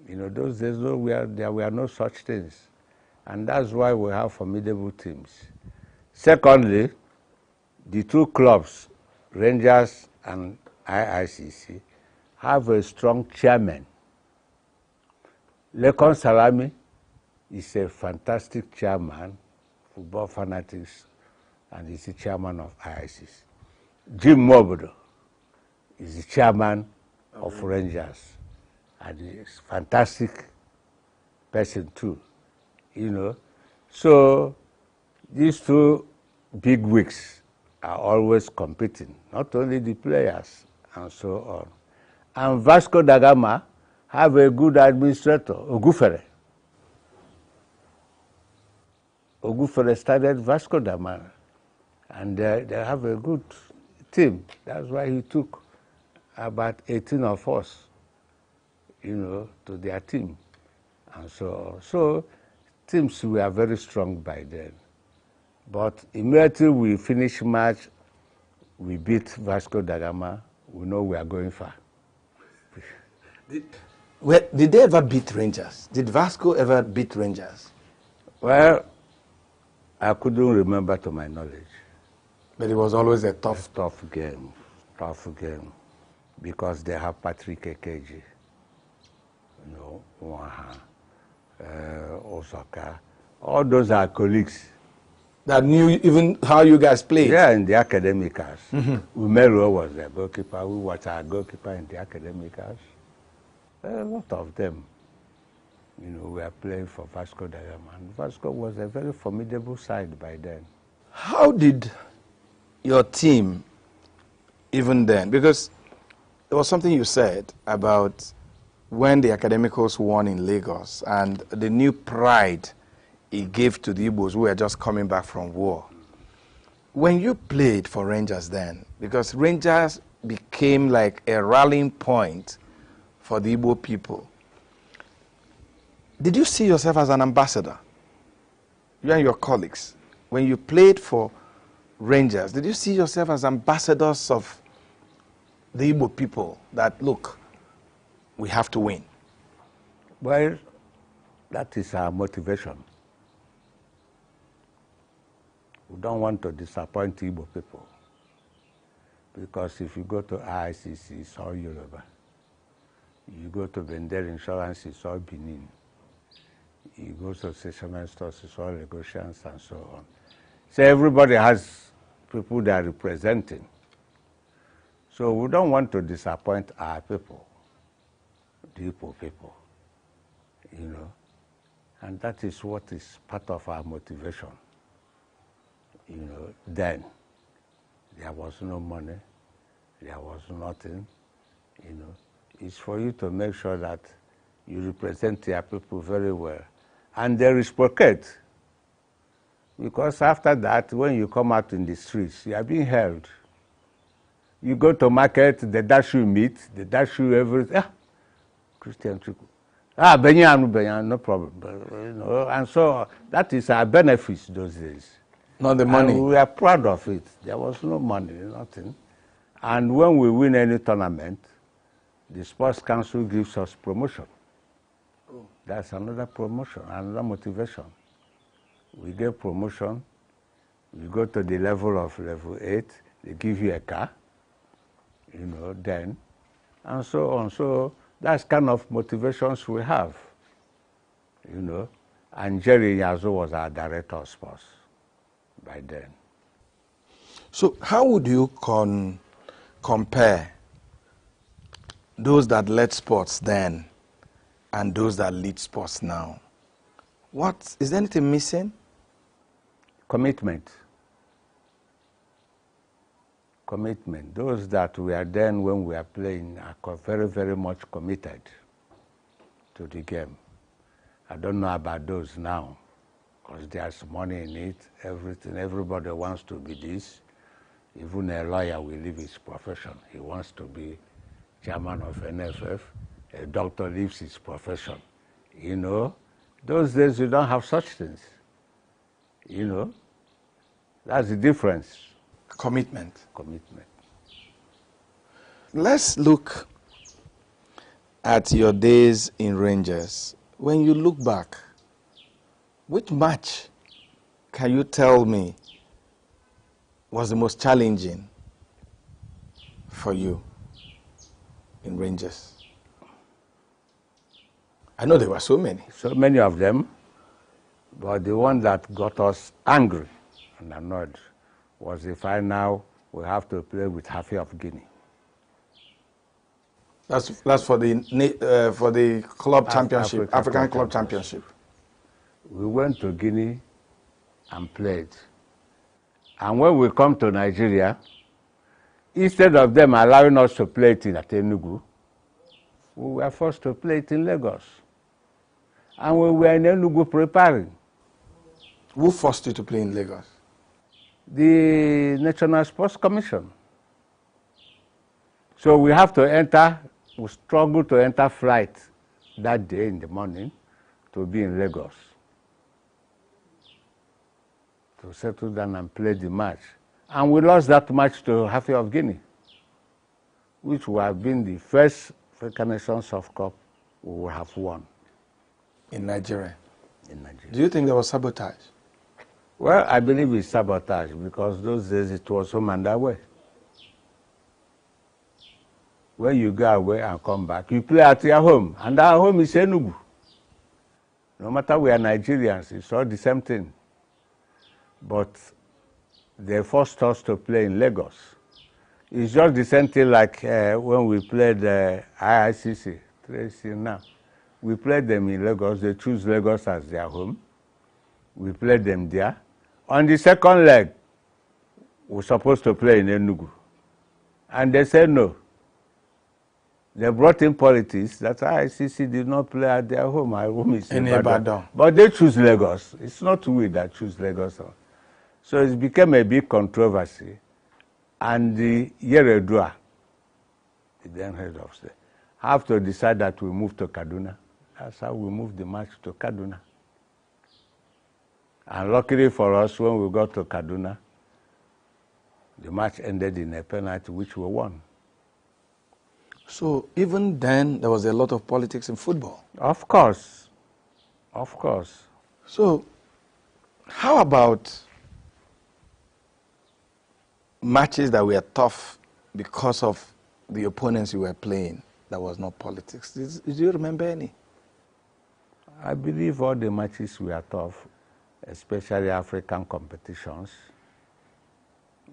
You know, those days there were no such things. And that's why we have formidable teams. Secondly, the two clubs, Rangers and IICC, have a strong chairman. Lekon Salami is a fantastic chairman, football fanatics, and he's the chairman of IICC. Jim Mobodo is the chairman of Rangers, and he's a fantastic person too, you know. So these two big wigs are always competing, not only the players and so on. And Vasco da Gama have a good administrator, Ogufere. Ogufere started Vasco da Gama, and they have a good team. That's why he took about 18 of us, you know, to their team. And so teams were very strong by then. But immediately we finish match, we beat Vasco da Gama, we know we are going far. Did they ever beat Rangers? Did Vasco ever beat Rangers? Well, I couldn't remember to my knowledge. But it was always a tough game, because they have Patrick Ekeji, you know, Waha, Osaka. All those are colleagues. That knew even how you guys played? Yeah, in the academicals. Umero was the goalkeeper. We was our goalkeeper in the academicals. A lot of them, you know, were playing for Vasco da Gama. And Vasco was a very formidable side by then. How did your team, even then, because there was something you said about when the Academicals won in Lagos and the new pride it gave to the Igbos who were just coming back from war. When you played for Rangers then, because Rangers became like a rallying point for the Igbo people, did you see yourself as an ambassador? You and your colleagues, when you played for Rangers, did you see yourself as ambassadors of the Igbo people that, look, we have to win? Well, that is our motivation. We don't want to disappoint Igbo people. Because if you go to IICC, it's all Yoruba. You go to Bender Insurance, it's all Benin. You go to stationery stores, it's all Lagosians and so on. So everybody has people they are representing. So we don't want to disappoint our people, the Igbo people, you know. And that is what is part of our motivation. You know, then there was no money, there was nothing, you know. It's for you to make sure that you represent your people very well. And they reciprocate. Because after that, when you come out in the streets, you are being held. You go to market, they dash you meat, they dash you everything. Ah, Christian people. Ah, Benyan, no problem. But, you know, and so that is our benefits those days. Not the money. And we are proud of it. There was no money, nothing. And when we win any tournament, the Sports Council gives us promotion. Oh. That's another promotion, another motivation. We get promotion, we go to the level of level 8, they give you a car, you know, then, and so on. So that's kind of motivations we have, you know. And Jerry Yazo was our director of sports by then. So how would you compare those that led sports then and those that lead sports now? What, is there anything missing? Commitment. Commitment. Those that were then when we are playing are very, very much committed to the game. I don't know about those now, because there's money in it, everything. Everybody wants to be this. Even a lawyer will leave his profession. He wants to be chairman of NFF. A doctor leaves his profession. You know, those days you don't have such things. You know, that's the difference. Commitment. Commitment. Let's look at your days in Rangers. When you look back, which match can you tell me was the most challenging for you in Rangers? I know there were so many. So many of them, but the one that got us angry and annoyed was the final we have to play with Hafi of Guinea. That's for the club championship, African Club Championship. We went to Guinea and played. And when we come to Nigeria, instead of them allowing us to play it at ENUGU, we were forced to play it in Lagos. And we were in ENUGU preparing. Who forced you to play in Lagos? The National Sports Commission. So we have to enter, we struggle to enter flight that day in the morning to be in Lagos, to settle down and play the match. And we lost that match to Hafi of Guinea, which would have been the first African Nations of Cup we would have won. In Nigeria? In Nigeria. Do you think there was sabotage? Well, I believe it's sabotage because those days it was home and away. When you go away and come back, you play at your home, and our home is ENUGU. No matter we are Nigerians, it's all the same thing. But they forced us to play in Lagos. It's just the same thing like when we played IICC, Tracy now. We played them in Lagos, they choose Lagos as their home. We played them there. On the second leg, we were supposed to play in ENUGU. And they said no. They brought in politics that ICC did not play at their home. Our home is in Ibadan. But they choose Lagos. It's not we that choose Lagos. So it became a big controversy. And the Yeredua, the then head of state, have to decide that we move to Kaduna. That's how we moved the match to Kaduna. And luckily for us, when we got to Kaduna, the match ended in a penalty, which we won. So even then, there was a lot of politics in football. Of course. Of course. So how about matches that were tough because of the opponents you were playing that was not politics? Do you remember any? I believe all the matches were tough, especially African competitions.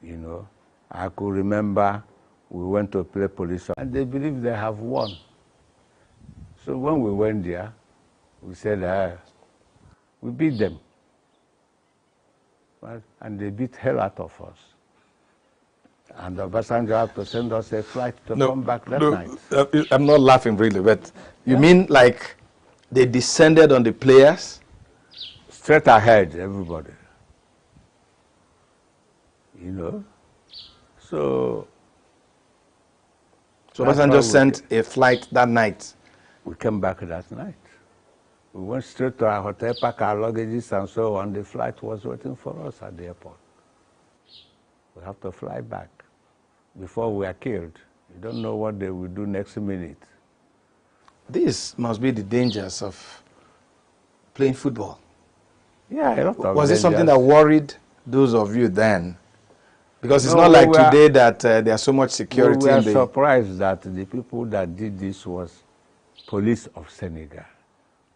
You know, I could remember we went to play police and they believe they have won. So when we went there, we said, we beat them. And they beat hell out of us. And Obasanjo had to send us a flight to come back that night. I'm not laughing really, but you mean like they descended on the players? Straight ahead, everybody. You know? So Obasanjo sent a flight that night? We came back that night. We went straight to our hotel, packed our luggages and so on. The flight was waiting for us at the airport. We have to fly back before we are killed. You don't know what they will do next minute. This must be the dangers of playing football. Yeah, a lot of Was it something that worried those of you then? Because it's No, not like today that there's so much security. We were surprised that the people that did this was police of Senegal,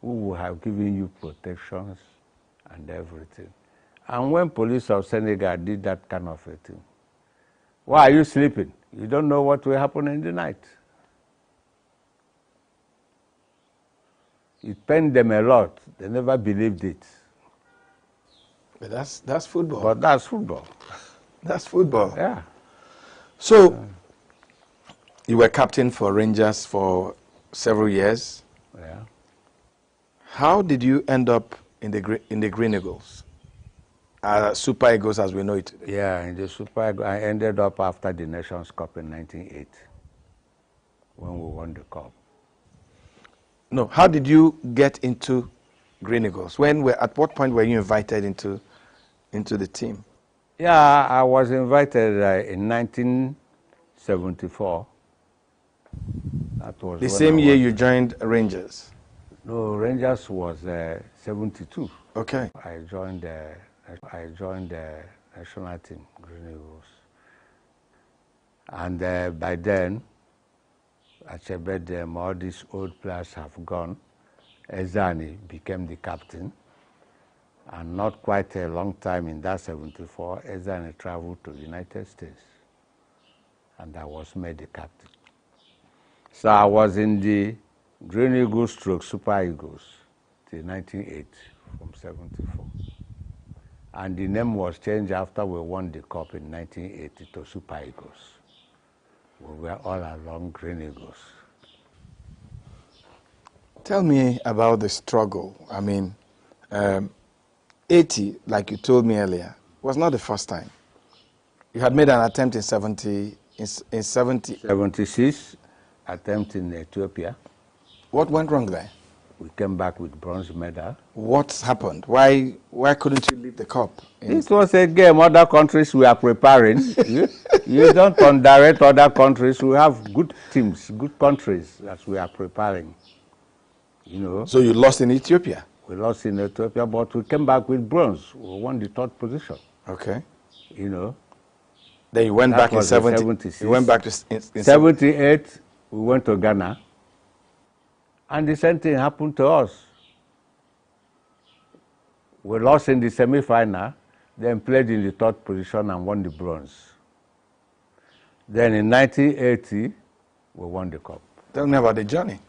who would have given you protections and everything. And when police of Senegal did that kind of a thing, why are you sleeping? You don't know what will happen in the night. It pained them a lot. They never believed it. But that's football. But that's football. That's football. Yeah. So you were captain for Rangers for several years. Yeah. How did you end up in the Green Eagles? Super Eagles as we know it today. Yeah, in the Super Eagles, I ended up after the Nations Cup in 1980 when we won the cup. No, how did you get into Green Eagles? At what point were you invited into the team? Yeah, I was invited in 1974. That was the same year you joined Rangers? No, Rangers was 72. Okay. I joined the national team, Green Eagles. And by then, Achebedem, all these old players have gone. Ezani became the captain. And not quite a long time in that 74, Ezani traveled to the United States. And I was made the captain. So I was in the Green Eagles / Super Eagles till 1980, from 74. And the name was changed after we won the cup in 1980 to Super Eagles. We were all along Green Eagles. Tell me about the struggle. I mean, 80, like you told me earlier, was not the first time. You had made an attempt in 76, attempt in Ethiopia. What went wrong there? We came back with bronze medal. What happened? Why couldn't you leave the cup? It was a game other countries were preparing. you don't underrate other countries. We have good teams, good countries that we are preparing. You know. So you lost in Ethiopia? We lost in Ethiopia, but we came back with bronze. We won the 3rd position. Okay. You know. Then you went back in 76. You went back to in 78. We went to Ghana. And the same thing happened to us. We lost in the semi-final, then played in the 3rd position and won the bronze. Then in 1980, we won the cup. Tell me about the journey.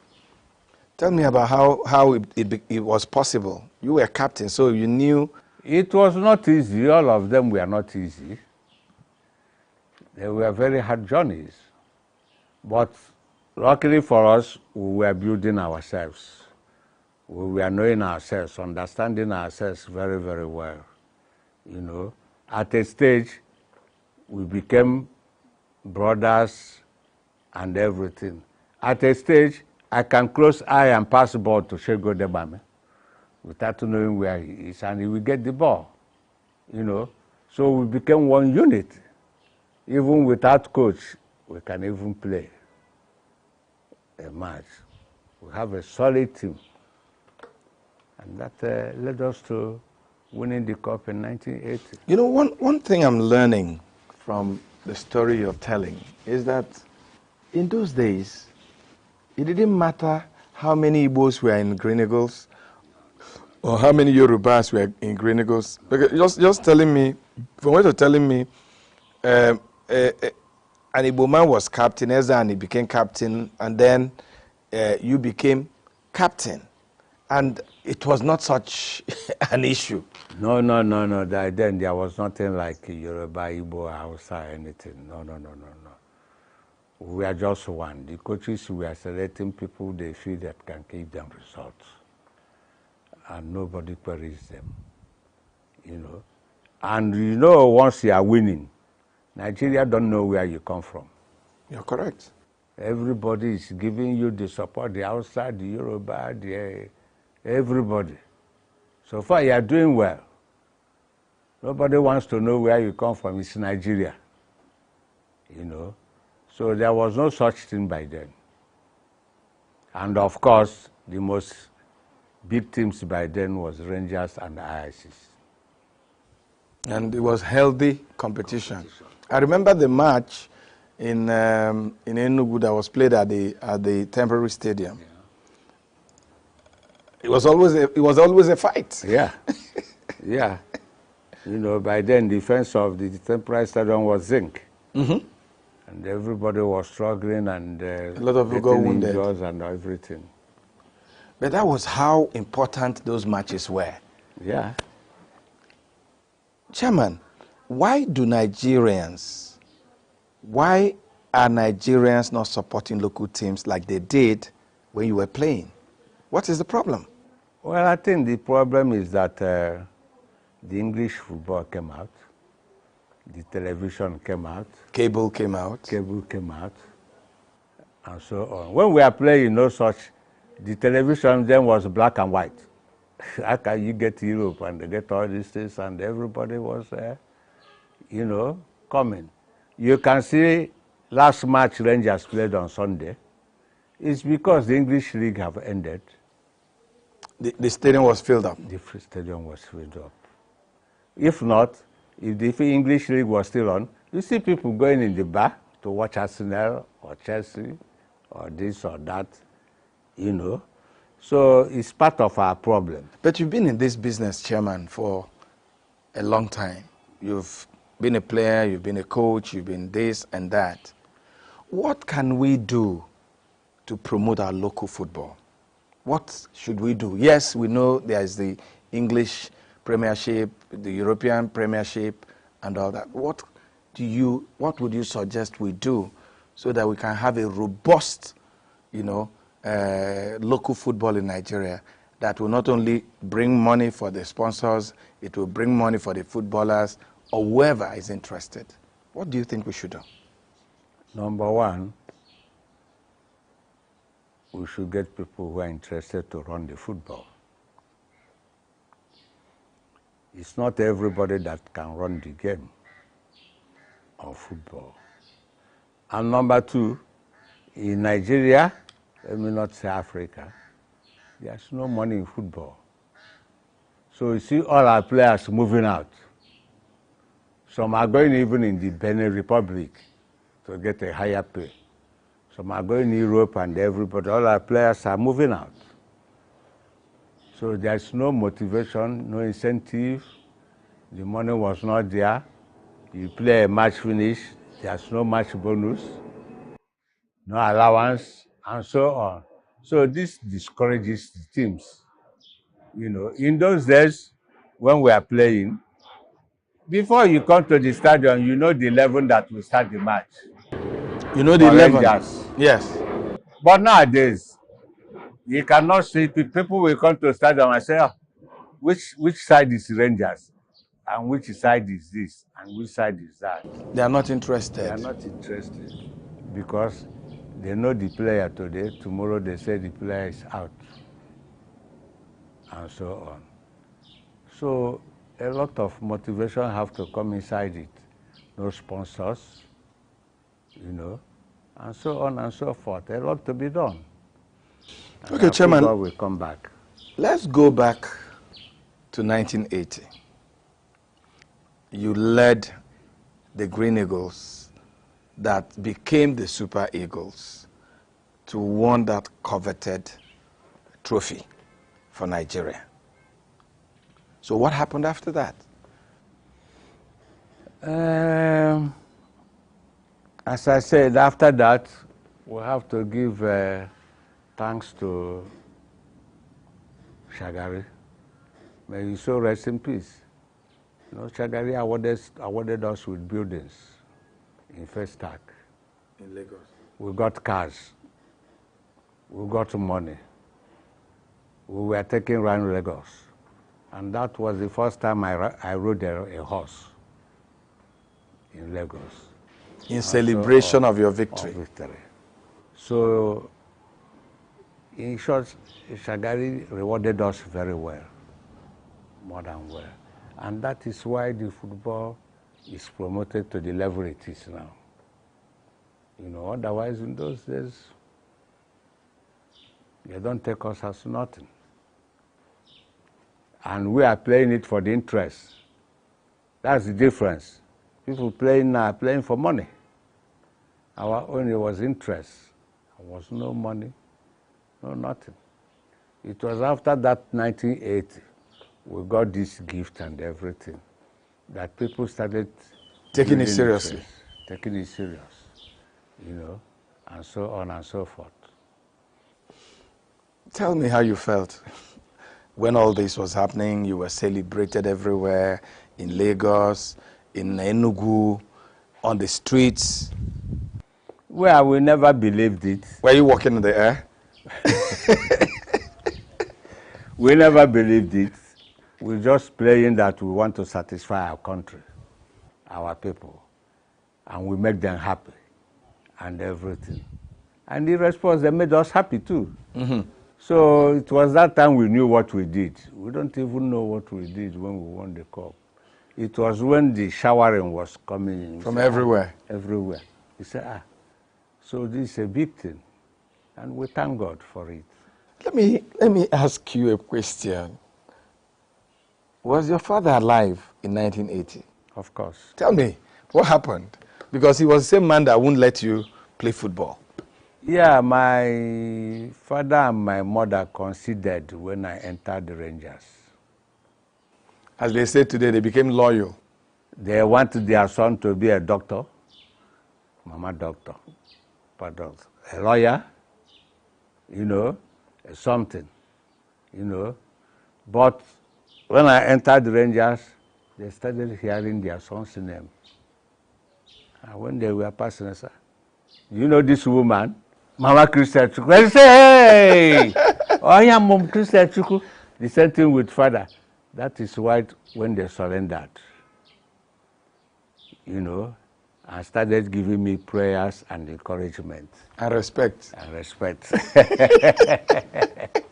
Tell me about how it was possible. You were captain, so you knew. It was not easy. All of them were not easy. They were very hard journeys. But luckily for us, we were building ourselves. We were knowing ourselves, understanding ourselves very, very well. You know, at a stage, we became brothers and everything. At a stage, I can close eye and pass the ball to Shego Debame without knowing where he is, and he will get the ball. You know, so we became one unit. Even without coach, we can even play. a match. We have a solid team. And that led us to winning the cup in 1980. You know, one thing I'm learning from the story you're telling is that in those days, it didn't matter how many Igbos were in Green Eagles or how many Yorubas were in Green Eagles. Because just telling me, from what you're telling me, an Igbo man was captain, Ezra, and he became captain, and then you became captain. And it was not such an issue. No. Then there was nothing like Yoruba, Igbo, Hausa, anything. No. We are just one. The coaches were selecting people they feel that can give them results. And nobody queries them, you know. And you know, once you are winning, Nigeria don't know where you come from. You're correct. Everybody is giving you the support, the outside, the Yoruba, everybody. So far, you are doing well. Nobody wants to know where you come from. It's Nigeria, you know. So there was no such thing by then. And of course, the most big teams by then was Rangers and IICs. And it was healthy competition. I remember the match in ENUGU that was played at the temporary stadium. Yeah. It was always a fight. Yeah, yeah. You know, by then the fence of the temporary stadium was zinc. Mm-hmm. And everybody was struggling and a lot of people got wounded and everything. But that was how important those matches were. Yeah. Chairman, why are Nigerians not supporting local teams like they did when you were playing? What is the problem? Well, I think the problem is that the English football came out. The television came out. Cable came out. And so on. When we are playing no such, the television then was black and white. How can you get Europe and get all these things? And everybody was, you know, coming. You can see last match Rangers played on Sunday. It's because the English league have ended. The stadium was filled up. The stadium was filled up. If not, if the English league was still on, you see people going in the bar to watch Arsenal or Chelsea or this or that, you know. So it's part of our problem. But you've been in this business, Chairman, for a long time. You've been a player, you've been a coach, you've been this and that. What can we do to promote our local football? What should we do? Yes, we know there is the English Premiership, the European Premiership, and all that. What would you suggest we do so that we can have a robust, you know, local football in Nigeria that will not only bring money for the sponsors, it will bring money for the footballers or whoever is interested? What do you think we should do? Number one, we should get people who are interested to run the football. It's not everybody that can run the game of football. And number two, in Nigeria, let me not say Africa, there's no money in football. So you see all our players moving out. Some are going even in the Benin Republic to get a higher pay. Some are going to Europe and everybody, all our players are moving out. So there's no motivation, no incentive. The money was not there. You play a match finish, there's no match bonus, no allowance, and so on. So this discourages the teams. You know, in those days, when we are playing, before you come to the stadium, you know the 11 that will start the match. You know the 11? Rangers. Yes. But nowadays, you cannot see people will come to the stadium and say, oh, which side is Rangers? And which side is this? And which side is that? They are not interested. They are not interested because they know the player today. Tomorrow they say the player is out. And so on. So a lot of motivation have to come inside it. No sponsors, you know. and so on and so forth. A lot to be done. And Okay, Chairman. football will come back. Let's go back to 1980. You led the Green Eagles that became the Super Eagles to win that coveted trophy for Nigeria. So what happened after that? As I said, after that, we have to give thanks to Shagari. May he so rest in peace. You know, Shagari awarded us with buildings in First Stack. In Lagos. We got cars. We got money. We were taking around Lagos. And that was the first time I rode a horse in Lagos. In celebration of your victory. Of victory. So, in short, Shagari rewarded us very well, more than well. And that is why the football is promoted to the level it is now. You know, otherwise in those days, they don't take us as nothing. And we are playing it for the interest. That's the difference. People playing now are playing for money. Our only was interest. There was no money, no nothing. It was after that 1980, we got this gift and everything, that people started taking it seriously. Taking it serious, you know, and so on and so forth. Tell me how you felt when all this was happening. You were celebrated everywhere, in Lagos, in ENUGU, on the streets. Well, we never believed it. Were you walking in the air? We never believed it. We're just playing that we want to satisfy our country, our people, and we make them happy and everything. And in response, they made us happy too. Mm-hmm. So it was that time we knew what we did. We don't even know what we did when we won the cup. It was when the showering was coming in. From everywhere. Everywhere. We said, so this is a big thing. And we thank God for it. Let me ask you a question. Was your father alive in 1980? Of course. Tell me, what happened? Because he was the same man that wouldn't let you play football. Yeah, my father and my mother considered when I entered the Rangers. As they say today, they became loyal. They wanted their son to be a doctor, mama doctor, a lawyer, you know, something, you know. But when I entered the Rangers, they started hearing their son's name. And when they were passing, I said, you know this woman? Mama Christian Chuku. They say, hey! Oh, yeah, Mom Christian Chuku. The same thing with father. That is why when they surrendered, you know, and started giving me prayers and encouragement. And respect. And respect.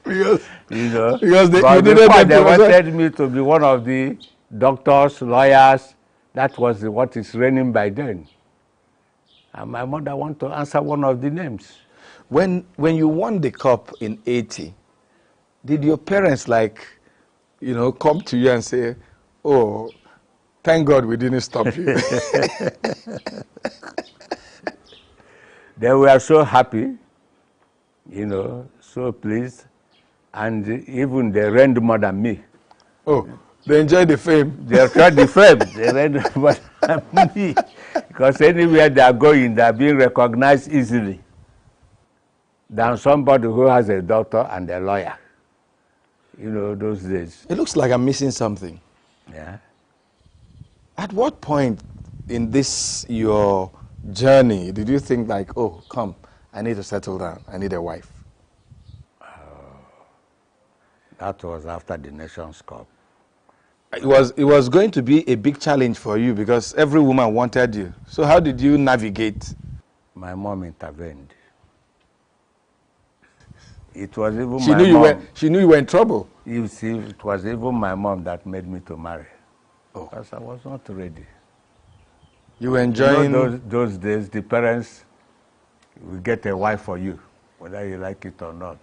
Because, you know, because they wanted me to be one of the doctors, lawyers. That was what is reigning by then. And my mother wanted to answer one of the names. When you won the cup in 80, did your parents, like, you know, come to you and say, oh, thank God we didn't stop you? They were so happy, you know, so pleased, and even they reigned more than me. Oh, they enjoyed the fame. They enjoyed the fame. They reigned more than me. Because anywhere they are going, they are being recognized easily than somebody who has a doctor and a lawyer. You know, those days. It looks like I'm missing something. Yeah. At what point in this, your journey, did you think like, oh, come, I need to settle down, I need a wife? That was after the Nations Cup. It was going to be a big challenge for you because every woman wanted you. So how did you navigate? My mom intervened. It was even she my knew mom. She knew you were in trouble. You see, it was even my mom that made me to marry. Oh. Because I was not ready. You were enjoying... You know, those days, the parents will get a wife for you, whether you like it or not.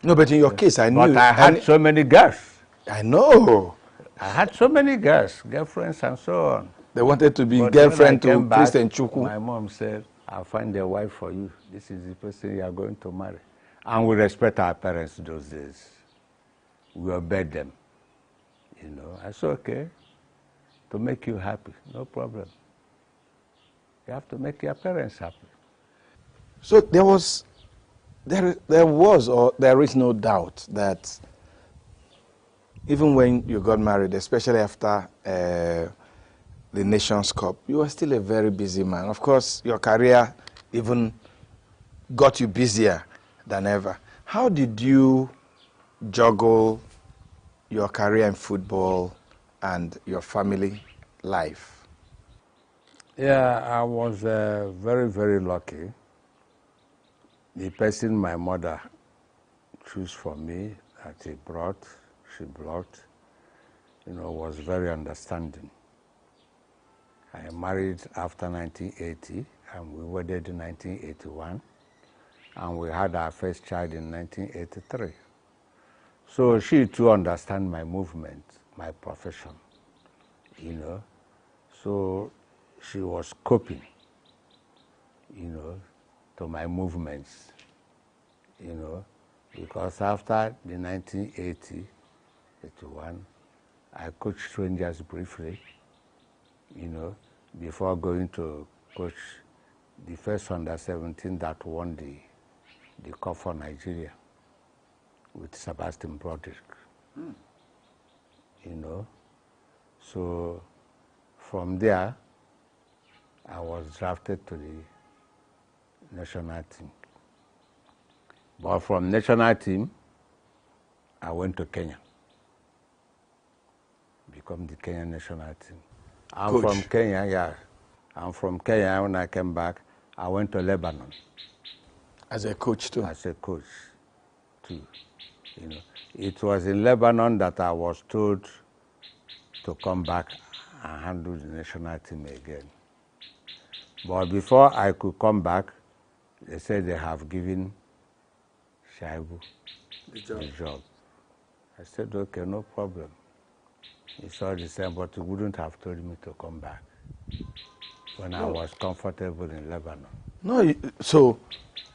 No, but in your case, I knew. But I had so many girls. I know. I had so many girls, girlfriends and so on. They wanted to be But girlfriend when I to came back, Christian Chukwu. my mom said, I'll find a wife for you. This is the person you are going to marry. And we respect our parents those days. We obeyed them. You know, I said, okay, to make you happy, no problem. You have to make your parents happy. So there was or there is no doubt that even when you got married, especially after the Nations Cup, you were still a very busy man. Of course, your career even got you busier than ever. How did you juggle your career in football and your family life? Yeah, I was very, very lucky. The person my mother chose for me that she brought, you know, was very understanding. I married after 1980, and we wedded in 1981, and we had our first child in 1983. So she too understands my movement, my profession, you know. So she was coping, you know, to my movements, you know, because after the 1980, 81, I coached Rangers briefly, you know, before going to coach the first under-17 that won the cup for Nigeria with Sebastian Broderick, you know. So from there, I was drafted to the national team. But from national team, I went to Kenya, become the Kenyan national team. I'm Coach. from Kenya, yeah. I'm from Kenya. When I came back, I went to Lebanon. As a coach too? As a coach too, you know. It was in Lebanon that I was told to come back and handle the national team again. But before I could come back, they said they have given Shaibu the job. I said, okay, no problem. It's all the same, but he wouldn't have told me to come back when I was comfortable in Lebanon. No, so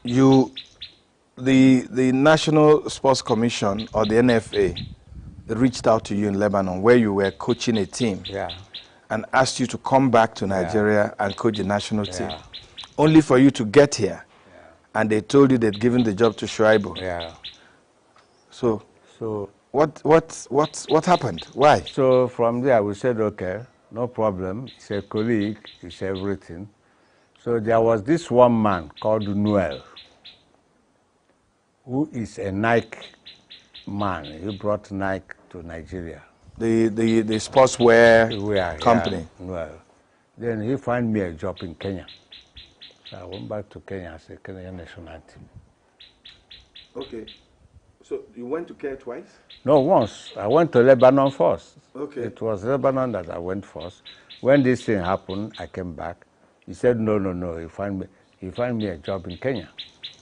the National Sports Commission or the NFA reached out to you in Lebanon where you were coaching a team, yeah, and asked you to come back to Nigeria and coach the national team, only for you to get here, and they told you they'd given the job to Shuaibu. Yeah. So what happened? Why? So from there we said, okay, no problem. He's a colleague, he's everything. So there was this one man called Noel, who is a Nike man. He brought Nike to Nigeria. The sportswear company. Yeah, Noel. Then he found me a job in Kenya. So I went back to Kenya as a Kenyan national team. Okay. So you went to Kenya twice? No, once. I went to Lebanon first. Okay. It was Lebanon that I went first. When this thing happened, I came back. He said, no. He found me a job in Kenya.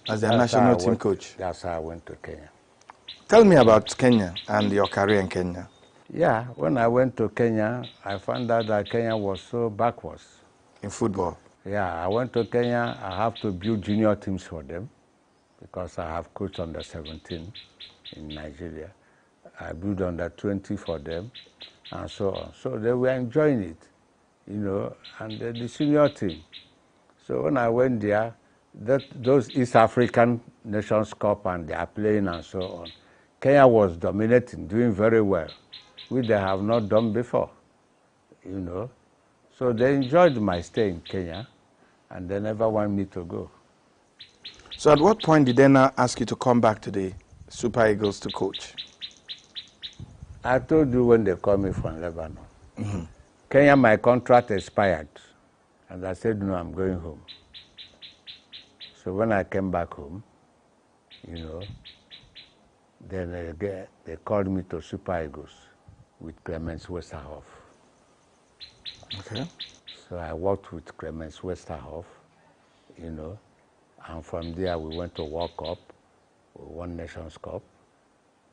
As a national team coach? That's how I went to Kenya. Tell me about Kenya and your career in Kenya. Yeah, when I went to Kenya, I found out that Kenya was so backwards. In football? Yeah, I went to Kenya. I have to build junior teams for them because I have coached under 17 in Nigeria. I built under 20 for them and so on. So they were enjoying it, you know, and the senior team. So when I went there, those East African Nations Cup and they are playing and so on, Kenya was dominating, doing very well, which they have not done before, you know. So they enjoyed my stay in Kenya, and they never want me to go. So at what point did they now ask you to come back to the Super Eagles to coach? I told you when they called me from Lebanon. Mm-hmm. Kenya, my contract expired, and I said, no, I'm going home. So when I came back home, you know, then they called me to Super Eagles with Clemens Westerhoff. Okay. So I worked with Clemens Westerhoff, you know, And from there, we went to World Cup, we won Nations Cup,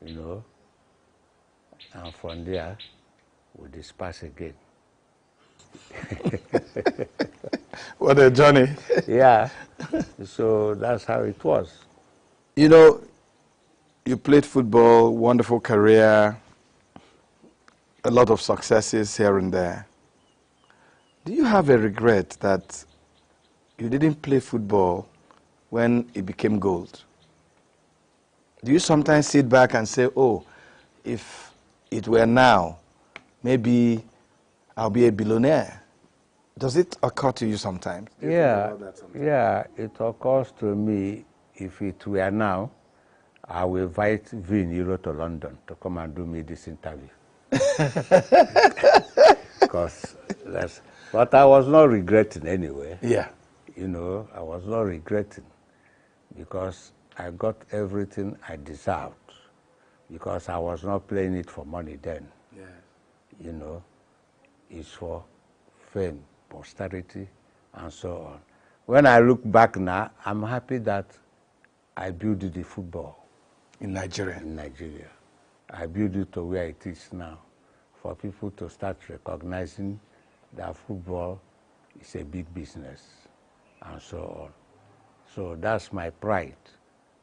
you know. And from there, we dispersed again. What a journey. Yeah. So that's how it was. You know, you played football, wonderful career, a lot of successes here and there. Do you have a regret that you didn't play football when it became gold? Do you sometimes sit back and say, oh, if it were now, maybe I'll be a billionaire? Does it occur to you sometimes? Yeah, yeah, it occurs to me, if it were now, I will invite Vin Euro to London to come and do me this interview. Because that's, but I was not regretting anyway. Yeah. You know, I was not regretting because I got everything I deserved because I was not playing it for money then. Yeah. You know, it's for fame, posterity, and so on. When I look back now, I'm happy that I built the football. In Nigeria? In Nigeria. I built it to where it is now, for people to start recognizing that football is a big business, and so on. So that's my pride.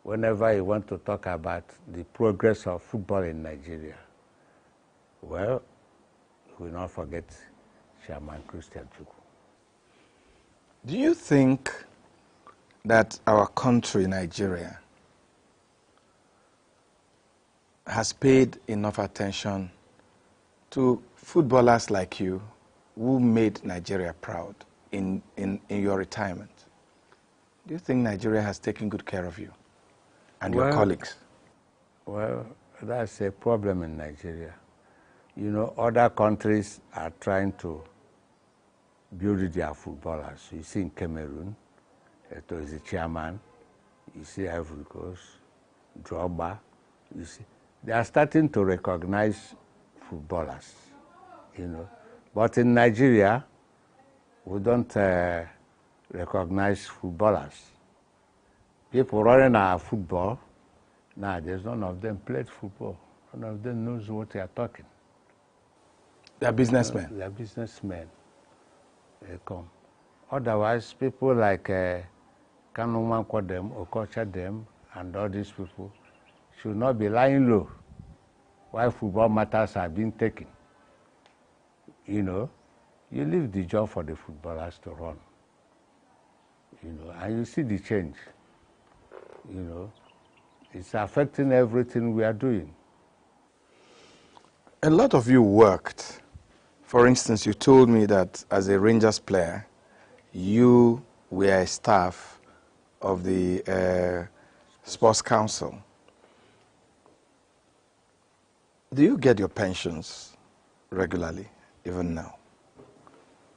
Whenever I want to talk about the progress of football in Nigeria, well, we will not forget Chairman Christian Chukwu. Do you think that our country, Nigeria, has paid enough attention to footballers like you who made Nigeria proud in your retirement? Do you think Nigeria has taken good care of you and your colleagues? Well, that's a problem in Nigeria. You know, other countries are trying to build their footballers. You see in Cameroon, it was the chairman. You see Ivory Coast, Drogba. You see, they are starting to recognize footballers, you know. But in Nigeria, we don't recognize footballers. People running our football, nowadays none of them played football. None of them knows what they are talking. They are businessmen. They are businessmen. They come. Otherwise, people like Kanu them, Okocha them, and all these people should not be lying low while football matters are being taken. You know, you leave the job for the footballers to run. You know, and you see the change. You know, it's affecting everything we are doing. A lot of you worked. For instance, you told me that as a Rangers player, you were a staff of the Sports Council. Do you get your pensions regularly, even now?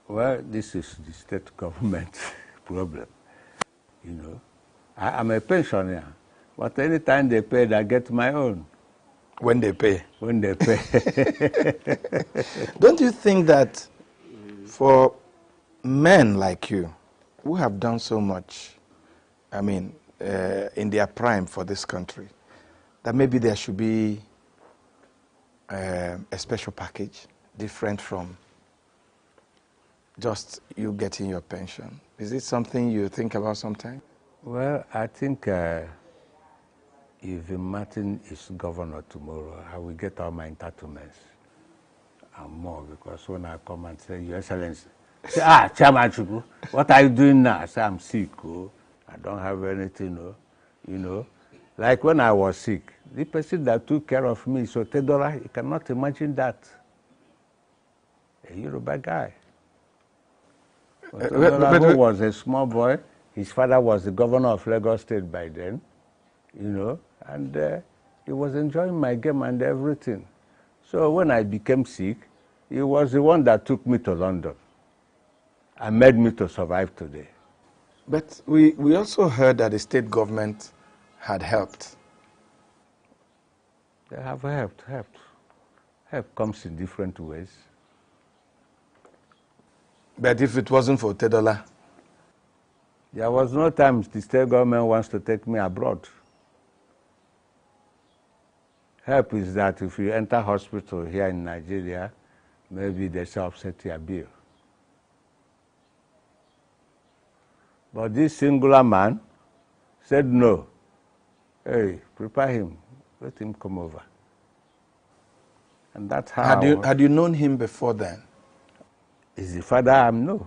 Well, this is the state government problem. You know, I'm a pensioner, but anytime they pay, I get my own. When they pay? When they pay. Don't you think that for men like you, who have done so much, I mean, in their prime for this country, that maybe there should be a special package different from just you getting your pension? Is it something you think about sometime? Well, I think if Martin is governor tomorrow, I will get all my entitlements and more, because when I come and say, Your Excellency, say, Chairman Chukwu, what are you doing now? I say, I'm sick, oh. I don't have anything, oh. You know, like when I was sick, the person that took care of me, so Tedora, you cannot imagine that. A Yoruba guy. Tedora, who was a small boy, his father was the governor of Lagos State by then, you know, and he was enjoying my game and everything. So when I became sick, he was the one that took me to London and made me to survive today. But we also heard that the state government had helped. They have helped. Help comes in different ways. But if it wasn't for Tedola, There was no time the state government wants to take me abroad. Help is that if you enter hospital here in Nigeria, maybe they shall offset your bill. But this singular man said no. Hey, prepare him. Let him come over. And that's how. Had you known him before then? Is the father I know,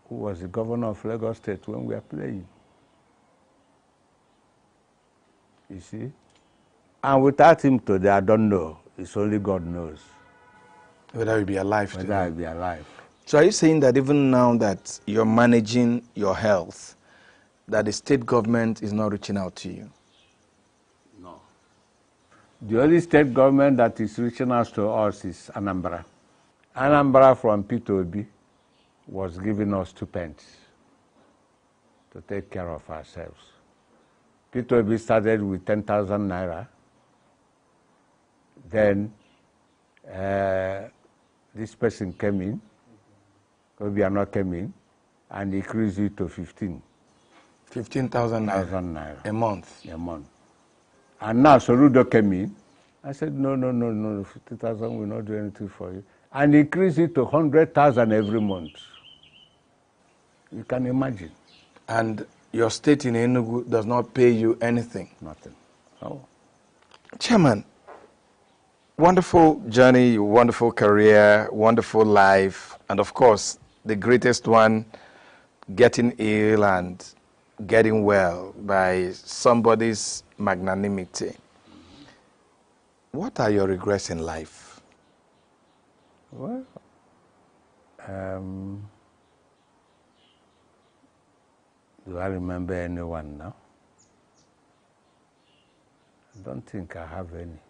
who was the governor of Lagos State when we were playing. You see? And without him today, I don't know. It's only God knows. Whether he'll be alive today. Whether I'll be alive. So are you saying that even now that you're managing your health, that the state government is not reaching out to you? No. The only state government that is reaching out to us is Anambra. Anambra from P2B was giving us 2 pence to take care of ourselves. P2B started with 10,000 naira. Then this person came in, Obiano came in, and increased it to 15. 15,000 naira. A month? A month. And now Soludo came in. I said, no, 50,000 will not do anything for you. And increase it to 100,000 every month. You can imagine. And your state in Enugu does not pay you anything? Nothing. No. Chairman, wonderful journey, wonderful career, wonderful life, and of course, the greatest one, getting ill and getting well by somebody's magnanimity. What are your regrets in life? Well, do I remember anyone now? I don't think I have any.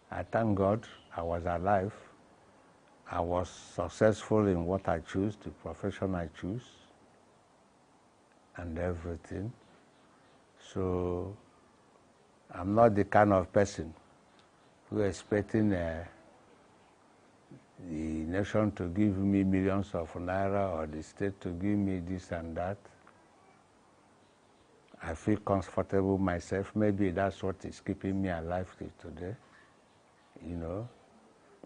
I thank God I was alive. I was successful in what I choose, the profession I choose, and everything. So I'm not the kind of person who is expecting the nation to give me millions of naira or the state to give me this and that. I feel comfortable myself. Maybe that's what is keeping me alive till today, you know.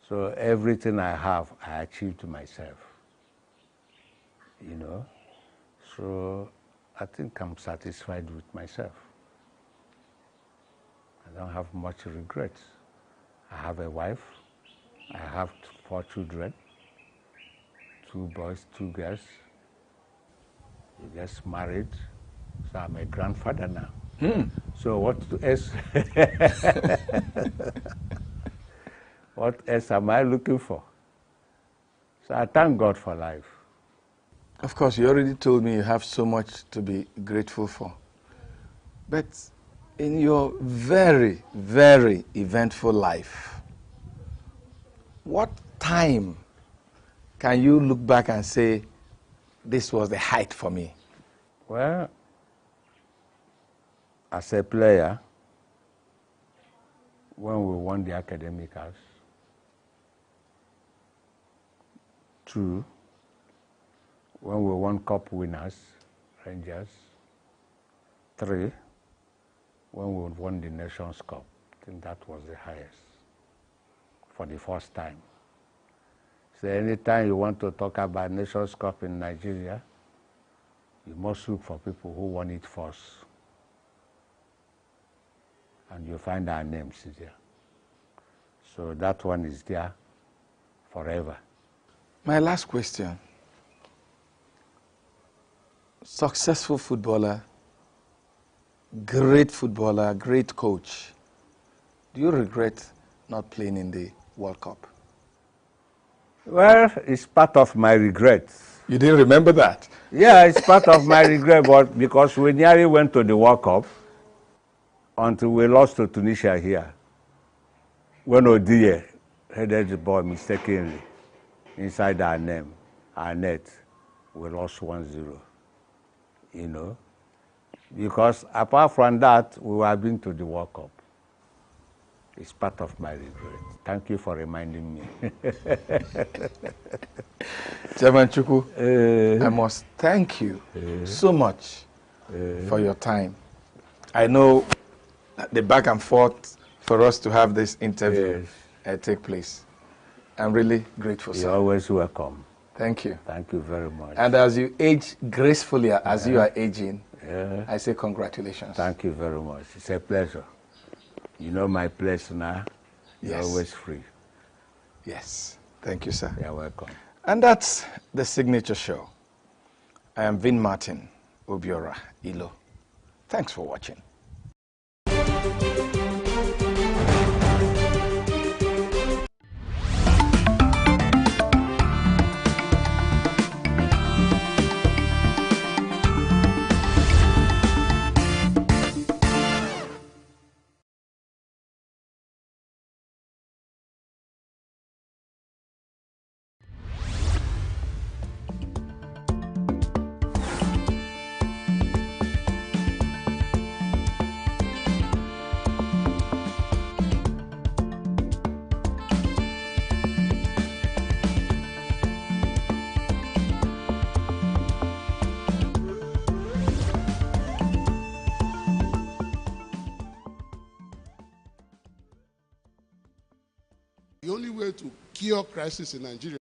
So everything I have, I achieved myself, you know. So I think I'm satisfied with myself. I don't have much regrets. I have a wife. I have 4 children, 2 boys, 2 girls. We just married, so I'm a grandfather now. So what else? What else am I looking for? So I thank God for life. Of course, you already told me you have so much to be grateful for. But in your very, very eventful life, what time can you look back and say, this was the height for me? Well, as a player, when we won the academic house, 2, when we won cup winners, Rangers, 3, when we won the Nations Cup. I think that was the highest for the first time. So anytime you want to talk about Nations Cup in Nigeria, you must look for people who won it first. And you find our names there. So that one is there forever. My last question. Successful footballer, great coach. Do you regret not playing in the World Cup? Well, it's part of my regret. You didn't remember that? Yeah, it's part of my regret, but because we nearly went to the World Cup until we lost to Tunisia here. When Odie headed the ball mistakenly inside our net, we lost 1-0, you know. Because apart from that, we have been to the World Cup. It's part of my regret. Thank you for reminding me. Chairman Chuku, I must thank you so much for your time. I know the back and forth for us to have this interview take place. I'm really grateful, sir. You're always welcome. Thank you. Thank you very much. And as you age gracefully as you are aging, I say congratulations. Thank you very much. It's a pleasure. You know my place now. You're always free. Yes. Thank you, sir. You're welcome. And that's the signature show. I am Vin Martin Obiora Ilo. Thanks for watching. The only way to cure crisis in Nigeria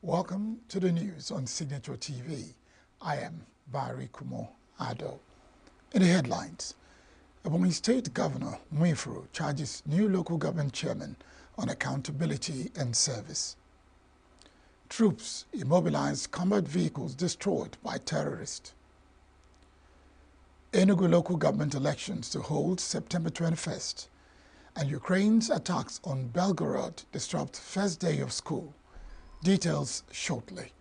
Welcome to the news on Signature TV. I am Barry Kumo Ado. In the headlines, Ebonyi State Governor Mwifuru charges new local government chairman on accountability and service. Troops immobilized combat vehicles destroyed by terrorists. ENUGU local government elections to hold September 21st, and Ukraine's attacks on Belgorod disrupt first day of school. Details shortly.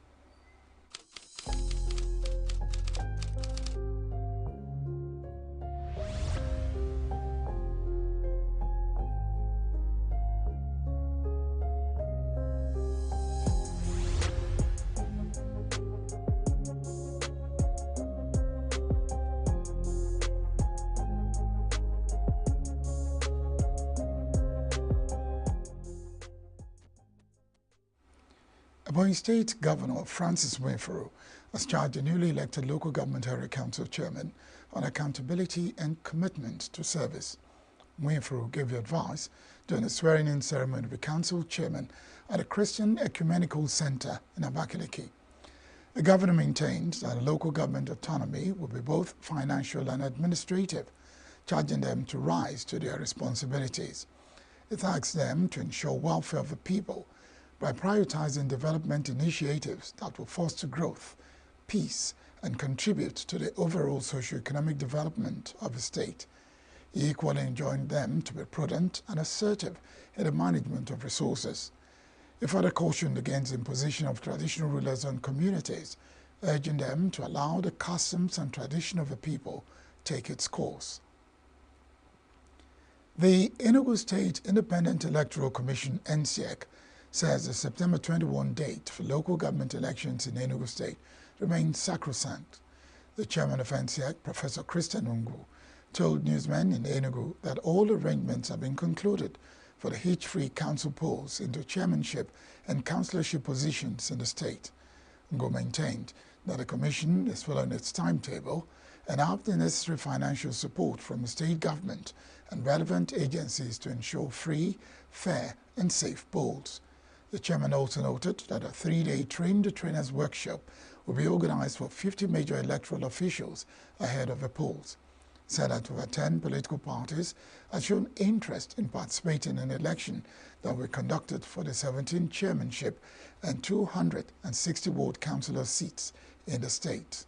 Ebonyi State Governor Francis Mwifuru has charged the newly elected local government area council chairman on accountability and commitment to service. Mwefuru gave the advice during the swearing-in ceremony of the council chairman at the Christian Ecumenical Center in Abakaliki. The governor maintained that local government autonomy will be both financial and administrative, charging them to rise to their responsibilities. It asks them to ensure welfare of the people by prioritizing development initiatives that will foster growth, peace, and contribute to the overall socio-economic development of the state. He equally enjoined them to be prudent and assertive in the management of resources. He further cautioned against the imposition of traditional rulers on communities, urging them to allow the customs and tradition of the people take its course. The ENUGU State Independent Electoral Commission, NCEC, says the September 21 date for local government elections in Enugu State remains sacrosanct. The chairman of NCEC, Professor ENUGU, told newsmen in Enugu that all arrangements have been concluded for the hitch-free council polls into chairmanship and councillorship positions in the state. NGO maintained that the commission is following its timetable and have the necessary financial support from the state government and relevant agencies to ensure free, fair, and safe polls. The chairman also noted that a 3-day train-the-trainers workshop will be organized for 50 major electoral officials ahead of the polls. Said that over 10 political parties have shown interest in participating in an election that will be conducted for the 17 chairmanship and 260 ward councillor seats in the state.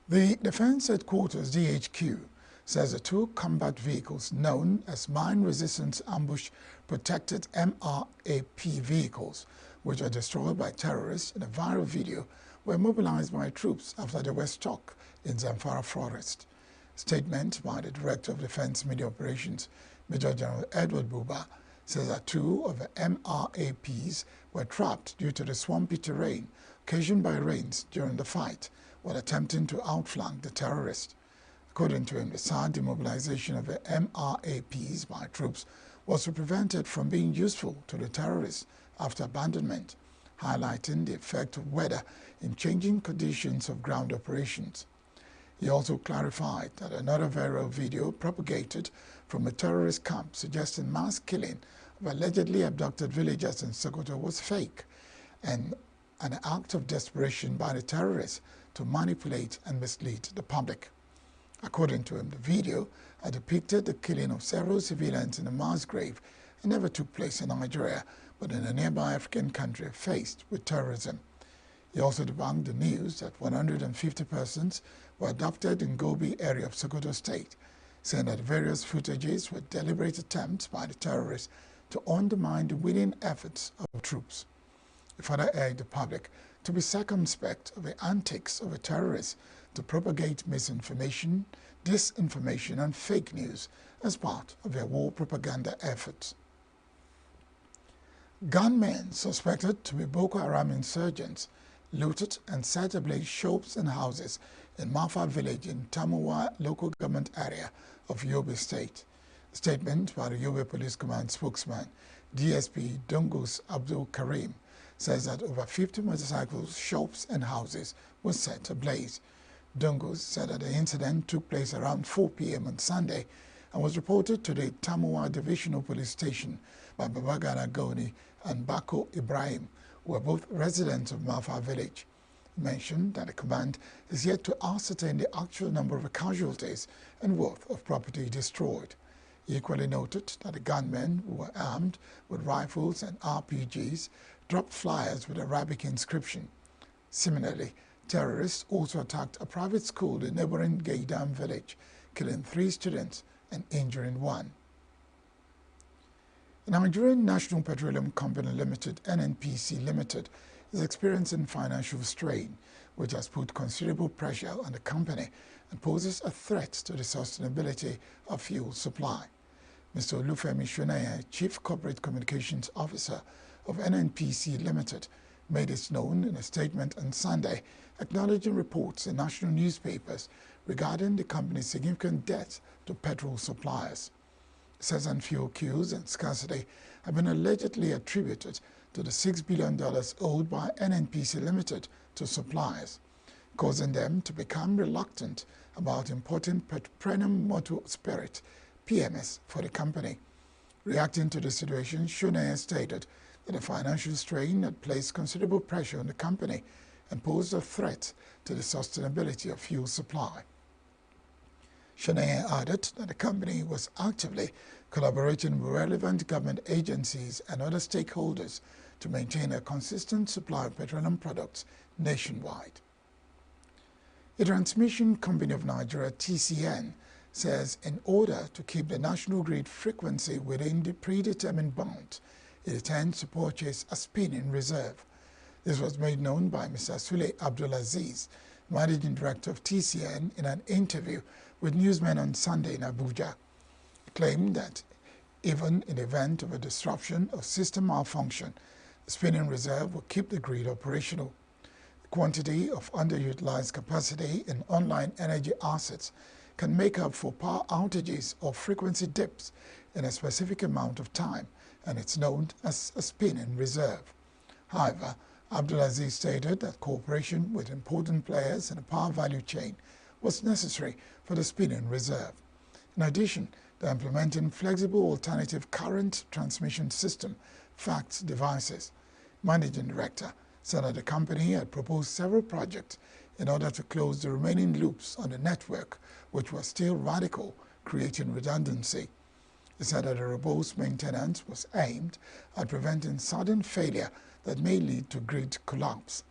The Defense Headquarters, DHQ, says the 2 combat vehicles known as Mine Resistance Ambush Protected MRAP vehicles, which were destroyed by terrorists in a viral video, were mobilized by troops after they were struck in Zamfara Forest. Statement by the Director of Defense Media Operations, Major General Edward Buba, says that 2 of the MRAPs were trapped due to the swampy terrain occasioned by rains during the fight while attempting to outflank the terrorists. According to him, the sad demobilization of the MRAPs by troops was prevented from being useful to the terrorists after abandonment, highlighting the effect of weather in changing conditions of ground operations. He also clarified that another viral video propagated from a terrorist camp suggesting mass killing of allegedly abducted villagers in Sokoto was fake and an act of desperation by the terrorists to manipulate and mislead the public. According to him, the video had depicted the killing of several civilians in a mass grave and never took place in Nigeria, but in a nearby African country faced with terrorism. He also debunked the news that 150 persons were abducted in Gobi area of Sokoto State, saying that various footages were deliberate attempts by the terrorists to undermine the winning efforts of troops. He further urged the public to be circumspect of the antics of the terrorists to propagate misinformation, disinformation, and fake news as part of their war propaganda efforts. Gunmen suspected to be Boko Haram insurgents looted and set ablaze shops and houses in Mafa village in Tamuwa local government area of Yobe State. A statement by the Yobe Police Command spokesman, DSP Dungus Abdul Karim, says that over 50 motorcycles, shops, and houses were set ablaze. Dungus said that the incident took place around 4 p.m. on Sunday and was reported to the Tamuwa Divisional Police Station by Babagana Goni and Bako Ibrahim, who are both residents of Mafa village. He mentioned that the command is yet to ascertain the actual number of casualties and worth of property destroyed. He equally noted that the gunmen, who were armed with rifles and RPGs, dropped flyers with Arabic inscription. Similarly, terrorists also attacked a private school in neighboring Gaydam village, killing 3 students and injuring 1. The Nigerian National Petroleum Company Limited, NNPC Limited, is experiencing financial strain, which has put considerable pressure on the company and poses a threat to the sustainability of fuel supply. Mr. Olufemi Shunaya, Chief Corporate Communications Officer of NNPC Limited, made this known in a statement on Sunday, acknowledging reports in national newspapers regarding the company's significant debt to petrol suppliers. Incessant fuel queues and scarcity have been allegedly attributed to the $6 billion owed by NNPC Limited to suppliers. causing them to become reluctant about importing petroleum motor spirit, PMS, for the company. Reacting to the situation, Shunaya stated that the financial strain had placed considerable pressure on the company and posed a threat to the sustainability of fuel supply. Shunaya added that the company was actively collaborating with relevant government agencies and other stakeholders to maintain a consistent supply of petroleum products nationwide. The Transmission Company of Nigeria, TCN, says in order to keep the national grid frequency within the predetermined bounds, it intends to purchase a spinning reserve. This was made known by Mr. Sule Abdulaziz, Managing Director of TCN, in an interview with newsmen on Sunday in Abuja. He claimed that even in the event of a disruption or system malfunction, the spinning reserve will keep the grid operational. The quantity of underutilized capacity in online energy assets can make up for power outages or frequency dips in a specific amount of time, and it's known as a spinning reserve. However, Abdulaziz stated that cooperation with important players in the power value chain was necessary for the spinning reserve. In addition, they're implementing flexible alternative current transmission system, FACTS devices. Managing Director said that the company had proposed several projects in order to close the remaining loops on the network, which was still radical, creating redundancy. He said that the robust maintenance was aimed at preventing sudden failure that may lead to grid collapse.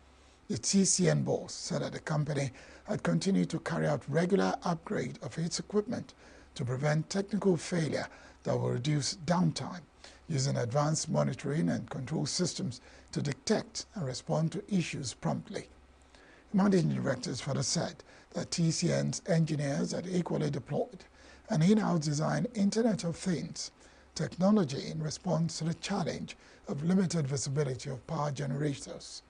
The TCN boss said that the company had continued to carry out regular upgrade of its equipment to prevent technical failure that will reduce downtime, using advanced monitoring and control systems to detect and respond to issues promptly. Managing directors further said that TCN's engineers had equally deployed an in-house design Internet of Things technology in response to the challenge of limited visibility of power generators.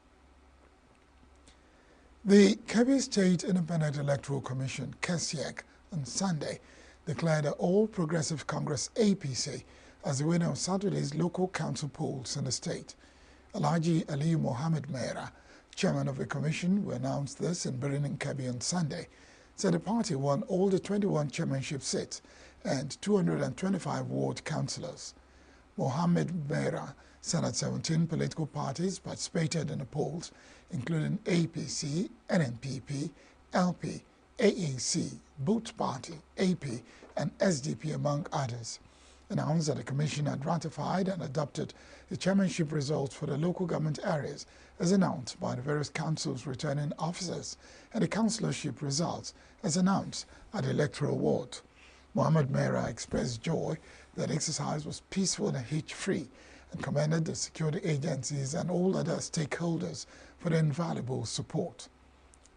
The Kebbi State Independent Electoral Commission, KESIEC, on Sunday declared the All Progressive Congress APC as the winner of Saturday's local council polls in the state. Alhaji Aliyu Mohammed Mera, chairman of the commission, who announced this in Birnin Kebbi on Sunday, said the party won all the 21 chairmanship seats and 225 ward councillors. Mohammed Mera said that 17 political parties participated in the polls, including APC, NNPP, LP, AAC, Boot Party, AP, and SDP, among others. Announced that the commission had ratified and adopted the chairmanship results for the local government areas as announced by the various councils' returning officers and the councillorship results as announced at the electoral ward. Mohammed Mera expressed joy that the exercise was peaceful and hitch-free and commended the security agencies and all other stakeholders for their invaluable support.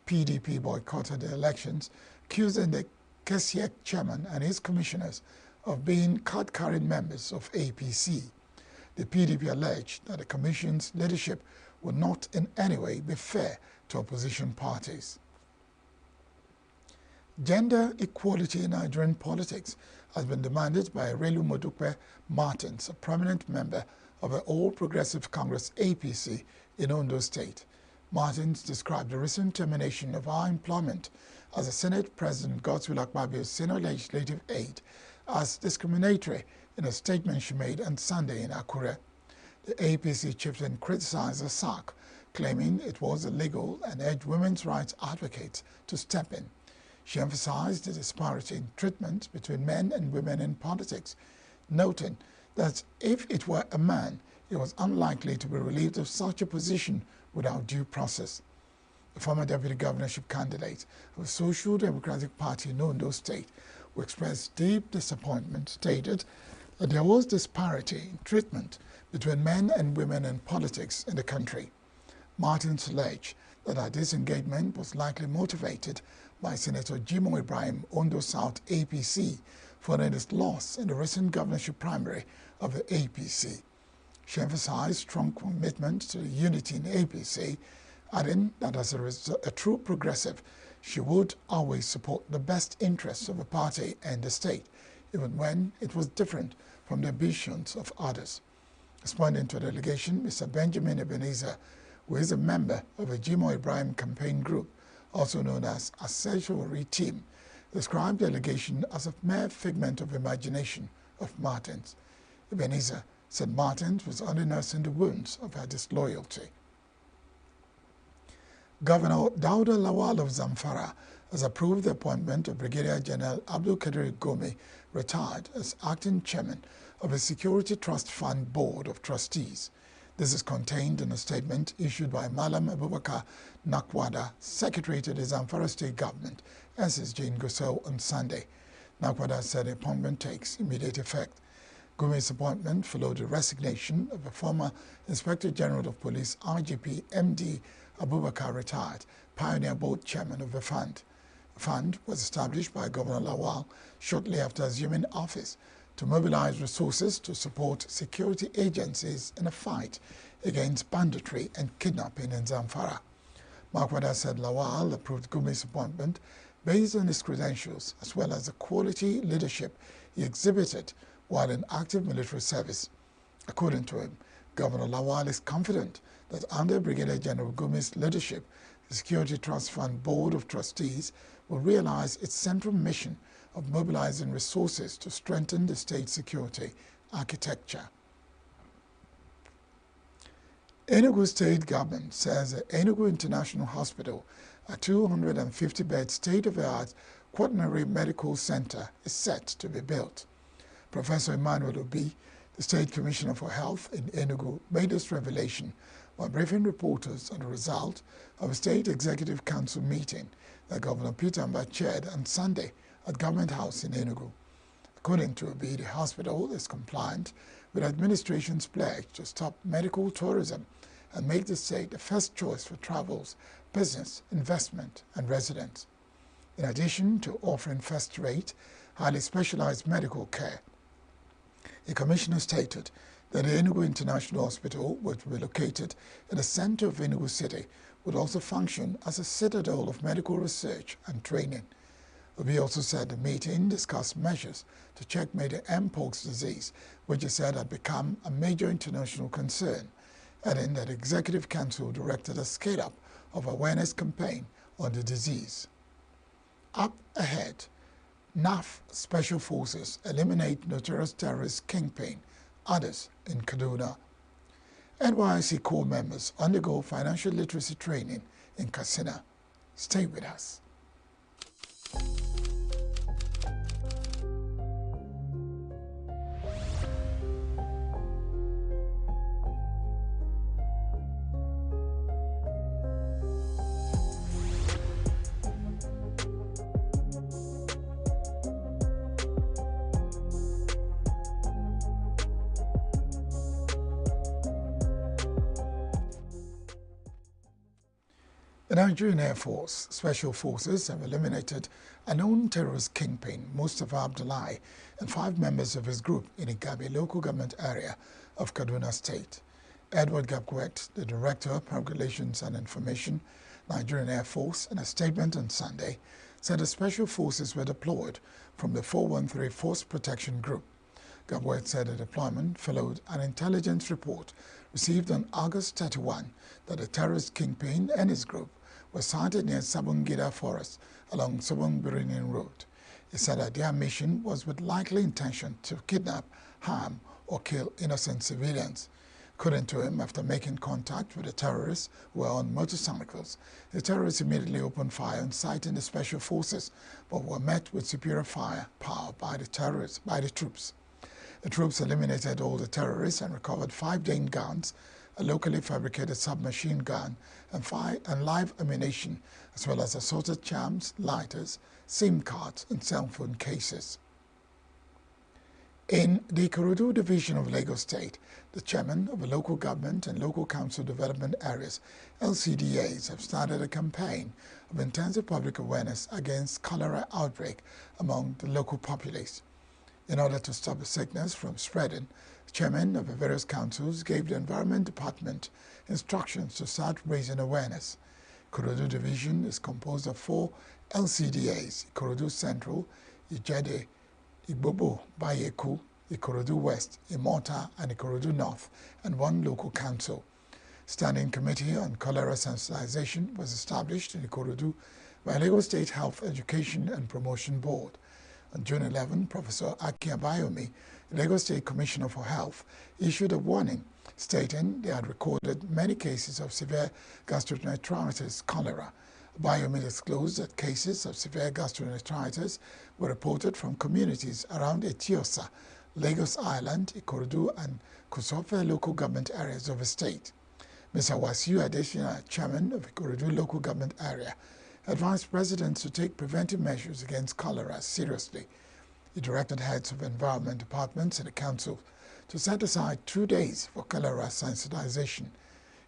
PDP boycotted the elections, accusing the KESIEC chairman and his commissioners of being card-carrying members of APC. The PDP alleged that the commission's leadership would not in any way be fair to opposition parties. Gender equality in Nigerian politics has been demanded by Relu Modupe Martins, a prominent member of the All Progressive Congress APC in Ondo State. Martins described the recent termination of our employment as a Senate President Godswill Akpabio's senior legislative aide as discriminatory in a statement she made on Sunday in Akure. The APC chieftain criticized the sack, claiming it was illegal and urged women's rights advocates to step in. She emphasized the disparity in treatment between men and women in politics, noting that if it were a man, he was unlikely to be relieved of such a position without due process. The former deputy governorship candidate of the Social Democratic Party in Ondo State, who expressed deep disappointment, stated that there was disparity in treatment between men and women in politics in the country. Martins alleged that her disengagement was likely motivated by Senator Jimo Ibrahim, Ondo South APC, following his loss in the recent governorship primary of the APC. She emphasized strong commitment to the unity in the APC, adding that as a true progressive, she would always support the best interests of the party and the state, even when it was different from the ambitions of others. Responding to the allegation, Mr. Benjamin Ebenezer, who is a member of the Jimo Ibrahim campaign group, also known as Accessory Team, described the allegation as a mere figment of imagination of Martins. Ebenezer said Martins was only nursing the wounds of her disloyalty. Governor Dauda Lawal of Zamfara has approved the appointment of Brigadier General Abdul Kadir Gome, retired, as acting chairman of a Security Trust Fund Board of Trustees. This is contained in a statement issued by Malam Abubakar Nakwada, Secretary to the Zamfara State Government, SSG in Gusau, on Sunday. Nakwada said the appointment takes immediate effect. Gume's appointment followed the resignation of the former Inspector General of Police, IGP MD Abubakar, retired, Pioneer Board Chairman of the fund. The fund was established by Governor Lawal shortly after assuming office to mobilize resources to support security agencies in a fight against banditry and kidnapping in Zamfara. Nakwada said Lawal approved Gume's appointment based on his credentials as well as the quality leadership he exhibited while in active military service. According to him, Governor Lawal is confident that under Brigadier General Gume's leadership, the Security Trust Fund Board of Trustees will realize its central mission of mobilizing resources to strengthen the state security architecture. ENUGU State Government says the ENUGU International Hospital, a 250-bed state-of-the-art quaternary medical center, is set to be built. Professor Emmanuel Obi, the State Commissioner for Health in ENUGU, made this revelation while briefing reporters on the result of a State Executive Council meeting that Governor Peter Mbah chaired on Sunday at Government House in ENUGU. According to Obi, the hospital is compliant with administration's pledge to stop medical tourism and make the state the first choice for travels, business, investment, and residents. In addition to offering first-rate, highly specialized medical care, the commissioner stated that the ENUGU International Hospital, which will be located in the center of ENUGU City, would also function as a citadel of medical research and training. Obi also said the meeting discussed measures to checkmate the Mpox disease, which he said had become a major international concern, adding that the Executive Council directed a scale-up of awareness campaign on the disease. Up ahead, NAF Special Forces eliminate notorious terrorist kingpin, others in Kaduna. NYSC core members undergo financial literacy training in Katsina. Stay with us. The Nigerian Air Force Special Forces have eliminated a known terrorist kingpin, Mustafa Abdullahi, and 5 members of his group in Igabi local government area of Kaduna State. Edward Gabkwet, the Director of Public Relations and Information, Nigerian Air Force, in a statement on Sunday, said the Special Forces were deployed from the 413 Force Protection Group. Gabkwet said the deployment followed an intelligence report received on August 31 that the terrorist kingpin and his group were sighted near Sabungida Forest along Sabung-Birinin Road. He said that their mission was with likely intention to kidnap, harm, or kill innocent civilians. According to him, after making contact with the terrorists who were on motorcycles, the terrorists immediately opened fire on sight in the special forces, but were met with superior firepower by the troops. The troops eliminated all the terrorists and recovered 5 Dane guns, a locally fabricated submachine gun, and live ammunition, as well as assorted charms, lighters, SIM cards, and cell phone cases. In the Ikorodu division of Lagos State, the chairman of the local government and local council development areas, LCDAs, have started a campaign of intensive public awareness against cholera outbreak among the local populace. In order to stop the sickness from spreading, the chairman of the various councils gave the Environment Department instructions to start raising awareness. Ikorodu Division is composed of 4 LCDAs, Ikorodu Central, Ijede, Igbobo, Bayeku, Ikorodu West, Imota, and Ikorodu North, and 1 local council. Standing Committee on Cholera Sensitization was established in Ikorodu by Lagos State Health Education and Promotion Board. On June 11, Professor Aki Abayomi, Lagos State Commissioner for Health, issued a warning stating they had recorded many cases of severe gastroenteritis cholera. Abayomi disclosed that cases of severe gastroenteritis were reported from communities around Etiosa, Lagos Island, Ikorodu, and Kosofe local government areas of the state. Mr. Wasiu Adesina, chairman of Ikorodu local government area, advised residents to take preventive measures against cholera seriously. He directed heads of environment departments in the council to set aside 2 days for cholera sensitization.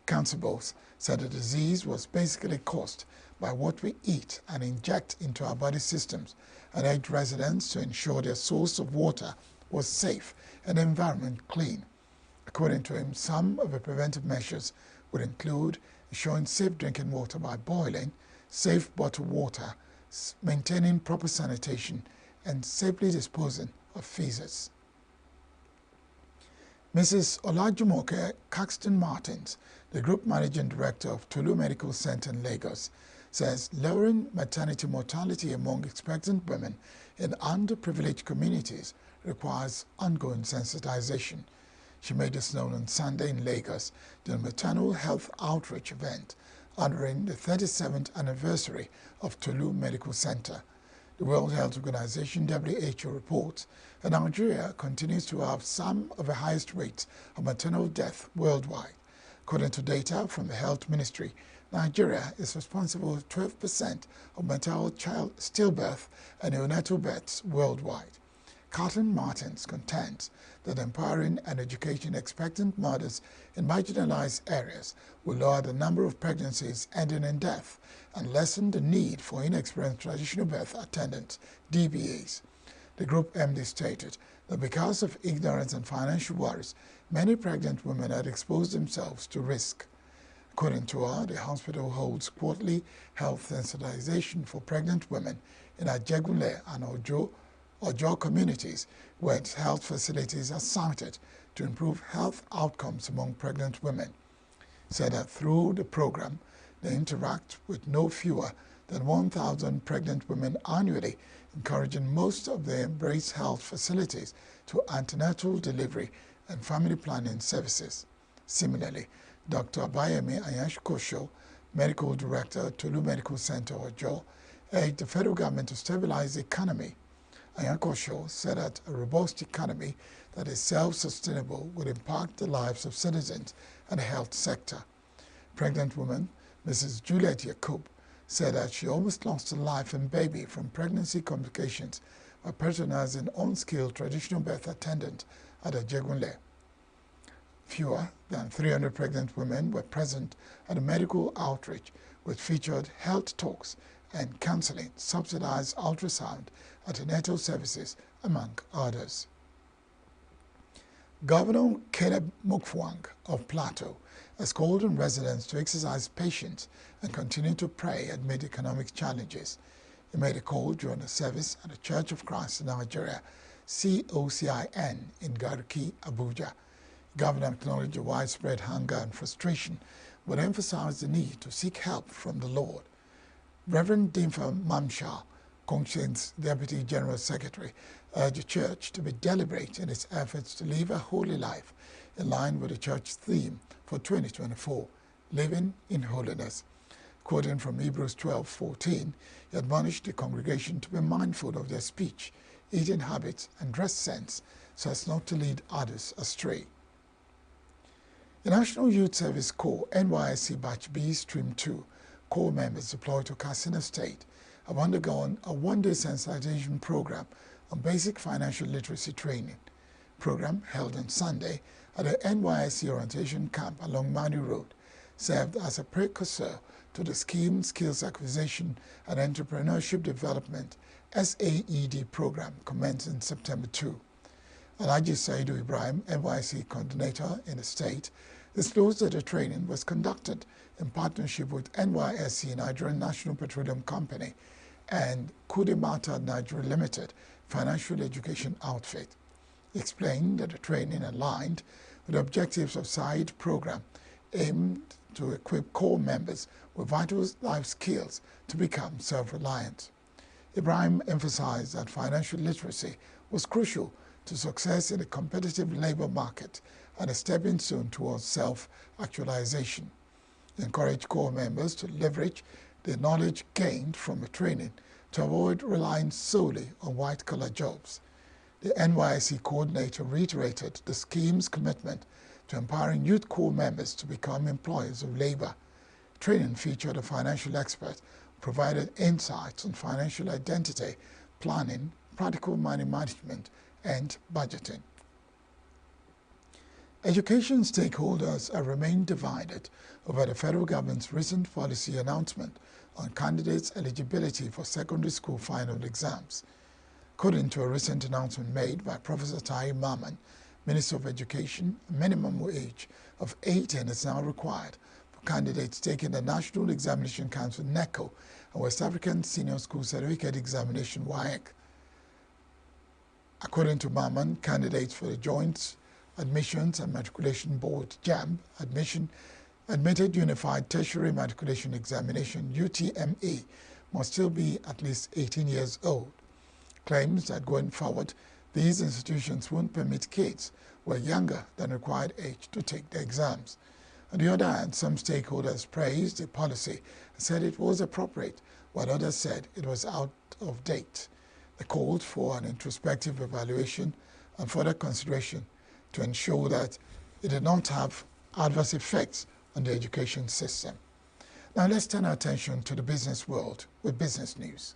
Council said the disease was basically caused by what we eat and inject into our body systems, and urged residents to ensure their source of water was safe and the environment clean. According to him, some of the preventive measures would include ensuring safe drinking water by boiling, safe bottled water, maintaining proper sanitation, and safely disposing of feces. Mrs. Olajumoke Caxton Martins, the Group Managing Director of Tolu Medical Center in Lagos, says lowering maternity mortality among expectant women in underprivileged communities requires ongoing sensitization. She made this known on Sunday in Lagos during a maternal health outreach event honoring the 37th anniversary of Tolu Medical Center. The World Health Organization (WHO) reports that Nigeria continues to have some of the highest rates of maternal death worldwide. According to data from the Health Ministry, Nigeria is responsible for 12% of maternal child stillbirth and neonatal births worldwide. Carlton Martins contends that empowering and educating expectant mothers in marginalized areas will lower the number of pregnancies ending in death and lessen the need for inexperienced traditional birth attendants, DBAs. The group MD stated that because of ignorance and financial worries, many pregnant women had exposed themselves to risk. According to her, the hospital holds quarterly health sensitization for pregnant women in Ajegunle and Ojo communities, where its health facilities are cited to improve health outcomes among pregnant women. Said that through the program, they interact with no fewer than 1,000 pregnant women annually, encouraging most of the Embrace Health facilities to antenatal delivery and family planning services. Similarly, Dr. Abayemi Ayashkosho, Medical Director at Tolu Medical Center, Ojo, urged the federal government to stabilize the economy. Ayashkosho said that a robust economy that is self-sustainable would impact the lives of citizens and the health sector. Pregnant woman, Mrs. Juliet Yakub, said that she almost lost her life and baby from pregnancy complications by patronizing unskilled traditional birth attendant at Ajegunle. Fewer than 300 pregnant women were present at a medical outreach which featured health talks and counseling, subsidized ultrasound, antenatal services, among others. Governor Caleb Mukfwang of Plateau has called on residents to exercise patience and continue to pray amid economic challenges. He made a call during a service at the Church of Christ in Nigeria, COCIN, in Garki, Abuja. Governor acknowledged the widespread hunger and frustration, but emphasized the need to seek help from the Lord. Reverend Dimfa Mamsha, Kongshen's Deputy General Secretary, urged the Church to be deliberate in its efforts to live a holy life in line with the Church's theme for 2024, Living in Holiness. Quoting from Hebrews 12:14, he admonished the congregation to be mindful of their speech, eating habits, and dress sense so as not to lead others astray. The National Youth Service Corps NYSC Batch B Stream 2 Corps members deployed to Katsina State have undergone a one-day sensitization program on basic financial literacy training. Program held on Sunday at the NYSC orientation camp along Manu Road served as a precursor to the Scheme Skills Acquisition and Entrepreneurship Development SAED program commenced in September 2. Alhaji Saidu Ibrahim, NYSC coordinator in the state, disclosed that the training was conducted in partnership with NYSC, Nigerian National Petroleum Company, and Kudimata Nigeria Limited, financial education outfit. He explained that the training aligned with the objectives of SAED program aimed to equip core members with vital life skills to become self-reliant. Ibrahim emphasized that financial literacy was crucial to success in a competitive labor market and a stepping stone towards self-actualization. He encouraged core members to leverage the knowledge gained from the training to avoid relying solely on white-collar jobs. The NYSC coordinator reiterated the scheme's commitment to empowering youth core members to become employers of labor. Training featured a financial expert who provided insights on financial identity, planning, practical money management, and budgeting. Education stakeholders have remained divided over the federal government's recent policy announcement on candidates' eligibility for secondary school final exams. According to a recent announcement made by Professor Tahi Maman, Minister of Education, a minimum wage of 18 is now required for candidates taking the National Examination Council (NECO) and West African Senior School Certificate Examination (WAEC). According to Maman, candidates for the Joint Admissions and Matriculation Board (JAMB) Admitted Unified Tertiary Matriculation Examination (UTME) must still be at least 18 years old. Claims that going forward, these institutions won't permit kids who are younger than required age to take the exams. On the other hand, some stakeholders praised the policy and said it was appropriate, while others said it was out of date. They called for an introspective evaluation and further consideration to ensure that it did not have adverse effects on the education system. Now let's turn our attention to the business world with business news.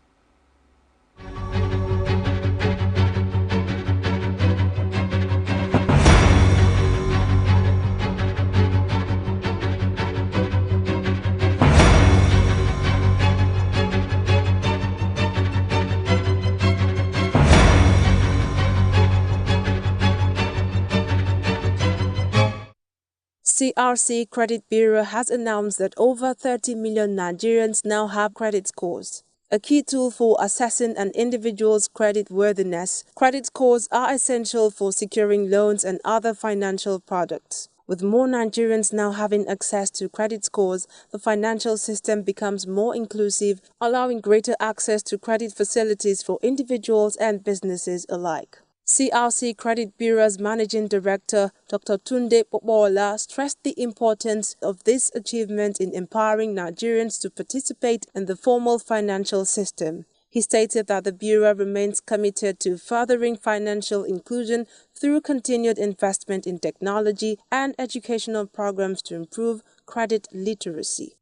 CRC Credit Bureau has announced that over 30 million Nigerians now have credit scores. A key tool for assessing an individual's credit worthiness, credit scores are essential for securing loans and other financial products. With more Nigerians now having access to credit scores, the financial system becomes more inclusive, allowing greater access to credit facilities for individuals and businesses alike. CRC Credit Bureau's Managing Director, Dr. Tunde Popola, stressed the importance of this achievement in empowering Nigerians to participate in the formal financial system. He stated that the Bureau remains committed to furthering financial inclusion through continued investment in technology and educational programs to improve credit literacy.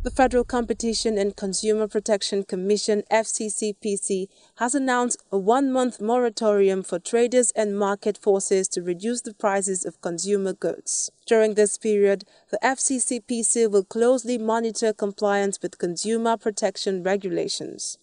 The Federal Competition and Consumer Protection Commission (FCCPC) has announced a one-month moratorium for traders and market forces to reduce the prices of consumer goods. During this period, the FCCPC will closely monitor compliance with consumer protection regulations.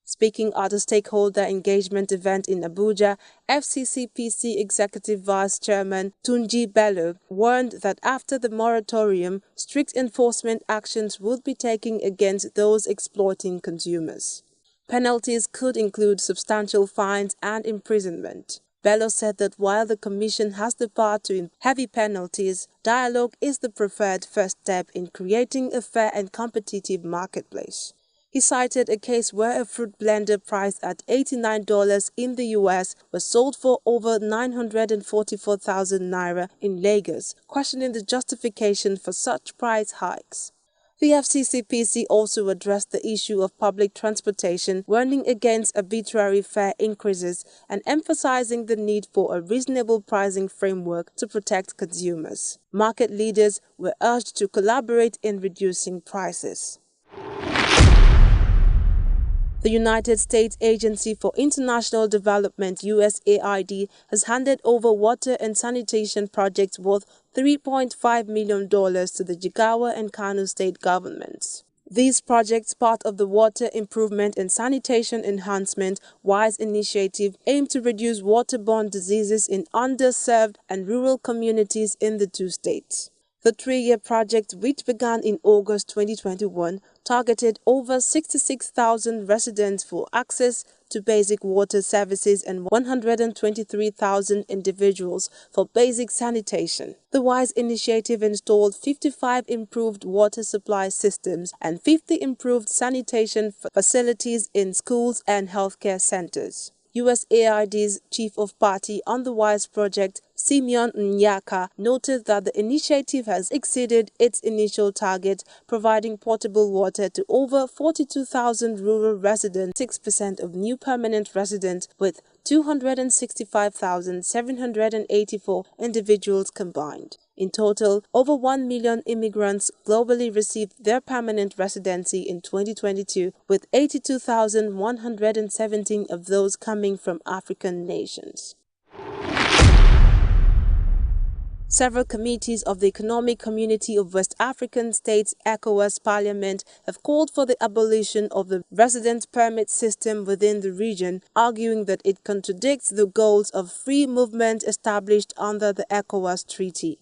Speaking at a stakeholder engagement event in Abuja, FCCPC Executive Vice Chairman Tunji Bello warned that after the moratorium, strict enforcement actions would be taken against those exploiting consumers. Penalties could include substantial fines and imprisonment. Bello said that while the Commission has the power to impose heavy penalties, dialogue is the preferred first step in creating a fair and competitive marketplace. He cited a case where a fruit blender priced at $89 in the US was sold for over 944,000 naira in Lagos, questioning the justification for such price hikes. The FCCPC also addressed the issue of public transportation, warning against arbitrary fare increases and emphasizing the need for a reasonable pricing framework to protect consumers. Market leaders were urged to collaborate in reducing prices. The United States Agency for International Development (USAID) has handed over water and sanitation projects worth $3.5 million to the Jigawa and Kano state governments. These projects, part of the Water Improvement and Sanitation Enhancement WISE initiative, aim to reduce waterborne diseases in underserved and rural communities in the two states. The three-year project, which began in August 2021, targeted over 66,000 residents for access to basic water services and 123,000 individuals for basic sanitation. The WISE initiative installed 55 improved water supply systems and 50 improved sanitation facilities in schools and healthcare centers. USAID's Chief of Party on the WISE project, Simeon Nyaka, noted that the initiative has exceeded its initial target, providing potable water to over 42,000 rural residents, 6% of new permanent residents, with 265,784 individuals combined. In total, over 1 million immigrants globally received their permanent residency in 2022, with 82,117 of those coming from African nations. Several committees of the Economic Community of West African States ECOWAS Parliament have called for the abolition of the residence permit system within the region, arguing that it contradicts the goals of free movement established under the ECOWAS Treaty.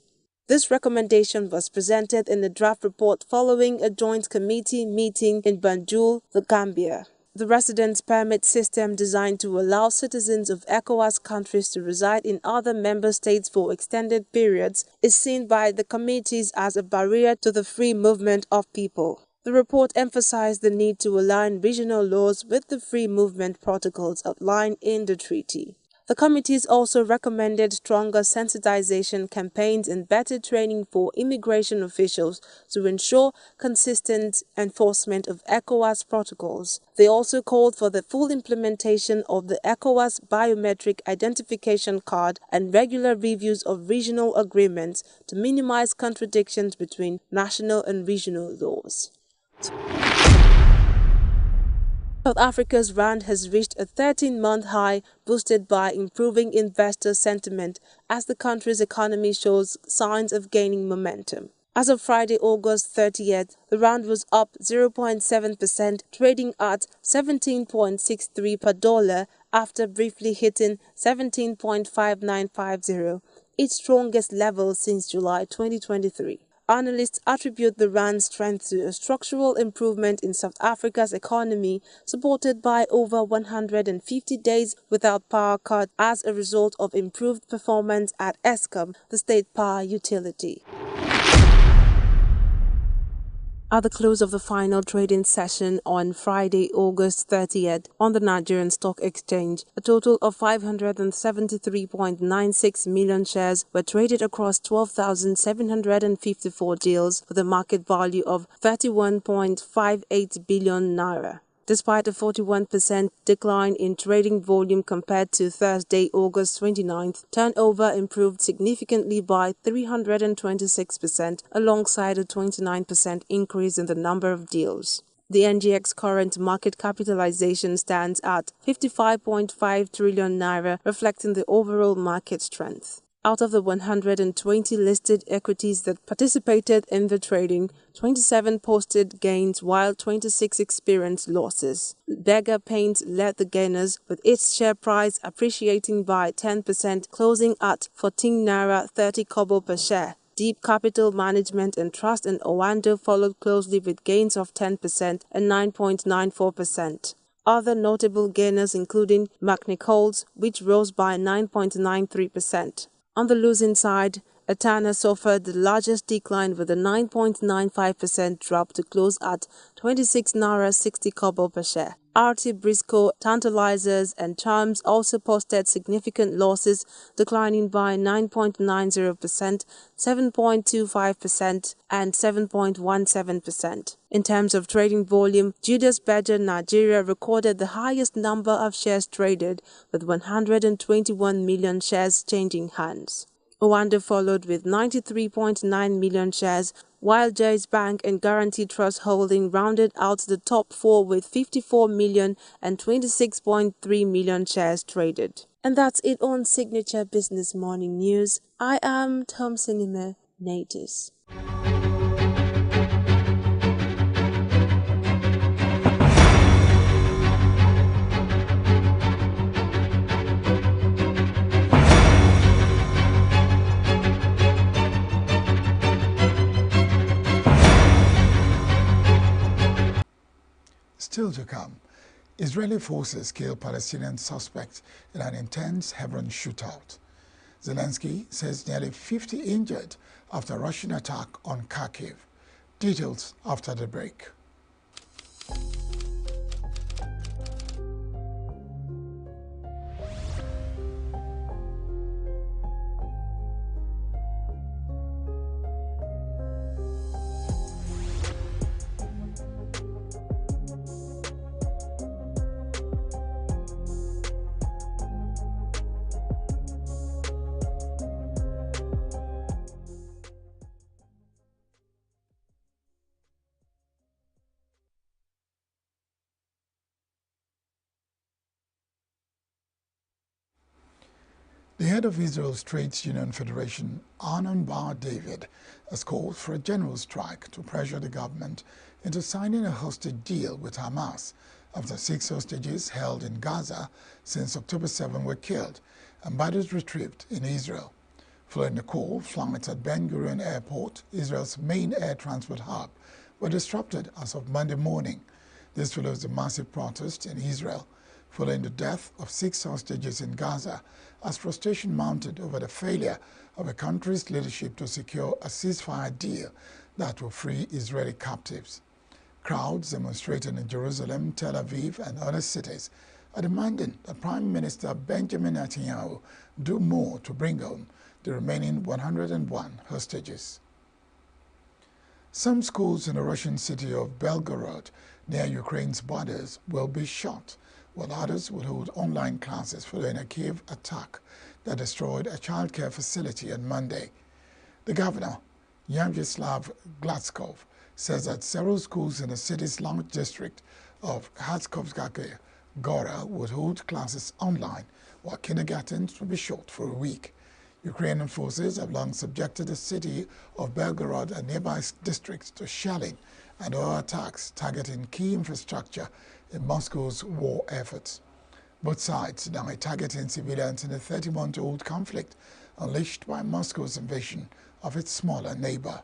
This recommendation was presented in the draft report following a joint committee meeting in Banjul, the Gambia. The residence permit system, designed to allow citizens of ECOWAS countries to reside in other member states for extended periods, is seen by the committees as a barrier to the free movement of people. The report emphasized the need to align regional laws with the free movement protocols outlined in the treaty. The committees also recommended stronger sensitization campaigns and better training for immigration officials to ensure consistent enforcement of ECOWAS protocols. They also called for the full implementation of the ECOWAS biometric identification card and regular reviews of regional agreements to minimize contradictions between national and regional laws. South Africa's rand has reached a 13-month high, boosted by improving investor sentiment as the country's economy shows signs of gaining momentum. As of Friday, August 30th, the rand was up 0.7%, trading at 17.63 per dollar after briefly hitting 17.5950, its strongest level since July 2023. Analysts attribute the rand's strength to a structural improvement in South Africa's economy, supported by over 150 days without power cut as a result of improved performance at Eskom, the state power utility. At the close of the final trading session on Friday, August 30th, on the Nigerian Stock Exchange, a total of 573.96 million shares were traded across 12,754 deals with a market value of 31.58 billion naira. Despite a 41% decline in trading volume compared to Thursday, August 29th, turnover improved significantly by 326%, alongside a 29% increase in the number of deals. The NGX current market capitalization stands at 55.5 trillion naira, reflecting the overall market strength. Out of the 120 listed equities that participated in the trading, 27 posted gains while 26 experienced losses. Berger Paints led the gainers, with its share price appreciating by 10%, closing at 14 naira 30 kobo per share. Deep Capital Management and Trust and Owando followed closely with gains of 10% and 9.94%. Other notable gainers including McNichols, which rose by 9.93%. On the losing side, Etana suffered the largest decline with a 9.95% drop to close at 26 naira 60 kobo per share. RT Briscoe, Tantalizers and Charms also posted significant losses, declining by 9.90%, 7.25% and 7.17%. In terms of trading volume, Judas Berger Nigeria recorded the highest number of shares traded, with 121 million shares changing hands. Owando followed with 93.9 million shares, while Jais Bank and Guarantee Trust Holding rounded out the top four with 54 million and 26.3 million shares traded. And that's it on Signature Business Morning News. I am Tom Sinime Natus. Still to come, Israeli forces killed Palestinian suspects in an intense Hebron shootout. Zelensky says nearly 50 injured after Russian attack on Kharkiv. Details after the break. The head of Israel's Trades Union Federation, Arnon Bar David, has called for a general strike to pressure the government into signing a hostage deal with Hamas after 6 hostages held in Gaza since October 7 were killed and bodies retrieved in Israel. Following the call, flights at Ben Gurion Airport, Israel's main air transport hub, were disrupted as of Monday morning. This follows the massive protest in Israel following the death of 6 hostages in Gaza, as frustration mounted over the failure of the country's leadership to secure a ceasefire deal that will free Israeli captives. Crowds demonstrated in Jerusalem, Tel Aviv, and other cities are demanding that Prime Minister Benjamin Netanyahu do more to bring home the remaining 101 hostages. Some schools in the Russian city of Belgorod, near Ukraine's borders, will be shut, while others will hold online classes following a Kiev attack that destroyed a childcare facility on Monday. The governor, Vyacheslav Gladkov, says that several schools in the city's large district of Khatskovskaya Gora would hold classes online, while kindergartens will be shut for a week. Ukrainian forces have long subjected the city of Belgorod and nearby districts to shelling and other attacks targeting key infrastructure in Moscow's war efforts. Both sides deny targeting civilians in a 30-month-old conflict unleashed by Moscow's invasion of its smaller neighbor.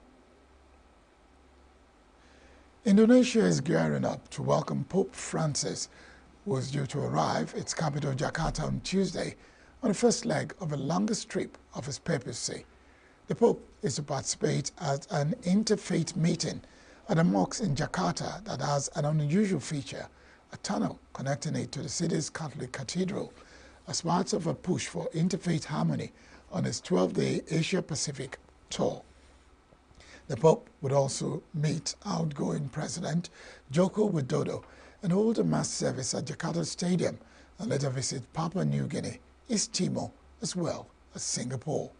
Indonesia is gearing up to welcome Pope Francis, who is due to arrive its capital Jakarta on Tuesday on the first leg of the longest trip of his papacy. The Pope is to participate at an interfaith meeting at a mosque in Jakarta that has an unusual feature, a tunnel connecting it to the city's Catholic cathedral, as part of a push for interfaith harmony on his 12-day Asia-Pacific tour. The Pope would also meet outgoing President Joko Widodo and hold a mass service at Jakarta Stadium and later visit Papua New Guinea, East Timor, as well as Singapore.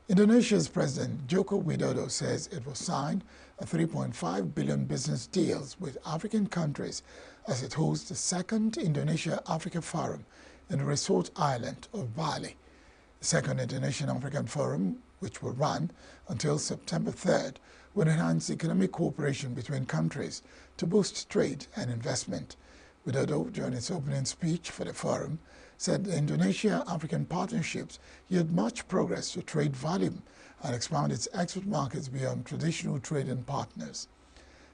Indonesia's President Joko Widodo says it will sign a $3.5 billion business deals with African countries as it hosts the second Indonesia-Africa Forum in the resort island of Bali. The second Indonesian-African Forum, which will run until September 3rd, will enhance economic cooperation between countries to boost trade and investment. Widodo, during his opening speech for the forum, said the Indonesia-African partnerships yield much progress to trade volume and expand its export markets beyond traditional trading partners.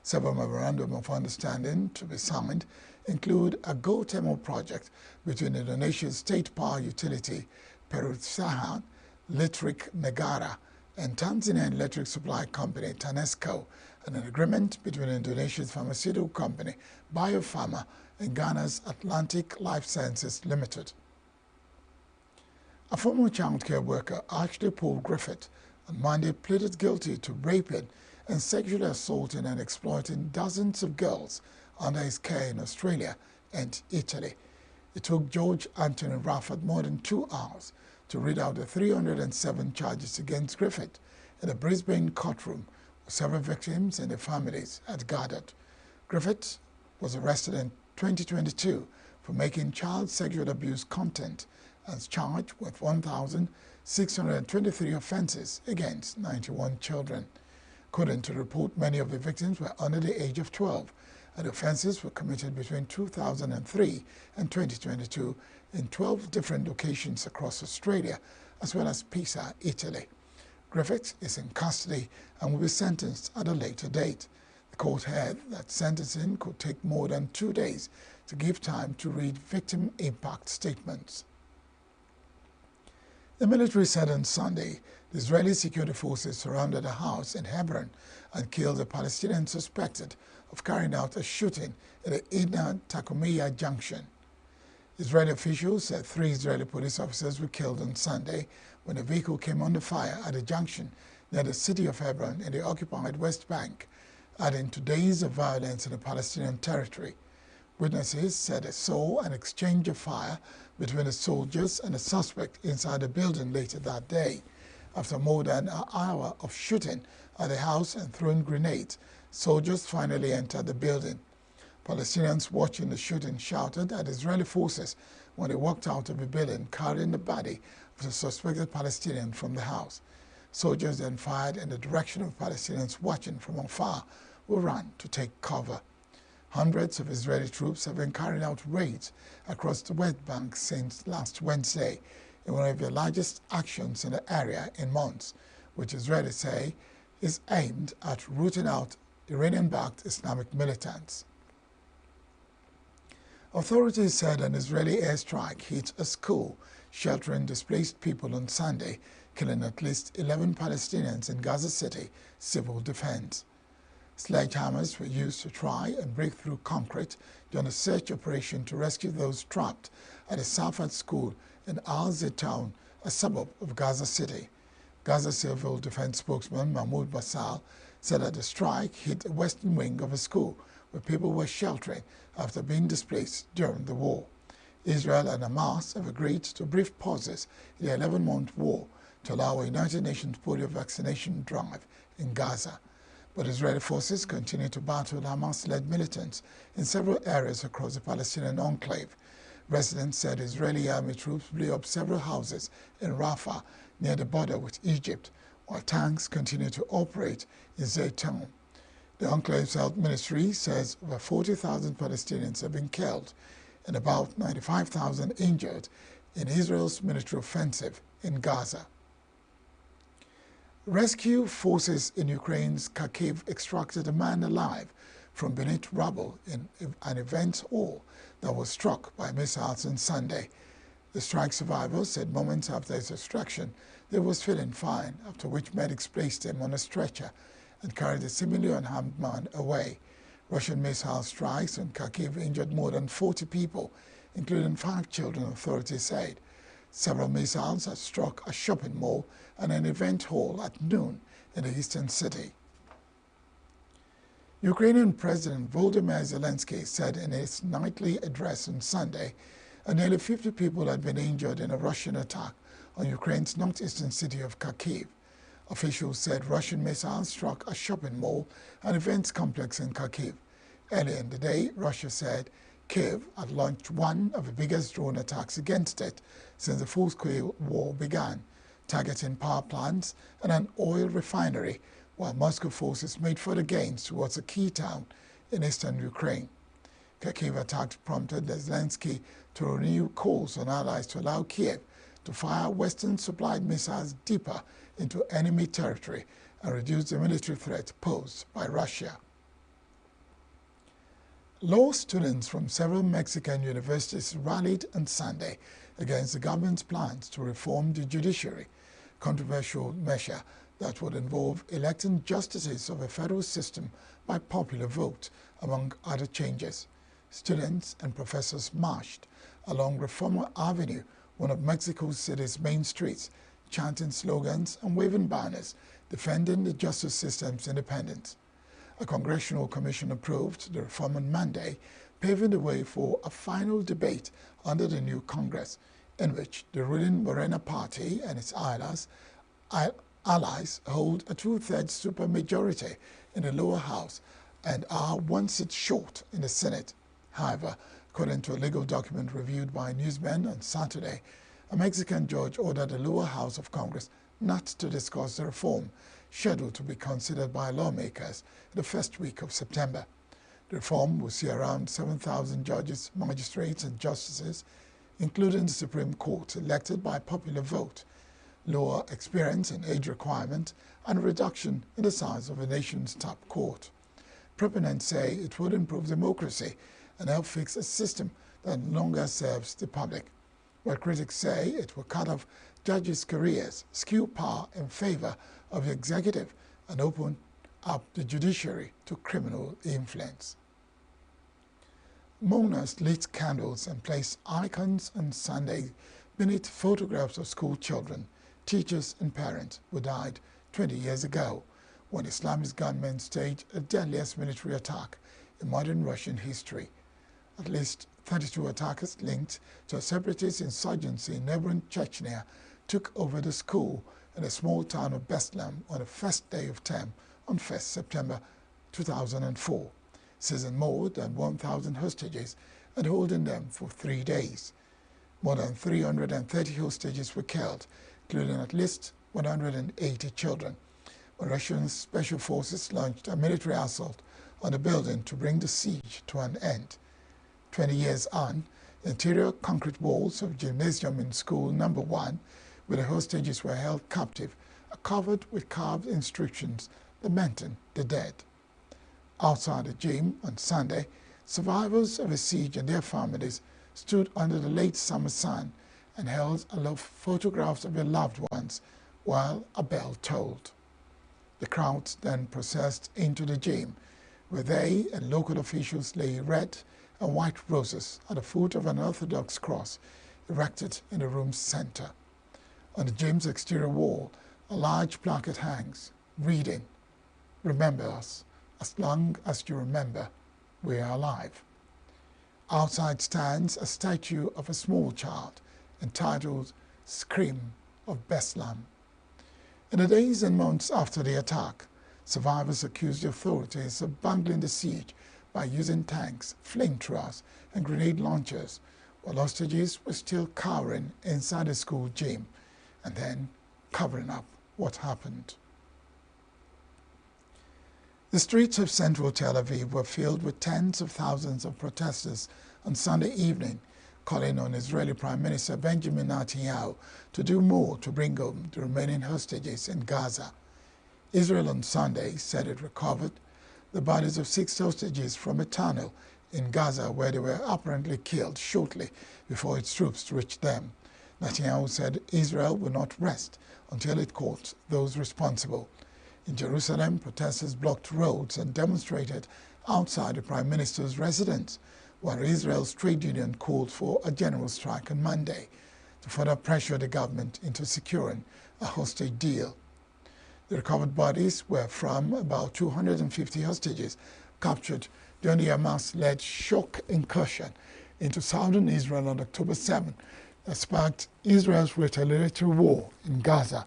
Several memorandum of understanding to be signed include a geothermal project between Indonesia's state power utility, Perusahaan Listrik Negara, and Tanzanian electric supply company, TANESCO, and an agreement between Indonesia's pharmaceutical company, Biopharma, and Ghana's Atlantic Life Sciences Limited. A former child care worker, Ashley Paul Griffith, on Monday pleaded guilty to raping and sexually assaulting and exploiting dozens of girls under his care in Australia and Italy. It took George Anthony Rafford more than 2 hours to read out the 307 charges against Griffith in a Brisbane courtroom where several victims and their families had gathered. Griffith was arrested in 2022 for making child sexual abuse content and is charged with 1,623 offenses against 91 children. According to the report, many of the victims were under the age of 12, and offenses were committed between 2003 and 2022 in 12 different locations across Australia, as well as Pisa, Italy. Griffith is in custody and will be sentenced at a later date. The court held that sentencing could take more than 2 days to give time to read victim impact statements. The military said on Sunday the Israeli security forces surrounded a house in Hebron and killed a Palestinian suspected of carrying out a shooting at the Edna-Takumiya junction. Israeli officials said 3 Israeli police officers were killed on Sunday when a vehicle came under fire at a junction near the city of Hebron in the occupied West Bank, adding to days of violence in the Palestinian territory. Witnesses said they saw an exchange of fire between the soldiers and the suspect inside the building later that day. After more than an hour of shooting at the house and throwing grenades, soldiers finally entered the building. Palestinians watching the shooting shouted at Israeli forces when they walked out of the building carrying the body of the suspected Palestinian from the house. Soldiers then fired in the direction of Palestinians watching from afar, who ran to take cover. Hundreds of Israeli troops have been carrying out raids across the West Bank since last Wednesday, in one of the largest actions in the area in months, which Israelis say is aimed at rooting out Iranian-backed Islamic militants. Authorities said an Israeli airstrike hit a school sheltering displaced people on Sunday, killing at least 11 Palestinians in Gaza City Civil Defense. Sledgehammers were used to try and break through concrete during a search operation to rescue those trapped at a Safed school in Al-Zitown, a suburb of Gaza City. Gaza Civil Defense spokesman Mahmoud Basal said that the strike hit the western wing of a school where people were sheltering after being displaced during the war. Israel and Hamas have agreed to brief pauses in the 11-month war to allow a United Nations polio vaccination drive in Gaza. But Israeli forces continue to battle Hamas-led militants in several areas across the Palestinian enclave. Residents said Israeli army troops blew up several houses in Rafah near the border with Egypt, while tanks continue to operate in Zaytown. The enclave's health ministry says over 40,000 Palestinians have been killed and about 95,000 injured in Israel's military offensive in Gaza. Rescue forces in Ukraine's Kharkiv extracted a man alive from beneath rubble in an event hall that was struck by missiles on Sunday. The strike survivor said moments after his extraction, he was feeling fine, after which medics placed him on a stretcher and carried a seemingly unharmed man away. Russian missile strikes on Kharkiv injured more than 40 people, including 5 children, authorities said. Several missiles had struck a shopping mall and an event hall at noon in the eastern city. Ukrainian President Volodymyr Zelensky said in his nightly address on Sunday that nearly 50 people had been injured in a Russian attack on Ukraine's northeastern city of Kharkiv. Officials said Russian missiles struck a shopping mall and events complex in Kharkiv. Earlier in the day, Russia said Kyiv had launched one of the biggest drone attacks against it since the full-scale war began, targeting power plants and an oil refinery, while Moscow forces made further gains towards a key town in eastern Ukraine. Kharkiv attack prompted Zelensky to renew calls on allies to allow Kyiv to fire Western-supplied missiles deeper into enemy territory and reduce the military threat posed by Russia. Law students from several Mexican universities rallied on Sunday against the government's plans to reform the judiciary, a controversial measure that would involve electing justices of a federal system by popular vote, among other changes. Students and professors marched along Reforma Avenue, one of Mexico City's main streets, chanting slogans and waving banners defending the justice system's independence. A congressional commission approved the reform on Monday, paving the way for a final debate under the new Congress, in which the ruling Morena party and its allies hold a 2/3 supermajority in the lower house and are 1 seat short in the Senate. However, according to a legal document reviewed by newsmen on Saturday, a Mexican judge ordered the lower house of Congress not to discuss the reform, scheduled to be considered by lawmakers the first week of September. The reform will see around 7,000 judges, magistrates, and justices, including the Supreme Court, elected by popular vote, lower experience and age requirement, and a reduction in the size of the nation's top court. Proponents say it would improve democracy and help fix a system that no longer serves the public. While critics say it will cut off judges' careers, skew power in favor of the executive, and open up the judiciary to criminal influence. Mourners lit candles and placed icons on Sunday beneath photographs of school children, teachers and parents who died 20 years ago when Islamist gunmen staged the deadliest military attack in modern Russian history. At least 32 attackers linked to a separatist insurgency in neighboring Chechnya took over the school in the small town of Beslan on the first day of term on 1st September 2004, seizing more than 1,000 hostages and holding them for 3 days. More than 330 hostages were killed, including at least 180 children, when Russian special forces launched a military assault on the building to bring the siege to an end. 20 years on, the interior concrete walls of gymnasium in school number 1, where the hostages were held captive, are covered with carved inscriptions lamenting the dead. Outside the gym on Sunday, survivors of a siege and their families stood under the late summer sun and held aloft photographs of their loved ones while a bell tolled. The crowd then processed into the gym, where they and local officials lay red and white roses at the foot of an Orthodox cross erected in the room's center. On the gym's exterior wall, a large placard hangs, reading, "Remember us, as long as you remember, we are alive." Outside stands a statue of a small child entitled "Scream of Beslan." In the days and months after the attack, survivors accused the authorities of bungling the siege by using tanks, flamethrowers, and grenade launchers, while hostages were still cowering inside the school gym and then covering up what happened. The streets of central Tel Aviv were filled with tens of thousands of protesters on Sunday evening, calling on Israeli Prime Minister Benjamin Netanyahu to do more to bring home the remaining hostages in Gaza. Israel on Sunday said it recovered the bodies of 6 hostages from a tunnel in Gaza where they were apparently killed shortly before its troops reached them. Netanyahu said Israel will not rest until it caught those responsible. In Jerusalem, protesters blocked roads and demonstrated outside the Prime Minister's residence, while Israel's trade union called for a general strike on Monday to further pressure the government into securing a hostage deal. The recovered bodies were from about 250 hostages captured during the Hamas-led shock incursion into southern Israel on October 7 that sparked Israel's retaliatory war in Gaza.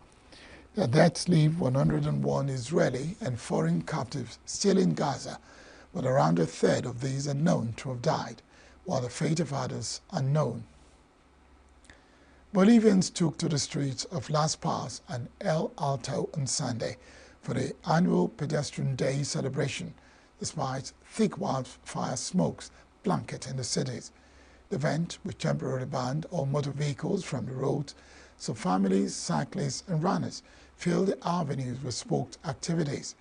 The deaths leave 101 Israeli and foreign captives still in Gaza, but around a third of these are known to have died, while the fate of others unknown. Bolivians took to the streets of Las Paz and El Alto on Sunday for the annual Pedestrian Day celebration, despite thick wildfire smokes blanketing the cities. The event, which temporarily banned all motor vehicles from the roads, so families, cyclists and runners filled the avenues with spoked activities.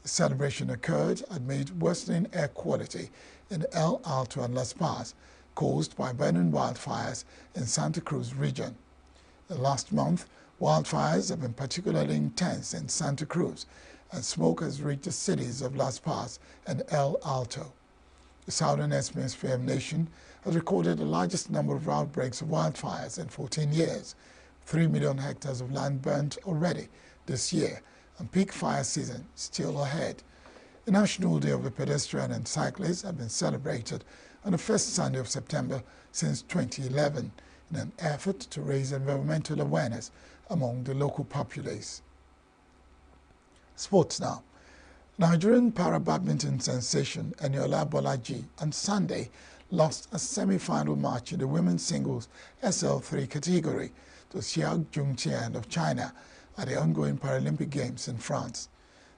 The celebration occurred amid worsening air quality in El Alto and Las Paz, caused by burning wildfires in Santa Cruz region. The last month, wildfires have been particularly intense in Santa Cruz, and smoke has reached the cities of Las Paz and El Alto. The Southern Hemisphere nation has recorded the largest number of outbreaks of wildfires in 14 years, 3 million hectares of land burnt already this year, and peak fire season still ahead. The National Day of the Pedestrian and Cyclist have been celebrated on the first Sunday of September since 2011 in an effort to raise environmental awareness among the local populace. Sports now. Nigerian para-badminton sensation Eniola Bolaji on Sunday lost a semi-final match in the women's singles SL3 category to Xiao Jungqian of China at the ongoing Paralympic Games in France.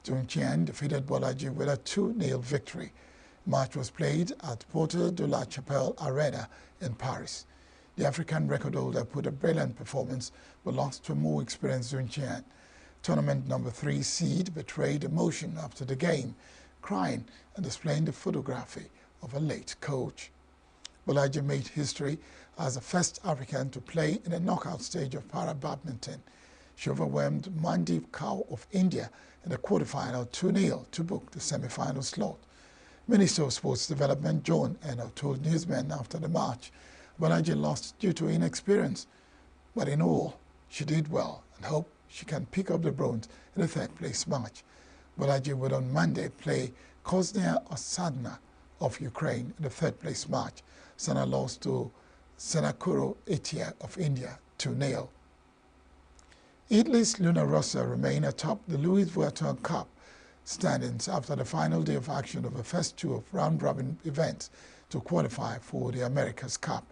Jungqian defeated Bolaji with a 2-0 victory. The match was played at Porte de la Chapelle Arena in Paris. The African record holder put a brilliant performance but lost to a more experienced Jungqian. Tournament number 3 seed betrayed emotion after the game, crying and displaying the photography of a late coach. Bolaji made history as the first African to play in the knockout stage of para badminton. She overwhelmed Mandeep Kaur of India in the quarterfinal 2-0 to book the semi-final slot. Minister of Sports Development John Eno told newsmen after the match Bolaji lost due to inexperience, but in all, she did well and hope she can pick up the bronze in the third-place match. Bolaji would on Monday play Koznia Osadna of Ukraine in the third-place match. Sana lost to Senakuro Etia of India 2-0. Italy's Luna Rossa remain atop the Louis Vuitton Cup standings after the final day of action of the first two of round-robin events to qualify for the America's Cup.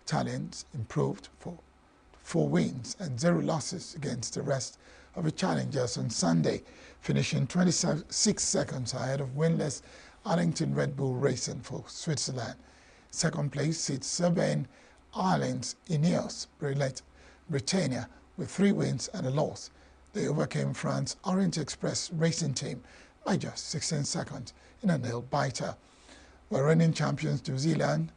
Italians improved for 4 wins and 0 losses against the rest of the challengers on Sunday, finishing 26 seconds ahead of winless Arlington Red Bull Racing for Switzerland. Second place sits Serbian Ireland's Ineos Britannia with 3 wins and a loss. They overcame France Orient Express Racing Team by just 16 seconds in a nail-biter. While reigning champions New Zealand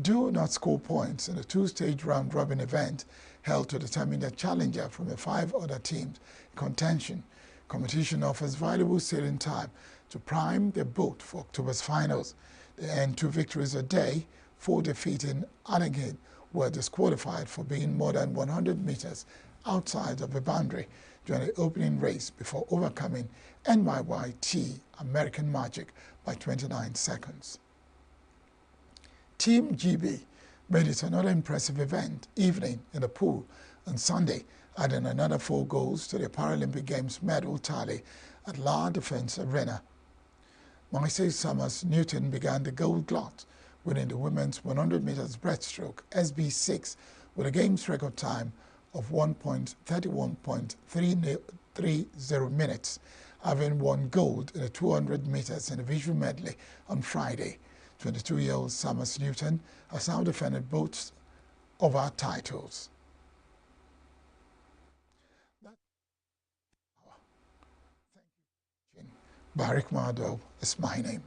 do not score points in a 2-stage round-robin event held to determine the challenger from the 5 other teams in contention. Competition offers valuable sailing time to prime their boat for October's finals. They earned 2 victories a day, 4 defeating Allegheny were disqualified for being more than 100 meters outside of the boundary during the opening race before overcoming NYYT American Magic by 29 seconds. Team GB made it another impressive evening in the pool on Sunday, adding another 4 goals to the Paralympic Games medal tally at La Defense Arena. Moise Summers Newton began the gold glut, winning the women's 100 meters breaststroke SB6 with a game's record time of 1.31.330 minutes, having won gold in the 200 meters individual medley on Friday. 22-year-old Summers Newton has now defended both of our titles. Barik Mado is my name.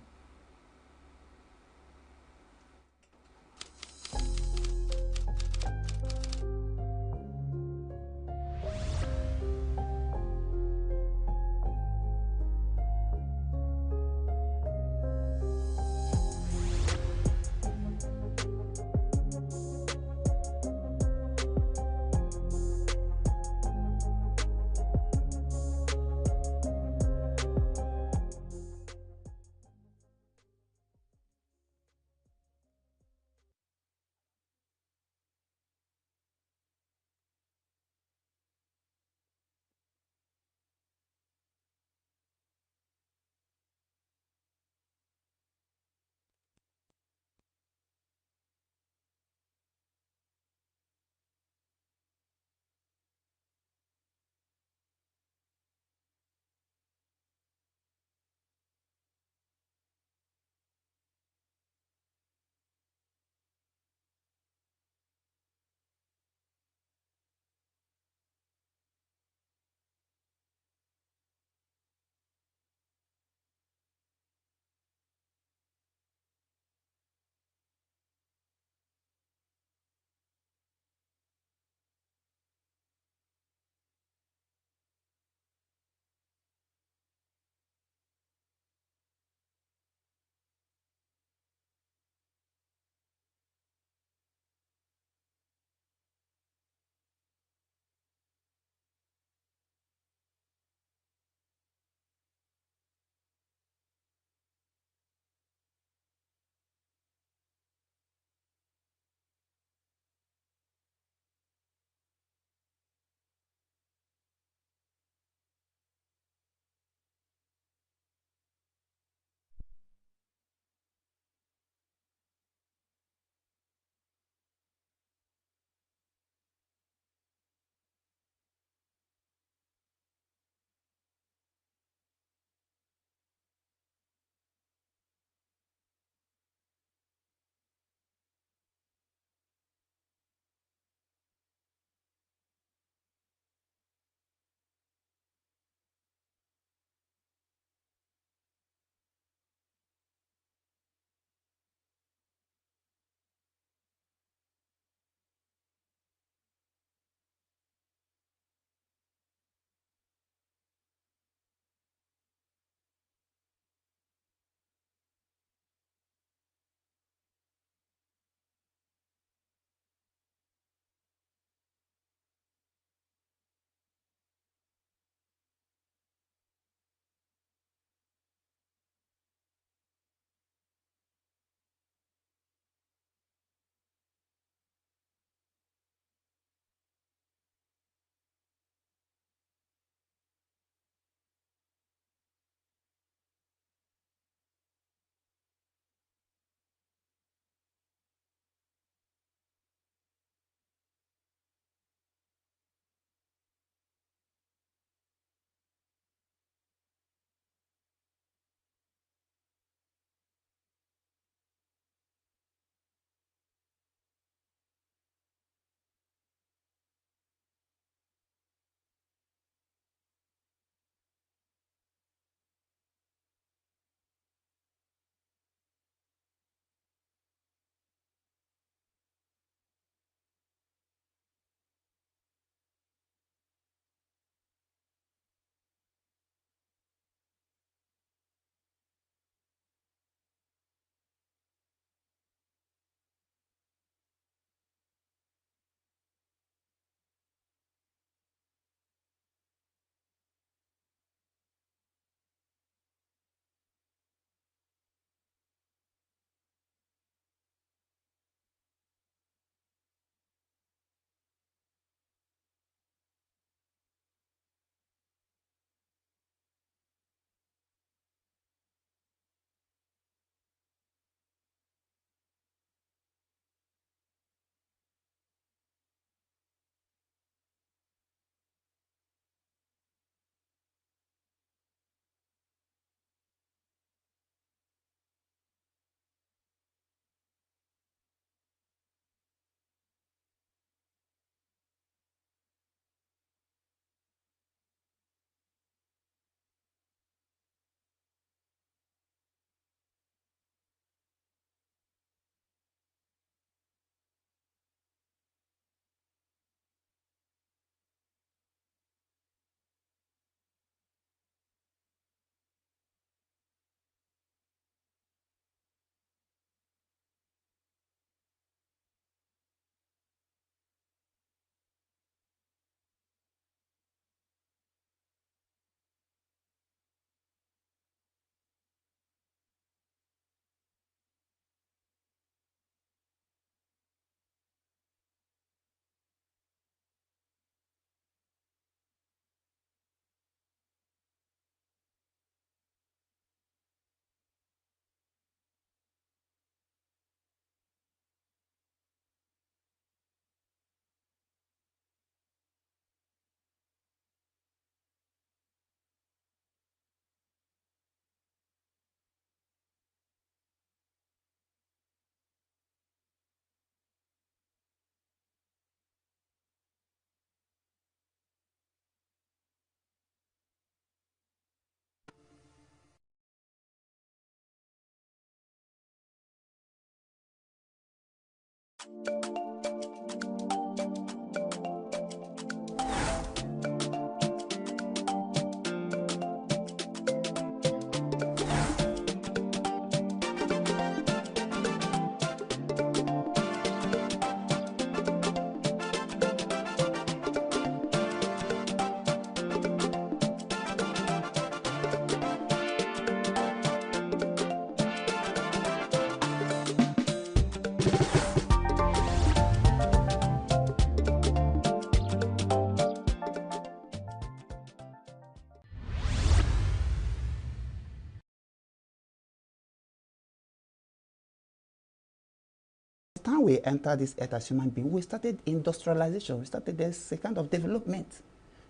The time we entered this earth as human beings, we started industrialization. We started this kind of development.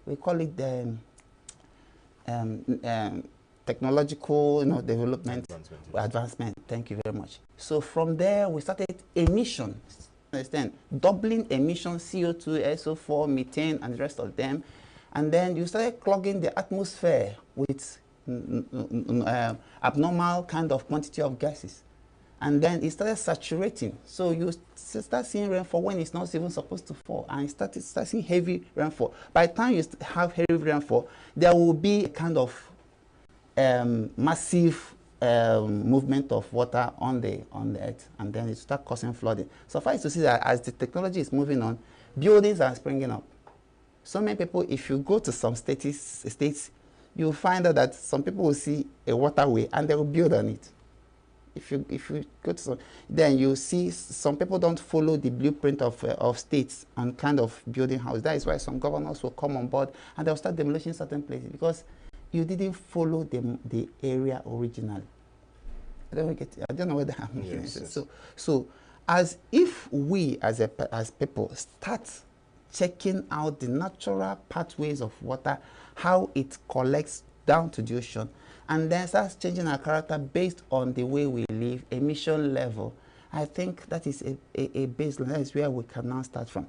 We call it the technological, development, advancement. Thank you very much. So from there, we started emission. Understand? Doubling emission, CO2, SO4, methane, and the rest of them. And then you started clogging the atmosphere with abnormal kind of quantity of gases. And then it started saturating. So you start seeing rainfall when it's not even supposed to fall. And you start seeing heavy rainfall. By the time you have heavy rainfall, there will be a kind of massive movement of water on the earth. And then it start causing flooding. Suffice to see that as the technology is moving on, buildings are springing up. So many people, if you go to some states, you'll find out that some people will see a waterway and they will build on it. If you go to some, then you see some people don't follow the blueprint of states and kind of building houses. That is why some governors will come on board and they'll start demolishing certain places because you didn't follow the area originally. I don't know whether I'm making sense. So as if we as people start checking out the natural pathways of water, how it collects down to the ocean, and then starts changing our character based on the way we live, emission level, I think that is a baseline. That is where we can now start from.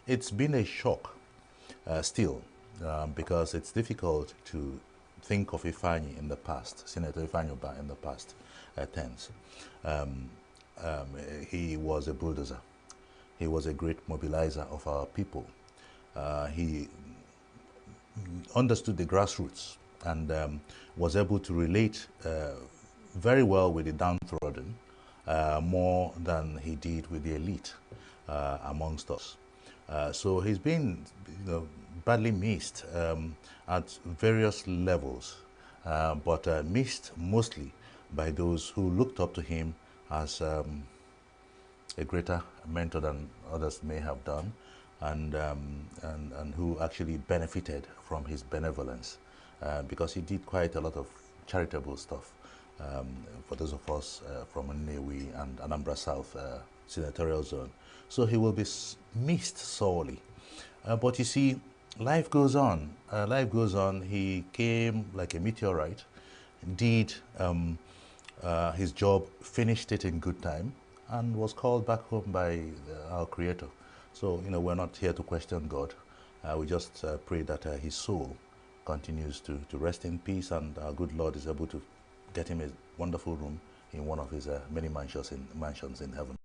It's been a shock still, because it's difficult to think of Ifeanyi in the past, Senator Ifeanyi Ubah in the past tense. He was a bulldozer. He was a great mobilizer of our people. He understood the grassroots and was able to relate very well with the downtrodden, more than he did with the elite amongst us. So he's been, badly missed at various levels, but missed mostly by those who looked up to him as a greater mentor than others may have done, and who actually benefited from his benevolence, because he did quite a lot of charitable stuff for those of us from Nnewi and Anambra South senatorial zone. So he will be missed sorely. But you see, life goes on. Life goes on. He came like a meteorite, did his job, finished it in good time, and was called back home by our Creator. So, we're not here to question God. We just pray that his soul continues to rest in peace, and our good Lord is able to get him a wonderful room in one of his many mansions in heaven.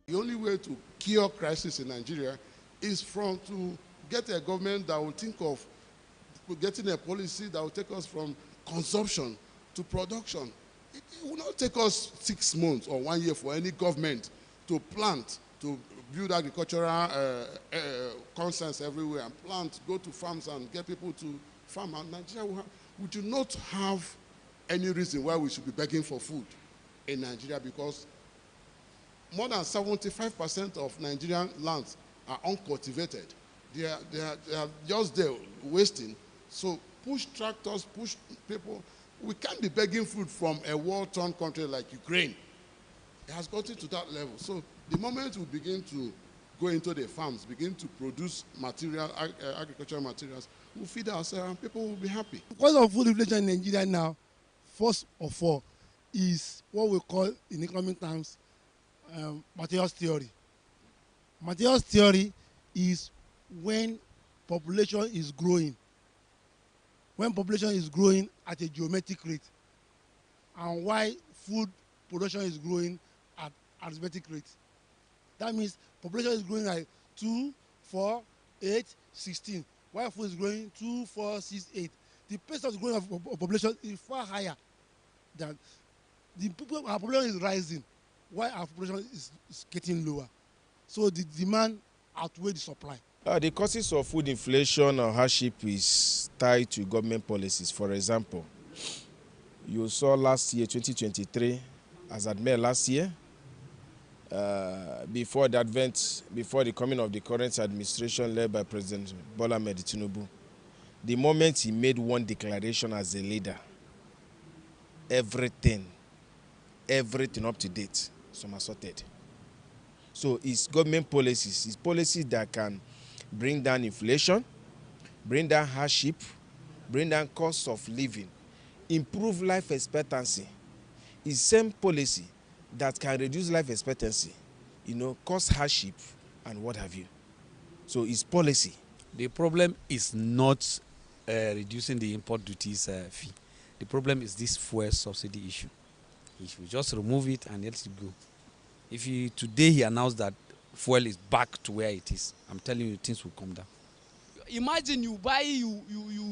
The only way to cure crisis in Nigeria is to get a government that will think of getting a policy that will take us from consumption to production. It will not take us 6 months or 1 year for any government to plant, to build agricultural concerns everywhere and plant, go to farms and get people to farm. And Nigeria, we do not have any reason why we should be begging for food in Nigeria, because more than 75% of Nigerian lands are uncultivated. They are just there wasting. So push tractors, push people. We can't be begging food from a war-torn country like Ukraine. It has gotten to that level. So the moment we begin to go into the farms, begin to produce material, agricultural materials, we'll feed ourselves and people will be happy. Because of food inflation in Nigeria now, first of all, is what we call in economic terms materials theory. Materials theory is when population is growing. When population is growing at a geometric rate, and why food production is growing at arithmetic rate. That means population is growing at 2, 4, 8, 16. While food is growing 2, 4, 6, 8. The pace of the growth of population is far higher than our population is rising. Why our population is getting lower. So the demand outweighs the supply. The causes of food inflation or hardship is tied to government policies. For example, you saw last year, 2023, as at May last year, before the coming of the current administration led by President Bola Ahmed Tinubu, the moment he made one declaration as a leader, everything up to date, somersaulted. So it's government policies, it's policies that can bring down inflation, bring down hardship, bring down cost of living, improve life expectancy. It's same policy that can reduce life expectancy, cause hardship and what have you. So it's policy. The problem is not reducing the import duties fee. The problem is this fuel subsidy issue. He should just remove it and let it go. Today he announced that fuel is back to where it is, I'm telling you, things will come down. Imagine you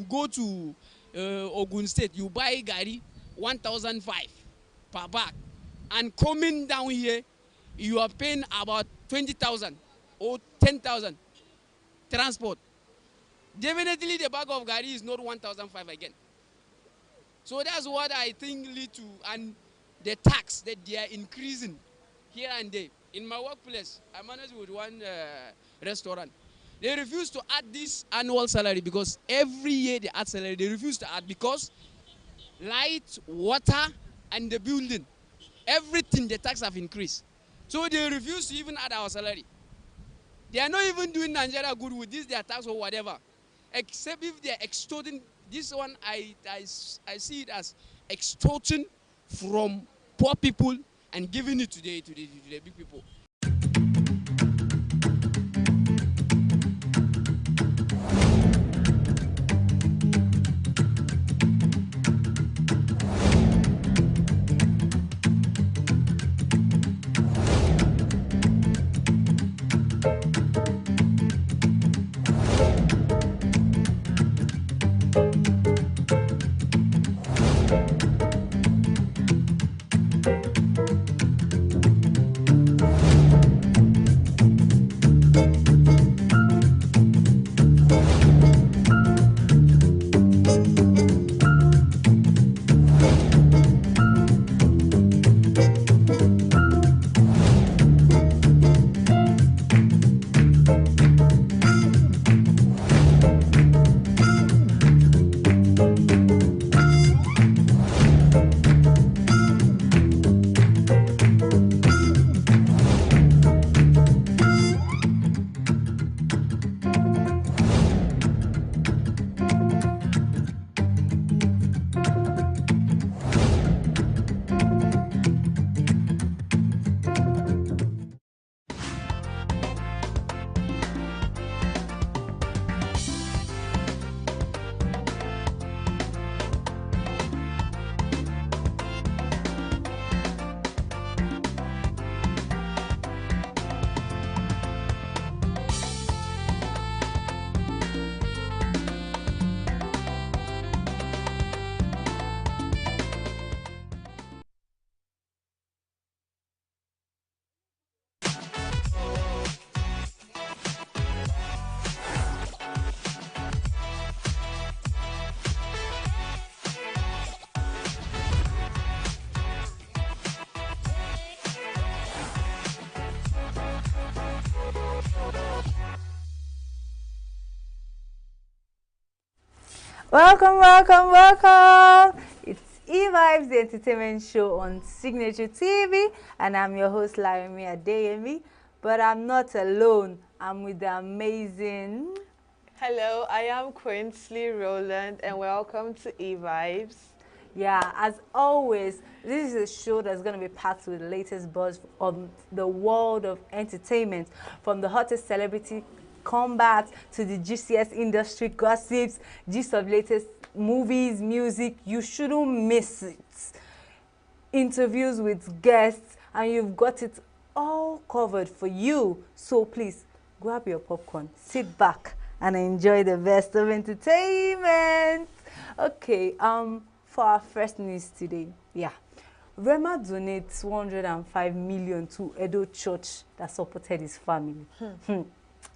go to Ogun State, you buy gari 1,005 per bag, and coming down here, you are paying about 20,000 or 10,000 transport, definitely the bag of gari is not 1,500 again. So that's what I think lead to, and the tax that they are increasing here and there. In my workplace, I manage with one restaurant. They refuse to add this annual salary because every year they add salary. They refuse to add because light, water, and the building, everything, the tax have increased. So they refuse to even add our salary. They are not even doing Nigeria good with this, their tax or whatever. Except if they are extorting. This one, I see it as extortion from poor people and giving it to the big people. Welcome, welcome, welcome. It's E-Vibes, the entertainment show on Signature TV, and I'm your host, Layomi Adeyemi. But I'm not alone. I'm with the amazing... Hello, I am Quinsley Rowland, and welcome to E-Vibes. Yeah, as always, this is a show that's going to be packed with the latest buzz of the world of entertainment, from the hottest celebrity comebacks to the juiciest industry gossips, gist of latest movies, music. You shouldn't miss it. Interviews with guests, and you've got it all covered for you. So please, grab your popcorn, sit back, and enjoy the best of entertainment. Okay, for our first news today, Rema donates 105 million to Edo Church that supported his family.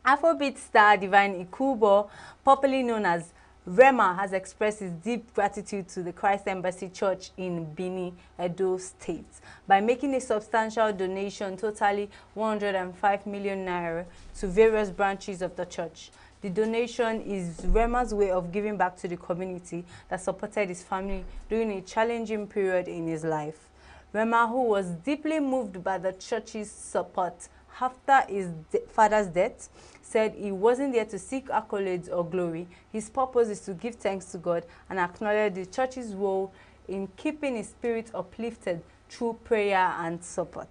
Afrobeat star Divine Ikubo, popularly known as Rema, has expressed his deep gratitude to the Christ Embassy Church in Bini, Edo State, by making a substantial donation, totally 105 million naira, to various branches of the church. The donation is Rema's way of giving back to the community that supported his family during a challenging period in his life. Rema, who was deeply moved by the church's support after his father's death, said he wasn't there to seek accolades or glory. His purpose is to give thanks to God and acknowledge the church's role in keeping his spirit uplifted through prayer and support.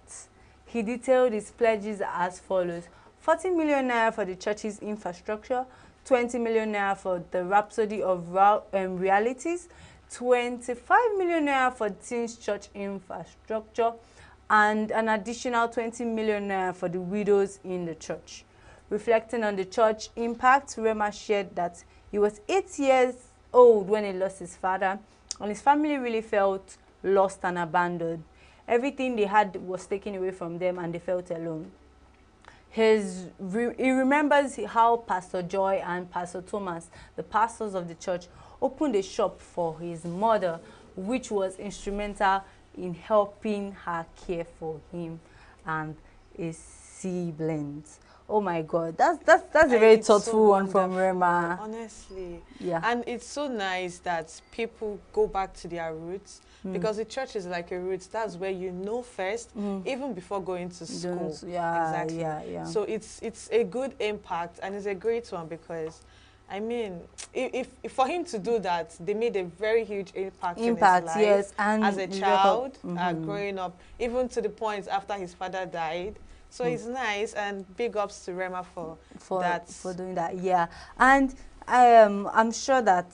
He detailed his pledges as follows: 40 million naira for the church's infrastructure, 20 million naira for the Rhapsody of Realities, 25 million naira for Teens Church infrastructure, and an additional 20 million naira for the widows in the church. Reflecting on the church impact, Rema shared that he was 8 years old when he lost his father, and his family really felt lost and abandoned. Everything they had was taken away from them, and they felt alone. He remembers how Pastor Joy and Pastor Thomas, the pastors of the church, opened a shop for his mother, which was instrumental in helping her care for him and his siblings. Oh my God, that's a very thoughtful one from Rema. Honestly, yeah, and it's so nice that people go back to their roots, because the church is like a root. That's where you know first, even before going to school. Yeah, exactly. yeah. So it's a good impact, and it's a great one, because I mean, if for him to do that, they made a very huge impact in his life, yes, and as a child, growing up, even to the point after his father died. So it's nice, and big ups to Rema for that. For doing that, yeah. And I'm sure that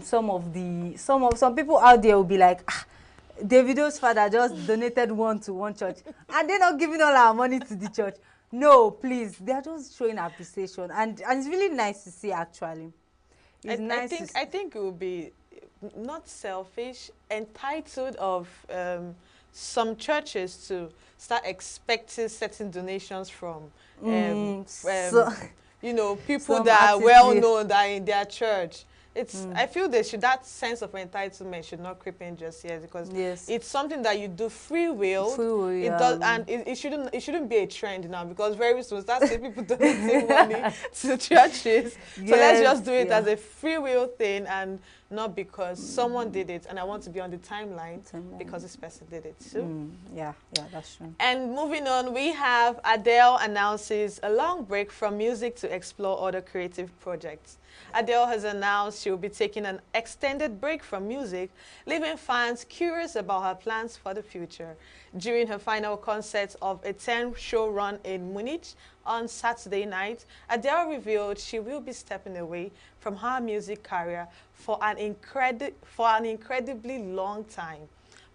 some people out there will be like, Davido's father just donated one to one church, and they're not giving all our money to the church. No, please, they are just showing appreciation, and it's really nice to see. Actually, it's nice. I think it would be not selfish, entitled of some churches to start expecting certain donations from you know, people that are well known that in their church. I feel that sense of entitlement should not creep in just yet, because it's something that you do free will. It does, and it shouldn't be a trend now, because very soon start seeing people donating money to churches. So let's just do it as a free will thing, and not because someone did it and I want to be on the timeline because this person did it too. Yeah, that's true. And moving on, we have Adele announces a long break from music to explore other creative projects. Adele has announced she will be taking an extended break from music, leaving fans curious about her plans for the future. During her final concert of a 10-show run in Munich on Saturday night, Adele revealed she will be stepping away from her music career for an incredibly long time.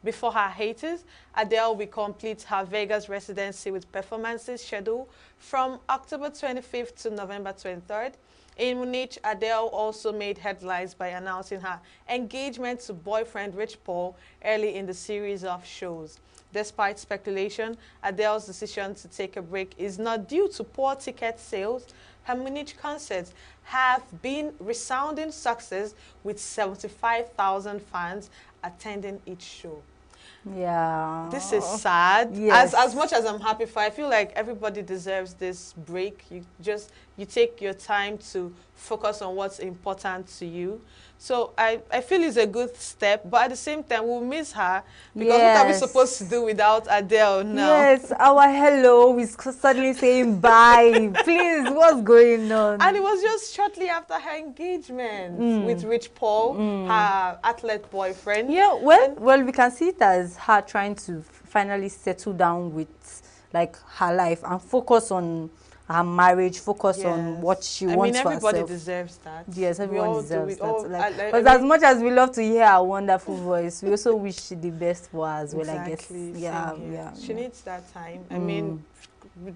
Before her haters, Adele will complete her Vegas residency with performances scheduled from October 25th to November 23rd. In Munich, Adele also made headlines by announcing her engagement to boyfriend Rich Paul early in the series of shows. Despite speculation, Adele's decision to take a break is not due to poor ticket sales. Her Munich concerts have been resounding success, with 75,000 fans attending each show. Yeah. This is sad. Yes. As much as I'm happy for, I feel like everybody deserves this break. You take your time to focus on what's important to you. So I feel it's a good step, but at the same time, we'll miss her, because what are we supposed to do without Adele now? Yes, our hello is suddenly saying bye. Please, what's going on? And it was just shortly after her engagement with Rich Paul, her athlete boyfriend. Yeah, well, we can see it as her trying to finally settle down with like her life and focus on her marriage, focus on what she wants for herself. Everybody deserves that. Yes, everyone deserves that. Like, but as much as we love to hear her wonderful voice, we also wish she the best for her as well, I guess. Yeah. She needs that time. I mean,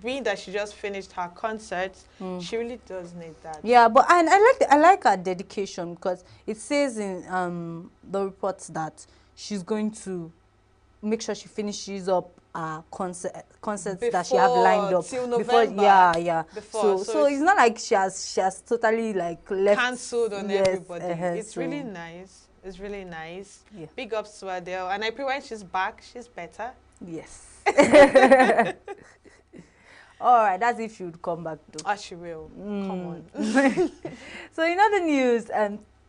being that she just finished her concert, she really does need that. Yeah, but and I like her dedication, because it says in the reports that she's going to make sure she finishes up concerts that she have lined up before. So it's not like she has totally like left, cancelled on everybody. It's really nice. It's really nice. Yeah. Big ups to Adele, and I pray when she's back, she's better. Yes. All right, that's if she would come back though. Ah, she will. Come on. So in other news,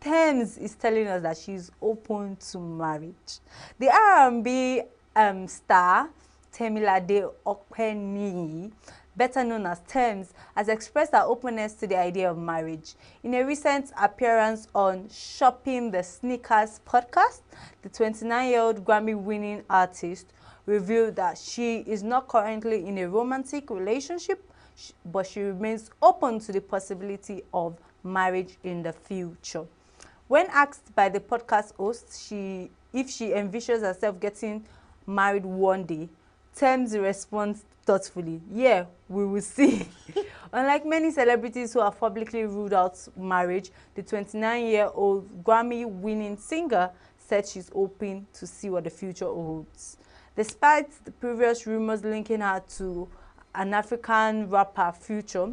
Thames is telling us that she's open to marriage. The R&B star Temilade Okpeniyi, better known as Thames, has expressed her openness to the idea of marriage. In a recent appearance on Shopping the Sneakers podcast, the 29-year-old Grammy-winning artist revealed that she is not currently in a romantic relationship, but she remains open to the possibility of marriage in the future. When asked by the podcast host if she envisions herself getting married one day, Thames responds thoughtfully, "Yeah, we will see." Unlike many celebrities who have publicly ruled out marriage, the 29-year-old Grammy-winning singer said she's open to see what the future holds. Despite the previous rumors linking her to an African rapper, Future,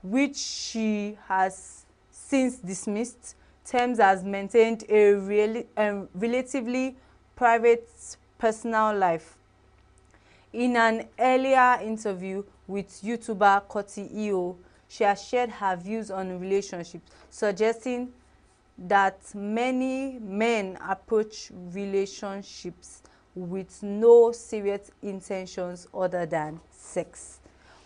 which she has since dismissed. Tems has maintained a relatively private personal life. In an earlier interview with YouTuber Koti EO, she has shared her views on relationships, suggesting that many men approach relationships with no serious intentions other than sex.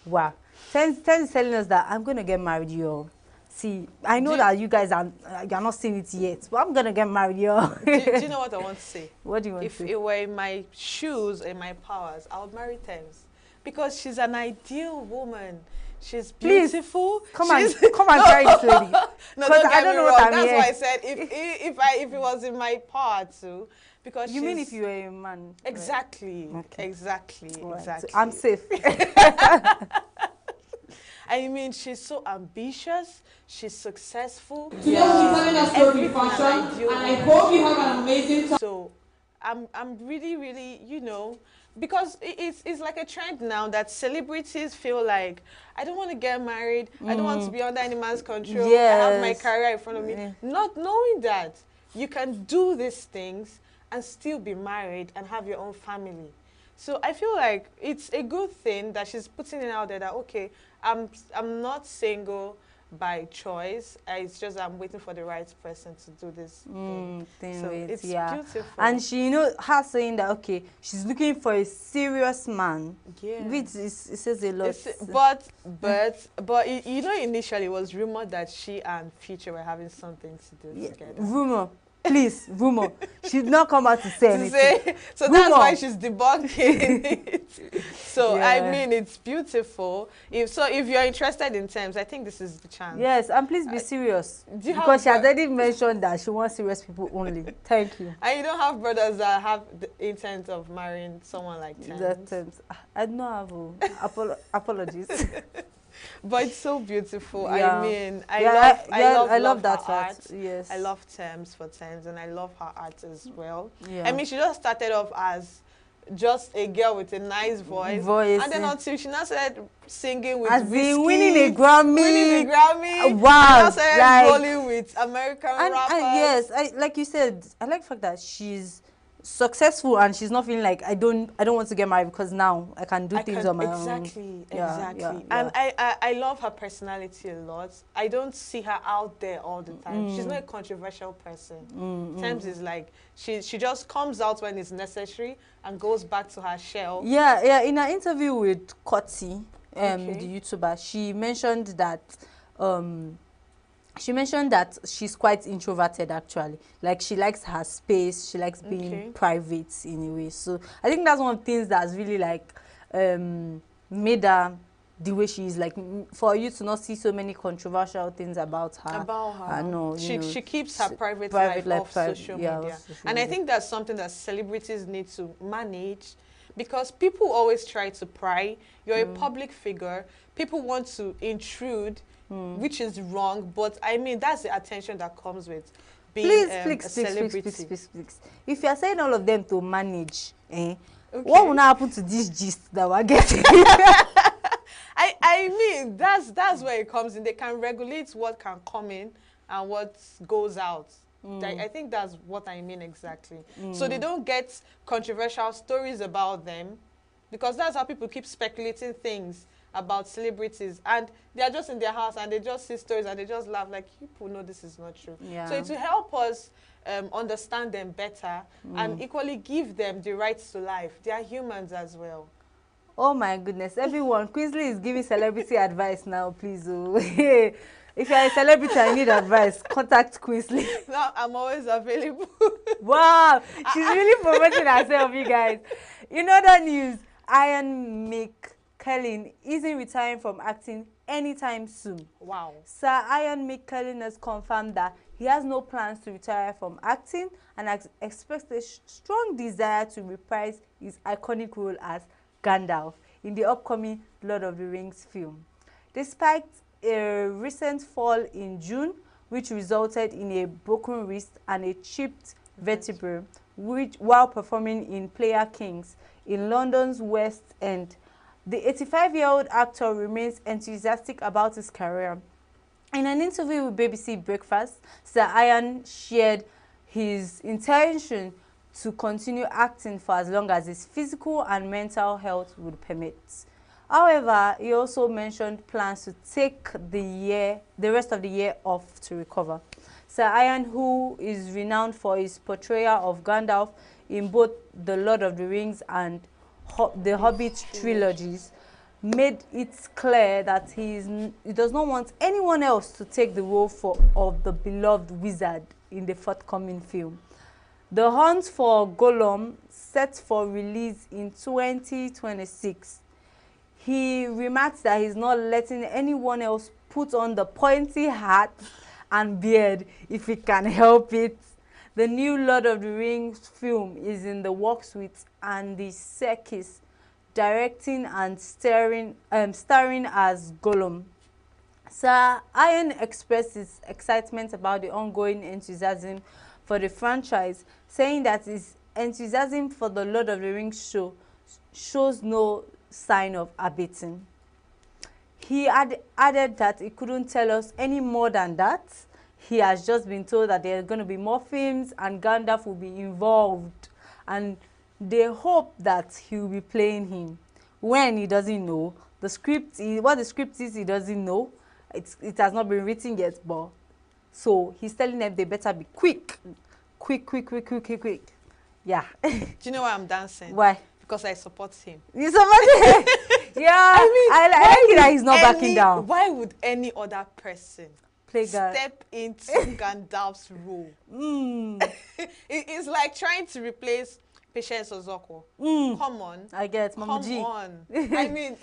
Wow. Tems is telling us that I'm going to get married, y'all. See, I know that you guys are you're not seeing it yet, but I'm going to get married, y'all. do you know what I want to say? What do you want to If say? it were in my shoes, in my powers, I would marry Tems. Because she's an ideal woman. She's beautiful. Come and try it slowly. No, don't get me wrong. That's here. why I said if it was in my power too, because you mean if you were a man? Exactly. Right. Okay. Exactly. Right. Exactly. So I'm safe. I mean, she's so ambitious. She's successful. Today we'll be telling a story in fashion, and I hope you have an amazing time. So, I'm really, really, because it's like a trend now that celebrities feel like, I don't want to get married. I don't want to be under any man's control. Yes. I have my career in front of me. Not knowing that you can do these things and still be married and have your own family. So I feel like it's a good thing that she's putting it out there that, okay, I'm not single by choice. It's just I'm waiting for the right person to do this thing. So it's beautiful. And she, her saying that, okay, she's looking for a serious man. Yeah. Which it says a lot. But initially it was rumored that she and Future were having something to do together. Rumor. Please, rumor. She did not come out to say anything. So that's why she's debunking it. So I mean, it's beautiful. If you're interested in Tems, I think this is the chance. Yes, and please be serious. Because she has already mentioned that she wants serious people only. Thank you. And you don't have brothers that have the intent of marrying someone like Tems. I don't have apologies. But it's so beautiful. Yeah. I mean, I love that her art. Yes. I love Tems for Tems, and I love her art as well. Yeah. I mean, she just started off as just a girl with a nice voice. And then until she now started singing with Whiskey, winning a Grammy. And Wow. now started rolling with American rappers. Yes, like you said, I like the fact that she's successful and she's not feeling like I don't want to get married because now I can do things on my own. Exactly. Yeah. And I love her personality a lot. I don't see her out there all the time. She's not a controversial person. Tems is like she just comes out when it's necessary and goes back to her shell. Yeah. In an interview with Koti, the YouTuber, she mentioned that she's quite introverted actually. Like she likes her space, she likes being private in a way. So I think that's one of the things that's really like made her the way she is. Like for you to not see so many controversial things about her. I know. She keeps her private life off social media. And I think that's something that celebrities need to manage, because people always try to pry. You're a public figure. People want to intrude, which is wrong, but I mean that's the attention that comes with being a celebrity. Please. If you are saying all of them to manage, what will now happen to this gist that we're getting? I mean that's where it comes in. They can regulate what can come in and what goes out. I think that's what I mean exactly. So they don't get controversial stories about them, because that's how people keep speculating things about celebrities, and they are just in their house and they just see stories and they just laugh like, people know this is not true. So it will help us understand them better and equally give them the rights to life. They are humans as well. Oh my goodness, everyone, Queensley is giving celebrity advice now, please. If you're a celebrity and need advice, contact Queensley. No, I'm always available. Wow, she's really promoting herself, you guys. In other news, Ian McKellen isn't retiring from acting anytime soon. Wow. Sir Ian McKellen has confirmed that he has no plans to retire from acting and expressed a strong desire to reprise his iconic role as Gandalf in the upcoming Lord of the Rings film. Despite a recent fall in June, which resulted in a broken wrist and a chipped vertebrae, while performing in Player Kings in London's West End, The 85-year-old actor remains enthusiastic about his career. In an interview with BBC Breakfast, Sir Ian shared his intention to continue acting for as long as his physical and mental health would permit. However, he also mentioned plans to take the rest of the year off to recover. Sir Ian, who is renowned for his portrayal of Gandalf in both The Lord of the Rings and the Hobbit trilogies, made it clear that he does not want anyone else to take the role of the beloved wizard in the forthcoming film. The Hunt for Gollum, set for release in 2026. He remarks that he's not letting anyone else put on the pointy hat and beard if he can help it. The new Lord of the Rings film is in the works with Andy Serkis directing and starring as Gollum. Sir Ian expressed his excitement about the ongoing enthusiasm for the franchise, saying that his enthusiasm for the Lord of the Rings shows no sign of abating. He added that he couldn't tell us any more than that. He has just been told that there are going to be more films and Gandalf will be involved, and they hope that he will be playing him. When he doesn't know, what the script is, he doesn't know. It has not been written yet, but so he's telling them they better be quick. Yeah. Do you know why I'm dancing? Why? Because I support him. You support him? Yeah. I like it that he's not backing down. Why would any other person step into Gandalf's role? It's like trying to replace Patience Ozoko. Come on. I get Mama G. Come on. I mean,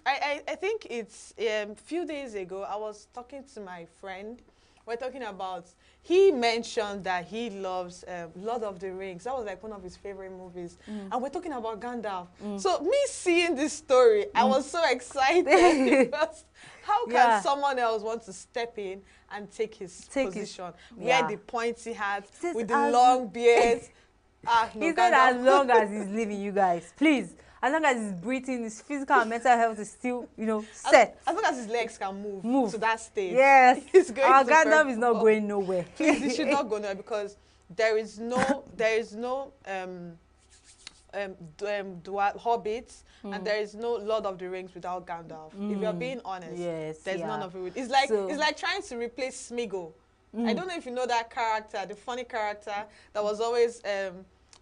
I think it's a few days ago, I was talking to my friend. We're talking about, he mentioned that he loves Lord of the Rings. That was like one of his favorite movies. And we're talking about Gandalf. So me seeing this story, I was so excited because how can someone else want to step in and take his position? Wear the pointy hat with the long beard. He said as long as he's living, you guys, please. As long as he's breathing, his physical and mental health is still, set. As long as his legs can move to that stage. Yes. He's going our Gandalf is not going nowhere. Please, he should not go nowhere because there is no Hobbits and there is no Lord of the Rings without Gandalf. If you're being honest, there's none of it. It's like trying to replace Smeagol. I don't know if you know that character, the funny character that was always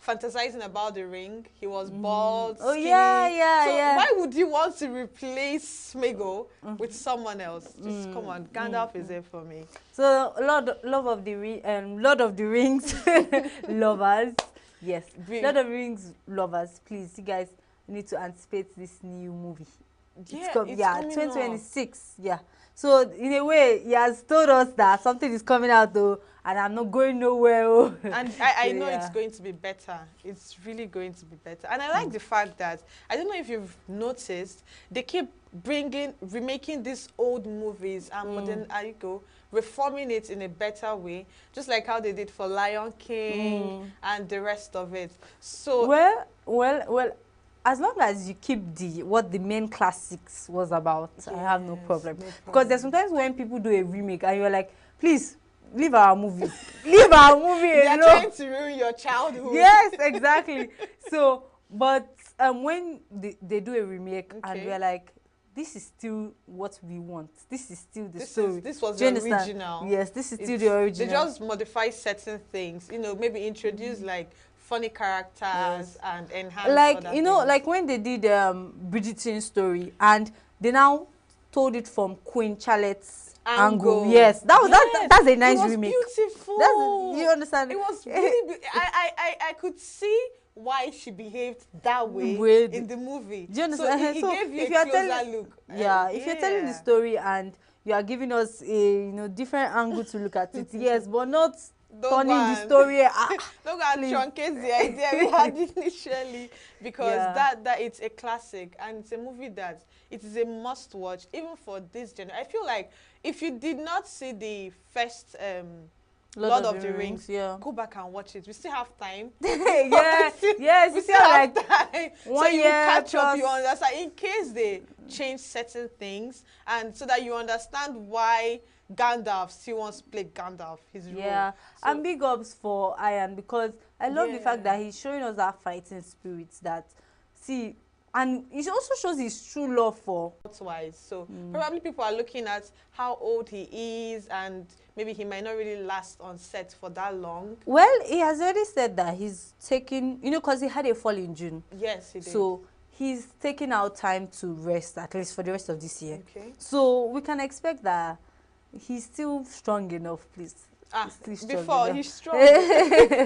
fantasizing about the ring. He was bald, skinny. So why would you want to replace Smeagol with someone else? Just come on, Gandalf is there for me. So Lord of the Rings lovers, yes, Lord of the Rings lovers, please, you guys need to anticipate this new movie. It's 2026. Yeah. So in a way, he has told us that something is coming out though, and I'm not going nowhere. And I know it's going to be better. It's really going to be better. And I like the fact that, I don't know if you've noticed, they keep remaking these old movies and reforming it in a better way, just like how they did for Lion King and the rest of it. So well. As long as you keep what the main classics was about, I have no problem. Because there's sometimes when people do a remake and you're like, please, leave our movie. Leave our movie alone. They're trying to ruin your childhood. Yes, exactly. So, but when they do a remake and we're like, this is still what we want. This is still the story. This was the original. Yes, this is still the original. They just modify certain things, maybe introduce like funny characters and enhance like when they did Bridgerton story and they now told it from Queen Charlotte's angle. Yes, that's a nice remake. Beautiful. You understand? It was really I could see why she behaved that way in the movie. Do you understand? So it gave you a closer look. If you're telling the story and you are giving us a different angle to look at it, yes, but not turning the story. Don't go and truncate the idea we had initially, because that it's a classic and it's a movie that it is a must watch even for this generation. I feel like if you did not see the first Lord of the Rings. Yeah. Go back and watch it. We still have time. Yeah, yes, we still have like time. So 1 you year catch up, plus. you understand, in case they change certain things, and so that you understand why Gandalf still wants to play Gandalf, his role. Yeah, So, and big ups for Ian, because I love the fact that he's showing us that fighting spirit that, see, and it also shows his true love for. wise. So probably people are looking at how old he is, and maybe he might not really last on set for that long. Well, he has already said that he's taking, because he had a fall in June. Yes, he did. So he's taking out time to rest, at least for the rest of this year. Okay. So we can expect that he's still strong enough, please. He's strong.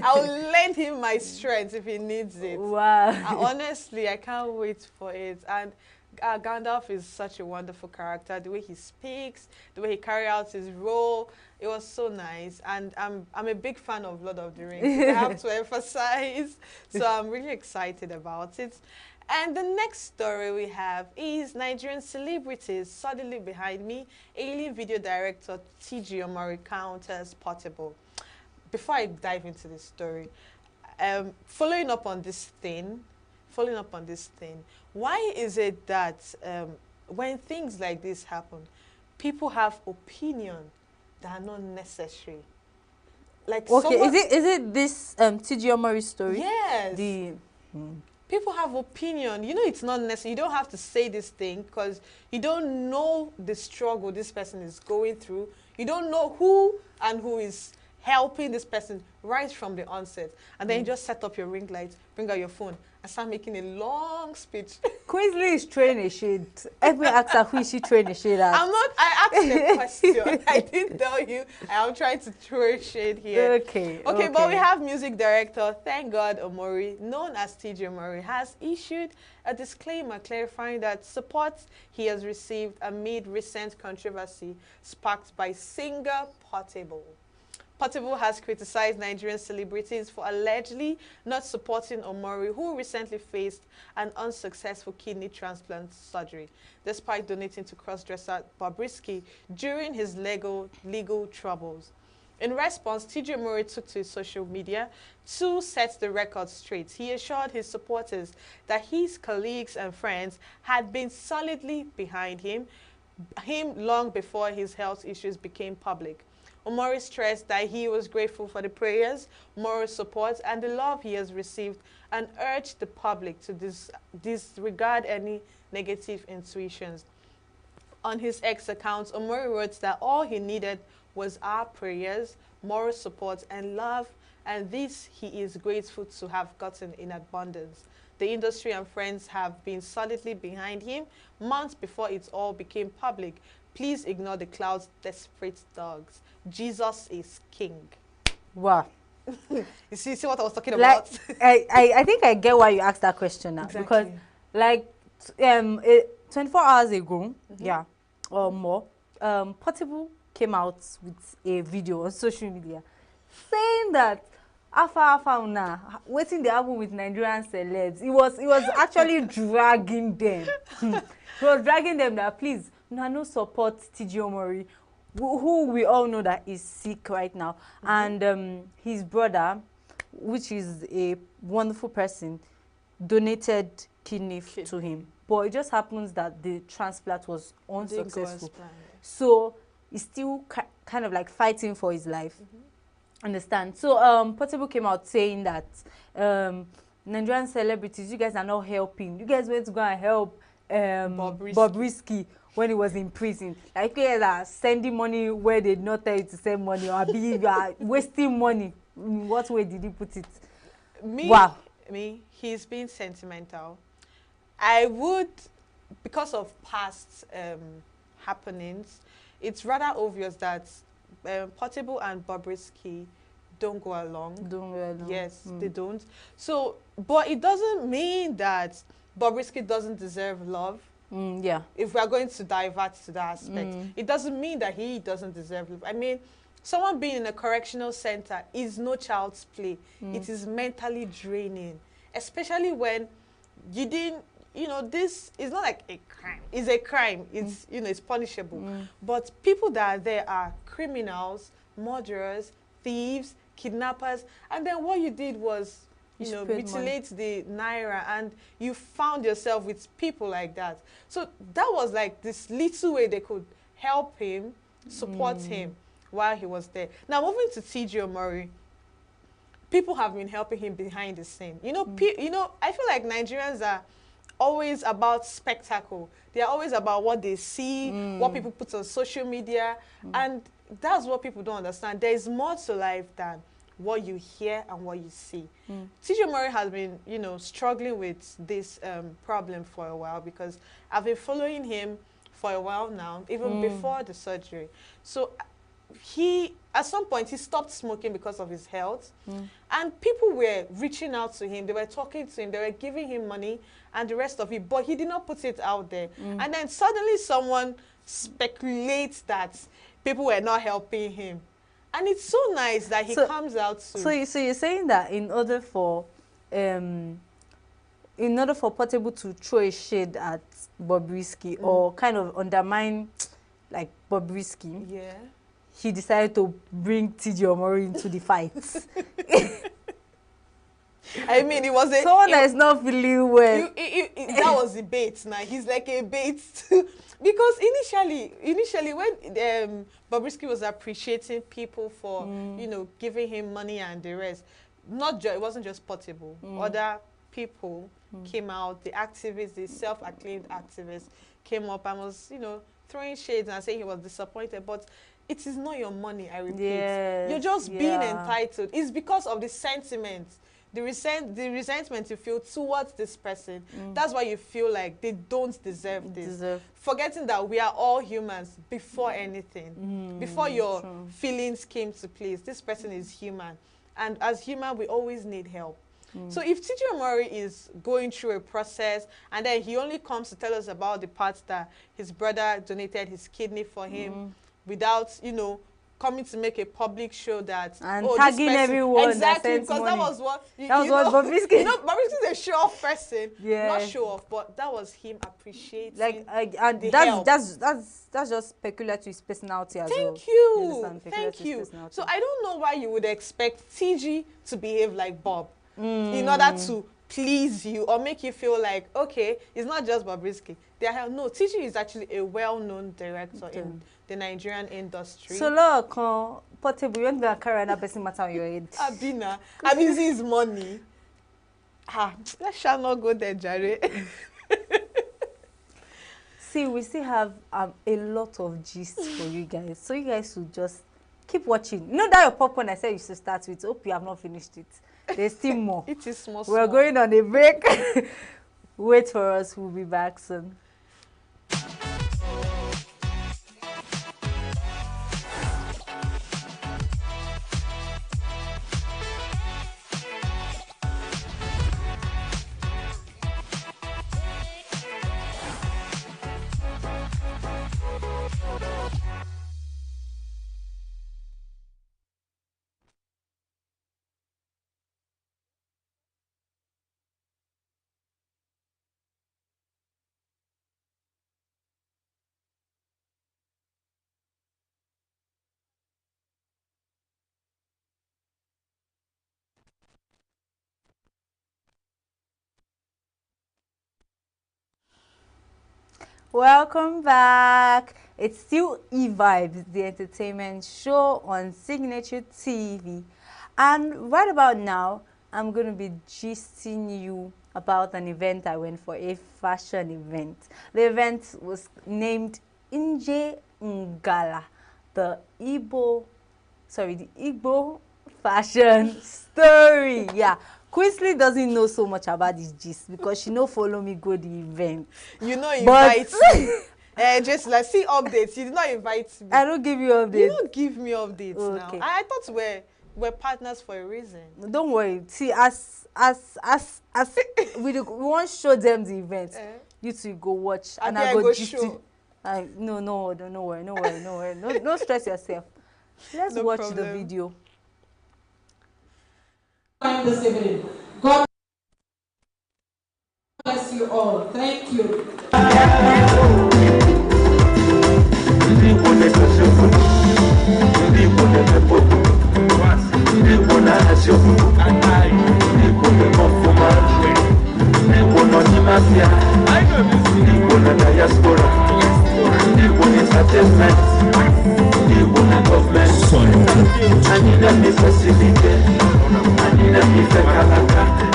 I'll lend him my strength if he needs it. Wow. Honestly, I can't wait for it. And Gandalf is such a wonderful character. The way he speaks, the way he carries out his role, it was so nice. And I'm a big fan of Lord of the Rings. I have to emphasize. So I'm really excited about it. And the next story we have is Nigerian celebrities. Suddenly behind me, alien video director T.G. Omori counters Portable. Before I dive into this story, following up on this thing, why is it that when things like this happen, people have opinion that are not necessary? Like, okay, is it this T.G. Omori story? Yes. People have opinion. It's not necessary. You don't have to say this thing because you don't know the struggle this person is going through. You don't know who is helping this person right from the onset. And then you just set up your ring light, bring out your phone, and start making a long speech. Queensley is throwing a shade. Every actor, who is she throwing a shade at? I asked a question. I didn't tell you. I am trying to throw a shade here. Okay, but we have music director, thank God, Omori, known as T.J. Omori, has issued a disclaimer clarifying that support he has received amid recent controversy sparked by singer Portable. Portable has criticized Nigerian celebrities for allegedly not supporting Omori, who recently faced an unsuccessful kidney transplant surgery, despite donating to crossdresser Bobrisky during his legal troubles. In response, T.J. Omori took to his social media to set the record straight. He assured his supporters that his colleagues and friends had been solidly behind him long before his health issues became public. Omori stressed that he was grateful for the prayers, moral support, and the love he has received, and urged the public to disregard any negative intuitions. On his X account, Omori wrote that all he needed was our prayers, moral support, and love, and this he is grateful to have gotten in abundance. The industry and friends have been solidly behind him months before it all became public. Please ignore the cloud's desperate dogs. Jesus is king. Wow. You see what I was talking about? I think I get why you asked that question now. Exactly. Because 24 hours ago, or more, Portable came out with a video on social media saying that Alpha now, waiting the album with Nigerian celebs. It was actually dragging them. He was dragging them that, please, no support T.J. Omori, who we all know that is sick right now. And his brother, which is a wonderful person, donated kidney to him. But it just happens that the transplant was unsuccessful. So he's still kind of like fighting for his life. Understand? So Portable came out saying that Nigerian celebrities, you guys are not helping. You guys went to go and help Bobrisky when he was in prison. Like, you guys are sending money where they did not tell you to send money, or you are wasting money. In what way did he put it? He's being sentimental. I would, because of past happenings, it's rather obvious that Portable and Bobrisky don't go along. Yes, they don't. So, but it doesn't mean that Bobrisky doesn't deserve love. If we are going to divert to that aspect, it doesn't mean that he doesn't deserve love. I mean, someone being in a correctional center is no child's play. It is mentally draining, especially when you didn't. This is not like a crime. It's a crime. It's it's punishable. But people that are there are criminals, murderers, thieves, kidnappers, and then what you did was, you know, mutilate the naira, and you found yourself with people like that. So that was like this little way they could help him, support him while he was there. Now moving to T.J. Omori, people have been helping him behind the scene. You know, I feel like Nigerians are always about spectacle. They are always about what they see, what people put on social media, and that's what people don't understand. There is more to life than what you hear and what you see. T.J. Omori has been, you know, struggling with this problem for a while, because I've been following him for a while now, even before the surgery. So he, at some point, he stopped smoking because of his health. And people were reaching out to him. They were talking to him. They were giving him money and the rest of it. But he did not put it out there. And then suddenly someone speculates that people were not helping him. And it's so nice that he comes out to... So you're saying that in order for Portable to throw a shade at Bobrisky or kind of undermine like Bobrisky, he decided to bring T.J. Omori into the fight. I mean, it was a... Someone that is not feeling well. That was a bait now. He's like a bait. Because initially when Bobrisky was appreciating people for, you know, giving him money and the rest, it wasn't just Portable. Other people came out, the activists, the self-acclaimed activists came up and was, you know, throwing shades and saying he was disappointed. But it is not your money, I repeat. You're just being entitled. It's because of the sentiment, the resentment you feel towards this person. That's why you feel like they don't deserve this. Forgetting that we are all humans before anything. Before your feelings came to place, this person is human. And as human, we always need help. So if T.J. Omori is going through a process and then he only comes to tell us about the parts that his brother donated his kidney for him without, you know, coming to make a public show that and tagging everyone exactly, that because money. that was what Bobrisky. You know, Bobrisky is a show-off person, not show-off, but that was him appreciating and that's just peculiar to his personality as well. Thank you. So I don't know why you would expect TG to behave like Bob in order to please you or make you feel like, okay, it's not just Bobrisky. No, TG is actually a well-known director in the Nigerian industry. So look, Portable, you want to carry another person matter on your head. Abina, abusing his money. That shall not go there, Jerry. See, we still have a lot of gists for you guys. So you guys should just keep watching. You know that your popcorn I said you should start with. Hope you have not finished it. There's still more. It is small. We're going on a break. Wait for us. We'll be back soon. Welcome back. It's still E-Vibes, the entertainment show on Signature TV. And right about now, I'm going to be gisting you about an event I went for, a fashion event. The event was named Nje Ngala, the Igbo fashion story. Yeah. Quinsley doesn't know so much about this gist because she no follow me go the event. You know, invite me. Just like see updates. You did not invite me. I don't give you updates. You don't give me updates now. I thought we're partners for a reason. Don't worry. See, as we want to show them the event. You two go watch and I go show. No worry. No stress yourself. Let's watch the video. This evening. God bless you all. Thank you.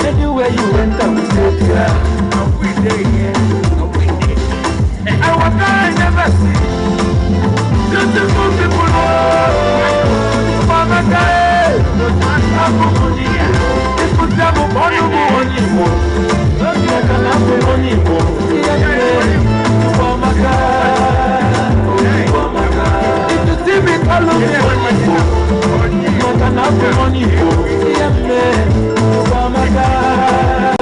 Anywhere you enter, we say, yeah. We day here, we day. I want I never see. Beautiful people, Mama Gae, Abumonia. It's put them up on you, Monimo. Like an apple, Monimo. Mama Gae, Mama Gae. If you see me, call me, Monimo. Like an apple, Monimo. Mama Gae.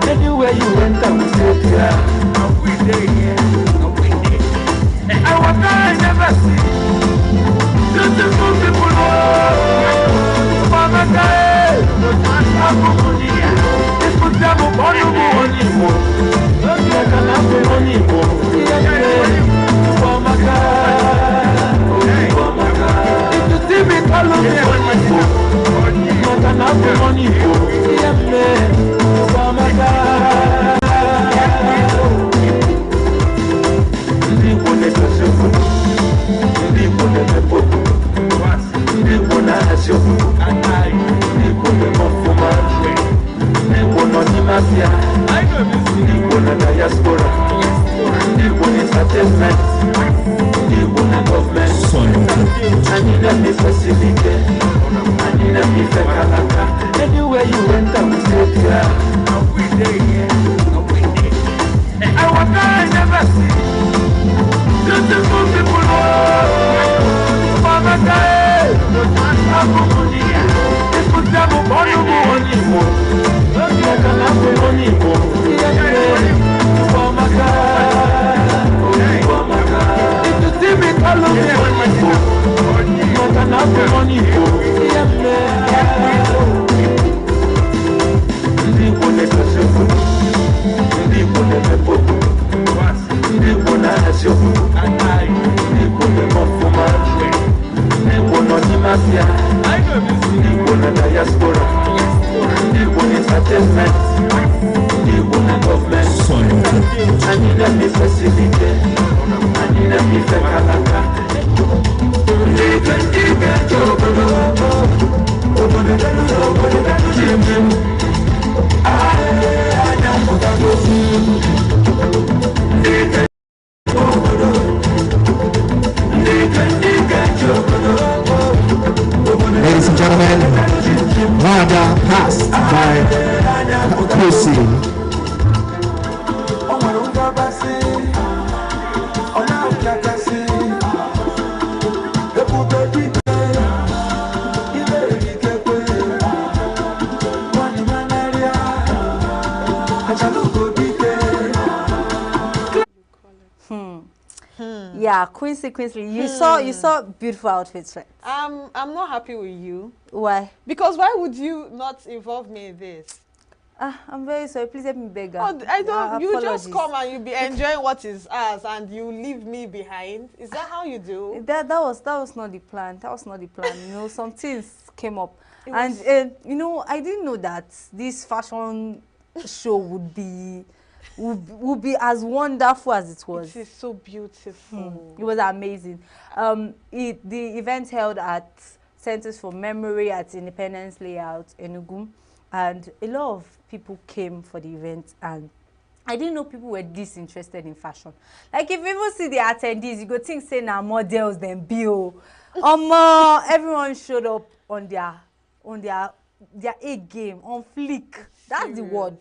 Anywhere you enter, we say, yeah. We day here, we day. I want I never see. Beautiful people, Mama Gae, Abumonia. It's put them up on you, Monimo. Like an apple, Monimo. Mama Gae, Mama Gae. If you see me, call me, Monimo. Like an apple, Monimo. Mama Gae. Anywhere you enter, we say, yeah. We day here, we day. I want I never see. Beautiful people, Mama Gae, Abumonia. It's put them up on you, Monimo. Like an apple, Monimo. Mama Gae, Mama Gae. If you see me, call me, Monimo. Like an apple, Monimo. Ladies and gentlemen, Rada passed by Kusi. Yeah, Quincy, you saw beautiful outfits, right? I'm not happy with you. Why? Because why would you not involve me in this? I'm very sorry. Please let me beg. Oh, I don't. You apologies. just come and you be enjoying what is ours, and you leave me behind. Is that how you do? That was not the plan. That was not the plan. You know, some things came up, and you know, I didn't know that this fashion show would be as wonderful as it was. It is so beautiful. It was amazing. The event held at Centers for Memory at Independence Layout, ENUGU, and a lot of people came for the event, and I didn't know people were this interested in fashion. Like, if you even see the attendees, you go think say now models than Bill. Everyone showed up on their A game, on fleek. That's the word.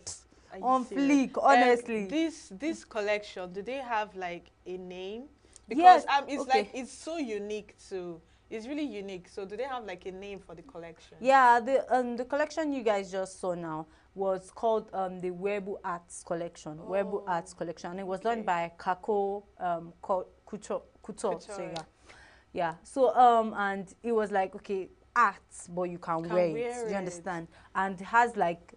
On fleek, honestly. This collection, do they have like a name? Yes, Because it's okay. like it's so unique to It's really unique. So do they have like a name for the collection? Yeah, the collection you guys just saw now was called the Webu Arts Collection. Webu Arts Collection. And it was done by Kako Couture. So yeah. So and it was like, okay, arts, but you can wear it. You understand? And it has like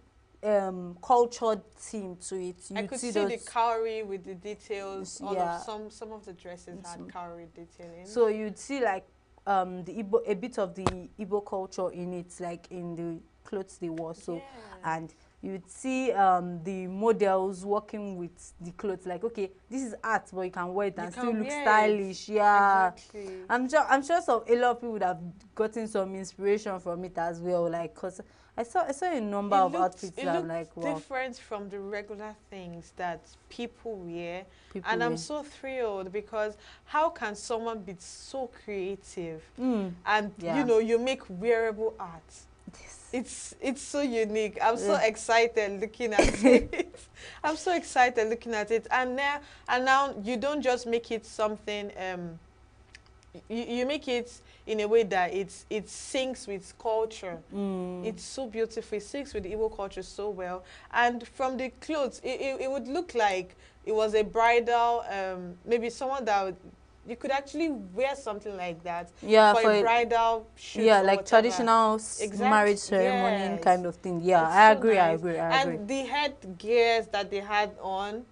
cultured theme to it. I could see the cowrie with the details. Yeah. Some of the dresses had cowrie detailing. So you'd see like a bit of the Igbo culture in it, like in the clothes they wore. So and you'd see the models working with the clothes, like, okay, this is art, but you can wear it and still look stylish. Yeah, exactly. I'm sure a lot of people would have gotten some inspiration from it as well. Like, cause I saw a number of outfits that I'm like, wow, different from the regular things that people wear. And I'm so thrilled, because how can someone be so creative and you know, you make wearable art? It's so unique. I'm so excited looking at it. I'm so excited looking at it. And now you don't just make it something. You make it in a way that it syncs with culture. It's so beautiful. It syncs with the Igbo culture so well. And from the clothes, it would look like it was a bridal. Maybe someone that you could actually wear something like that for a bridal shoot. Yeah, like traditional marriage ceremony kind of thing. Yeah, I agree. And the headgears that they had on.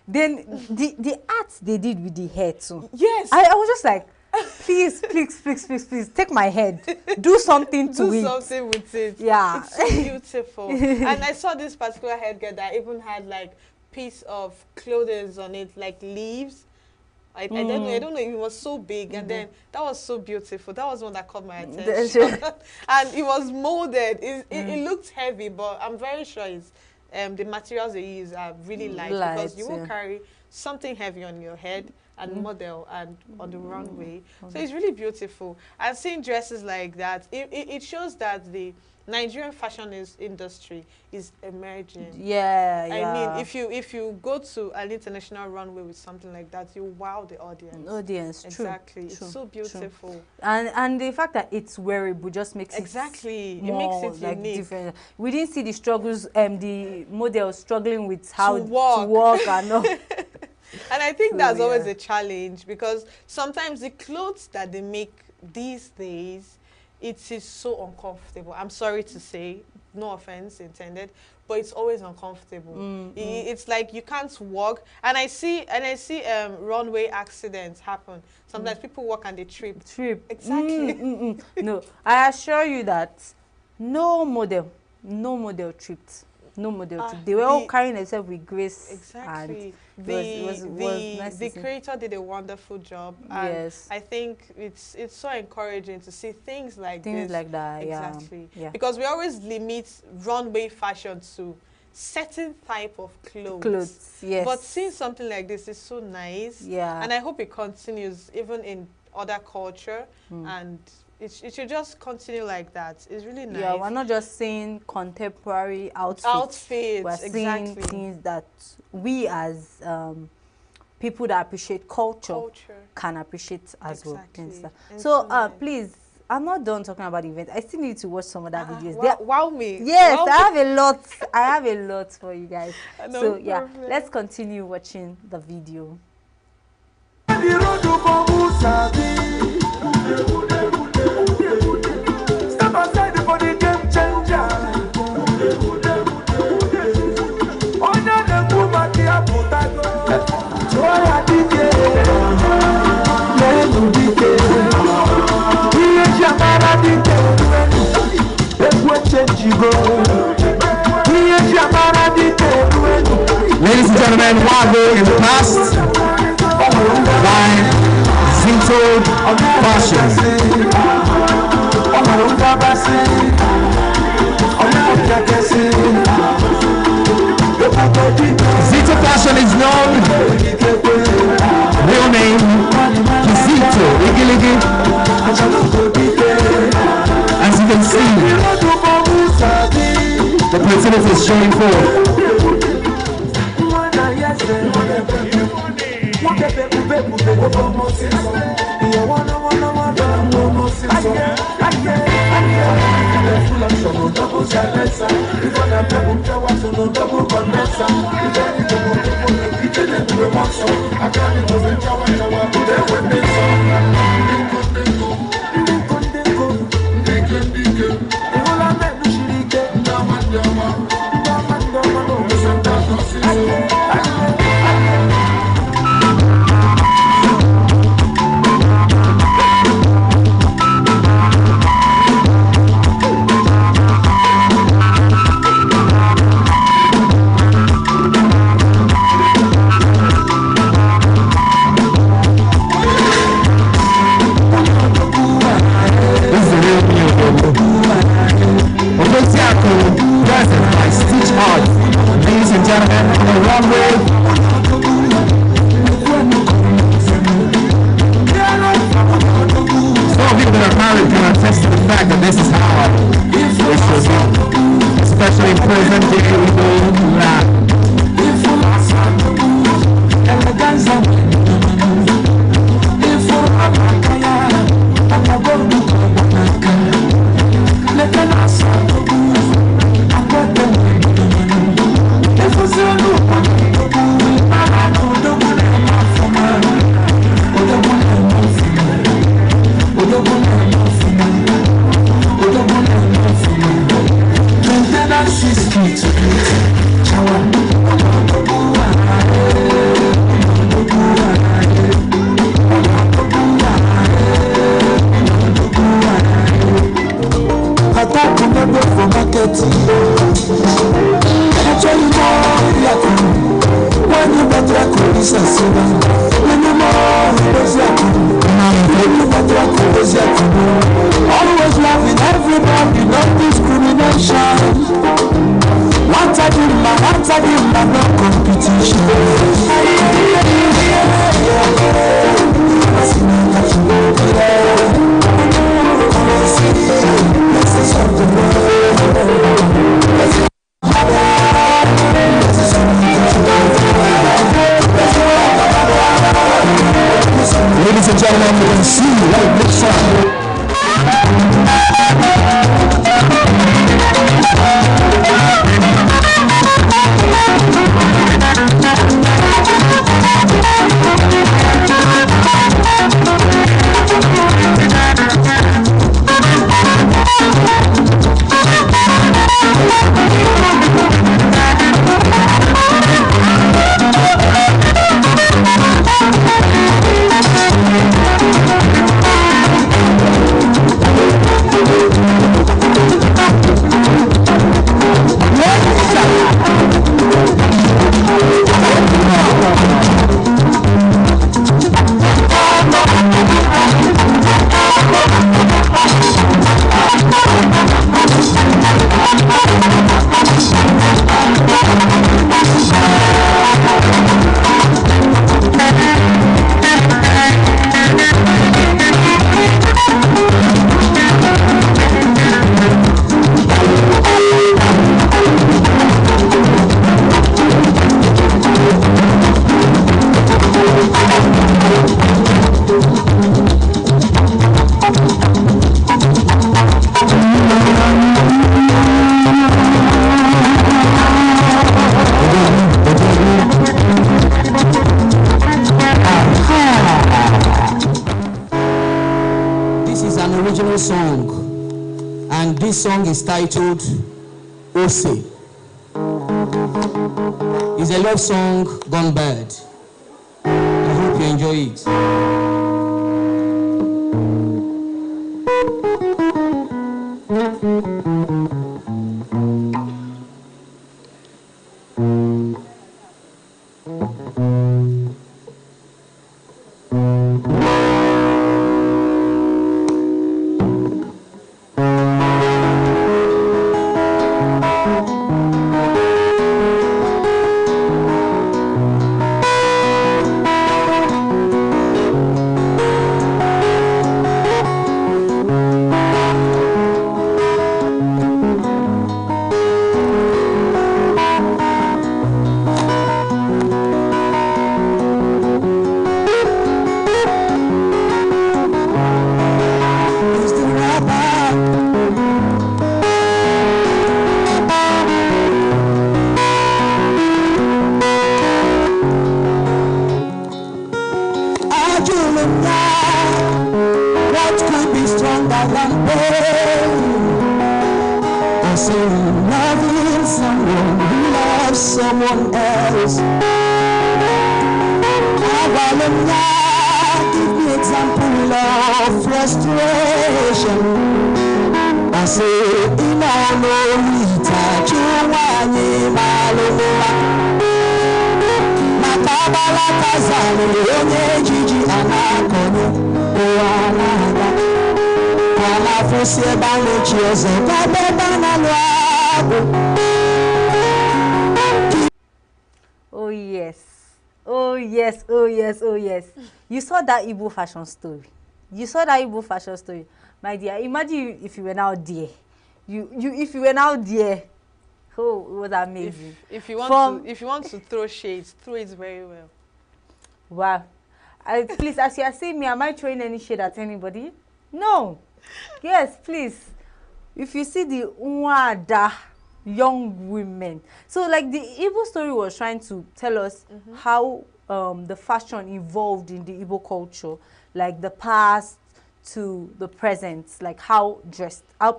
Then the arts they did with the hair too. Yes. I was just like, please, take my head. Do something to it. Do something with it. Yeah. It's so beautiful. And I saw this particular headgear that even had like piece of clothing on it, like leaves. I don't know if it was so big, and then that was so beautiful. That was one that caught my attention. And it was molded. It looked heavy, but I'm very sure it's the materials they use are really light because you won't carry something heavy on your head and model and on the runway. So it's really beautiful. And seeing dresses like that, it shows that the Nigerian fashion industry is emerging. Yeah, I mean, if you go to an international runway with something like that, you wow the audience. True. Exactly. It's so beautiful. True. And the fact that it's wearable just makes it more, it makes it like, unique. different. We didn't see the struggles, the models struggling with how to walk and all. And I think that's always a challenge, because sometimes the clothes that they make these days, it is so uncomfortable. I'm sorry to say, no offense intended, but it's always uncomfortable. It's like you can't walk. And I see runway accidents happen. Sometimes people walk and they trip. Exactly. No, I assure you that no model tripped. No model tripped. They were all carrying themselves with grace. Exactly. And it was nice. The creator did a wonderful job. And I think it's so encouraging to see things like this. Things like that, exactly. Yeah. Because we always limit runway fashion to certain type of clothes. Yes. But seeing something like this is so nice. Yeah. And I hope it continues even in other culture, and it should just continue like that. It's really nice. Yeah, we're not just seeing contemporary outfits. We're seeing things that we as people that appreciate culture can appreciate as well. So please, I'm not done talking about the event. I still need to watch some other videos. Wow me. Yes, wow I have a lot. I have a lot for you guys. No so yeah, problem. let's continue watching the video. Step aside for the game changer. Ladies and gentlemen, Wago in the past by Zito Fashion. Zito Fashion is known, real name, Zito Igiligi. As you can see, the creativity is showing forth. Usalesa, even a double power to no double condenser. If any double people, you get it to the monster. I can't do the Jawa, they will be Ladies and gentlemen, on the runway. Some of you that are married can attest to the fact that this is how it should be. Especially in present day, we know that. Always loving everybody, no discrimination. What I do, no competition. Ladies and gentlemen, you can see right this side. Song, and this song is titled Ose. It's a love song gone bad. I hope you enjoy it. be stronger than pain. I say loving someone who loves someone else. Give me example of frustration. I say Inolorita Chuwani Maluma Matabala Kazani Onye Gigi Anakono Oanaga Alafusie Bane Chiozo Kabebana Luago. Oh yes. Oh yes, oh yes, oh yes. You saw that Igbo fashion story. You saw that Igbo fashion story. My dear, imagine if you were now there. If you were now there. Oh, it was amazing. If you want to throw shades, throw it very well. Wow. Please, as you are saying me, am I throwing any shade at anybody? No. Yes, please. If you see the Nwada young women, so like the Igbo story was trying to tell us how the fashion evolved in the Igbo culture, like the past to the present, like how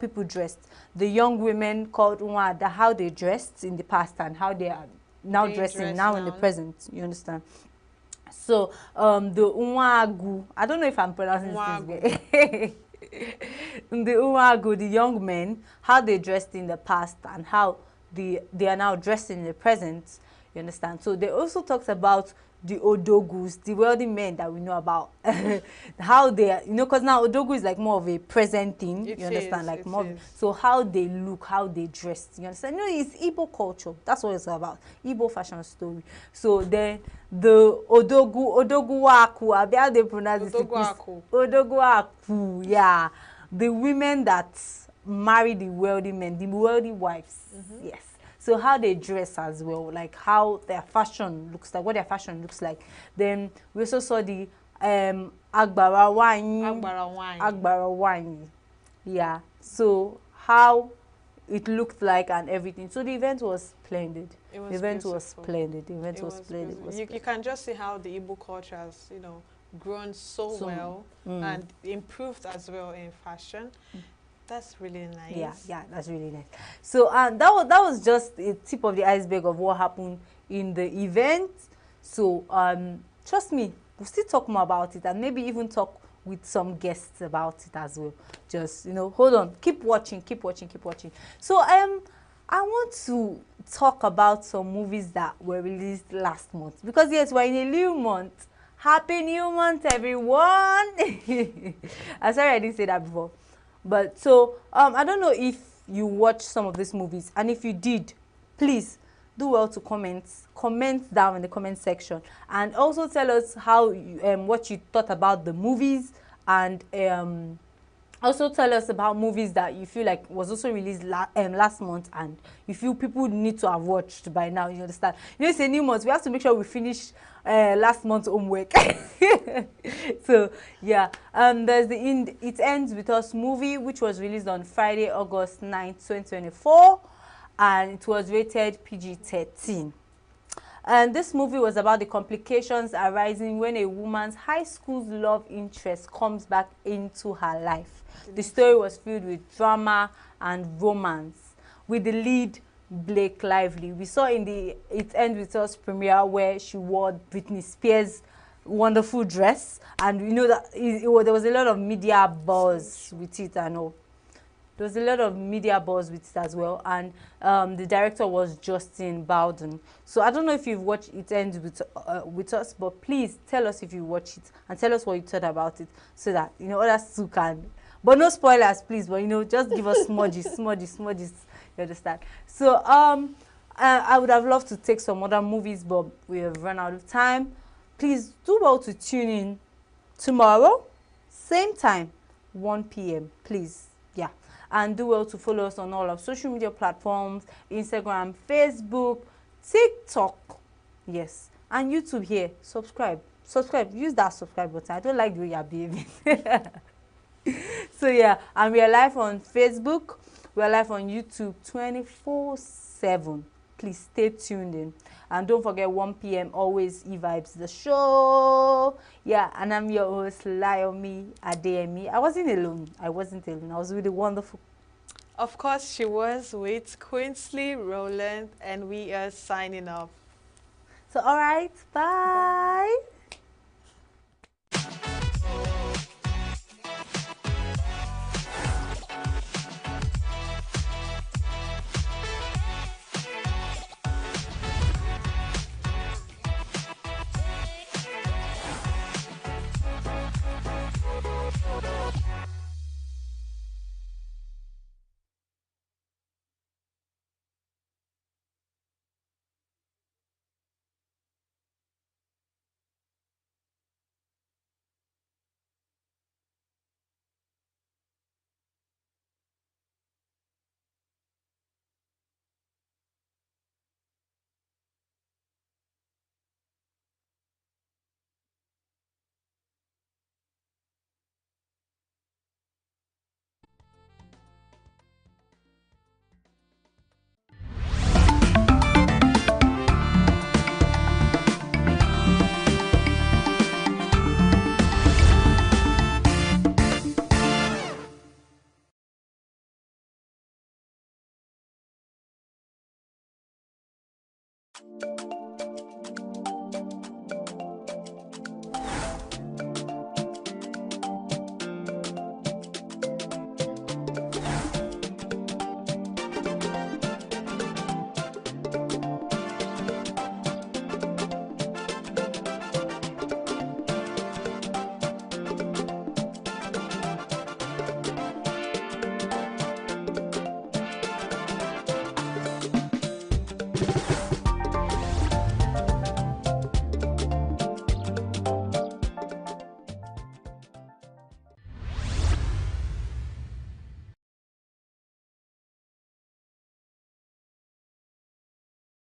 people dressed. The young women called Nwada, how they dressed in the past and how they are now dressing now in the present. You understand? So the Unwagu, I don't know if I'm pronouncing this way. The Unwagu, the young men, how they dressed in the past and how they are now dressed in the present. You understand? So they also talked about the Odogus, the wealthy men that we know about, how they are, because now Odogu is like more of a present thing. You understand? Like more, so how they look, how they dress. You understand? It's Igbo culture. That's what it's about. Igbo fashion story. So then the Odoguaku, how they pronounce it? Odoguaku, yeah. The women that marry the wealthy men, the wealthy wives, yes. So how they dress as well, like how their fashion looks like, what their fashion looks like. Then we also saw the Agbara wine. Yeah. So how it looked like and everything. So the event was splendid. The event was splendid. The event was splendid. You can just see how the Igbo culture has, grown so well and improved as well in fashion. That's really nice. Yeah, that's really nice. So that was just a tip of the iceberg of what happened in the event. So trust me, we'll still talk more about it and maybe even talk with some guests about it as well. Just hold on, keep watching. So I want to talk about some movies that were released last month, because yes, we're in a new month. Happy new month, everyone. I'm sorry I didn't say that before. But so I don't know if you watched some of these movies, and if you did, please do well to comment down in the comment section, and also tell us how what you thought about the movies, and also tell us about movies that you feel like was also released last month and you feel people need to have watched by now. You understand? It's a new month. We have to make sure we finish last month's homework. So yeah, there's the It Ends With Us movie, which was released on Friday, August 9th, 2024, and it was rated PG-13. And this movie was about the complications arising when a woman's high school's love interest comes back into her life. The story was filled with drama and romance, with the lead Blake Lively. We saw in the It Ends With Us premiere where she wore Britney Spears' wonderful dress, and that there was a lot of media buzz with it and all. There was a lot of media buzz with it as well, and the director was Justin Bowden. So I don't know if you've watched It Ends With Us, but please tell us if you watch it and tell us what you thought about it, so that others too can. But no spoilers, please. But just give us smudges. You understand? So I would have loved to take some other movies, but we have run out of time. Please do well to tune in tomorrow, same time, 1 p.m. Please, yeah. And do well to follow us on all of social media platforms, Instagram, Facebook, TikTok, yes, and YouTube here. Subscribe. Use that subscribe button. I don't like the way you're behaving. So yeah, and we are live on Facebook. We are live on YouTube 24/7. Please stay tuned in. And don't forget 1 p.m. always E-Vibes the show. Yeah, and I'm your host, Layomi Adeyemi. I wasn't alone. I was with the wonderful. Of course, she was with Queensley Rowland, and we are signing off. So, all right, bye.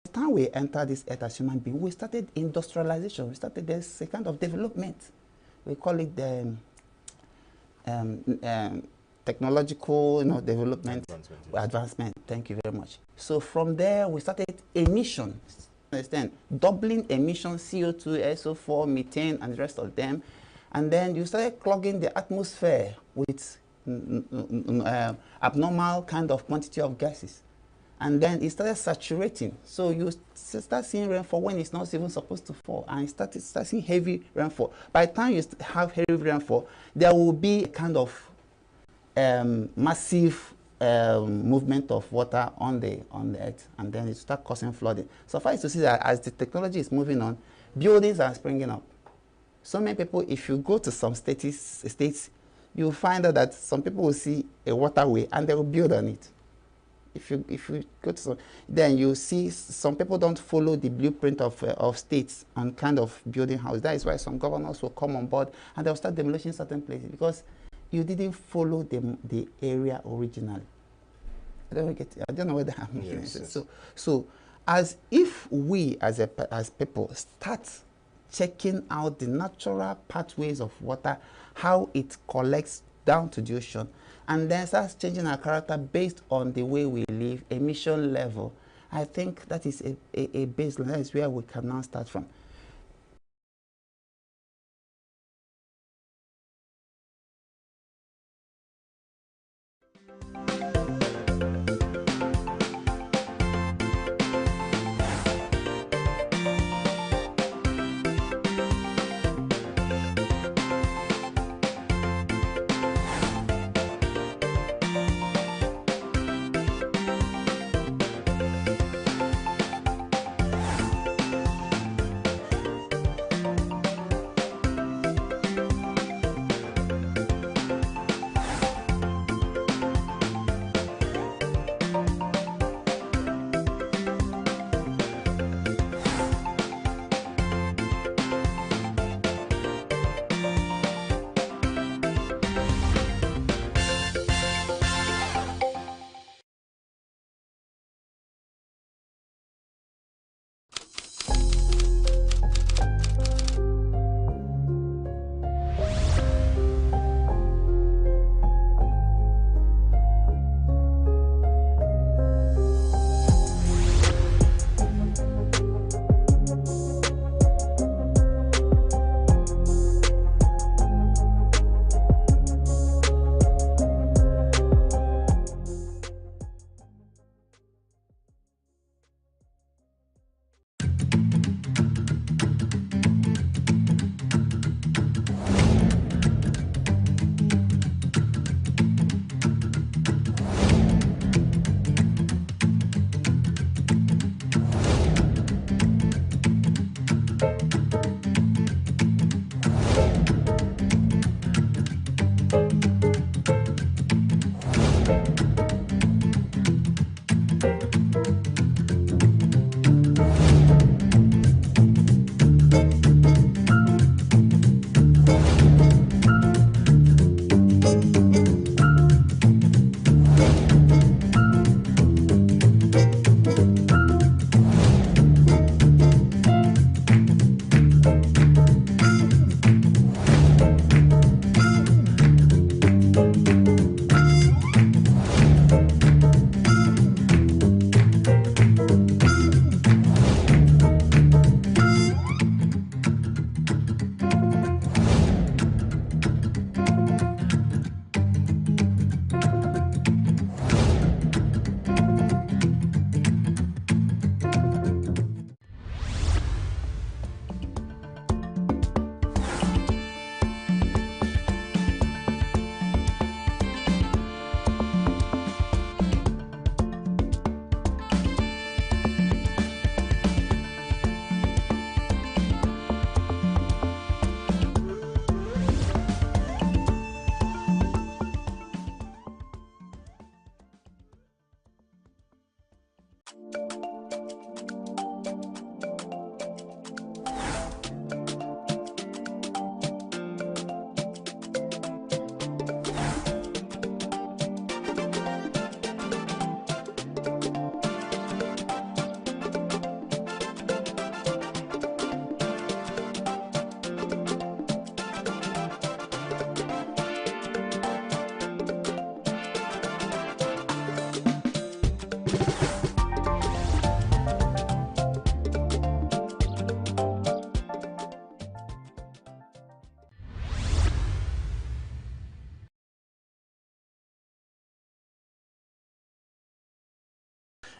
The time we entered this earth as human beings, we started industrialization. We started this a kind of development. We call it the technological, development, advancement. Thank you very much. So from there, we started emissions. Understand? Doubling emissions, CO2, SO4, methane, and the rest of them. And then you started clogging the atmosphere with abnormal kind of quantity of gases. And then it started saturating. So you start seeing rainfall when it's not even supposed to fall. And you start seeing heavy rainfall. By the time you have heavy rainfall, there will be a kind of massive movement of water on the earth, and then it start causing flooding. So far is to see that as the technology is moving on, buildings are springing up. So many people, if you go to some states, you'll find out that some people will see a waterway and they will build on it. If you go to some, then you see some people don't follow the blueprint of states and kind of building houses. That is why some governors will come on board and they'll start demolishing certain places because you didn't follow the area originally. I don't know whether I'm making sense. So as if we as people start checking out the natural pathways of water, how it collects down to the ocean, and then starts changing our character based on the way we live, emission level, I think that is a baseline. That is where we can now start from.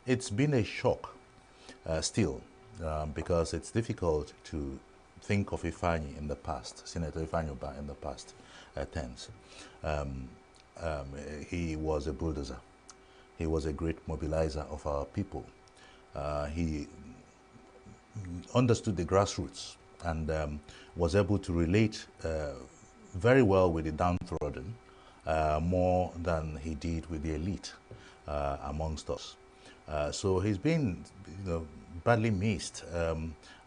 It's been a shock still, because it's difficult to think of Ifeanyi in the past, Senator Ifeanyi Ubah in the past tense. He was a bulldozer. He was a great mobilizer of our people. He understood the grassroots and was able to relate very well with the downtrodden, more than he did with the elite amongst us. So he's been, badly missed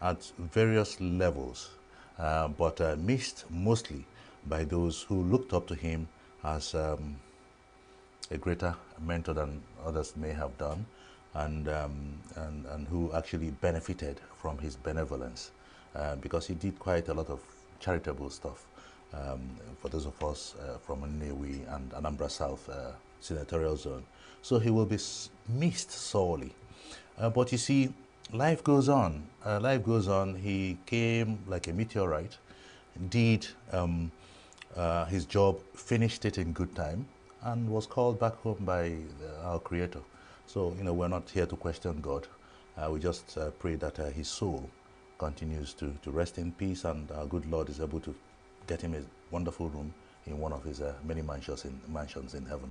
at various levels, but missed mostly by those who looked up to him as a greater mentor than others may have done, and who actually benefited from his benevolence, because he did quite a lot of charitable stuff for those of us from Nnewi and Anambra South senatorial zone. So he will be missed sorely. But you see, life goes on. Life goes on. He came like a meteorite, did his job, finished it in good time, and was called back home by our Creator. So, we're not here to question God. We just pray that his soul continues to rest in peace, and our good Lord is able to get him a wonderful room in one of his many mansions in heaven.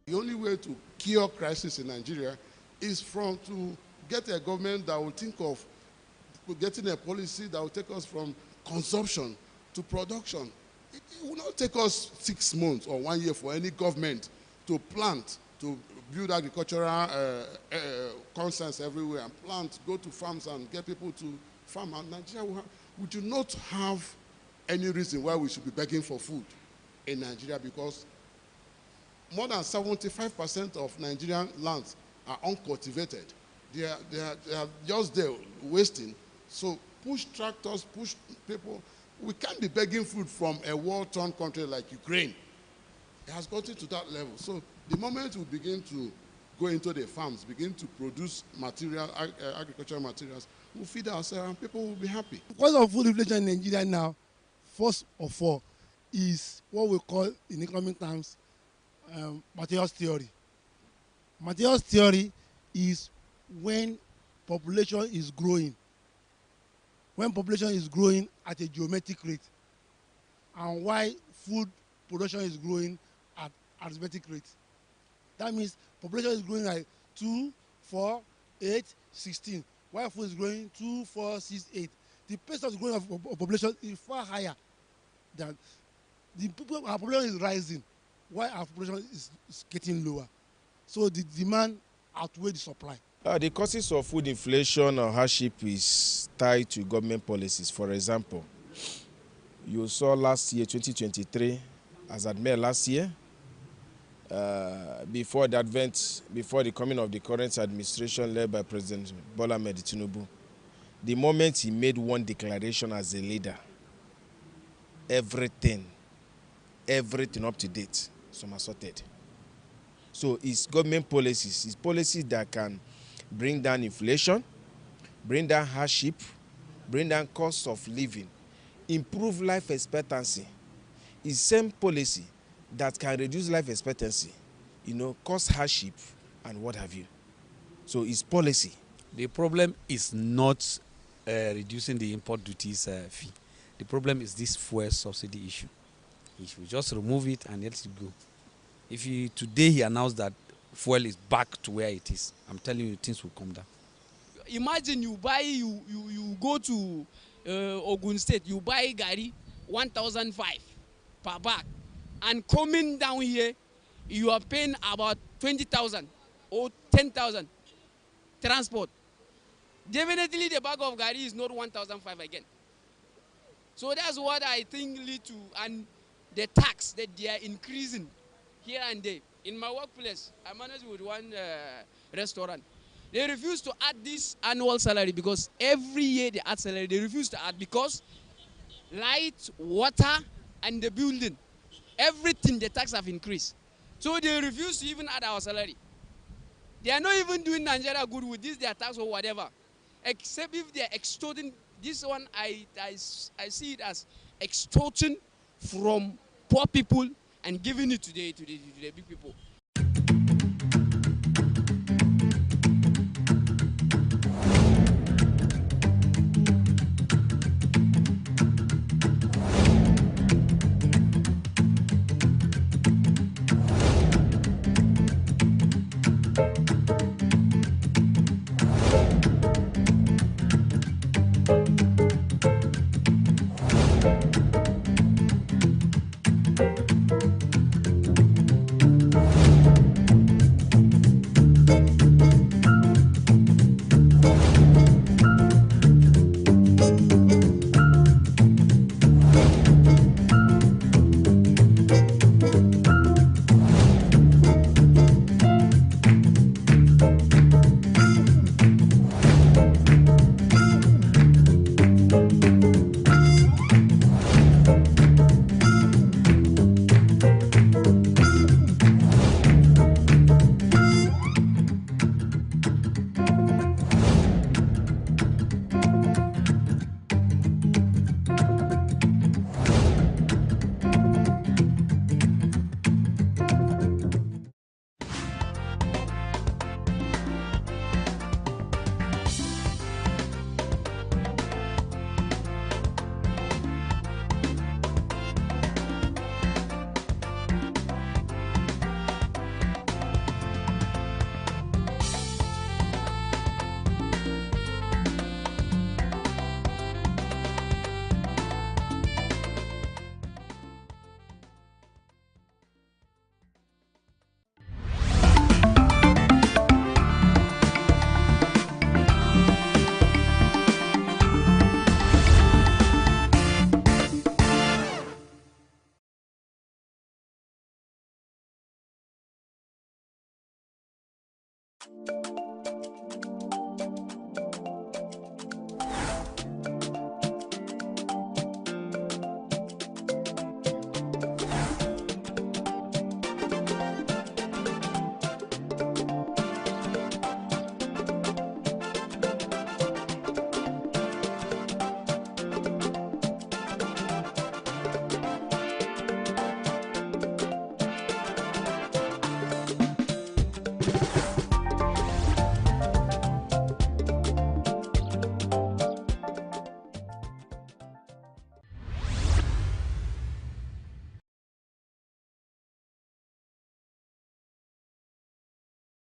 The only way to cure crisis in Nigeria is to get a government that will think of getting a policy that will take us from consumption to production. It will not take us 6 months or 1 year for any government to plant, to build agricultural concerns everywhere and plant, go to farms and get people to farm. And Nigeria we do not have any reason why we should be begging for food in Nigeria, because more than 75% of Nigerian lands are uncultivated. They are just there wasting. So push tractors, push people. We can't be begging food from a war-torn country like Ukraine. It has gotten to that level. So the moment we begin to go into the farms, begin to produce material, agricultural materials, we'll feed ourselves and people will be happy. Because of food inflation in Nigeria now, first of all, is what we call in economic terms materials theory. Materials theory is when population is growing. When population is growing at a geometric rate, and why food production is growing at arithmetic rate. That means population is growing at 2, 4, 8, 16. While food is growing 2, 4, 6, 8. The pace of growth of population is far higher than our population is rising. Why our population is getting lower. So the demand outweighs the supply. The causes of food inflation or hardship is tied to government policies. For example, you saw last year, 2023, as at May last year, before the coming of the current administration led by President Bola Ahmed Tinubu, the moment he made one declaration as a leader, everything up to date, somersaulted. So it's government policies. It's policies that can bring down inflation, bring down hardship, bring down cost of living, improve life expectancy. It's same policy that can reduce life expectancy, cause hardship and what have you. So it's policy. The problem is not reducing the import duties fee. The problem is this fuel subsidy issue. He should just remove it and let it go. If today he announced that fuel is back to where it is, I'm telling you, things will come down. Imagine you go to Ogun State, you buy gari 1,005 per bag, and coming down here, you are paying about 20,000 or 10,000 transport, definitely the bag of gari is not 1,500 again. So that's what I think lead to, and the tax that they are increasing here and there. In my workplace, I manage with one restaurant. They refuse to add this annual salary because every year they add salary. They refuse to add because light, water, and the building, everything, the tax have increased. So they refuse to even add our salary. They are not even doing Nigeria good with this, their tax or whatever. Except if they are extorting. This one, I see it as extortion from poor people and giving it to the big people.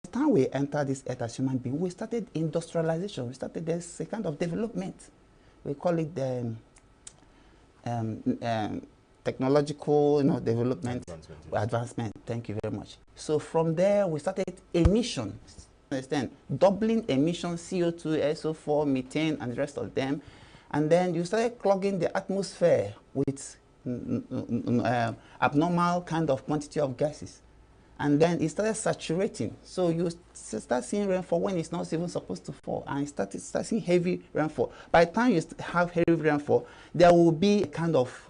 The time we entered this earth as human beings, we started industrialization. We started this kind of development. We call it technological, development, advancement. Thank you very much. So from there, we started emission. Understand? Doubling emissions, CO2, SO4, methane, and the rest of them. And then you started clogging the atmosphere with abnormal kind of quantity of gases. And then it started saturating. So you start seeing rainfall when it's not even supposed to fall. And you start seeing heavy rainfall. By the time you have heavy rainfall, there will be a kind of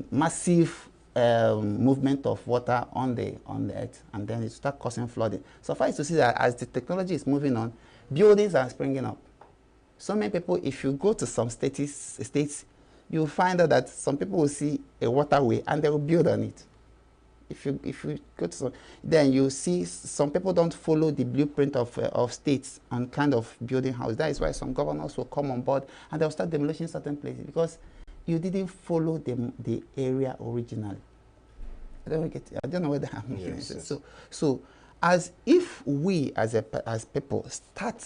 massive movement of water on the earth. And then it start causing flooding. Suffice to see that as the technology is moving on, buildings are springing up. So many people, if you go to some states, you'll find out that some people will see a waterway and they will build on it. If you go to some, then you see some people don't follow the blueprint of states and kind of building houses. That is why some governors will come on board and they'll start demolishing certain places because you didn't follow the area originally. I don't know whether I'm making sense. So as if we as people start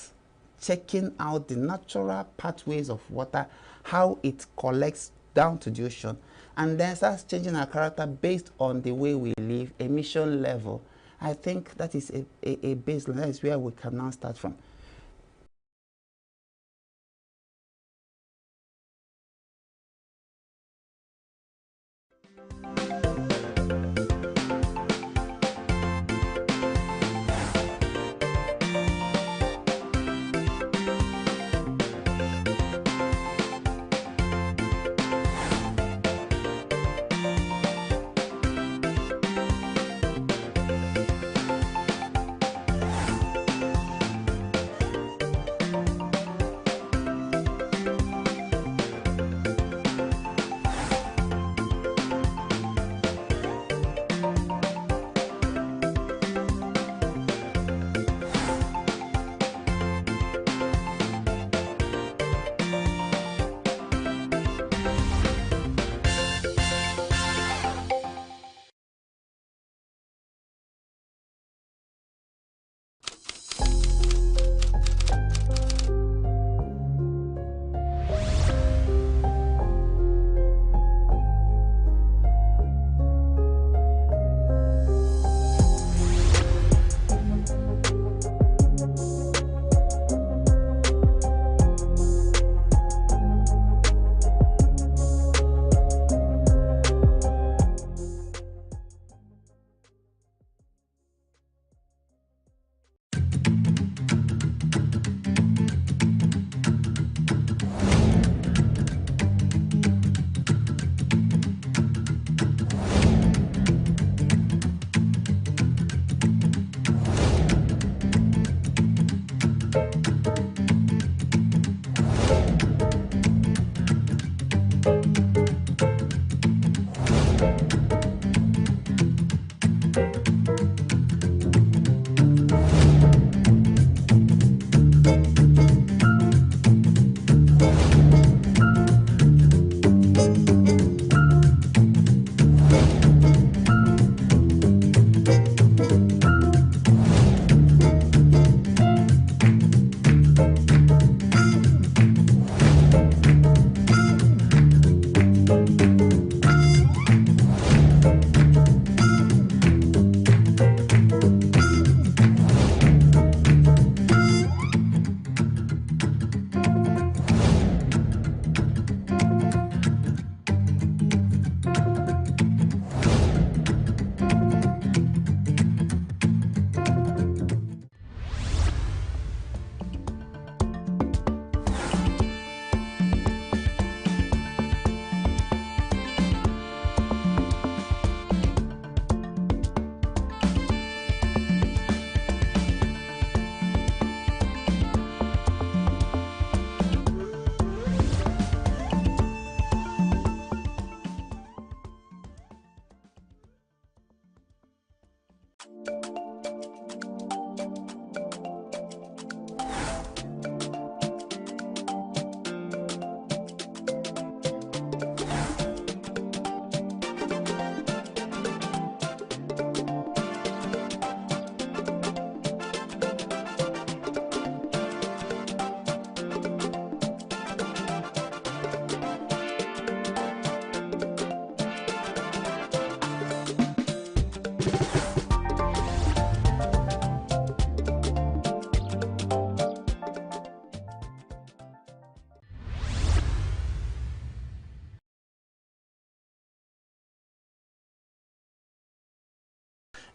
checking out the natural pathways of water, how it collects down to the ocean, and then starts changing our character based on the way we live, emission level, I think that is a baseline. That is where we can now start from.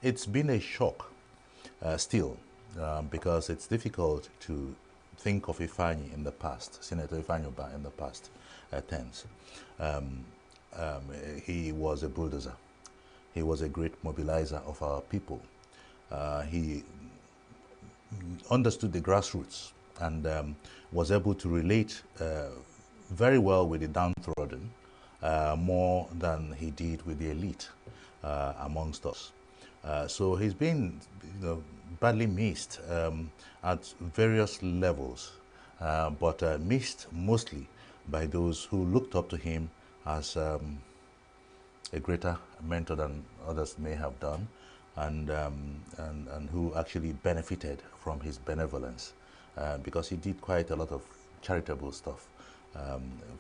It's been a shock still because it's difficult to think of Ifeanyi in the past, Senator Ifeanyi Ubah in the past tense. He was a bulldozer. He was a great mobilizer of our people. He understood the grassroots and was able to relate very well with the downtrodden, more than he did with the elite amongst us. So he's been, badly missed at various levels, but missed mostly by those who looked up to him as a greater mentor than others may have done, and who actually benefited from his benevolence, because he did quite a lot of charitable stuff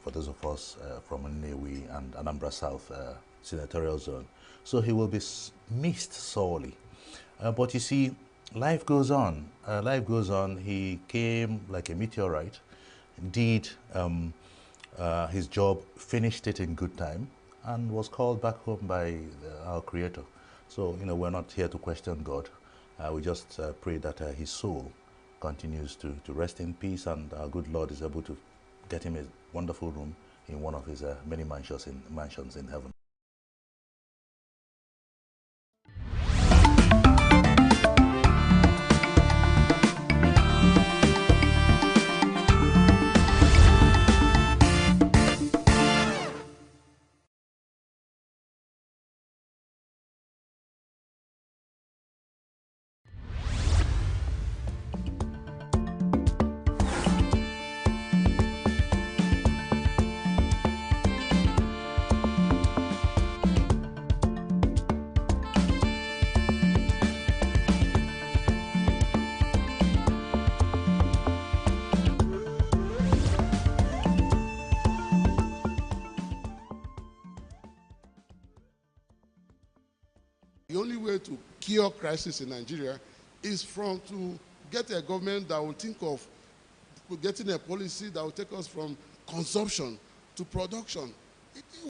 for those of us from Nnewi and Anambra South senatorial zone. So he will be missed sorely. But you see, life goes on. Life goes on. He came like a meteorite, did his job, finished it in good time, and was called back home by our Creator. So, you know, we're not here to question God. We just pray that his soul continues to rest in peace, and our good Lord is able to get him a wonderful room in one of his many mansions in heaven. The only way to cure crisis in Nigeria is to get a government that will think of getting a policy that will take us from consumption to production.